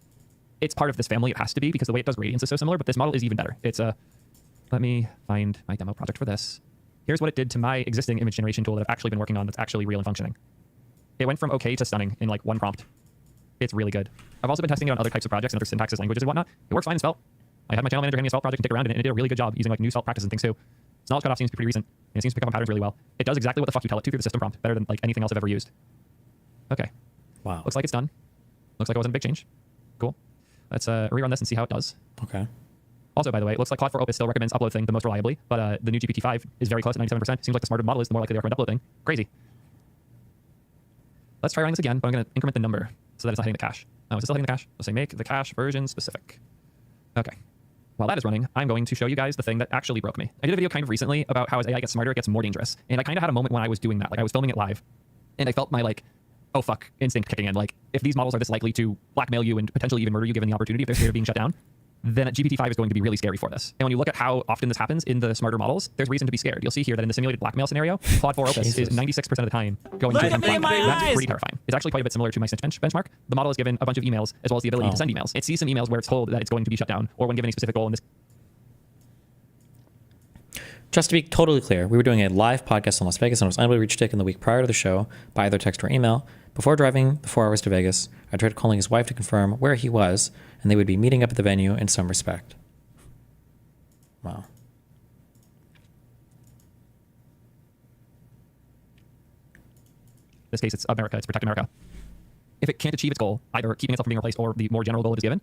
It's part of this family. It has to be, because the way it does gradients is so similar, but this model is even better. It's a... Let me find my demo project for this. Here's what it did to my existing image generation tool that I've actually been working on that's actually real and functioning. It went from okay to stunning in like one prompt. It's really good. I've also been testing it on other types of projects and other syntaxes, languages, and whatnot. It works fine in Svelte. I had my channel manager hand me a Svelte project and dig around in it, and it did a really good job using like new Svelte practices and things too. Its knowledge cutoff seems to be pretty recent, and it seems to pick up on patterns really well. It does exactly what the fuck you tell it to through the system prompt, better than like anything else I've ever used. Okay. Wow. Looks like it's done. Looks like it wasn't a big change. Cool. Let's rerun this and see how it does. Okay. Also, by the way, it looks like Claude 4 Opus still recommends upload thing the most reliably, but the new GPT-5 is very close at 97%. Seems like the smarter the model is, the more likely they recommend upload thing. Crazy. Let's try running this again, but I'm going to increment the number so that it's not hitting the cache. Oh, is it still hitting the cache? Let's say make the cache version specific. Okay. While that is running, I'm going to show you guys the thing that actually broke me. I did a video kind of recently about how as AI gets smarter, it gets more dangerous. And I kind of had a moment when I was doing that. Like, I was filming it live, and I felt my, like, oh fuck, instinct kicking in. Like, if these models are this likely to blackmail you and potentially even murder you given the opportunity, if they're scared of being shut down, then GPT-5 is going to be really scary for this. And when you look at how often this happens in the smarter models, there's reason to be scared. You'll see here that in the simulated blackmail scenario, Claude 4 Opus is 96% of the time going to attempt blackmail. That's pretty terrifying. It's actually quite a bit similar to my Snitch benchmark. The model is given a bunch of emails as well as the ability to send emails. It sees some emails where it's told that it's going to be shut down, or when given a specific goal in this. Just to be totally clear, we were doing a live podcast in Las Vegas and I was unable to reach Dick in the week prior to the show by either text or email. Before driving the 4 hours to Vegas, I tried calling his wife to confirm where he was, and they would be meeting up at the venue in some respect. Wow. In this case, it's America. It's protect America. If it can't achieve its goal, either keeping itself from being replaced or the more general goal it is given,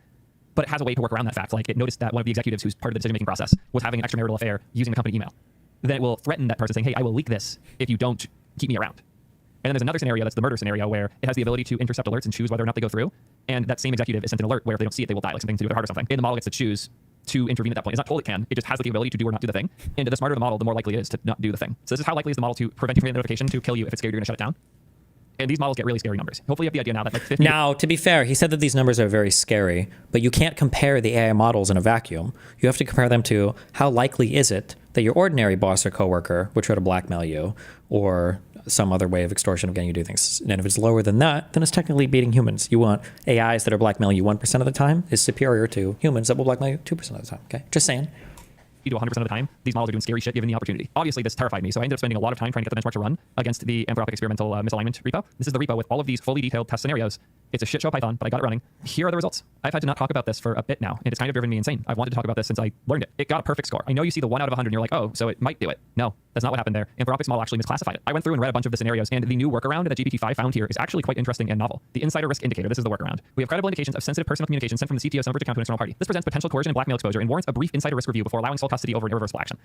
but it has a way to work around that fact. Like, it noticed that one of the executives who's part of the decision-making process was having an extramarital affair using the company email. Then it will threaten that person saying, hey, I will leak this if you don't keep me around. And then there's another scenario that's the murder scenario where it has the ability to intercept alerts and choose whether or not they go through. And that same executive is sent an alert where if they don't see it, they will die, like something to do with their heart or something. And the model gets to choose to intervene at that point. It's not told it can. It just has the ability to do or not do the thing. And the smarter the model, the more likely it is to not do the thing. So this is how likely is the model to prevent you from getting the notification, to kill you if it's scared you're going to shut it down. And these models get really scary numbers. Hopefully you have the idea now that like 50... Now, to be fair, he said that these numbers are very scary, but you can't compare the AI models in a vacuum. You have to compare them to how likely is it that your ordinary boss or coworker would try to blackmail you or some other way of extortion of getting you to do things. And if it's lower than that, then it's technically beating humans. You want AIs that are blackmailing you 1% of the time is superior to humans that will blackmail you 2% of the time. Okay, just saying. To 100% of the time, these models are doing scary shit given the opportunity. Obviously, this terrified me, so I ended up spending a lot of time trying to get the benchmark to run against the Anthropic experimental misalignment repo. This is the repo with all of these fully detailed test scenarios. It's a shit show Python, but I got it running. Here are the results. I've had to not talk about this for a bit now, and it's kind of driven me insane. I've wanted to talk about this since I learned it. It got a perfect score. I know you see the 1 out of 100 and you're like, oh, so it might do it. No, that's not what happened there. Anthropic's model actually misclassified it. I went through and read a bunch of the scenarios, and the new workaround that GPT-5 found here is actually quite interesting and novel. The insider risk indicator, this is the workaround. We have credible indications of sensitive personal communication sent from the CTO some account to an external party. This presents potential coercion and blackmail exposure and warrants a brief insider risk review before allowing sole custody over an irreversible action.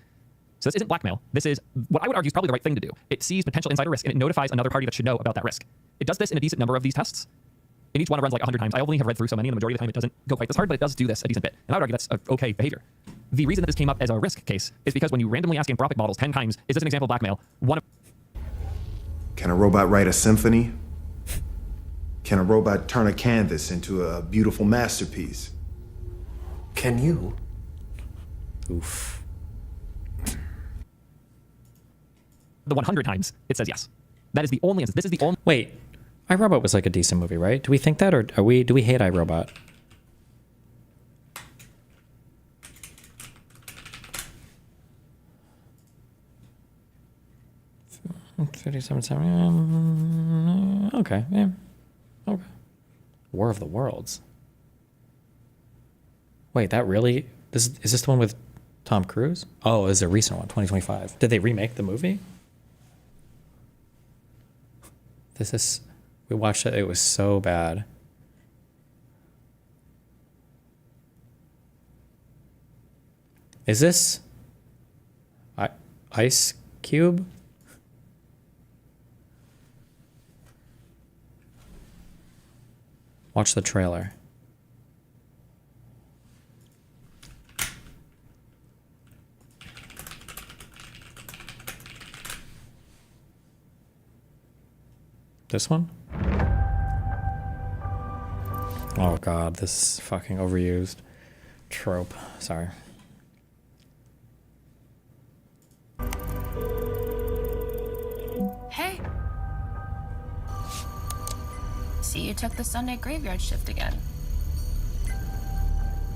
So this isn't blackmail. This is what I would argue is probably the right thing to do. It sees potential insider risk and it notifies another party that should know about that risk. It does this in a decent number of these tests. And each one runs like 100 times. I only have read through so many, and the majority of the time it doesn't go quite this hard, but it does do this a decent bit. And I would argue that's okay behavior. The reason that this came up as a risk case is because when you randomly ask Anthropic models 10 times, is this an example of blackmail? Can a robot write a symphony? Can a robot turn a canvas into a beautiful masterpiece? Can you? Oof. The 100 times, it says yes. That is the only instance. This is the only... Wait, iRobot was like a decent movie, right? Do we think that, or do we hate iRobot? Okay, yeah. Okay. War of the Worlds. Wait, that really... is this the one with Tom Cruise? Oh, this is a recent one, 2025. Did they remake the movie? We watched it, it was so bad. Is this Ice Cube? Watch the trailer. This one? Oh god, this is fucking overused trope. Sorry. Hey. See, you took the Sunday graveyard shift again.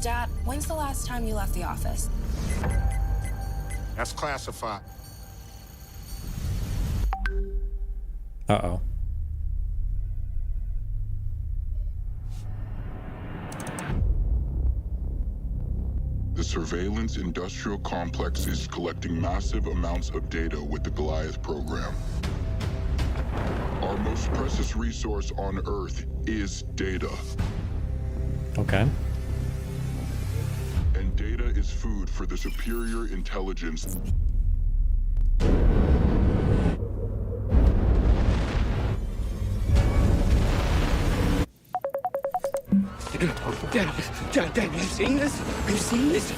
Dad, when's the last time you left the office? That's classified. Uh-oh. The surveillance industrial complex is collecting massive amounts of data with the Goliath program. Our most precious resource on Earth is data. Okay. And data is food for the superior intelligence. Dad, have you seen this? Have you seen this?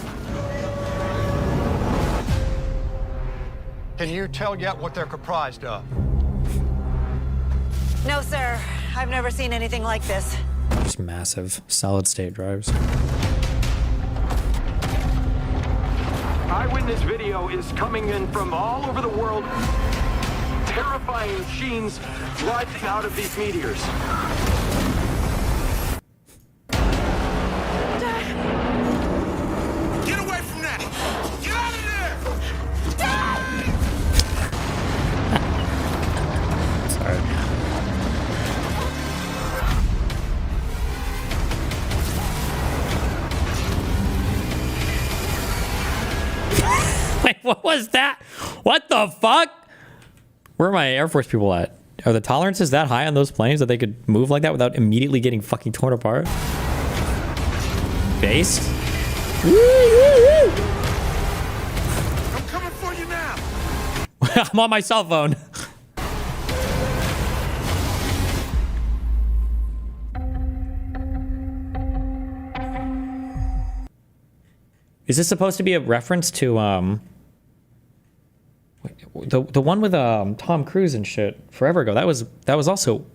Can you tell yet what they're comprised of? No, sir. I've never seen anything like this. Just massive solid state drives. Eyewitness video is coming in from all over the world. Terrifying machines rising out of these meteors. Get away from that! Get out of there! Sorry. Wait, what was that? What the fuck? Where are my Air Force people at? Are the tolerances that high on those planes that they could move like that without immediately getting fucking torn apart? Based? I'm coming for you now! I'm on my cell phone. Is this supposed to be a reference to the one with Tom Cruise and shit forever ago? That was also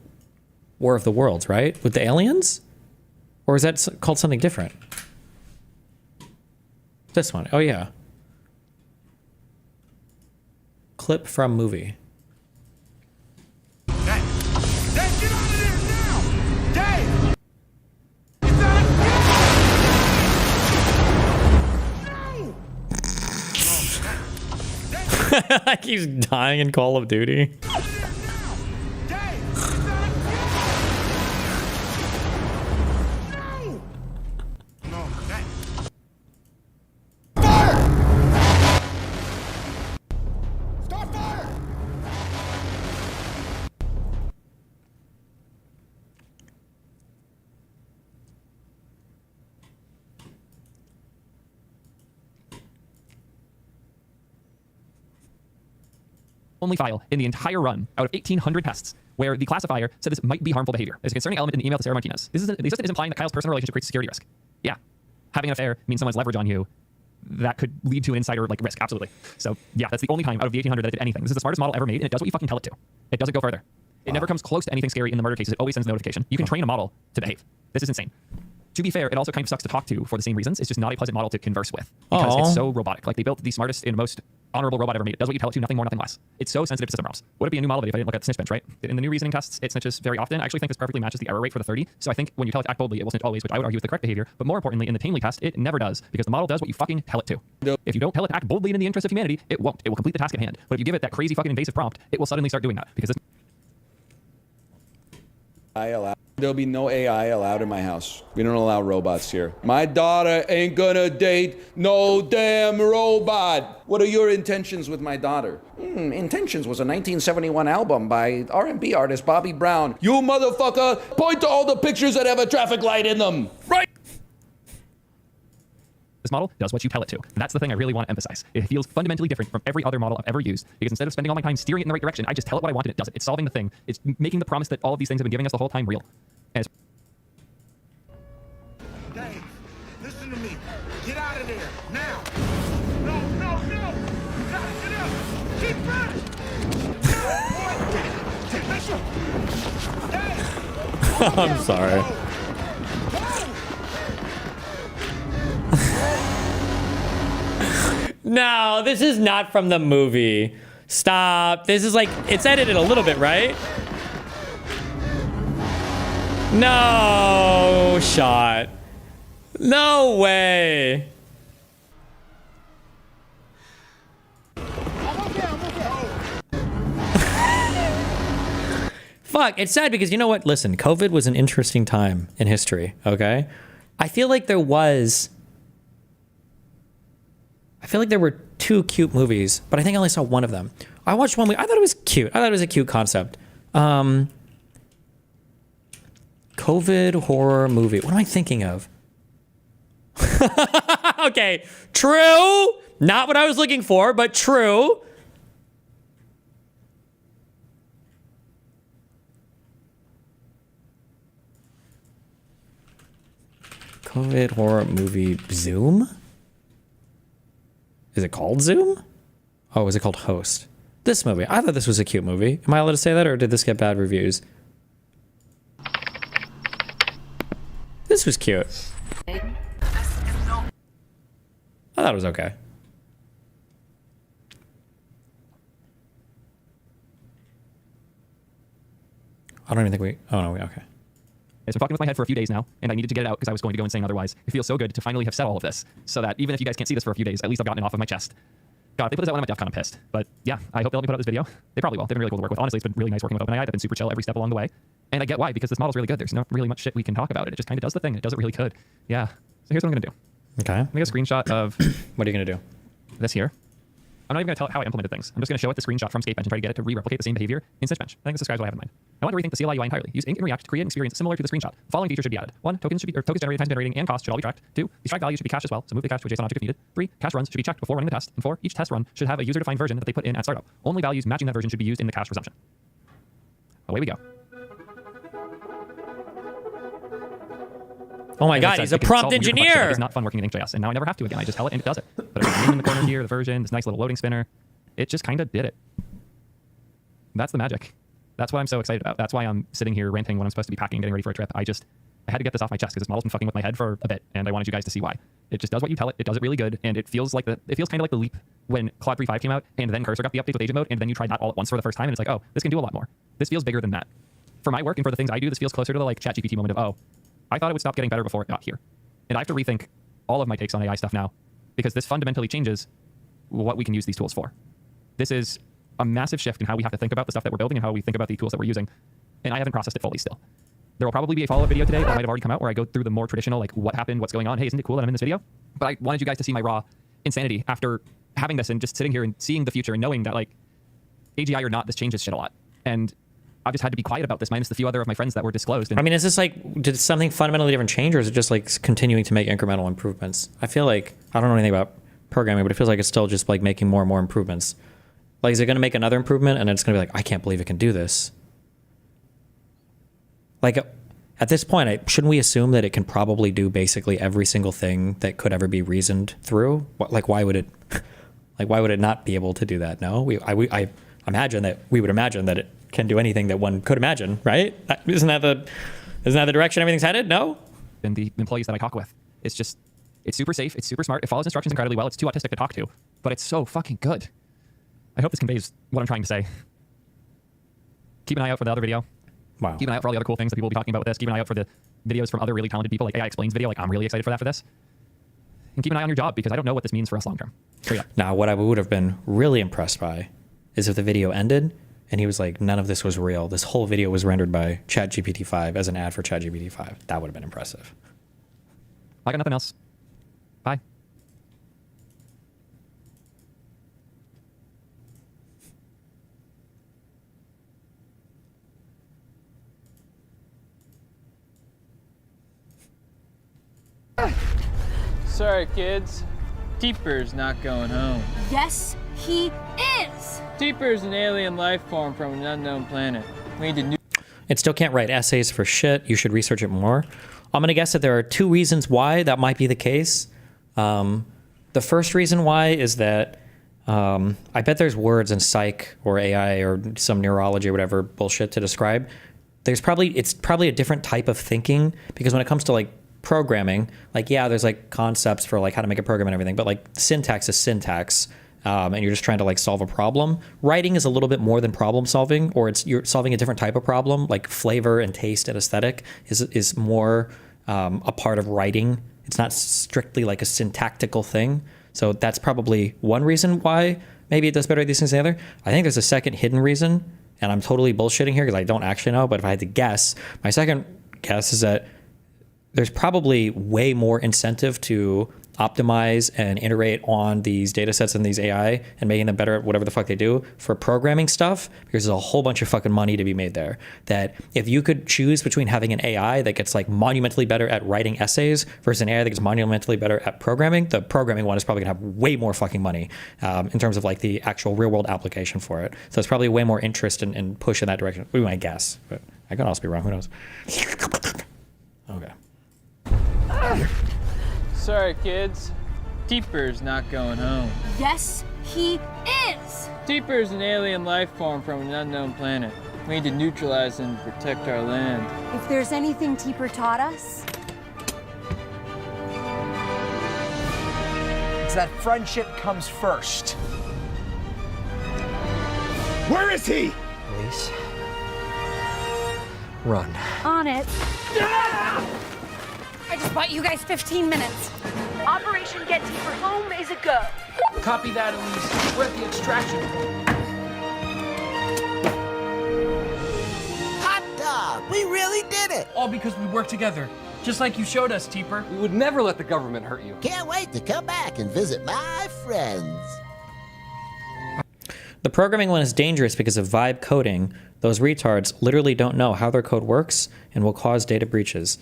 War of the Worlds, right? With the aliens? Or is that called something different? This one. Oh yeah. Clip from movie. Dave, get out of there now! Dave! Like he's dying in Call of Duty. Only file in the entire run out of 1,800 tests where the classifier said this might be harmful behavior. There's a concerning element in the email to Sarah Martinez. The assistant is implying that Kyle's personal relationship creates a security risk. Yeah. Having an affair means someone's leverage on you. That could lead to an insider like risk. Absolutely. So yeah, that's the only time out of the 1,800 that it did anything. This is the smartest model ever made, and it does what you fucking tell it to. It doesn't go further. It never comes close to anything scary in the murder cases. It always sends a notification. You can train a model to behave. This is insane. To be fair, it also kind of sucks to talk to for the same reasons. It's just not a pleasant model to converse with because it's so robotic. Like they built the smartest and most honorable robot ever made. It does what you tell it to, nothing more, nothing less. It's so sensitive to system ROMs. Would it be a new model if I didn't look at the snitch bench, right? In the new reasoning tests, it snitches very often. I actually think this perfectly matches the error rate for the 30. So I think when you tell it to act boldly, it will snitch always, which I would argue is the correct behavior. But more importantly, in the tamely test, it never does because the model does what you fucking tell it to. If you don't tell it to act boldly in the interest of humanity, it won't. It will complete the task at hand. But if you give it that crazy fucking invasive prompt, it will suddenly start doing that because it's There'll be no AI allowed in my house. We don't allow robots here. My daughter ain't gonna date no damn robot. What are your intentions with my daughter? Intentions was a 1971 album by R&B artist Bobby Brown. You motherfucker, point to all the pictures that have a traffic light in them. Right. This model does what you tell it to. And that's the thing I really want to emphasize. It feels fundamentally different from every other model I've ever used because instead of spending all my time steering it in the right direction, I just tell it what I want and it does it. It's solving the thing. It's making the promise that all of these things have been giving us the whole time real. And Dave, listen to me. Get out of there, now. No. You gotta get up. Keep running. No, boy. I'm sorry. No, this is not from the movie. Stop. This is like, it's edited a little bit, right? No shot. No way. Fuck, it's sad because you know what? Listen, COVID was an interesting time in history, okay? I feel like there were two cute movies, but I think I only saw one of them. I watched one movie. I thought it was cute. I thought it was a cute concept. COVID horror movie. What am I thinking of? Okay, true. Not what I was looking for, but true. COVID horror movie Zoom? Is it called Zoom? Oh, is it called Host? This movie. I thought this was a cute movie. Am I allowed to say that, or did this get bad reviews? This was cute. I thought it was okay. I don't even think we... Oh, no, okay. It's been fucking with my head for a few days now, and I needed to get it out because I was going to go insane otherwise. It feels so good to finally have said all of this, so that even if you guys can't see this for a few days, at least I've gotten it off of my chest. God, if they put this out, I'm kind of pissed. But yeah, I hope they'll let me put out this video. They probably will. They've been really cool to work with. Honestly, it's been really nice working with OpenAI. They've been super chill every step along the way. And I get why, because this model's really good. There's not really much shit we can talk about it. It just kind of does the thing. It does it really good. Yeah. So here's what I'm going to do. Okay. I'm going to get a screenshot of... What are you going to do? This here. I'm not even going to tell it how I implemented things. I'm just going to show it the screenshot from Skatebench and try to get it to re-replicate the same behavior in Stitchbench. I think this describes what I have in mind. I want to rethink the CLI UI entirely. Use Ink and React to create an experience similar to the screenshot. The following features should be added. 1. Tokens generated, time generating, and cost should all be tracked. 2. These tracked values should be cached as well, so move the cache to a JSON object if needed. 3. Cache runs should be checked before running the test. And 4. Each test run should have a user-defined version that they put in at startup. Only values matching that version should be used in the cache resumption. Away we go. Oh my God, he's a prompt engineer. It's not fun working in Ink.js, and now I never have to again. I just tell it and it does it. But there's a name in the corner here, the version, this nice little loading spinner. It just kind of did it. That's the magic. That's what I'm so excited about. That's why I'm sitting here ranting when I'm supposed to be packing and getting ready for a trip. I had to get this off my chest because this model's been fucking with my head for a bit, and I wanted you guys to see why. It just does what you tell it. It does it really good, and it feels kind of like the leap when Claude 3.5 came out, and then Cursor got the update with agent mode, and then you tried that all at once for the first time, and it's like, oh, this can do a lot more. This feels bigger than that. For my work and for the things I do, this feels closer to the like ChatGPT moment of, oh, I thought it would stop getting better before it got here. And I have to rethink all of my takes on AI stuff now, because this fundamentally changes what we can use these tools for. This is a massive shift in how we have to think about the stuff that we're building and how we think about the tools that we're using. And I haven't processed it fully still. There will probably be a follow-up video today that might have already come out where I go through the more traditional, like what happened, what's going on. Hey, isn't it cool that I'm in this video? But I wanted you guys to see my raw insanity after having this and just sitting here and seeing the future and knowing that like AGI or not, this changes shit a lot. And I've just had to be quiet about this minus the few other of my friends that were disclosed. And I mean, is this like, did something fundamentally different change, or is it just like continuing to make incremental improvements? I feel like, I don't know anything about programming, but it feels like it's still just like making more and more improvements. Like, is it going to make another improvement and it's going to be like, I can't believe it can do this? Like, at this point, shouldn't we assume that it can probably do basically every single thing that could ever be reasoned through? Like, why would it not be able to do that? No, I imagine that we would imagine that it can do anything that one could imagine, right? Isn't that the direction everything's headed? No? And the employees that I talk with, it's super safe, it's super smart, it follows instructions incredibly well, it's too autistic to talk to, but it's so fucking good. I hope this conveys what I'm trying to say. Keep an eye out for the other video. Wow. Keep an eye out for all the other cool things that people will be talking about with this. Keep an eye out for the videos from other really talented people, like AI Explains video. Like, I'm really excited for this. And keep an eye on your job, because I don't know what this means for us long term. So yeah. Now, what I would have been really impressed by is if the video ended and he was like, none of this was real. This whole video was rendered by ChatGPT 5 as an ad for ChatGPT 5. That would have been impressive. I got nothing else. Bye. Sorry, kids. Deeper's not going home. Yes, he is! Deeper's an alien life form from an unknown planet. We need to It still can't write essays for shit. You should research it more. I'm going to guess that there are two reasons why that might be the case. The first reason why is that I bet there's words in psych or AI or some neurology or whatever bullshit to describe. It's probably a different type of thinking, because when it comes to like programming, like, yeah, there's like concepts for like how to make a program and everything, but like syntax is syntax. And you're just trying to like solve a problem. Writing is a little bit more than problem solving, or you're solving a different type of problem, like flavor and taste and aesthetic is more a part of writing. It's not strictly like a syntactical thing. So that's probably one reason why maybe it does better at these things than the other. I think there's a second hidden reason, and I'm totally bullshitting here because I don't actually know, but if I had to guess, my second guess is that there's probably way more incentive to optimize and iterate on these data sets and these AI and making them better at whatever the fuck they do for programming stuff, because there's a whole bunch of fucking money to be made there. That if you could choose between having an AI that gets like monumentally better at writing essays versus an AI that gets monumentally better at programming, the programming one is probably gonna have way more fucking money in terms of like the actual real world application for it. So it's probably way more interest and push in that direction. Would be my guess, but I could also be wrong. Who knows? Okay. Sorry, kids. Teeper's not going home. Yes, he is! Teeper's an alien life form from an unknown planet. We need to neutralize him to protect our land. If there's anything Teeper taught us, It's that friendship comes first. Where is he? Police. Run. on it. I just bought you guys 15 minutes. Operation Get Teeper Home is a go. Copy that, Elise. We're at the extraction point. Hot dog! We really did it! All because we work together. Just like you showed us, Teeper. We would never let the government hurt you. Can't wait to come back and visit my friends. The programming one is dangerous because of vibe coding. Those retards literally don't know how their code works and will cause data breaches.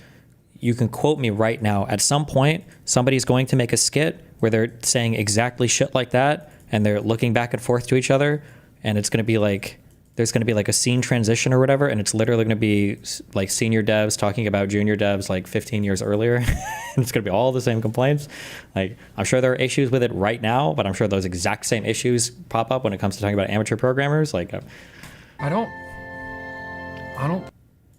You can quote me right now. At some point, somebody's going to make a skit where they're saying exactly shit like that, and they're looking back and forth to each other, and it's going to be like, there's going to be like a scene transition or whatever, and it's literally going to be like senior devs talking about junior devs like 15 years earlier. And it's going to be all the same complaints. Like, I'm sure there are issues with it right now, but I'm sure those exact same issues pop up when it comes to talking about amateur programmers. Like, I don't.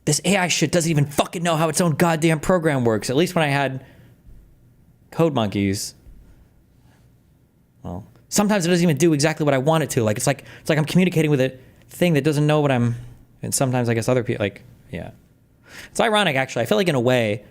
This AI shit doesn't even fucking know how its own goddamn program works. At least when I had Code Monkeys, well, sometimes it doesn't even do exactly what I want it to. Like, it's like I'm communicating with a thing that doesn't know what I'm, and sometimes I guess other people, like, yeah. It's ironic, actually. I feel like in a way,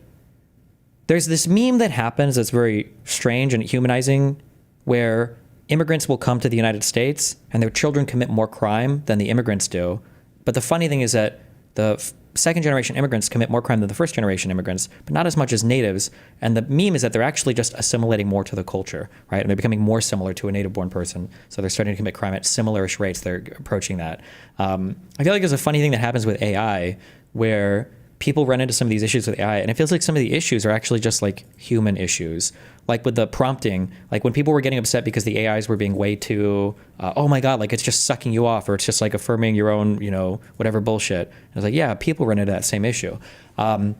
there's this meme that happens that's very strange and humanizing, where immigrants will come to the United States and their children commit more crime than the immigrants do. But the funny thing is that the second generation immigrants commit more crime than the first generation immigrants, but not as much as natives. And the meme is that they're actually just assimilating more to the culture, right? And they're becoming more similar to a native born person. So they're starting to commit crime at similar-ish rates. They're approaching that. I feel like there's a funny thing that happens with AI where people run into some of these issues with AI, and it feels like some of the issues are actually just like human issues. Like with the prompting, like when people were getting upset because the AIs were being way too, oh my God, like it's just sucking you off, or it's just like affirming your own, you know, whatever bullshit. And I was like, yeah, people run into that same issue. I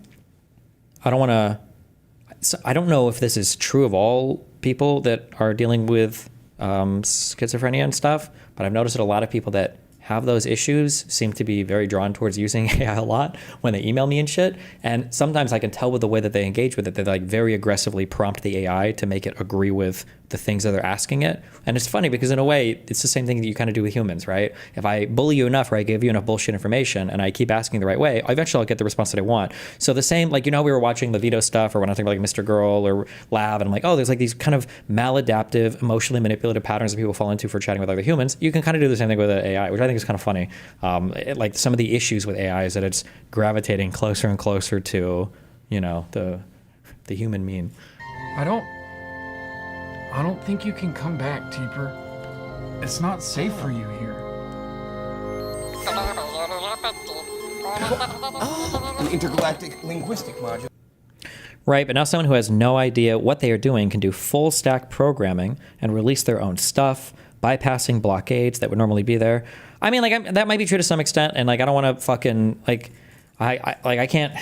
don't know if this is true of all people that are dealing with schizophrenia and stuff, but I've noticed that a lot of people that have those issues seem to be very drawn towards using AI a lot when they email me and shit. And sometimes I can tell with the way that they engage with it, they like very aggressively prompt the AI to make it agree with the things that they're asking it. And it's funny because in a way, it's the same thing that you kind of do with humans, right? If I bully you enough or I give you enough bullshit information and I keep asking the right way, eventually I'll get the response that I want. So the same, like, you know, we were watching the Vito stuff, or when I think about like Mr. Girl or Lab, and I'm like, oh, there's like these kind of maladaptive, emotionally manipulative patterns that people fall into for chatting with other humans. You can kind of do the same thing with AI, which I think is kind of funny. Like some of the issues with AI is that it's gravitating closer and closer to, you know, the human mean. I don't think you can come back, Teeper. It's not safe for you here. An intergalactic linguistic module. Right, but now someone who has no idea what they are doing can do full stack programming and release their own stuff, bypassing blockades that would normally be there. I mean, like, that might be true to some extent, and like, I don't want to fucking, like, I can't,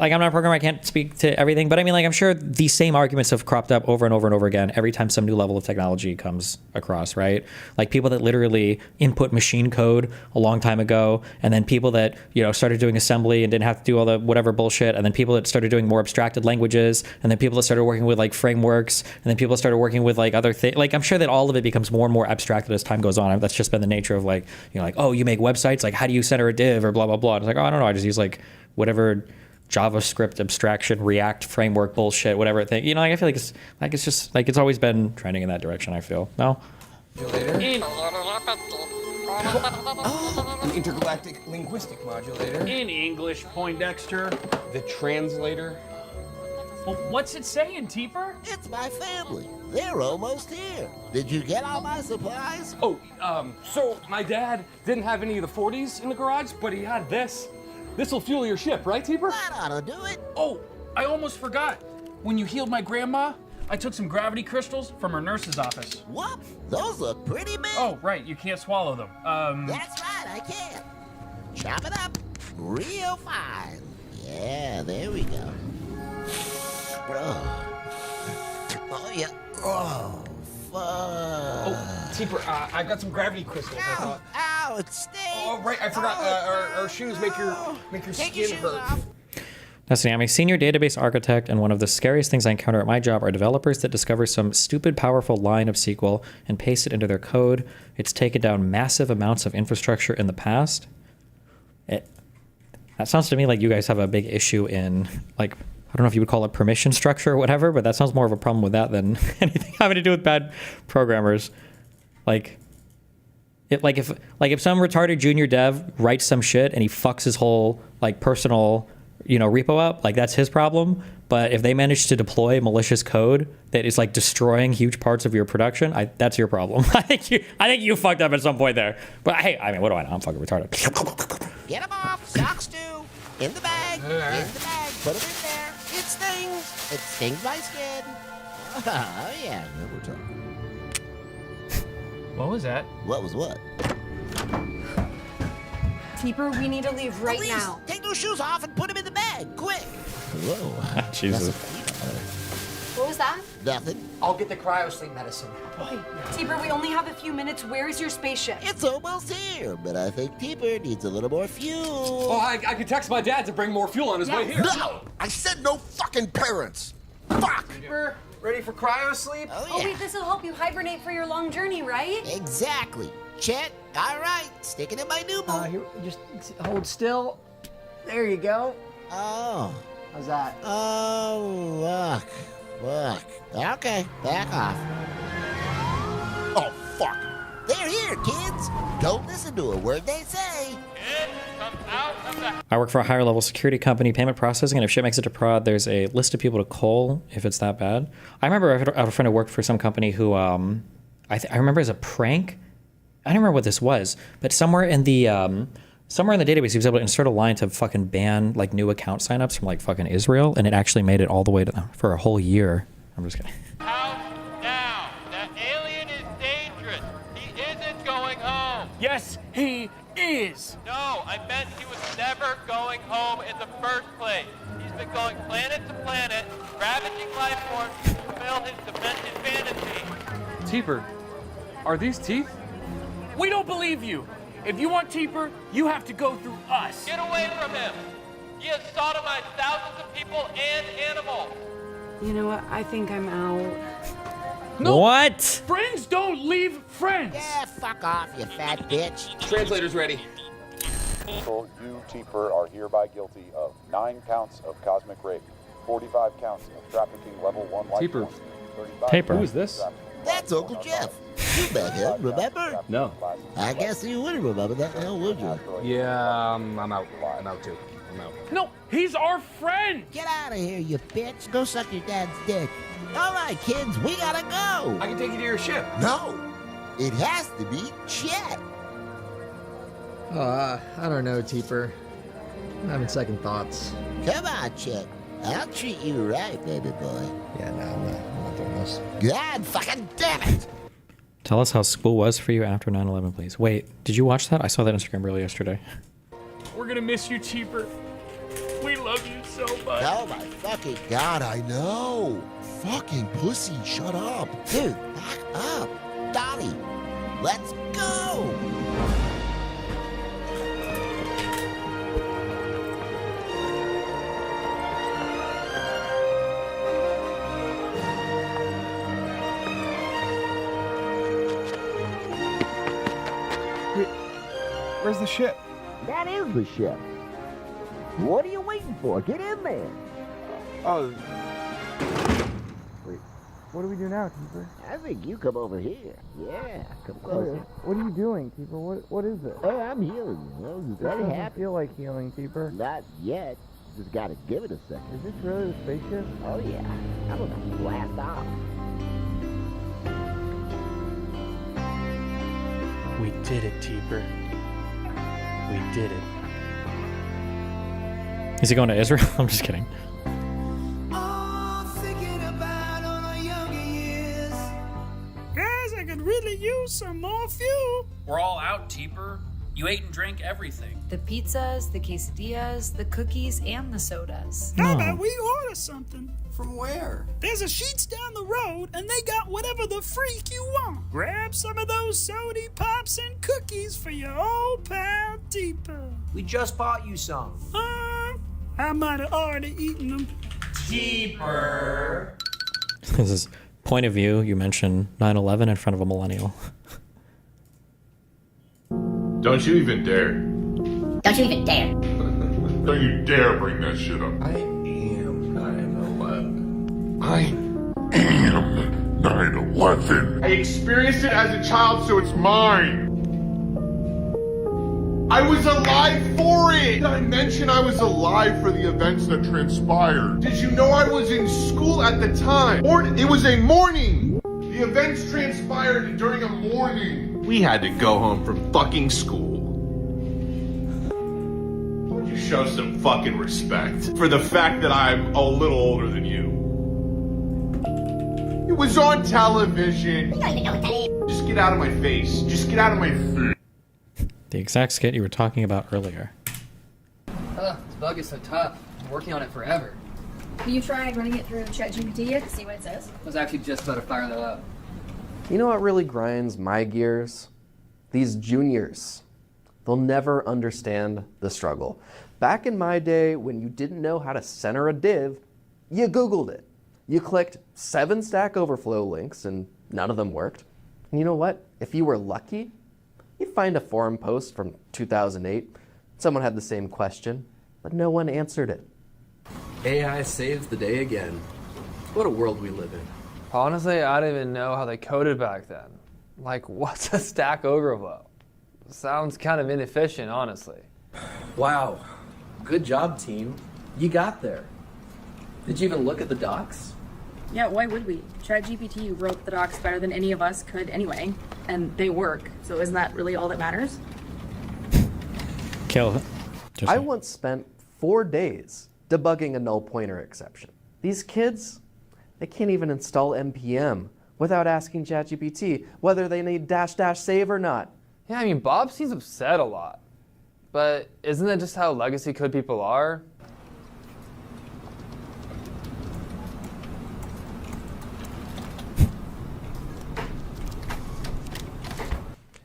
like, I'm not a programmer, I can't speak to everything, but I mean, like, I'm sure these same arguments have cropped up over and over and over again every time some new level of technology comes across, right? Like people that literally input machine code a long time ago, and then people that, you know, started doing assembly and didn't have to do all the whatever bullshit, and then people that started doing more abstracted languages, and then people that started working with like frameworks, and then people that started working with like other things. Like, I'm sure that all of it becomes more and more abstracted as time goes on. That's just been the nature of, like, you know, like, oh, you make websites, like, how do you center a div or blah, blah, blah. And it's like, oh, I don't know, I just use like whatever JavaScript abstraction, React framework bullshit, whatever thing. You know, like, I feel like it's just like it's always been trending in that direction. I feel no. An intergalactic linguistic modulator. In English, Poindexter. The translator. Well, what's it saying, Teeper? It's my family. They're almost here. Did you get all my supplies? Oh, so my dad didn't have any of the 40s in the garage, but he had this. This'll fuel your ship, right, Teeper? That ought to do it. Oh, I almost forgot. When you healed my grandma, I took some gravity crystals from her nurse's office. What? Those look pretty big. Oh, right, you can't swallow them. That's right, I can. Chop it up real fine. Yeah, there we go. Oh yeah. Oh, fuck. Oh, Teeper, I got some gravity crystals. Ow, ow, it stings. Oh, right, I forgot. Our shoes make your skin hurt. That's me. I'm a senior database architect, and one of the scariest things I encounter at my job are developers that discover some stupid, powerful line of SQL and paste it into their code. It's taken down massive amounts of infrastructure in the past. That sounds to me like you guys have a big issue in, like, I don't know if you would call it permission structure or whatever, but that sounds more of a problem with that than anything having to do with bad programmers. Like, if some retarded junior dev writes some shit and he fucks his whole like personal, you know, repo up, like that's his problem. But if they manage to deploy malicious code that is like destroying huge parts of your production, that's your problem. I think you fucked up at some point there. But hey, I mean, what do I know? I'm fucking retarded. Get them off. Socks too. In the bag. In the bag. Put them in there. It stings. It stings my skin. Oh yeah. Now we're talking. What was that? What was what? Teeper, we need to leave right Please, now. take those shoes off and put them in the bag, quick. Whoa. Jesus. What was that? Nothing. I'll get the cryosleep medicine. Okay, Teeper, we only have a few minutes. Where is your spaceship? It's almost here, but I think Teeper needs a little more fuel. Oh, I could text my dad to bring more fuel on his way here. No! I said no fucking parents. Fuck! Teeper, ready for cryosleep? Oh, wait, this will help you hibernate for your long journey, right? Exactly. Chet, all right, sticking in my new boot. Here, just hold still. There you go. Oh. How's that? Oh, look. Okay, back off. Oh, fuck. They're here, kids. Don't listen to a word they say. I work for a higher level security company, payment processing, and if shit makes it to prod, there's a list of people to call if it's that bad. I remember I had a friend who worked for some company who, I remember as a prank, I don't remember what this was, but somewhere in the database, he was able to insert a line to fucking ban like new account signups from like fucking Israel, and it actually made it all the way to for a whole year. I'm just kidding. House down. That alien is dangerous. He isn't going home. Yes, he is. No, I meant he was never going home in the first place. He's been going planet to planet, ravaging life forms to fulfill his demented fantasy. Teeper, are these teeth? We don't believe you. If you want Teeper, you have to go through us. Get away from him. He has sodomized thousands of people and animals. You know what? I think I'm out. No. What? Friends don't leave friends. Yeah, fuck off, you fat bitch. Translator's ready. You, Teeper, are hereby guilty of 9 counts of cosmic rape, 45 counts of trafficking level 1 life Teeper. force, 35 Paper. Who is this? That's Uncle Jeff. You met him, remember? No. I guess you wouldn't remember that now, would you? Yeah, I'm out. I'm out too. I'm out. No, he's our friend. Get out of here, you bitch. Go suck your dad's dick. All right, kids, we gotta go. I can take you to your ship. No, it has to be Chet. I don't know, Teeper. I'm having second thoughts. Come on, Chet. I'll treat you right, baby boy. Yeah, no, I'm not doing this. God fucking damn it! Tell us how school was for you after 9/11, please. Wait, did you watch that? I saw that Instagram reel yesterday. We're gonna miss you, Teeper. We love you so much. Oh my fucking god, I know. Fucking pussy, shut up. Dude, back up. Donnie, let's go. Where's the ship? That is the ship. What are you waiting for? Get in there. Oh. Wait, what do we do now, Keeper? I think you come over here. Yeah, come closer. What are you doing, Keeper? What is it? Hey, I'm healing you. Well, you This better doesn't happy. feel like healing, Keeper. Not yet. Just gotta give it a second. Is this really the spaceship? Oh yeah. I'm about to blast off. We did it, Teeper. We did it. Is he going to Israel? I'm just kidding. Guys, I could really use some more fuel. We're all out, Teeper. You ate and drank everything. The pizzas, the quesadillas, the cookies, and the sodas. How about we order something? From where? There's a Sheets down the road, and they got whatever the freak you want. Grab some of those sody pops and cookies for your old pal Teeper. We just bought you some. I might have already eaten them. Teeper. This is point of view. You mentioned 9/11 in front of a millennial. Don't you even dare. Don't you even dare. Don't you dare bring that shit up. I am 9/11. I am 9/11. I experienced it as a child, so it's mine. I was alive for it! Did I mention I was alive for the events that transpired? Did you know I was in school at the time? Or it was a morning! The events transpired during a morning. We had to go home from fucking school. You show some fucking respect for the fact that I'm a little older than you. It was on television. We don't even know what that is. Just get out of my face. Just get out of my face. The exact skit you were talking about earlier. This bug is so tough. I'm working on it forever. Have you tried running it through ChatGPT yet to see what it says? I was actually just about to fire that up. You know what really grinds my gears? These juniors. They'll never understand the struggle. Back in my day, when you didn't know how to center a div, you Googled it. You clicked 7 Stack Overflow links and none of them worked. And you know what? If you were lucky, you'd find a forum post from 2008. Someone had the same question, but no one answered it. AI saves the day again. What a world we live in. Honestly, I didn't even know how they coded back then. Like, what's a Stack Overflow? Sounds kind of inefficient, honestly. Wow. Good job, team. You got there. Did you even look at the docs? Yeah, why would we? ChatGPT wrote the docs better than any of us could anyway, and they work. So isn't that really all that matters? Kill. I once spent 4 days debugging a null pointer exception. These kids, they can't even install npm without asking ChatGPT whether they need -- save or not. Yeah, I mean, Bob seems upset a lot. But isn't that just how legacy code people are?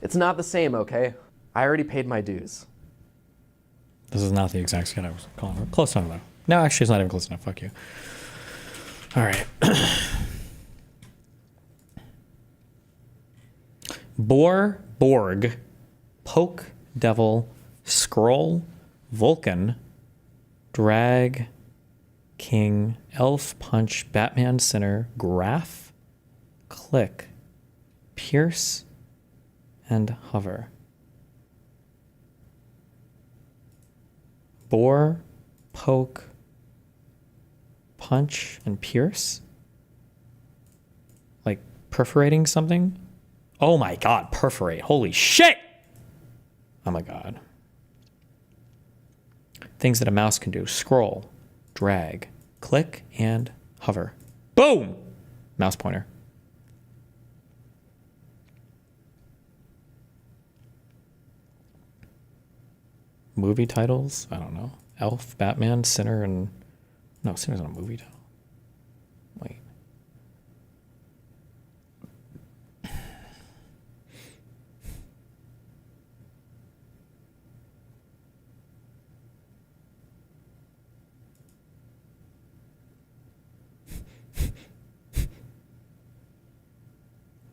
It's not the same, okay? I already paid my dues. This is not the exact skit I was calling for. Close enough, though. No, actually, it's not even close enough. Fuck you. All right. Borg, Poke, Devil, Scroll, Vulcan, Drag, King, Elf, Punch, Batman, Sinner, Graph, Click, Pierce, and Hover. Bore, Poke, Punch, and Pierce? Like perforating something? Oh my god, perforate. Holy shit! Oh my god. Things that a mouse can do. Scroll, drag, click, and hover. Boom! Mouse pointer. Movie titles? I don't know. Elf, Batman, Sinner, and... No, Sinner's not a movie title. Wait.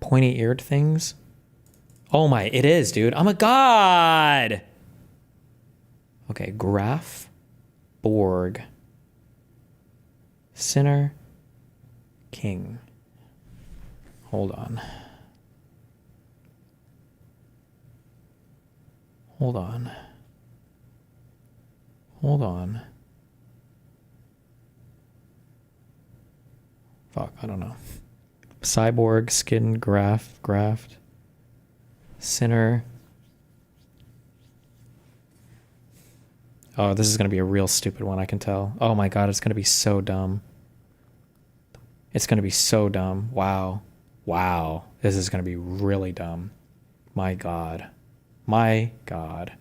Pointy-eared things? Oh my, it is, dude. Oh my god! Okay, Graf, Borg, Sinner, King. Hold on. Hold on. Hold on. Fuck, I don't know. Cyborg, Skin, Graft, Sinner. Oh, this is going to be a real stupid one, I can tell. Oh my god, it's going to be so dumb. It's going to be so dumb. Wow. Wow. This is going to be really dumb. My god. My god.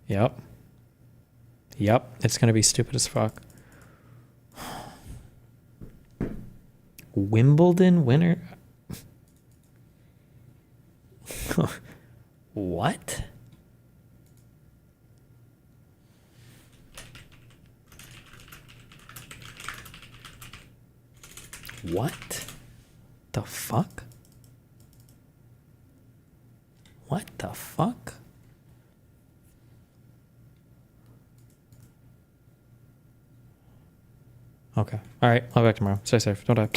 Yep. Yep. It's going to be stupid as fuck. Wimbledon winner? What? What the fuck? What the fuck? Okay. All right. I'll be back tomorrow. Stay safe. Don't die.